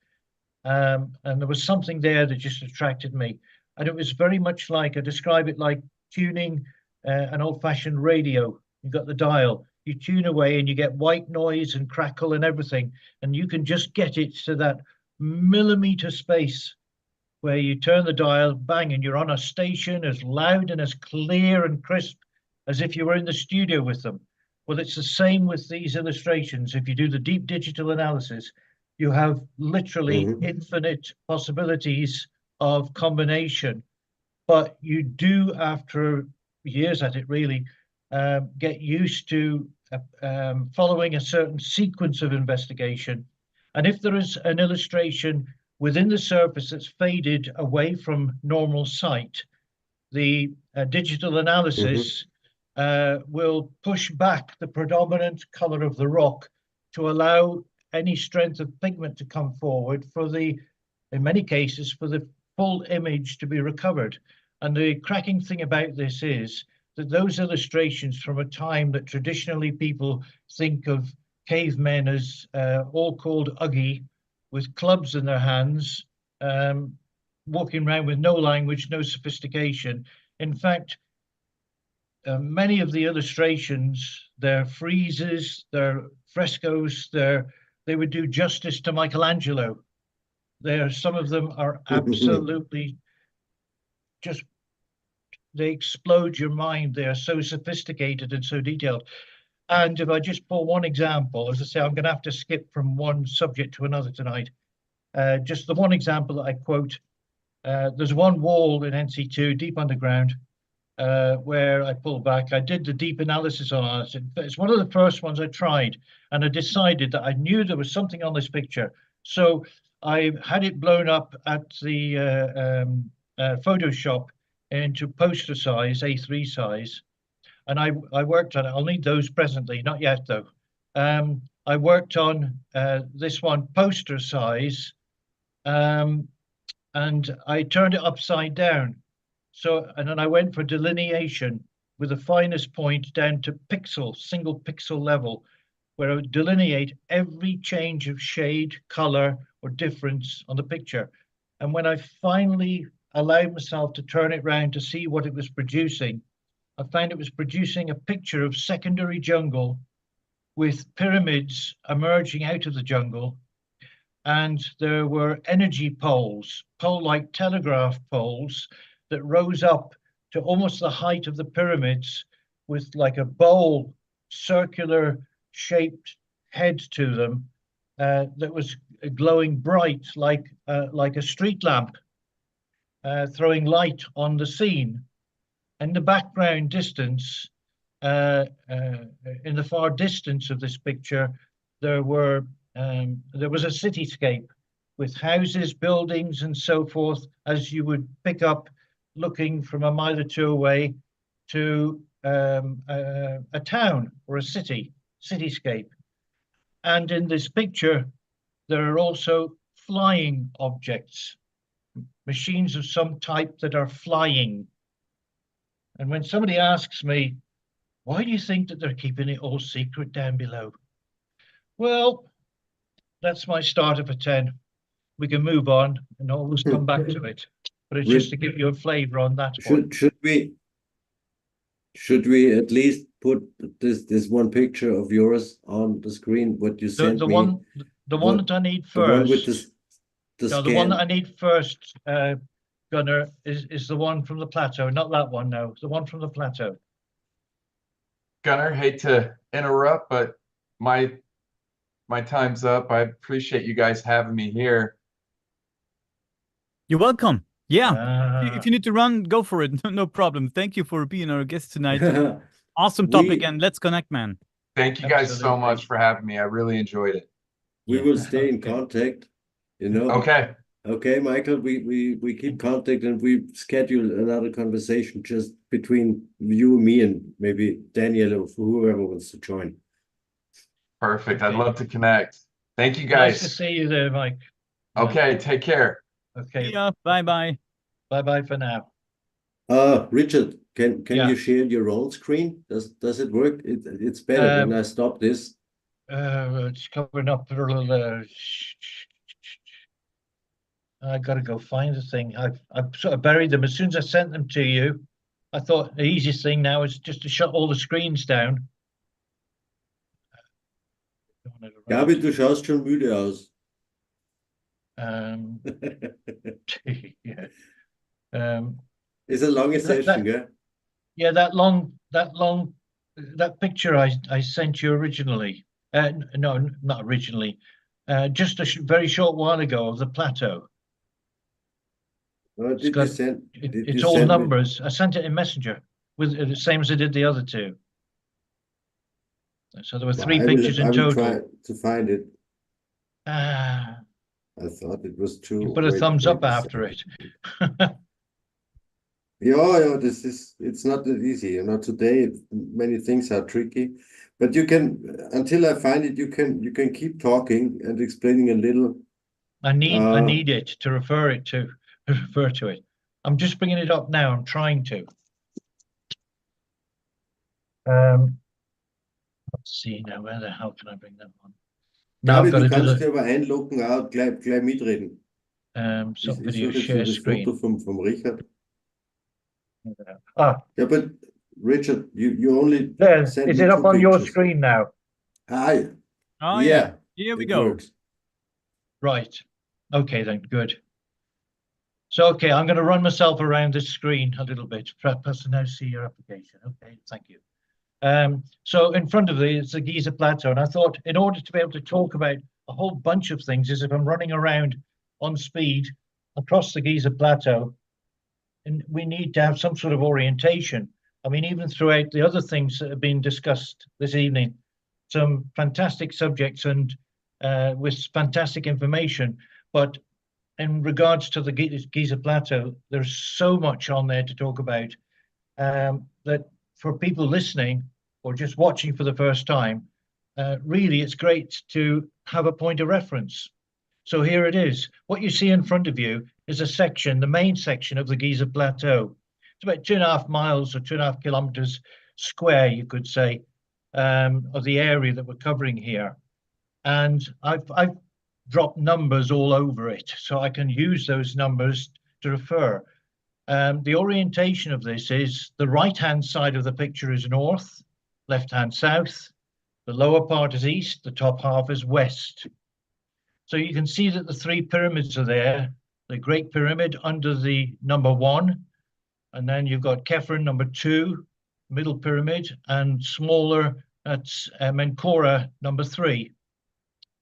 And there was something there that just attracted me. And it was very much like, I describe it like tuning an old-fashioned radio. You've got the dial, you tune away and you get white noise and crackle and everything. And you can just get it to that millimeter space where you turn the dial, bang, and you're on a station as loud and as clear and crisp as if you were in the studio with them. Well, it's the same with these illustrations. If you do the deep digital analysis, you have literally infinite possibilities of combination. But you do, after years at it really, get used to following a certain sequence of investigation. And if there is an illustration within the surface that's faded away from normal sight, the digital analysis will push back the predominant color of the rock to allow any strength of pigment to come forward for the, in many cases, for the full image to be recovered. And the cracking thing about this is that those illustrations from a time that traditionally people think of cavemen as all called Uggy, with clubs in their hands, walking around with no language, no sophistication. In fact, many of the illustrations, their friezes, their frescoes, they would do justice to Michelangelo. Some of them are absolutely just, they explode your mind. They are so sophisticated and so detailed. And if I just pull one example, as I say, I'm going to have to skip from one subject to another tonight. Just the one example that I quote, there's one wall in NC2, deep underground, where I pulled back. I did the deep analysis on it. It's one of the first ones I tried, and I decided that I knew there was something on this picture. So I had it blown up at the Photoshop into poster size, A3 size. And I worked on it. I'll need those presently, not yet though. I worked on this one poster size, and I turned it upside down. So, and then I went for delineation with the finest point down to pixel, single pixel level, where I would delineate every change of shade, color, or difference on the picture. And when I finally allowed myself to turn it around to see what it was producing, I found it was producing a picture of secondary jungle with pyramids emerging out of the jungle. And there were energy poles, pole-like telegraph poles that rose up to almost the height of the pyramids with like a bowl, circular shaped head to them that was glowing bright like a street lamp, throwing light on the scene. In the background distance, in the far distance of this picture, there was a cityscape with houses, buildings, and so forth, as you would pick up looking from a mile or two away to a town or a cityscape. And in this picture, there are also flying objects, machines of some type that are flying. And when somebody asks me, why do you think that they're keeping it all secret down below? Well, that's my starter for 10. We can move on and always come back to it. But it's just to give you a flavor on that one. Should we at least put this one picture of yours on the screen? What you sent The me? one that I need first. The one with the one that I need first, Gunnar, is the one from the plateau, not that one, no, the one from the plateau. Gunnar, hate to interrupt, but my time's up. I appreciate you guys having me here. You're welcome. Yeah, if you need to run, go for it. No problem. Thank you for being our guest tonight. Awesome topic, and let's connect, man. Thank you guys so much for having me. I really enjoyed it. We will stay in contact, you know. Okay, Michael, we keep contact and we schedule another conversation just between you and me and maybe Daniel or whoever wants to join. Perfect. I'd love to connect. Thank you guys. Nice to see you there, Mike. Okay, take care. Okay. Yeah, bye-bye. Bye-bye for now. Richard, can you share your own screen? Does it work? It's better when I stop this. It's covering up a little. I gotta go find the thing. I've sort of buried them as soon as I sent them to you. I thought the easiest thing now is just to shut all the screens down. Gabi, du schaust schon müde aus. Yeah. It's a long session, yeah? Yeah, that picture I sent you originally. No, not originally. Just a very short while ago of the plateau. It's all numbers. I sent it in Messenger with the same as I did the other two. So there were 3 pictures in total. I will try to find it. I thought it was too. You put a thumbs up after it. Yeah, it's not that easy. You know, today many things are tricky, but you can, until I find it, you can keep talking and explaining a little. I need it to refer to it. I'm just bringing it up now. I'm trying to. Let's see now, where the hell can I bring that one? Now Gabi, du kannst dir aber einloggen, gleich mitreden. So video share screen. Foto vom Richard. Yeah, but Richard, you only is it up on your screen now? Oh yeah. Here we go. Works. Right. Okay then, good. So okay, I'm going to run myself around this screen a little bit. Perhaps now see your application. Okay, thank you. So in front of me is the Giza Plateau, and I thought in order to be able to talk about a whole bunch of things, as if I'm running around on speed across the Giza Plateau, and we need to have some sort of orientation. I mean, even throughout the other things that have been discussed this evening, some fantastic subjects and with fantastic information, but in regards to the Giza Plateau, there's so much on there to talk about that for people listening or just watching for the first time, really it's great to have a point of reference. So here it is. What you see in front of you is a section, the main section of the Giza Plateau. It's about 2.5 miles or 2.5 kilometers square, you could say, of the area that we're covering here. And I've dropped numbers all over it, so I can use those numbers to refer. The orientation of this is the right-hand side of the picture is north, left-hand south, the lower part is east, the top half is west. So you can see that the 3 pyramids are there, the Great Pyramid under the number 1, and then you've got Khafre number 2, Middle Pyramid, and smaller, that's Menkora number 3.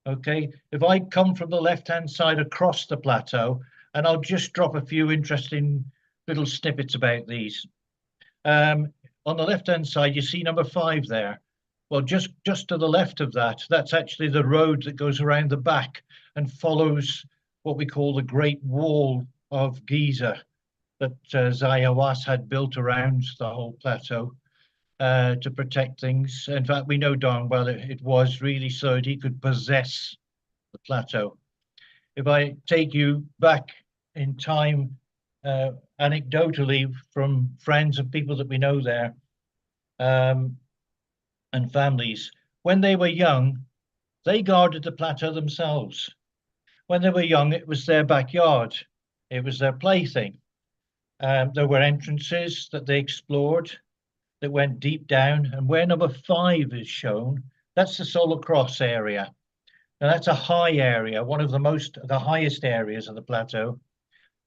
Okay, if I come from the left-hand side across the plateau, and I'll just drop a few interesting little snippets about these. On the left-hand side, you see number 5 there. Well, just to the left of that, that's actually the road that goes around the back and follows what we call the Great Wall of Giza that Zayawas had built around the whole plateau to protect things. In fact, we know darn well it was really so that he could possess the plateau. If I take you back in time, anecdotally from friends and people that we know there, and families, when they were young, they guarded the plateau themselves. When they were young, it was their backyard. It was their plaything. There were entrances that they explored that went deep down, and where number 5 is shown, that's the Solar Cross area. Now that's a high area, one of the highest areas of the plateau.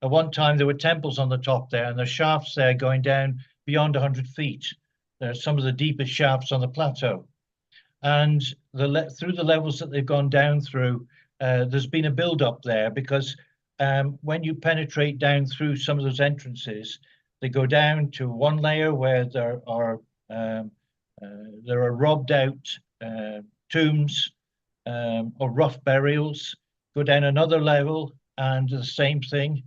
At one time there were temples on the top there, and there's shafts there going down beyond 100 feet. They're some of the deepest shafts on the plateau. And through the levels that they've gone down through, there's been a build-up there because when you penetrate down through some of those entrances, they go down to one layer where there are robbed out tombs or rough burials, go down another level and the same thing.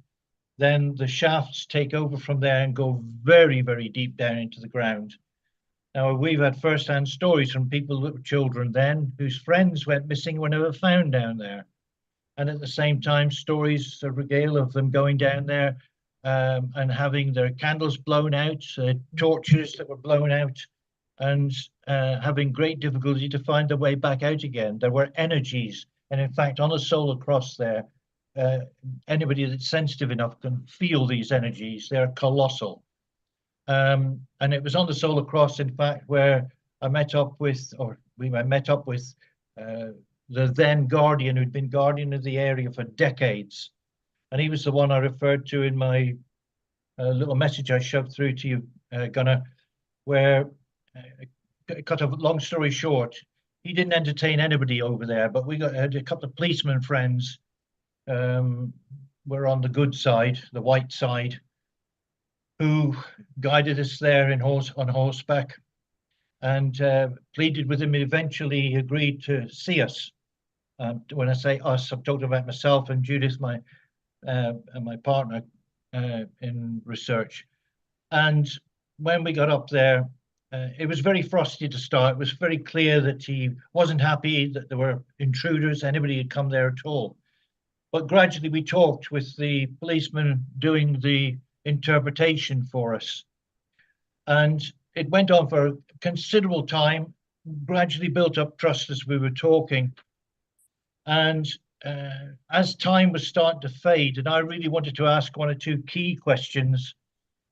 Then the shafts take over from there and go very, very deep down into the ground. Now, we've had first-hand stories from people that were children then, whose friends went missing and were never found down there. And at the same time, stories regale of them going down there and having their candles blown out, torches that were blown out, and having great difficulty to find their way back out again. There were energies, and in fact, on the Solar Cross there, anybody that's sensitive enough can feel these energies. They're colossal. And it was on the Solar Cross, in fact, where I met up with, or we met up with the then guardian who'd been guardian of the area for decades. And he was the one I referred to in my little message I shoved through to you, Gunnar, where, cut a long story short, he didn't entertain anybody over there, but we had a couple of policemen friends were on the good side, the white side, who guided us there on horseback and pleaded with him. Eventually he agreed to see us. When I say us, I'm talking about myself and Judith, my partner in research. And when we got up there, it was very frosty to start. It was very clear that he wasn't happy that there were intruders, anybody had come there at all. But gradually we talked with the policeman doing the interpretation for us. And it went on for a considerable time, gradually built up trust as we were talking. And as time was starting to fade, and I really wanted to ask 1 or 2 key questions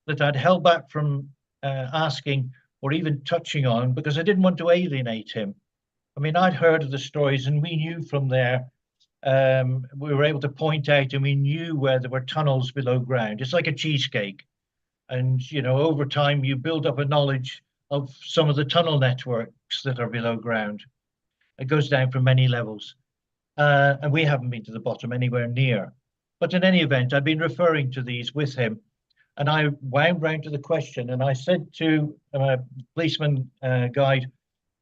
that I'd held back from asking or even touching on, because I didn't want to alienate him. I mean, I'd heard of the stories and we knew from there, we were able to point out and we knew where there were tunnels below ground. It's like a cheesecake. And, you know, over time you build up a knowledge of some of the tunnel networks that are below ground. It goes down from many levels. And we haven't been to the bottom anywhere near. But in any event, I've been referring to these with him. And I wound round to the question, and I said to policeman guide,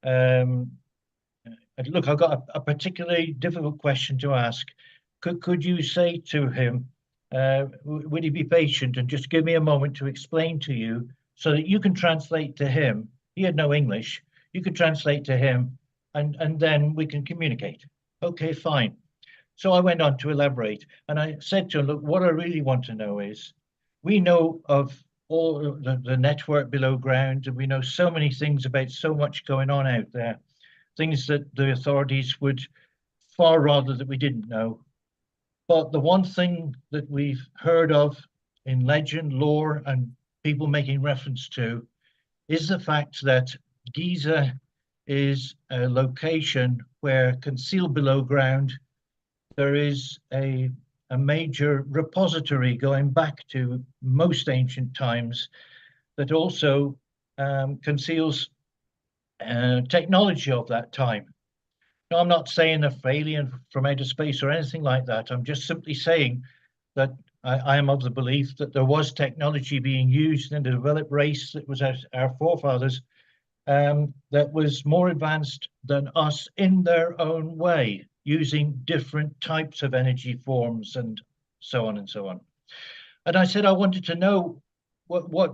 look, I've got a particularly difficult question to ask. Could you say to him, would he be patient and just give me a moment to explain to you so that you can translate to him? He had no English. You could translate to him, and then we can communicate. Okay, fine. So I went on to elaborate, and I said to him, look, what I really want to know is, we know of all the network below ground, and we know so many things about so much going on out there, things that the authorities would far rather that we didn't know. But the one thing that we've heard of in legend, lore, and people making reference to is the fact that Giza is a location where, concealed below ground, there is a major repository going back to most ancient times that also conceals technology of that time. Now, I'm not saying they're alien from outer space or anything like that. I'm just simply saying that I am of the belief that there was technology being used in the developed race that was our forefathers that was more advanced than us in their own way, using different types of energy forms and so on and so on. And I said I wanted to know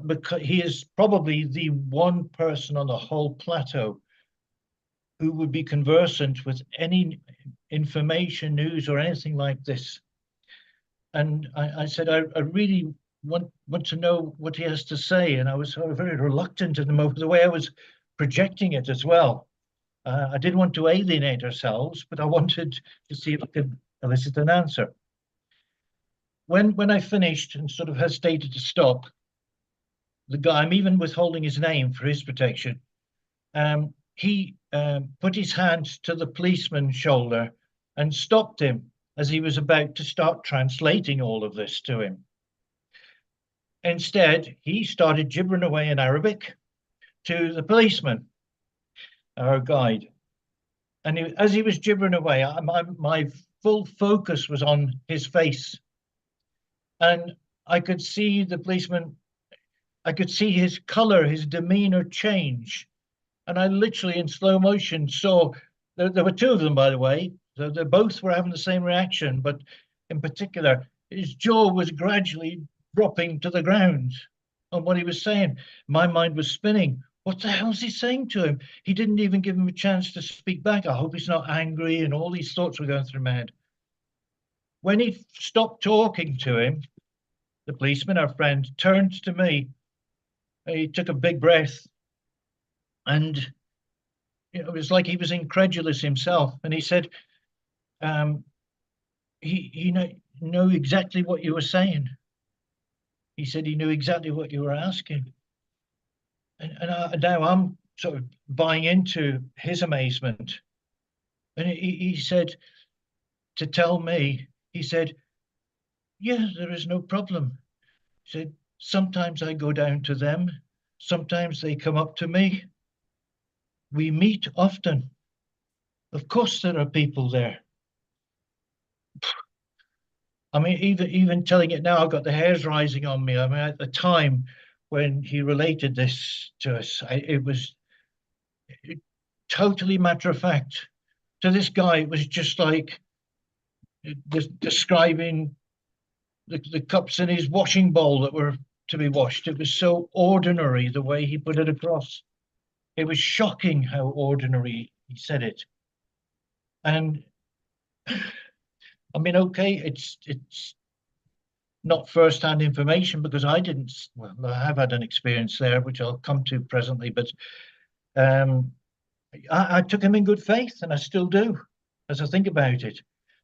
because he is probably the one person on the whole plateau who would be conversant with any information, news, or anything like this. And I said, I really want to know what he has to say. And I was sort of very reluctant in the way I was projecting it as well. I didn't want to alienate ourselves, but I wanted to see if I could elicit an answer. When I finished and sort of hesitated to stop, the guy, I'm even withholding his name for his protection, he put his hand to the policeman's shoulder and stopped him as he was about to start translating all of this to him. Instead, he started gibbering away in Arabic to the policeman, our guide. And as he was gibbering away, my full focus was on his face. And I could see the policeman, I could see his color, his demeanor change. And I literally, in slow motion, saw, there were two of them, by the way, so they both were having the same reaction, but in particular, his jaw was gradually dropping to the ground on what he was saying. My mind was spinning. What the hell is he saying to him? He didn't even give him a chance to speak back. I hope he's not angry, and all these thoughts were going through my head. When he stopped talking to him, the policeman, our friend, turned to me. He took a big breath, and it was like he was incredulous himself. And he said, he knew exactly what you were saying. He said he knew exactly what you were asking. And now I'm sort of buying into his amazement. And he said, to tell me, he said, yeah, there is no problem. He said, sometimes I go down to them. Sometimes they come up to me. We meet often. Of course there are people there. I mean, even telling it now, I've got the hairs rising on me. I mean, at the time when he related this to us, it was totally matter of fact. To this guy, it was just like describing the cups in his washing bowl that were to be washed. It was so ordinary the way he put it across. It was shocking how ordinary he said it. And I mean, okay, it's not first-hand information because I didn't, well, I have had an experience there, which I'll come to presently, but I took him in good faith, and I still do, as I think about it.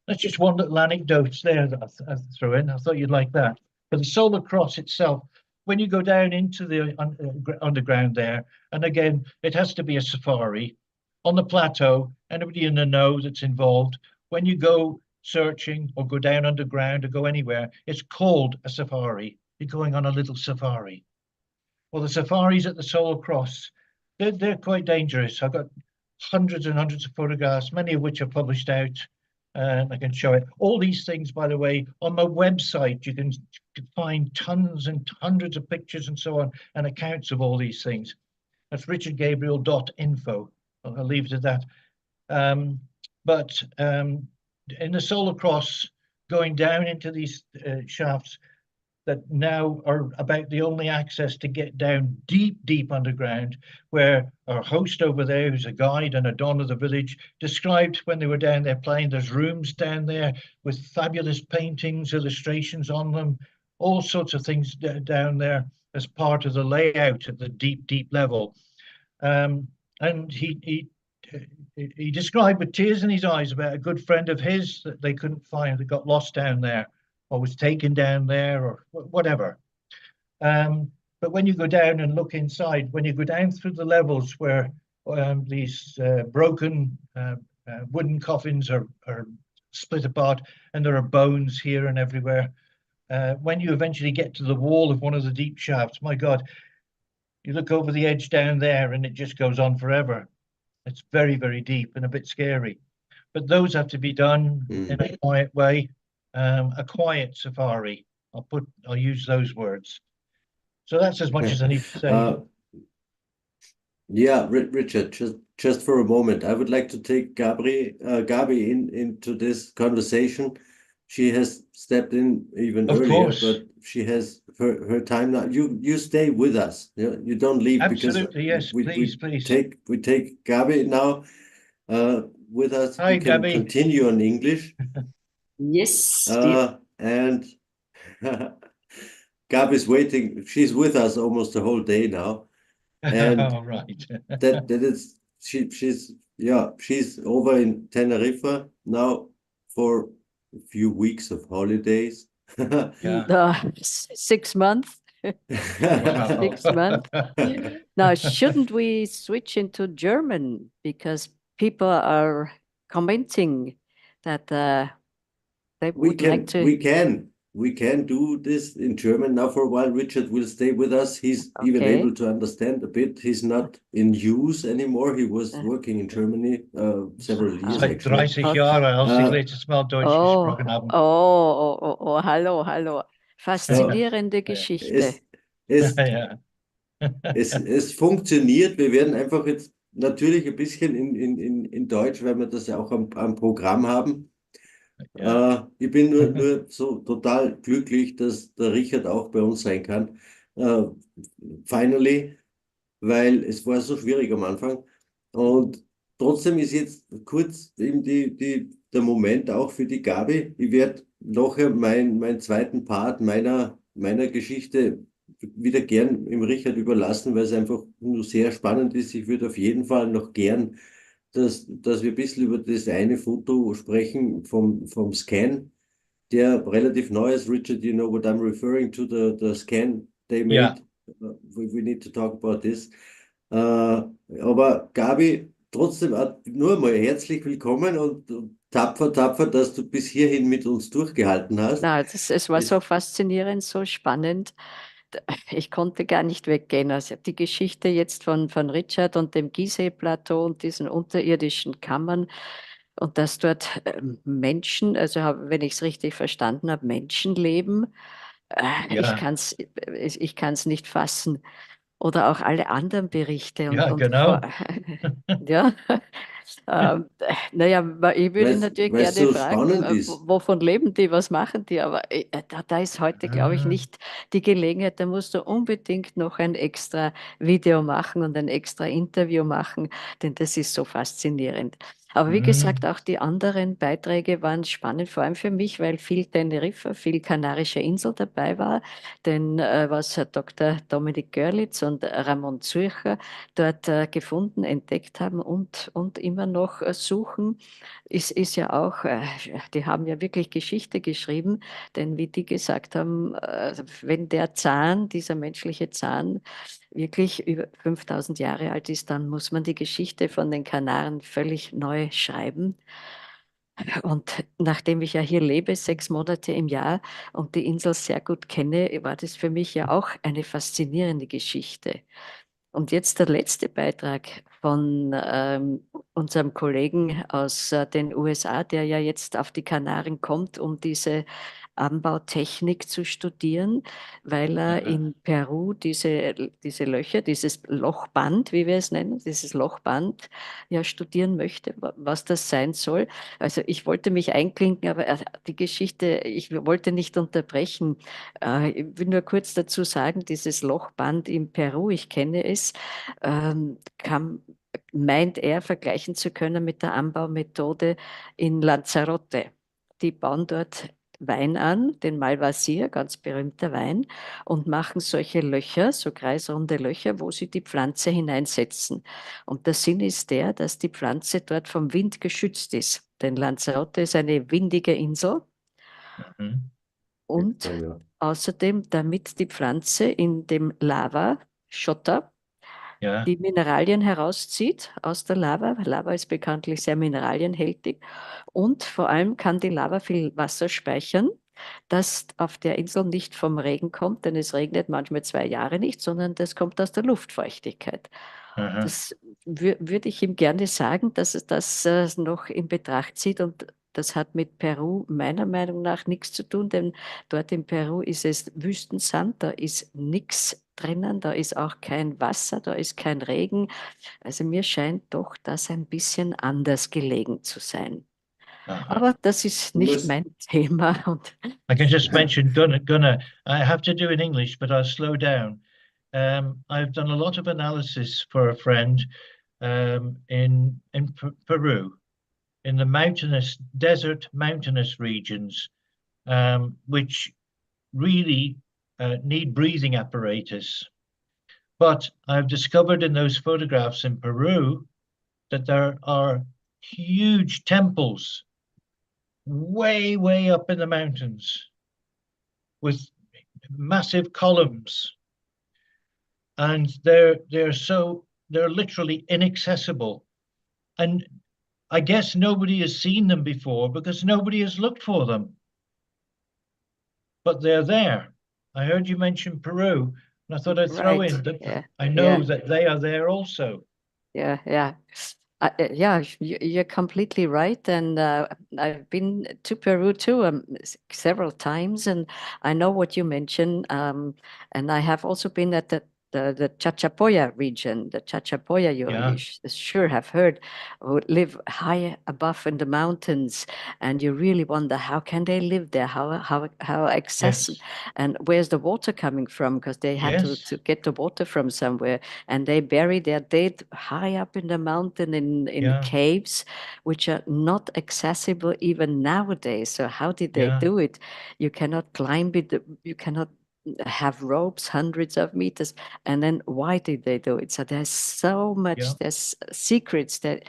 That's just one little anecdote there that I threw in. I thought you'd like that. But the Solar Cross itself, when you go down into the underground there, and again, it has to be a safari. On the plateau, anybody in the know that's involved, when you go searching or go down underground or go anywhere, it's called a safari. You're going on a little safari. Well, the safaris at the Solar Cross they're quite dangerous. I've got hundreds and hundreds of photographs, many of which are published out. I can show it. All these things, by the way, on my website, you can find tons and hundreds of pictures and so on, and accounts of all these things. That's richardgabriel.info. I'll leave it at that. But in the solar cross, going down into these shafts that now are about the only access to get down deep, deep underground, where our host over there, who's a guide and a don of the village, described when they were down there playing. There's rooms down there with fabulous paintings, illustrations on them, all sorts of things down there as part of the layout at the deep, deep level. And he described with tears in his eyes about a good friend of his that they couldn't find, that got lost down there, or was taken down there, or whatever. But when you go down and look inside, when you go down through the levels where these broken wooden coffins are split apart, and there are bones here and everywhere, when you eventually get to the wall of one of the deep shafts, my God, you look over the edge down there and it just goes on forever. It's very, very deep and a bit scary. But those have to be done in a quiet way. A quiet safari. I'll use those words. So that's as much as I need to say. Yeah, Richard, just for a moment, I would like to take Gabi into this conversation. She has stepped in even Of earlier, course. but she has her time now. You stay with us. You don't leave. Absolutely, because yes, please. We take Gabi now with us. Hi, we can Gabi. continue on English. Yes. And Gabi's waiting. She's with us almost the whole day now. And right. that is she's over in Tenerife now for a few weeks of holidays. 6 months. 6 months. Now, shouldn't we switch into German? Because people are commenting that they would like to. We can do this in German now for a while. Richard will stay with us. He's even able to understand a bit. He's not in use anymore. He was working in Germany several years Seit actually. 30 Jahren, als ich letztes Mal Deutsch gesprochen habe. Hallo. Faszinierende Geschichte. Es funktioniert. Wir werden einfach jetzt natürlich ein bisschen in Deutsch, weil wir das ja auch am Programm haben. Ich bin nur so total glücklich, dass der Richard auch bei uns sein kann. Finally, weil es war so schwierig am Anfang. Und trotzdem ist jetzt kurz eben der Moment auch für die Gabi. Ich werde nachher meinen zweiten Part meiner Geschichte wieder gern im Richard überlassen, weil es einfach nur sehr spannend ist. Ich würde auf jeden Fall noch gern dass wir ein bisschen über das eine Foto sprechen vom Scan, der relativ neu ist. Richard, you know what I'm referring to, the scan they made. Yeah. We need to talk about this. Aber Gabi, trotzdem nur mal herzlich willkommen und tapfer, dass du bis hierhin mit uns durchgehalten hast. Na, es war so faszinierend, so spannend. Ich konnte gar nicht weggehen. Also die Geschichte jetzt von Richard und dem Gizeh-Plateau und diesen unterirdischen Kammern und dass dort Menschen, also wenn ich es richtig verstanden habe, Menschen leben, ich kann's nicht fassen. Oder auch alle anderen Berichte. Genau. Ja. Naja, ich würde natürlich gerne fragen, wovon leben die, was machen die, aber da ist heute, glaube ich, nicht die Gelegenheit, da musst du unbedingt noch ein extra Video machen und ein extra Interview machen, denn das ist so faszinierend. Aber wie gesagt, auch die anderen Beiträge waren spannend, vor allem für mich, weil viel Teneriffa, viel Kanarische Insel dabei war, denn was Herr Dr. Dominik Görlitz und Ramon Zürcher dort gefunden, entdeckt haben und immer noch suchen, ist ja auch, die haben ja wirklich Geschichte geschrieben, denn wie die gesagt haben, wenn der Zahn, dieser menschliche Zahn, wirklich über 5000 Jahre alt ist, dann muss man die Geschichte von den Kanaren völlig neu schreiben. Und nachdem ich ja hier lebe, 6 Monate im Jahr und die Insel sehr gut kenne, war das für mich ja auch eine faszinierende Geschichte. Und jetzt der letzte Beitrag von unserem Kollegen aus den USA, der ja jetzt auf die Kanaren kommt, um diese Anbautechnik zu studieren, weil er in Peru diese Löcher, dieses Lochband, wie wir es nennen, dieses Lochband ja studieren möchte, was das sein soll. Also ich wollte mich einklinken, aber die Geschichte, ich wollte nicht unterbrechen. Ich will nur kurz dazu sagen, dieses Lochband in Peru, ich kenne es, meint er vergleichen zu können mit der Anbaumethode in Lanzarote. Die bauen dort Wein an, den Malvasier, ganz berühmter Wein, und machen solche Löcher, so kreisrunde Löcher, wo sie die Pflanze hineinsetzen. Und der Sinn ist der, dass die Pflanze dort vom Wind geschützt ist. Denn Lanzarote ist eine windige Insel. Und außerdem, damit die Pflanze in dem Lava-Schotter die Mineralien herauszieht aus der Lava. Lava ist bekanntlich sehr mineralienhältig. Und vor allem kann die Lava viel Wasser speichern, das auf der Insel nicht vom Regen kommt, denn es regnet manchmal 2 Jahre nicht, sondern das kommt aus der Luftfeuchtigkeit. Das würde ich ihm gerne sagen, dass es das noch in Betracht zieht, und das hat mit Peru meiner Meinung nach nichts zu tun, denn dort in Peru ist es Wüstensand, da ist nichts drinnen, da ist auch kein Wasser, da ist kein Regen. Also mir scheint doch das ein bisschen anders gelegen zu sein. Aber das ist nicht mein Thema. Und I can just mention Gunnar. I have to do in English, but I'll slow down. I've done a lot of analysis for a friend in Peru, in the desert mountainous regions, which really need breathing apparatus. But I've discovered in those photographs in Peru that there are huge temples way, way up in the mountains with massive columns. And they're literally inaccessible. And I guess nobody has seen them before because nobody has looked for them. But they're there. I heard you mention Peru, and I thought I'd throw in that I know that they are there also. Yeah. You're completely right. And I've been to Peru too several times, and I know what you mentioned. And I have also been at the Chachapoya region, the Chachapoya you sure have heard, who live high above in the mountains, and you really wonder how can they live there, how accessible, and where's the water coming from, because they had to get the water from somewhere, and they bury their dead high up in the mountain in caves, which are not accessible even nowadays. So how did they do it? You cannot climb it, you cannot have ropes hundreds of meters, and then why did they do it? So there's so much, there's secrets, that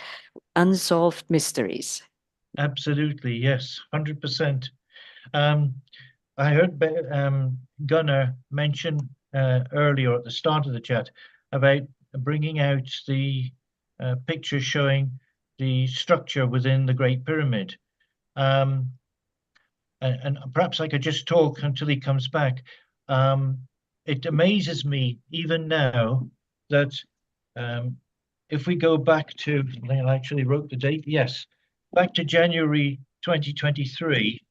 unsolved mysteries. Absolutely, yes, 100%. I heard Gunnar mention earlier at the start of the chat about bringing out the picture showing the structure within the Great Pyramid. And perhaps I could just talk until he comes back. It amazes me even now that if we go back to, I actually wrote the date, back to January 2023,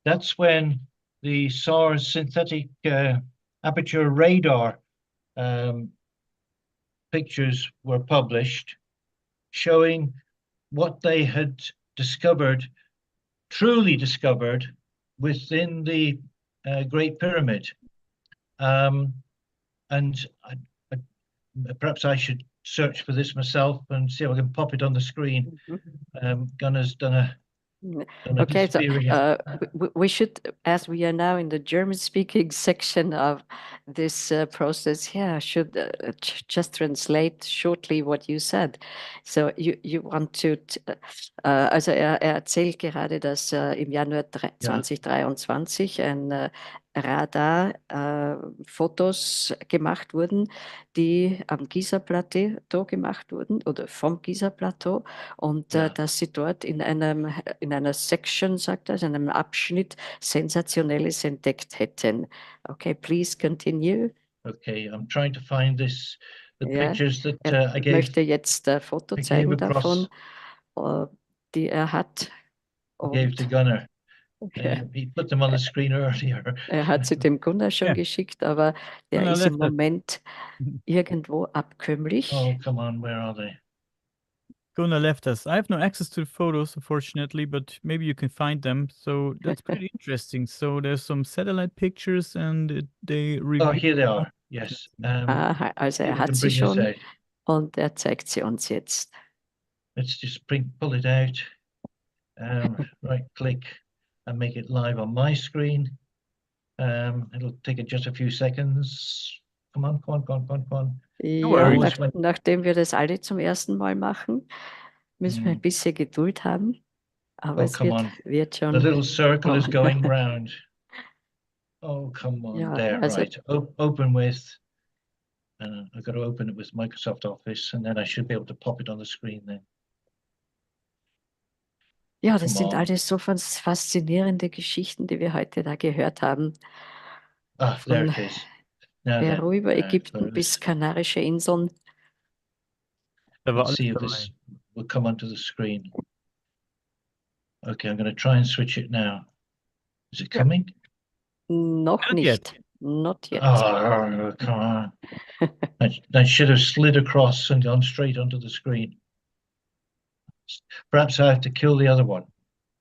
that's when the SARS synthetic aperture radar pictures were published, showing what they had discovered, truly discovered, within the Great Pyramid. And perhaps I should search for this myself and see if I can pop it on the screen. Gunnar's done a Okay, so we should, as we are now in the German-speaking section of this process here, should just translate shortly what you said. So you want to, also erzählt gerade, dass im Januar 2023 ein Radar-Fotos gemacht wurden, die am Giza-Plateau gemacht wurden oder vom Giza-Plateau, und dass sie dort in einer Section, sagt er, in einem Abschnitt Sensationelles entdeckt hätten. Okay, please continue. Okay, I'm trying to find this the Ja, pictures that I er gave. möchte jetzt ein Foto I zeigen gave across. davon, die er hat. Gave to Und Gunnar. ja, He put them on the screen earlier. er hat sie dem Gunnar schon Ja. geschickt, aber der Gunnar ist im left us. Moment irgendwo abkömmlich. Oh, come on, where are they? Gunnar left us. I have no access to the photos, unfortunately, but maybe you can find them. So that's pretty interesting. So there's some satellite pictures, and they Oh, reveal. here they are. Yes. Aha, also see if er we hat can sie bring this schon out. und er zeigt sie uns jetzt. Let's just pull it out. Right click and make it live on my screen. It'll take it just a few seconds. Come on, come on, come on, come on, come on. Ja, Always when- nachdem wir das alle zum ersten Mal machen, müssen wir ein bisschen Geduld haben. Aber Oh, es come on. wird The schon little circle is kommen. going round. Oh, come on, Ja, there, also- right. Open with, I've got to open it with Microsoft Office, and then I should be able to pop it on the screen then. Ja, das Come sind on. alles so faszinierende Geschichten, die wir heute da gehört haben. Ah, there Von it is. Now then, Peru über Ägypten photos. bis Kanarische Inseln. Da war Let's alles see if dabei. this will come onto the screen. Okay, I'm going to try and switch it now. Is it coming? Noch Not nicht. yet. Not yet. Oh, come on. I should have slid across and gone straight onto the screen. Perhaps I have to kill the other one.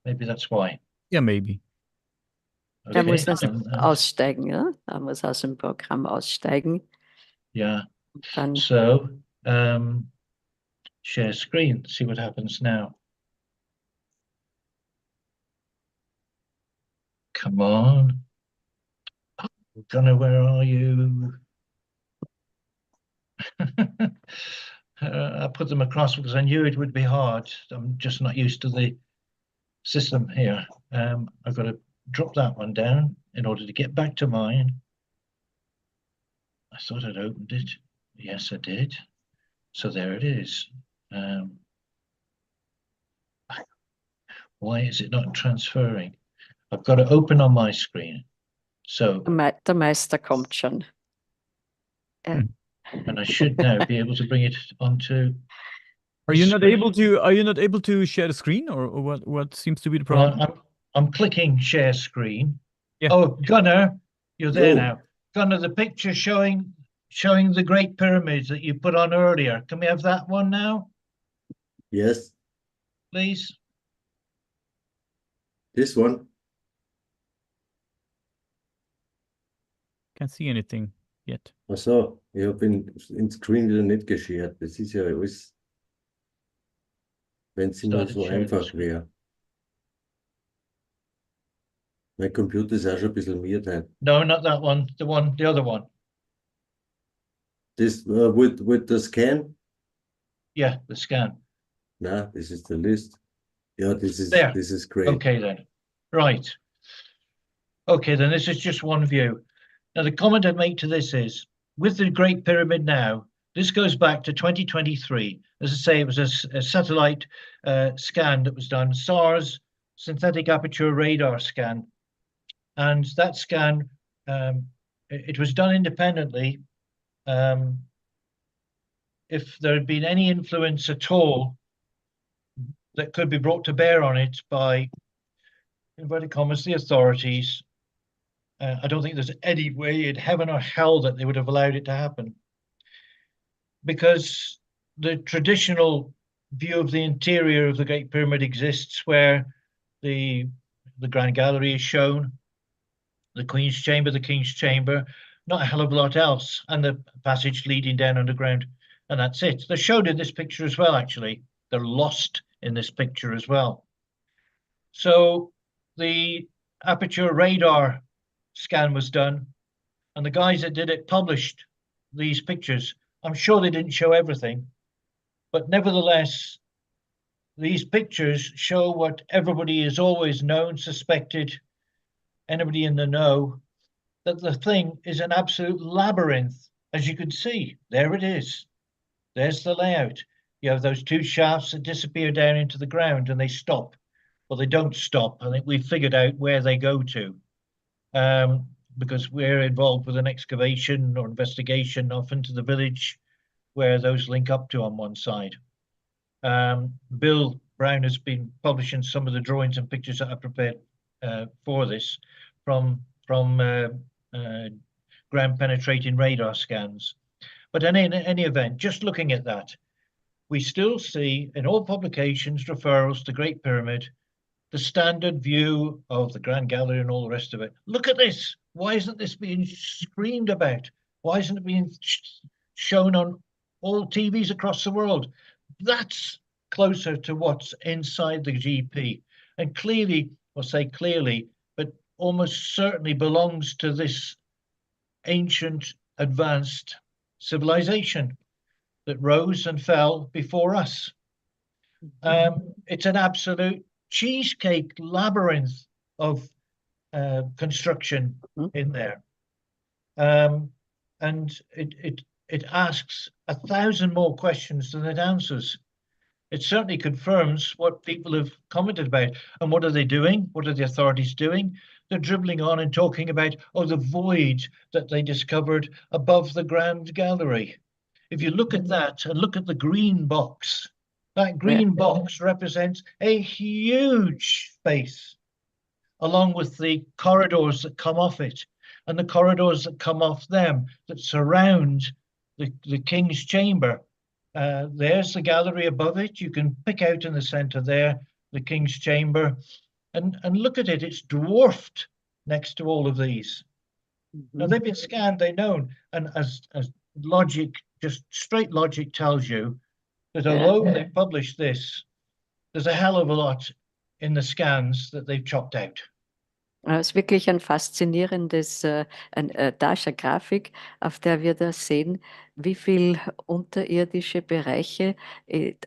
Maybe that's why. Yeah, maybe. Er Okay, muss and- aussteigen, ja? Er muss aus dem Programm aussteigen. yeah. Dann So, share screen, see what happens now. Come on. Gunnar, where are you? I put them across because I knew it would be hard. I'm just not used to the system here. I've got to drop that one down in order to get back to mine. I thought I'd opened it. Yes, I did. So there it is. Why is it not transferring? I've got to open on my screen. So, der Meister kommt schon. and I should now be able to bring it onto. Are you not able to? Are you not able to share the screen, or what? What seems to be the problem? Well, I'm clicking share screen. Yeah. Oh, Gunnar, you're there Yo. now. Gunnar, the picture showing the Great Pyramids that you put on earlier. Can we have that one now, Yes, please? this one. Can't see anything yet. Ach so, ich habe in Screen wieder nicht geshared. Das ist ja alles, wenn es immer Started so sharing einfach screen. wäre. Mein Computer ist auch schon ein bisschen miert heute. No, not that one. The other one. This with the scan? Yeah, the scan. No, this is the list. Yeah, this There. is great. Okay then. Right. Okay, then this is just one view. Now the comment I'd make to this is, with the Great Pyramid now, this goes back to 2023. As I say, it was a satellite scan that was done, SARS, synthetic aperture radar scan. And that scan, it was done independently. If there had been any influence at all that could be brought to bear on it by, inverted commas, the authorities, I don't think there's any way in heaven or hell that they would have allowed it to happen. Because the traditional view of the interior of the Great Pyramid exists, where the Grand Gallery is shown, the Queen's Chamber, the King's Chamber, not a hell of a lot else, and the passage leading down underground, and that's it. They're shown in this picture as well, actually. They're lost in this picture as well. So the aperture radar scan was done, and the guys that did it published these pictures. I'm sure they didn't show everything, but nevertheless, these pictures show what everybody has always known, suspected, anybody in the know, that the thing is an absolute labyrinth. As you can see, there it is. There's the layout. You have those two shafts that disappear down into the ground and they stop. Well, they don't stop. I think we've figured out where they go to. Because we're involved with an excavation or investigation off into the village where those link up to on one side. Bill Brown has been publishing some of the drawings and pictures that I prepared for this from ground penetrating radar scans. But in any event, just looking at that, we still see in all publications referrals to Great Pyramid, the standard view of the Grand Gallery and all the rest of it. Look at this. Why isn't this being screamed about? Why isn't it being shown on all TVs across the world? That's closer to what's inside the GP. And clearly, or say clearly, but almost certainly belongs to this ancient, advanced civilization that rose and fell before us. It's an absolute cheesecake labyrinth of construction in there. And it asks 1,000 more questions than it answers. It certainly confirms what people have commented about. And what are they doing? What are the authorities doing? They're dribbling on and talking about, oh, the void that they discovered above the Grand Gallery. If you look at that and look at the green box, that green box represents a huge space, along with the corridors that come off it, and the corridors that come off them, that surround the King's Chamber. There's the gallery above it. You can pick out in the center there, the King's Chamber, and look at it. It's dwarfed next to all of these. Now, they've been scanned, they're known, and as logic, just straight logic tells you that although they published this, there's a hell of a lot in the scans that they've chopped out. Es ist wirklich ein faszinierendes Dasha-Grafik, auf der wir da sehen, wie viel unterirdische Bereiche,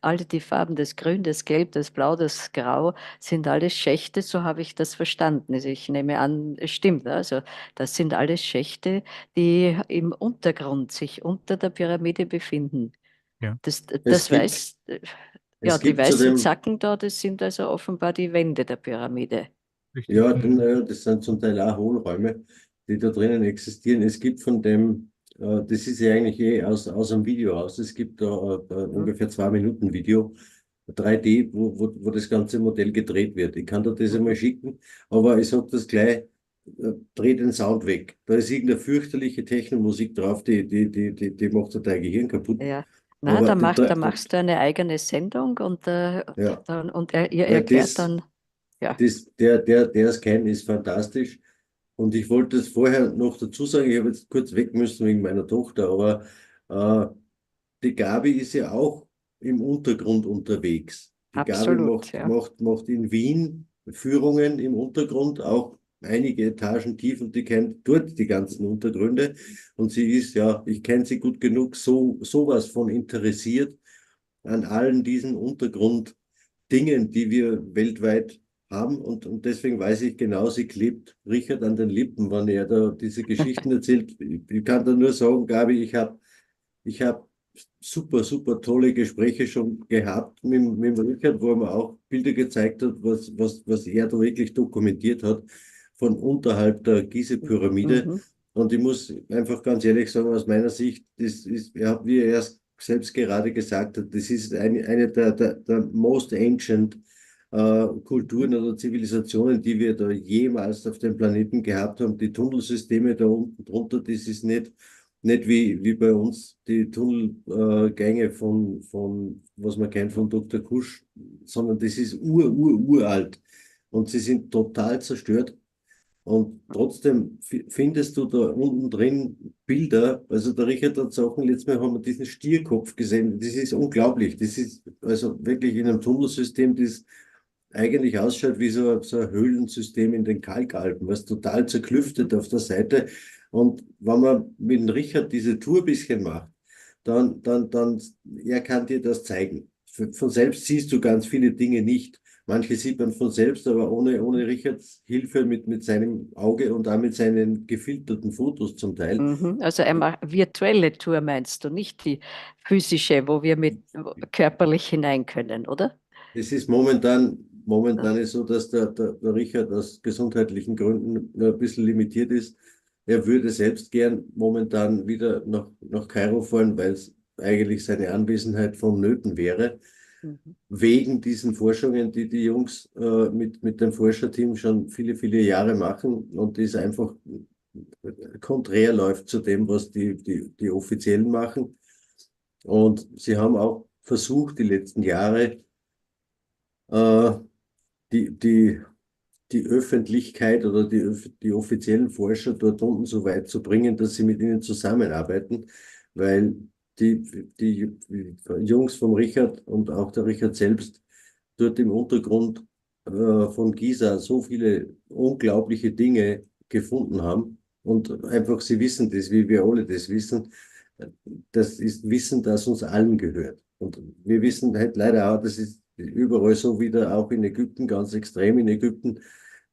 alle die Farben, das Grün, das Gelb, das Blau, das Grau, sind alles Schächte, so habe ich das verstanden. Also ich nehme an, es stimmt. Also das sind alles Schächte, die im Untergrund sich unter der Pyramide befinden. Ja. Die weißen Zacken da, das sind also offenbar die Wände der Pyramide. Ja, das sind zum Teil auch Hohlräume, die da drinnen existieren. Es gibt von dem, das ist ja eigentlich aus einem Video aus, es gibt da ungefähr 2 Minuten Video, 3D, wo das ganze Modell gedreht wird. Ich kann dir das einmal schicken, aber ich sage das gleich, dreh den Sound weg. Da ist irgendeine fürchterliche Technomusik drauf, die macht dein Gehirn kaputt. Ja. Na, da machst du eine eigene Sendung und ihr erklärt dann. Ja. Der Scan ist fantastisch. Und ich wollte es vorher noch dazu sagen, ich habe jetzt kurz weg müssen wegen meiner Tochter, aber die Gabi ist ja auch im Untergrund unterwegs. Die Absolut, Gabi macht in Wien Führungen im Untergrund, auch einige Etagen tief, und die kennt dort die ganzen Untergründe. Und sie ist, ja, ich kenne sie gut genug, sowas von interessiert an allen diesen Untergrunddingen, die wir weltweit haben, und deswegen weiß ich genau, sie klebt Richard an den Lippen, wenn er da diese Geschichten erzählt. Ich kann da nur sagen, Gabi, ich hab super, super tolle Gespräche schon gehabt mit Richard, wo er mir auch Bilder gezeigt hat, was er da wirklich dokumentiert hat von unterhalb der Gizeh-Pyramide. Und ich muss einfach ganz ehrlich sagen, aus meiner Sicht, das ist, wie er erst selbst gerade gesagt hat, das ist eine der most ancient Kulturen oder Zivilisationen, die wir da jemals auf dem Planeten gehabt haben. Die Tunnelsysteme da unten drunter, das ist nicht wie bei uns die Tunnelgänge von was man kennt von Dr. Kusch, sondern das ist uralt. Und sie sind total zerstört. Und trotzdem findest du da unten drin Bilder. Also der Richard hat Sachen, letztes Mal haben wir diesen Stierkopf gesehen. Das ist unglaublich. Das ist also wirklich in einem Tunnelsystem, das eigentlich ausschaut wie so ein Höhlensystem in den Kalkalpen, was total zerklüftet auf der Seite. Und wenn man mit dem Richard diese Tour ein bisschen macht, dann er kann dir das zeigen. Von selbst siehst du ganz viele Dinge nicht. Manche sieht man von selbst, aber ohne Richards Hilfe mit seinem Auge und auch mit seinen gefilterten Fotos zum Teil. Also eine virtuelle Tour meinst du, nicht die physische, wo wir körperlich hinein können, oder? Es ist momentan ist so, dass der Richard aus gesundheitlichen Gründen ein bisschen limitiert ist. Er würde selbst gern momentan wieder nach Kairo fahren, weil es eigentlich seine Anwesenheit vonnöten wäre, wegen diesen Forschungen, die die Jungs mit dem Forscherteam schon viele, viele Jahre machen und das einfach konträr läuft zu dem, was die Offiziellen machen. Und sie haben auch versucht, die letzten Jahre die Öffentlichkeit oder die offiziellen Forscher dort unten so weit zu bringen, dass sie mit ihnen zusammenarbeiten, weil die Jungs vom Richard und auch der Richard selbst dort im Untergrund von Giza so viele unglaubliche Dinge gefunden haben und einfach sie wissen das, wie wir alle das wissen. Das ist Wissen, das uns allen gehört. Und wir wissen halt leider auch, das ist überall so wieder, auch in Ägypten, ganz extrem in Ägypten,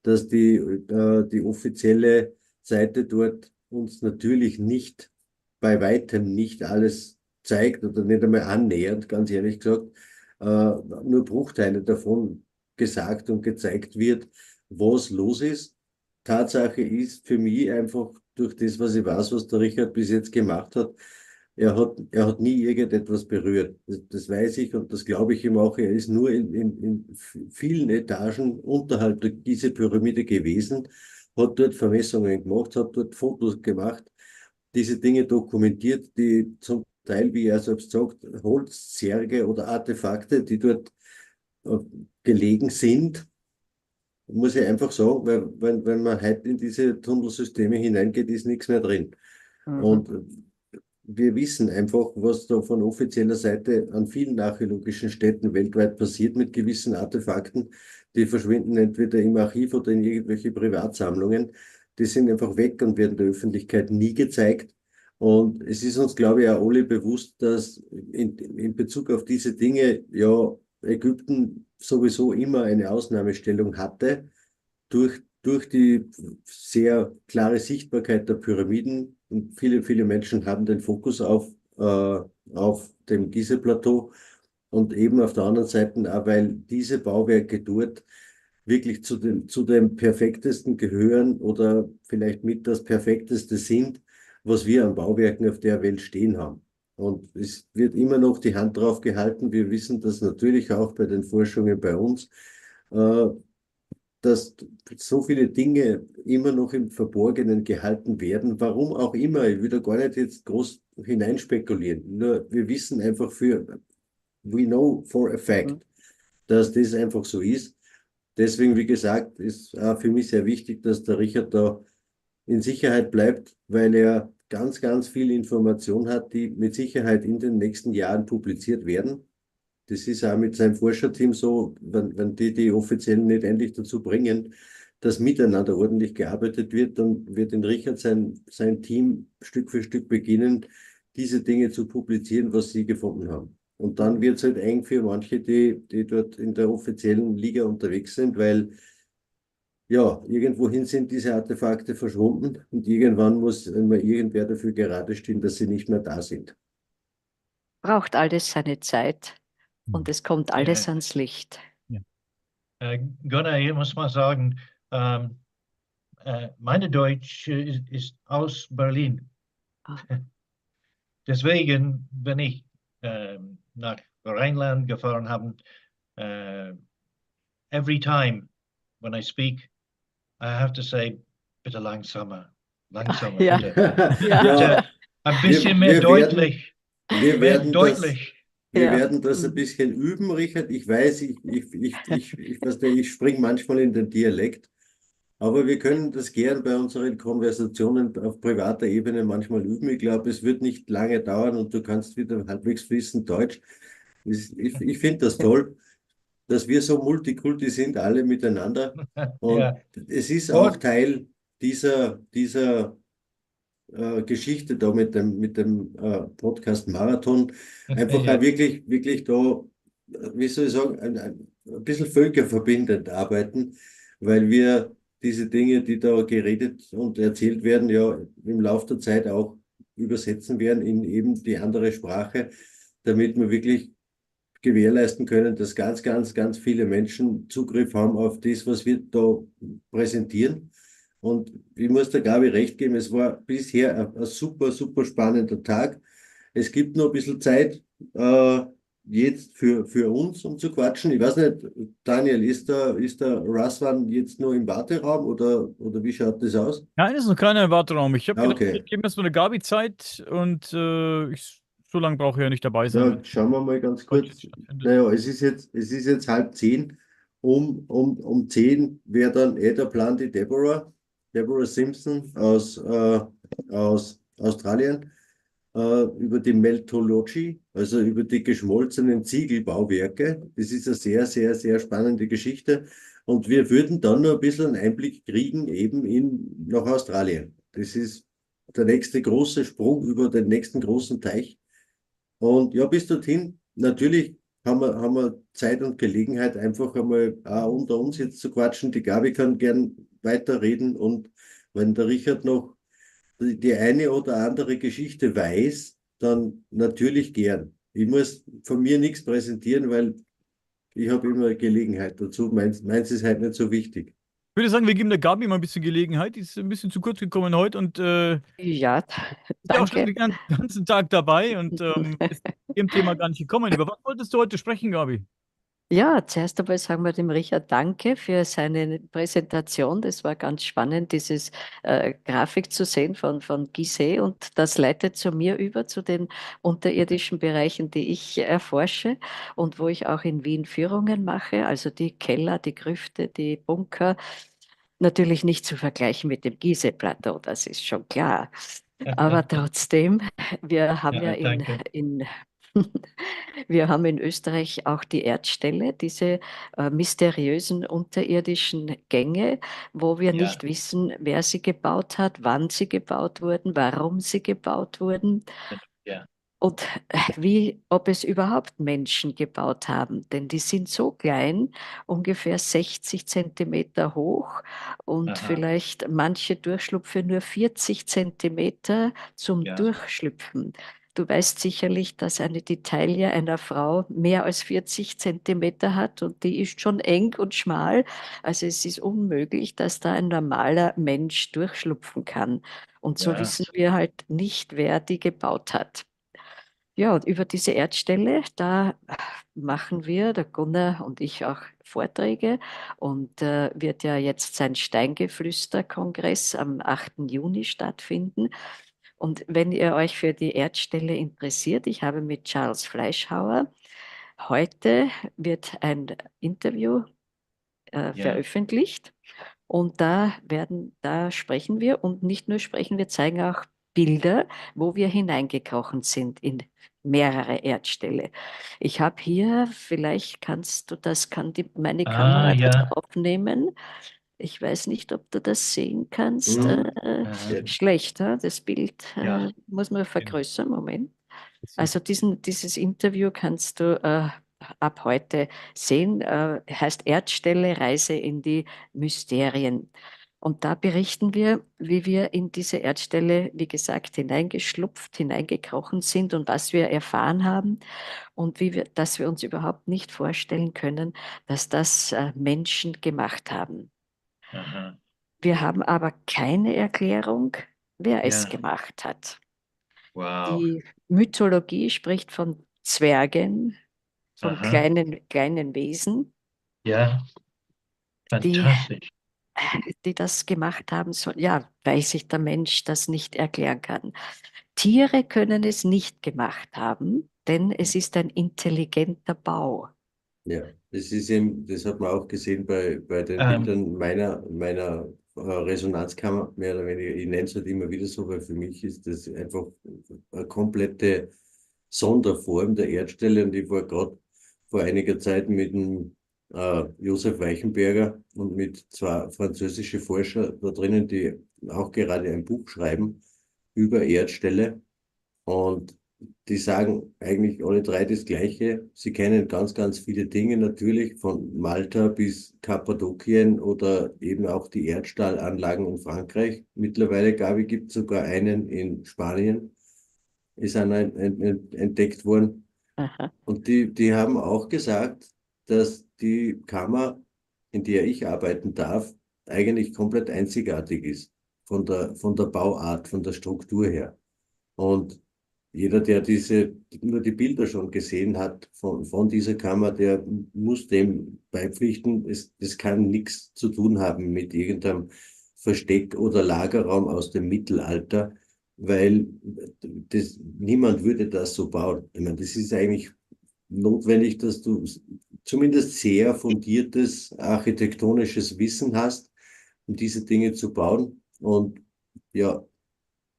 dass die offizielle Seite dort uns natürlich nicht, bei weitem nicht alles zeigt oder nicht einmal annähernd, ganz ehrlich gesagt, nur Bruchteile davon gesagt und gezeigt wird, was los ist. Tatsache ist für mich einfach durch das, was ich weiß, was der Richard bis jetzt gemacht hat, er hat nie irgendetwas berührt. Das weiß ich und das glaube ich ihm auch. Er ist nur in vielen Etagen unterhalb dieser Pyramide gewesen, hat dort Vermessungen gemacht, hat dort Fotos gemacht, diese Dinge dokumentiert, die zum Teil, wie er selbst sagt, Holzsärge oder Artefakte, die dort gelegen sind, muss ich einfach sagen, weil wenn man heute in diese Tunnelsysteme hineingeht, ist nichts mehr drin. Und wir wissen einfach, was da von offizieller Seite an vielen archäologischen Städten weltweit passiert mit gewissen Artefakten. Die verschwinden entweder im Archiv oder in irgendwelche Privatsammlungen. Die sind einfach weg und werden der Öffentlichkeit nie gezeigt. Und es ist uns, glaube ich, auch alle bewusst, dass in Bezug auf diese Dinge ja Ägypten sowieso immer eine Ausnahmestellung hatte durch die sehr klare Sichtbarkeit der Pyramiden. Und viele, viele Menschen haben den Fokus auf dem Gizeh-Plateau und eben auf der anderen Seite auch, weil diese Bauwerke dort wirklich zu dem perfektesten gehören oder vielleicht mit das perfekteste sind, was wir an Bauwerken auf der Welt stehen haben. Und es wird immer noch die Hand drauf gehalten. Wir wissen das natürlich auch bei den Forschungen bei uns, dass so viele Dinge immer noch im Verborgenen gehalten werden. Warum auch immer, ich will da gar nicht jetzt groß hineinspekulieren. Nur wir wissen einfach we know for a fact, dass das einfach so ist. Deswegen, wie gesagt, ist auch für mich sehr wichtig, dass der Richard da in Sicherheit bleibt, weil er ganz, ganz viel Information hat, die mit Sicherheit in den nächsten Jahren publiziert werden. Das ist auch mit seinem Forscherteam so, wenn die Offiziellen nicht endlich dazu bringen, dass miteinander ordentlich gearbeitet wird, dann wird in Richard sein Team Stück für Stück beginnen, diese Dinge zu publizieren, was sie gefunden haben. Und dann wird es halt eng für manche, die dort in der offiziellen Liga unterwegs sind, weil ja, irgendwohin sind diese Artefakte verschwunden und irgendwann muss immer irgendwer dafür gerade stehen, dass sie nicht mehr da sind. Braucht alles seine Zeit und es kommt alles ans Licht. Gunnar, ich muss mal sagen, meine Deutsch ist aus Berlin. Deswegen, wenn ich nach Rheinland gefahren habe, every time when I speak, I have to say, bitte langsamer, langsamer, Ja. bitte. Ja. Ein bisschen mehr deutlich. Wir werden deutlich. Wir werden das ein bisschen üben, Richard. Ich weiß, ich springe manchmal in den Dialekt, aber wir können das gern bei unseren Konversationen auf privater Ebene manchmal üben. Ich glaube, es wird nicht lange dauern und du kannst wieder halbwegs fließend Deutsch. Ich finde das toll, dass wir so multikulti sind, alle miteinander. Und es ist auch Teil dieser Geschichte da mit dem Podcast Marathon, einfach auch wirklich da, wie soll ich sagen, ein bisschen völkerverbindend arbeiten, weil wir diese Dinge, die da geredet und erzählt werden, ja im Laufe der Zeit auch übersetzen werden in eben die andere Sprache, damit wir wirklich gewährleisten können, dass ganz, ganz, ganz viele Menschen Zugriff haben auf das, was wir da präsentieren. Und ich muss der Gabi recht geben, es war bisher ein super, super spannender Tag. es gibt noch ein bisschen Zeit jetzt für uns, um zu quatschen. Ich weiß nicht, Daniel, ist der Raswan jetzt nur im Warteraum oder wie schaut das aus? Nein, ist noch keiner im Warteraum. Ich habe gedacht, Okay. ich gebe mir erstmal eine Gabi-Zeit und so lange brauche ich ja nicht dabei sein. Ja, schauen wir mal ganz kurz. Naja, es ist jetzt 9:30. Um 10 wäre dann der Plan die Deborah Simpson aus Australien, über die Meltology, also über die geschmolzenen Ziegelbauwerke. Das ist eine sehr, sehr, sehr spannende Geschichte. Und wir würden dann noch ein bisschen einen Einblick kriegen, eben nach Australien. Das ist der nächste große Sprung über den nächsten großen Teich. Und ja, bis dorthin, natürlich haben wir Zeit und Gelegenheit, einfach einmal auch unter uns jetzt zu quatschen. Die Gabi kann gern weiterreden, und wenn der Richard noch die eine oder andere Geschichte weiß, dann natürlich gern. Ich muss von mir nichts präsentieren, weil ich habe immer Gelegenheit dazu. Meins ist halt nicht so wichtig. Ich würde sagen, wir geben der Gabi mal ein bisschen Gelegenheit. Die ist ein bisschen zu kurz gekommen heute und Ja, ist ja auch schon danke. den ganzen Tag dabei und ist dem Thema gar nicht gekommen. Über was wolltest du heute sprechen, Gabi? Ja, zuerst einmal sagen wir dem Richard Danke für seine Präsentation. Das war ganz spannend, dieses Grafik zu sehen von Gizeh, und das leitet zu mir über, zu den unterirdischen Bereichen, die ich erforsche und wo ich auch in Wien Führungen mache, also die Keller, die Grüfte, die Bunker. Natürlich nicht zu vergleichen mit dem Gizeh-Plateau, das ist schon klar. Aber trotzdem, wir haben ja danke. wir haben in Österreich auch die Erdstelle, diese mysteriösen unterirdischen Gänge, wo wir nicht wissen, wer sie gebaut hat, wann sie gebaut wurden, warum sie gebaut wurden. Ja. Und ob es überhaupt Menschen gebaut haben, denn die sind so klein, ungefähr 60 Zentimeter hoch, und Aha. vielleicht manche Durchschlupfe nur 40 Zentimeter zum Ja. Durchschlüpfen. Du weißt sicherlich, dass die Taille einer Frau mehr als 40 Zentimeter hat, und die ist schon eng und schmal. Also es ist unmöglich, dass da ein normaler Mensch durchschlupfen kann. Und so Ja. wissen wir halt nicht, wer die gebaut hat. Ja, und über diese Erdstelle, da machen wir, der Gunnar und ich, auch Vorträge, und wird ja jetzt sein Steingeflüster-Kongress am 8. Juni stattfinden. Und wenn ihr euch für die Erdstelle interessiert, ich habe mit Charles Fleischhauer heute wird ein Interview veröffentlicht, und da sprechen wir, und nicht nur sprechen, wir zeigen auch Bilder, wo wir hineingekrochen sind in mehrere Erdställe. Ich habe hier, vielleicht kannst du das, meine Kamera das ja. aufnehmen. Ich weiß nicht, ob du das sehen kannst. Ja. Schlecht, das Bild Ja. muss man vergrößern. Moment. Also dieses Interview kannst du ab heute sehen. Heißt Erdstelle, Reise in die Mysterien. Und da berichten wir, wie wir in diese Erdstelle, wie gesagt, hineingeschlupft, hineingekrochen sind und was wir erfahren haben, und dass wir uns überhaupt nicht vorstellen können, dass das Menschen gemacht haben. Aha. Wir haben aber keine Erklärung, wer es Ja. gemacht hat. Wow. Die Mythologie spricht von Zwergen, von Aha. kleinen Wesen, Ja. die, Fantastisch. die das gemacht haben. Ja, weil sich der Mensch das nicht erklären kann. Tiere können es nicht gemacht haben, denn es ist ein intelligenter Bau. Ja, das hat man auch gesehen bei den Bildern meiner Resonanzkammer, mehr oder weniger. Ich nenne es halt immer wieder so, weil für mich ist das einfach eine komplette Sonderform der Erdstelle, und ich war gerade vor einiger Zeit mit dem Josef Weichenberger und mit zwei französischen Forschern da drinnen, die auch gerade ein Buch schreiben über Erdstelle, und die sagen eigentlich alle drei das Gleiche. Sie kennen ganz, ganz viele Dinge natürlich, von Malta bis Kappadokien oder eben auch die Erdstahlanlagen in Frankreich. Mittlerweile, Gabi, gibt es sogar einen in Spanien, ist einer entdeckt worden. Aha. Und die haben auch gesagt, dass die Kammer, in der ich arbeiten darf, eigentlich komplett einzigartig ist, von der Bauart, von der Struktur her. Und jeder, der nur die Bilder schon gesehen hat von dieser Kammer, der muss dem beipflichten, das kann nichts zu tun haben mit irgendeinem Versteck oder Lagerraum aus dem Mittelalter, weil niemand würde das so bauen. Ich meine, das ist eigentlich notwendig, dass du zumindest sehr fundiertes architektonisches Wissen hast, um diese Dinge zu bauen. Und ja,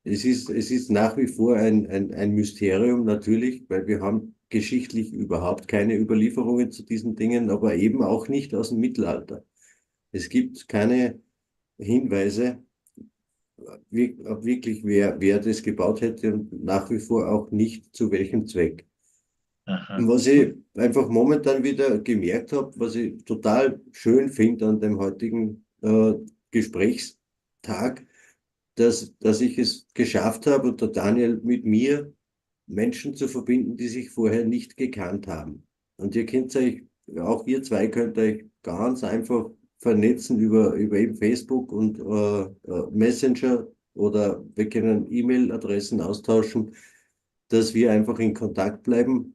es ist nach wie vor ein Mysterium natürlich, weil wir haben geschichtlich überhaupt keine Überlieferungen zu diesen Dingen, aber eben auch nicht aus dem Mittelalter. Es gibt keine Hinweise, wirklich wer das gebaut hätte und nach wie vor auch nicht zu welchem Zweck. Und was ich einfach momentan wieder gemerkt habe, was ich total schön finde an dem heutigen Gesprächstag, dass ich es geschafft habe, und der Daniel mit mir, Menschen zu verbinden, die sich vorher nicht gekannt haben. Und ihr könnt euch, auch ihr zwei könnt euch ganz einfach vernetzen über eben Facebook und Messenger, oder wir können E-Mail-Adressen austauschen, dass wir einfach in Kontakt bleiben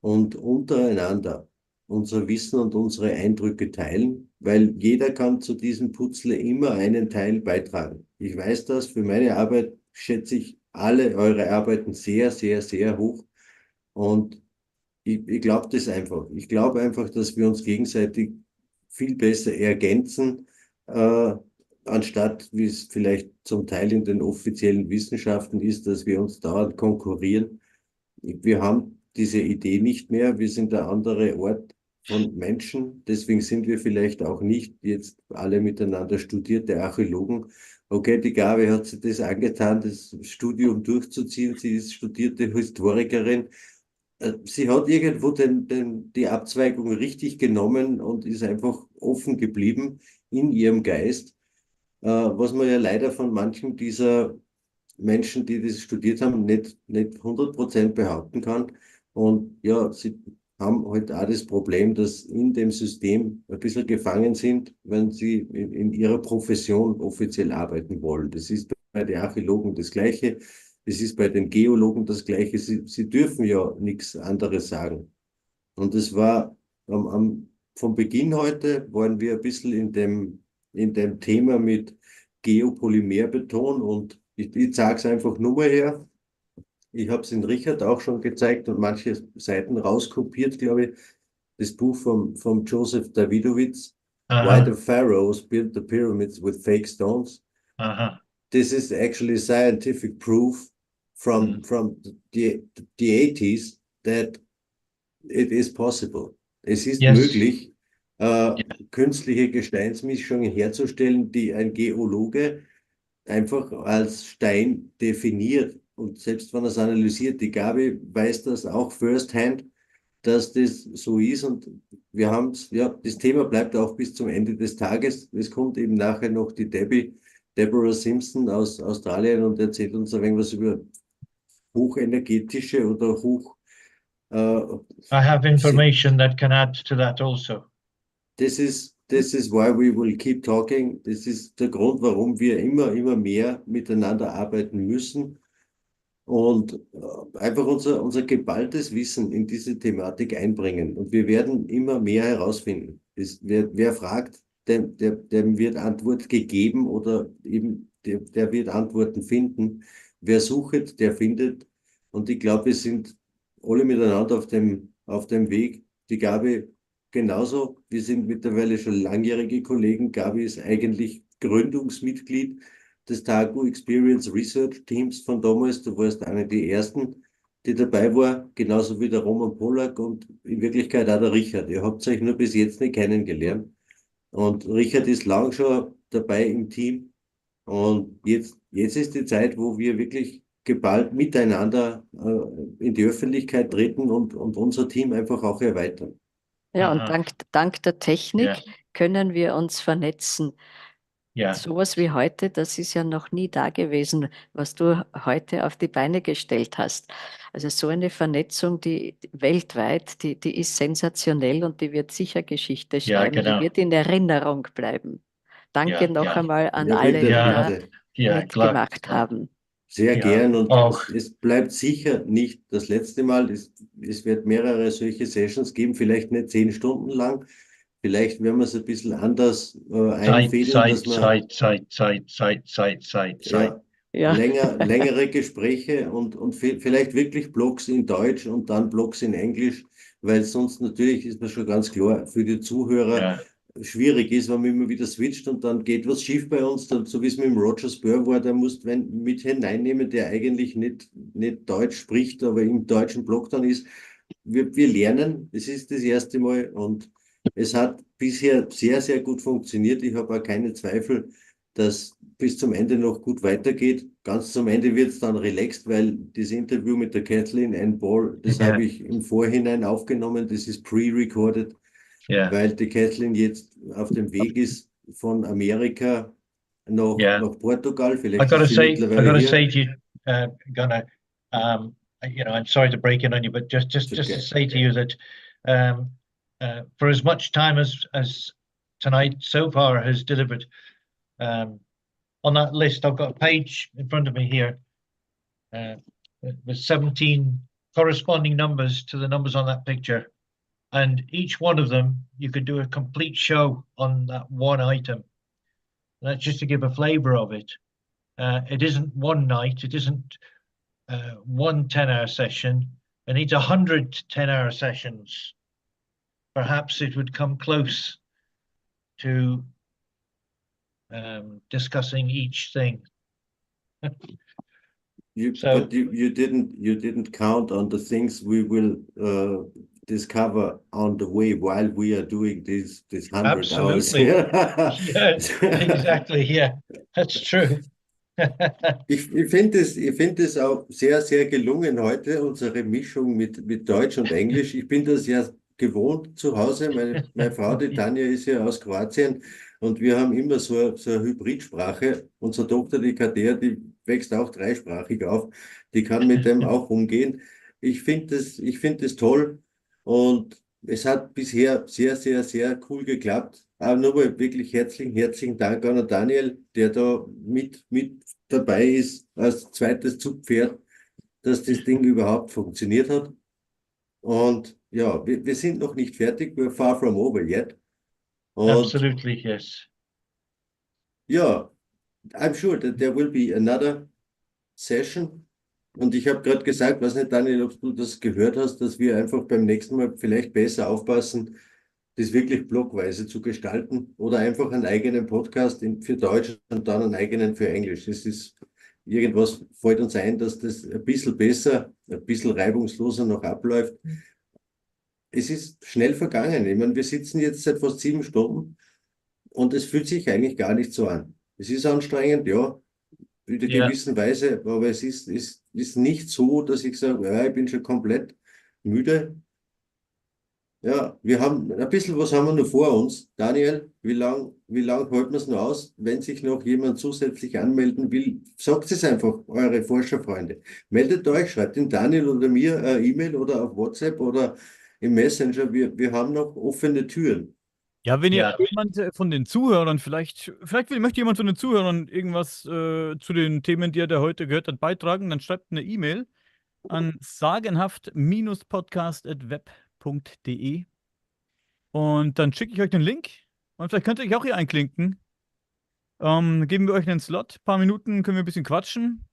und untereinander unser Wissen und unsere Eindrücke teilen, weil jeder kann zu diesem Puzzle immer einen Teil beitragen. Ich weiß das, für meine Arbeit schätze ich alle eure Arbeiten sehr, sehr, sehr hoch, und ich glaube das einfach. Ich glaube einfach, dass wir uns gegenseitig viel besser ergänzen, anstatt, wie es vielleicht zum Teil in den offiziellen Wissenschaften ist, dass wir uns dauernd konkurrieren. Wir haben diese Idee nicht mehr. Wir sind der andere Ort von Menschen. Deswegen sind wir vielleicht auch nicht jetzt alle miteinander studierte Archäologen. Okay, die Gabi hat sich das angetan, das Studium durchzuziehen. Sie ist studierte Historikerin. Sie hat irgendwo die Abzweigung richtig genommen und ist einfach offen geblieben in ihrem Geist, was man ja leider von manchen dieser Menschen, die das studiert haben, nicht 100% behaupten kann. Und ja, sie haben halt auch das Problem, dass in dem System ein bisschen gefangen sind, wenn sie in ihrer Profession offiziell arbeiten wollen. Das ist bei den Archäologen das Gleiche. Es ist bei den Geologen das Gleiche. Sie dürfen ja nichts anderes sagen. Und es war vom Beginn heute waren wir ein bisschen in dem Thema mit Geopolymerbeton, und ich zeige es einfach nur mal her. Ich habe es in Richard auch schon gezeigt und manche Seiten rauskopiert, glaube ich. Das Buch vom Joseph Davidowitz, Why the Pharaohs Built the Pyramids with Fake Stones. This is actually scientific proof from the 80s that it is possible. Es ist möglich, künstliche Gesteinsmischungen herzustellen, die ein Geologe einfach als Stein definiert. Und selbst wenn er es analysiert, die Gabi weiß das auch firsthand, dass das so ist. Und wir haben es, ja, das Thema bleibt auch bis zum Ende des Tages. Es kommt eben nachher noch die Deborah Simpson aus Australien und erzählt uns ein wenig was über hochenergetische oder I have information that can add to that also. This is why we will keep talking. Das ist der Grund, warum wir immer mehr miteinander arbeiten müssen und einfach unser geballtes Wissen in diese Thematik einbringen. Und wir werden immer mehr herausfinden. Wer fragt, dem wird Antwort gegeben, oder eben der wird Antworten finden. Wer sucht, der findet. Und ich glaube, wir sind alle miteinander auf dem Weg. Die Gabi genauso. Wir sind mittlerweile schon langjährige Kollegen. Gabi ist eigentlich Gründungsmitglied des Tagu-experience Research Teams von damals. Du warst eine der ersten, die dabei war, genauso wie der Roman Polak und in Wirklichkeit auch der Richard. Ihr habt euch nur bis jetzt nicht kennengelernt. Und Richard ist lang schon dabei im Team. Und jetzt ist die Zeit, wo wir wirklich geballt miteinander in die Öffentlichkeit treten und unser Team einfach auch erweitern. Ja, und dank der Technik können wir uns vernetzen. Ja. Sowas wie heute, das ist ja noch nie da gewesen, was du heute auf die Beine gestellt hast. Also so eine Vernetzung, die weltweit, die ist sensationell und die wird sicher Geschichte schreiben, genau. die wird in Erinnerung bleiben. Danke noch einmal an alle, die da mitgemacht haben. Sehr Ja, gern und auch. es bleibt sicher nicht das letzte Mal. Es wird mehrere solche Sessions geben, vielleicht nicht 10 Stunden lang. Vielleicht werden wir es ein bisschen anders einfädeln, dass man Zeit. ja, längere Gespräche und vielleicht wirklich Blogs in Deutsch und dann Blogs in Englisch, weil sonst natürlich ist mir schon ganz klar, für die Zuhörer schwierig ist, wenn man immer wieder switcht und dann geht was schief bei uns, dann, so wie es mit dem Roger Spur war, da musst du mit hineinnehmen, der eigentlich nicht Deutsch spricht, aber im deutschen Blog dann ist. Wir lernen, es ist das erste Mal und es hat bisher sehr, sehr gut funktioniert. Ich habe auch keine Zweifel, dass bis zum Ende noch gut weitergeht. Ganz zum Ende wird es dann relaxed, weil das Interview mit der Kathleen Ann Ball, das habe ich im Vorhinein aufgenommen, das ist pre-recorded, weil die Kathleen jetzt auf dem Weg ist von Amerika nach Portugal. Vielleicht ist sie mittlerweile I gotta hier. say to you, Gunnar, you know, I'm sorry to break in on you, but just to say to you that for as much time as tonight so far has delivered, on that list, I've got a page in front of me here with 17 corresponding numbers to the numbers on that picture. And each one of them, you could do a complete show on that one item. And that's just to give a flavor of it. It isn't one night, it isn't one 10-hour session. It needs 100 10-hour sessions. Perhaps it would come close to discussing each thing. But you didn't count on the things we will discover on the way while we are doing this 100 hours. Yeah, exactly. Yeah, that's true. Ich finde es auch sehr, sehr gelungen heute, unsere Mischung mit Deutsch und Englisch. Ich bin das ja gewohnt zu Hause. Meine Frau, die Tanja, ist ja aus Kroatien und wir haben immer so eine Hybridsprache. Unsere Tochter, die Katea, die wächst auch dreisprachig auf. Die kann mit dem auch umgehen. Ich finde es toll und es hat bisher sehr, sehr, sehr cool geklappt. Aber nochmal wirklich herzlichen Dank an Daniel, der da mit dabei ist als zweites Zugpferd, dass das Ding überhaupt funktioniert hat. Und ja, wir sind noch nicht fertig. We're far from over yet. Und absolutely, yes. Ja, I'm sure that there will be another session. Und ich habe gerade gesagt, weiß nicht, Daniel, ob du das gehört hast, dass wir einfach beim nächsten Mal vielleicht besser aufpassen, das wirklich blockweise zu gestalten oder einfach einen eigenen Podcast für Deutsch und dann einen eigenen für Englisch. Das ist irgendwas, fällt uns ein, dass das ein bisschen besser, ein bisschen reibungsloser noch abläuft. Es ist schnell vergangen. Ich meine, wir sitzen jetzt seit fast 7 Stunden und es fühlt sich eigentlich gar nicht so an. Es ist anstrengend, ja, in einer gewissen Weise, aber es ist nicht so, dass ich sage, ja, ich bin schon komplett müde. Ja, wir haben ein bisschen, was haben wir noch vor uns? Daniel, wie lang halten wir es noch aus? Wenn sich noch jemand zusätzlich anmelden will, sagt es einfach, eure Forscherfreunde. Meldet euch, schreibt den Daniel oder mir eine E-Mail oder auf WhatsApp oder im Messenger. Wir haben noch offene Türen. Ja, wenn ihr jemand von den Zuhörern, vielleicht möchte jemand von den Zuhörern irgendwas zu den Themen, die er da heute gehört hat, beitragen, dann schreibt eine E-Mail an sagenhaft-podcast@web.de und dann schicke ich euch den Link und vielleicht könnt ihr euch auch hier einklinken. Geben wir euch einen Slot, ein paar Minuten können wir ein bisschen quatschen.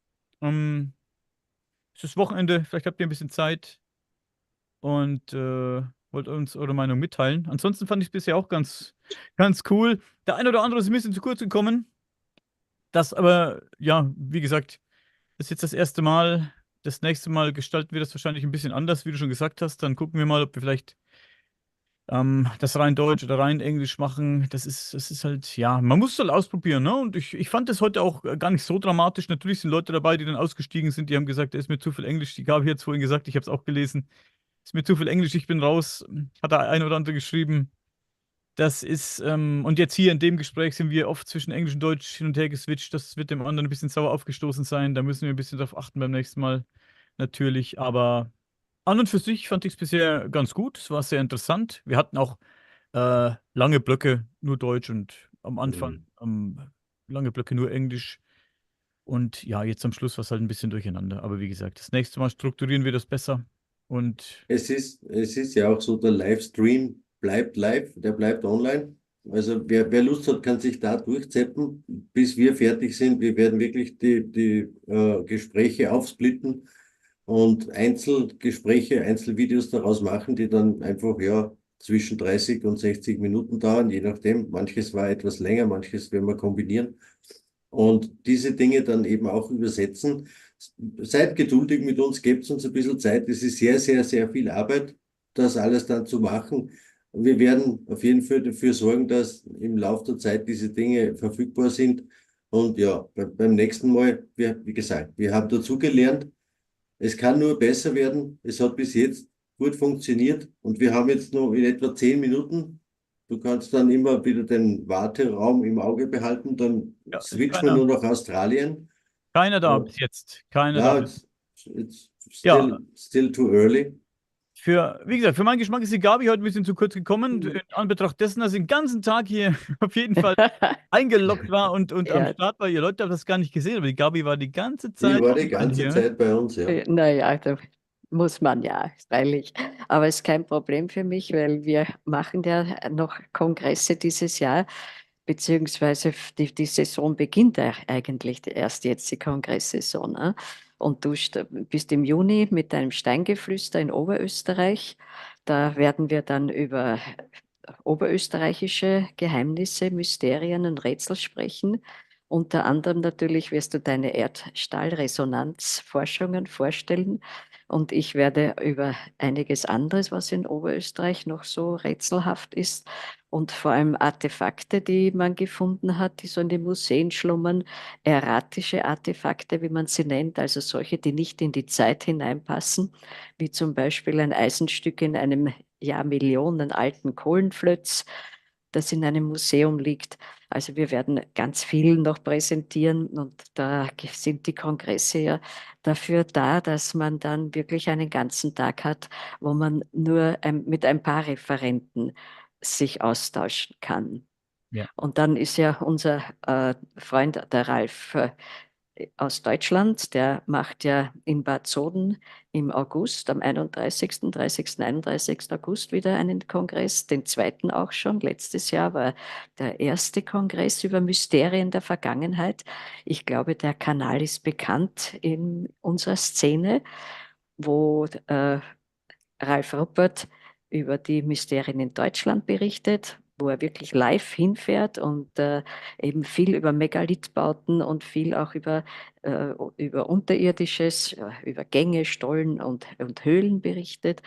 Es ist Wochenende, vielleicht habt ihr ein bisschen Zeit und wollt uns eure Meinung mitteilen. Ansonsten fand ich es bisher auch ganz cool. Der eine oder andere ist ein bisschen zu kurz gekommen. Das aber, ja, wie gesagt, ist jetzt das erste Mal. Das nächste Mal gestalten wir das wahrscheinlich ein bisschen anders, wie du schon gesagt hast. Dann gucken wir mal, ob wir vielleicht das rein Deutsch oder rein Englisch machen. Das ist halt, ja, man muss es halt ausprobieren, ne? Und ich fand das heute auch gar nicht so dramatisch. Natürlich sind Leute dabei, die dann ausgestiegen sind, die haben gesagt, da ist mir zu viel Englisch. Ich habe jetzt vorhin gesagt, ich habe es auch gelesen. Ist mir zu viel Englisch, ich bin raus. Hat der ein oder andere geschrieben. Das ist, und jetzt hier in dem Gespräch sind wir oft zwischen Englisch und Deutsch hin und her geswitcht. Das wird dem anderen ein bisschen sauer aufgestoßen sein. Da müssen wir ein bisschen drauf achten beim nächsten Mal. Natürlich, aber an und für sich fand ich es bisher ganz gut. Es war sehr interessant. Wir hatten auch lange Blöcke nur Deutsch und am Anfang lange Blöcke nur Englisch. Und ja, jetzt am Schluss war es halt ein bisschen durcheinander. Aber wie gesagt, das nächste Mal strukturieren wir das besser. Und es ist ja auch so, der Livestream bleibt live, der bleibt online. Also wer Lust hat, kann sich da durchzeppen, bis wir fertig sind. Wir werden wirklich die Gespräche aufsplitten und Einzelgespräche, Einzelvideos daraus machen, die dann einfach ja zwischen 30 und 60 Minuten dauern, je nachdem. Manches war etwas länger, manches werden wir kombinieren. Und diese Dinge dann eben auch übersetzen. Seid geduldig mit uns, gebt uns ein bisschen Zeit. Es ist sehr, sehr, sehr viel Arbeit, das alles dann zu machen. Wir werden auf jeden Fall dafür sorgen, dass im Laufe der Zeit diese Dinge verfügbar sind. Und ja, beim nächsten Mal, wie gesagt, wir haben dazugelernt. Es kann nur besser werden. Es hat bis jetzt gut funktioniert und wir haben jetzt noch in etwa 10 Minuten. Du kannst dann immer wieder den Warteraum im Auge behalten, dann ja, switchen wir nur nach Australien. Keiner da bis jetzt. Keiner Ja, da. it's Ja. still too early. Wie gesagt, für meinen Geschmack ist die Gabi heute ein bisschen zu kurz gekommen. In Anbetracht dessen, dass sie den ganzen Tag hier auf jeden Fall eingeloggt war und am Ja. Start war. Ihr Leute habt das gar nicht gesehen, aber die Gabi war die ganze Die Zeit war die online ganze hier. Zeit bei uns, ja. Naja, da muss man ja, freilich. Aber es ist kein Problem für mich, weil wir machen ja noch Kongresse dieses Jahr, beziehungsweise die Saison beginnt ja eigentlich erst jetzt, die Kongresssaison. Ne? Und du bist im Juni mit deinem Steingeflüster in Oberösterreich. Da werden wir dann über oberösterreichische Geheimnisse, Mysterien und Rätsel sprechen. Unter anderem natürlich wirst du deine Erdstahlresonanzforschungen vorstellen und ich werde über einiges anderes, was in Oberösterreich noch so rätselhaft ist und vor allem Artefakte, die man gefunden hat, die so in den Museen schlummern, erratische Artefakte, wie man sie nennt, also solche, die nicht in die Zeit hineinpassen, wie zum Beispiel ein Eisenstück in einem Millionen alten Kohlenflöz, das in einem Museum liegt. Also wir werden ganz viel noch präsentieren und da sind die Kongresse ja dafür da, dass man dann wirklich einen ganzen Tag hat, wo man nur mit ein paar Referenten sich austauschen kann. Ja. Und dann ist ja unser Freund, der Ralf, aus Deutschland, der macht ja in Bad Soden im August, am 30. 31. August wieder einen Kongress, den zweiten auch schon. Letztes Jahr war der erste Kongress über Mysterien der Vergangenheit. Ich glaube, der Kanal ist bekannt in unserer Szene, wo Ralf Ruppert über die Mysterien in Deutschland berichtet, wo er wirklich live hinfährt und eben viel über Megalithbauten und viel auch über Unterirdisches, über Gänge, Stollen und Höhlen berichtet.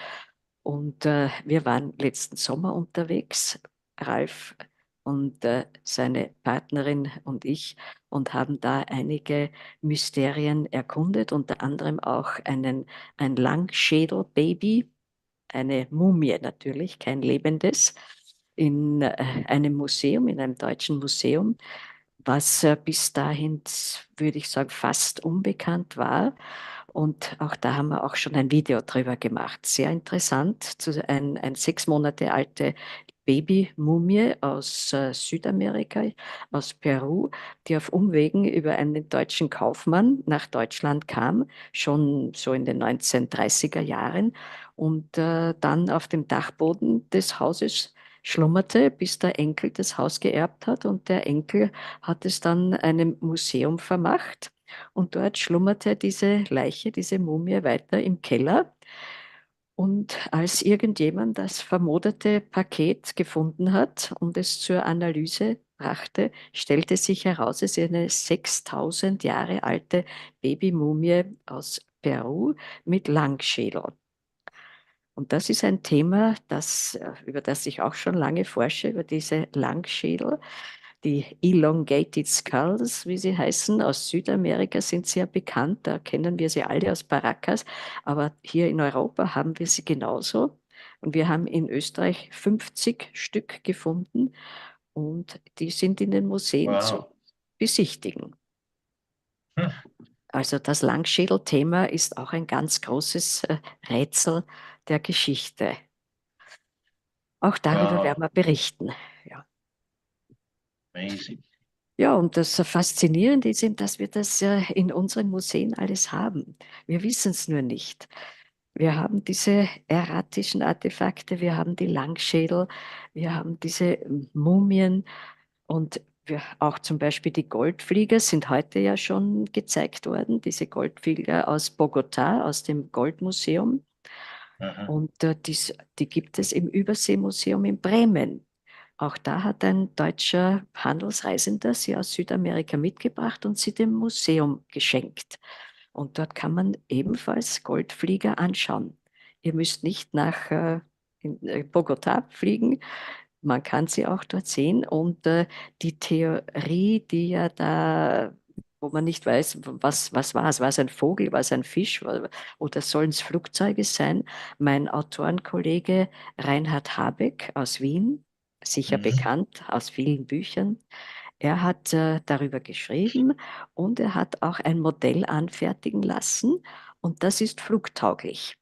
Und wir waren letzten Sommer unterwegs, Ralf und seine Partnerin und ich, und haben da einige Mysterien erkundet, unter anderem auch ein Langschädel-Baby, eine Mumie natürlich, kein lebendes, in einem Museum, in einem deutschen Museum, was bis dahin, würde ich sagen, fast unbekannt war. Und auch da haben wir auch schon ein Video drüber gemacht. Sehr interessant, ein 6 Monate alte Babymumie aus Südamerika, aus Peru, die auf Umwegen über einen deutschen Kaufmann nach Deutschland kam, schon so in den 1930er Jahren und dann auf dem Dachboden des Hauses schlummerte, bis der Enkel das Haus geerbt hat und der Enkel hat es dann einem Museum vermacht und dort schlummerte diese Leiche, diese Mumie weiter im Keller. Und als irgendjemand das vermoderte Paket gefunden hat und es zur Analyse brachte, stellte sich heraus, es ist eine 6000 Jahre alte Babymumie aus Peru mit Langschädel. Und das ist ein Thema, über das ich auch schon lange forsche, über diese Langschädel. Die Elongated Skulls, wie sie heißen, aus Südamerika sind sehr bekannt. Da kennen wir sie alle aus Paracas. Aber hier in Europa haben wir sie genauso. Und wir haben in Österreich 50 Stück gefunden. Und die sind in den Museen zu besichtigen. Also das Langschädel-Thema ist auch ein ganz großes Rätsel der Geschichte. Auch darüber werden wir berichten. Ja. Amazing. Ja, und das Faszinierende ist eben, dass wir das in unseren Museen alles haben. Wir wissen es nur nicht. Wir haben diese erratischen Artefakte, wir haben die Langschädel, wir haben diese Mumien und auch zum Beispiel die Goldflieger sind heute ja schon gezeigt worden, diese Goldflieger aus Bogotá, aus dem Goldmuseum. Und die gibt es im Überseemuseum in Bremen. Auch da hat ein deutscher Handelsreisender sie aus Südamerika mitgebracht und sie dem Museum geschenkt. Und dort kann man ebenfalls Goldflieger anschauen. Ihr müsst nicht nach Bogotá fliegen, man kann sie auch dort sehen. Und die Theorie, die ja da, wo man nicht weiß, was war es? War es ein Vogel, war es ein Fisch oder sollen es Flugzeuge sein? Mein Autorenkollege Reinhard Habeck aus Wien, sicher bekannt aus vielen Büchern, er hat darüber geschrieben und er hat auch ein Modell anfertigen lassen und das ist flugtauglich.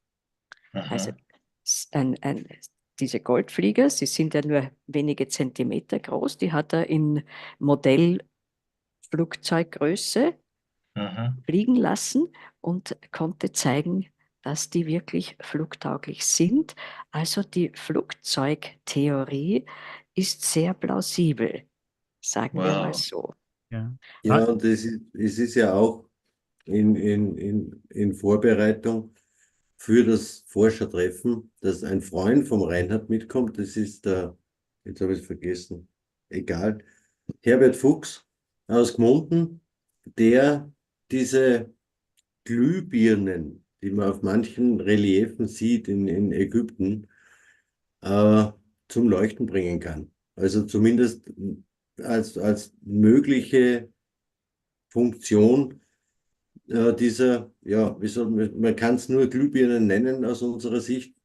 Also diese Goldflieger, sie sind ja nur wenige Zentimeter groß, die hat er in Modellflugzeuggröße fliegen lassen und konnte zeigen, dass die wirklich flugtauglich sind. Also die Flugzeugtheorie ist sehr plausibel, sagen wir mal so. Ja, ja, und es ist ja auch in Vorbereitung für das Forschertreffen, dass ein Freund vom Reinhard mitkommt. Das ist jetzt habe ich es vergessen, egal, Herbert Fuchs aus Gmunden, der diese Glühbirnen, die man auf manchen Reliefen sieht in Ägypten, zum Leuchten bringen kann. Also zumindest als mögliche Funktion dieser, ja, man kann es nur Glühbirnen nennen aus unserer Sicht.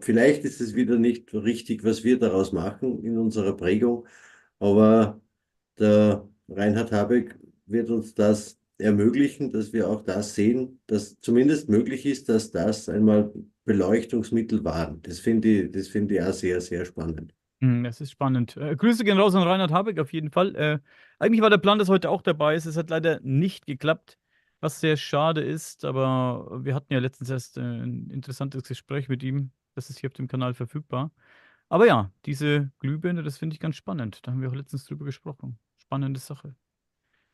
Vielleicht ist es wieder nicht richtig, was wir daraus machen in unserer Prägung, aber der Reinhard Habeck wird uns das ermöglichen, dass wir auch das sehen, dass zumindest möglich ist, dass das einmal Beleuchtungsmittel waren. Das finde ich auch sehr, sehr spannend. Das ist spannend. Grüße gehen raus an Reinhard Habeck auf jeden Fall. Eigentlich war der Plan, dass heute auch dabei ist. Es hat leider nicht geklappt, was sehr schade ist. Aber wir hatten ja letztens erst ein interessantes Gespräch mit ihm. Das ist hier auf dem Kanal verfügbar. Aber ja, diese Glühbirne, das finde ich ganz spannend. Da haben wir auch letztens drüber gesprochen. Spannende Sache.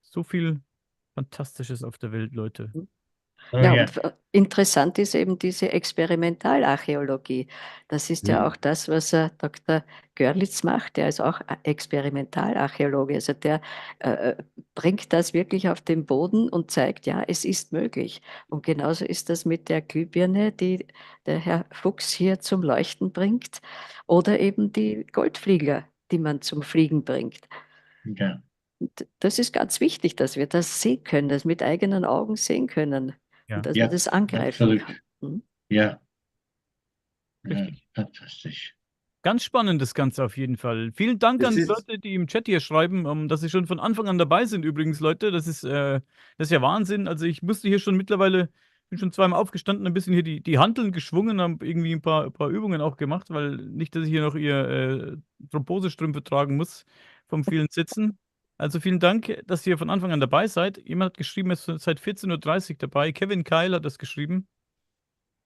So viel Fantastisches auf der Welt, Leute. Ja, und interessant ist eben diese Experimentalarchäologie. Das ist ja auch das, was Dr. Görlitz macht. Der ist auch Experimentalarchäologe. Also der bringt das wirklich auf den Boden und zeigt, ja, es ist möglich. Und genauso ist das mit der Glühbirne, die der Herr Fuchs hier zum Leuchten bringt, oder eben die Goldflieger, die man zum Fliegen bringt. Ja. Das ist ganz wichtig, dass wir das sehen können, das mit eigenen Augen sehen können. Ja. Und dass man das angreifen kann. Ja. Richtig. Fantastisch. Ganz spannend das Ganze auf jeden Fall. Vielen Dank an die Leute, die im Chat hier schreiben, dass sie schon von Anfang an dabei sind übrigens, Leute. Das ist ja Wahnsinn. Also ich musste hier schon mittlerweile, bin schon zweimal aufgestanden, ein bisschen hier die Hanteln geschwungen, habe irgendwie ein paar Übungen auch gemacht, weil nicht, dass ich hier noch ihr Thrombosestrümpfe tragen muss vom vielen Sitzen. Also vielen Dank, dass ihr von Anfang an dabei seid. Jemand hat geschrieben, er ist seit 14:30 Uhr dabei. Kevin Keil hat das geschrieben.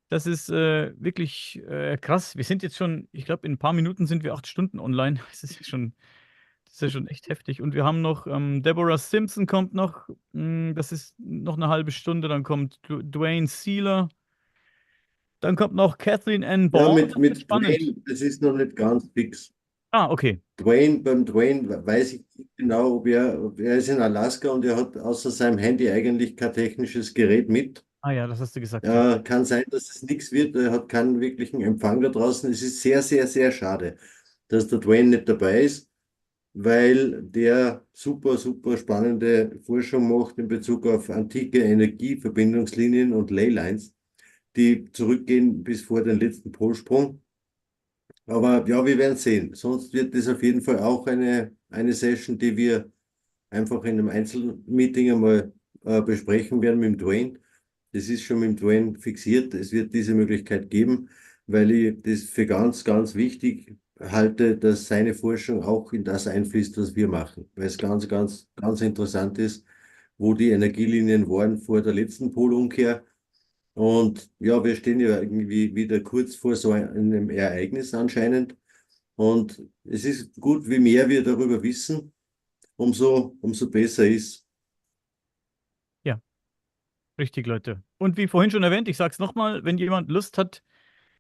Das ist wirklich krass. Wir sind jetzt schon, ich glaube, in ein paar Minuten sind wir 8 Stunden online. Das ist ja schon echt heftig. Und wir haben noch, Deborah Simpson kommt noch. Das ist noch eine halbe Stunde. Dann kommt Dwayne Sealer. Dann kommt noch Kathleen N. Ball. Ja, mit Dwayne, das ist noch nicht ganz fix. Ah, okay. Beim Dwayne weiß ich nicht genau, ob er ist in Alaska und er hat außer seinem Handy eigentlich kein technisches Gerät mit. Ah ja, das hast du gesagt. Kann sein, dass es nichts wird. Er hat keinen wirklichen Empfang da draußen. Es ist sehr, sehr, sehr schade, dass der Dwayne nicht dabei ist, weil der super, super spannende Forschung macht in Bezug auf antike Energieverbindungslinien und Leylines, die zurückgehen bis vor den letzten Polsprung. Aber ja, wir werden sehen. Sonst wird das auf jeden Fall auch eine Session, die wir einfach in einem Einzelmeeting einmal besprechen werden mit dem Dwayne. Das ist schon mit dem Dwayne fixiert. Es wird diese Möglichkeit geben, weil ich das für ganz, ganz wichtig halte, dass seine Forschung auch in das einfließt, was wir machen, weil es ganz, ganz, ganz interessant ist, wo die Energielinien waren vor der letzten Polumkehr. Und ja, wir stehen ja irgendwie wieder kurz vor so einem Ereignis anscheinend. Und es ist gut, wie mehr wir darüber wissen, umso besser ist. Ja, richtig, Leute. Und wie vorhin schon erwähnt, ich sage es nochmal, wenn jemand Lust hat,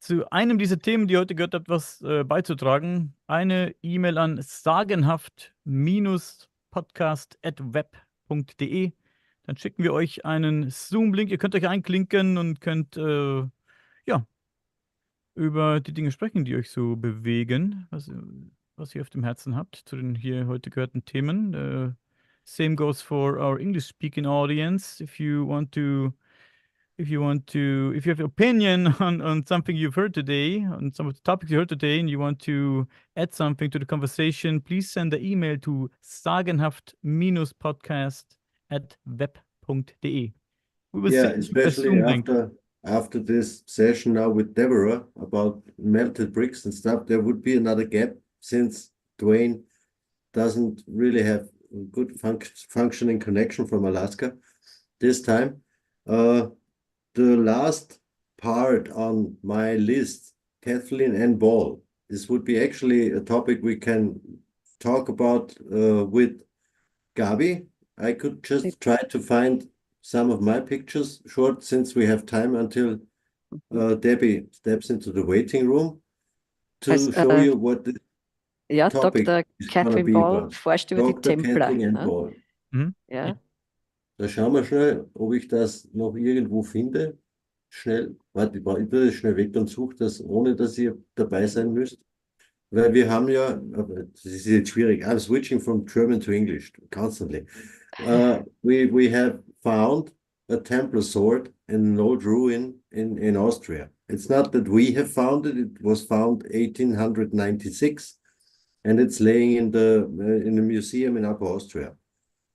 zu einem dieser Themen, die ihr heute gehört habt, was beizutragen, eine E-Mail an sagenhaft-podcast@web.de. Dann schicken wir euch einen Zoom-Link. Ihr könnt euch einklinken und könnt ja, über die Dinge sprechen, die euch so bewegen, was ihr auf dem Herzen habt, zu den hier heute gehörten Themen. Same goes for our English-speaking audience. If you have opinion on something you've heard today, on some of the topics you heard today, and you want to add something to the conversation, please send an email to sagenhaft-podcast@web.de. We will Yeah, send you a especially Zoom link. after this session now with Deborah about melted bricks and stuff, there would be another gap since Dwayne doesn't really have a good functioning connection from Alaska this time. The last part on my list, Kathleen and Ball. This would be actually a topic we can talk about with Gabi. I could just try to find some of my pictures short, since we have time until Debbie steps into the waiting room to show you what the ja, topic Dr. is going to Catherine be Ball about. forscht über die Dr. Templer. Kathleen and Ne? Ball. Ja. Da schauen wir schnell, ob ich das noch irgendwo finde. Schnell, warte, ich tue das schnell weg und suche das, ohne dass ihr dabei sein müsst. Weil wir haben ja, das ist jetzt schwierig, I'm switching from German to English constantly. We have found a Templar sword in an old ruin in Austria. It's not that we have found it, it was found 1896 and it's laying in a museum in Upper Austria.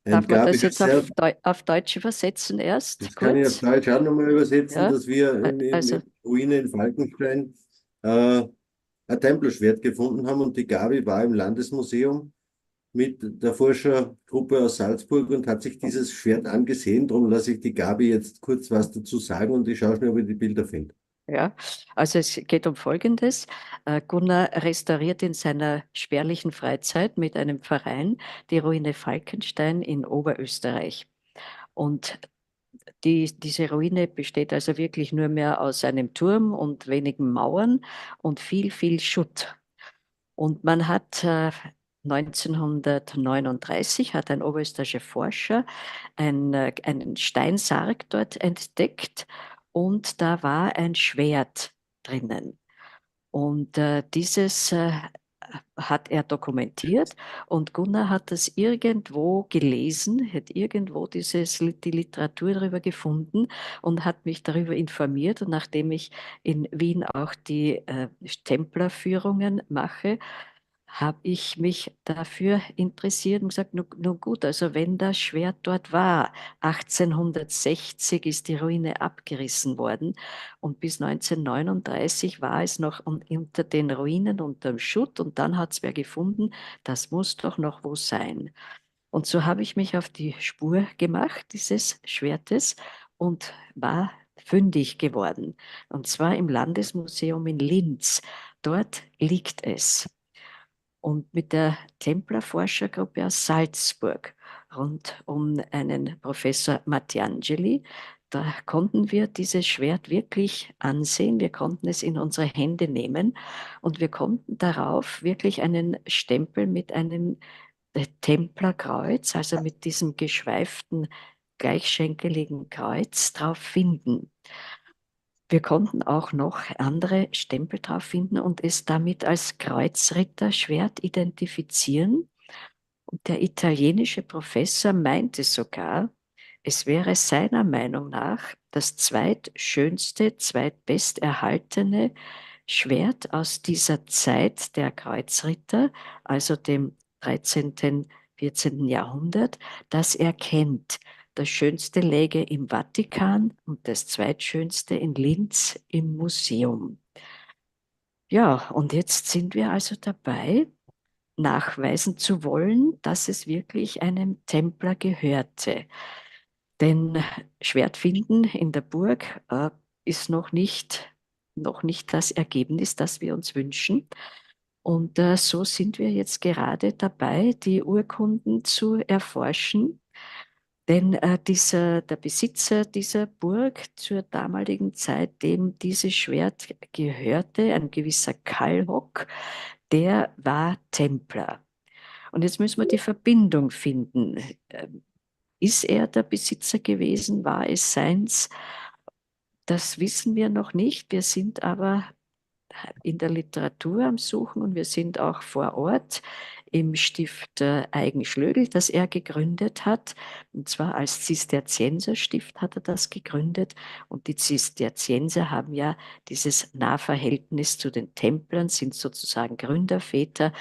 Darf man das jetzt auf Deutsch übersetzen erst? Das kann ich auf Deutsch auch nochmal übersetzen, Ja? dass wir in der Ruine in Falkenstein ein Templerschwert gefunden haben, und die Gabi war im Landesmuseum mit der Forschergruppe aus Salzburg und hat sich dieses Schwert angesehen. Darum lasse ich die Gabi jetzt kurz was dazu sagen und ich schaue schnell, ob ich die Bilder finde. Ja, also es geht um Folgendes. Gunnar restauriert in seiner spärlichen Freizeit mit einem Verein die Ruine Falkenstein in Oberösterreich. Und diese Ruine besteht also wirklich nur mehr aus einem Turm und wenigen Mauern und viel, viel Schutt. Und man hat 1939 hat ein oberösterreichischer Forscher einen Steinsarg dort entdeckt, und da war ein Schwert drinnen. Und dieses hat er dokumentiert, und Gunnar hat das irgendwo gelesen, hat irgendwo die Literatur darüber gefunden und hat mich darüber informiert. Und nachdem ich in Wien auch die Templerführungen mache, habe ich mich dafür interessiert und gesagt, nun gut, also wenn das Schwert dort war, 1860 ist die Ruine abgerissen worden und bis 1939 war es noch unter den Ruinen, unterm Schutt, und dann hat es wer gefunden, das muss doch noch wo sein. Und so habe ich mich auf die Spur gemacht dieses Schwertes und war fündig geworden, und zwar im Landesmuseum in Linz. Dort liegt es. Und mit der Templerforschergruppe aus Salzburg rund um einen Professor Mattiangeli, da konnten wir dieses Schwert wirklich ansehen. Wir konnten es in unsere Hände nehmen und wir konnten darauf wirklich einen Stempel mit einem Templerkreuz, also mit diesem geschweiften, gleichschenkeligen Kreuz drauf finden. Wir konnten auch noch andere Stempel drauf finden und es damit als Kreuzritterschwert identifizieren. Und der italienische Professor meinte sogar, es wäre seiner Meinung nach das zweitschönste, zweitbest erhaltene Schwert aus dieser Zeit der Kreuzritter, also dem 13., 14. Jahrhundert, das er kennt. Das schönste läge im Vatikan und das zweitschönste in Linz im Museum. Ja, und jetzt sind wir also dabei, nachweisen zu wollen, dass es wirklich einem Templer gehörte. Denn Schwert finden in der Burg ist noch nicht das Ergebnis, das wir uns wünschen. Und so sind wir jetzt gerade dabei, die Urkunden zu erforschen. Denn der Besitzer dieser Burg zur damaligen Zeit, dem dieses Schwert gehörte, ein gewisser Kalhock, der war Templer. Und jetzt müssen wir die Verbindung finden. Ist er der Besitzer gewesen? War es seins? Das wissen wir noch nicht. Wir sind aber in der Literatur am Suchen und wir sind auch vor Ort im Stift Eigenschlögl, das er gegründet hat. Und zwar als Zisterzienserstift hat er das gegründet. Und die Zisterzienser haben ja dieses Nahverhältnis zu den Templern, sind sozusagen Gründerväter.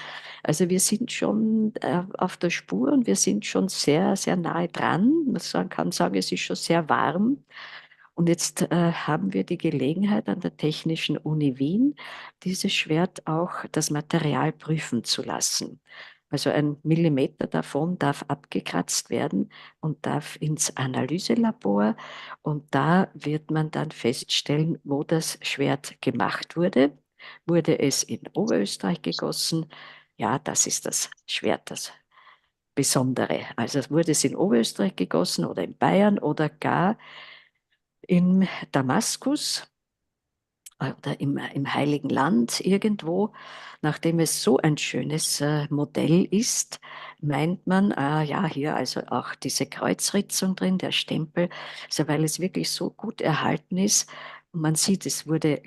Also wir sind schon auf der Spur und wir sind schon sehr, sehr nahe dran. Man kann sagen, es ist schon sehr warm. Und jetzt haben wir die Gelegenheit an der Technischen Uni Wien, dieses Schwert auch das Material prüfen zu lassen. Also ein Millimeter davon darf abgekratzt werden und darf ins Analyselabor. Und da wird man dann feststellen, wo das Schwert gemacht wurde. Wurde es in Oberösterreich gegossen? Ja, das ist das Schwert, das Besondere. Also wurde es in Oberösterreich gegossen oder in Bayern oder gar in Damaskus oder im Heiligen Land irgendwo, nachdem es so ein schönes Modell ist, meint man, ja, hier also auch diese Kreuzritzung drin, der Stempel, also weil es wirklich so gut erhalten ist. Und man sieht, es wurde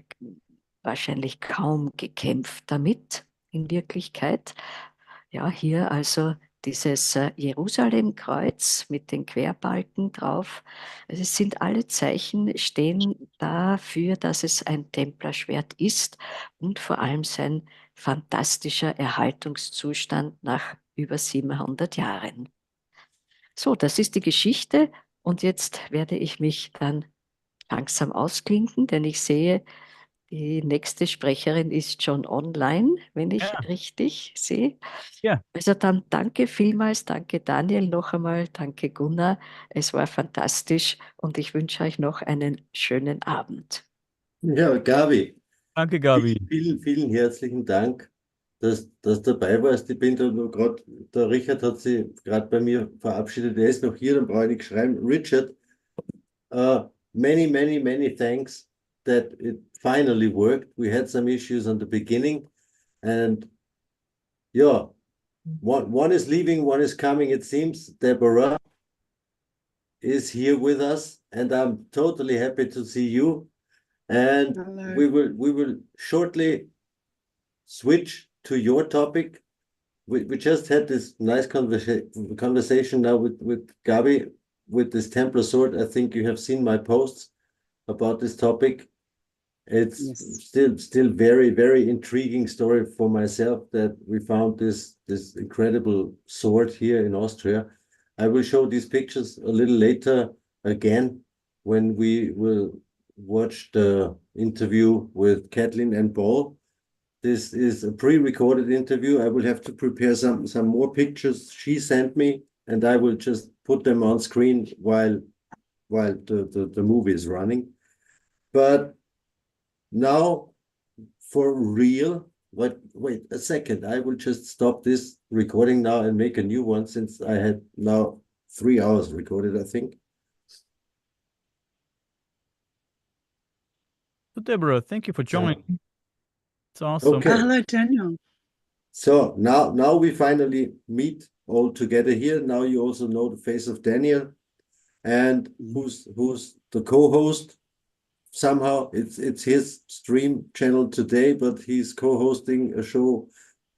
wahrscheinlich kaum gekämpft damit in Wirklichkeit. Ja, hier also dieses Jerusalemkreuz mit den Querbalken drauf. Also es sind alle Zeichen, stehen dafür, dass es ein Templerschwert ist und vor allem sein fantastischer Erhaltungszustand nach über 700 Jahren. So, das ist die Geschichte und jetzt werde ich mich dann langsam ausklinken, denn ich sehe, die nächste Sprecherin ist schon online, wenn ich richtig sehe. Ja. Also dann danke vielmals, danke Daniel noch einmal, danke Gunnar. Es war fantastisch und ich wünsche euch noch einen schönen Abend. Ja, Gabi. Danke, Gabi. Vielen, vielen herzlichen Dank, dass du dabei warst. Ich bin da nur gerade, der Richard hat sich gerade bei mir verabschiedet. Er ist noch hier, dann brauche ich nicht schreiben. Richard, many, many, many thanks that it finally worked. We had some issues on the beginning and yeah, one is leaving, one is coming, it seems. Deborah is here with us and I'm totally happy to see you. And we will shortly switch to your topic. We just had this nice conversation now with Gabi with this Templar sword. I think you have seen my posts about this topic. It's still very, very intriguing story for myself that we found this incredible sword here in Austria. I will show these pictures a little later again when we will watch the interview with Kathleen and Paul. This is a pre-recorded interview. I will have to prepare some more pictures she sent me, and I will just put them on screen while the movie is running. But now, for real, wait a second. I will just stop this recording now and make a new one since I had now 3 hours recorded, I think. So Deborah, thank you for joining. It's awesome. Okay. Hello, Daniel. So now we finally meet all together here. Now you also know the face of Daniel, and who's the co-host. Somehow it's his stream channel today, but he's co-hosting a show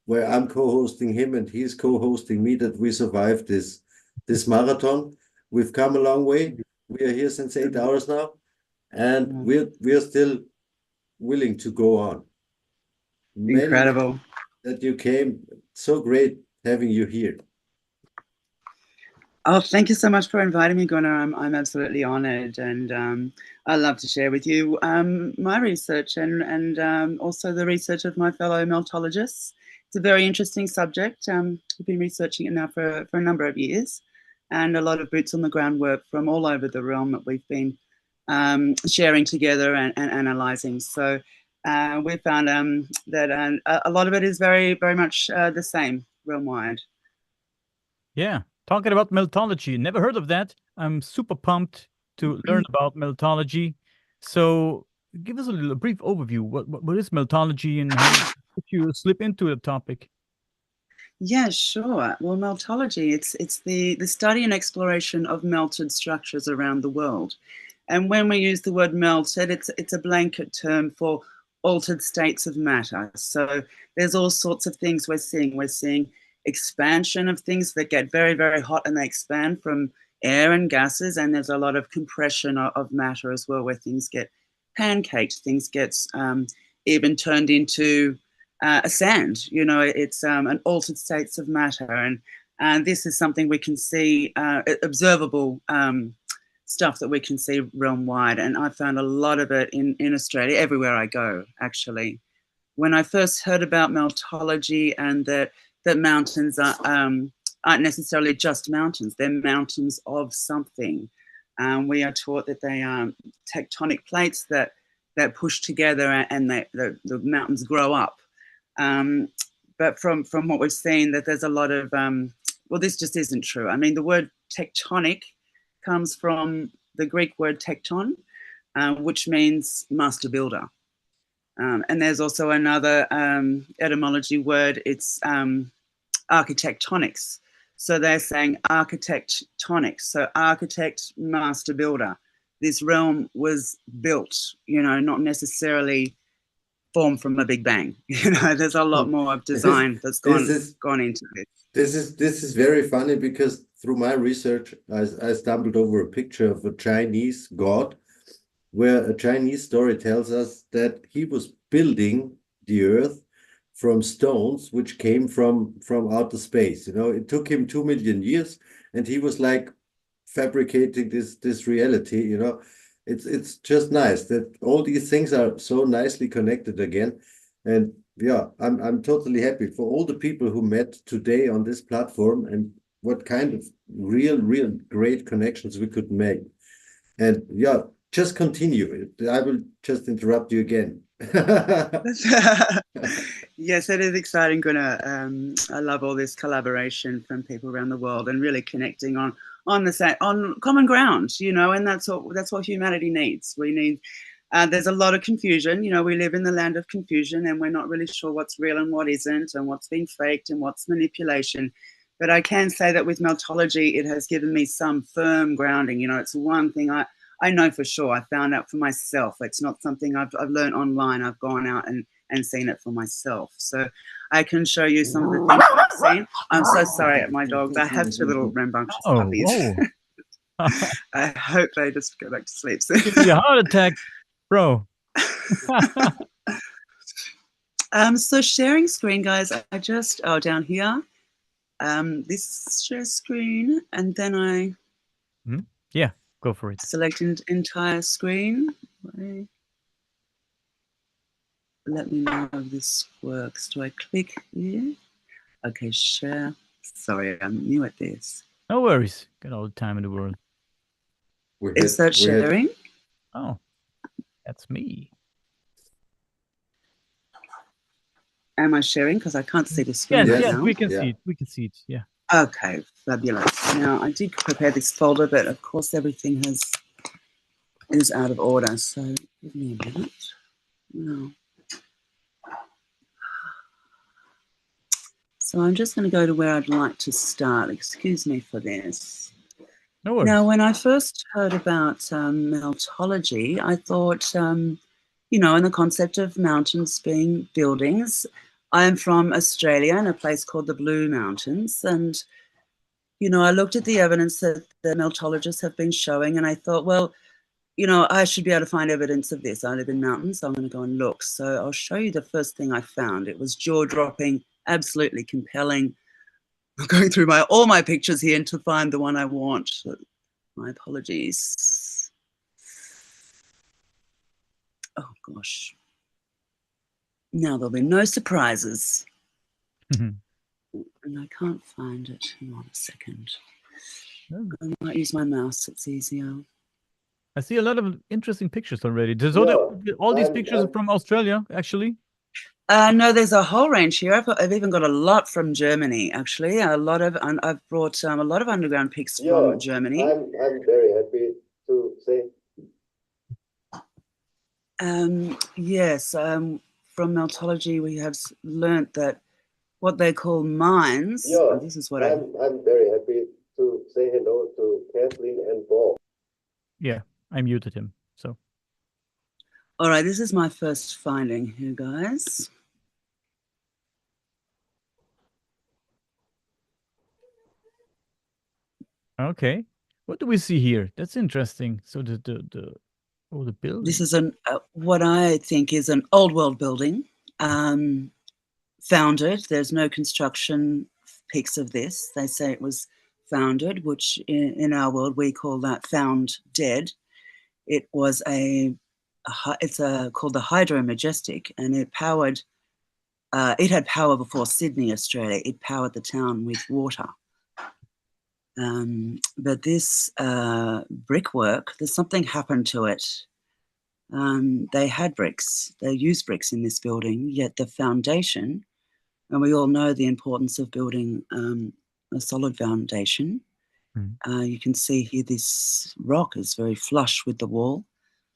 where I'm co-hosting him and he's co-hosting me. That we survived this marathon. We've come a long way. We are here since 8 hours now, and we're still willing to go on. Incredible that you came. So great having you here. Oh, thank you so much for inviting me, Gunnar. I'm absolutely honored, and I'd love to share with you my research and also the research of my fellow meltologists. It's a very interesting subject. We've been researching it now for a number of years, and a lot of boots on the ground work from all over the realm that we've been sharing together and analyzing. So we found that a lot of it is very, very much the same realm-wide. Yeah, talking about meltology, never heard of that. I'm super pumped to learn about meltology. So give us a brief overview. What is meltology and how did you slip into the topic? Yeah, sure. Well, meltology, it's the study and exploration of melted structures around the world. And when we use the word melted, it's a blanket term for altered states of matter. So there's all sorts of things we're seeing. We're seeing expansion of things that get very, very hot and they expand from air and gases. And there's a lot of compression of matter as well, where things get pancaked, things get even turned into a sand. You know, it's an altered states of matter. And this is something we can see, observable stuff that we can see realm-wide. And I found a lot of it in Australia, everywhere I go, actually. When I first heard about meltology and that mountains aren't necessarily just mountains, they're mountains of something. We are taught that they are tectonic plates that push together and the mountains grow up. But from what we've seen, that there's a lot of, well, this just isn't true. I mean, the word tectonic comes from the Greek word tekton, which means master builder. And there's also another etymology word, it's architectonics. So they're saying architectonics, so architect, master builder. This realm was built, you know, not necessarily formed from a big bang. You know, there's a lot more of design that's gone into it. This is very funny because through my research, I stumbled over a picture of a Chinese god, where a Chinese story tells us that he was building the earth from stones which came from outer space. You know, it took him 2 million years, and he was like fabricating this reality. You know, it's just nice that all these things are so nicely connected again. And yeah, I'm totally happy for all the people who met today on this platform and what kind of real great connections we could make. And yeah, just continue. I will just interrupt you again. Yes, it is exciting, Gunnar. I love all this collaboration from people around the world and really connecting on common ground, you know, and that's what humanity needs. We need. There's a lot of confusion. You know, we live in the land of confusion, and we're not really sure what's real and what isn't, and what's been faked and what's manipulation. But I can say that with meltology, it has given me some firm grounding. You know, it's one thing I know for sure. I found out for myself. It's not something I've learned online. I've gone out and seen it for myself. So I can show you some of the things I've seen. I'm so sorry at my dogs. I have two little rambunctious puppies. I hope they just go back to sleep soon. Give me a heart attack, bro. So sharing screen, guys. I just down here. This share screen, and then yeah, go for it. Select entire screen. Let me know if this works. Do I click here? Okay, share. Sorry, I'm new at this. No worries. Got all the time in the world. Is that sharing? Oh, that's me. Am I sharing? Because I can't see the screen. Yes, we can see it. We can see it. Yeah. Okay, fabulous. Now I did prepare this folder, but of course everything is out of order. So give me a minute. No. So I'm just going to go to where I'd like to start. Excuse me for this. No worries. Now, when I first heard about meltology, I thought, you know, in the concept of mountains being buildings. I am from Australia in a place called the Blue Mountains. And, you know, I looked at the evidence that the meltologists have been showing, and I thought, well, you know, I should be able to find evidence of this. I live in mountains, so I'm going to go and look. So I'll show you the first thing I found. It was jaw-dropping, absolutely compelling. I'm going through all my pictures here to find the one I want. So my apologies. Oh gosh. Now there'll be no surprises. And I can't find it. Hang on a second. I might use my mouse, it's easier. I see a lot of interesting pictures already. All these pictures are from Australia, actually. No, there's a whole range here. I've even got a lot from Germany, actually. I've brought a lot of underground pics from Germany. I'm very happy to say. Yes, from Meltology, we have learnt that what they call mines. This is what I'm very happy to say hello to Kathleen and Bob. Yeah, I muted him. So. All right, this is my first finding here, guys. Okay, what do we see here? That's interesting. So the building. This is what I think is an old world building, founded. There's no construction pics of this. They say it was founded, which in our world we call that found dead. It was called the Hydro Majestic, and it powered. It had power before Sydney, Australia. It powered the town with water. But this brickwork, there's something happened to it. They had bricks. They used bricks in this building, yet the foundation, and we all know the importance of building a solid foundation. You can see here this rock is very flush with the wall.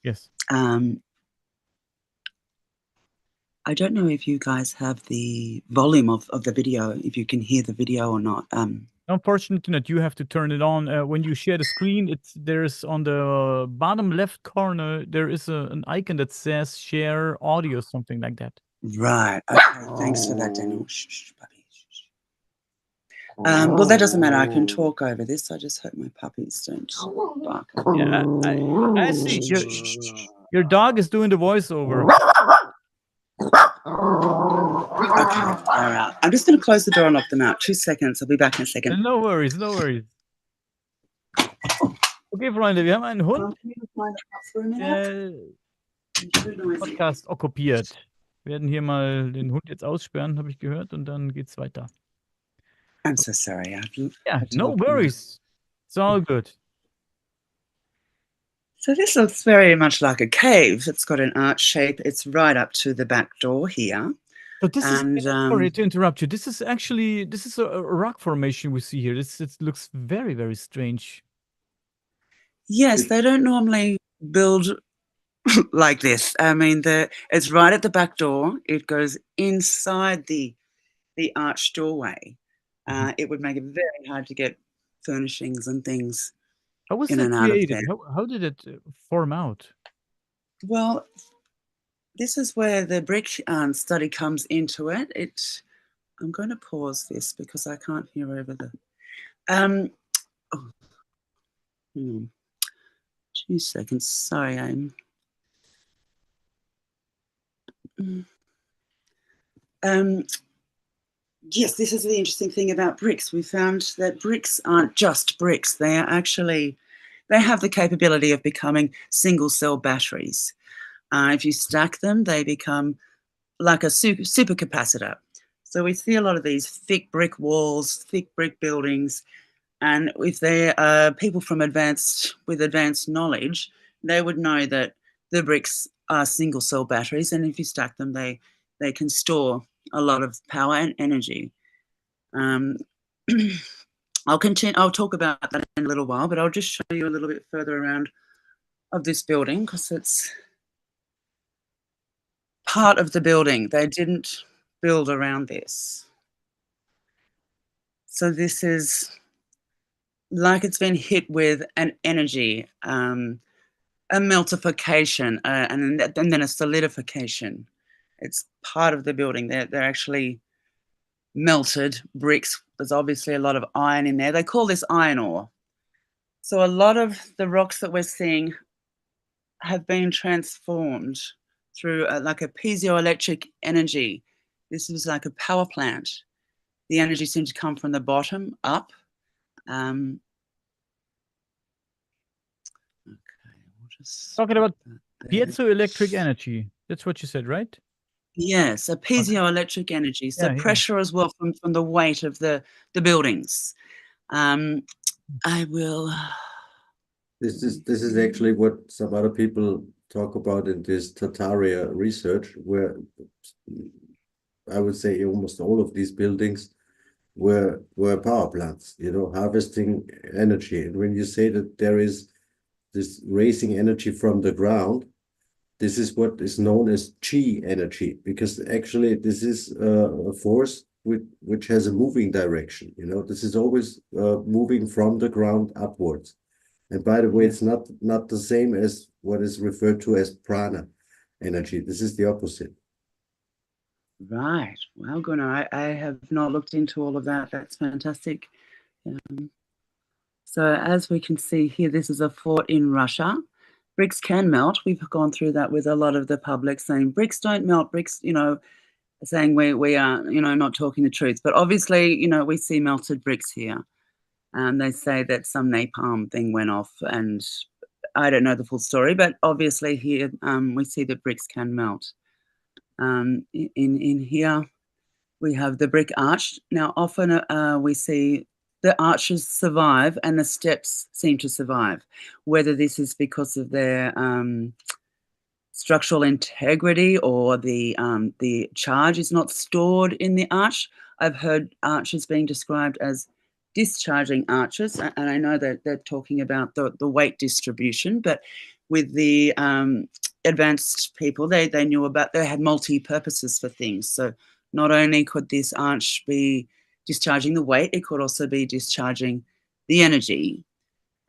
Yes. I don't know if you guys have the volume of the video, if you can hear the video or not. Unfortunately, not. You have to turn it on. When you share the screen, there's on the bottom left corner, there is an icon that says share audio, something like that. Right. Okay. Thanks for that, Daniel. Shh, puppy. Well, that doesn't matter. I can talk over this. I just hope my puppies don't bark. Yeah, I see. Your dog is doing the voiceover. Okay, all right. I'm just going to close the door and lock them out. 2 seconds. I'll be back in a second. No worries, no worries. Okay, Freunde, wir haben einen Hund. Podcast okkupiert. Wir werden hier mal den Hund jetzt aussperren, habe ich gehört, und dann geht's weiter. I'm so sorry. Yeah, no worries. It's all good. So this looks very much like a cave. It's got an arch shape. It's right up to the back door here. But this is, sorry to interrupt you. This is a rock formation we see here. It looks very, very strange. Yes, they don't normally build like this. I mean, it's right at the back door. It goes inside the arched doorway. It would make it very hard to get furnishings and things How was in that and out of created? there. How did it form out? Well, this is where the brick study comes into it. I'm going to pause this because I can't hear over the. 2 seconds. Sorry, yes, this is the interesting thing about bricks. We found that bricks aren't just bricks. They have the capability of becoming single cell batteries. If you stack them, they become like a supercapacitor. So we see a lot of these thick brick walls, thick brick buildings, and if there are people with advanced knowledge, they would know that the bricks are single cell batteries, and if you stack them, they can store a lot of power and energy. I'll talk about that in a little while, but I'll just show you a little bit further around of this building because it's part of the building. They didn't build around this. So this is like it's been hit with an energy, a meltification, and then a solidification. It's part of the building. They're actually melted bricks. There's obviously a lot of iron in there. They call this iron ore. So a lot of the rocks that we're seeing have been transformed through like a piezoelectric energy. This is like a power plant. The energy seemed to come from the bottom up. Okay, we'll just Talking about piezoelectric energy. That's what you said, right? yes, a piezoelectric energy. So Yeah. pressure as well from the weight of the buildings. I will. This is actually what some other people talk about in this Tartaria research, where I would say almost all of these buildings were power plants, harvesting energy. And when you say that there is this raising energy from the ground, this is what is known as chi energy, because actually this is a force which has a moving direction. This is always moving from the ground upwards. And by the way, it's not the same as what is referred to as prana energy. This is the opposite. Right. Well, Gunnar, I have not looked into all of that. That's fantastic. So as we can see here, this is a fort in Russia. Bricks can melt. We've gone through that with a lot of the public saying bricks don't melt. Bricks, saying we are, not talking the truth. But obviously, we see melted bricks here. They say that some napalm thing went off, and I don't know the full story, but obviously here we see that bricks can melt. In here, we have the brick arch. Now, often we see the arches survive and the steps seem to survive, whether this is because of their structural integrity or the charge is not stored in the arch. I've heard arches being described as discharging arches, and I know that they're talking about the weight distribution, but with the advanced people, they knew about, they had multi-purposes for things. So not only could this arch be discharging the weight, it could also be discharging the energy.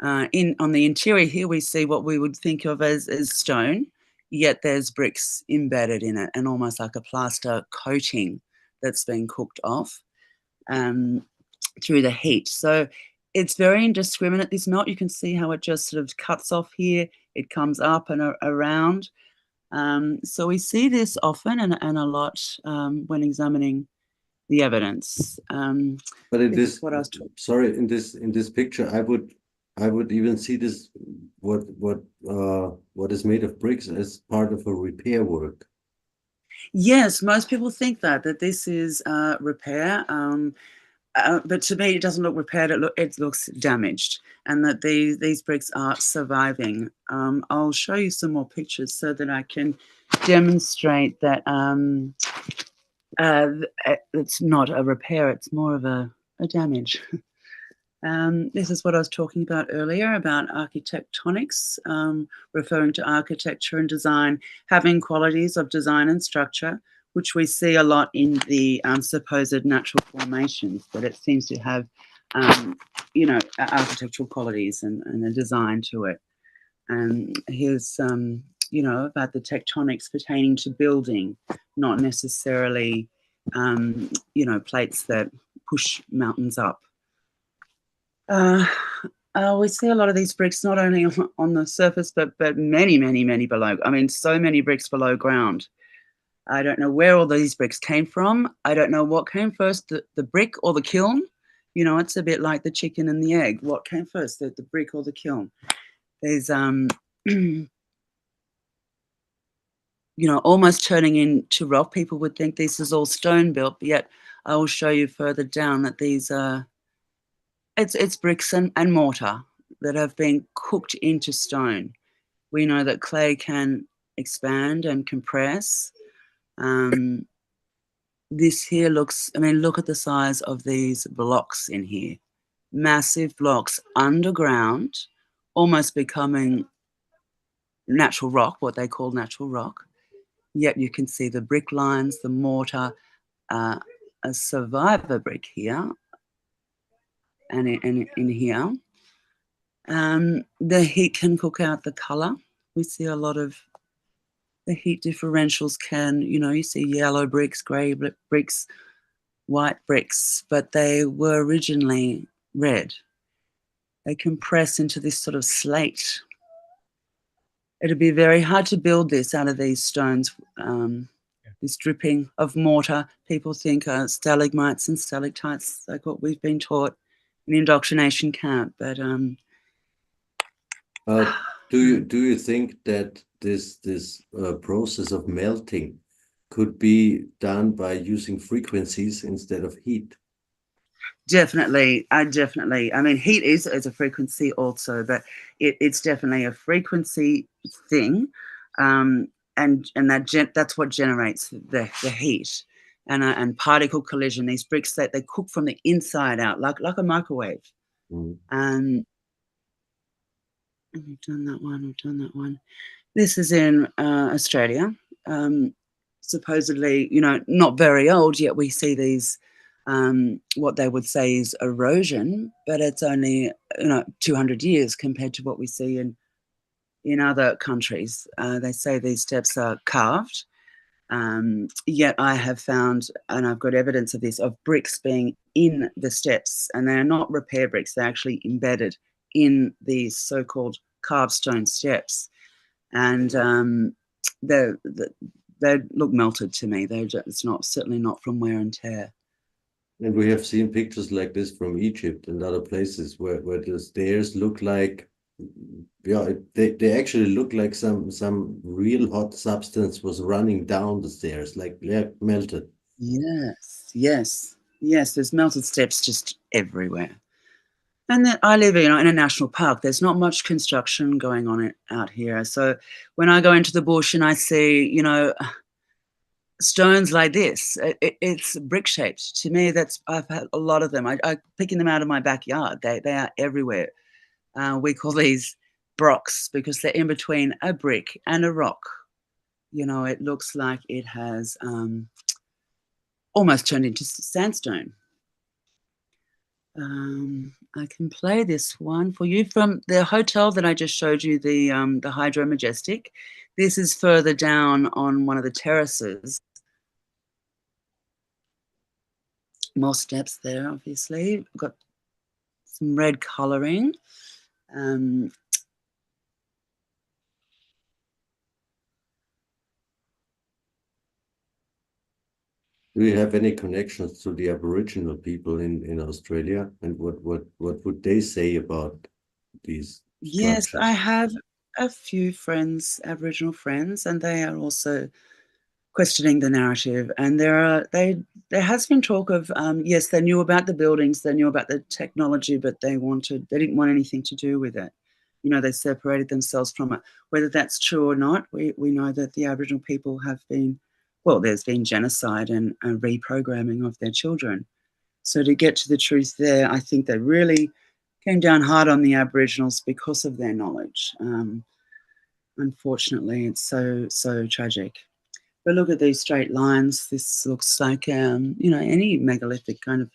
On the interior here, we see what we would think of as stone, yet there's bricks embedded in it and almost like a plaster coating that's been cooked off through the heat. So it's very indiscriminate, this melt. You can see how it just sort of cuts off here. It comes up and around. So we see this often and a lot when examining the evidence. But in this, what I was sorry, in this picture, I would even see this what is made of bricks as part of a repair work. Yes, most people think that this is repair. But to me, it doesn't look repaired. It looks damaged, and that these bricks are surviving. I'll show you some more pictures so that I can demonstrate that it's not a repair. It's more of a damage. This is what I was talking about earlier about architectonics, referring to architecture and design having qualities of design and structure, which we see a lot in the supposed natural formations, but it seems to have, architectural qualities and a design to it. And here's, about the tectonics pertaining to building, not necessarily, plates that push mountains up. We see a lot of these bricks not only on the surface, but many, many, many below. I mean, so many bricks below ground. I don't know where all these bricks came from. I don't know what came first, the brick or the kiln. It's a bit like the chicken and the egg. What came first, the brick or the kiln? There's, almost turning into rock. People would think this is all stone built, but yet I will show you further down that these are, it's bricks and mortar that have been cooked into stone. We know that clay can expand and compress. This here looks, look at the size of these blocks in here. Massive blocks underground, almost becoming natural rock, what they call natural rock. Yet you can see the brick lines, the mortar, a survivor brick here, and in here. The heat can cook out the color. We see a lot of the heat differentials can, you see yellow bricks, gray bricks, white bricks, but they were originally red. They compress into this sort of slate. It'd be very hard to build this out of these stones this dripping of mortar. People think stalagmites and stalactites, like what we've been taught in indoctrination camp. But do you think that this process of melting could be done by using frequencies instead of heat? Definitely. I mean, heat is a frequency also, but it's definitely a frequency thing, and that's what generates the heat, and particle collision. These bricks they cook from the inside out, like a microwave. And we've done that one. This is in Australia. Supposedly, not very old yet. We see these. What they would say is erosion, but it's only 200 years compared to what we see in other countries. They say these steps are carved, yet I have found, and I've got evidence of this, of bricks being in the steps, and they're not repair bricks, they're actually embedded in these so-called carved stone steps, and they look melted to me. It's certainly not from wear and tear. And we have seen pictures like this from Egypt and other places where the stairs look like, they actually look like some real hot substance was running down the stairs, like melted. Yes. There's melted steps just everywhere. And then I live, in a national park. There's not much construction going on out here. So when I go into the bush and I see, stones like this, it's brick shaped. To me, I've had a lot of them. I'm picking them out of my backyard. They are everywhere. We call these brocks because they're in between a brick and a rock. It looks like it has almost turned into sandstone. I can play this one for you from the hotel that I just showed you, the Hydro Majestic. This is further down on one of the terraces. More steps there, obviously. We've got some red colouring. Do you have any connections to the Aboriginal people in Australia, and what would they say about these Yes, structures? I have a few friends, Aboriginal friends, and they are also questioning the narrative. And there has been talk of yes, they knew about the buildings, they knew about the technology, but they didn't want anything to do with it. They separated themselves from it. Whether that's true or not, we know that the Aboriginal people have been, there's been genocide and reprogramming of their children. So to get to the truth there, I think they really came down hard on the Aboriginals because of their knowledge. Unfortunately, it's so tragic. But look at these straight lines. This looks like, any megalithic kind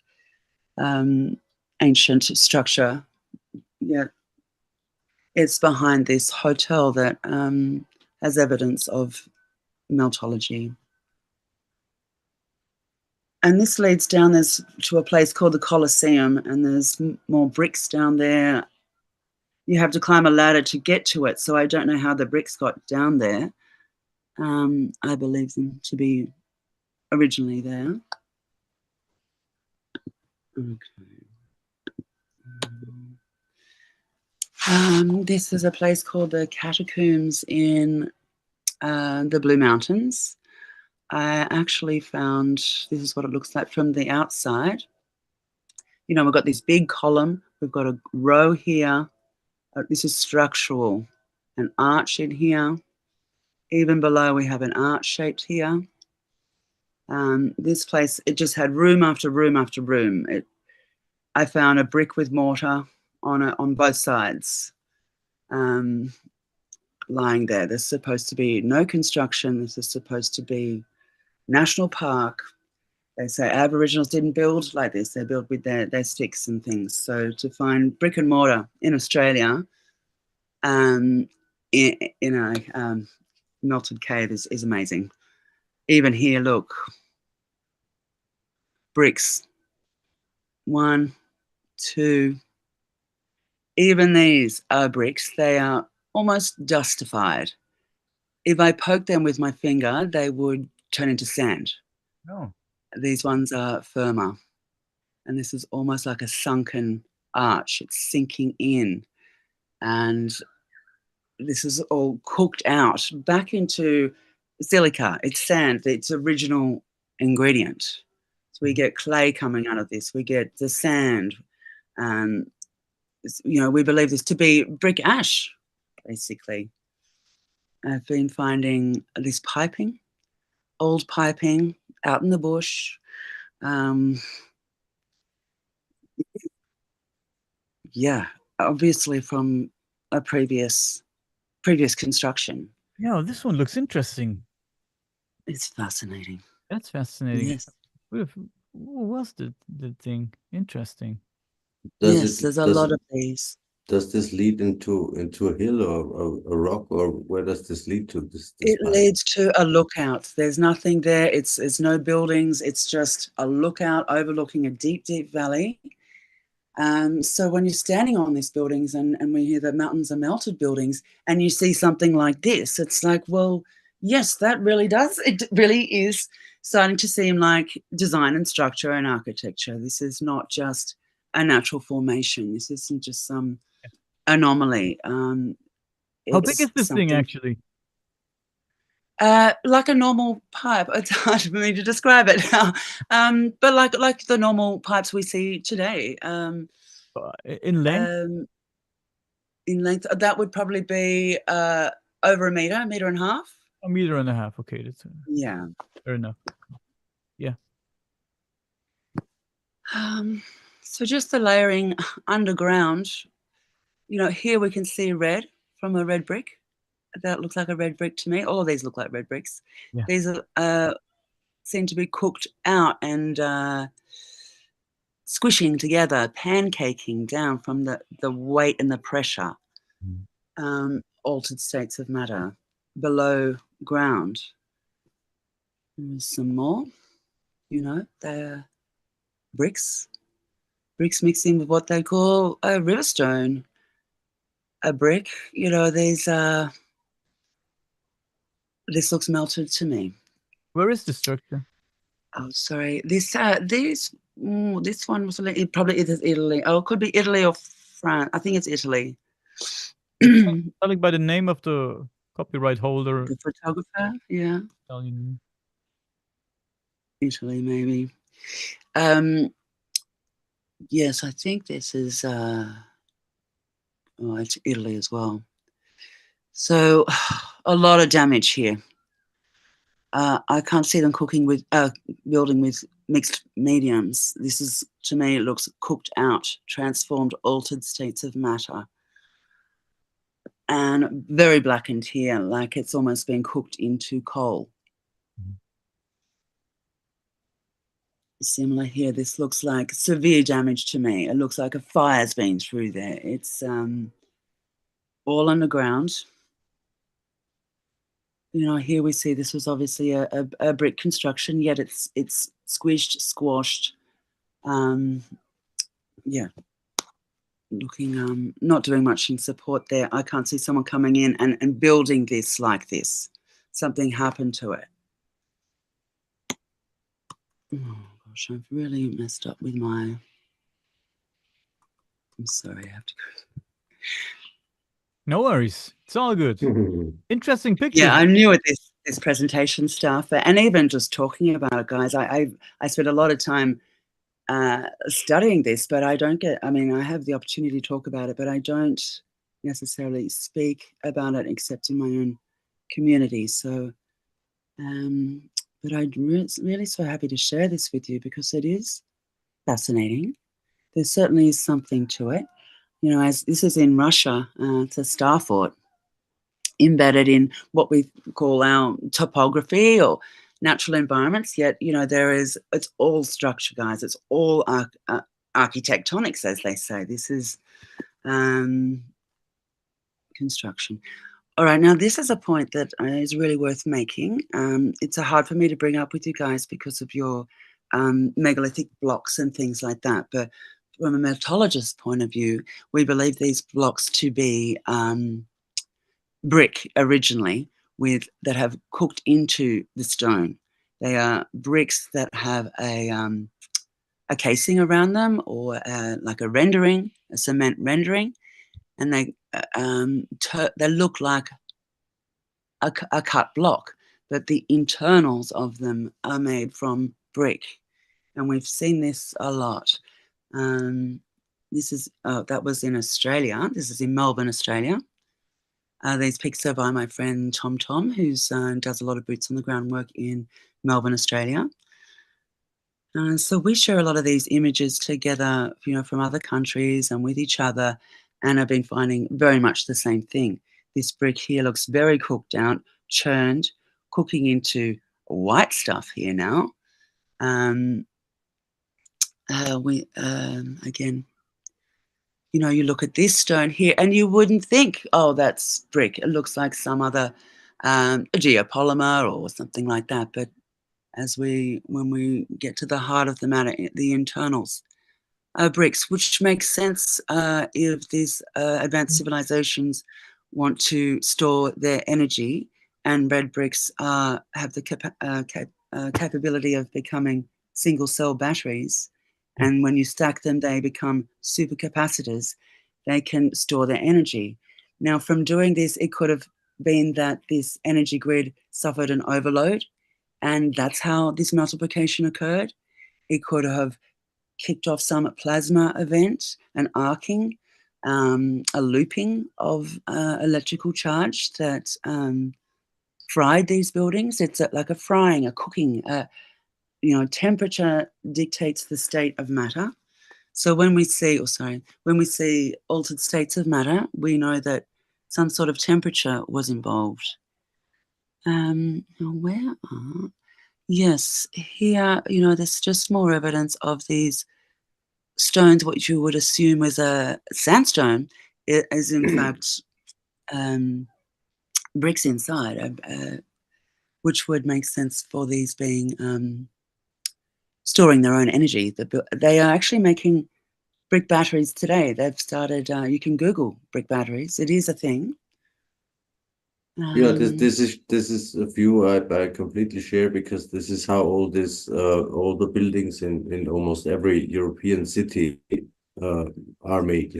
of ancient structure. Yeah, it's behind this hotel that has evidence of meltology. And this leads down to a place called the Colosseum, and there's more bricks down there. You have to climb a ladder to get to it, so I don't know how the bricks got down there. I believe them to be originally there. Okay. This is a place called the Catacombs in the Blue Mountains. I actually found, this is what it looks like from the outside. We've got this big column. We've got a row here. This is structural. An arch in here. Even below, we have an arch shaped here. This place, it just had room after room after room. I found a brick with mortar on both sides, lying there. There's supposed to be no construction. This is supposed to be national park. They say Aboriginals didn't build like this. They built with their sticks and things. So to find brick and mortar in Australia, in a melted cave is amazing. Even here, look, bricks. 1, 2. Even these are bricks. They are almost dustified. If I poke them with my finger, they would turn into sand. Oh. These ones are firmer. And this is almost like a sunken arch. It's sinking in. And this is all cooked out back into silica. It's sand, its original ingredient. So we get clay coming out of this. We get the sand. We believe this to be brick ash, basically. I've been finding this piping, old piping out in the bush. Yeah, obviously from a previous construction. Yeah, this one looks interesting. It's fascinating. That's fascinating. Yes. What was the thing? Interesting. There's a lot of these. Does this lead into a hill or a rock, or where does this lead to? It leads to a lookout. There's nothing there. It's no buildings. It's just a lookout overlooking a deep, deep valley. So when you're standing on these buildings and we hear that mountains are melted buildings and you see something like this, it's like, well, yes, that really does. It really is starting to seem like design and structure and architecture. This is not just a natural formation. This isn't just some anomaly. How big is this thing actually? Like a normal pipe. It's hard for me to describe it now. But like the normal pipes we see today. In length? In length, that would probably be over a meter and a half. A meter and a half. Okay, that's yeah. Fair enough. Yeah. So just the layering underground. Here we can see red from a red brick. That looks like a red brick to me. All of these look like red bricks. Yeah. These are seem to be cooked out and squishing together, pancaking down from the weight and the pressure. Altered states of matter below ground. There's some more. They're bricks. Bricks mixing with what they call a riverstone. A brick. This looks melted to me. Where is the structure? Oh, sorry. This one was probably is Italy. Oh, it could be Italy or France. I think it's Italy. Telling by the name of the copyright holder. The photographer, yeah. Italian. Italy, maybe. Yes, I think this is. It's Italy as well. So, a lot of damage here. I can't see them building with mixed mediums. This is, to me, it looks cooked out, transformed, altered states of matter. And very blackened here, like it's almost been cooked into coal. Similar here, this looks like severe damage to me. It looks like a fire's been through there. It's all underground. Here we see this was obviously a brick construction, yet it's squished, squashed. Yeah, looking, not doing much in support there. I can't see someone coming in and building this like this. Something happened to it. Oh gosh, I've really messed up with my. I'm sorry, I have to go. No worries. It's all good. Interesting picture. Yeah, I'm new at this presentation stuff, and even just talking about it, guys. I spent a lot of time studying this, but I don't get. I mean, I have the opportunity to talk about it, but I don't necessarily speak about it except in my own community. So, but I'm really so happy to share this with you because it is fascinating. There certainly is something to it. As this is in Russia, it's a star fort embedded in what we call our topography or natural environments. Yet, it's all structure, guys. It's all architectonics, as they say. This is construction. All right, now this is a point that is really worth making. It's hard for me to bring up with you guys because of your megalithic blocks and things like that. But from a metallurgist's point of view, we believe these blocks to be brick originally that have cooked into the stone. They are bricks that have a casing around them, or like a rendering, a cement rendering, and they look like a cut block, but the internals of them are made from brick, and we've seen this a lot. This is that was in Australia. This is in Melbourne, Australia. These pics are by my friend Tom, who's does a lot of boots on the ground work in Melbourne, Australia. So we share a lot of these images together, from other countries and with each other, and I've been finding very much the same thing. This brick here looks very cooked out, churned, cooking into white stuff here now. Again, you look at this stone here and you wouldn't think, oh, that's brick. It looks like some other geopolymer or something like that. But when we get to the heart of the matter, the internals are bricks, which makes sense if these advanced civilizations want to store their energy, and red bricks have the capability of becoming single-cell batteries. And when you stack them, they become supercapacitors. They can store their energy. Now, from doing this, it could have been that this energy grid suffered an overload, and that's how this multiplication occurred. It could have kicked off some plasma event, an arcing, a looping of electrical charge that fried these buildings. It's like a frying, a cooking. Temperature dictates the state of matter. So when we see altered states of matter, we know that some sort of temperature was involved. Yes, here, there's just more evidence of these stones, which you would assume was a sandstone, is in fact bricks inside, which would make sense for these being storing their own energy. They are actually making brick batteries today. They've started, you can Google brick batteries. It is a thing. Yeah, this is a view I completely share, because this is how all the buildings in almost every European city are made.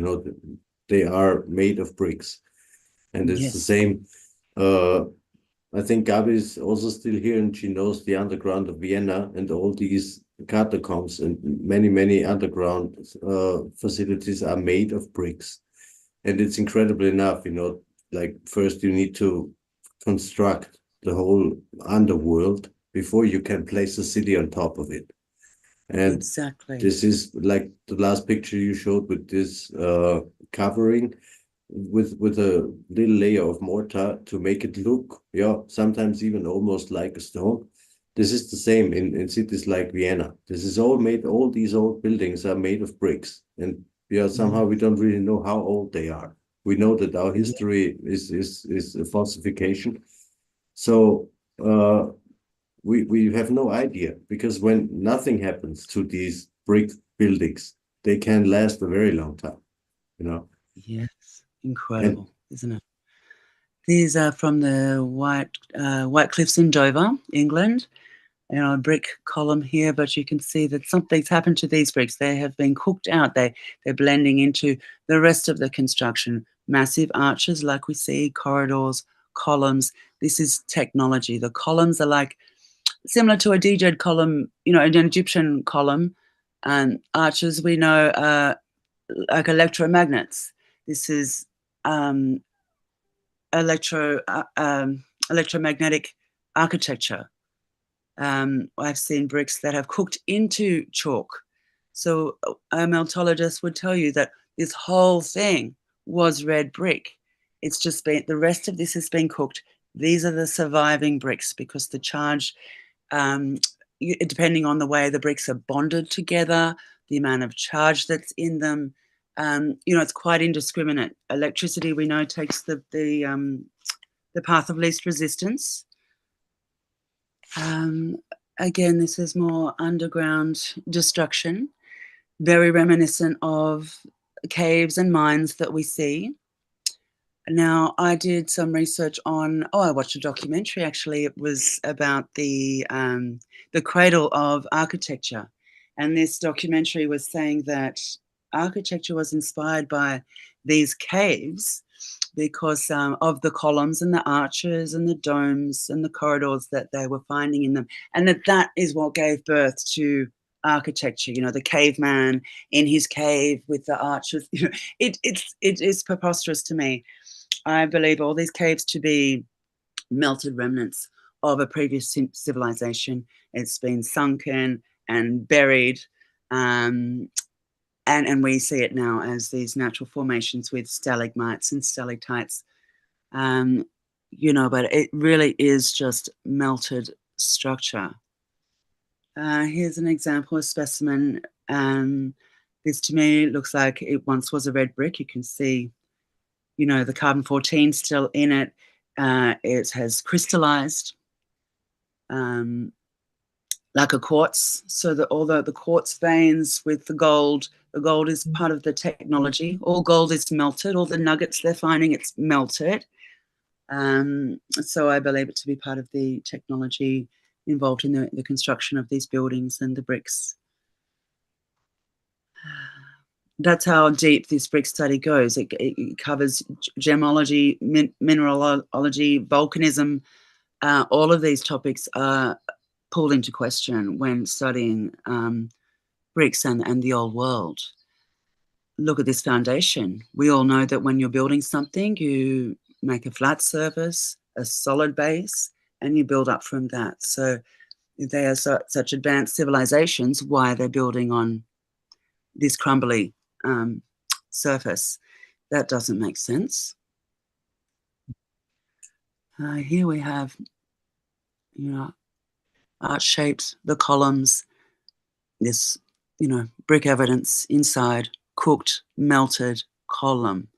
They are made of bricks, and it's the same. I think Gabi is also still here, and she knows the underground of Vienna and all these catacombs and many underground facilities are made of bricks, and it's incredible enough. Like, first you need to construct the whole underworld before you can place a city on top of it. And exactly, this is like the last picture you showed with this covering with a little layer of mortar to make it look, sometimes even almost like a stone. This is the same in cities like Vienna. This is all made, all these old buildings are made of bricks. And somehow we don't really know how old they are. We know that our history is a falsification. So we have no idea, because when nothing happens to these brick buildings, they can last a very long time. Yes, incredible, isn't it? These are from the White Cliffs in Dover, England. A brick column here, but you can see that something's happened to these bricks. They have been cooked out. They're blending into the rest of the construction. Massive arches, like we see, corridors, columns. This is technology. The columns are like similar to a DJ column, an Egyptian column. Arches, we know, like electromagnets. This is electromagnetic architecture. I've seen bricks that have cooked into chalk. So a meltologist would tell you that this whole thing was red brick. It's just been, the rest of this has been cooked. These are the surviving bricks, because the charge, depending on the way the bricks are bonded together, the amount of charge that's in them, it's quite indiscriminate. Electricity, we know, takes the path of least resistance. Again, this is more underground destruction, very reminiscent of caves and mines that we see. Now, I did some research on, I watched a documentary, actually. It was about the cradle of architecture. And this documentary was saying that architecture was inspired by these caves because of the columns and the arches and the domes and the corridors that they were finding in them. And that is what gave birth to architecture, the caveman in his cave with the arches. It is preposterous to me. I believe all these caves to be melted remnants of a previous civilization. It's been sunken and buried, and we see it now as these natural formations with stalagmites and stalactites. But it really is just melted structure. Here's an example, a specimen. This to me looks like it once was a red brick. You can see the carbon-14 still in it. It has crystallized like a quartz. So that all the quartz veins with the gold is part of the technology. All gold is melted. All the nuggets they're finding, it's melted. So I believe it to be part of the technology involved in the construction of these buildings and the bricks. That's how deep this brick study goes. It covers gemology, mineralogy, volcanism. All of these topics are pulled into question when studying bricks and the old world. Look at this foundation. We all know that when you're building something, you make a flat surface, a solid base, and you build up from that. So if they are such advanced civilizations, why are they building on this crumbly surface? That doesn't make sense. Here we have, art shapes, the columns, this, brick evidence inside, cooked, melted column.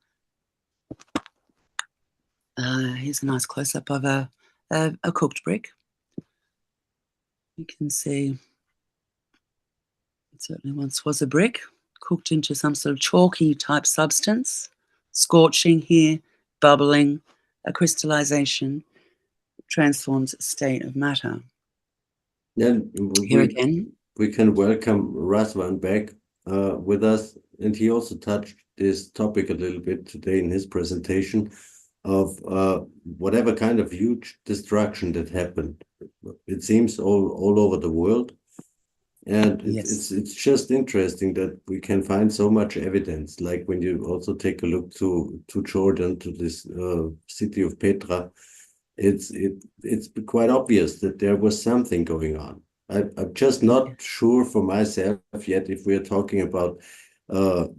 Here's a nice close-up of a cooked brick. You can see it certainly once was a brick, cooked into some sort of chalky type substance, scorching here, bubbling, a crystallization, transforms state of matter. Then Here again, we can welcome Razvan back with us, and he also touched this topic a little bit today in his presentation of whatever kind of huge destruction that happened. It seems all over the world. And Yes. it's just interesting that we can find so much evidence. Like when you also take a look to Jordan, to this city of Petra, it's quite obvious that there was something going on. I'm just not sure for myself yet if we are talking about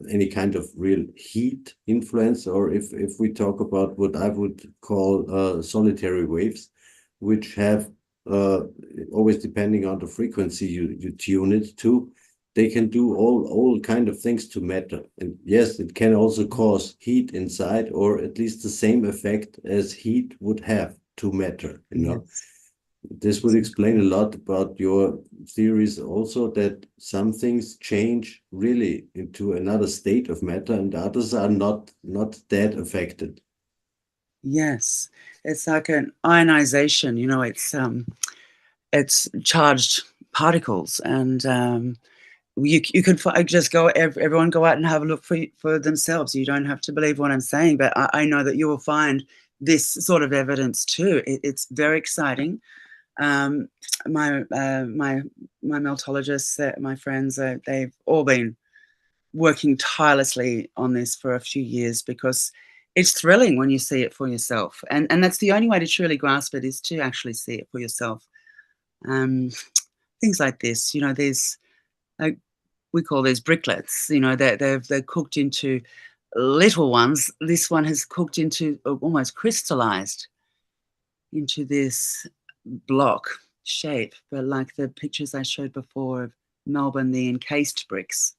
any kind of real heat influence, or if we talk about what I would call solitary waves, which have always depending on the frequency you tune it to, they can do all kind of things to matter. And yes, it can also cause heat inside, or at least the same effect as heat would have to matter, This would explain a lot about your theories also, that some things change really into another state of matter and others are not that affected. Yes, it's like an ionization, it's charged particles, and you could just everyone go out and have a look for themselves. You don't have to believe what I'm saying, but I know that you will find this sort of evidence too. It's very exciting. My meltologists, my friends, they've all been working tirelessly on this for a few years, because it's thrilling when you see it for yourself. And that's the only way to truly grasp it, is to actually see it for yourself. Things like this, there's, like, we call these bricklets, they're cooked into little ones. This one has cooked into, almost crystallized into this block shape, but like the pictures I showed before of Melbourne, the encased bricks,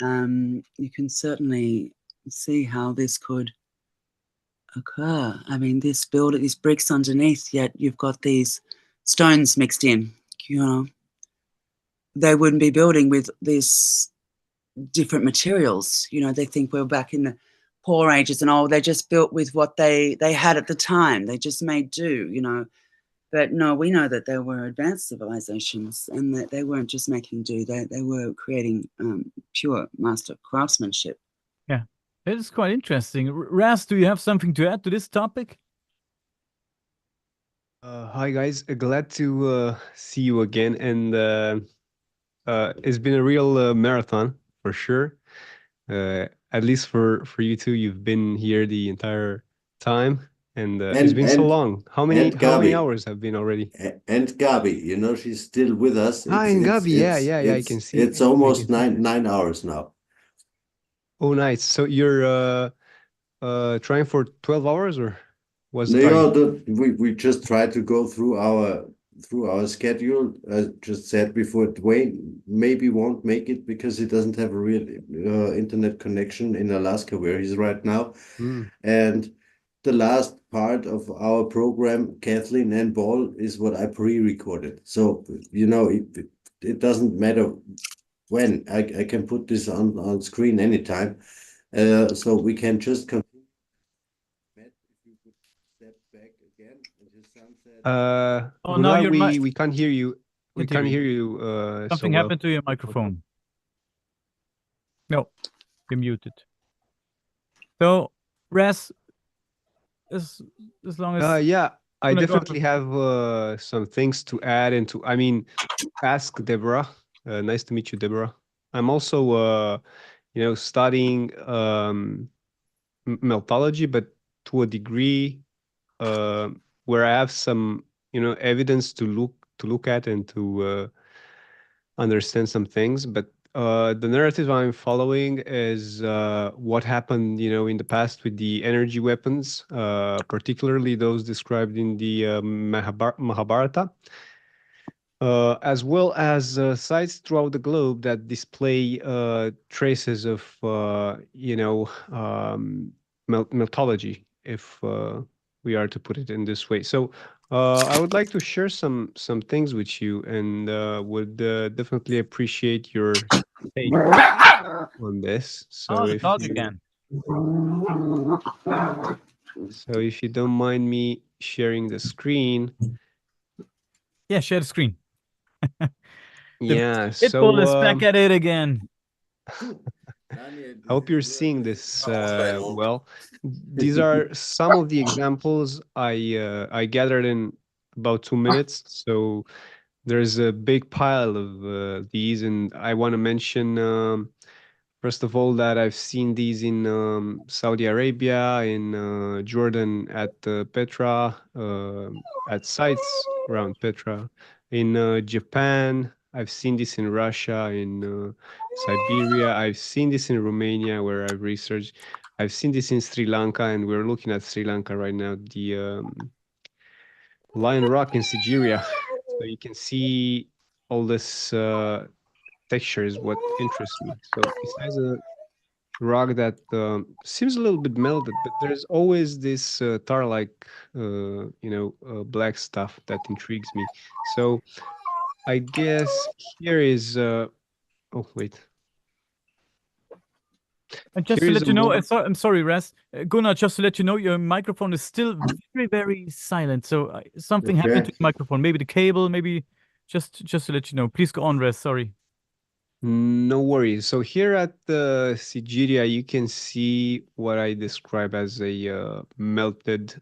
you can certainly see how this could occur. I mean, these bricks underneath, yet you've got these stones mixed in, They wouldn't be building with these different materials. They think we're back in the poor ages and they just built with what they had at the time. They just made do, you know. But no, we know that there were advanced civilizations and that they weren't just making do, they were creating pure master craftsmanship. Yeah, it is quite interesting. Ras, do you have something to add to this topic? Hi guys, glad to see you again, and it's been a real marathon for sure. At least for you two, you've been here the entire time. And it's been so long. How many hours have been already? And Gabi, you know, she's still with us. And Gabi, yeah, I can see. It's almost 9 hours now. Oh, nice. So you're trying for 12 hours, or was it? No, we just try to go through our schedule. As just said before, Dwayne maybe won't make it because he doesn't have a real internet connection in Alaska where he's right now, and the last part of our program, Kathleen and Ball, is what I pre-recorded. So, you know, it doesn't matter when. I can put this on screen anytime. So we can just continue. Matt, if you could step back again. Now we can't hear you. We can't hear you. Something happened to your microphone. No, you're muted. So, Ras, as long as yeah, I definitely have some things to add and I mean, ask Deborah. Nice to meet you, Deborah. I'm also studying meltology, but to a degree where I have some evidence to look at and to understand some things. But the narrative I'm following is what happened, in the past with the energy weapons, particularly those described in the Mahabharata, as well as sites throughout the globe that display traces of, meltology, if we are to put it in this way. So I would like to share some things with you, and would definitely appreciate your take on this. So the dog again. So if you don't mind me sharing the screen. Yeah, share the screen. Yeah, Pitbull is back at it again. I hope you're seeing this well. These are some of the examples I gathered in about 2 minutes. So there's a big pile of these, and I want to mention first of all that I've seen these in Saudi Arabia, in Jordan at Petra, at sites around Petra, in Japan. I've seen this in Russia, in Siberia. I've seen this in Romania, where I've researched. I've seen this in Sri Lanka, and we're looking at Sri Lanka right now, the Lion Rock in Sigeria. So you can see all this texture is what interests me. So besides a rock that seems a little bit melted, but there's always this tar-like, black stuff that intrigues me. So I guess here is oh wait. And just to let you know, I'm sorry, Ras. Gunnar, just to let you know, your microphone is still very, very silent. So something happened to your microphone. Maybe the cable, maybe just to let you know. Please go on, Ras. Sorry. No worries. So here at the Sigeria, you can see what I describe as a melted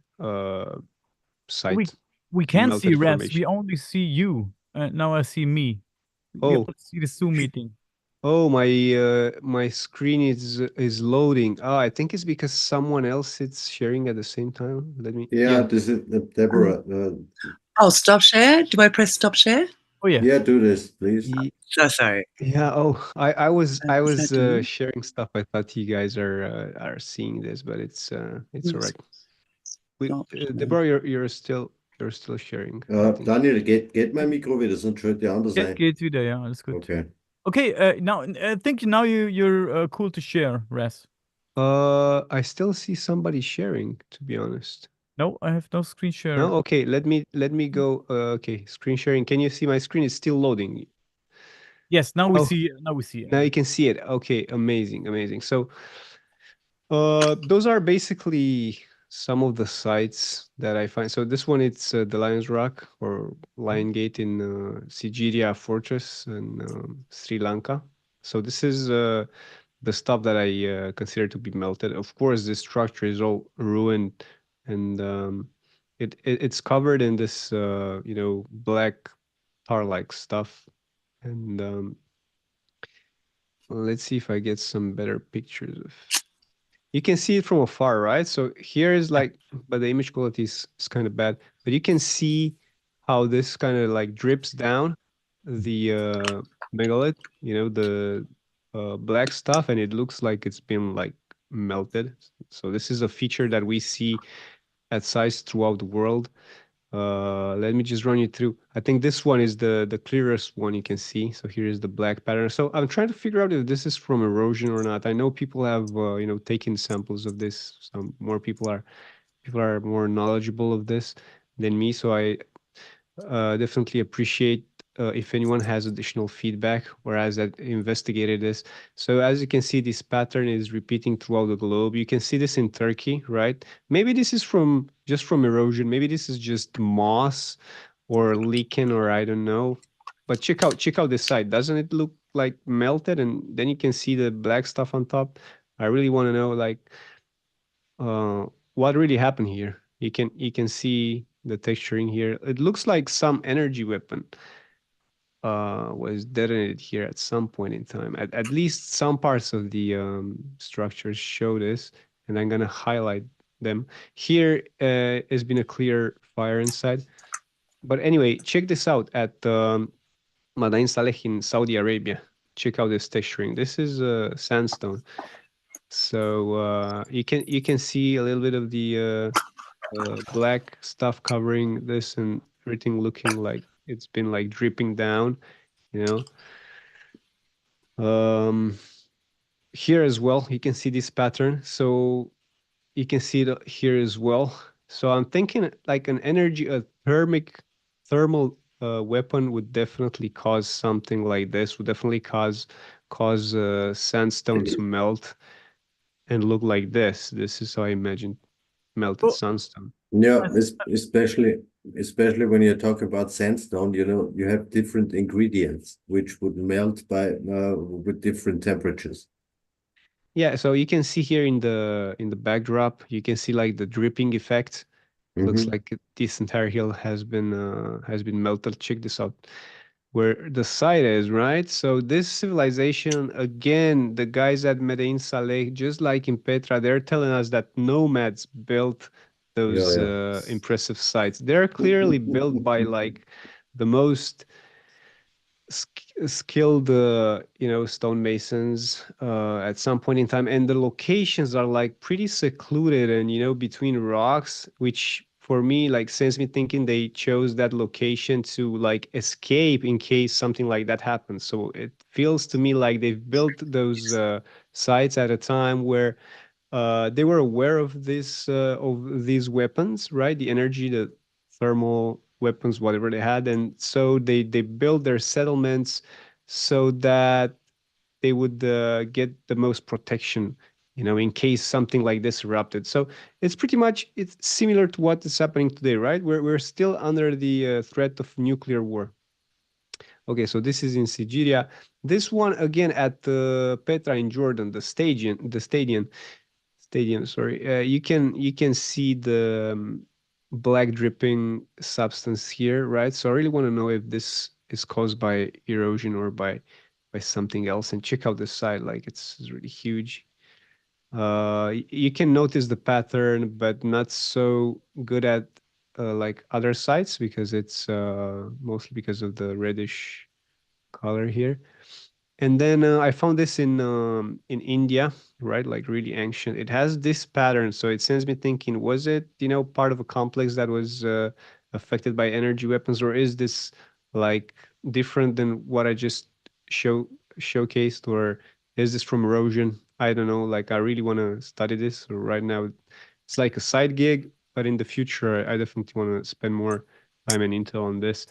site. We can't see Ras. We only see you. Now I see me. We only see the Zoom meeting. Oh, my screen is loading. Oh, I think it's because someone else is sharing at the same time. Let me. Yeah, this is Deborah. Stop share. Do I press stop share? Oh yeah. Yeah, do this, please. So sorry. Yeah. Oh, I was sharing stuff. I thought you guys are seeing this, but it's all right. Deborah, you're still sharing. Daniel, geht mein Mikro wieder, sonst hört die andere sein. Geht wieder, ja, alles gut. Okay. Okay, now I think now you're cool to share, Ras. I still see somebody sharing, to be honest. No, I have no screen share. No, okay, let me go. Okay, screen sharing. Can you see my screen? It's still loading. Yes, now we see it. Now you can see it. Okay, amazing. So Those are basically some of the sites that I find. So this one, it's the Lion's Rock or Lion Gate in Sigiriya Fortress in Sri Lanka. So this is the stuff that I consider to be melted. Of course, this structure is all ruined, and it's covered in this black tar-like stuff. And let's see if I get some better pictures of. You can see it from afar, right? So here is like, but the image quality is kind of bad. But you can see how this kind of like drips down the megalith, the black stuff, and it looks like it's been like melted. So this is a feature that we see at sites throughout the world. Let me just run you through. I think this one is the clearest one you can see. So here is the black pattern. So I'm trying to figure out if this is from erosion or not. I know people have taken samples of this. Some more people are more knowledgeable of this than me. So I definitely appreciate if anyone has additional feedback, whereas I investigated this. So as you can see, this pattern is repeating throughout the globe. You can see this in Turkey, right? Maybe this is just from erosion. Maybe this is just moss or lichen, or I don't know. But check out this side. Doesn't it look like melted? And then you can see the black stuff on top. I really want to know like what really happened here. You can see the texturing here. It looks like some energy weapon was detonated here at some point in time. At least some parts of the structures show this, and I'm gonna highlight them. Here has been a clear fire inside. But anyway, check this out at Madain Saleh in Saudi Arabia. Check out this texturing. This is sandstone. So you can see a little bit of the black stuff covering this and everything looking like it's been like dripping down, Here as well, you can see this pattern. So you can see it here as well. So I'm thinking like a thermal weapon would definitely cause something like this, would definitely cause sandstone to melt and look like this. This is how I imagine melted sandstone. Yeah, especially when you talk about sandstone, you have different ingredients which would melt with different temperatures. Yeah, so you can see here in the backdrop, you can see like the dripping effect. Looks like this entire hill has been melted. Check this out, where the site is, right? So this civilization, again, the guys at Madain Saleh, just like in Petra, they're telling us that nomads built those impressive sites. They're clearly built by like the most skilled stonemasons at some point in time, and the locations are like pretty secluded and between rocks, which for me like sends me thinking they chose that location to like escape in case something like that happens. So it feels to me like they've built those sites at a time where they were aware of these weapons, right? The energy, the thermal weapons, whatever they had, and so they built their settlements so that they would get the most protection, in case something like this erupted. So it's similar to what is happening today, right? We're still under the threat of nuclear war. Okay, so this is in Sigiriya. This one again at Petra in Jordan, the stadium. Sorry, you can see the black dripping substance here, right? So I really want to know if this is caused by erosion or by something else. And check out this side, like it's really huge. You can notice the pattern, but not so good at like other sites because it's mostly because of the reddish color here. And then I found this in India, right? Like really ancient. It has this pattern, so it sends me thinking: was it, part of a complex that was affected by energy weapons, or is this like different than what I just showcased, or is this from erosion? I don't know. Like I really want to study this. So right now, it's like a side gig, but in the future, I definitely want to spend more time and intel on this.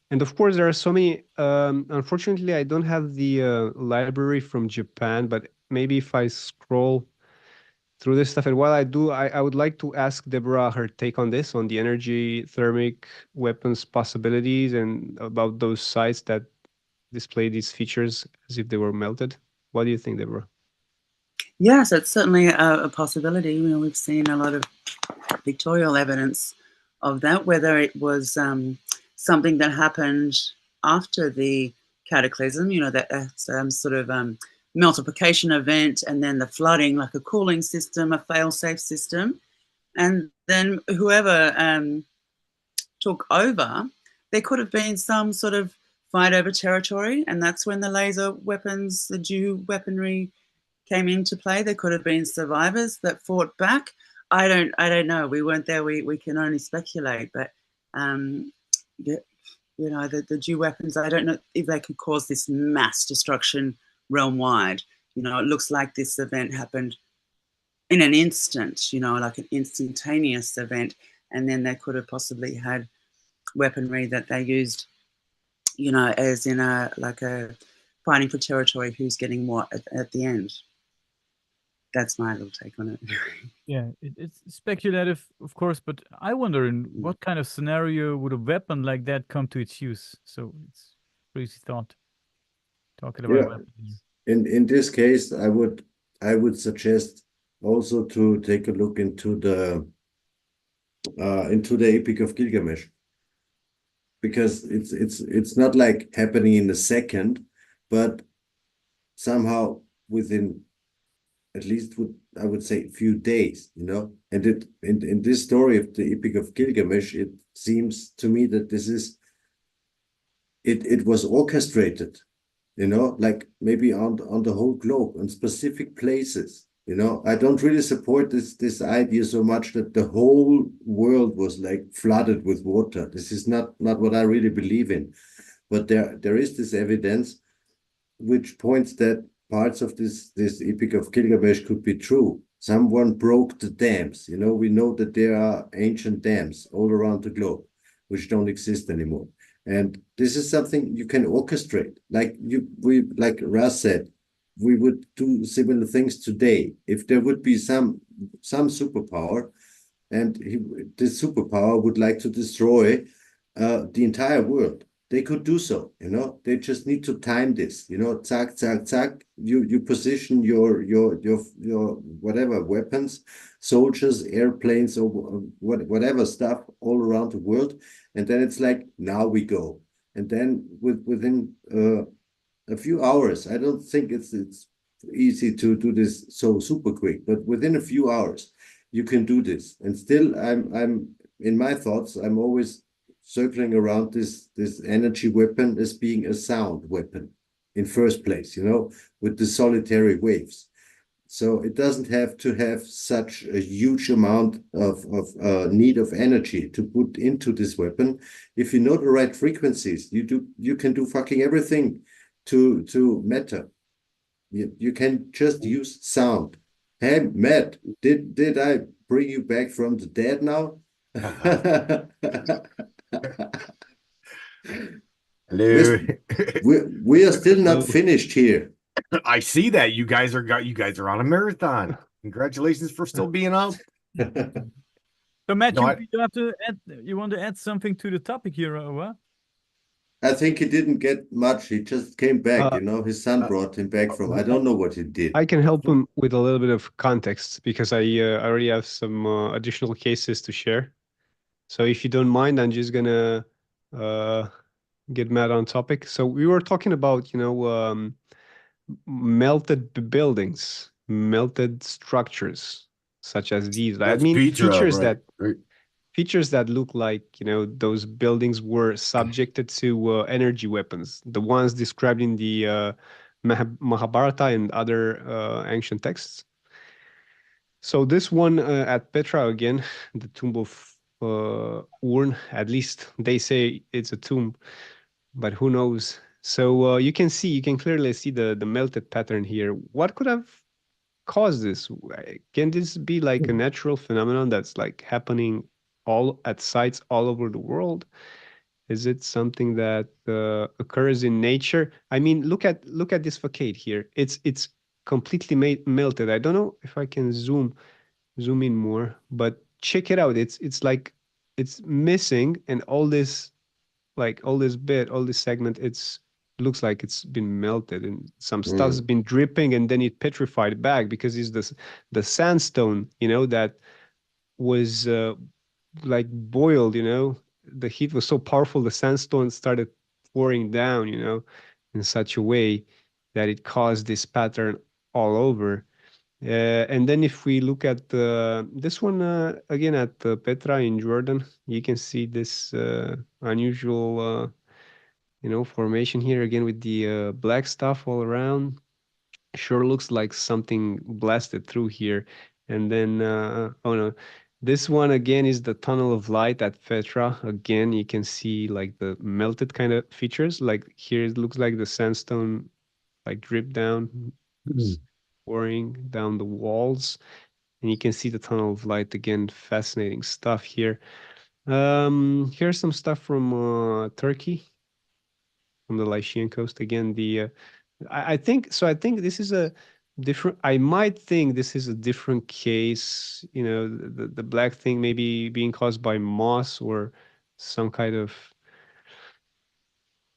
And of course, there are so many. Unfortunately, I don't have the library from Japan, but maybe if I scroll through this stuff. And while I do, I would like to ask Deborah her take on this, on the energy thermic weapons possibilities and about those sites that display these features as if they were melted. What do you think, Deborah? Yes, it's certainly a possibility. You know, we've seen a lot of pictorial evidence of that, whether it was something that happened after the cataclysm, you know, that sort of multiplication event, and then the flooding, like a cooling system, a fail-safe system. And then whoever took over, there could have been some sort of fight over territory, and that's when the laser weapons, the Jew weaponry came into play. There could have been survivors that fought back. I don't know. We weren't there. We can only speculate. But you know, the Jew weapons, I don't know if they could cause this mass destruction realm-wide. You know, it looks like this event happened in an instant, you know, like an instantaneous event. And then they could have possibly had weaponry that they used, you know, as in a fighting for territory, who's getting what at the end. That's my little take on it. Yeah, it's speculative, of course, but I wonder in what kind of scenario would a weapon like that come to its use? So it's crazy thought. Talking about weapons. In this case, I would suggest also to take a look into the Epic of Gilgamesh, because it's not like happening in a second, but somehow within at least I would say a few days, you know. And in this story of the Epic of Gilgamesh, it seems to me that this is it was orchestrated, you know, like maybe on the whole globe, on specific places. You know, I don't really support this idea so much that the whole world was like flooded with water. This is not what I really believe in. But there is this evidence which points that parts of this Epic of Gilgamesh could be true. Someone broke the dams. You know, we know that there are ancient dams all around the globe which don't exist anymore. And this is something you can orchestrate. Like Russ said, we would do similar things today. If there would be some superpower, and this superpower would like to destroy the entire world, they could do so. You know, they just need to time this. You know, zack, zack, zack. You position your whatever weapons, soldiers, airplanes, or whatever stuff all around the world, and then it's like, now we go. And then within a few hours, I don't think it's easy to do this so super quick, but within a few hours you can do this. And still, I'm in my thoughts, I'm always circling around this energy weapon as being a sound weapon in first place, you know, with the solitary waves. So it doesn't have to have such a huge amount of need of energy to put into this weapon. If you know the right frequencies, you can do fucking everything to matter. You can just use sound. Hey, Matt, did I bring you back from the dead now? Hello. We are still not finished here. I see that you guys are on a marathon. Congratulations for still being up. So Matt, you want to add something to the topic here, or what? I think he didn't get much. He just came back, you know. His son brought him back from, I don't know what he did. I can help him with a little bit of context because I already have some additional cases to share. So if you don't mind, I'm just gonna get Matt on topic. So we were talking about, you know, melted buildings, melted structures, such as these. That's I mean, Petra, features right? features that look like, you know, those buildings were subjected to energy weapons, the ones described in the Mahabharata and other ancient texts. So this one at Petra again, the tomb of Urn, at least they say it's a tomb, but who knows? So you can clearly see the melted pattern here. What could have caused this? Can this be like a natural phenomenon that's like happening all at sites all over the world? Is it something that occurs in nature? I mean, look at this facade here. It's completely melted. I don't know if I can zoom in more, but check it out. It's like it's missing, and all this segment, looks like it's been melted, and some stuff's been dripping, and then it petrified back because it's the sandstone, that was like boiled, the heat was so powerful, the sandstone started pouring down, in such a way that it caused this pattern all over. And then if we look at this one again at Petra in Jordan, you can see this unusual, formation here again with the black stuff all around. Sure looks like something blasted through here. And then, oh no, this one again is the tunnel of light at Petra. Again, you can see like the melted kind of features. Like here, it looks like the sandstone like drip down, pouring down the walls. And you can see the tunnel of light again. Fascinating stuff here. Here's some stuff from Turkey, from the Lycian coast. Again, I think this is a different. I might think this is a different case. The black thing maybe being caused by moss or some kind of,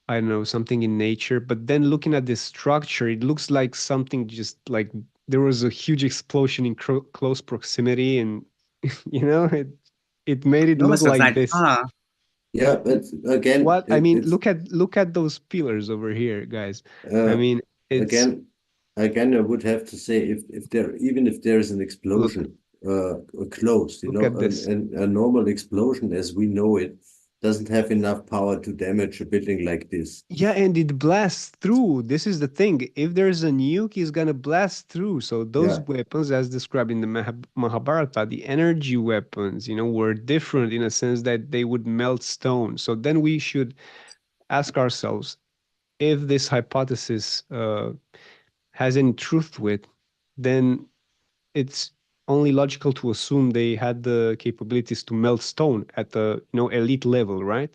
I don't know, something in nature. But then looking at this structure, it looks like something just like there was a huge explosion in close proximity, and it made it look like this. Yeah, but again, What I mean, look at those pillars over here, guys. I mean, it's again, I would have to say if there is an explosion close, a normal explosion as we know it doesn't have enough power to damage a building like this. Yeah, and it blasts through. This is the thing. If there's a nuke, it's gonna blast through. So those weapons, as described in the Mahabharata, the energy weapons, were different in a sense that they would melt stone. So then we should ask ourselves if this hypothesis has any truth to it, then it's only logical to assume they had the capabilities to melt stone at the elite level, right?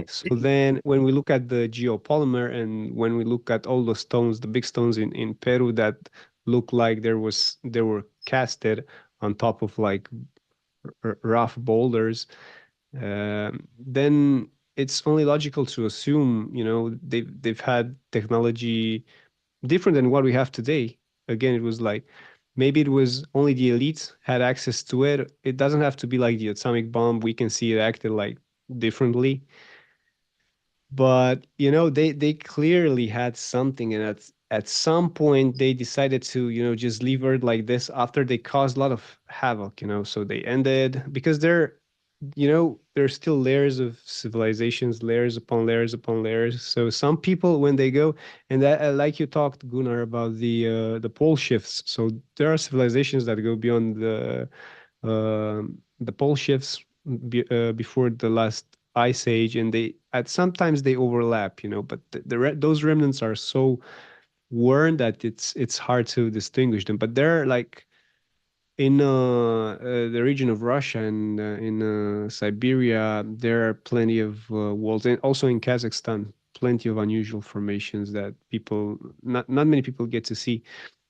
So then when we look at the geopolymer, and when we look at all the stones, the big stones in Peru that look like they were casted on top of like rough boulders, then it's only logical to assume they've had technology different than what we have today. Again, it was like maybe it was only the elites had access to it. It doesn't have to be like the atomic bomb. We can see it acted like differently. But they clearly had something, and at some point they decided to just leave Earth like this after they caused a lot of havoc. So they ended, because there's still layers of civilizations, layers upon layers upon layers. So some people, when they go, and that, like you talked, Gunnar, about the pole shifts. So there are civilizations that go beyond the pole shifts before the last ice age, and sometimes they overlap, but those remnants are so worn that it's hard to distinguish them. But they're like in the region of Russia and in Siberia, there are plenty of walls, and also in Kazakhstan, plenty of unusual formations that not many people get to see.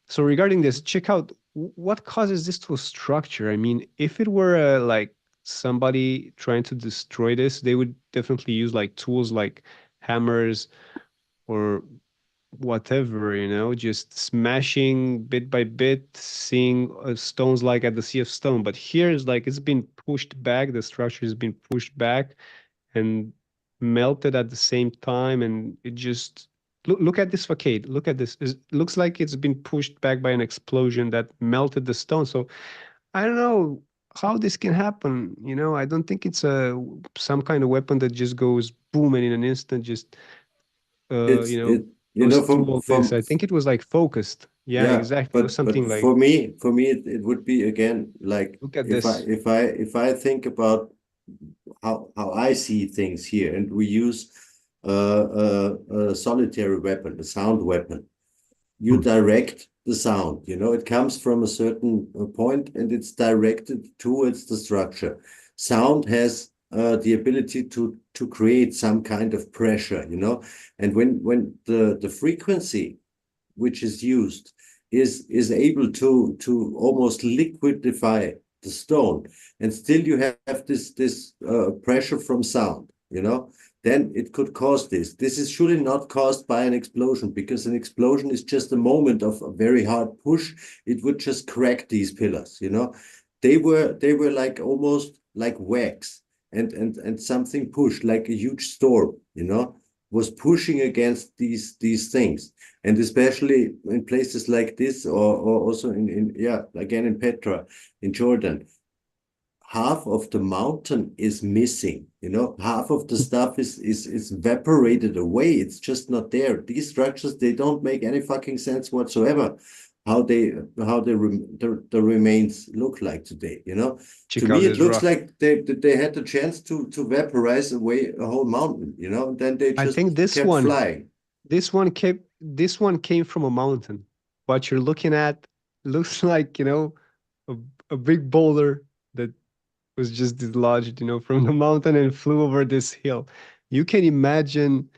So regarding this, check out what causes this to a structure. I mean, if it were like somebody trying to destroy this, they would definitely use like tools like hammers or whatever, just smashing bit by bit, seeing stones like at the Sea of Stone. But here is like it's been pushed back, the structure has been pushed back and melted at the same time, and it just look at this facade. Look at this. It looks like it's been pushed back by an explosion that melted the stone. So I don't know how this can happen. I don't think it's some kind of weapon that just goes boom and in an instant just goes through all this. I think it was like focused. Yeah, exactly. It was something like, for me it would be again like, look at if I think about how I see things here, and we use a solitary weapon, a sound weapon. You direct the sound, it comes from a certain point and it's directed towards the structure. Sound has the ability to create some kind of pressure, and when the frequency which is used is able to almost liquidify the stone, and still you have this pressure from sound, then it could cause this. This is surely not caused by an explosion, because an explosion is just a moment of a very hard push. It would just crack these pillars, They were like almost like wax, and something pushed, like a huge storm, was pushing against these things. And especially in places like this, or also again in Petra, in Jordan, half of the mountain is missing, half of the stuff is evaporated away. It's just not there. These structures, they don't make any fucking sense whatsoever, how the remains look like today, Check To out me, it this looks rock. like they had the chance to vaporize away a whole mountain, and then they I just think this kept one, flying. this one came from a mountain. What you're looking at looks like, a big boulder that was just dislodged, from the mountain and flew over this hill. You can imagine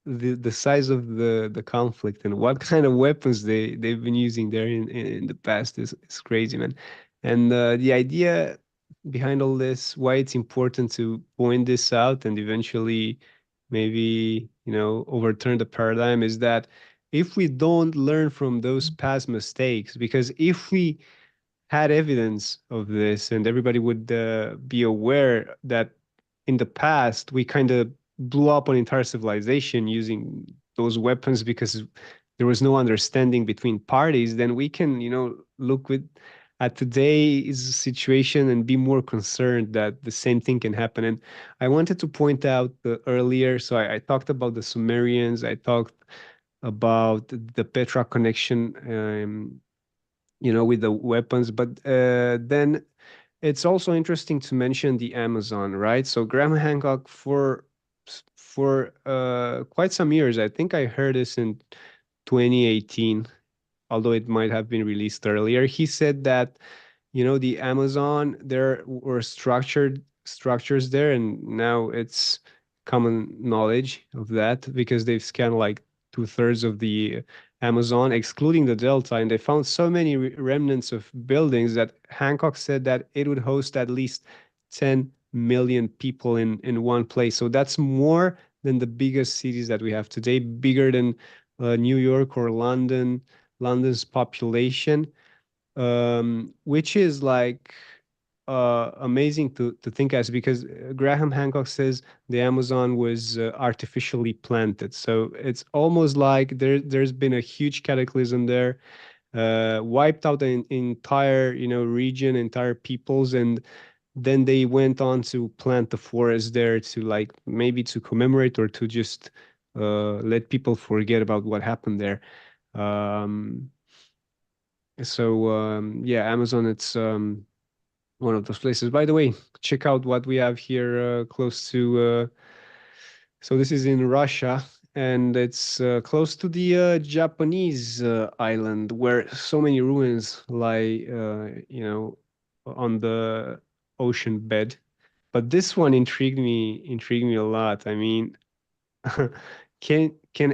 the size of the conflict and what kind of weapons they've been using there in the past is crazy, man. And the idea behind all this, why it's important to point this out and eventually maybe, overturn the paradigm, is that if we don't learn from those past mistakes, because if we had evidence of this and everybody would be aware that in the past we kind of blew up an entire civilization using those weapons because there was no understanding between parties, then we can, look at today's situation and be more concerned that the same thing can happen. And I wanted to point out earlier, so I talked about the Sumerians, I talked about the Petra connection, with the weapons, but then it's also interesting to mention the Amazon, right? So Graham Hancock, for quite some years, I think I heard this in 2018, although it might have been released earlier, he said that, the Amazon, there were structures there, and now it's common knowledge of that because they've scanned like 2/3 of the Amazon, excluding the Delta, and they found so many remnants of buildings that Hancock said that it would host at least 10 million people in one place. So that's more than the biggest cities that we have today, bigger than New York or London's population, which is like amazing to think as, because Graham Hancock says the Amazon was artificially planted. So it's almost like there's been a huge cataclysm there, wiped out an entire, region, entire peoples, and then they went on to plant the forest there to like maybe to commemorate or to just let people forget about what happened there. Yeah, Amazon, it's one of those places. By the way, check out what we have here close to. So this is in Russia, and it's close to the Japanese island where so many ruins lie, on the ocean bed. But this one intrigued me a lot. I mean, can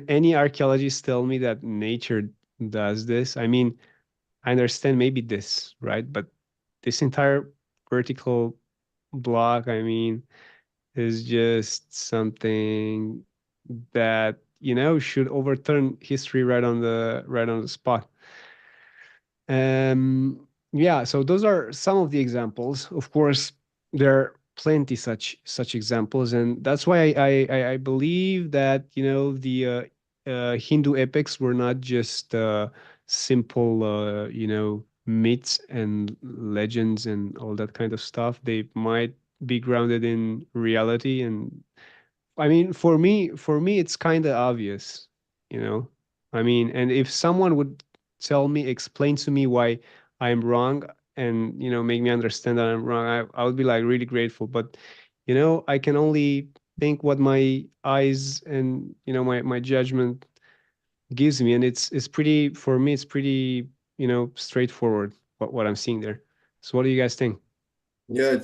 any archaeologist tell me that nature does this? I mean, I understand maybe this, right? But this entire vertical block, I mean, is just something that, should overturn history right on the spot. Yeah, so those are some of the examples. Of course, there are plenty such examples, and that's why I believe that, the Hindu epics were not just simple, myths and legends and all that kind of stuff. They might be grounded in reality. And I mean, for me, it's kind of obvious, I mean, and if someone would explain to me why I'm wrong and, make me understand that I'm wrong, I would be like really grateful. But, I can only think what my eyes and, my judgment gives me. And it's pretty, for me, it's pretty, straightforward what I'm seeing there. So what do you guys think? Yeah,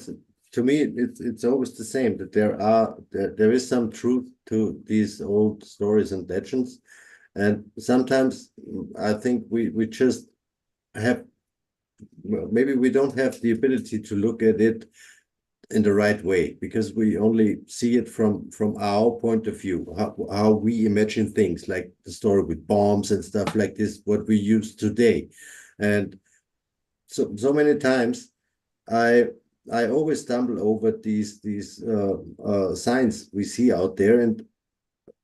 to me, it's always the same, that there is some truth to these old stories and legends, And sometimes I think we just have, well, maybe we don't have the ability to look at it in the right way, because we only see it from our point of view, how we imagine things, like the story with bombs and stuff like this, what we use today. And so many times I always stumble over these signs we see out there, and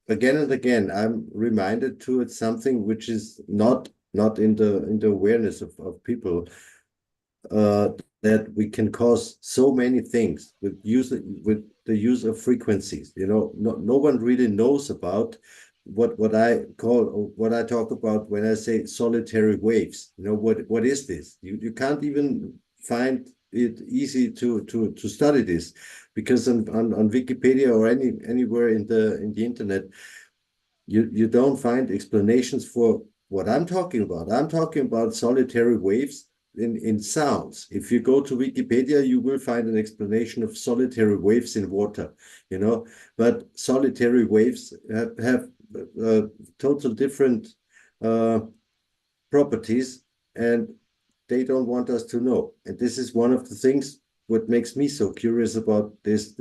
again I'm reminded to it's something which is not in the awareness of people, that we can cause so many things with the use of frequencies. No one really knows about what I talk about when I say solitary waves. What is this? You can't even find it easy to study this, because on Wikipedia or anywhere in the internet, you don't find explanations for what I'm talking about. I'm talking about solitary waves in sounds. If you go to Wikipedia, you will find an explanation of solitary waves in water, but solitary waves have total different properties, and they don't want us to know. And this is one of the things what makes me so curious about this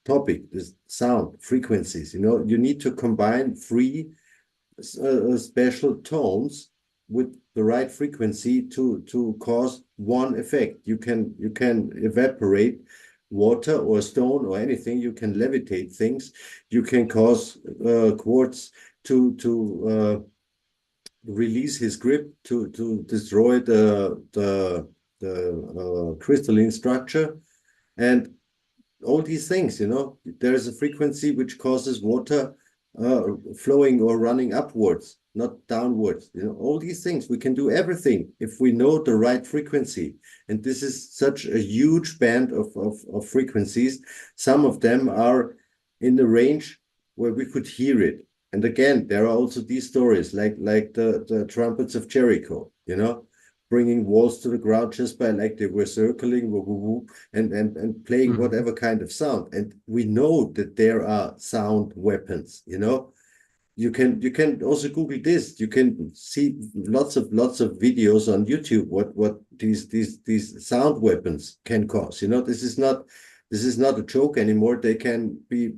topic, this sound frequencies. You need to combine three special tones with the right frequency to cause one effect. You can evaporate water or stone or anything. You can levitate things. You can cause quartz to release his grip, to destroy the crystalline structure, and all these things. There is a frequency which causes water flowing or running upwards, not downwards. All these things, we can do everything if we know the right frequency. And this is such a huge band of frequencies. Some of them are in the range where we could hear it. And again, there are also these stories like the trumpets of Jericho, bringing walls to the ground just by, like, they were circling woo, woo, woo, and playing whatever kind of sound. And we know that there are sound weapons. You can also Google this. You can see lots of videos on YouTube what these sound weapons can cause. This is not a joke anymore. They can be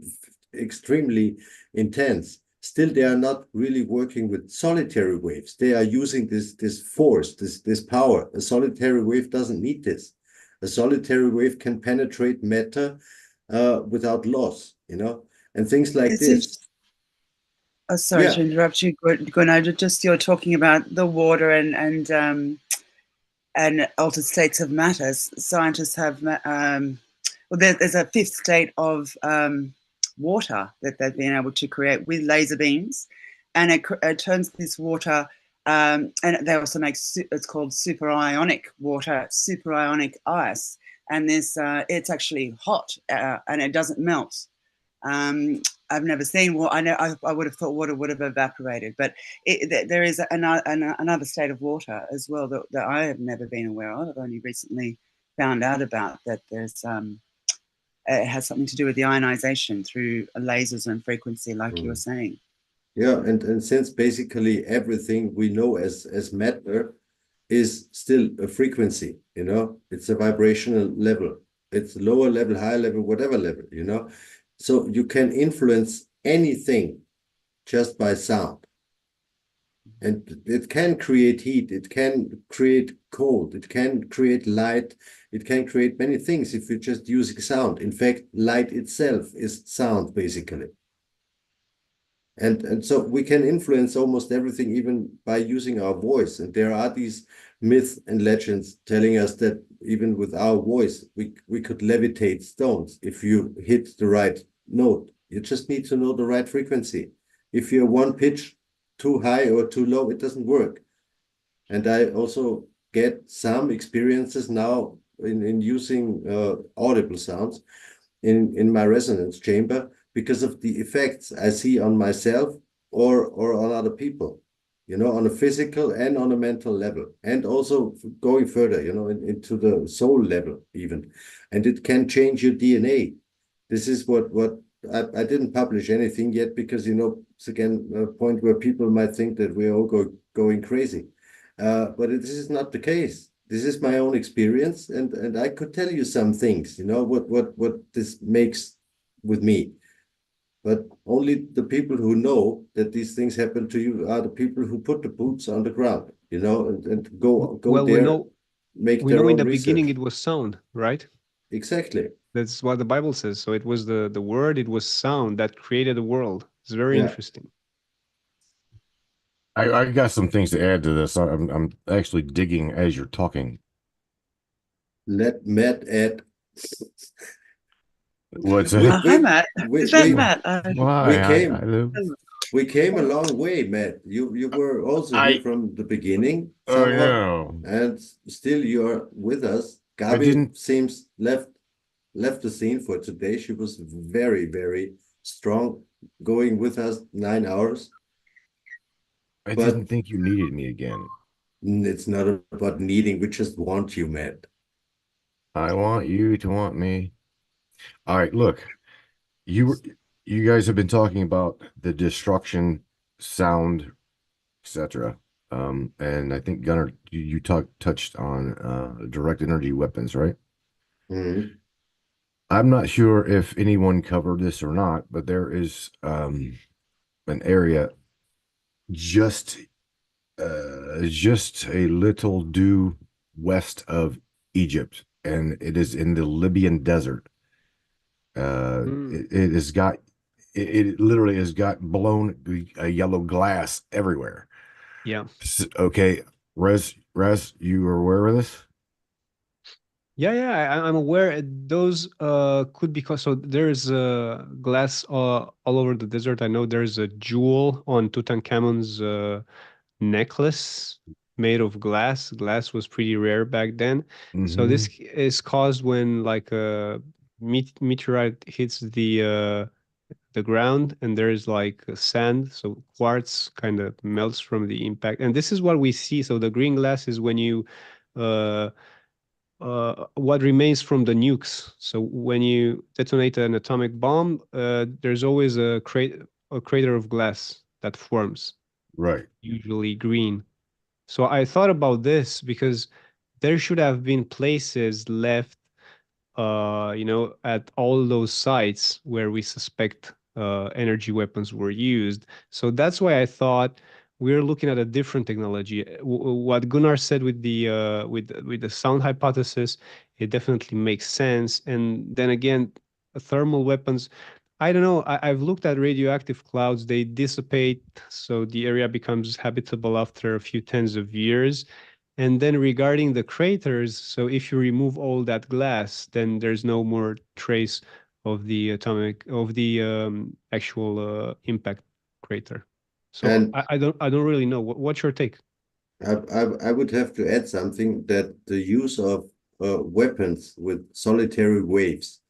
extremely intense. Still, they are not really working with solitary waves. They are using this force, this power. A solitary wave doesn't need this. A solitary wave can penetrate matter without loss, and things like this. Oh, sorry to interrupt you, Gunnar. Just you're talking about the water and altered states of matter. Scientists have there's a fifth state of water that they've been able to create with laser beams, and it turns this water, and they also make it's called superionic water, superionic ice, and this it's actually hot and it doesn't melt. I've never seen water. I know I would have thought water would have evaporated, but there is another state of water as well that I have never been aware of. I've only recently found out about that. There's it has something to do with the ionization through lasers and frequency, like you were saying. Yeah, and since basically everything we know as matter is still a frequency, it's a vibrational level. It's lower level, higher level, whatever level, So you can influence anything just by sound. And it can create heat, it can create cold, it can create light, it can create many things if you're just using sound. In fact, light itself is sound, basically. And so we can influence almost everything, even by using our voice. And there are these myths and legends telling us that even with our voice, we could levitate stones if you hit the right note. You just need to know the right frequency. If you're one pitch too high or too low, it doesn't work. And I also get some experiences now in using audible sounds in my resonance chamber because of the effects I see on myself or on other people, on a physical and on a mental level, and also going further, into the soul level even. And it can change your DNA. This is what I didn't publish anything yet because, you know, it's again a point where people might think that we're all going crazy. But this is not the case. This is my own experience, and I could tell you some things, you know, what this makes with me. But only the people who know that these things happen to you are the people who put the boots on the ground, you know, and go Well, there, make we their know in own the research. beginning it was sound, right? Exactly. That's what the Bible says. So it was the word, it was sound that created the world. It's very interesting. I got some things to add to this. I'm actually digging as you're talking. Let Matt add. What's Hi, Matt. Is that Matt? We came a long way, Matt. You were also here from the beginning somehow, and still you are with us. Gabi seems left the scene for today. She was very, very strong, going with us 9 hours. I didn't think you needed me again. It's not about needing. We just want you, Matt. I want you to want me. All right, look, you guys have been talking about the destruction, sound, etc. And I think Gunnar, you touched on direct energy weapons, right? Mm-hmm. I'm not sure if anyone covered this or not, but there is an area just a little due west of Egypt, and it is in the Libyan desert. It literally has got blown a yellow glass everywhere. Yeah. Okay, Rez, you are aware of this? Yeah, I'm aware. Those could be so there's glass all over the desert. I know there's a jewel on Tutankhamun's necklace made of glass. Glass was pretty rare back then. So this is caused when like a meteorite hits the ground and there's like sand, so quartz kind of melts from the impact. And this is what we see. So the green glass is when you what remains from the nukes. So when you detonate an atomic bomb, there's always a crater of glass that forms. Right. Usually green. So I thought about this because there should have been places left, at all those sites where we suspect energy weapons were used. So that's why I thought we're looking at a different technology. What Gunnar said with the sound hypothesis, it definitely makes sense. And then again, thermal weapons. I don't know. I've looked at radioactive clouds. They dissipate, so the area becomes habitable after a few tens of years. And then regarding the craters, so if you remove all that glass, then there's no more trace of the actual impact crater. So I don't really know. What's your take? I would have to add something, that the use of weapons with solitary waves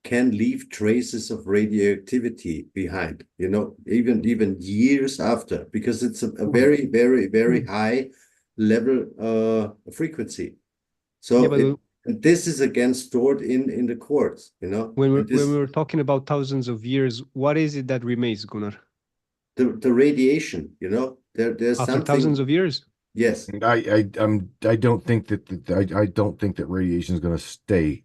can leave traces of radioactivity behind, you know, even years after, because it's a very, very, very high level frequency. So this is again stored in the quartz, you know. When we were talking about thousands of years, what is it that remains, Gunnar? The radiation, you know, there's after something. Thousands of years. Yes. I don't think that radiation is going to stay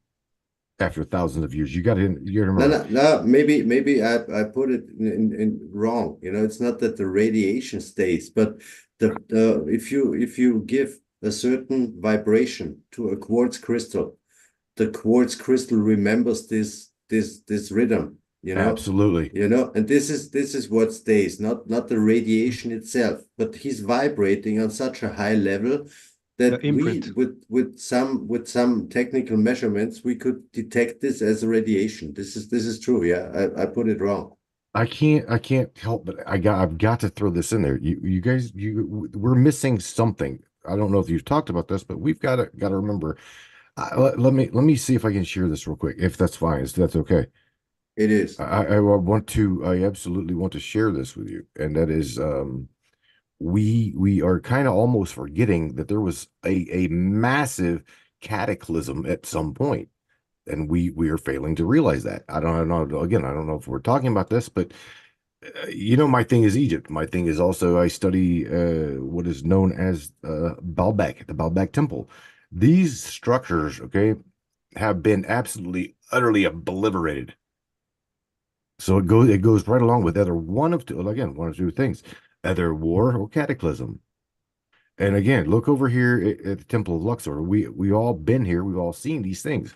after thousands of years. You got to remember. No, maybe I put it in wrong. You know, it's not that the radiation stays, but if you give a certain vibration to a quartz crystal, the quartz crystal remembers this rhythm. You know, absolutely. You know, and this is what stays, not the radiation itself, but he's vibrating on such a high level that we, with some technical measurements, we could detect this as a radiation. This is true. Yeah, I put it wrong. I can't help but I've got to throw this in there. You guys, we're missing something. I don't know if you've talked about this, but we've got to remember. Let me see if I can share this real quick, if that's fine. If that's okay. It is. I absolutely want to share this with you, and that is we are kind of almost forgetting that there was a massive cataclysm at some point. and we are failing to realize that. I don't know. Again, I don't know if we're talking about this, but my thing is Egypt. My thing is also I study what is known as Baalbek, the Baalbek Temple. These structures, okay, have been absolutely, utterly obliterated. So it goes right along with either one of two things, either war or cataclysm. And again, look over here at the Temple of Luxor. We all been here. We've all seen these things,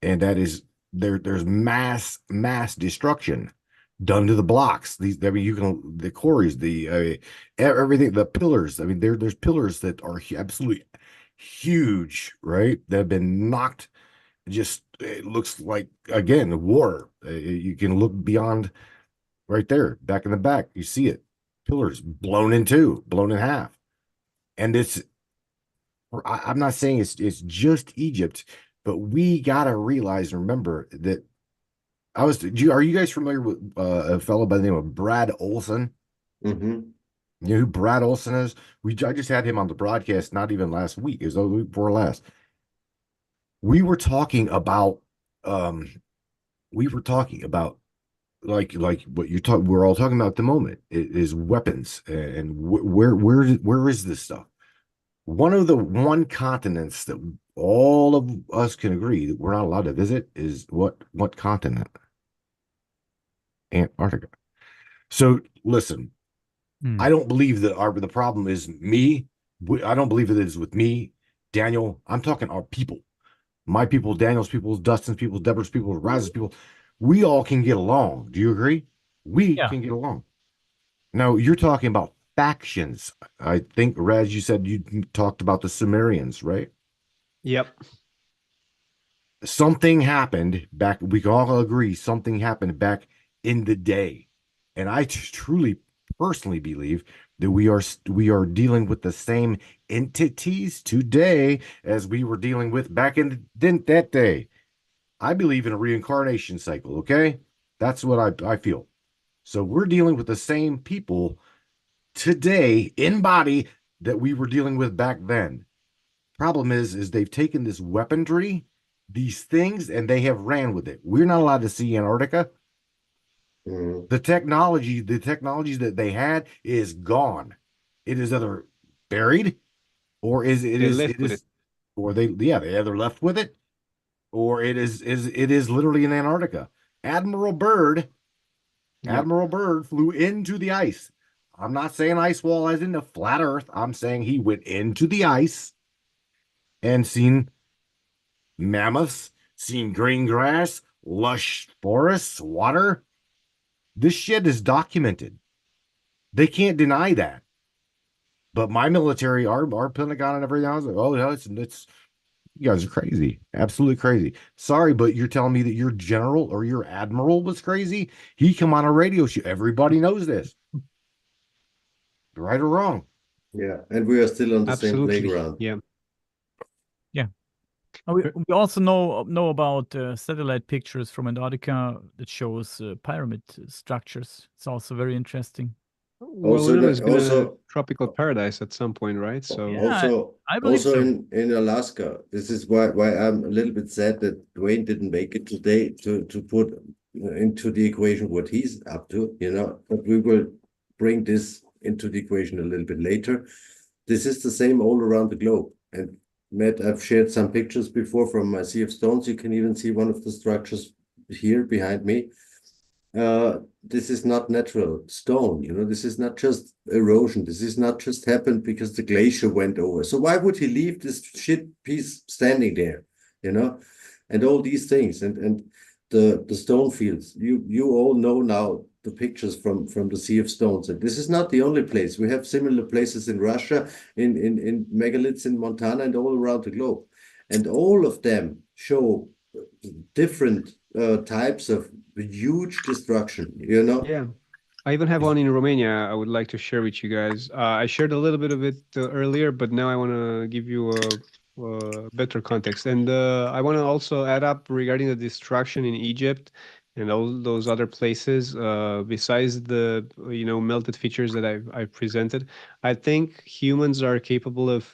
and that is there's mass destruction done to the blocks. The quarries, everything, the pillars. I mean, there's pillars that are absolutely huge, right? That have been knocked. Just it looks like again war. You can look beyond right there, back in the back. You see it, pillars blown in two, blown in half, and I'm not saying it's just Egypt, but we gotta realize and remember that. Are you guys familiar with a fellow by the name of Brad Olson? Mm-hmm. You know who Brad Olson is? I just had him on the broadcast, not even last week. It was the week before last. We were talking about like what we're all talking about at the moment is weapons and where is this stuff? One of the continents that all of us can agree that we're not allowed to visit is what continent? Antarctica. So listen, I don't believe that the problem is me. I don't believe that it is with me, Daniel. I'm talking our people. My people, Daniel's people, Dustin's people, Deborah's people, Raz's people. We all can get along. Do you agree? We can get along. Now, you're talking about factions. I think, Raz, you said you talked about the Sumerians, right? Yep. Something happened back. We can all agree something happened back in the day. And I truly, personally believe that we are dealing with the same entities today as we were dealing with back in that day. I believe in a reincarnation cycle, okay? That's what I feel. So we're dealing with the same people today in body that we were dealing with back then. Problem is they've taken this weaponry, these things, and they have ran with it. We're not allowed to see Antarctica. The technologies that they had is gone. It is either buried, or they either left with it, or it is literally in Antarctica. Admiral Byrd flew into the ice. I'm not saying ice wall as in the flat Earth. I'm saying he went into the ice and seen mammoths, seen green grass, lush forests, water. This shit is documented. They can't deny that. But my military, our Pentagon and everything else, oh no, it's you guys are crazy. Absolutely crazy. Sorry, but you're telling me that your general or your admiral was crazy? He come on a radio show. Everybody knows this. Right or wrong? Yeah, and we are still on the same playground. Yeah. We also know about satellite pictures from Antarctica that shows pyramid structures. It's also very interesting. Well, it has been a tropical paradise at some point, right? So also in Alaska. This is why I'm a little bit sad that Dwayne didn't make it today to put into the equation what he's up to, but we will bring this into the equation a little bit later. This is the same all around the globe. And Matt, I've shared some pictures before from my Sea of Stones. You can even see one of the structures here behind me. This is not natural stone, this is not just erosion. This is not just happened because the glacier went over. So why would he leave this shit piece standing there, and all these things and the stone fields. You all know now the pictures from the Sea of Stones. And this is not the only place. We have similar places in Russia, in megaliths in Montana, and all around the globe. And all of them show different types of huge destruction, Yeah. I even have one in Romania I would like to share with you guys. I shared a little bit of it earlier, but now I want to give you a better context. And I want to also add up regarding the destruction in Egypt and all those other places, besides the melted features that I've presented. I think humans are capable of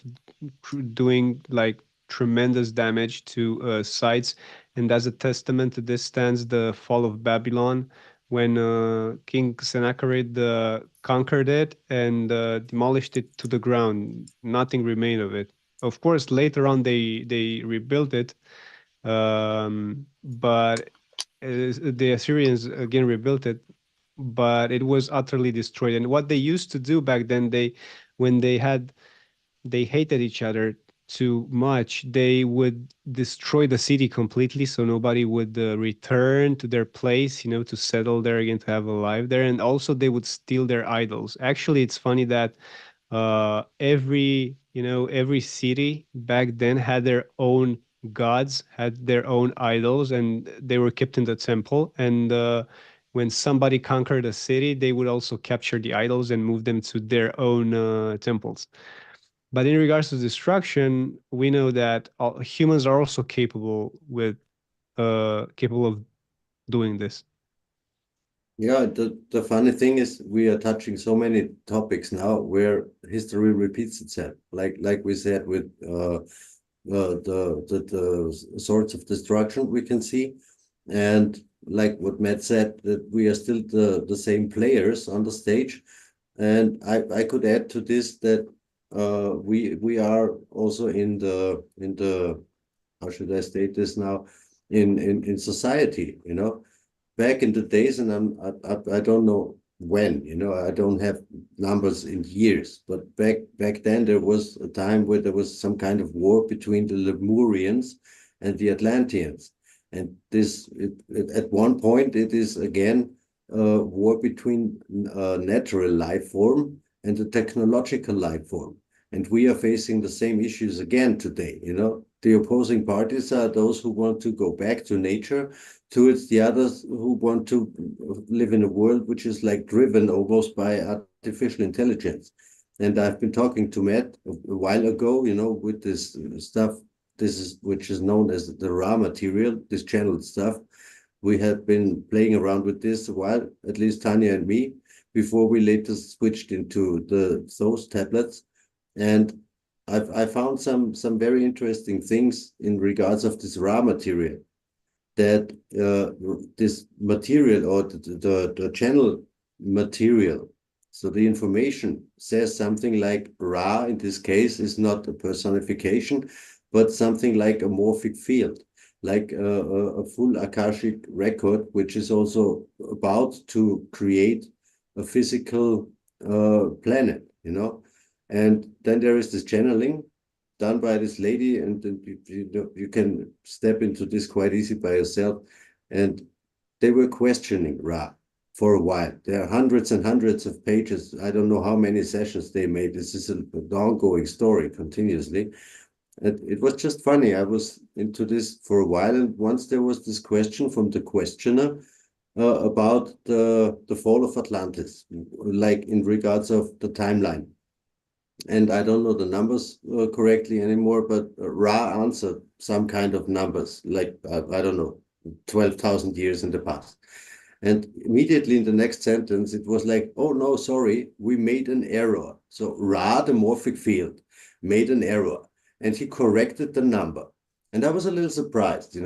doing like tremendous damage to sites And as a testament to this stands the fall of Babylon, when King Sennacherib conquered it and demolished it to the ground. Nothing remained of it. Of course, later on they rebuilt it, but the Assyrians again rebuilt it, but it was utterly destroyed. And what they used to do back then, when they hated each other too much, they would destroy the city completely, so nobody would return to their place, to settle there again, to have a life there. And also they would steal their idols. Actually, it's funny that every city back then had their own gods, had their own idols, and they were kept in the temple. And when somebody conquered a city, they would also capture the idols and move them to their own temples. But in regards to destruction, we know that humans are also capable of doing this. Yeah, the funny thing is we are touching so many topics now where history repeats itself. Like we said with the sorts of destruction we can see, and like what Matt said, that we are still the same players on the stage. And I could add to this that we are also in the how should I state this now, in society, back in the days, and I don't know when, I don't have numbers in years, but back then there was a time where there was some kind of war between the Lemurians and the Atlanteans, and this at one point it is again a war between natural life form and the technological life form. And we are facing the same issues again today, The opposing parties are those who want to go back to nature, towards the others who want to live in a world which is like driven almost by artificial intelligence. And I've been talking to Matt a while ago, with this stuff, which is known as the raw material, this channeled stuff. We have been playing around with this a while, at least Tanya and me, before we later switched into those tablets. And I found some very interesting things in regards of this raw material, that this material or the channel material, so the information says something like Ra in this case is not a personification, but something like a morphic field, like a full Akashic record, which is also about to create a physical planet, And then there is this channeling done by this lady, and you can step into this quite easy by yourself. And they were questioning Ra for a while. There are hundreds and hundreds of pages. I don't know how many sessions they made. This is an ongoing story continuously. And it was just funny. I was into this for a while, and once there was this question from the questioner about the fall of Atlantis, like in regards of the timeline. And I don't know the numbers correctly anymore, but Ra answered some kind of numbers, like, I don't know, 12,000 years in the past. And immediately in the next sentence, it was like, oh, no, sorry, we made an error. So Ra, the morphic field, made an error, and he corrected the number. And I was a little surprised,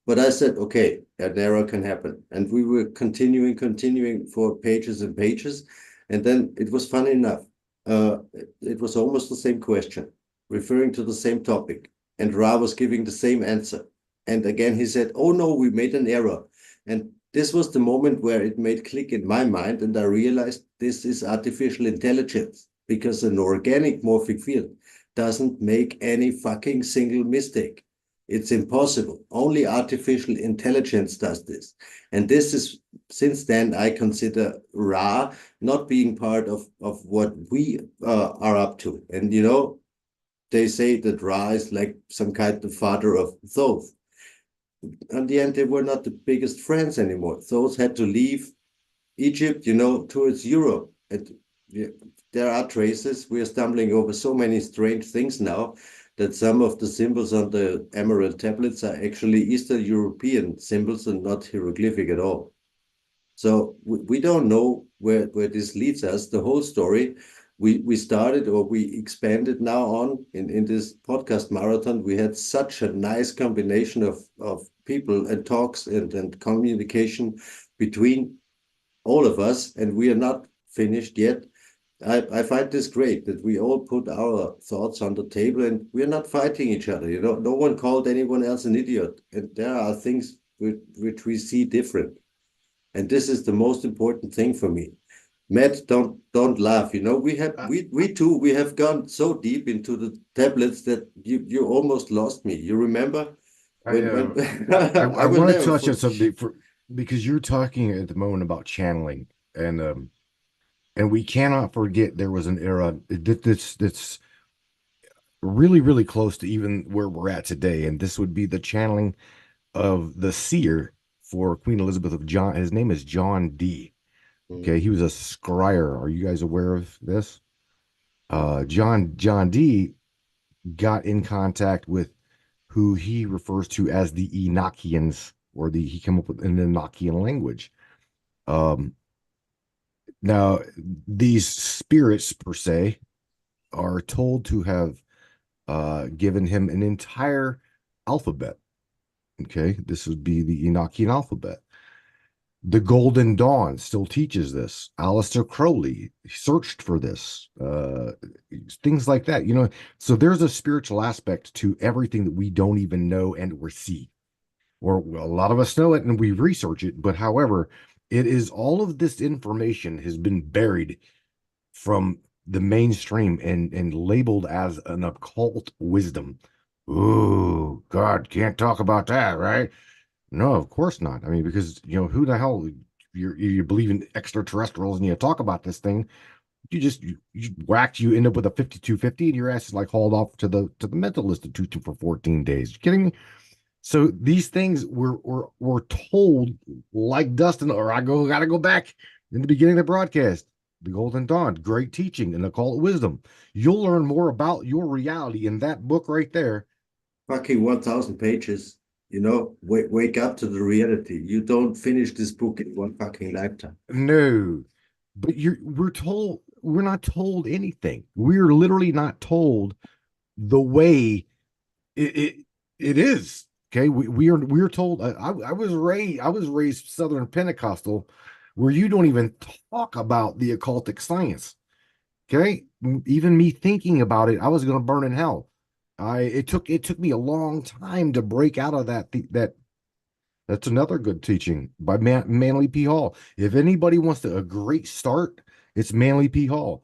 But I said, okay, an error can happen. And we were continuing for pages and pages. And then it was funny enough. It was almost the same question, referring to the same topic, and Ra was giving the same answer. And again, he said, oh no, we made an error. And this was the moment where it made click in my mind, and I realized this is artificial intelligence, because an organic morphic field doesn't make any fucking single mistake. It's impossible. Only artificial intelligence does this. And this is, since then, I consider Ra not being part of what we are up to. And, they say that Ra is like some kind of father of Thoth. In the end, they were not the biggest friends anymore. Thoth had to leave Egypt, towards Europe. And there are traces. We are stumbling over so many strange things now, that some of the symbols on the emerald tablets are actually Eastern European symbols and not hieroglyphic at all. So we don't know where this leads us. The whole story we started, or we expanded now on in this podcast marathon. We had such a nice combination of people and talks and communication between all of us, and we are not finished yet. I find this great that we all put our thoughts on the table and we're not fighting each other. You know, no one called anyone else an idiot, and there are things which we see different, and this is the most important thing for me. Matt, don't laugh. You know, we have gone so deep into the tablets that you almost lost me. You remember? I want to touch on something because you're talking at the moment about channeling, and we cannot forget there was an era that's really, really close to even where we're at today, and this would be the channeling of the seer for Queen Elizabeth of John. His name is John Dee. Okay, he was a scryer. Are you guys aware of this? John Dee got in contact with who he refers to as the Enochians, or he came up with an Enochian language. Now, these spirits per se are told to have given him an entire alphabet. Okay, this would be the Enochian alphabet. The Golden Dawn still teaches this. Aleister Crowley searched for this. Things like that, you know. So there's a spiritual aspect to everything that we don't even know and or see. Or a lot of us know it and we research it, but however, it is all of this information has been buried from the mainstream and labeled as an occult wisdom. Ooh, God, can't talk about that, right? No, of course not. I mean, because, you know, who the hell, you believe in extraterrestrials and you talk about this thing, you whack, you end up with a 5250 and your ass is like hauled off to the mental institution for 14 days. You kidding me? So these things were told, like Dustin, or gotta go back in the beginning of the broadcast. The Golden Dawn, great teaching and occult wisdom. You'll learn more about your reality in that book right there. Fucking 1,000 pages. You know, wake up to the reality. You don't finish this book in one fucking lifetime. No, but we're not told anything. We're literally not told the way it is. Okay, we're told. I was raised Southern Pentecostal, where you don't even talk about the occultic science. Okay, even me thinking about it, I was going to burn in hell. It took me a long time to break out of that. That's another good teaching by Manly P. Hall. If anybody wants a great start, it's Manly P. Hall.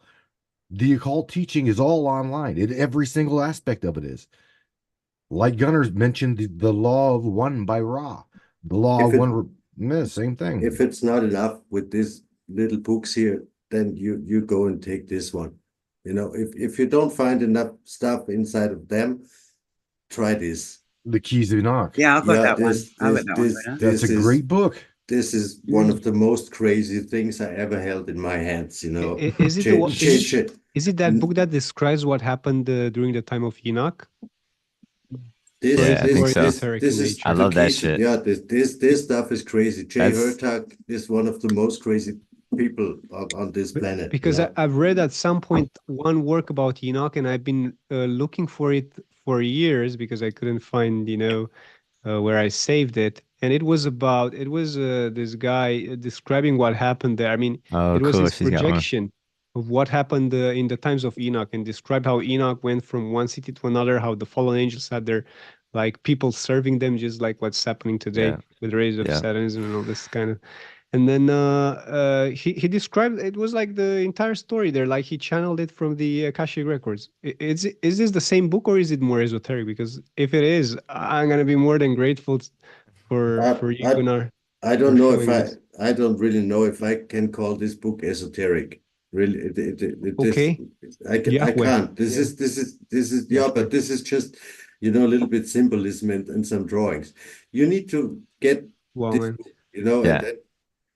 The occult teaching is all online. Every single aspect of it is. Like Gunnar mentioned, the law of one by Ra. The law of one, same thing. If it's not enough with these little books here, then you go and take this one. You know, if you don't find enough stuff inside of them, try this. The Keys of Enoch. Yeah, I've got that one. That's a great book. This is one of the most crazy things I ever held in my hands. You know, Is it that book that describes what happened during the time of Enoch? I love that shit. Yeah, this stuff is crazy. Jay Hertag is one of the most crazy people on this planet. Because I've read at some point one work about Enoch, and I've been looking for it for years because I couldn't find, where I saved it. And it was this guy describing what happened there. I mean, it was his projection of what happened in the times of Enoch, and described how Enoch went from one city to another, how the fallen angels had their people serving them, just like what's happening today with the rays of Satanism and all this kind of. And then he described it was like the entire story there, like he channeled it from the Akashic records. Is this the same book, or is it more esoteric? Because if it is, I'm gonna be more than grateful for you, Gunnar. I don't know if I don't really know if I can call this book esoteric. Really, okay. I can't. This is but this is just a little bit symbolism and some drawings. You need to get this book,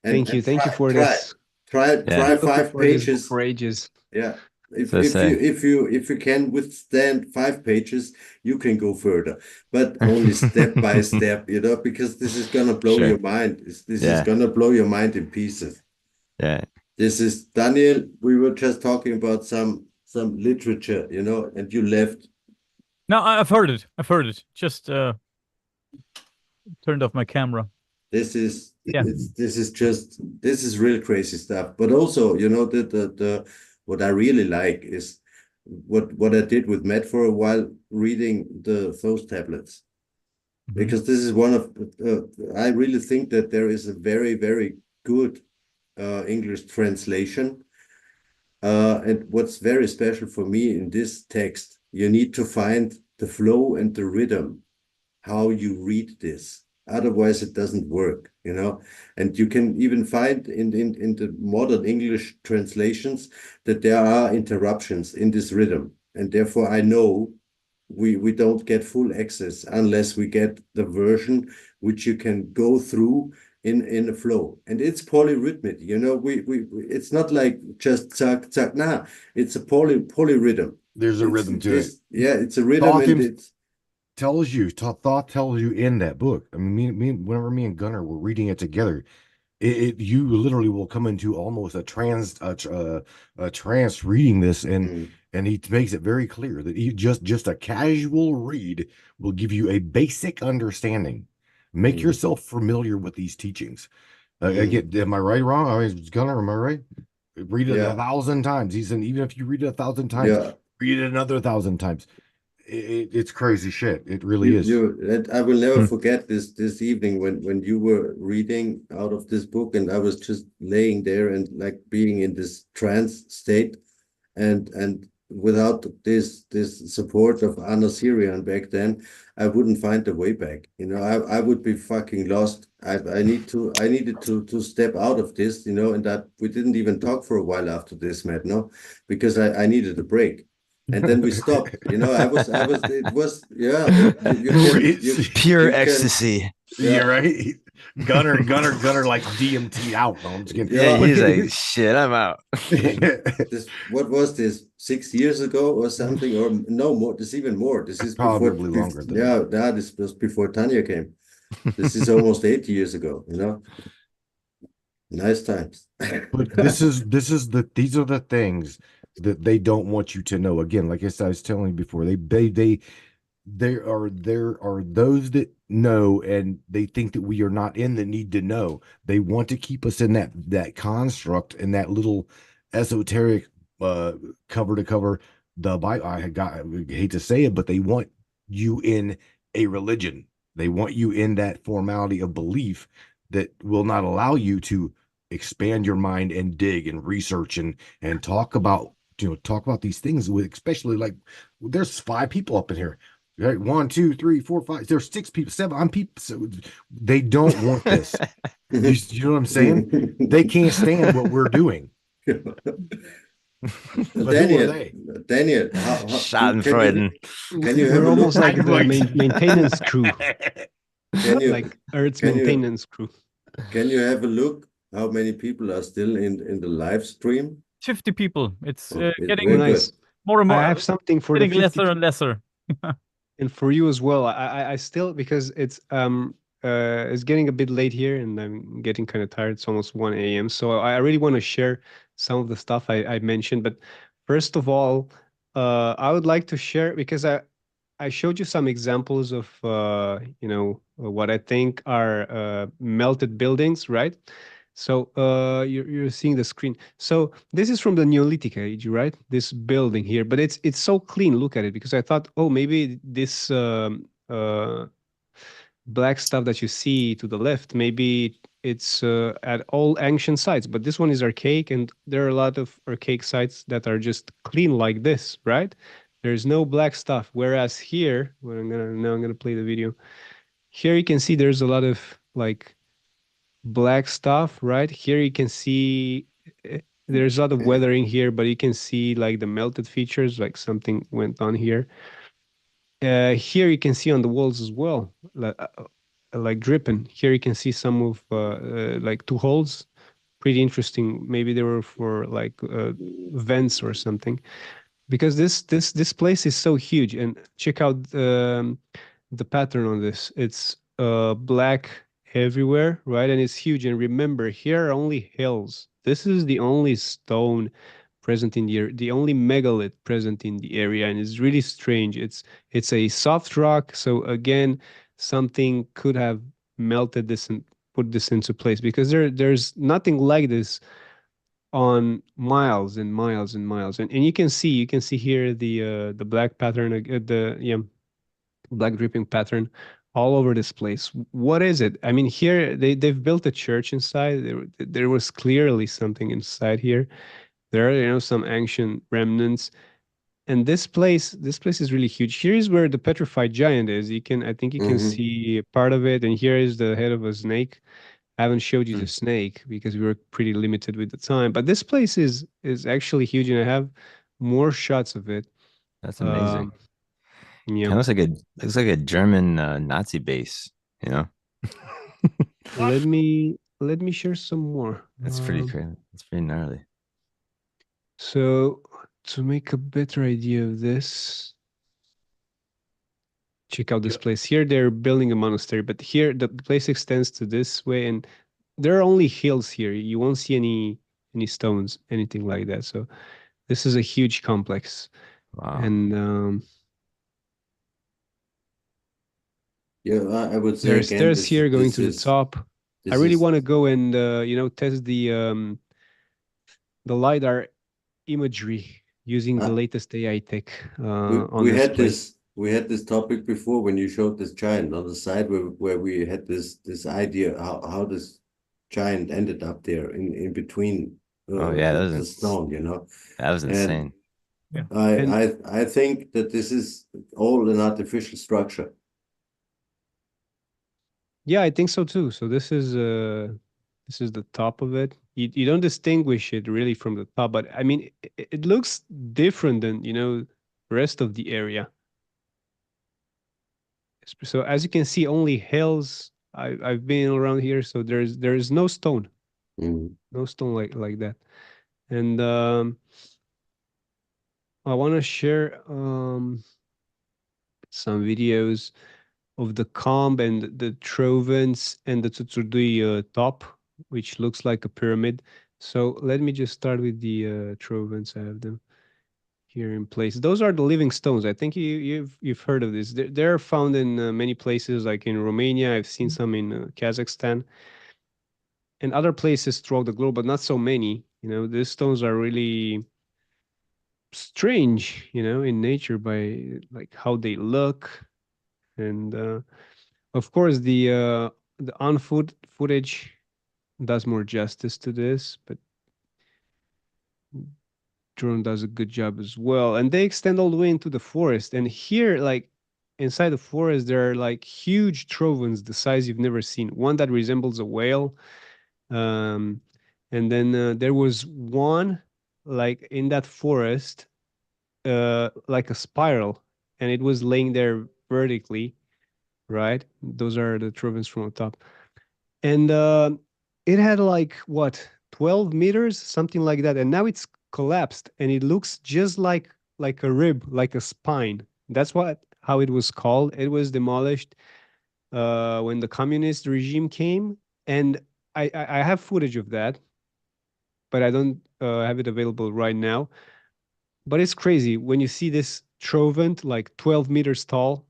Thank you for this. Try 5 pages for ages. Yeah. If you can withstand 5 pages, you can go further, but only step by step, because this is gonna blow your mind. This is gonna blow your mind in pieces. Yeah. This is Daniel. We were just talking about some literature, and you left. No, I've heard it. Just turned off my camera. This is Yeah. this is real crazy stuff. But also, you know, the what I really like is what I did with Matt for a while, reading those tablets. Because this is one of I really think that there is a very, very good English translation. And what's very special for me in this text, you need to find the flow and the rhythm, how you read this. Otherwise, it doesn't work, you know. And you can even find in the modern English translations that there are interruptions in this rhythm. And therefore, I know we don't get full access unless we get the version which you can go through in a flow. And it's polyrhythmic, you know. It's not like just zack zack. Nah, it's a polyrhythm. There's a rhythm to it. Yeah, it's a rhythm, and it's thought tells you in that book. I mean, whenever me and Gunnar were reading it together, you literally will come into almost a trance reading this, and he makes it very clear that just a casual read will give you a basic understanding. Make yourself familiar with these teachings. Again, am I right or wrong? I mean, Gunnar, am I right? Read it 1,000 times. He said, even if you read it 1,000 times, read it another 1,000 times. It's crazy shit. It really is. I will never forget this evening when you were reading out of this book, and I was just laying there and like being in this trance state, and without this support of Anna Syrian back then, I wouldn't find the way back. You know, I would be fucking lost. I needed to step out of this, you know, and that we didn't even talk for a while after this, Matt, no, because I needed a break. And then we stopped, you know. It's pure ecstasy. Yeah, right. Gunnar like DMT out. No, I'm just kidding. Yeah, he's like, shit, I'm out. What was this, 6 years ago or something, or no more? This is even more. This is probably longer than that. This was before Tanya came. This is almost 8 years ago, you know. Nice times. But these are the things that they don't want you to know. Again, like I was telling you before, there are those that know, and they think that we are not in the need to know. They want to keep us in that construct and that little esoteric cover to cover the Bible. I hate to say it, but they want you in a religion. They want you in that formality of belief that will not allow you to expand your mind and dig and research and talk about these things with, especially like there's 5 people up in here, right? 1, 2, 3, 4, 5. There's 6 people, 7. I'm people. So they don't want this. You know what I'm saying? They can't stand what we're doing. Daniel, Schadenfreude. Can you have We're almost like the maintenance crew, like Earth's maintenance crew. Can you have a look how many people are still in the live stream? 50 people. It's getting nice. More and more. I have something for the getting lesser and lesser. And for you as well. I still, because it's getting a bit late here, and I'm getting kind of tired. It's almost 1 a.m. So I really want to share some of the stuff I mentioned. But first of all, I would like to share, because I showed you some examples of what I think are melted buildings, right? So you're seeing the screen. So this is from the Neolithic age, right? This building here, but it's so clean. Look at it, because I thought, oh, maybe this black stuff that you see to the left, maybe it's at all ancient sites, but this one is archaic, and there are a lot of archaic sites that are just clean like this, right? There's no black stuff. Whereas here, I'm gonna play the video. Here you can see there's a lot of like black stuff, right? Here you can see there's a lot of weathering here, but you can see like the melted features, like something went on here. Here you can see on the walls as well, like dripping. Here you can see some of like 2 holes. Pretty interesting. Maybe they were for like vents or something. Because this place is so huge, and check out the pattern on this. It's black everywhere, right? And it's huge. And remember, here are only hills. This is the only stone present in the only megalith present in the area, and it's really strange. It's a soft rock, so again, something could have melted this and put this into place, because there's nothing like this on miles and miles and miles. And you can see here the black pattern, black dripping pattern all over this place. What is it? I mean, here they've built a church inside. There was clearly something inside here. There are, some ancient remnants. And this place is really huge. Here is where the petrified giant is. I think you can see part of it. And here is the head of a snake. I haven't showed you the snake because we were pretty limited with the time. But this place is actually huge, and I have more shots of it. That's amazing. Yeah. Kind of looks like a German Nazi base, Let me share some more. That's pretty crazy. That's pretty gnarly. So to make a better idea of this, check out this place. Here they're building a monastery, but here the place extends to this way, and there are only hills here. You won't see any stones, anything like that. So this is a huge complex. Wow. And I would say there's stairs here going to the top. I really want to go and test the LiDAR imagery using the latest AI tech on this place. We had this topic before when you showed this giant on the side where we had this idea how this giant ended up there in between the stone, That was insane. I think that this is all an artificial structure. Yeah, I think so too. So this is the top of it. You don't distinguish it really from the top, but I mean it looks different than the rest of the area. So as you can see, only hills. I've been around here, so there's no stone, no stone like that. And I want to share some videos of the comb and the trovents and the Tsutsurdu top, which looks like a pyramid. So let me just start with the trovents. I have them here in place. Those are the living stones. I think you've heard of this. They're found in many places, like in Romania. I've seen some in Kazakhstan and other places throughout the globe, but not so many. These stones are really strange, in nature by like how they look. And of course, the on-foot footage does more justice to this, but drone does a good job as well. And they extend all the way into the forest. And here, like inside the forest, there are like huge trovents, the size you've never seen. One that resembles a whale. And then there was one like in that forest, like a spiral, and it was laying there vertically. Right, those are the trovents from the top, and it had like 12 meters, something like that, and now it's collapsed, and it looks just like a rib, like a spine. That's how it was called. It was demolished when the communist regime came, and I have footage of that, but I don't have it available right now. But it's crazy when you see this trovent like 12 meters tall,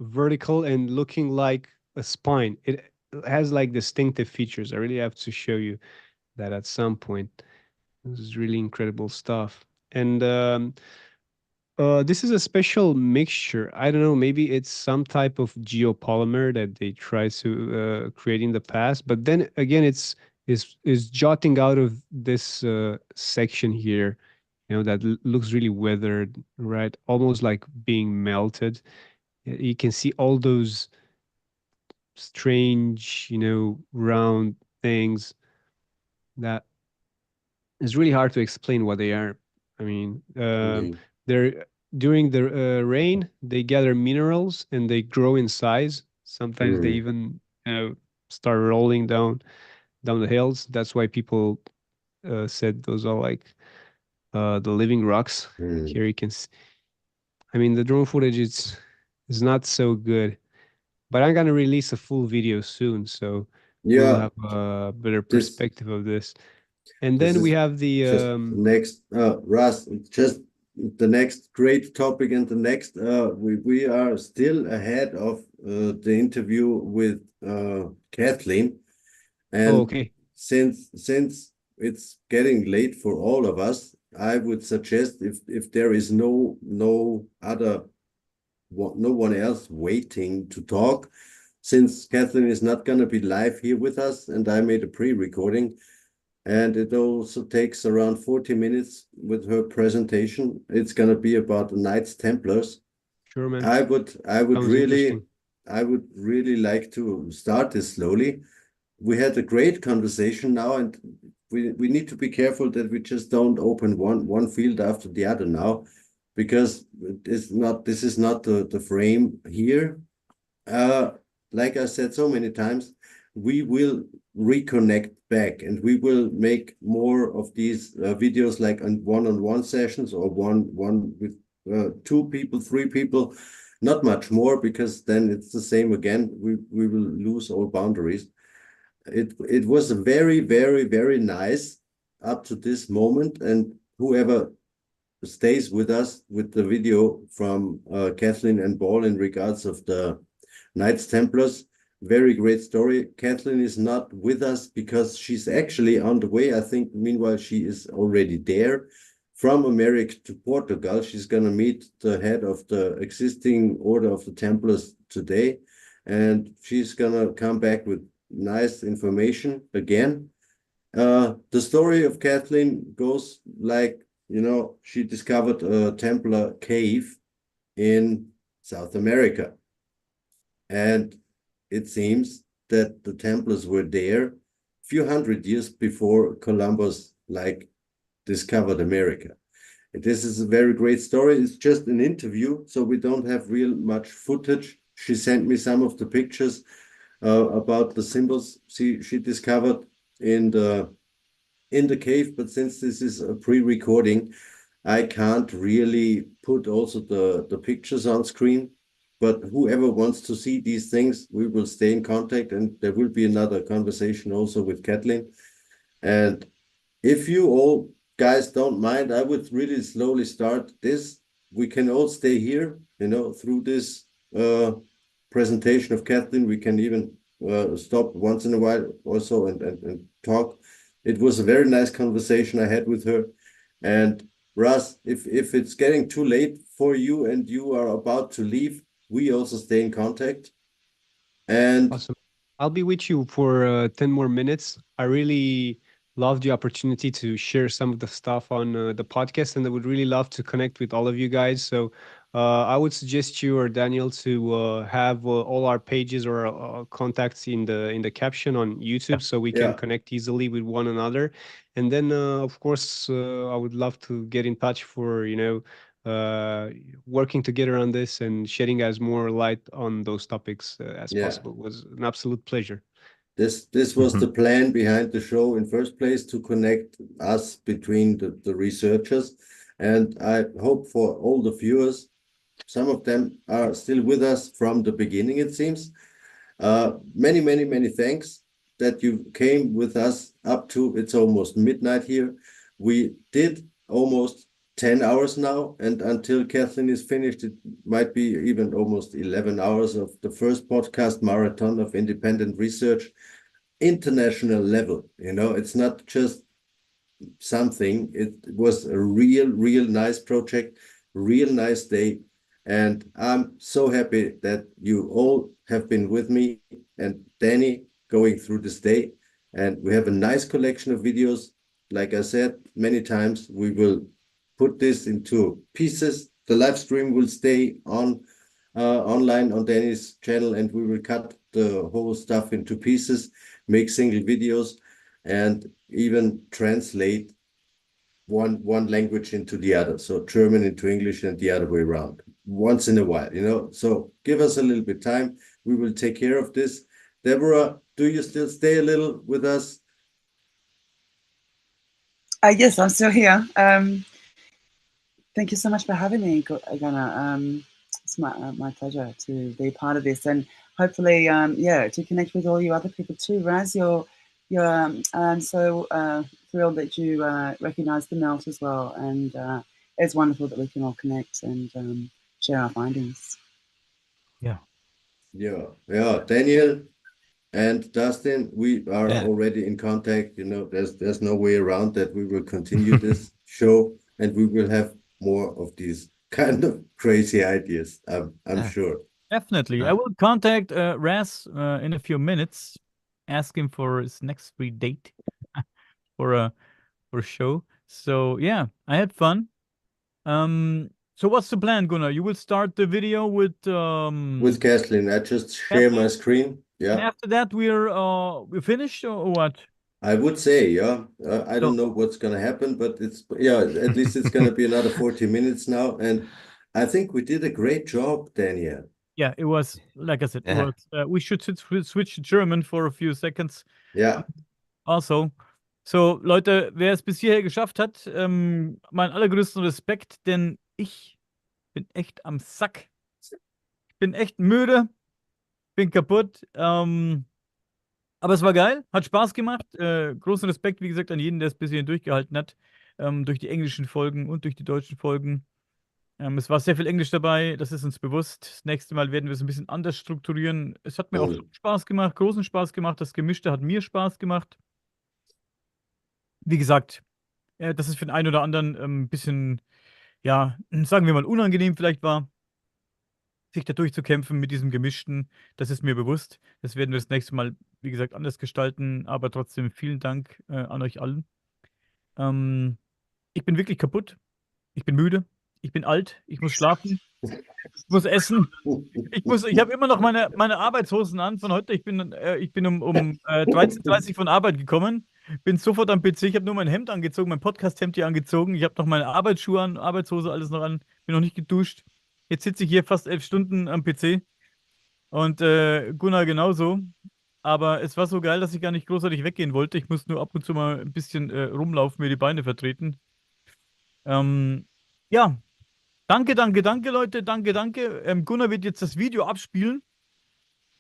vertical, and looking like a spine. It has like distinctive features. I really have to show you that at some point. This is really incredible stuff. And this is a special mixture. I don't know, maybe it's some type of geopolymer that they try to create in the past, but then again it's jotting out of this section here, that looks really weathered, right? Almost like being melted. You can see all those strange, round things that is really hard to explain what they are. I mean, they're during the rain, they gather minerals and they grow in size. Sometimes they even start rolling down the hills. That's why people said those are like the living rocks. Here you can see. I mean, the drone footage is not so good, but I'm gonna release a full video soon, so we'll have a better perspective of this. And then we have the next Russ, just the next great topic and the next, we are still ahead of the interview with Kathleen. And okay. Since it's getting late for all of us, I would suggest if there is no one else waiting to talk, since Kathleen is not going to be live here with us, and I made a pre-recording, and it also takes around 40 minutes with her presentation. It's going to be about the Knights Templars. Sure, man. I would really like to start this slowly. We had a great conversation now, and we need to be careful that we just don't open one field after the other now, because this is not the frame here. Like I said so many times, we will reconnect back, and we will make more of these videos, like on one-on-one sessions, or one with 2 people, 3 people, not much more, because then it's the same again. We will lose all boundaries. It was very, very, very nice up to this moment, and whoever stays with us with the video from Kathleen and Ball in regards of the Knights Templars, very great story. Kathleen is not with us because she's actually on the way. I think meanwhile she is already there from America to Portugal. She's going to meet the head of the existing Order of the Templars today, and she's going to come back with nice information again. The story of Kathleen goes like, she discovered a Templar cave in South America. And it seems that the Templars were there a few hundred years before Columbus discovered America. This is a very great story. It's just an interview, so we don't have real much footage. She sent me some of the pictures about the symbols she discovered in the cave, but since this is a pre-recording, I can't really put also the pictures on screen. But whoever wants to see these things, we will stay in contact, and there will be another conversation also with Kathleen. And if you all guys don't mind, I would really slowly start this. We can all stay here, through this presentation of Kathleen. We can even stop once in a while also and talk. It was a very nice conversation I had with her. And Russ, if it's getting too late for you and you are about to leave, we also stay in contact. And awesome. I'll be with you for 10 more minutes. I really love the opportunity to share some of the stuff on the podcast, and I would really love to connect with all of you guys. So I would suggest you or Daniel to have all our pages or contacts in the caption on YouTube, so we can connect easily with one another. And then, of course, I would love to get in touch for, working together on this and shedding as more light on those topics as possible. It was an absolute pleasure. This was the plan behind the show in first place, to connect us between the researchers. And I hope for all the viewers, some of them are still with us from the beginning, it seems. Many, many, many thanks that you came with us up to, it's almost midnight here. We did almost 10 hours now, and until Kathleen is finished, it might be even almost 11 hours of the first podcast marathon of independent research, international level. It's not just something. It was a real nice project, real nice day. And I'm so happy that you all have been with me and Danny going through this day. And we have a nice collection of videos. Like I said many times, we will put this into pieces. The live stream will stay on online on Danny's channel, and we will cut the whole stuff into pieces, make single videos, and even translate one language into the other. So German into English and the other way around once in a while, So give us a little bit time. We will take care of this. Deborah, do you still stay a little with us? Yes, I'm still here. Thank you so much for having me, Gunnar. It's my pleasure to be part of this, and hopefully, to connect with all you other people too. Raz, I'm so thrilled that you recognize the melt as well, and it's wonderful that we can all connect and share our findings. Yeah. Yeah. Daniel and Dustin, we are already in contact. You know, there's no way around that. We will continue this show, and we will have more of these kind of crazy ideas. I'm sure. Definitely. I will contact Raz in a few minutes, ask him for his next free date for a show. So yeah, I had fun. So what's the plan, Gunnar? You will start the video with Kathleen. I just share my screen. Yeah. And after that we're finished or what? I would say, yeah. I don't know what's gonna happen, but at least it's gonna be another 40 minutes now. And I think we did a great job, Daniel. Yeah, it was, like I said, it was, we should switch to German for a few seconds. Ja. Also, so Leute, wer es bis hierher geschafft hat, meinen allergrößten Respekt, denn ich bin echt am Sack. Ich bin echt müde, bin kaputt. Aber es war geil, hat Spaß gemacht. Großen Respekt, wie gesagt, an jeden, der es bis hierhin durchgehalten hat. Durch die englischen Folgen und durch die deutschen Folgen. Es war sehr viel Englisch dabei, das ist uns bewusst. Das nächste Mal werden wir es ein bisschen anders strukturieren. Es hat mir auch Spaß gemacht, großen Spaß gemacht. Das Gemischte hat mir Spaß gemacht. Wie gesagt, dass es für den einen oder anderen ein bisschen, ja, sagen wir mal, unangenehm vielleicht war, sich da durchzukämpfen mit diesem Gemischten. Das ist mir bewusst. Das werden wir das nächste Mal, wie gesagt, anders gestalten. Aber trotzdem vielen Dank an euch allen. Ich bin wirklich kaputt. Ich bin müde. Ich bin alt. Ich muss schlafen. Ich muss essen. Ich habe immer noch meine Arbeitshosen an von heute. Ich bin um 13:30 Uhr von Arbeit gekommen. Bin sofort am PC. Ich habe nur mein Hemd angezogen, mein Podcast-Hemd hier angezogen. Ich habe noch meine Arbeitsschuhe an, Arbeitshose, alles noch an. Bin noch nicht geduscht. Jetzt sitze ich hier fast 11 Stunden am PC. Und Gunnar genauso. Aber es war so geil, dass ich gar nicht großartig weggehen wollte. Ich muss nur ab und zu mal ein bisschen rumlaufen, mir die Beine vertreten. Ja. Danke, Leute. Danke. Gunnar wird jetzt das Video abspielen.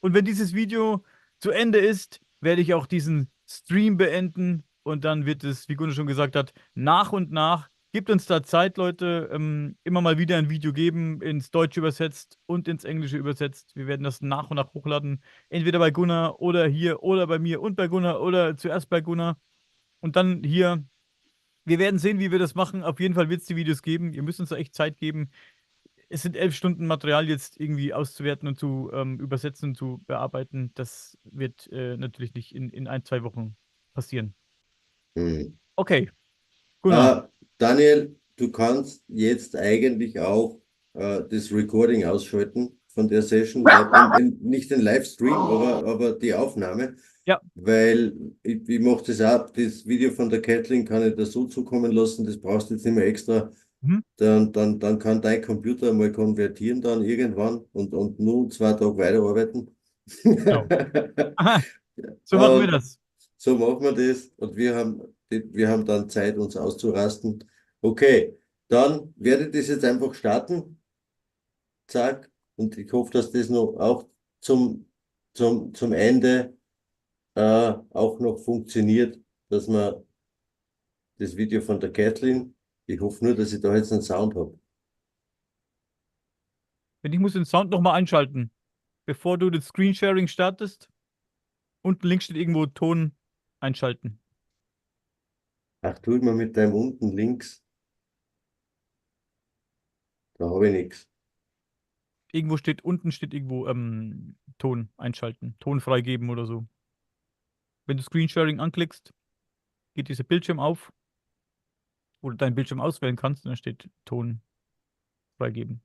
Und wenn dieses Video zu Ende ist, werde ich auch diesen Stream beenden. Und dann wird es, wie Gunnar schon gesagt hat, nach und nach. Gebt uns da Zeit, Leute. Immer mal wieder ein Video geben, ins Deutsche übersetzt und ins Englische übersetzt. Wir werden das nach und nach hochladen. Entweder bei Gunnar oder hier oder bei mir und bei Gunnar oder zuerst bei Gunnar. Und dann hier. Wir werden sehen, wie wir das machen. Auf jeden Fall wird es die Videos geben. Ihr müsst uns da echt Zeit geben. Es sind 11 Stunden Material jetzt irgendwie auszuwerten und zu übersetzen und zu bearbeiten. Das wird natürlich nicht in 1, 2 Wochen passieren. Okay. Gunnar. Daniel, du kannst jetzt eigentlich auch das Recording ausschalten von der Session. Nicht den Livestream, aber die Aufnahme. Ja. Weil ich mache das auch, das Video von der Kathleen kann ich da so zukommen lassen, das brauchst du jetzt nicht mehr extra. Dann kann dein Computer mal konvertieren dann irgendwann und nur 2 Tage weiterarbeiten. Genau. So machen wir das. So machen wir das und wir haben dann Zeit, uns auszurasten. Okay, dann werde ich das jetzt einfach starten. Zack. Und ich hoffe, dass das noch auch zum Ende auch noch funktioniert, dass man das Video von der Kathleen, ich hoffe nur, dass ich da jetzt einen Sound habe. Ich muss den Sound nochmal einschalten, bevor du das Screensharing startest. Unten links steht irgendwo Ton einschalten. Ach, tu mal mit deinem unten links. Da habe ich nichts. Unten steht irgendwo Ton einschalten, Ton freigeben oder so. Wenn du Screensharing anklickst, geht dieser Bildschirm auf, wo du deinen Bildschirm auswählen kannst und dann steht Ton freigeben.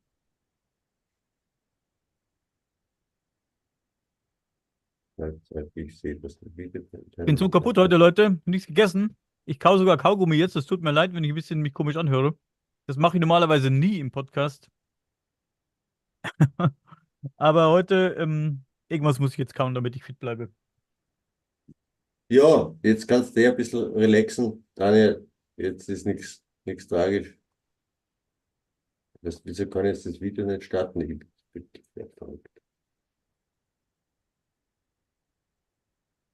Ich sehe das Video. Ich bin so kaputt heute, Leute. Nichts gegessen. Ich kaue sogar Kaugummi jetzt. Das tut mir leid, wenn ich ein bisschen mich komisch anhöre. Das mache ich normalerweise nie im Podcast. Aber heute, irgendwas muss ich jetzt kauen, damit ich fit bleibe. Ja, jetzt kannst du ja ein bisschen relaxen. Daniel, jetzt ist nichts tragisch. Wieso kann ich jetzt das Video nicht starten? Ich bin wirklich verrückt.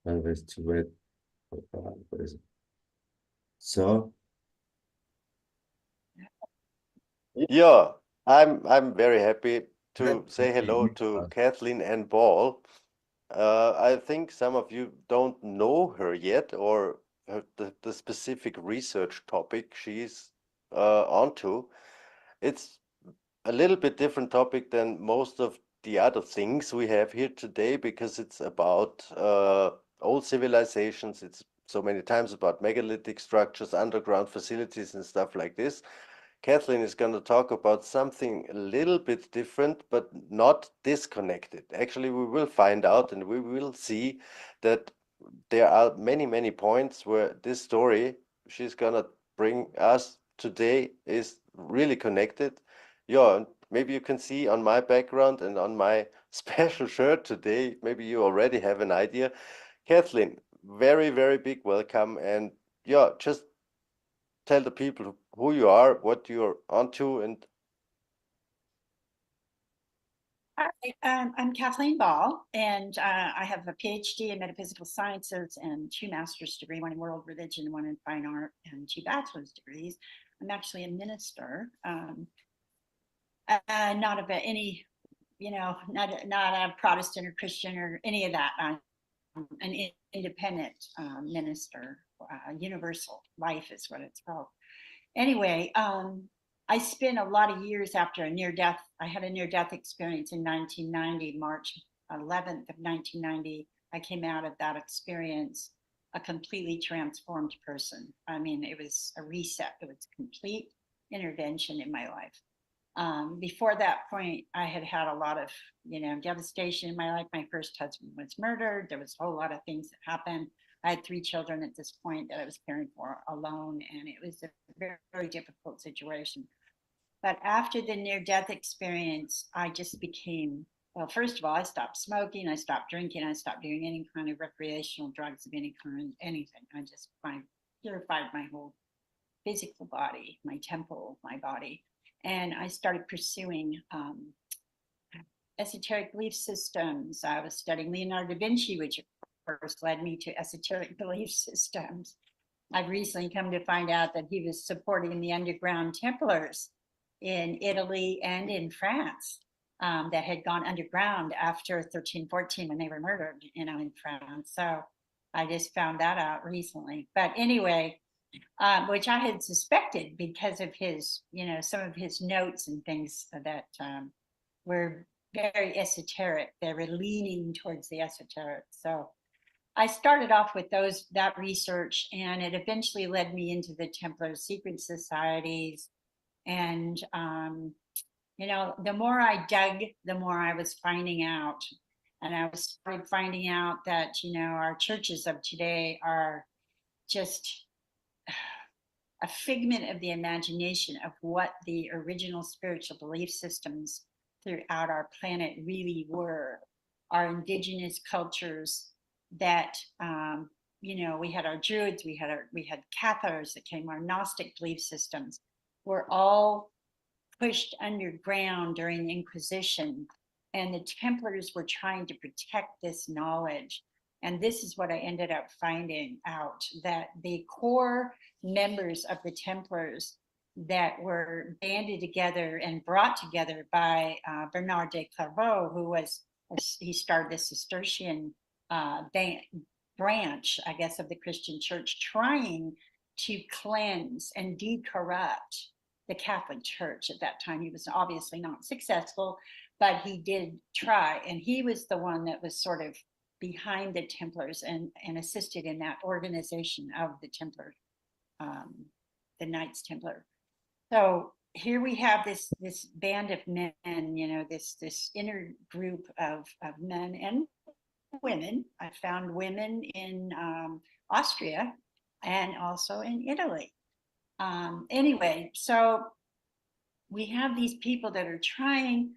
Weil es zu weit. So. Yeah, I'm very happy to say hello to Kathleen and Ball. I think some of you don't know her yet, or the specific research topic she's onto. It's a little bit different topic than most of the other things we have here today, because it's about old civilizations. It's so many times about megalithic structures, underground facilities, and stuff like this. Kathleen is going to talk about something a little bit different, but not disconnected. Actually, we will find out and we will see that there are many, many points where this story she's going to bring us today is really connected. Yeah, and maybe you can see on my background and on my special shirt today, maybe you already have an idea. Kathleen, very, very big welcome. And yeah, just tell the people who you are, what you're onto, and Hi, I'm Kathleen Ball, and I have a PhD in metaphysical sciences and 2 master's degrees, 1 in world religion, 1 in fine art, and 2 bachelor's degrees. I'm actually a minister, not about any, not a Protestant or Christian or any of that. I'm an independent minister. Universal life is what it's called. Anyway, I spent a lot of years after a near-death. I had a near-death experience in 1990, March 11th of 1990. I came out of that experience a completely transformed person. I mean, it was a reset. It was complete intervention in my life. Before that point, I had had a lot of, devastation in my life. My first husband was murdered. There was a whole lot of things that happened. I had 3 children at this point that I was caring for alone, and it was a very, very difficult situation. But after the near-death experience, I just became, well, first of all, I stopped smoking, I stopped drinking, I stopped doing any kind of recreational drugs of any kind, anything. I just purified my whole physical body, my temple, my body. And I started pursuing esoteric belief systems. I was studying Leonardo da Vinci, which of course led me to esoteric belief systems. I've recently come to find out that he was supporting the underground Templars in Italy and in France that had gone underground after 1314 when they were murdered, in France. So I just found that out recently. But anyway, which I had suspected because of his, some of his notes and things that were very esoteric. They were leaning towards the esoteric. So I started off with that research, and it eventually led me into the Templar secret societies. And, the more I dug, the more I was finding out. And I was finding out that, our churches of today are just a figment of the imagination of what the original spiritual belief systems throughout our planet really were. Our indigenous cultures that, we had our Druids, we had Cathars that came, our Gnostic belief systems were all pushed underground during the Inquisition. And the Templars were trying to protect this knowledge. And this is what I ended up finding out, that the core members of the Templars that were banded together and brought together by Bernard de Clairvaux, he started the Cistercian branch, I guess, of the Christian church, trying to cleanse and decorrupt the Catholic Church at that time. He was obviously not successful, but he did try. And he was the one that was sort of behind the Templars and assisted in that organization of the Templar, the Knights Templar. So here we have this band of men, this inner group of men and women. I found women in Austria and also in Italy. Anyway, so we have these people that are trying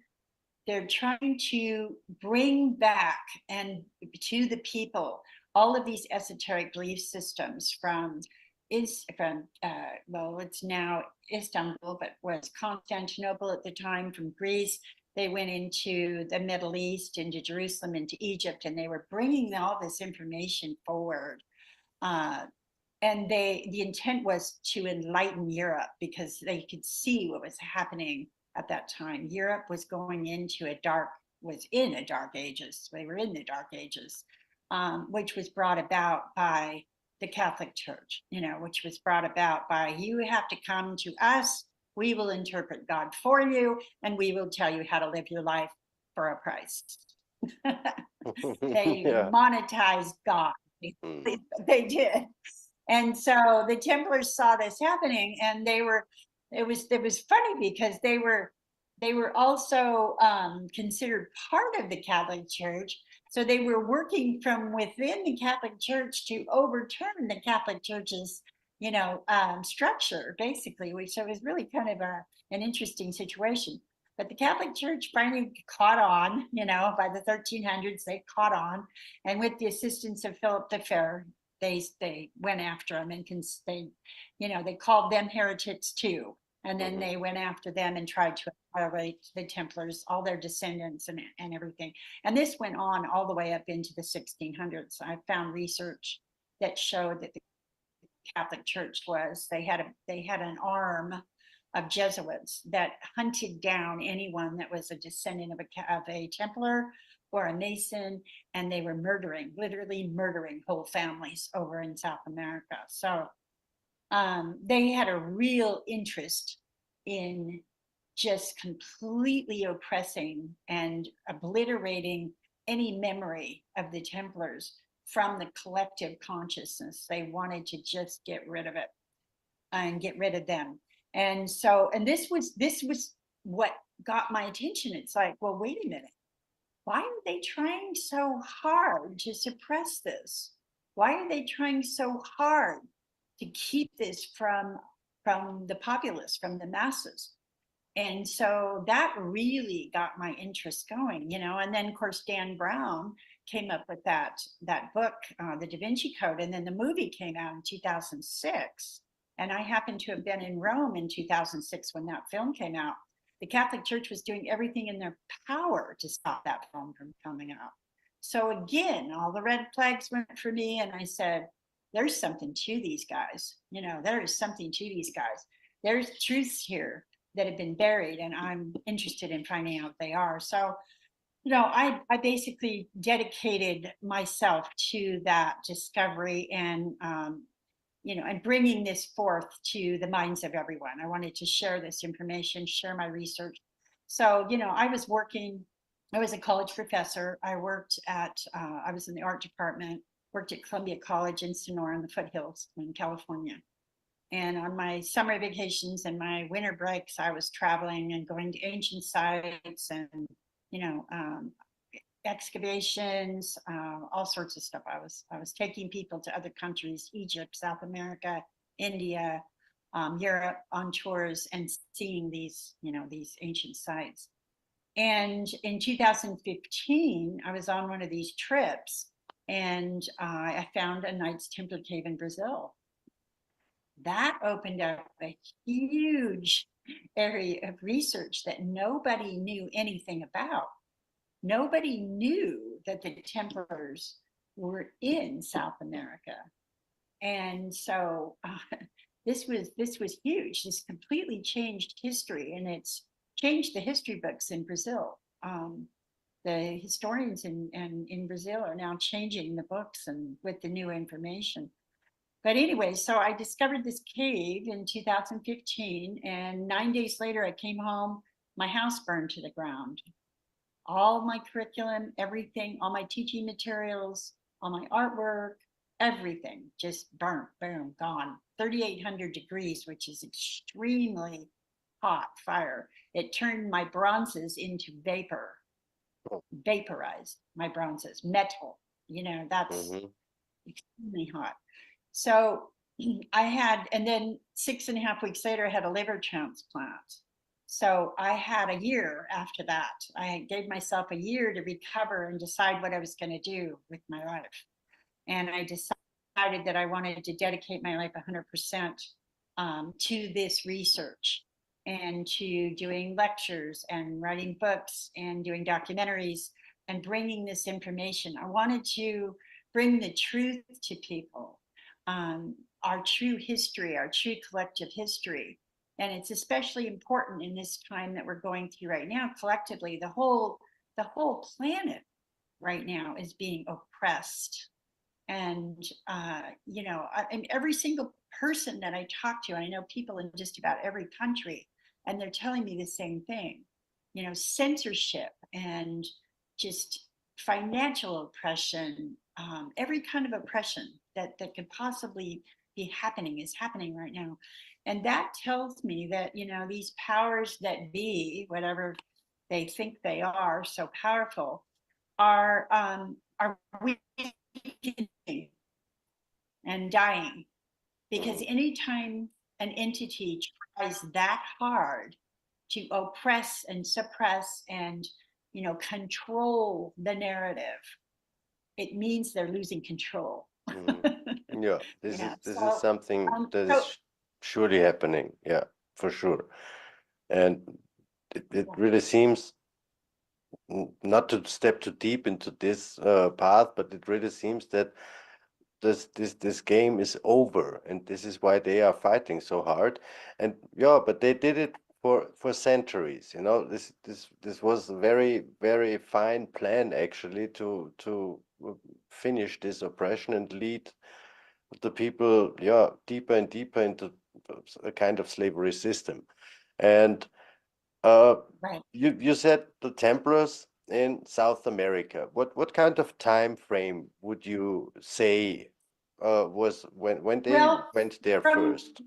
to bring back and to the people all of these esoteric belief systems from it's now Istanbul, but was Constantinople at the time, from Greece. They went into the Middle East, into Jerusalem, into Egypt, and they were bringing all this information forward the intent was to enlighten Europe because they could see what was happening at that time. Europe was going into was in a dark ages. They were in the dark ages, which was brought about by the Catholic Church, which was brought about by, you have to come to us, we will interpret God for you, and we will tell you how to live your life for a price. They monetized God. They did. And so the Templars saw this happening, and it was funny because they were also considered part of the Catholic Church. So they were working from within the Catholic Church to overturn the Catholic Church's, structure, basically, so it was really kind of an interesting situation. But the Catholic Church finally caught on, by the 1300s, they caught on. And with the assistance of Philip the Fair, they went after them, and they called them heretics too. And then they went after them and tried to annihilate the Templars, all their descendants and everything. And this went on all the way up into the 1600s. I found research that showed that the Catholic Church they had an arm of Jesuits that hunted down anyone that was a descendant of a Templar or a Mason, and they were literally murdering whole families over in South America. So they had a real interest in just completely oppressing and obliterating any memory of the Templars from the collective consciousness. They wanted to just get rid of it and get rid of them. And so, and this was what got my attention. It's like, well, wait a minute. Why are they trying so hard to suppress this? Why are they trying so hard to keep this from the populace, from the masses? And so that really got my interest going, and then of course, Dan Brown came up with that book, The Da Vinci Code. And then the movie came out in 2006. And I happened to have been in Rome in 2006 when that film came out. The Catholic Church was doing everything in their power to stop that film from coming out. So again, all the red flags went for me, and I said, there's something to these guys. There is something to these guys. There's truths here that have been buried, and I'm interested in finding out what they are. So, I basically dedicated myself to that discovery and, and bringing this forth to the minds of everyone. I wanted to share this information, share my research. So, I was a college professor. I worked I was in the art department, worked at Columbia College in Sonora in the foothills in California. And on my summer vacations and my winter breaks, I was traveling and going to ancient sites and, excavations, all sorts of stuff. I was taking people to other countries, Egypt, South America, India, Europe, on tours and seeing these ancient sites. And in 2015, I was on one of these trips, and I found a Knights Templar cave in Brazil. That opened up a huge area of research that nobody knew anything about. Nobody knew that the Templars were in South America. And so this was huge. This completely changed history, and it's changed the history books in Brazil. The historians in Brazil are now changing the books and with the new information. But anyway, so I discovered this cave in 2015, and 9 days later I came home, my house burned to the ground. All my curriculum, everything, all my teaching materials, all my artwork, everything just burnt, boom, gone. 3,800 degrees, which is extremely hot fire. It turned my bronzes into vapor, vaporized my bronzes, metal, that's extremely hot. So I had, and then 6.5 weeks later, I had a liver transplant. So I had a year after that. I gave myself a year to recover and decide what I was going to do with my life. And I decided that I wanted to dedicate my life 100% to this research and to doing lectures and writing books and doing documentaries and bringing this information. I wanted to bring the truth to people. our true history, our true collective history. And it's especially important in this time that we're going through right now. Collectively, the whole planet right now is being oppressed. And, you know, and every single person that I talk to, I know people in just about every country, and they're telling me the same thing, you know, censorship and just financial oppression, every kind of oppression that could possibly be happening is happening right now. And that tells me that, you know, these powers that be, whatever they think they are, so powerful, are weakening and dying. Because anytime an entity tries that hard to oppress and suppress and, you know, control the narrative, it means they're losing control. Yeah, this Yeah, is so, something that so- is surely happening. Yeah, for sure. And it really seems, not to step too deep into this path, but it really seems that this game is over, and this is why they are fighting so hard. And yeah, but they did it for centuries. You know, this was a very, very fine plan actually to finish this oppression and lead the people, yeah, deeper and deeper into a kind of slavery system. And right. you said the Templars in South America. What kind of time frame would you say was when they went there first?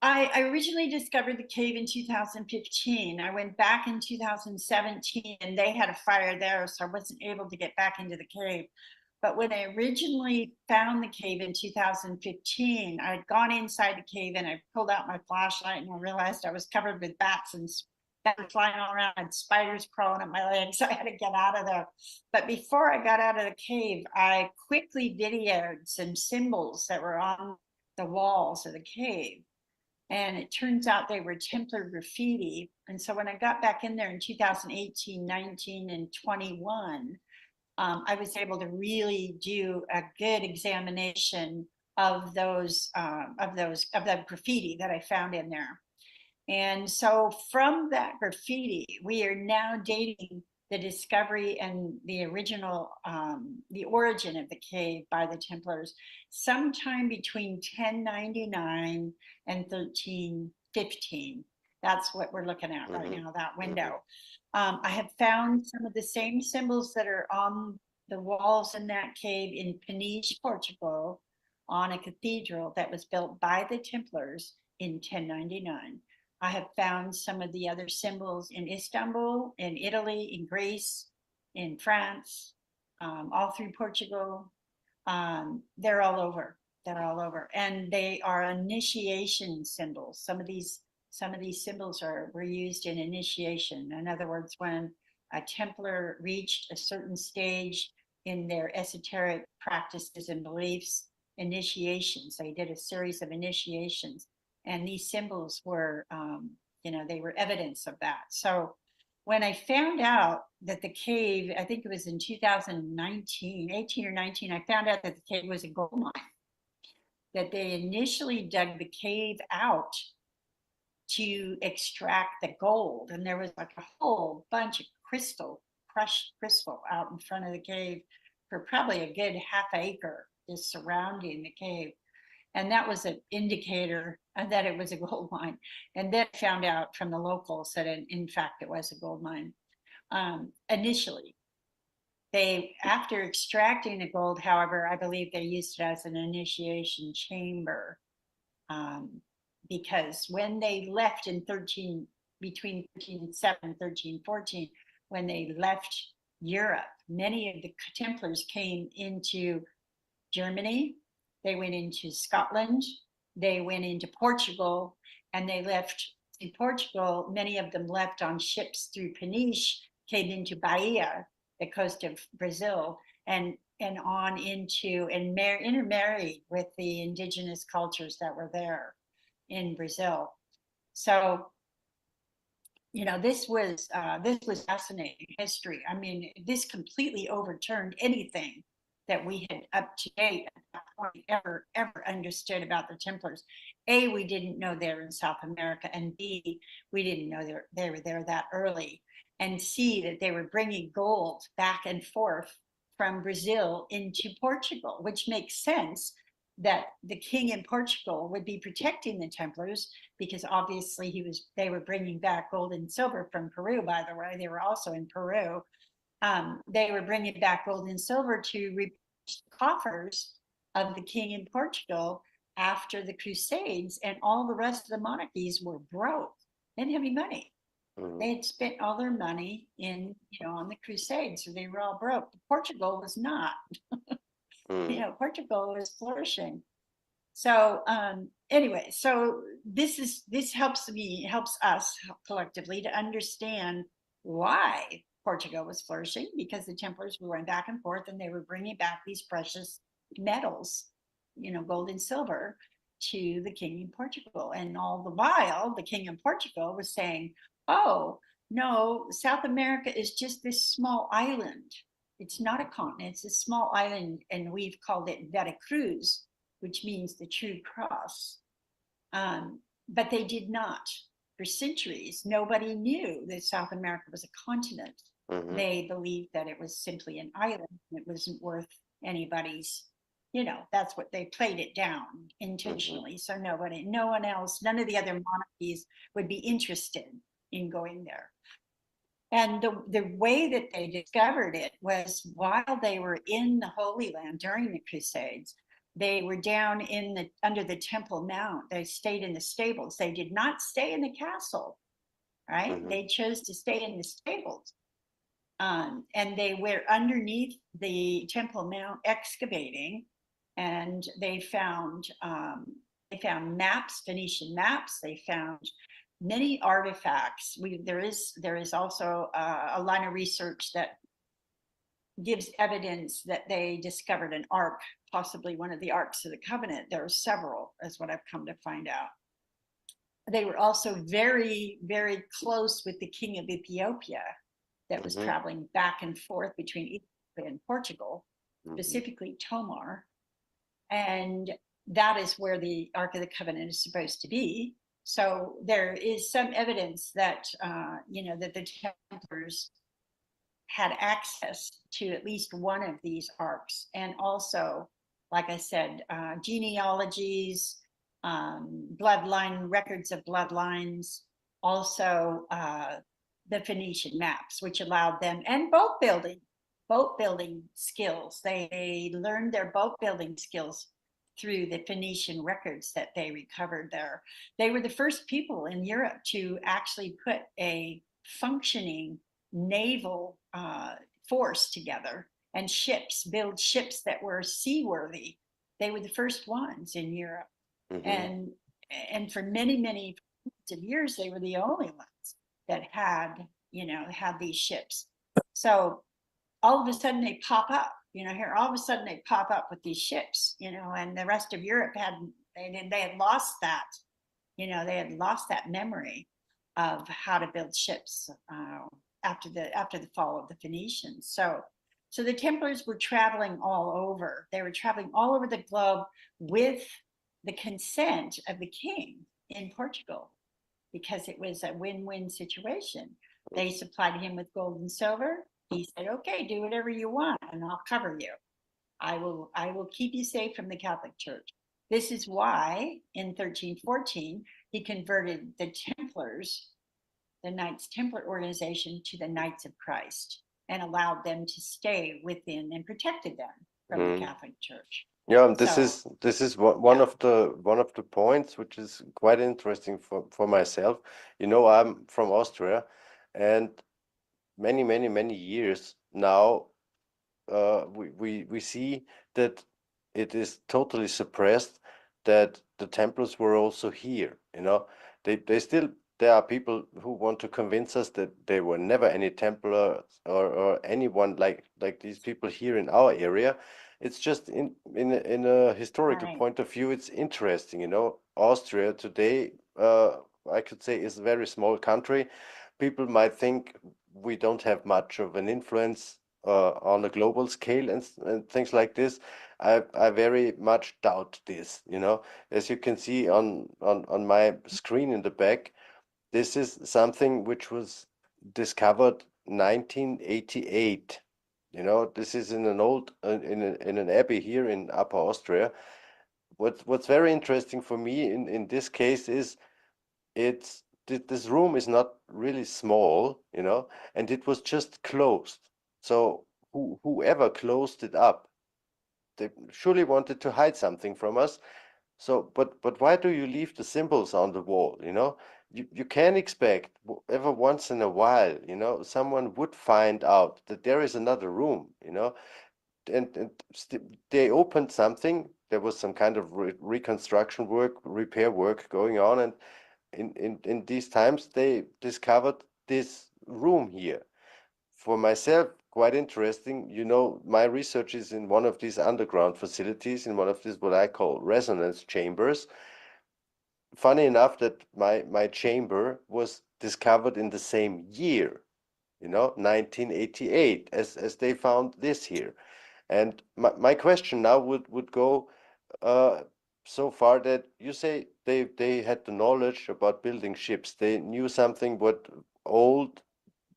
I originally discovered the cave in 2015. I went back in 2017 and they had a fire there, so I wasn't able to get back into the cave. But when I originally found the cave in 2015, I had gone inside the cave and I pulled out my flashlight and I realized I was covered with bats and flying all around and spiders crawling up my legs. So I had to get out of there. But before I got out of the cave, I quickly videoed some symbols that were on the walls of the cave. And it turns out they were Templar graffiti. And so when I got back in there in 2018, 19, and 21, I was able to really do a good examination of that graffiti that I found in there. And so from that graffiti, we are now dating the discovery and the original, the origin of the cave by the Templars, sometime between 1099 and 1315. That's what we're looking at right now, that window. I have found some of the same symbols that are on the walls in that cave in Peniche, Portugal, on a cathedral that was built by the Templars in 1099. I have found some of the other symbols in Istanbul, in Italy, in Greece, in France, all through Portugal. They're all over. They're all over, and they are initiation symbols. Some of these symbols were used in initiation. In other words, when a Templar reached a certain stage in their esoteric practices and beliefs, initiations. They did a series of initiations. And these symbols were, you know, they were evidence of that. So when I found out that the cave, I think it was in 2019, 18 or 19, I found out that the cave was a gold mine. That they initially dug the cave out to extract the gold. And there was like a whole bunch of crushed crystal out in front of the cave for probably a good half acre, just surrounding the cave. And that was an indicator that it was a gold mine. And then found out from the locals that in fact it was a gold mine. Initially, after extracting the gold, however, I believe they used it as an initiation chamber. Because when they left in between 1307 and 1314, when they left Europe, many of the Templars came into Germany. They went into Scotland, they went into Portugal, and they left in Portugal. Many of them left on ships through Peniche, came into Bahia, the coast of Brazil, and on into and intermarried with the indigenous cultures that were there in Brazil. So, you know, this was fascinating history. I mean, this completely overturned anything that we had up to date at that point ever understood about the Templars. A, we didn't know they were in South America, and B, we didn't know they were there that early, and C, that they were bringing gold back and forth from Brazil into Portugal, which makes sense that the king in Portugal would be protecting the Templars, because obviously they were bringing back gold and silver from Peru. By the way, they were also in Peru. They were bringing back gold and silver to replenish the coffers of the king in Portugal after the Crusades, and all the rest of the monarchies were broke. They didn't have any money. They had spent all their money on the Crusades, so they were all broke. Portugal was not. Portugal was flourishing. So anyway, so this helps us collectively to understand why Portugal was flourishing, because the Templars were going back and forth, and they were bringing back these precious metals, gold and silver, to the king in Portugal. And all the while, the king in Portugal was saying, oh, no, South America is just this small island. It's not a continent, it's a small island, and we've called it Veracruz, which means the true cross. But they did not. For centuries, nobody knew that South America was a continent. They believed that it was simply an island, and it wasn't worth anybody's, that's what they played it down intentionally. So no one else, none of the other monarchies would be interested in going there. And the way that they discovered it was while they were in the Holy Land during the Crusades. They were down under the Temple Mount. They stayed in the stables. They did not stay in the castle, right? They chose to stay in the stables. And they were underneath the Temple Mount excavating, and they found maps, Phoenician maps. They found many artifacts. There is also a line of research that gives evidence that they discovered an ark, possibly one of the Arks of the Covenant. There are several, is what I've come to find out. They were also very, very close with the king of Ethiopia that was traveling back and forth between Ethiopia and Portugal, specifically Tomar. And that is where the Ark of the Covenant is supposed to be. So there is some evidence that, that the Templars had access to at least one of these arks. And also, like I said, genealogies, bloodline, records of bloodlines, also the Phoenician maps, which allowed them, and boat building skills. They learned their boat building skills through the Phoenician records that they recovered there. They were the first people in Europe to actually put a functioning naval force together and build ships that were seaworthy. They were the first ones in Europe. And for many, many years, they were the only ones that had these ships. So all of a sudden they pop up, all of a sudden they pop up with these ships, and the rest of Europe they had lost that, they had lost that memory of how to build ships after the fall of the Phoenicians. So the Templars were traveling all over. They were traveling all over the globe with the consent of the king in Portugal, because it was a win-win situation. They supplied him with gold and silver. He said, okay, do whatever you want and I'll cover you. I will keep you safe from the Catholic Church. This is why in 1314, he converted the Templars, the Knights Templar organization, to the Knights of Christ, and allowed them to stay within and protected them from the Catholic Church. Yeah, and this is one of the points which is quite interesting for myself. I'm from Austria, and many years now we see that it is totally suppressed that the Templars were also here. There are people who want to convince us that there were never any Templars or anyone like these people here in our area. It's just in a historical point of view, it's interesting. Austria today, I could say, is a very small country. People might think we don't have much of an influence on a global scale and things like this, I very much doubt this. You know, as you can see on my screen in the back, this is something which was discovered 1988. You know, this is in an old in an abbey here in Upper Austria. What's very interesting for me in this case is this room is not really small, you know, and it was just closed. So whoever closed it up, they surely wanted to hide something from us. So, but why do you leave the symbols on the wall? You know, you can expect every once in a while, you know, someone would find out that there is another room, you know, and they opened something. There was some kind of reconstruction work, repair work going on, and in these times they discovered this room here. For myself, quite interesting. You know, my research is in one of these underground facilities, in one of these what I call resonance chambers. Funny enough that my chamber was discovered in the same year, you know, 1988, as they found this here. And my question now would go so far that you say they had the knowledge about building ships. They knew something what old,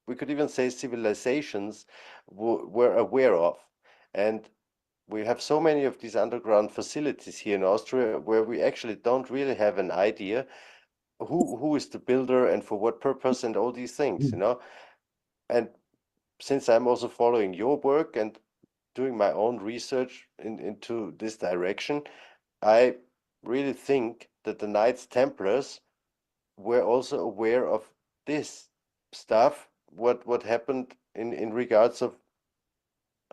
we could even say civilizations were aware of. And we have so many of these underground facilities here in Austria where we actually don't really have an idea who is the builder and for what purpose and all these things, you know. And since I'm also following your work and doing my own research into this direction, I really think that the Knights Templars were also aware of this stuff, what happened in regards of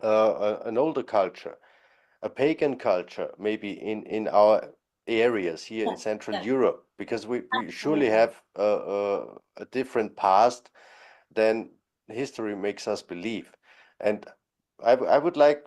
an older culture, a pagan culture, maybe in our areas here in Central Europe, because we surely have a different past than history makes us believe. And I would like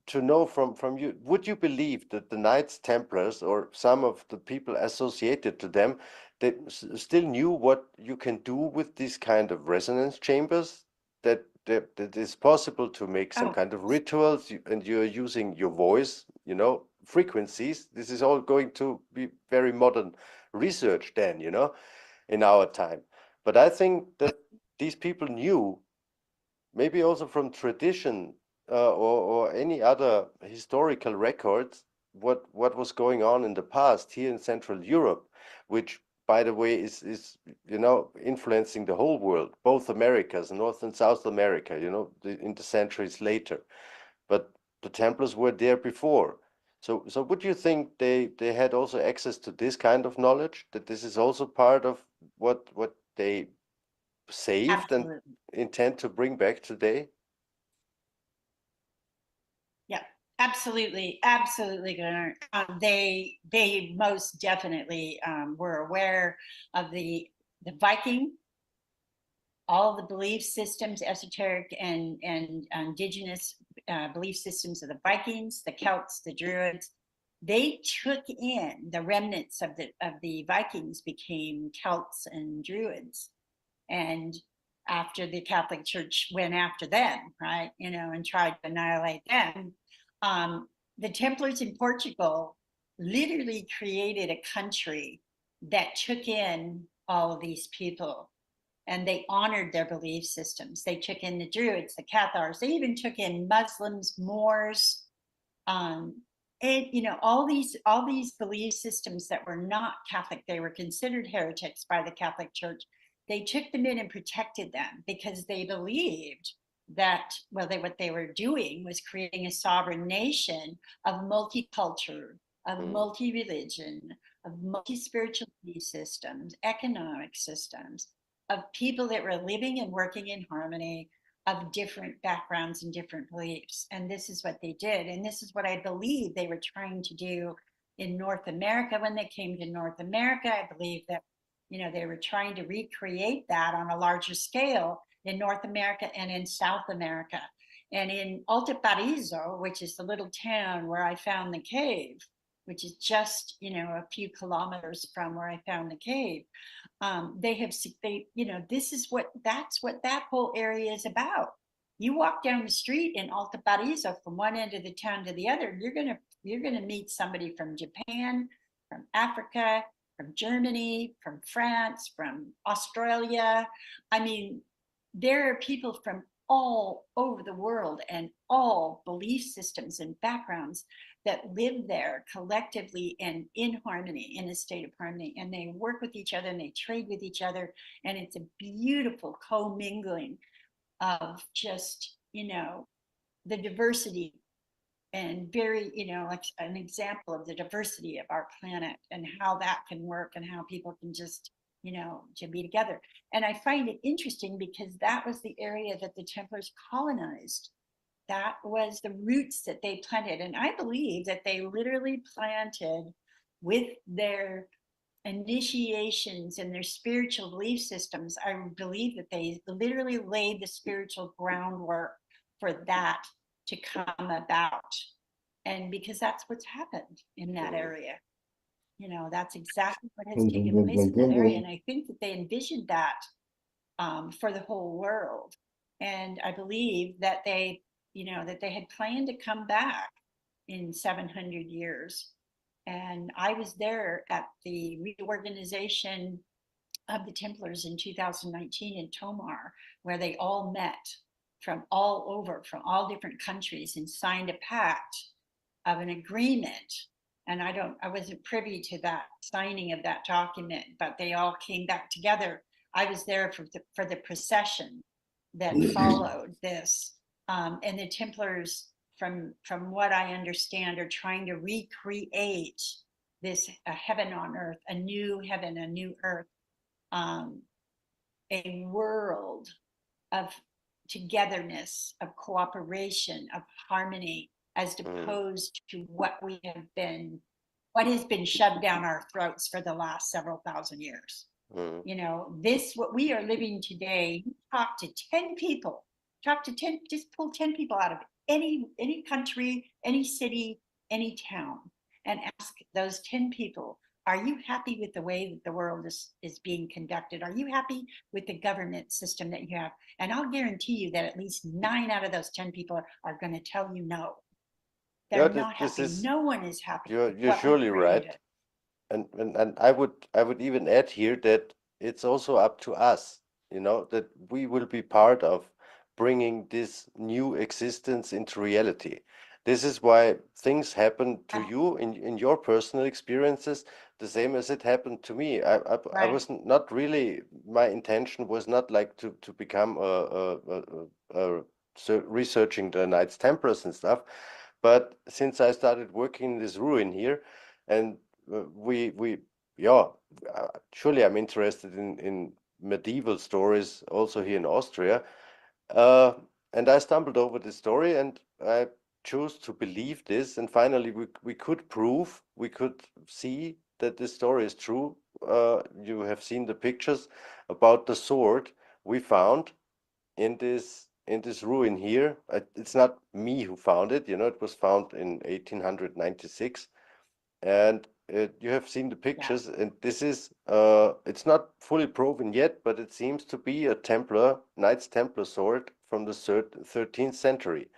to know from you, would you believe that the Knights Templars or some of the people associated to them, they still knew what you can do with these kind of resonance chambers, that it's possible to make some kind of rituals and you're using your voice, you know, frequencies? This is all going to be very modern research then, you know, in our time. But I think that these people knew, maybe also from tradition or any other historical records, what was going on in the past here in Central Europe, which, by the way, is you know, influencing the whole world, both Americas, North and South America, you know, in the centuries later. But the Templars were there before. So would you think they had also access to this kind of knowledge, that this is also part of what they saved and intend to bring back today? Yeah, absolutely, Gunnar. They most definitely were aware of the Viking, all the belief systems, esoteric and indigenous belief systems of the Vikings, the Celts, the Druids. They took in the remnants of the Vikings, became Celts and Druids, and after the Catholic Church went after them, right, you know, and tried to annihilate them, the Templars in Portugal literally created a country that took in all of these people, and they honored their belief systems. They took in the Druids, the Cathars, they even took in Muslims, Moors, and, you know, all these belief systems that were not Catholic. They were considered heretics by the Catholic Church. They took them in and protected them because they believed that, well, what they were doing was creating a sovereign nation of multiculture, of multi-religion, of multi-spiritual belief systems, economic systems, of people that were living and working in harmony, of different backgrounds and different beliefs. And this is what they did. And this is what I believe they were trying to do in North America when they came to North America. I believe that, you know, they were trying to recreate that on a larger scale in North America and in South America. And in Altaparizo, which is the little town where I found the cave, which is just, you know, a few kilometers from where I found the cave, you know, that's what that whole area is about. You walk down the street in Alto Paraiso from one end of the town to the other, you're gonna meet somebody from Japan, from Africa, from Germany, from France, from Australia. I mean, there are people from all over the world and all belief systems and backgrounds that live there collectively and in harmony, in a state of harmony, and they work with each other and they trade with each other, and it's a beautiful commingling of just, you know, the diversity, and very, you know, like an example of the diversity of our planet and how that can work and how people can just, you know, to be together. And I find it interesting because that was the area that the Templars colonized. That was the roots that they planted. And I believe that they literally planted with their initiations and their spiritual belief systems. I believe that they literally laid the spiritual groundwork for that to come about. And because that's what's happened in that area. You know, that's exactly what has taken place in that area. And I think that they envisioned that for the whole world. And I believe that they, you know, that they had planned to come back in 700 years. And I was there at the reorganization of the Templars in 2019 in Tomar, where they all met from all over, from all different countries, and signed a pact of an agreement. And I wasn't privy to that signing of that document, but they all came back together. I was there for the procession that followed this. And the Templars, from what I understand, are trying to recreate this heaven on earth, a new heaven, a new earth, a world of togetherness, of cooperation, of harmony, as opposed to what has been shoved down our throats for the last several thousand years. You know, what we are living today, talk to 10 people, just pull 10 people out of any country, any city, any town, and ask those 10 people, are you happy with the way that the world is being conducted? Are you happy with the government system that you have? And I'll guarantee you that at least 9 out of those 10 people are going to tell you no. They're not happy. No one is happy. You're surely right. And I would even add here that it's also up to us, you know, that we will be part of bringing this new existence into reality. This is why things happen to you in your personal experiences, the same as it happened to me. I was not really, my intention was not like to become researching the Knights Templars and stuff, but since I started working in this ruin here, and surely I'm interested in medieval stories also here in Austria, and I stumbled over this story and I chose to believe this, and finally we could see that this story is true. You have seen the pictures about the sword we found in this ruin here. It's not me who found it, you know, it was found in 1896, and you have seen the pictures, and this is it's not fully proven yet, but it seems to be a Knights Templar sword from the 13th century.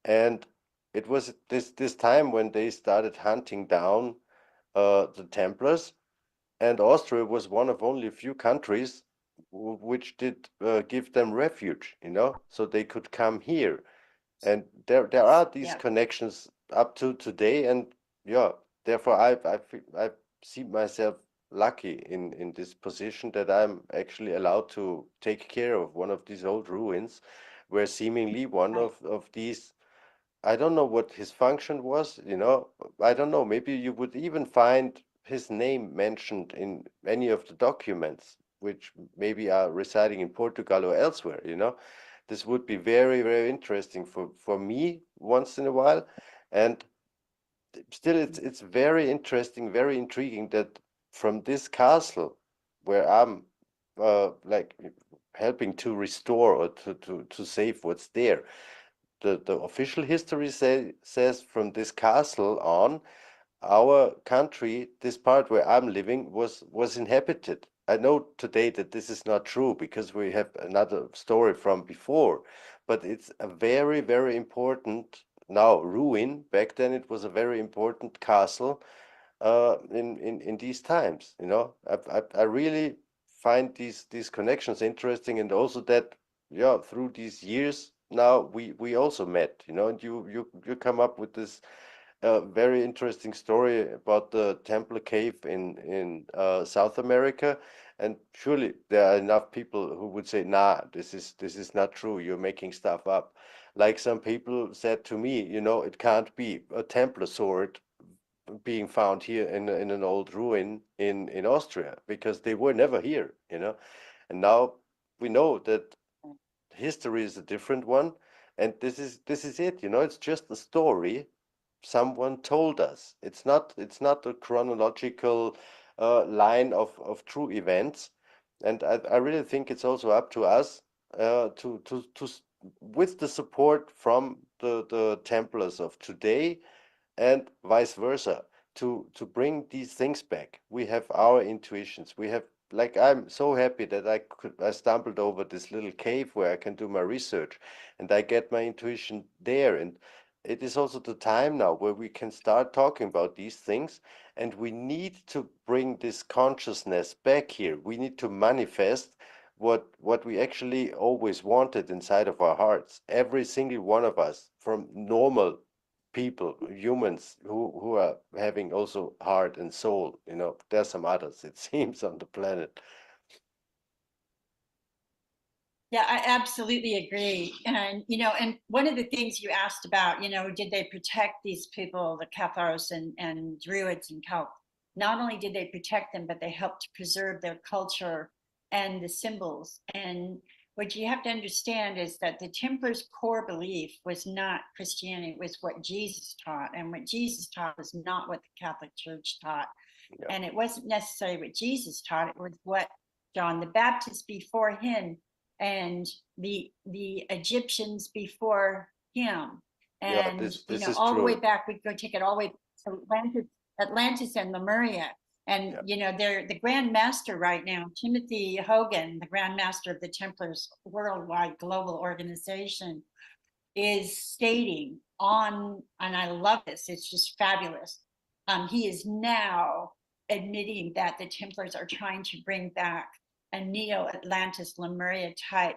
And it was this time when they started hunting down the Templars, and Austria was one of only a few countries which did give them refuge, you know, so they could come here. And there are these connections up to today, and therefore I see myself lucky in this position that I'm actually allowed to take care of one of these old ruins, where seemingly one of these, I don't know what his function was, you know, I don't know, maybe you would even find his name mentioned in any of the documents, which maybe are residing in Portugal or elsewhere, you know. This would be very, very interesting for me once in a while. And still, it's very interesting, very intriguing that from this castle, where I'm like helping to restore or to save what's there, the official history says from this castle on, our country, this part where I'm living, was inhabited I know today that this is not true because we have another story from before, but it's a very, very important now ruin. Back then, it was a very important castle in these times. You know, I really find these connections interesting, and also that through these years now we also met. You know, and you come up with this very interesting story about the Templar Cave in South America, and surely there are enough people who would say, "Nah, this is not true. You're making stuff up." Like some people said to me, you know, it can't be a Templar sword being found here in an old ruin in Austria because they were never here, you know, and now we know that history is a different one, and this is it, you know, it's just a story someone told us. It's not a chronological line of true events, and I really think it's also up to us to with the support from the Templars of today and vice versa to bring these things back. We have our intuitions. We have, like, I'm so happy that I stumbled over this little cave where I can do my research, and I get my intuition there. And it is also the time now where we can start talking about these things, and we need to bring this consciousness back here. We need to manifest what we actually always wanted inside of our hearts. Every single one of us, from normal people, humans who are having also heart and soul. You know, there's some others, it seems, on the planet. Yeah, I absolutely agree. And, you know, and one of the things you asked about, you know, did they protect these people, the Catharos and Druids and Celts? Not only did they protect them, but they helped preserve their culture and the symbols. And what you have to understand is that the Templars' core belief was not Christianity, it was what Jesus taught. And what Jesus taught was not what the Catholic Church taught. Yeah. And it wasn't necessarily what Jesus taught, it was what John the Baptist before him and the Egyptians before him. And this you know, is all true. the way back, we go take it all the way to Atlantis and Lemuria. And you know, they're the Grand Master right now, Timothy Hogan, the Grand Master of the Templars worldwide global organization, is stating on, and I love this, it's just fabulous. He is now admitting that the Templars are trying to bring back a neo-Atlantis Lemuria type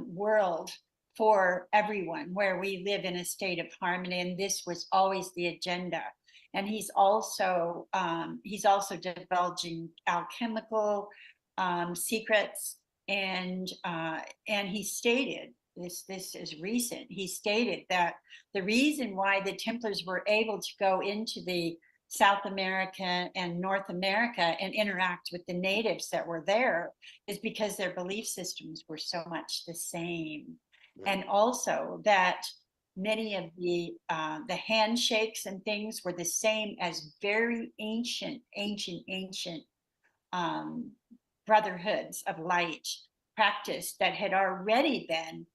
world for everyone, where we live in a state of harmony, and this was always the agenda. And he's also divulging alchemical secrets, and he stated this is recent. He stated that the reason why the Templars were able to go into the South America and North America and interact with the natives that were there is because their belief systems were so much the same. And also that many of the handshakes and things were the same as very ancient brotherhoods of light practice that had already been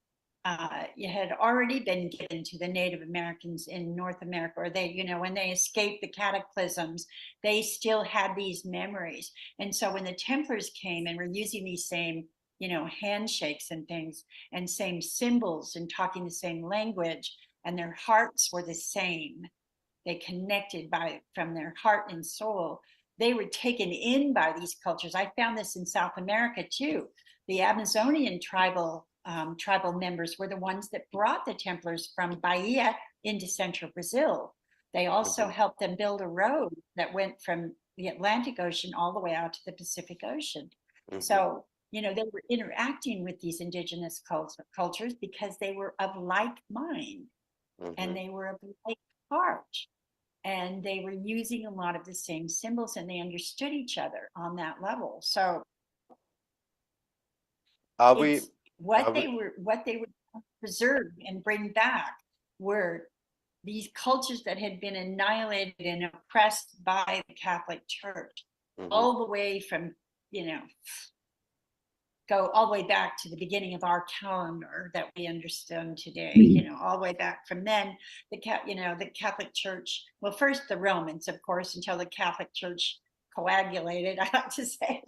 given to the Native Americans in North America, or they, you know, when they escaped the cataclysms, they still had these memories. And so when the Templars came and were using these same, you know, handshakes and things and same symbols and talking the same language, and their hearts were the same, they connected from their heart and soul, they were taken in by these cultures. I found this in South America too. The Amazonian tribal members were the ones that brought the Templars from Bahia into central Brazil. They also helped them build a road that went from the Atlantic Ocean all the way out to the Pacific Ocean. So, you know, they were interacting with these indigenous cultures because they were of like mind and they were of like heart. And they were using a lot of the same symbols, and they understood each other on that level. So what they would preserve and bring back were these cultures that had been annihilated and oppressed by the Catholic Church, all the way from, you know, go all the way back to the beginning of our calendar that we understand today, you know, all the way back from then, the Catholic Church, well, first the Romans, of course, until the Catholic Church coagulated, I like to say,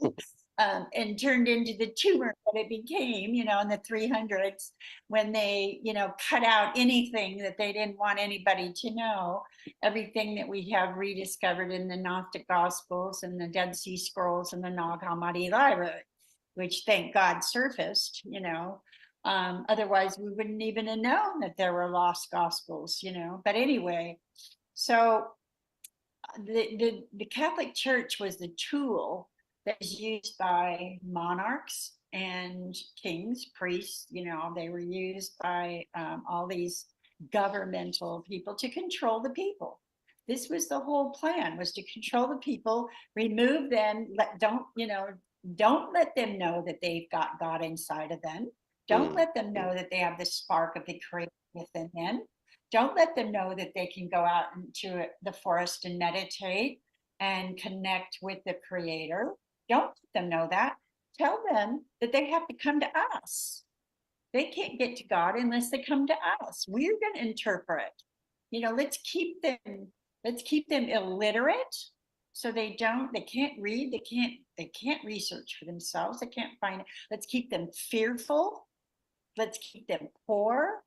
and turned into the tumor that it became, you know, in the 300s, when they, you know, cut out anything that they didn't want anybody to know. Everything that we have rediscovered in the Gnostic Gospels and the Dead Sea Scrolls and the Nag Hammadi Library, which thank God surfaced, you know. Otherwise, we wouldn't even have known that there were lost Gospels, you know. But anyway, so the Catholic Church was the tool that was used by monarchs and kings, priests, you know, they were used by all these governmental people to control the people. This was the whole plan, was to control the people, remove them, don't let them know that they've got God inside of them. Don't let them know that they have the spark of the Creator within them. Don't let them know that they can go out into the forest and meditate and connect with the Creator. Don't let them know that. Tell them that they have to come to us. They can't get to God unless they come to us. We're going to interpret. You know, let's keep them illiterate, so they can't read, they can't research for themselves, they can't find it. Let's keep them fearful. Let's keep them poor.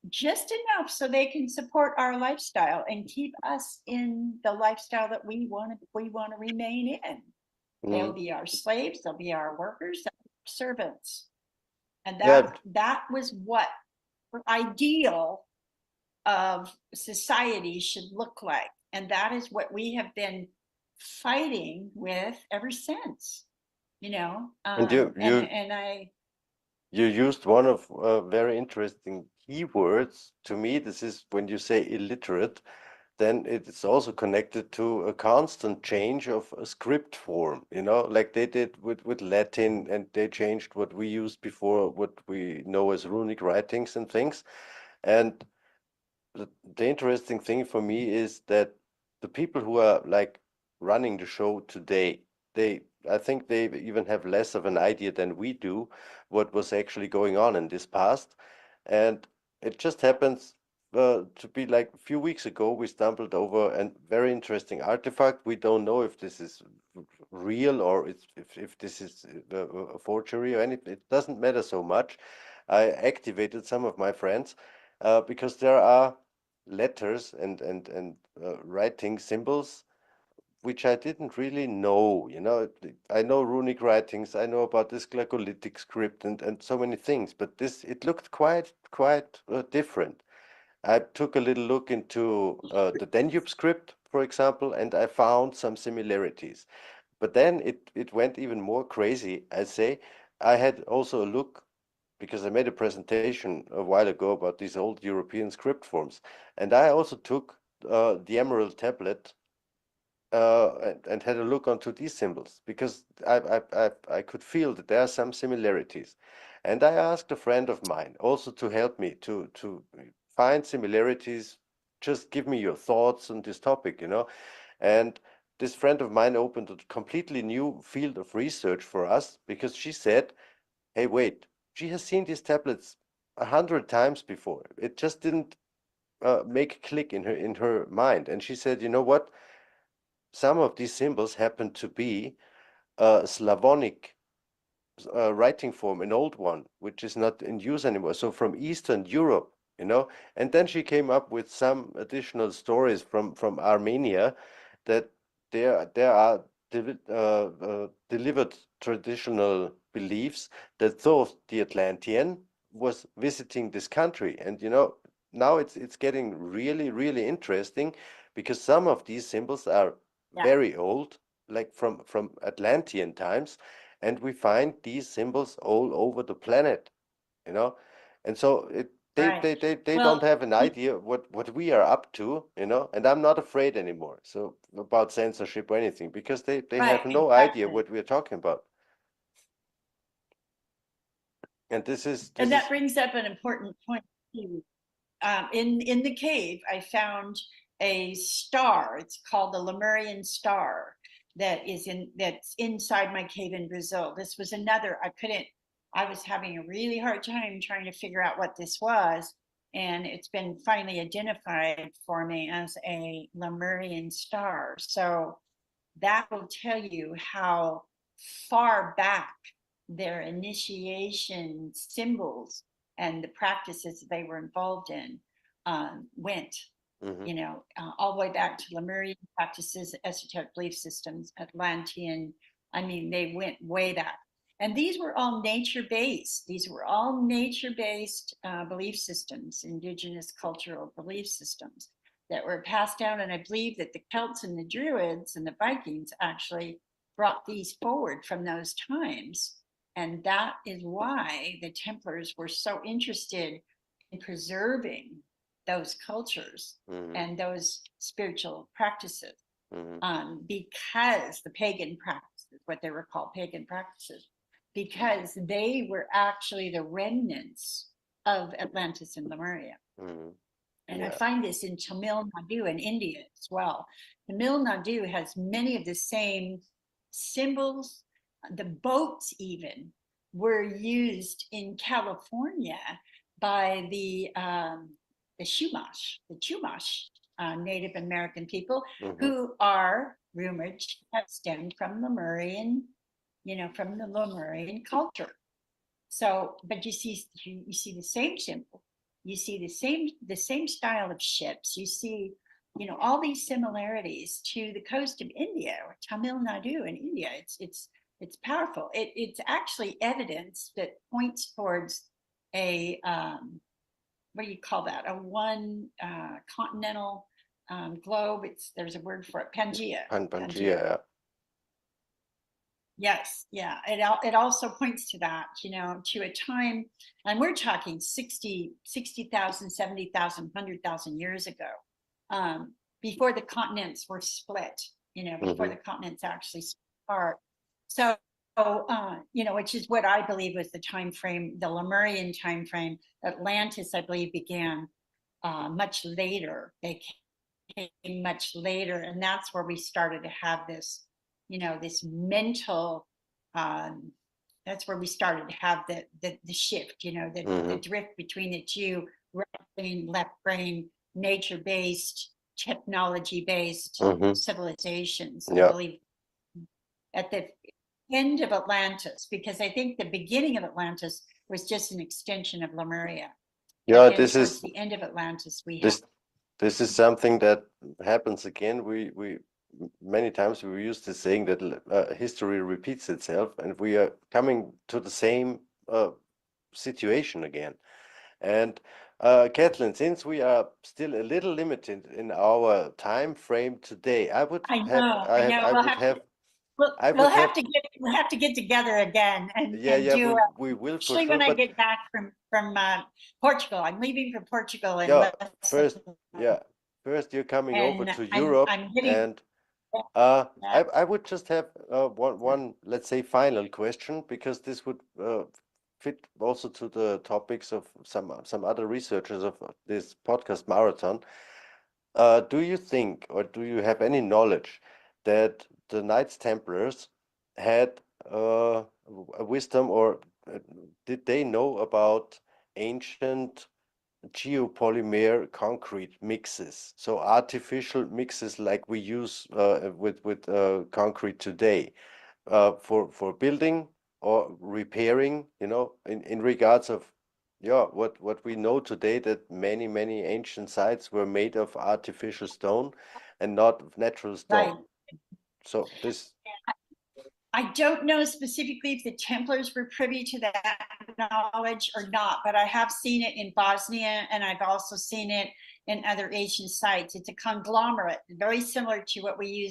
Just enough so they can support our lifestyle and keep us in the lifestyle that we want to remain in. They'll be our slaves, they'll be our workers, they'll be our servants. And that was what the ideal of society should look like. And that is what we have been fighting with ever since, you know. You used one of very interesting keywords. To me, this is when you say illiterate, then it's also connected to a constant change of a script form, you know, like they did with Latin, and they changed what we used before, what we know as runic writings and things. And the interesting thing for me is that the people who are like running the show today, I think they even have less of an idea than we do what was actually going on in this past. And it just happens to be like a few weeks ago, we stumbled over a very interesting artifact. We don't know if this is real or if this is a forgery or anything. It doesn't matter so much. I activated some of my friends because there are letters and writing symbols which I didn't really know. You know, I know runic writings, I know about this glycolithic script and so many things, but it looked quite different. I took a little look into the Danube script, for example, and I found some similarities. But then it went even more crazy, I say. I had also a look, because I made a presentation a while ago about these old European script forms. And I also took the Emerald tablet and had a look onto these symbols, because I could feel that there are some similarities. And I asked a friend of mine also to help me to find similarities. Just give me your thoughts on this topic, you know. And this friend of mine opened a completely new field of research for us, because she said, hey, wait, she has seen these tablets 100 times before. It just didn't make a click in her mind. And she said, you know what? Some of these symbols happen to be Slavonic writing form, an old one, which is not in use anymore. So from Eastern Europe, you know. And then she came up with some additional stories from Armenia, that there are delivered traditional beliefs that thought the Atlantean was visiting this country. And you know, now it's getting really interesting, because some of these symbols are very old, like from Atlantean times, and we find these symbols all over the planet, you know. And so they don't have an idea what we are up to, you know. And I'm not afraid anymore, so about censorship or anything, because they have no idea what we're talking about. And that brings up an important point too. In the cave, I found a star. It's called the Lemurian star that's inside my cave in Brazil. This was another. I was having a really hard time trying to figure out what this was, and it's been finally identified for me as a Lemurian star. So that will tell you how far back their initiation symbols and the practices that they were involved in went, you know, all the way back to Lemurian practices, esoteric belief systems, Atlantean. I mean, they went way back. And these were all nature-based. These were all nature-based belief systems, indigenous cultural belief systems that were passed down. And I believe that the Celts and the Druids and the Vikings actually brought these forward from those times. And that is why the Templars were so interested in preserving those cultures and those spiritual practices, because the pagan practices, what they were called pagan practices, because they were actually the remnants of Atlantis and Lemuria. And I find this in Tamil Nadu in India as well. Tamil Nadu has many of the same symbols. The boats even were used in California by the Chumash Native American people, who are rumored to have stemmed from Lemurian, you know, from the Lemurian culture. So, but you see the same symbol, you see the same style of ships, you see, you know, all these similarities to the coast of India or Tamil Nadu in India. It's powerful. It's actually evidence that points towards a what do you call that? A one continental globe. There's a word for it, Pangea. Pangea. Yes, yeah. It also points to that, you know, to a time, and we're talking 60,000, 70,000, 100,000 years ago, before the continents were split, you know, before the continents actually split apart. So, you know, which is what I believe was the time frame, the Lemurian time frame. Atlantis, I believe, began much later. They came much later, and that's where we started to have this, you know, this mental. That's where we started to have the shift, you know, the drift between the two, right brain, left brain, nature-based, technology-based civilizations. I believe at the end of Atlantis, because I think the beginning of Atlantis was just an extension of Lemuria. Yeah, this is the end of Atlantis. This is something that happens again. We many times we use the saying that history repeats itself, and we are coming to the same situation again. And Kathleen, since we are still a little limited in our time frame today, We'll have to get together again and do. We will. Especially when I get back from Portugal. I'm leaving for Portugal first you're coming over to Europe, and I would just have one, let's say, final question, because this would fit also to the topics of some other researchers of this podcast marathon. Do you think, or do you have any knowledge that the Knights Templars had a wisdom, or did they know about ancient geopolymer concrete mixes, so artificial mixes like we use with concrete today, for building or repairing, you know, in regards of what we know today, that many ancient sites were made of artificial stone and not of natural stone. Right. So this, I don't know specifically if the Templars were privy to that knowledge or not, but I have seen it in Bosnia, and I've also seen it in other Asian sites. It's a conglomerate, very similar to what we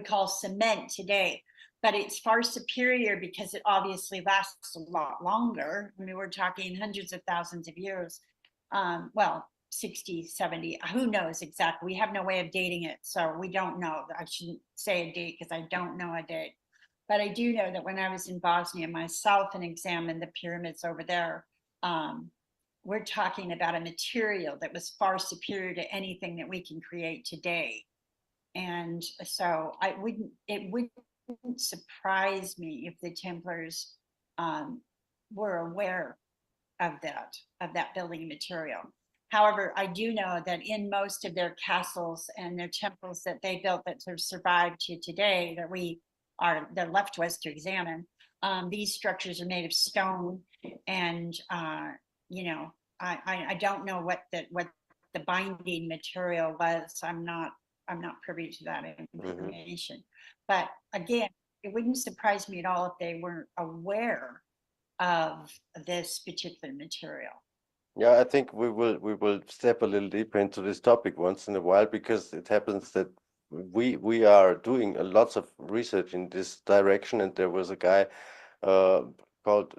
call cement today, but it's far superior because it obviously lasts a lot longer. I mean, we're talking hundreds of thousands of years. Well, 60, 70, who knows exactly? We have no way of dating it, so we don't know. I shouldn't say a date because I don't know a date. But I do know that when I was in Bosnia myself and examined the pyramids over there, we're talking about a material that was far superior to anything that we can create today. And so it wouldn't surprise me if the Templars were aware of that building material. However, I do know that in most of their castles and their temples that they built that have survived to today, that we they're left to us to examine. These structures are made of stone, and you know, I don't know what the binding material was. I'm not privy to that information. But again, it wouldn't surprise me at all if they weren't aware of this particular material. Yeah, I think we will step a little deeper into this topic once in a while, because it happens that we are doing lots of research in this direction, and there was a guy called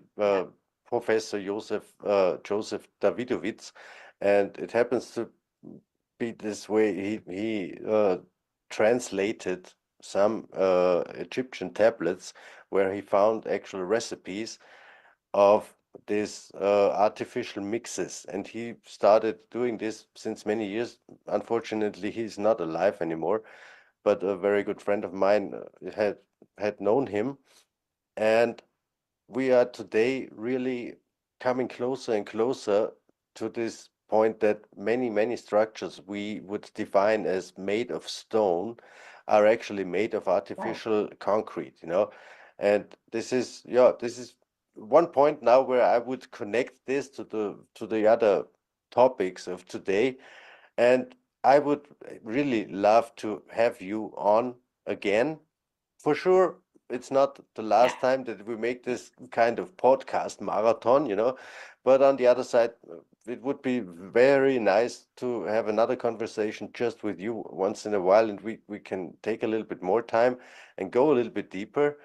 Professor Joseph Davidowitz, and it happens to be this way. He translated some Egyptian tablets where he found actual recipes of these artificial mixes, and he started doing this since many years. Unfortunately, he's not alive anymore, but a very good friend of mine had known him, and we are today really coming closer and closer to this point that many structures we would define as made of stone are actually made of artificial concrete, you know. And this is one point now where I would connect this to the other topics of today, and I would really love to have you on again. For sure, it's not the last time that we make this kind of podcast marathon, you know, but on the other side, it would be very nice to have another conversation just with you once in a while, and we can take a little bit more time and go a little bit deeper.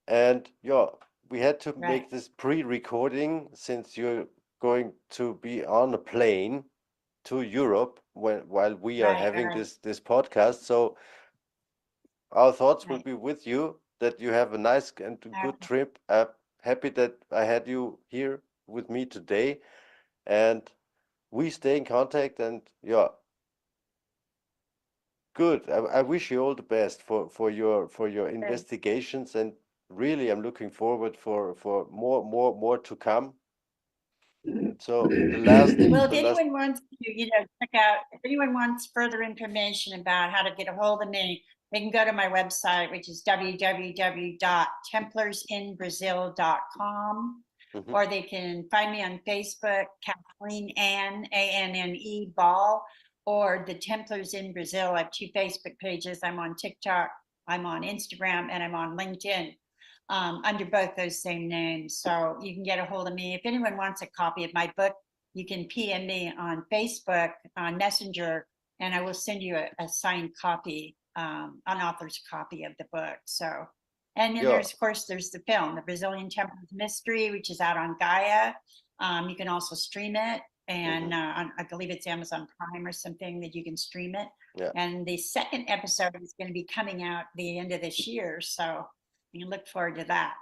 And yeah, we had to make this pre-recording since you're going to be on a plane to Europe while we are having this podcast. So our thoughts will be with you, that you have a nice and good trip. I'm happy that I had you here with me today, and we stay in contact. And yeah, good. I wish you all the best for your investigations, and really I'm looking forward for more to come. So the last well, if anyone wants to check out, if anyone wants further information about how to get a hold of me, they can go to my website, which is www.templarsinbrazil.com, or they can find me on Facebook, Kathleen Ann, ANNE Ball, or the Templars in Brazil. I have 2 Facebook pages. I'm on TikTok, I'm on Instagram, and I'm on LinkedIn under both those same names. So you can get a hold of me. If anyone wants a copy of my book, you can PM me on Facebook, on Messenger, and I will send you a signed copy, an author's copy of the book. So, and then there's the film, The Brazilian Templars Mystery, which is out on Gaia. You can also stream it, and I believe it's Amazon Prime or something that you can stream it. And the second episode is going to be coming out the end of this year, so you can look forward to that.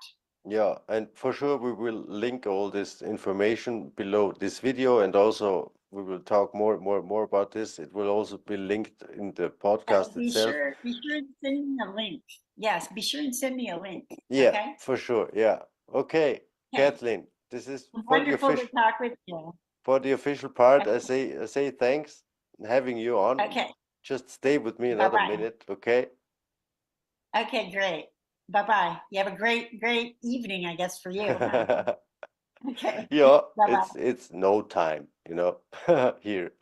Yeah, and for sure we will link all this information below this video, and also we will talk more about this. It will also be linked in the podcast itself. Be sure to send me a link. Yes, be sure and send me a link. Yeah, okay? For sure. Yeah. Okay, Kathleen, this is wonderful to talk with you. For the official part, I say thanks having you on. Okay. Just stay with me another minute, okay? Okay, great. Bye-bye. You have a great evening, I guess, for you. Okay. Yeah, Bye-bye. it's no time, you know, here.